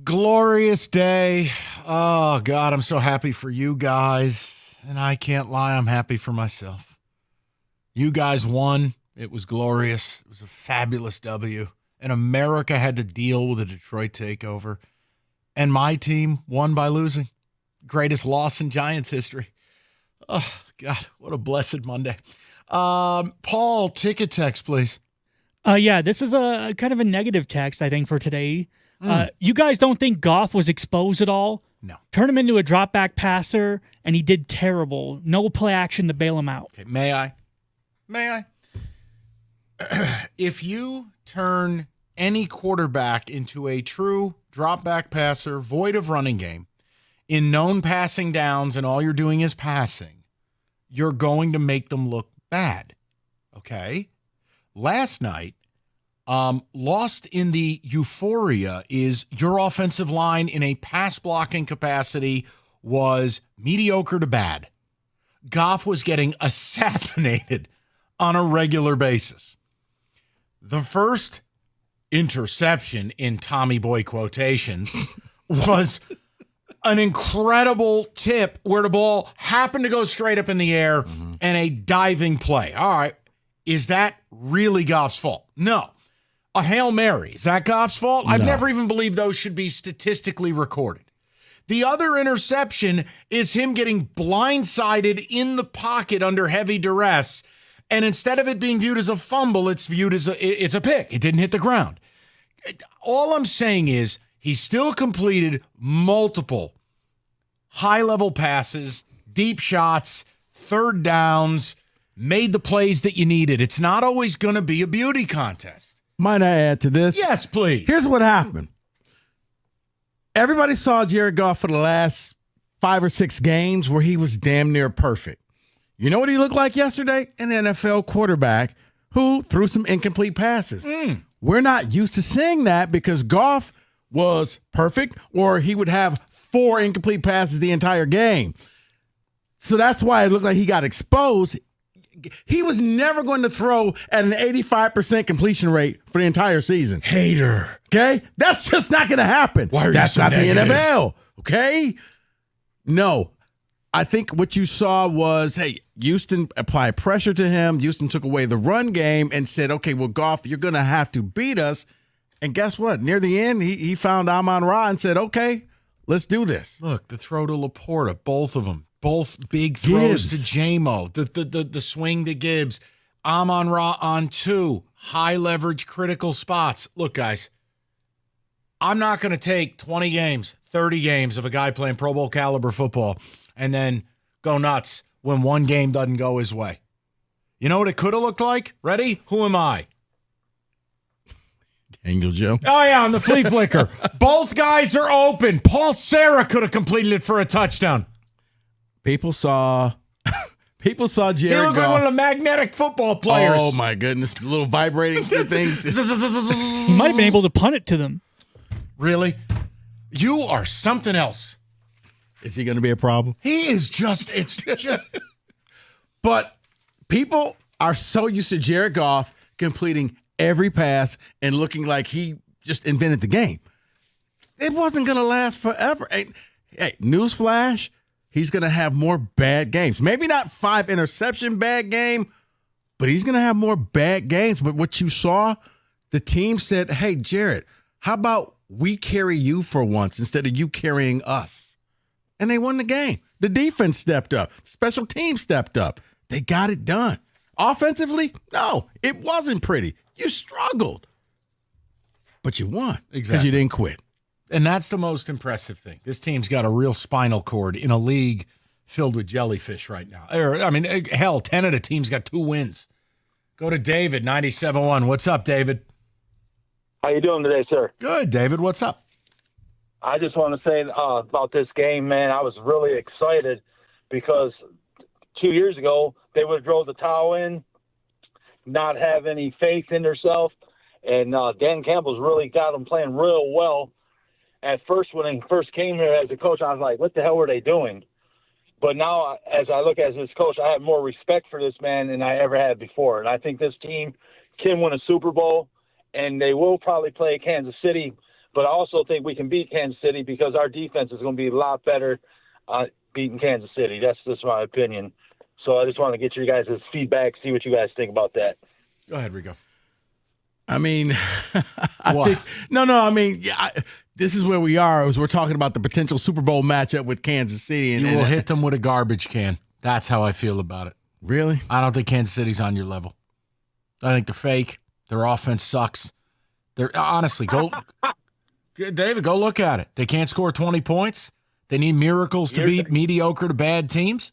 Glorious day. Oh, God, I'm so happy for you guys. And I can't lie, I'm happy for myself. You guys won. It was glorious. It was a fabulous W. And America had to deal with a Detroit takeover. And my team won by losing. Greatest loss in Giants history. Oh, God, what a blessed Monday. Paul, ticket text, please. Yeah, this is a kind of a negative text, I think, for today. You guys don't think Goff was exposed at all? No. Turn him into a drop back passer, and he did terrible. No play action to bail him out. Okay, may I? If you turn any quarterback into a true drop back passer, void of running game, in known passing downs, and all you're doing is passing, you're going to make them look bad. Okay? Last night, lost in the euphoria is your offensive line in a pass blocking capacity was mediocre to bad. Goff was getting assassinated on a regular basis. The first interception, in Tommy Boy quotations, was an incredible tip where the ball happened to go straight up in the air and a diving play. All right. Is that really Goff's fault? No. A Hail Mary, is that Goff's fault? I've never even believed those should be statistically recorded. The other interception is him getting blindsided in the pocket under heavy duress, and instead of it being viewed as a fumble, it's viewed as it's a pick. It didn't hit the ground. All I'm saying is he still completed multiple high-level passes, deep shots, third downs, made the plays that you needed. It's not always going to be a beauty contest. Might I add to this? Yes, please. Here's what happened. Everybody saw Jared Goff for the last 5 or 6 games where he was damn near perfect. You know what he looked like yesterday? An NFL quarterback who threw some incomplete passes. We're not used to seeing that because Goff was perfect, or he would have 4 incomplete passes the entire game. So that's why it looked like he got exposed. He was never going to throw at an 85% completion rate for the entire season. Hater. Okay? That's just not going to happen. Why are That's you so not negative? the NFL. Okay? No. I think what you saw was, hey, Houston applied pressure to him. Houston took away the run game and said, okay, well, Goff, you're going to have to beat us. And guess what? Near the end, he found Amon-Ra and said, okay, let's do this. Look, the throw to Laporta, both of them. Both big throws Gibbs. to J-Mo, the swing to Gibbs, Amon-Ra on 2, high leverage critical spots. Look, guys, I'm not going to take 20 games, 30 games of a guy playing Pro Bowl caliber football and then go nuts when one game doesn't go his way. You know what it could have looked like? Ready? Who am I? Daniel Jones. Oh, yeah, on the flea flicker. Both guys are open. Paul Sarah could have completed it for a touchdown. People saw Jared Goff. He looked like one of the magnetic football players. Oh, my goodness. The little vibrating things. He might have been able to punt it to them. Really? You are something else. Is he going to be a problem? He is just, it's just. But people are so used to Jared Goff completing every pass and looking like he just invented the game. It wasn't going to last forever. Hey, newsflash. He's going to have more bad games. Maybe not 5 interception bad game, but he's going to have more bad games. But what you saw, the team said, hey, Jared, how about we carry you for once instead of you carrying us? And they won the game. The defense stepped up. Special teams stepped up. They got it done. Offensively, no, it wasn't pretty. You struggled. But you won because you didn't quit. And that's the most impressive thing. This team's got a real spinal cord in a league filled with jellyfish right now. I mean, hell, 10 of the teams got 2 wins. Go to David, 97.1. What's up, David? How you doing today, sir? Good, David. What's up? I just want to say about this game, man, I was really excited because 2 years ago, they would throw the towel in, not have any faith in themselves, and Dan Campbell's really got them playing real well. At first, when he first came here as a coach, I was like, what the hell were they doing? But now, as I look as his coach, I have more respect for this man than I ever had before. And I think this team can win a Super Bowl, and they will probably play Kansas City But I also think we can beat Kansas City because our defense is going to be a lot better beating Kansas City. That's just my opinion. So I just want to get your guys' feedback, see what you guys think about that. Go ahead, Rico. I mean, this is where we are. As we're talking about the potential Super Bowl matchup with Kansas City. You will hit them with a garbage can. That's how I feel about it. Really? I don't think Kansas City's on your level. I think they're fake. Their offense sucks. Honestly, David, go look at it. They can't score 20 points. They need miracles to beat mediocre to bad teams.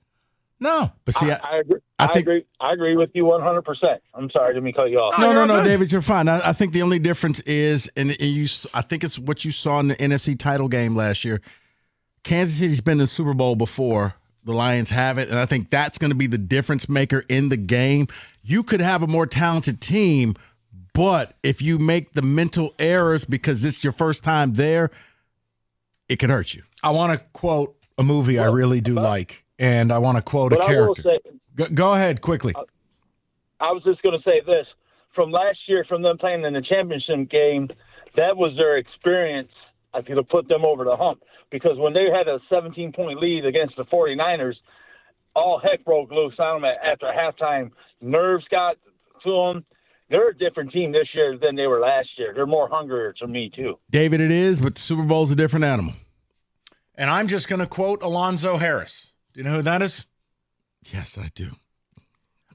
No, but see, I agree with you 100%. I'm sorry, didn't mean to cut you off. No, David, you're fine. I think the only difference is, I think it's what you saw in the NFC title game last year. Kansas City's been in the Super Bowl before. The Lions haven't, and I think that's going to be the difference maker in the game. You could have a more talented team, but if you make the mental errors because this is your first time there, it could hurt you. I want to quote a movie I really do like, and I want to quote a character. Go ahead, quickly. I was just going to say this. From last year, from them playing in the championship game, that was their experience. I could have put them over the hump. Because when they had a 17-point lead against the 49ers, all heck broke loose on them after halftime. Nerves got to them. They're a different team this year than they were last year. They're more hungrier to me, too. David, it is, but the Super Bowl's a different animal. And I'm just going to quote Alonzo Harris. Do you know who that is? Yes, I do.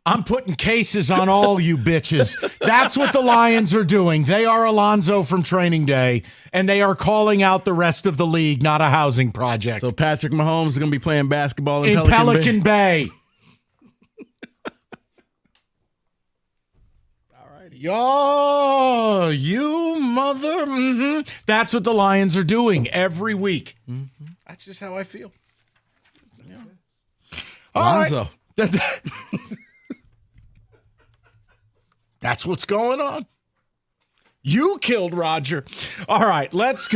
I'm putting cases on all you bitches. That's what the Lions are doing. They are Alonzo from Training Day, and they are calling out the rest of the league, not a housing project. So Patrick Mahomes is going to be playing basketball in Pelican Bay. All right. Yo, you mother. Mm-hmm. That's what the Lions are doing every week. Mm-hmm. That's just how I feel. Yeah. Alonzo. Right. That's what's going on. You killed Roger. All right, let's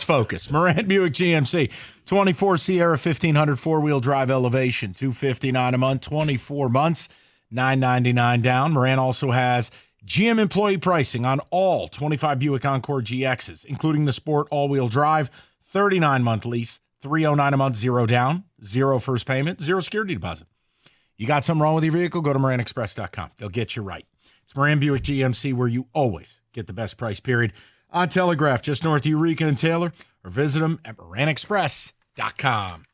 focus. Moran Buick GMC, 24 Sierra 1500 four-wheel drive elevation, $259 a month, 24 months, $999 down. Moran also has GM employee pricing on all 25 Buick Encore GXs, including the Sport all-wheel drive, 39-month lease, $309 a month, zero down, zero first payment, zero security deposit. You got something wrong with your vehicle? Go to MoranExpress.com. They'll get you right. It's Moran Buick GMC, where you always get the best price, period. On Telegraph, just north of Eureka and Taylor, or visit them at MoranExpress.com.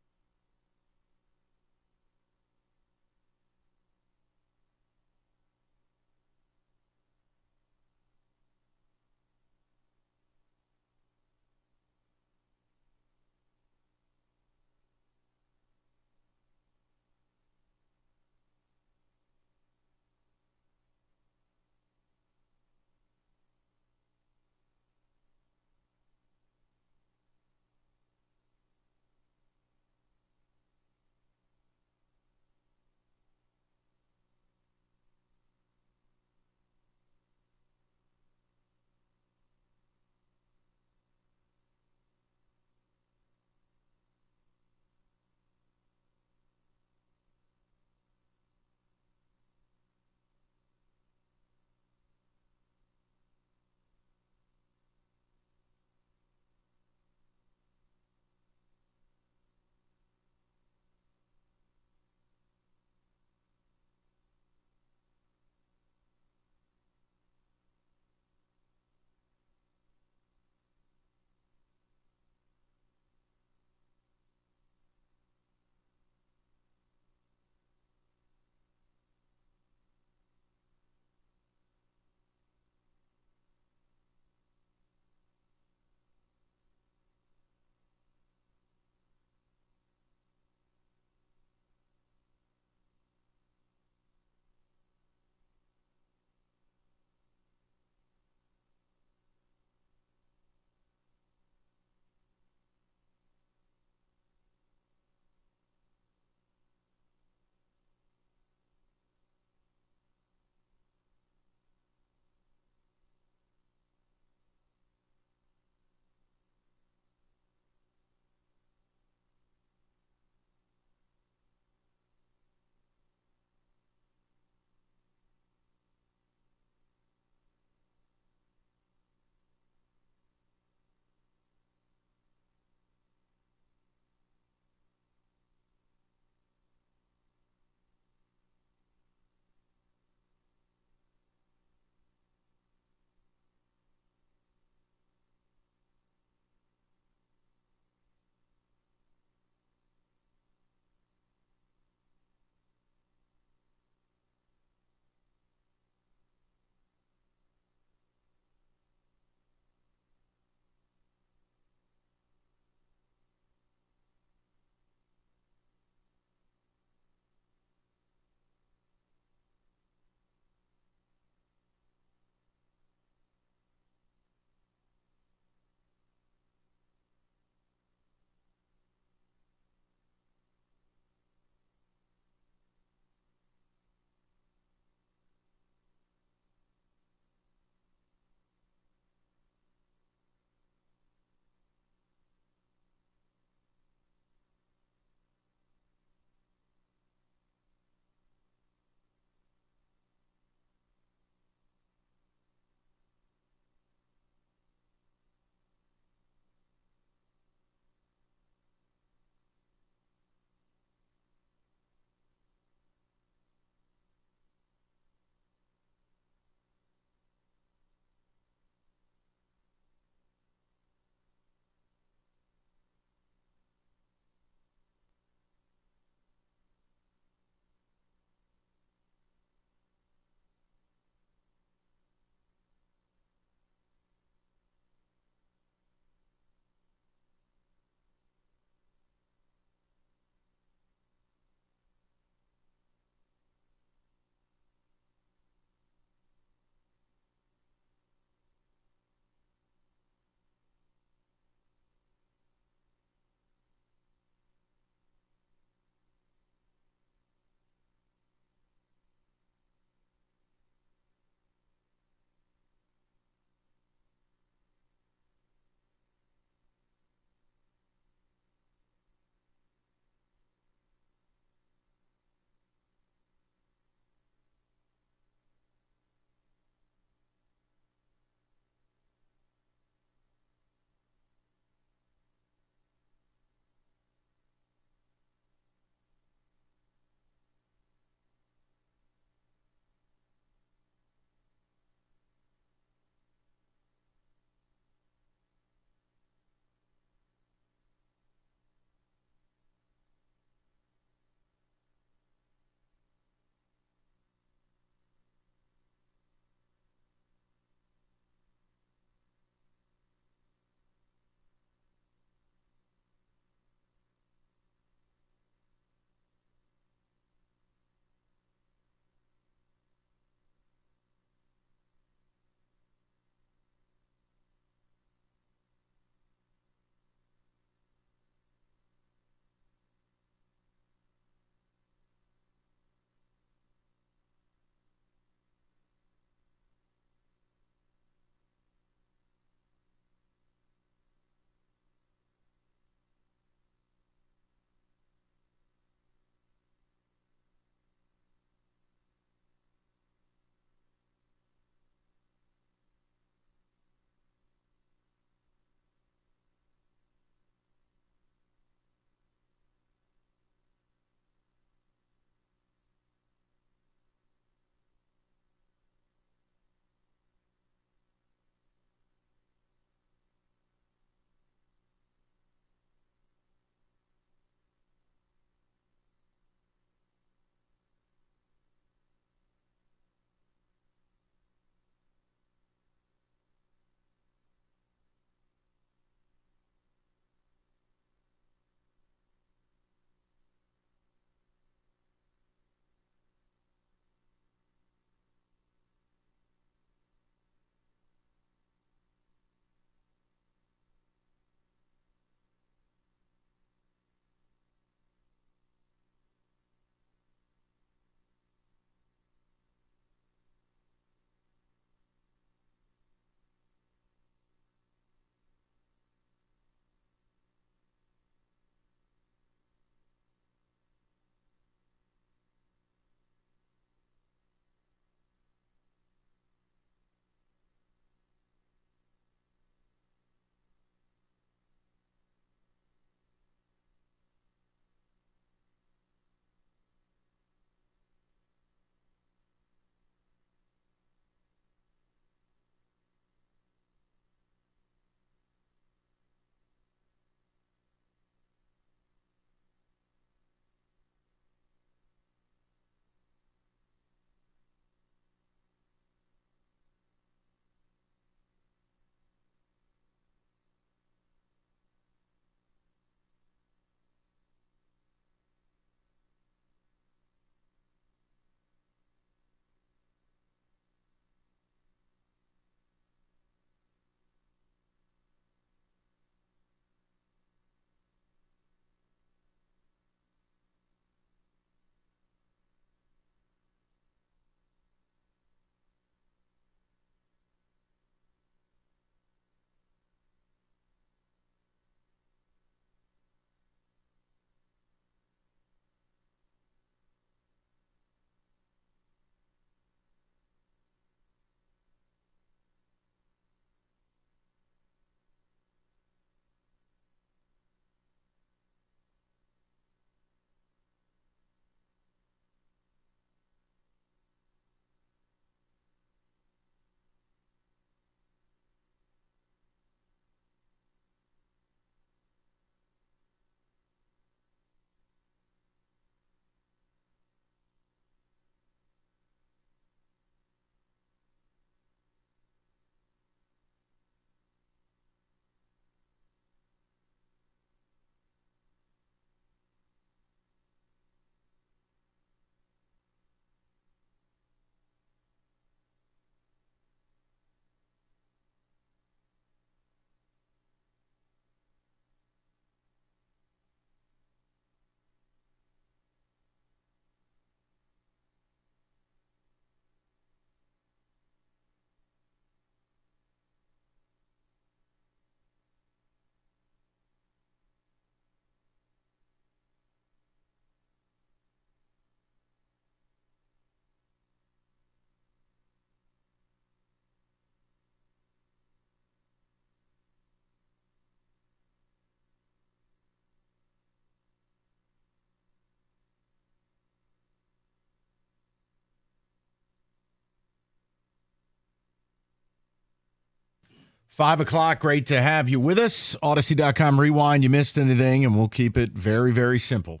5 o'clock, great to have you with us. Odyssey.com rewind, you missed anything, and we'll keep it very, very simple.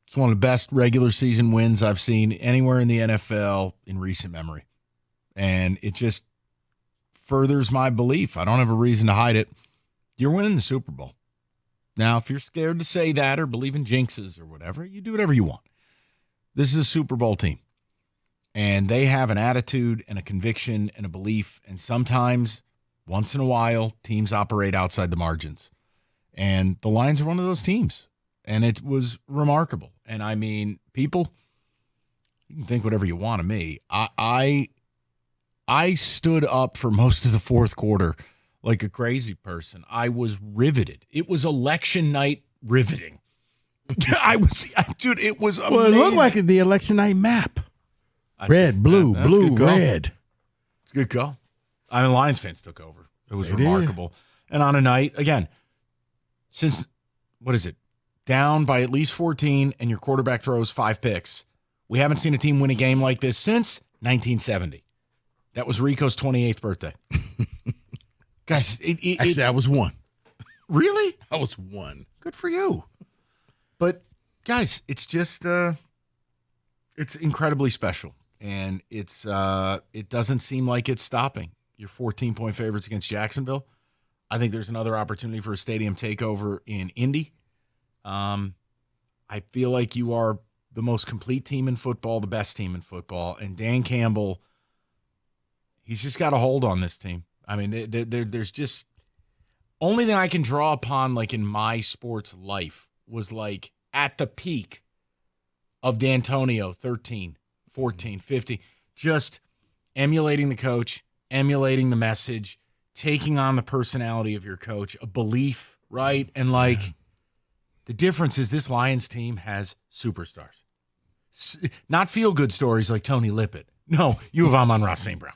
It's one of the best regular season wins I've seen anywhere in the NFL in recent memory. And it just furthers my belief. I don't have a reason to hide it. You're winning the Super Bowl. Now, if you're scared to say that or believe in jinxes or whatever, you do whatever you want. This is a Super Bowl team. And they have an attitude and a conviction and a belief. And sometimes, once in a while, teams operate outside the margins. And the Lions are one of those teams. And it was remarkable. And I mean, people, you can think whatever you want of me. I stood up for most of the fourth quarter like a crazy person. I was riveted. It was election night riveting. Dude, it was amazing. Well, it looked like the election night map. Red, blue, red. It's a good call. I mean, Lions fans took over. It was remarkable. And on a night, again, since, what is it, down by at least 14 and your quarterback throws 5 picks, we haven't seen a team win a game like this since 1970. That was Rico's 28th birthday. Guys, actually, I was 1. Really? I was 1. Good for you. But, guys, it's just, it's incredibly special. And it doesn't seem like it's stopping. You're 14-point favorites against Jacksonville. I think there's another opportunity for a stadium takeover in Indy. I feel like you are the most complete team in football, the best team in football. And Dan Campbell, he's just got a hold on this team. I mean, there's just only thing I can draw upon, like in my sports life, was like at the peak of D'Antonio, 13, 14, 15, just emulating the coach, emulating the message, taking on the personality of your coach, a belief, right? And like the difference is this Lions team has superstars. Not feel-good stories like Tony Lippett. No, you have Amon-Ra St. Brown.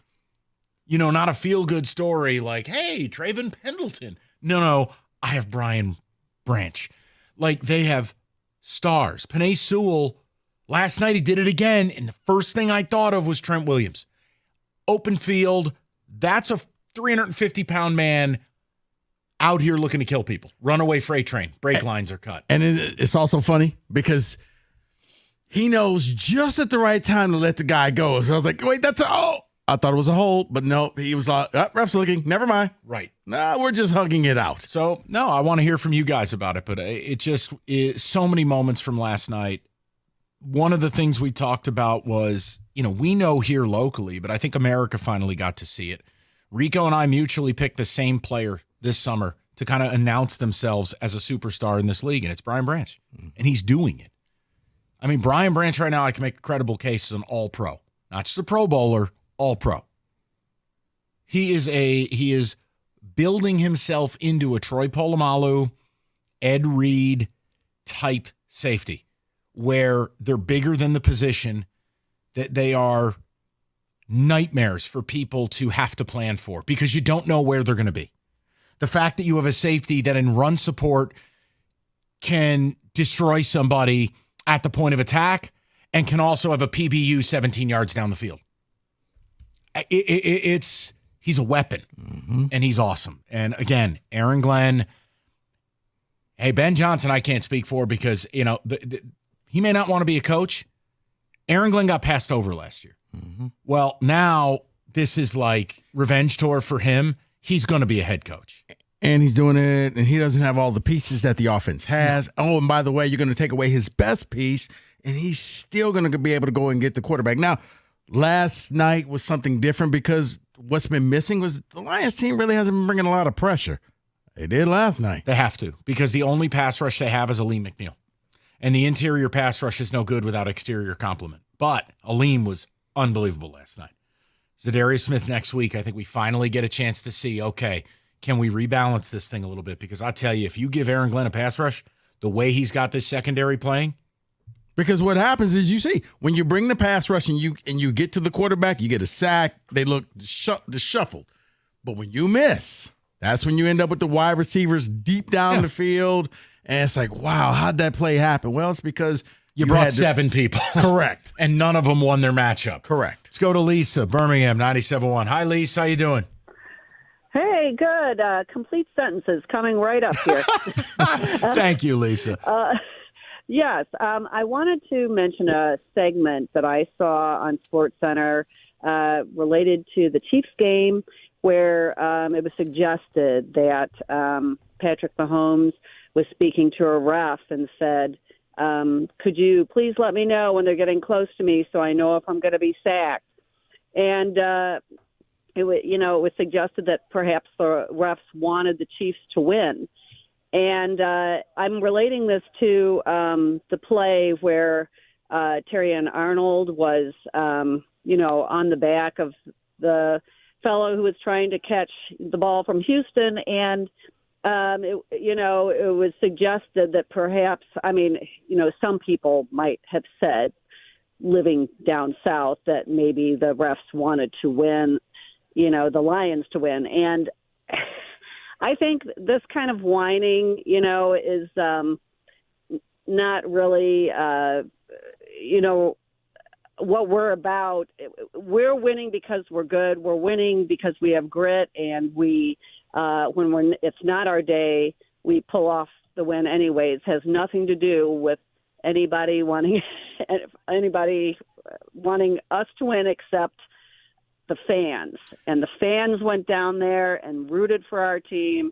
You know, not a feel-good story like, hey, Traven Pendleton. No, I have Brian Branch. Like, they have stars. Penei Sewell, last night he did it again, and the first thing I thought of was Trent Williams. Open field, that's a 350-pound man out here looking to kill people. Runaway freight train. Brake lines are cut. And it's also funny because he knows just at the right time to let the guy go. So I was like, wait, that's I thought it was a hold, but no, he was like, ref's looking. Never mind. Right. Nah, we're just hugging it out. So, no, I want to hear from you guys about it, but it just is so many moments from last night. One of the things we talked about was, you know, we know here locally, but I think America finally got to see it. Rico and I mutually picked the same player this summer to kind of announce themselves as a superstar in this league, and it's Brian Branch, and he's doing it. I mean, Brian Branch right now, I can make a credible case as an all-pro, not just a Pro Bowler, all-pro. He is building himself into a Troy Polamalu, Ed Reed type safety, where they're bigger than the position, that they are nightmares for people to have to plan for because you don't know where they're going to be. The fact that you have a safety that in run support can destroy somebody at the point of attack and can also have a PBU 17 yards down the field. He's a weapon, and he's awesome. And again, Aaron Glenn, hey, Ben Johnson I can't speak for because, you know, he may not want to be a coach. Aaron Glenn got passed over last year. Well, now this is like revenge tour for him. He's going to be a head coach. And he's doing it, and he doesn't have all the pieces that the offense has. Oh, and by the way, you're going to take away his best piece, and he's still going to be able to go and get the quarterback. Now, last night was something different because what's been missing was the Lions team really hasn't been bringing a lot of pressure. They did last night. They have to because the only pass rush they have is Aleem McNeil. And the interior pass rush is no good without exterior complement. But Aleem was unbelievable last night. Zadarius Smith next week, I think we finally get a chance to see, okay, can we rebalance this thing a little bit? Because I tell you, if you give Aaron Glenn a pass rush, the way he's got this secondary playing. Because what happens is you see, when you bring the pass rush and you get to the quarterback, you get a sack, they look disheveled. But when you miss, that's when you end up with the wide receivers deep down the field. And it's like, wow, how'd that play happen? Well, it's because you brought 7 people. Correct. And none of them won their matchup. Correct. Let's go to Lisa, Birmingham, 97.1. Hi, Lisa. How you doing? Hey, good. Complete sentences coming right up here. Thank you, Lisa. Yes, I wanted to mention a segment that I saw on SportsCenter related to the Chiefs game, where it was suggested that Patrick Mahomes was speaking to a ref and said, could you please let me know when they're getting close to me so I know if I'm going to be sacked? And it was suggested that perhaps the refs wanted the Chiefs to win. And I'm relating this to the play where Terrion Arnold was, on the back of the fellow who was trying to catch the ball from Houston. And, it was suggested that perhaps, some people might have said, living down south, that maybe the refs wanted to win, the Lions to win. And I think this kind of whining, is not really, what we're about. We're winning because we're good. We're winning because we have grit, and we, it's not our day, we pull off the win anyways. Has nothing to do with anybody wanting us to win except the fans. And the fans went down there and rooted for our team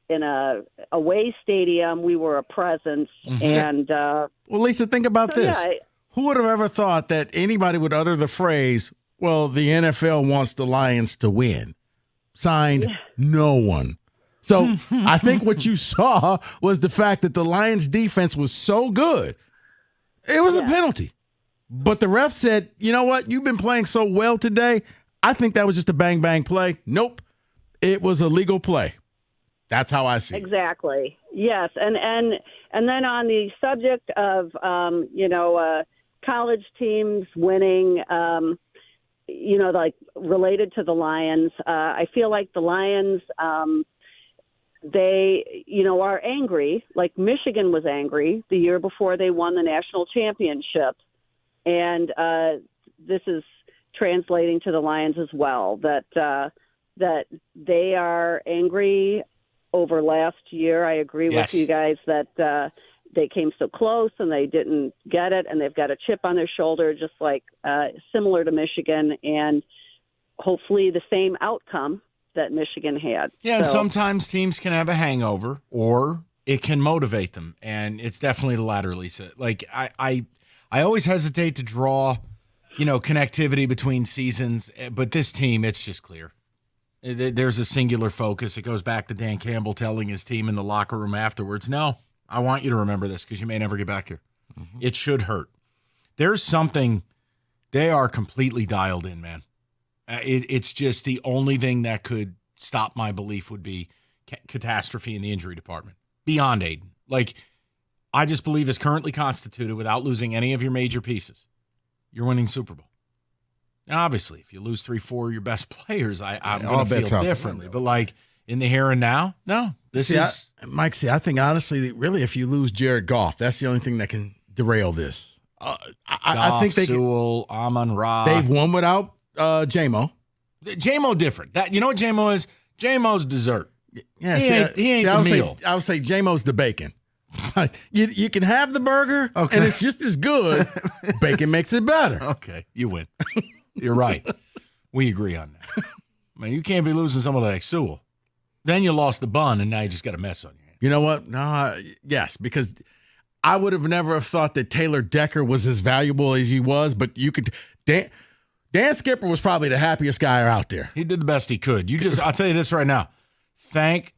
in a away stadium. We were a presence. Mm-hmm. And well, Lisa, think about this. Yeah, who would have ever thought that anybody would utter the phrase, well, the NFL wants the Lions to win? Signed, no one. So I think what you saw was the fact that the Lions defense was so good. It was a penalty. But the ref said, you know what? You've been playing so well today. I think that was just a bang-bang play. Nope. It was a legal play. That's how I see it. Exactly. Yes. And then on the subject of, college teams winning, like related to the Lions, I feel like the Lions, they, are angry. Like Michigan was angry the year before they won the national championship. And this is translating to the Lions as well, that they are angry over last year. I agree with you guys that they came so close and they didn't get it, and they've got a chip on their shoulder, just like similar to Michigan, and hopefully the same outcome that Michigan had. Yeah, and sometimes teams can have a hangover, or it can motivate them, and it's definitely the latter, Lisa. Like I always hesitate to draw, connectivity between seasons, but this team, it's just clear. There's a singular focus. It goes back to Dan Campbell telling his team in the locker room afterwards, no, I want you to remember this because you may never get back here. Mm-hmm. It should hurt. There's something, they are completely dialed in, man. It's just the only thing that could stop my belief would be catastrophe in the injury department. Beyond Aiden. Like, I just believe as currently constituted, without losing any of your major pieces, you're winning Super Bowl. Now, obviously, if you lose 3-4 of your best players, I'm going to feel differently. But, like, in the here and now, no. Mike, I think, honestly, really, if you lose Jared Goff, that's the only thing that can derail this. I think Sewell, Amon-Ra. They've won without J-Mo. J-Mo different. You know what J-Mo is? J-Mo's dessert. Yeah, he ain't the meal. I would say J-Mo's the bacon. You can have the burger, and it's just as good. Bacon makes it better. Okay, you win. You're right. We agree on that. Man, you can't be losing someone like Sewell. Then you lost the bun, and now you just got a mess on your hands. You know what? No, yes, because I would have never have thought that Taylor Decker was as valuable as he was, but you could Dan Skipper was probably the happiest guy out there. He did the best he could. I'll tell you this right now. Thank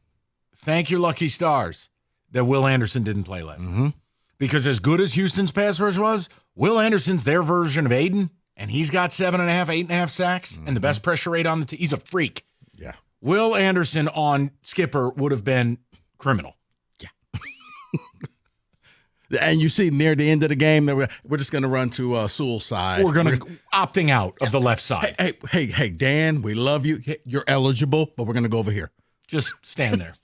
your lucky stars that Will Anderson didn't play last night. Because as good as Houston's pass rush was, Will Anderson's their version of Aiden, and he's got 7.5, 8.5 sacks, and the best pressure rate on the team. He's a freak. Yeah. Will Anderson on Skipper would have been criminal. Yeah. And you see near the end of the game that we're just going to run to Sewell's side. We're going to opting out of the left side. Hey, Dan, we love you. You're eligible, but we're going to go over here. Just stand there.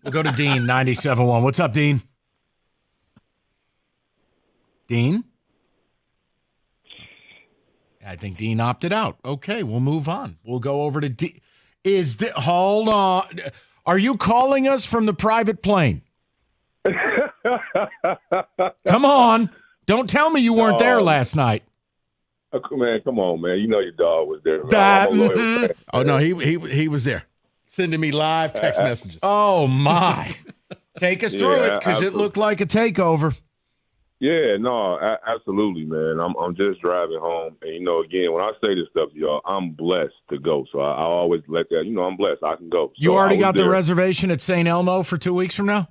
We'll go to Dean, 97.1. What's up, Dean? Dean? I think Dean opted out. Okay, we'll move on. We'll go over to Hold on. Are you calling us from the private plane? Come on. Don't tell me you weren't there last night. Man, come on, man. You know your dog was there. I'm a loyal fan. Oh, no, he was there. Sending me live text messages. Oh, my. Take us through it, because it looked like a takeover. Yeah, no, absolutely, man. I'm just driving home. And, again, when I say this stuff to y'all, I'm blessed to go. So I always let that, I'm blessed. I can go. You so already got the reservation at St. Elmo for 2 weeks from now?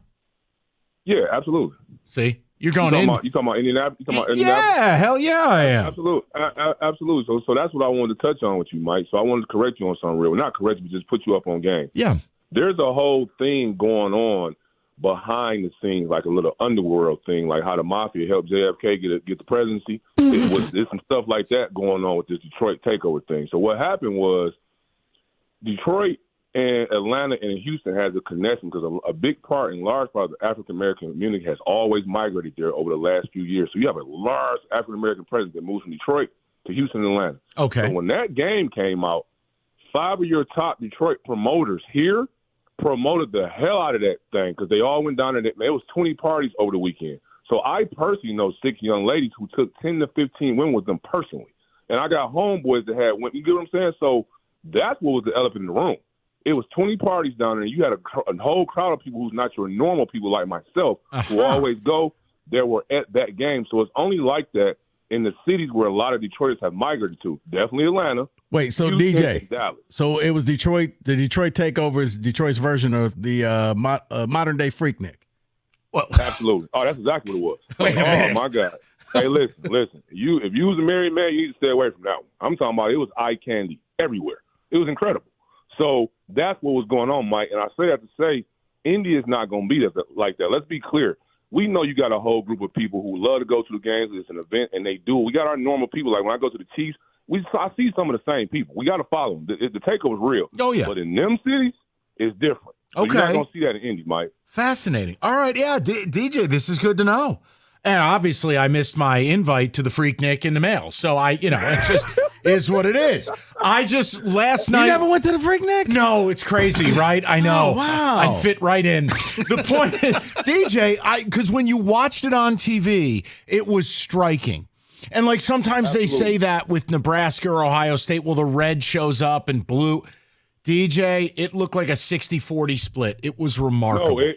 Yeah, absolutely. See? You're going in. You talking about Indianapolis? Yeah, hell yeah, I am. Absolutely. So that's what I wanted to touch on with you, Mike. So I wanted to correct you on something real. Not correct you, but just put you up on game. Yeah. There's a whole thing going on behind the scenes, like a little underworld thing, like how the mafia helped JFK get the presidency. There's some stuff like that going on with this Detroit takeover thing. So what happened was Detroit and Atlanta and Houston has a connection because a big part and large part of the African-American community has always migrated there over the last few years. So you have a large African-American presence that moves from Detroit to Houston and Atlanta. Okay. So when that game came out, 5 of your top Detroit promoters here promoted the hell out of that thing because they all went down there. It was 20 parties over the weekend. So I personally know 6 young ladies who took 10 to 15 women with them personally. And I got homeboys that had women. You get what I'm saying? So that's what was the elephant in the room. It was 20 parties down there. You had a whole crowd of people who's not your normal people like myself who always go. There were at that game. So it's only like that in the cities where a lot of Detroiters have migrated to. Definitely Atlanta. Wait, so Houston, DJ, Dallas. so it was Detroit. The Detroit takeover is Detroit's version of the modern day Freaknik. Well, absolutely. Oh, that's exactly what it was. Wait a minute. My God. Hey, listen. If you was a married man, you need to stay away from that one. I'm talking about it was eye candy everywhere. It was incredible. So that's what was going on, Mike. And I say that to say Indy is not going to be like that. Let's be clear. We know you got a whole group of people who love to go to the games. It's an event, and they do. We got our normal people. Like when I go to the Chiefs, I see some of the same people. We got to follow them. The takeover is real. Oh, yeah. But in them cities, it's different. So Okay. You're not going to see that in Indy, Mike. Fascinating. All right, yeah, DJ, this is good to know. And obviously, I missed my invite to the Freaknik in the mail. So it just is what it is. Last night. You never went to the Freaknik? No, it's crazy, right? I know. Oh, wow. I'd fit right in. The point is, DJ, because when you watched it on TV, it was striking. And like sometimes they say that with Nebraska or Ohio State, well, the red shows up and blue. DJ, it looked like a 60-40 split. It was remarkable. No,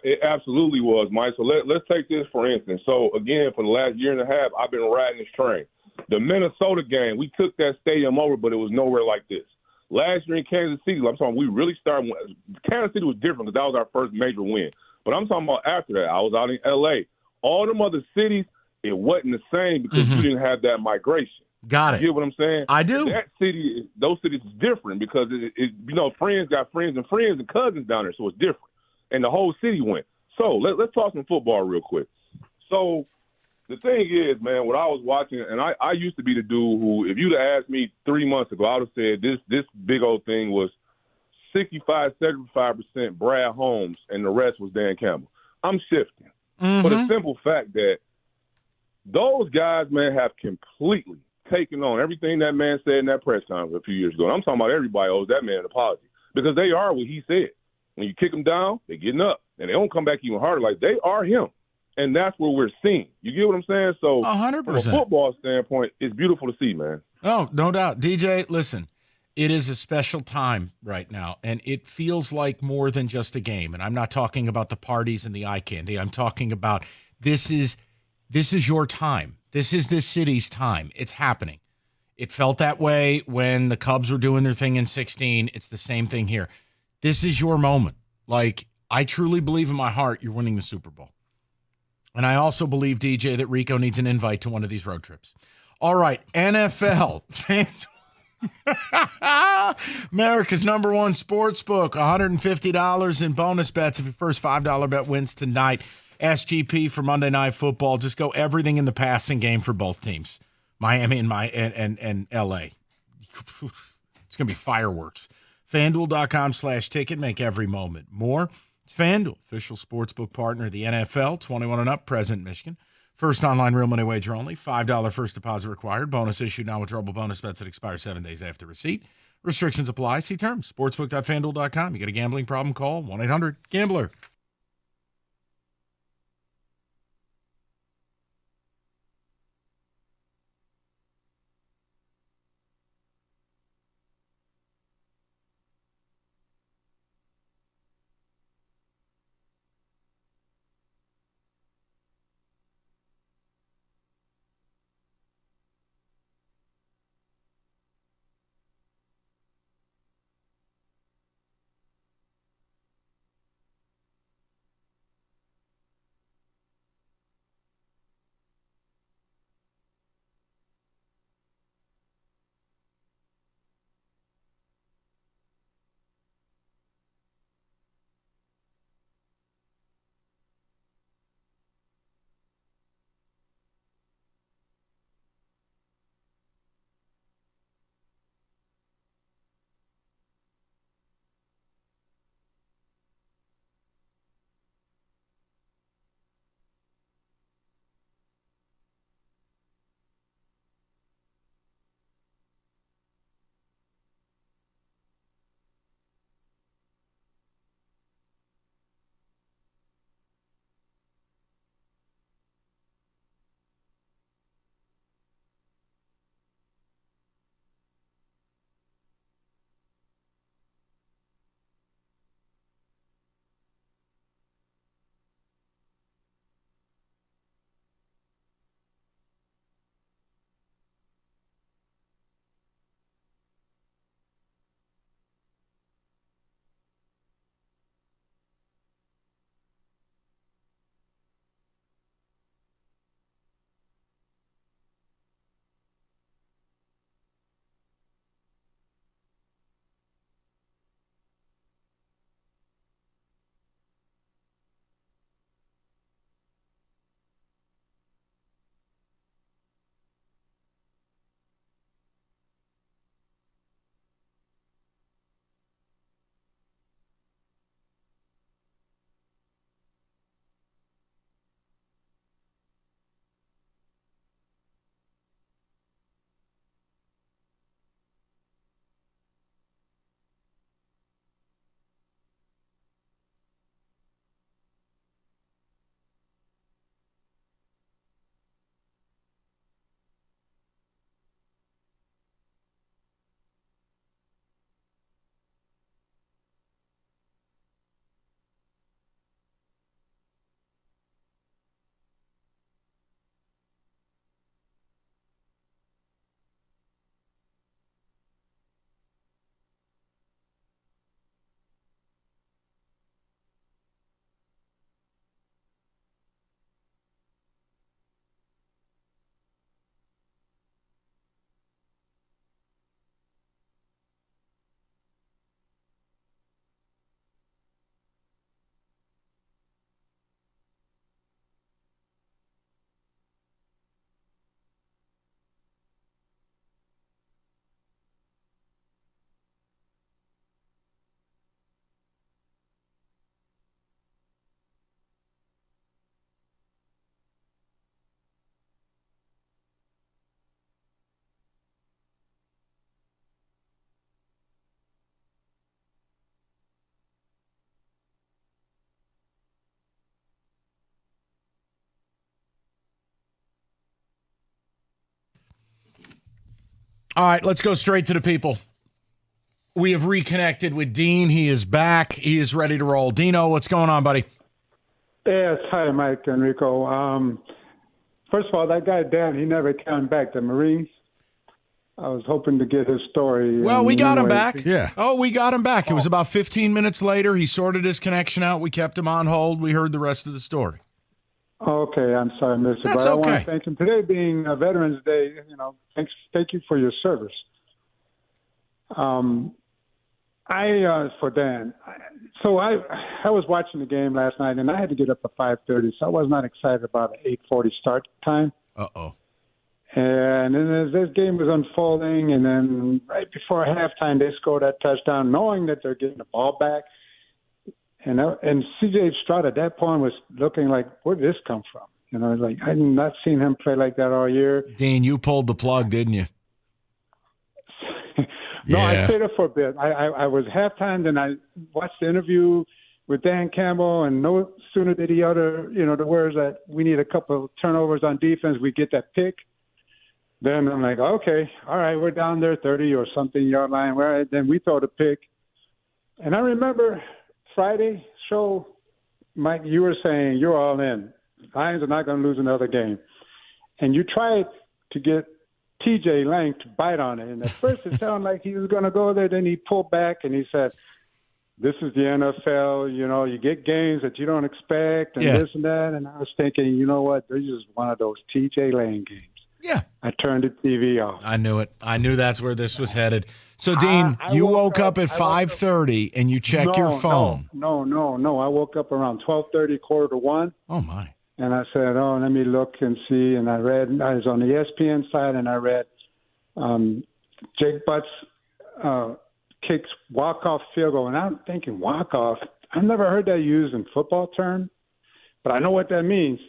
it absolutely was, Mike. So let's take this for instance. So, again, for the last year and a half, I've been riding this train. The Minnesota game, we took that stadium over, but it was nowhere like this. Last year in Kansas City, I'm talking we really started – Kansas City was different because that was our first major win. But I'm talking about after that. I was out in L.A. All them other cities, it wasn't the same because you didn't have that migration. Got it. You get what I'm saying? I do. Those cities is different because friends got friends and cousins down there, so it's different. And the whole city went. So let's talk some football real quick. So the thing is, man, what I was watching, and I used to be the dude who, if you'd have asked me 3 months ago, I would have said this big old thing was 65-75% Brad Holmes, and the rest was Dan Campbell. I'm shifting for the simple fact that those guys, man, have completely taken on everything that man said in that press conference a few years ago. And I'm talking about everybody owes that man an apology because they are what he said. When you kick them down, they're getting up, and they don't come back even harder. Like, they are him, and that's what we're seeing. You get what I'm saying? So 100%. From a football standpoint, it's beautiful to see, man. Oh, no doubt. DJ, listen, it is a special time right now, and it feels like more than just a game. And I'm not talking about the parties and the eye candy. I'm talking about this is your time. This is this city's time. It's happening. It felt that way when the Cubs were doing their thing in 2016. It's the same thing here. This is your moment. Like, I truly believe in my heart you're winning the Super Bowl. And I also believe, DJ, that Rico needs an invite to one of these road trips. All right, NFL. America's #1 sports book. $150 in bonus bets if your first $5 bet wins tonight. SGP for Monday Night Football. Just go everything in the passing game for both teams, Miami and LA. It's going to be fireworks. FanDuel.com/ticket. Make every moment more. It's FanDuel, official sportsbook partner of the NFL. 21 and up, present Michigan. First online real money wager only. $5 first deposit required. Bonus issued, non-withdrawable bonus bets that expire 7 days after receipt. Restrictions apply. See terms. Sportsbook.fanduel.com. You got a gambling problem? Call 1-800-GAMBLER. All right, let's go straight to the people. We have reconnected with Dean. He is back. He is ready to roll. Dino, what's going on, buddy? Yes, hi, Mike and Rico. First of all, that guy, Dan, he never came back. The Marines. I was hoping to get his story. Well, we got him back. Yeah. Oh, we got him back. It was about 15 minutes later. He sorted his connection out. We kept him on hold. We heard the rest of the story. Okay, I'm sorry, Mr. That's but I okay. want to thank him. Today being Veterans Day, thank you for your service. For Dan. So I was watching the game last night, and I had to get up at 5:30, so I was not excited about an 8:40 start time. Uh-oh. And then as this game was unfolding, and then right before halftime, they scored that touchdown, knowing that they're getting the ball back. And C.J. Stroud at that point was looking like, where did this come from? Like I've not seen him play like that all year. Dean, you pulled the plug, didn't you? No, Yeah. I stayed up for a bit. I was halftime, then I watched the interview with Dan Campbell, and no sooner did he utter, the words that we need a couple of turnovers on defense, we get that pick. Then I'm like, okay, all right, we're down there 30 or something yard line. Well, then we throw the pick. And I remember Friday show, Mike, you were saying you're all in. Lions are not going to lose another game. And you tried to get TJ Lang to bite on it. And at first it sounded like he was going to go there. Then he pulled back and he said, this is the NFL. You get games that you don't expect and this and that. And I was thinking, you know what? This is one of those TJ Lang games. Yeah. I turned the TV off. I knew it. I knew that's where this was headed. So, Dean, you woke up at 5:30 and you checked your phone. No. I woke up around 12:30, 1:45. Oh, my. And I said, let me look and see. And I was on the ESPN side, and I read Jake Butts kicks walk-off field goal. And I'm thinking, walk-off? I've never heard that used in football term, but I know what that means.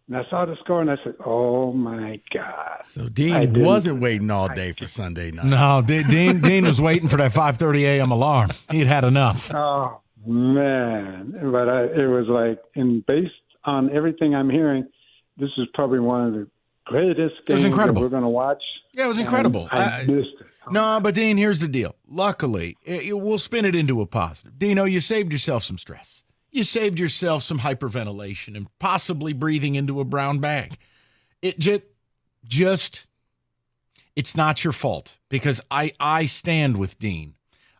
And I saw the score, and I said, oh, my God. So Dean wasn't waiting all day for Sunday night. No, Dean was waiting for that 5:30 a.m. alarm. He'd had enough. Oh, man. But it was like, based on everything I'm hearing, this is probably one of the greatest games that we're going to watch. Yeah, it was incredible. I missed it. No, but Dean, here's the deal. Luckily, we'll spin it into a positive. Dino, you saved yourself some stress. You saved yourself some hyperventilation and possibly breathing into a brown bag. It just it's not your fault, because I stand with Dean.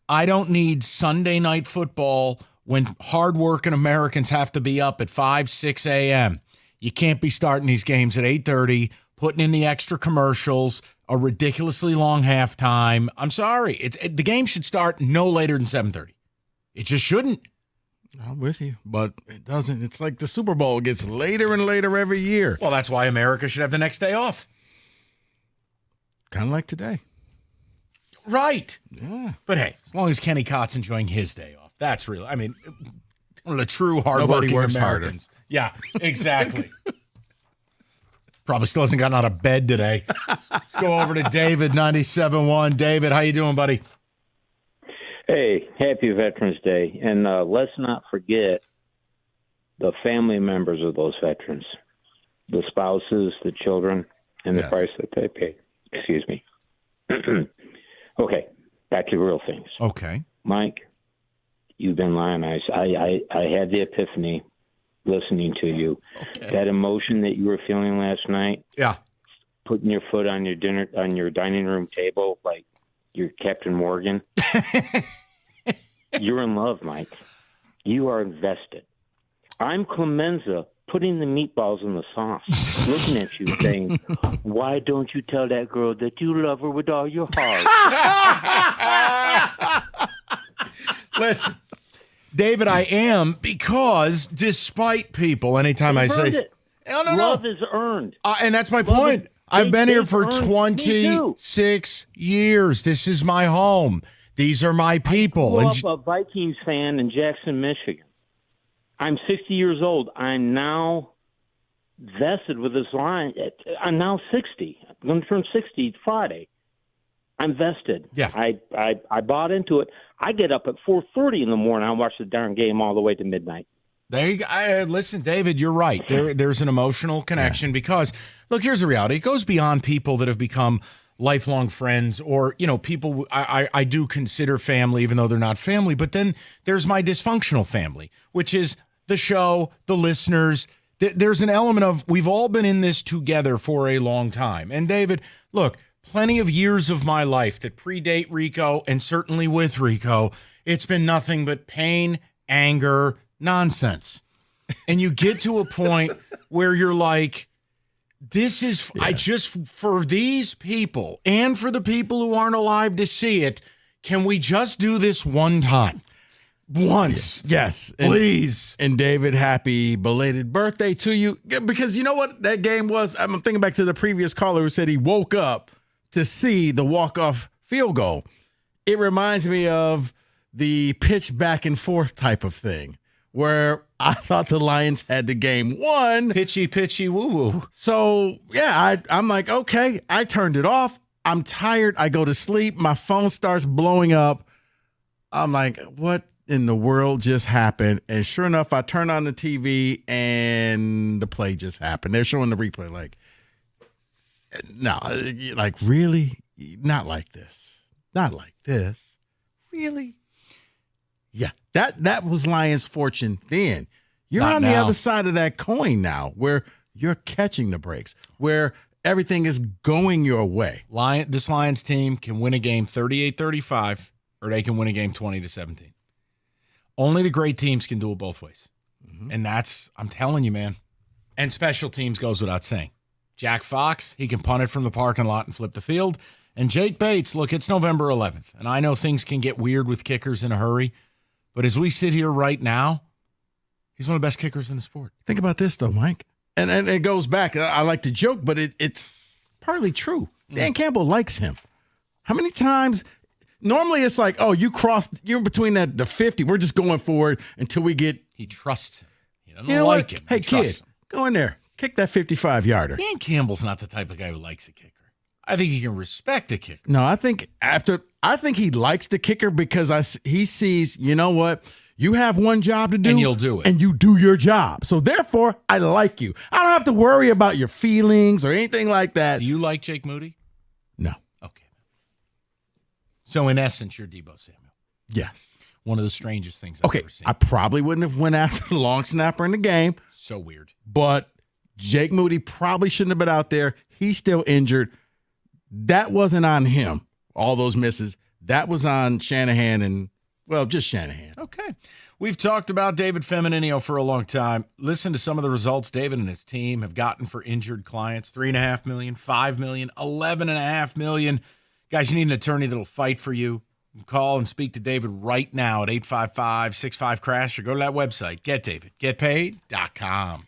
I don't need Sunday night football when hardworking Americans have to be up at 5, 6 a.m. You can't be starting these games at 8:30, putting in the extra commercials, a ridiculously long halftime. I'm sorry. The game should start no later than 7:30. It just shouldn't. I'm with you, but it doesn't. It's like the Super Bowl gets later and later every year. Well, that's why America should have the next day off. Kind of like today. Right. Yeah. But hey, as long as Kenny Cott's enjoying his day off, that's real. I mean, one of the true hardworking Nobody works Americans. Harder. Yeah, exactly. Probably still hasn't gotten out of bed today. Let's go over to David, 97.1. David, how you doing, buddy? Hey, happy Veterans Day. And let's not forget the family members of those veterans, the spouses, the children, and the price that they pay. Excuse me. Okay, back to real things. Okay. Mike, you've been lionized. I had the epiphany listening to you. Okay. That emotion that you were feeling last night. Yeah. Putting your foot on your dining room table like you're Captain Morgan. You're in love, Mike. You are invested. I'm Clemenza putting the meatballs in the sauce, looking at you saying, why don't you tell that girl that you love her with all your heart? Listen, David, I am, because despite people, anytime I say... Love is earned. And that's my point. I've been here for 26 years. This is my home. These are my people. I grew up a Vikings fan in Jackson, Michigan. I'm 60 years old. I'm now vested with this line. I'm now 60. I'm going to turn 60 Friday. I'm vested. Yeah. I bought into it. I get up at 4:30 in the morning. I watch the darn game all the way to midnight. There you go. Listen, David, you're right. There's an emotional connection because, look, here's the reality. It goes beyond people that have become lifelong friends or, people I do consider family, even though they're not family. But then there's my dysfunctional family, which is the show, the listeners. There's an element of we've all been in this together for a long time. And, David, look, plenty of years of my life that predate Rico, and certainly with Rico, it's been nothing but pain, anger, nonsense. And you get to a point where you're like, this is, I just, for these people and for the people who aren't alive to see it, can we just do this one time? Once. Yes. Please. And David, happy belated birthday to you. Because you know what that game was? I'm thinking back to the previous caller who said he woke up to see the walk-off field goal. It reminds me of the pitch back and forth type of thing, where I thought the Lions had the game won. Pitchy, woo-woo. So, yeah, I'm like, okay. I turned it off. I'm tired. I go to sleep. My phone starts blowing up. I'm like, what in the world just happened? And sure enough, I turn on the TV and the play just happened. They're showing the replay. Like, no, like, really? Not like this. Not like this. Really? Yeah, that was Lions' fortune then. You're Not on the now. other side of that coin now, where you're catching the breaks, where everything is going your way. This Lions team can win a game 38-35, or they can win a game 20-17. Only the great teams can do it both ways. And that's, I'm telling you, man. And special teams goes without saying. Jack Fox, he can punt it from the parking lot and flip the field. And Jake Bates, look, it's November 11th. And I know things can get weird with kickers in a hurry. But as we sit here right now, he's one of the best kickers in the sport. Think about this, though, Mike. And it goes back. I like to joke, but it's partly true. Dan Campbell likes him. How many times? Normally it's like, oh, you're between the 50. We're just going forward until we get. He trusts him. He doesn't You know like what? him. Hey, He trusts kid, him. go in there. Kick that 55-yarder. Dan Campbell's not the type of guy who likes a kicker. I think he can respect a kicker. No, I think he likes the kicker because he sees, you know what? You have one job to do. And you'll do it. And you do your job. So therefore, I like you. I don't have to worry about your feelings or anything like that. Do you like Jake Moody? No. Okay. So in essence, you're Deebo Samuel. Yes. One of the strangest things I've ever seen. I probably wouldn't have went after the long snapper in the game. So weird. But Jake Moody probably shouldn't have been out there. He's still injured. That wasn't on him, all those misses. That was on Shanahan and, well, just Shanahan. Okay. We've talked about David Femininio for a long time. Listen to some of the results David and his team have gotten for injured clients. $3.5 million, $5 million, $11.5 million. Guys, you need an attorney that'll fight for you. Call and speak to David right now at 855-65-CRASH or go to that website, getdavidgetpaid.com.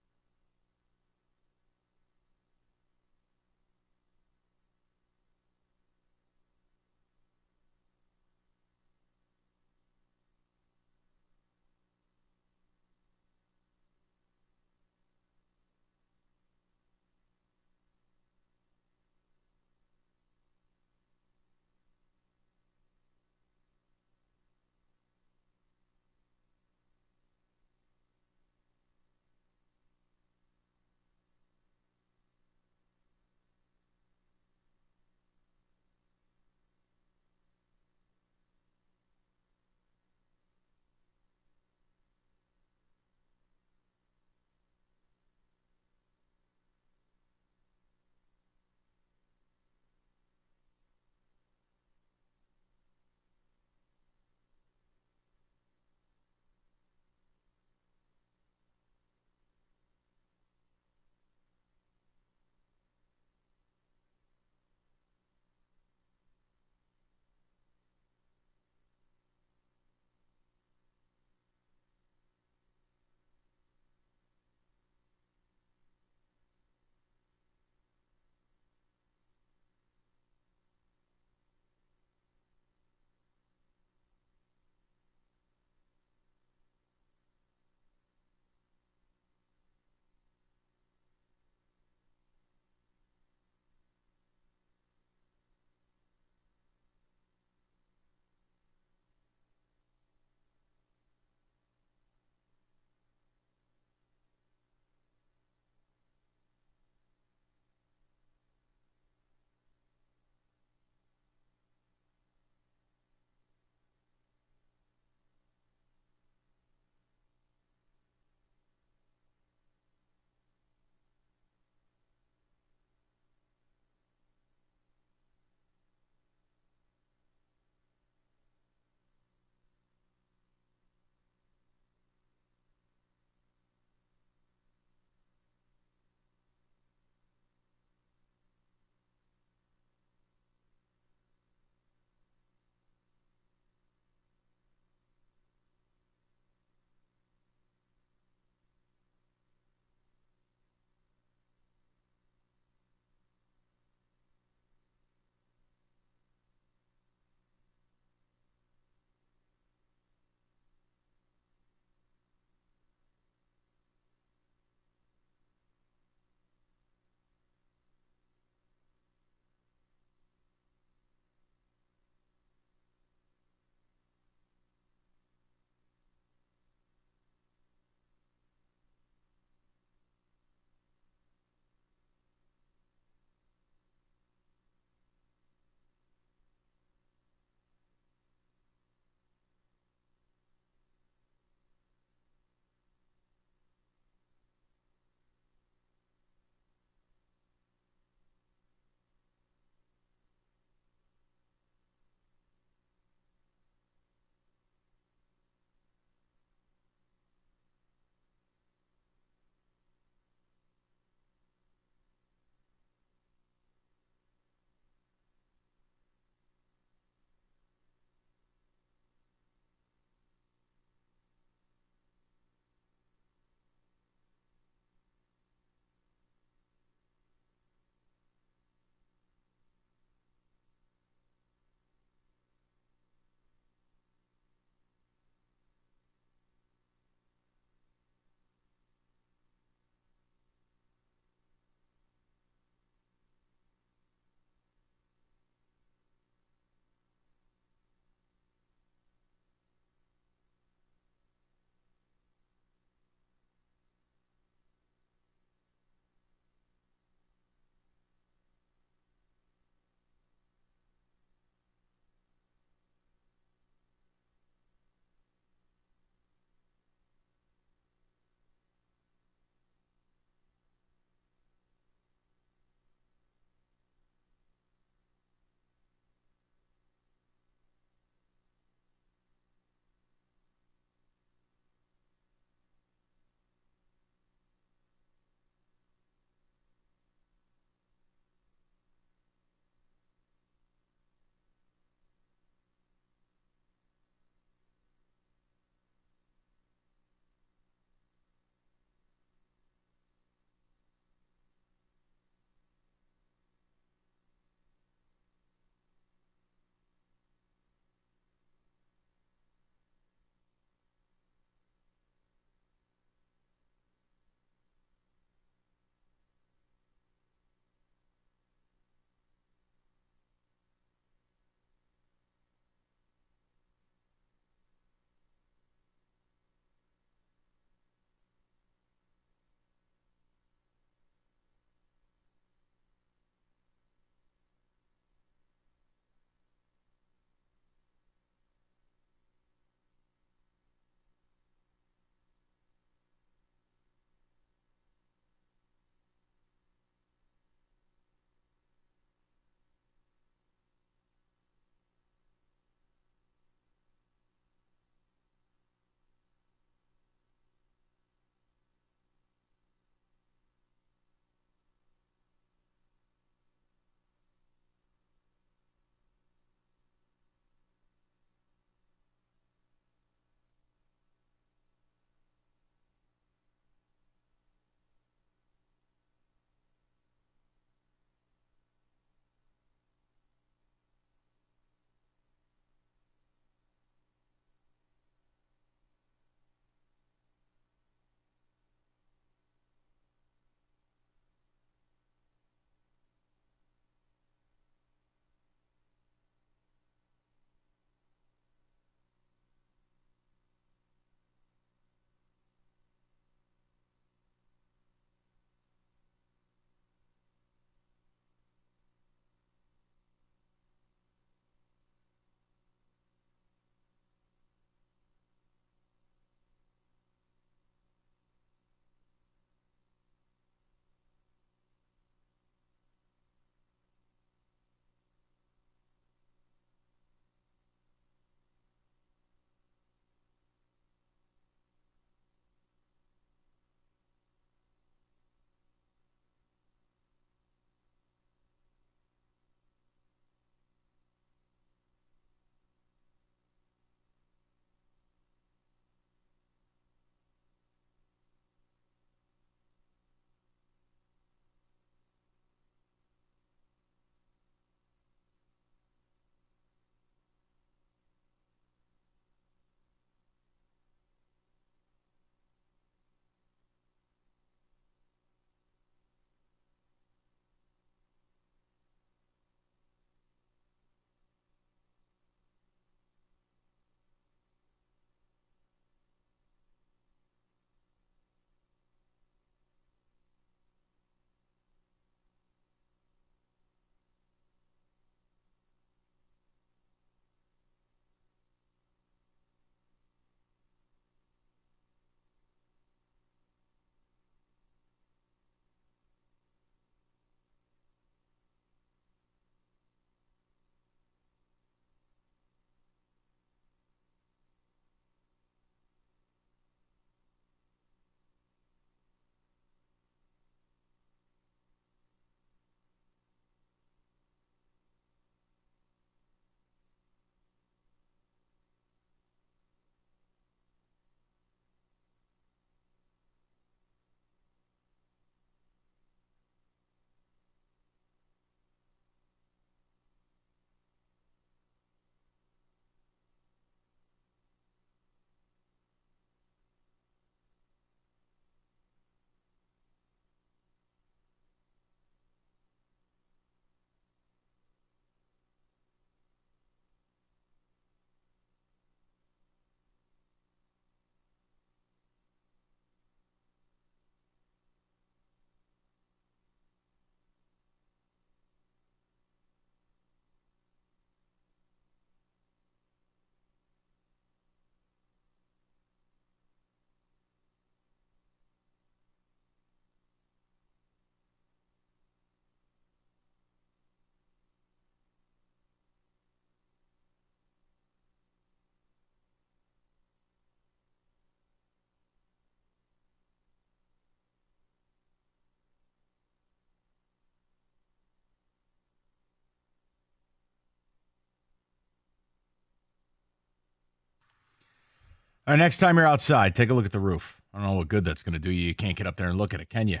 All right, next time you're outside, take a look at the roof. I don't know what good that's going to do you. You can't get up there and look at it, can you?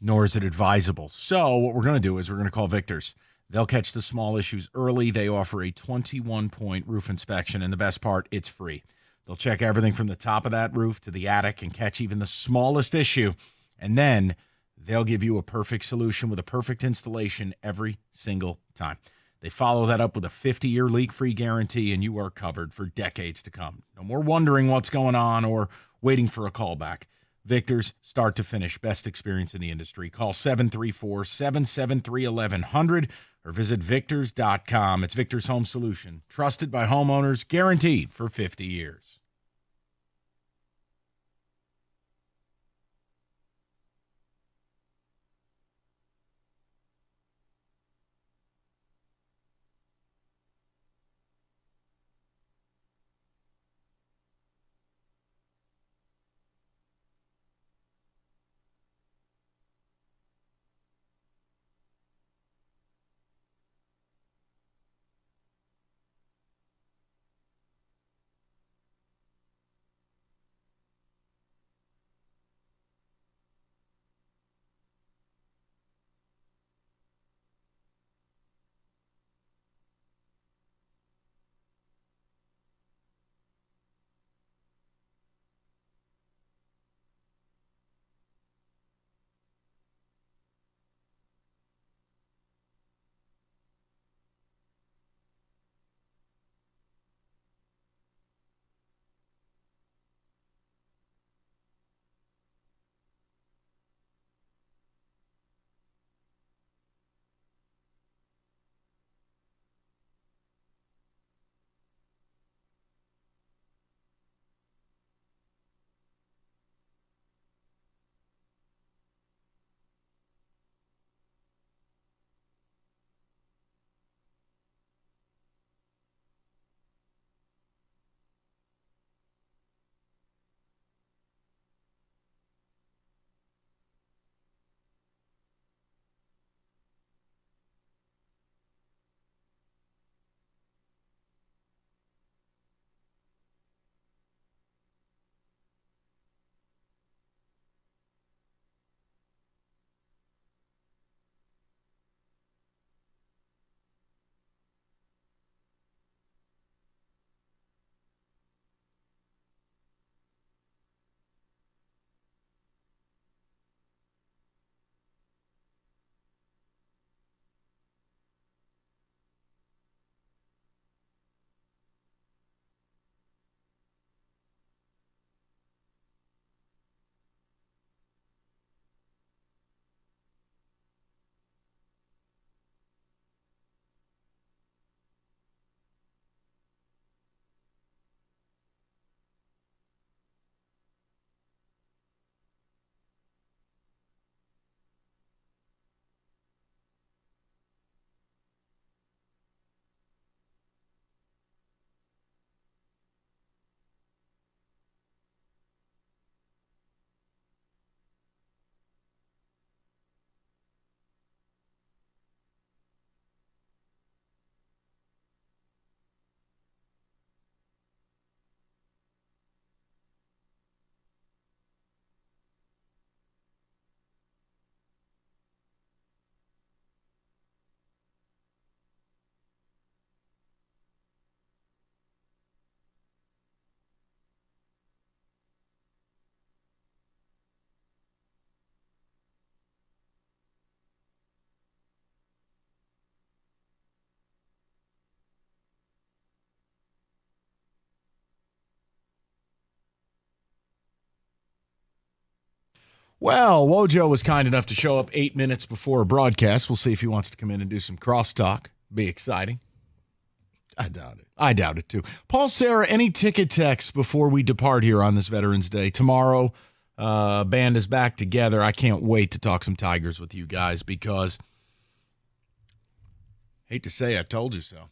Nor is it advisable. So what we're going to do is we're going to call Victor's. They'll catch the small issues early. They offer a 21-point roof inspection, and the best part, it's free. They'll check everything from the top of that roof to the attic and catch even the smallest issue, and then they'll give you a perfect solution with a perfect installation every single time. They follow that up with a 50-year leak-free guarantee, and you are covered for decades to come. No more wondering what's going on or waiting for a callback. Victor's, start to finish, best experience in the industry. Call 734-773-1100 or visit victors.com. It's Victor's Home Solution, trusted by homeowners, guaranteed for 50 years. Well, Wojo was kind enough to show up 8 minutes before a broadcast. We'll see if he wants to come in and do some crosstalk. Be exciting. I doubt it. I doubt it, too. Paul, Sarah, any ticket texts before we depart here on this Veterans Day? Tomorrow, band is back together. I can't wait to talk some Tigers with you guys because, hate to say I told you so.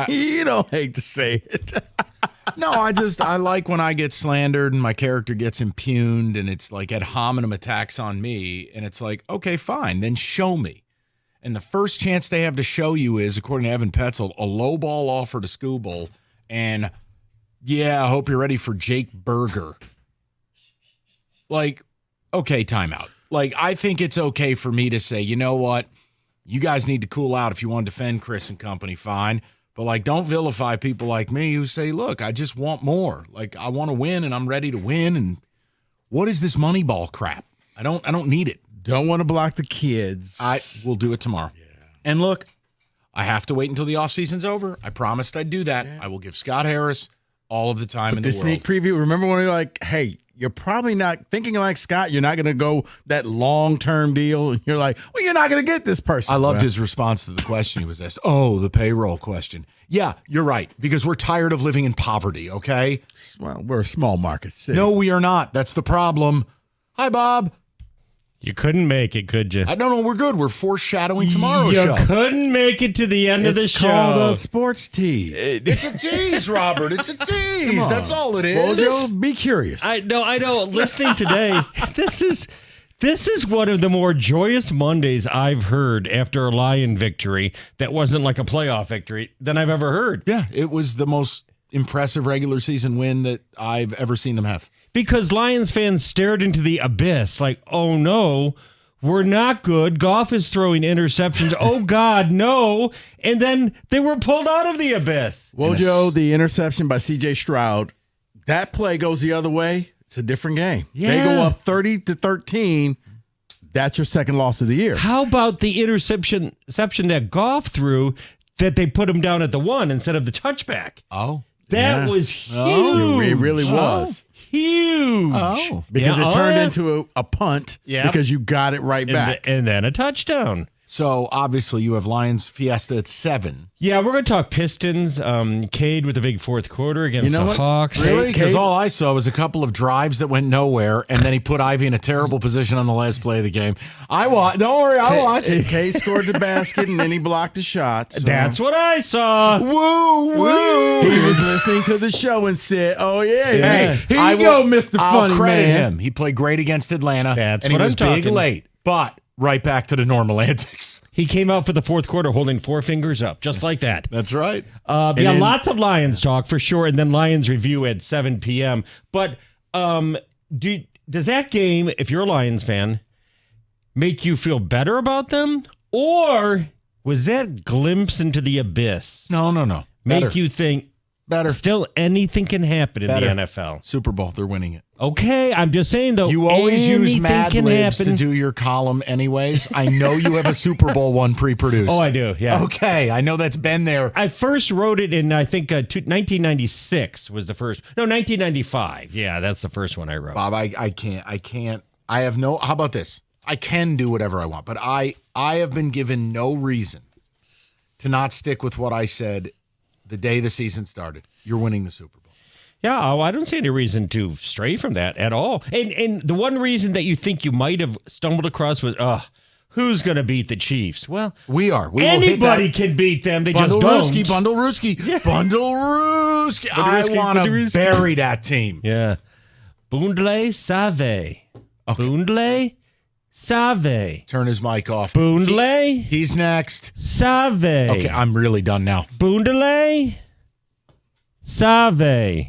You don't hate to say it. No, I like when I get slandered and my character gets impugned and it's like ad hominem attacks on me. And it's like, okay, fine, then show me. And the first chance they have to show you is, according to Evan Petzold, a low ball offer to Skubal. And Yeah, I hope you're ready for Jake Berger. Like, okay, timeout. Like, I think it's okay for me to say, you know what? You guys need to cool out if you want to defend Chris and company, fine. But, like, don't vilify people like me who say, look, I just want more. Like, I want to win, and I'm ready to win. And what is this Moneyball crap? I don't need it. Don't want to block the kids. I will do it tomorrow. Yeah. And look, I have to wait until the offseason's over. I promised I'd do that. Yeah. I will give Scott Harris all of the time in the world. Sneak preview, remember when we were like, hey, you're probably not thinking like Scott. You're not going to go that long-term deal. And you're like, well, you're not going to get this person. I loved his response to the question he was asked. Oh, the payroll question. Yeah, you're right, because we're tired of living in poverty, okay? Well, we're a small market city. No, we are not. That's the problem. Hi, Bob. You couldn't make it, could you? No, we're good. We're foreshadowing tomorrow's show. You couldn't make it to the end of the show. It's called a sports tease. It's a tease, Robert. It's a tease. That's all it is. Well, Joe, be curious. I know. Listening today, this is one of the more joyous Mondays I've heard after a Lion victory that wasn't like a playoff victory than I've ever heard. Yeah, it was the most impressive regular season win that I've ever seen them have. Because Lions fans stared into the abyss like, oh, no, we're not good. Goff is throwing interceptions. Oh, God, no. And then they were pulled out of the abyss. Well, Joe, the interception by C.J. Stroud, that play goes the other way. It's a different game. Yeah. They go up 30-13. That's your second loss of the year. How about the interception that Goff threw that they put him down at the 1 instead of the touchback? Oh. That was huge. It really was. Huge. Oh. Because it turned into a punt because you got it right back. And then a touchdown. So, obviously, you have Lions Fiesta at 7. Yeah, we're going to talk Pistons. Cade with a big fourth quarter against the Hawks. Really? Because all I saw was a couple of drives that went nowhere, and then he put Ivy in a terrible position on the last play of the game. Don't worry, I watched it. Cade scored the basket, and then he blocked the shot. So. That's what I saw. Woo, woo. He was listening to the show and said, oh, yeah. Hey, here you go, Mr. Funny I'll credit Man. him. He played great against Atlanta. That's and what he was I'm talking. big late, but right back to the normal antics. He came out for the fourth quarter holding 4 fingers up, just like that. That's right. Lots of Lions talk for sure, and then Lions review at 7 p.m. But does that game, if you're a Lions fan, make you feel better about them? Or was that glimpse into the abyss? No. Make you think, better. Still anything can happen in the NFL. Super Bowl, they're winning it. Okay, I'm just saying, though. You always use Mad Libs to do your column anyways. I know you have a Super Bowl one pre-produced. Oh, I do, yeah. Okay, I know that's been there. I first wrote it in, I think, 1996 was the first. No, 1995. Yeah, that's the first one I wrote. Bob, I can't. I have no, how about this? I can do whatever I want, but I have been given no reason to not stick with what I said the day the season started. You're winning the Super Bowl. Yeah, I don't see any reason to stray from that at all. And the one reason that you think you might have stumbled across was, who's going to beat the Chiefs? Well, we are. Anybody can beat them. They just don't. Bundle-Rooski. Yeah. Bundle-Rooski. I want to bury that team. Yeah. Boondle Save. Okay. Boondle Save. Turn his mic off. Boondle. He's next. Save. Okay, I'm really done now. Boondle Save.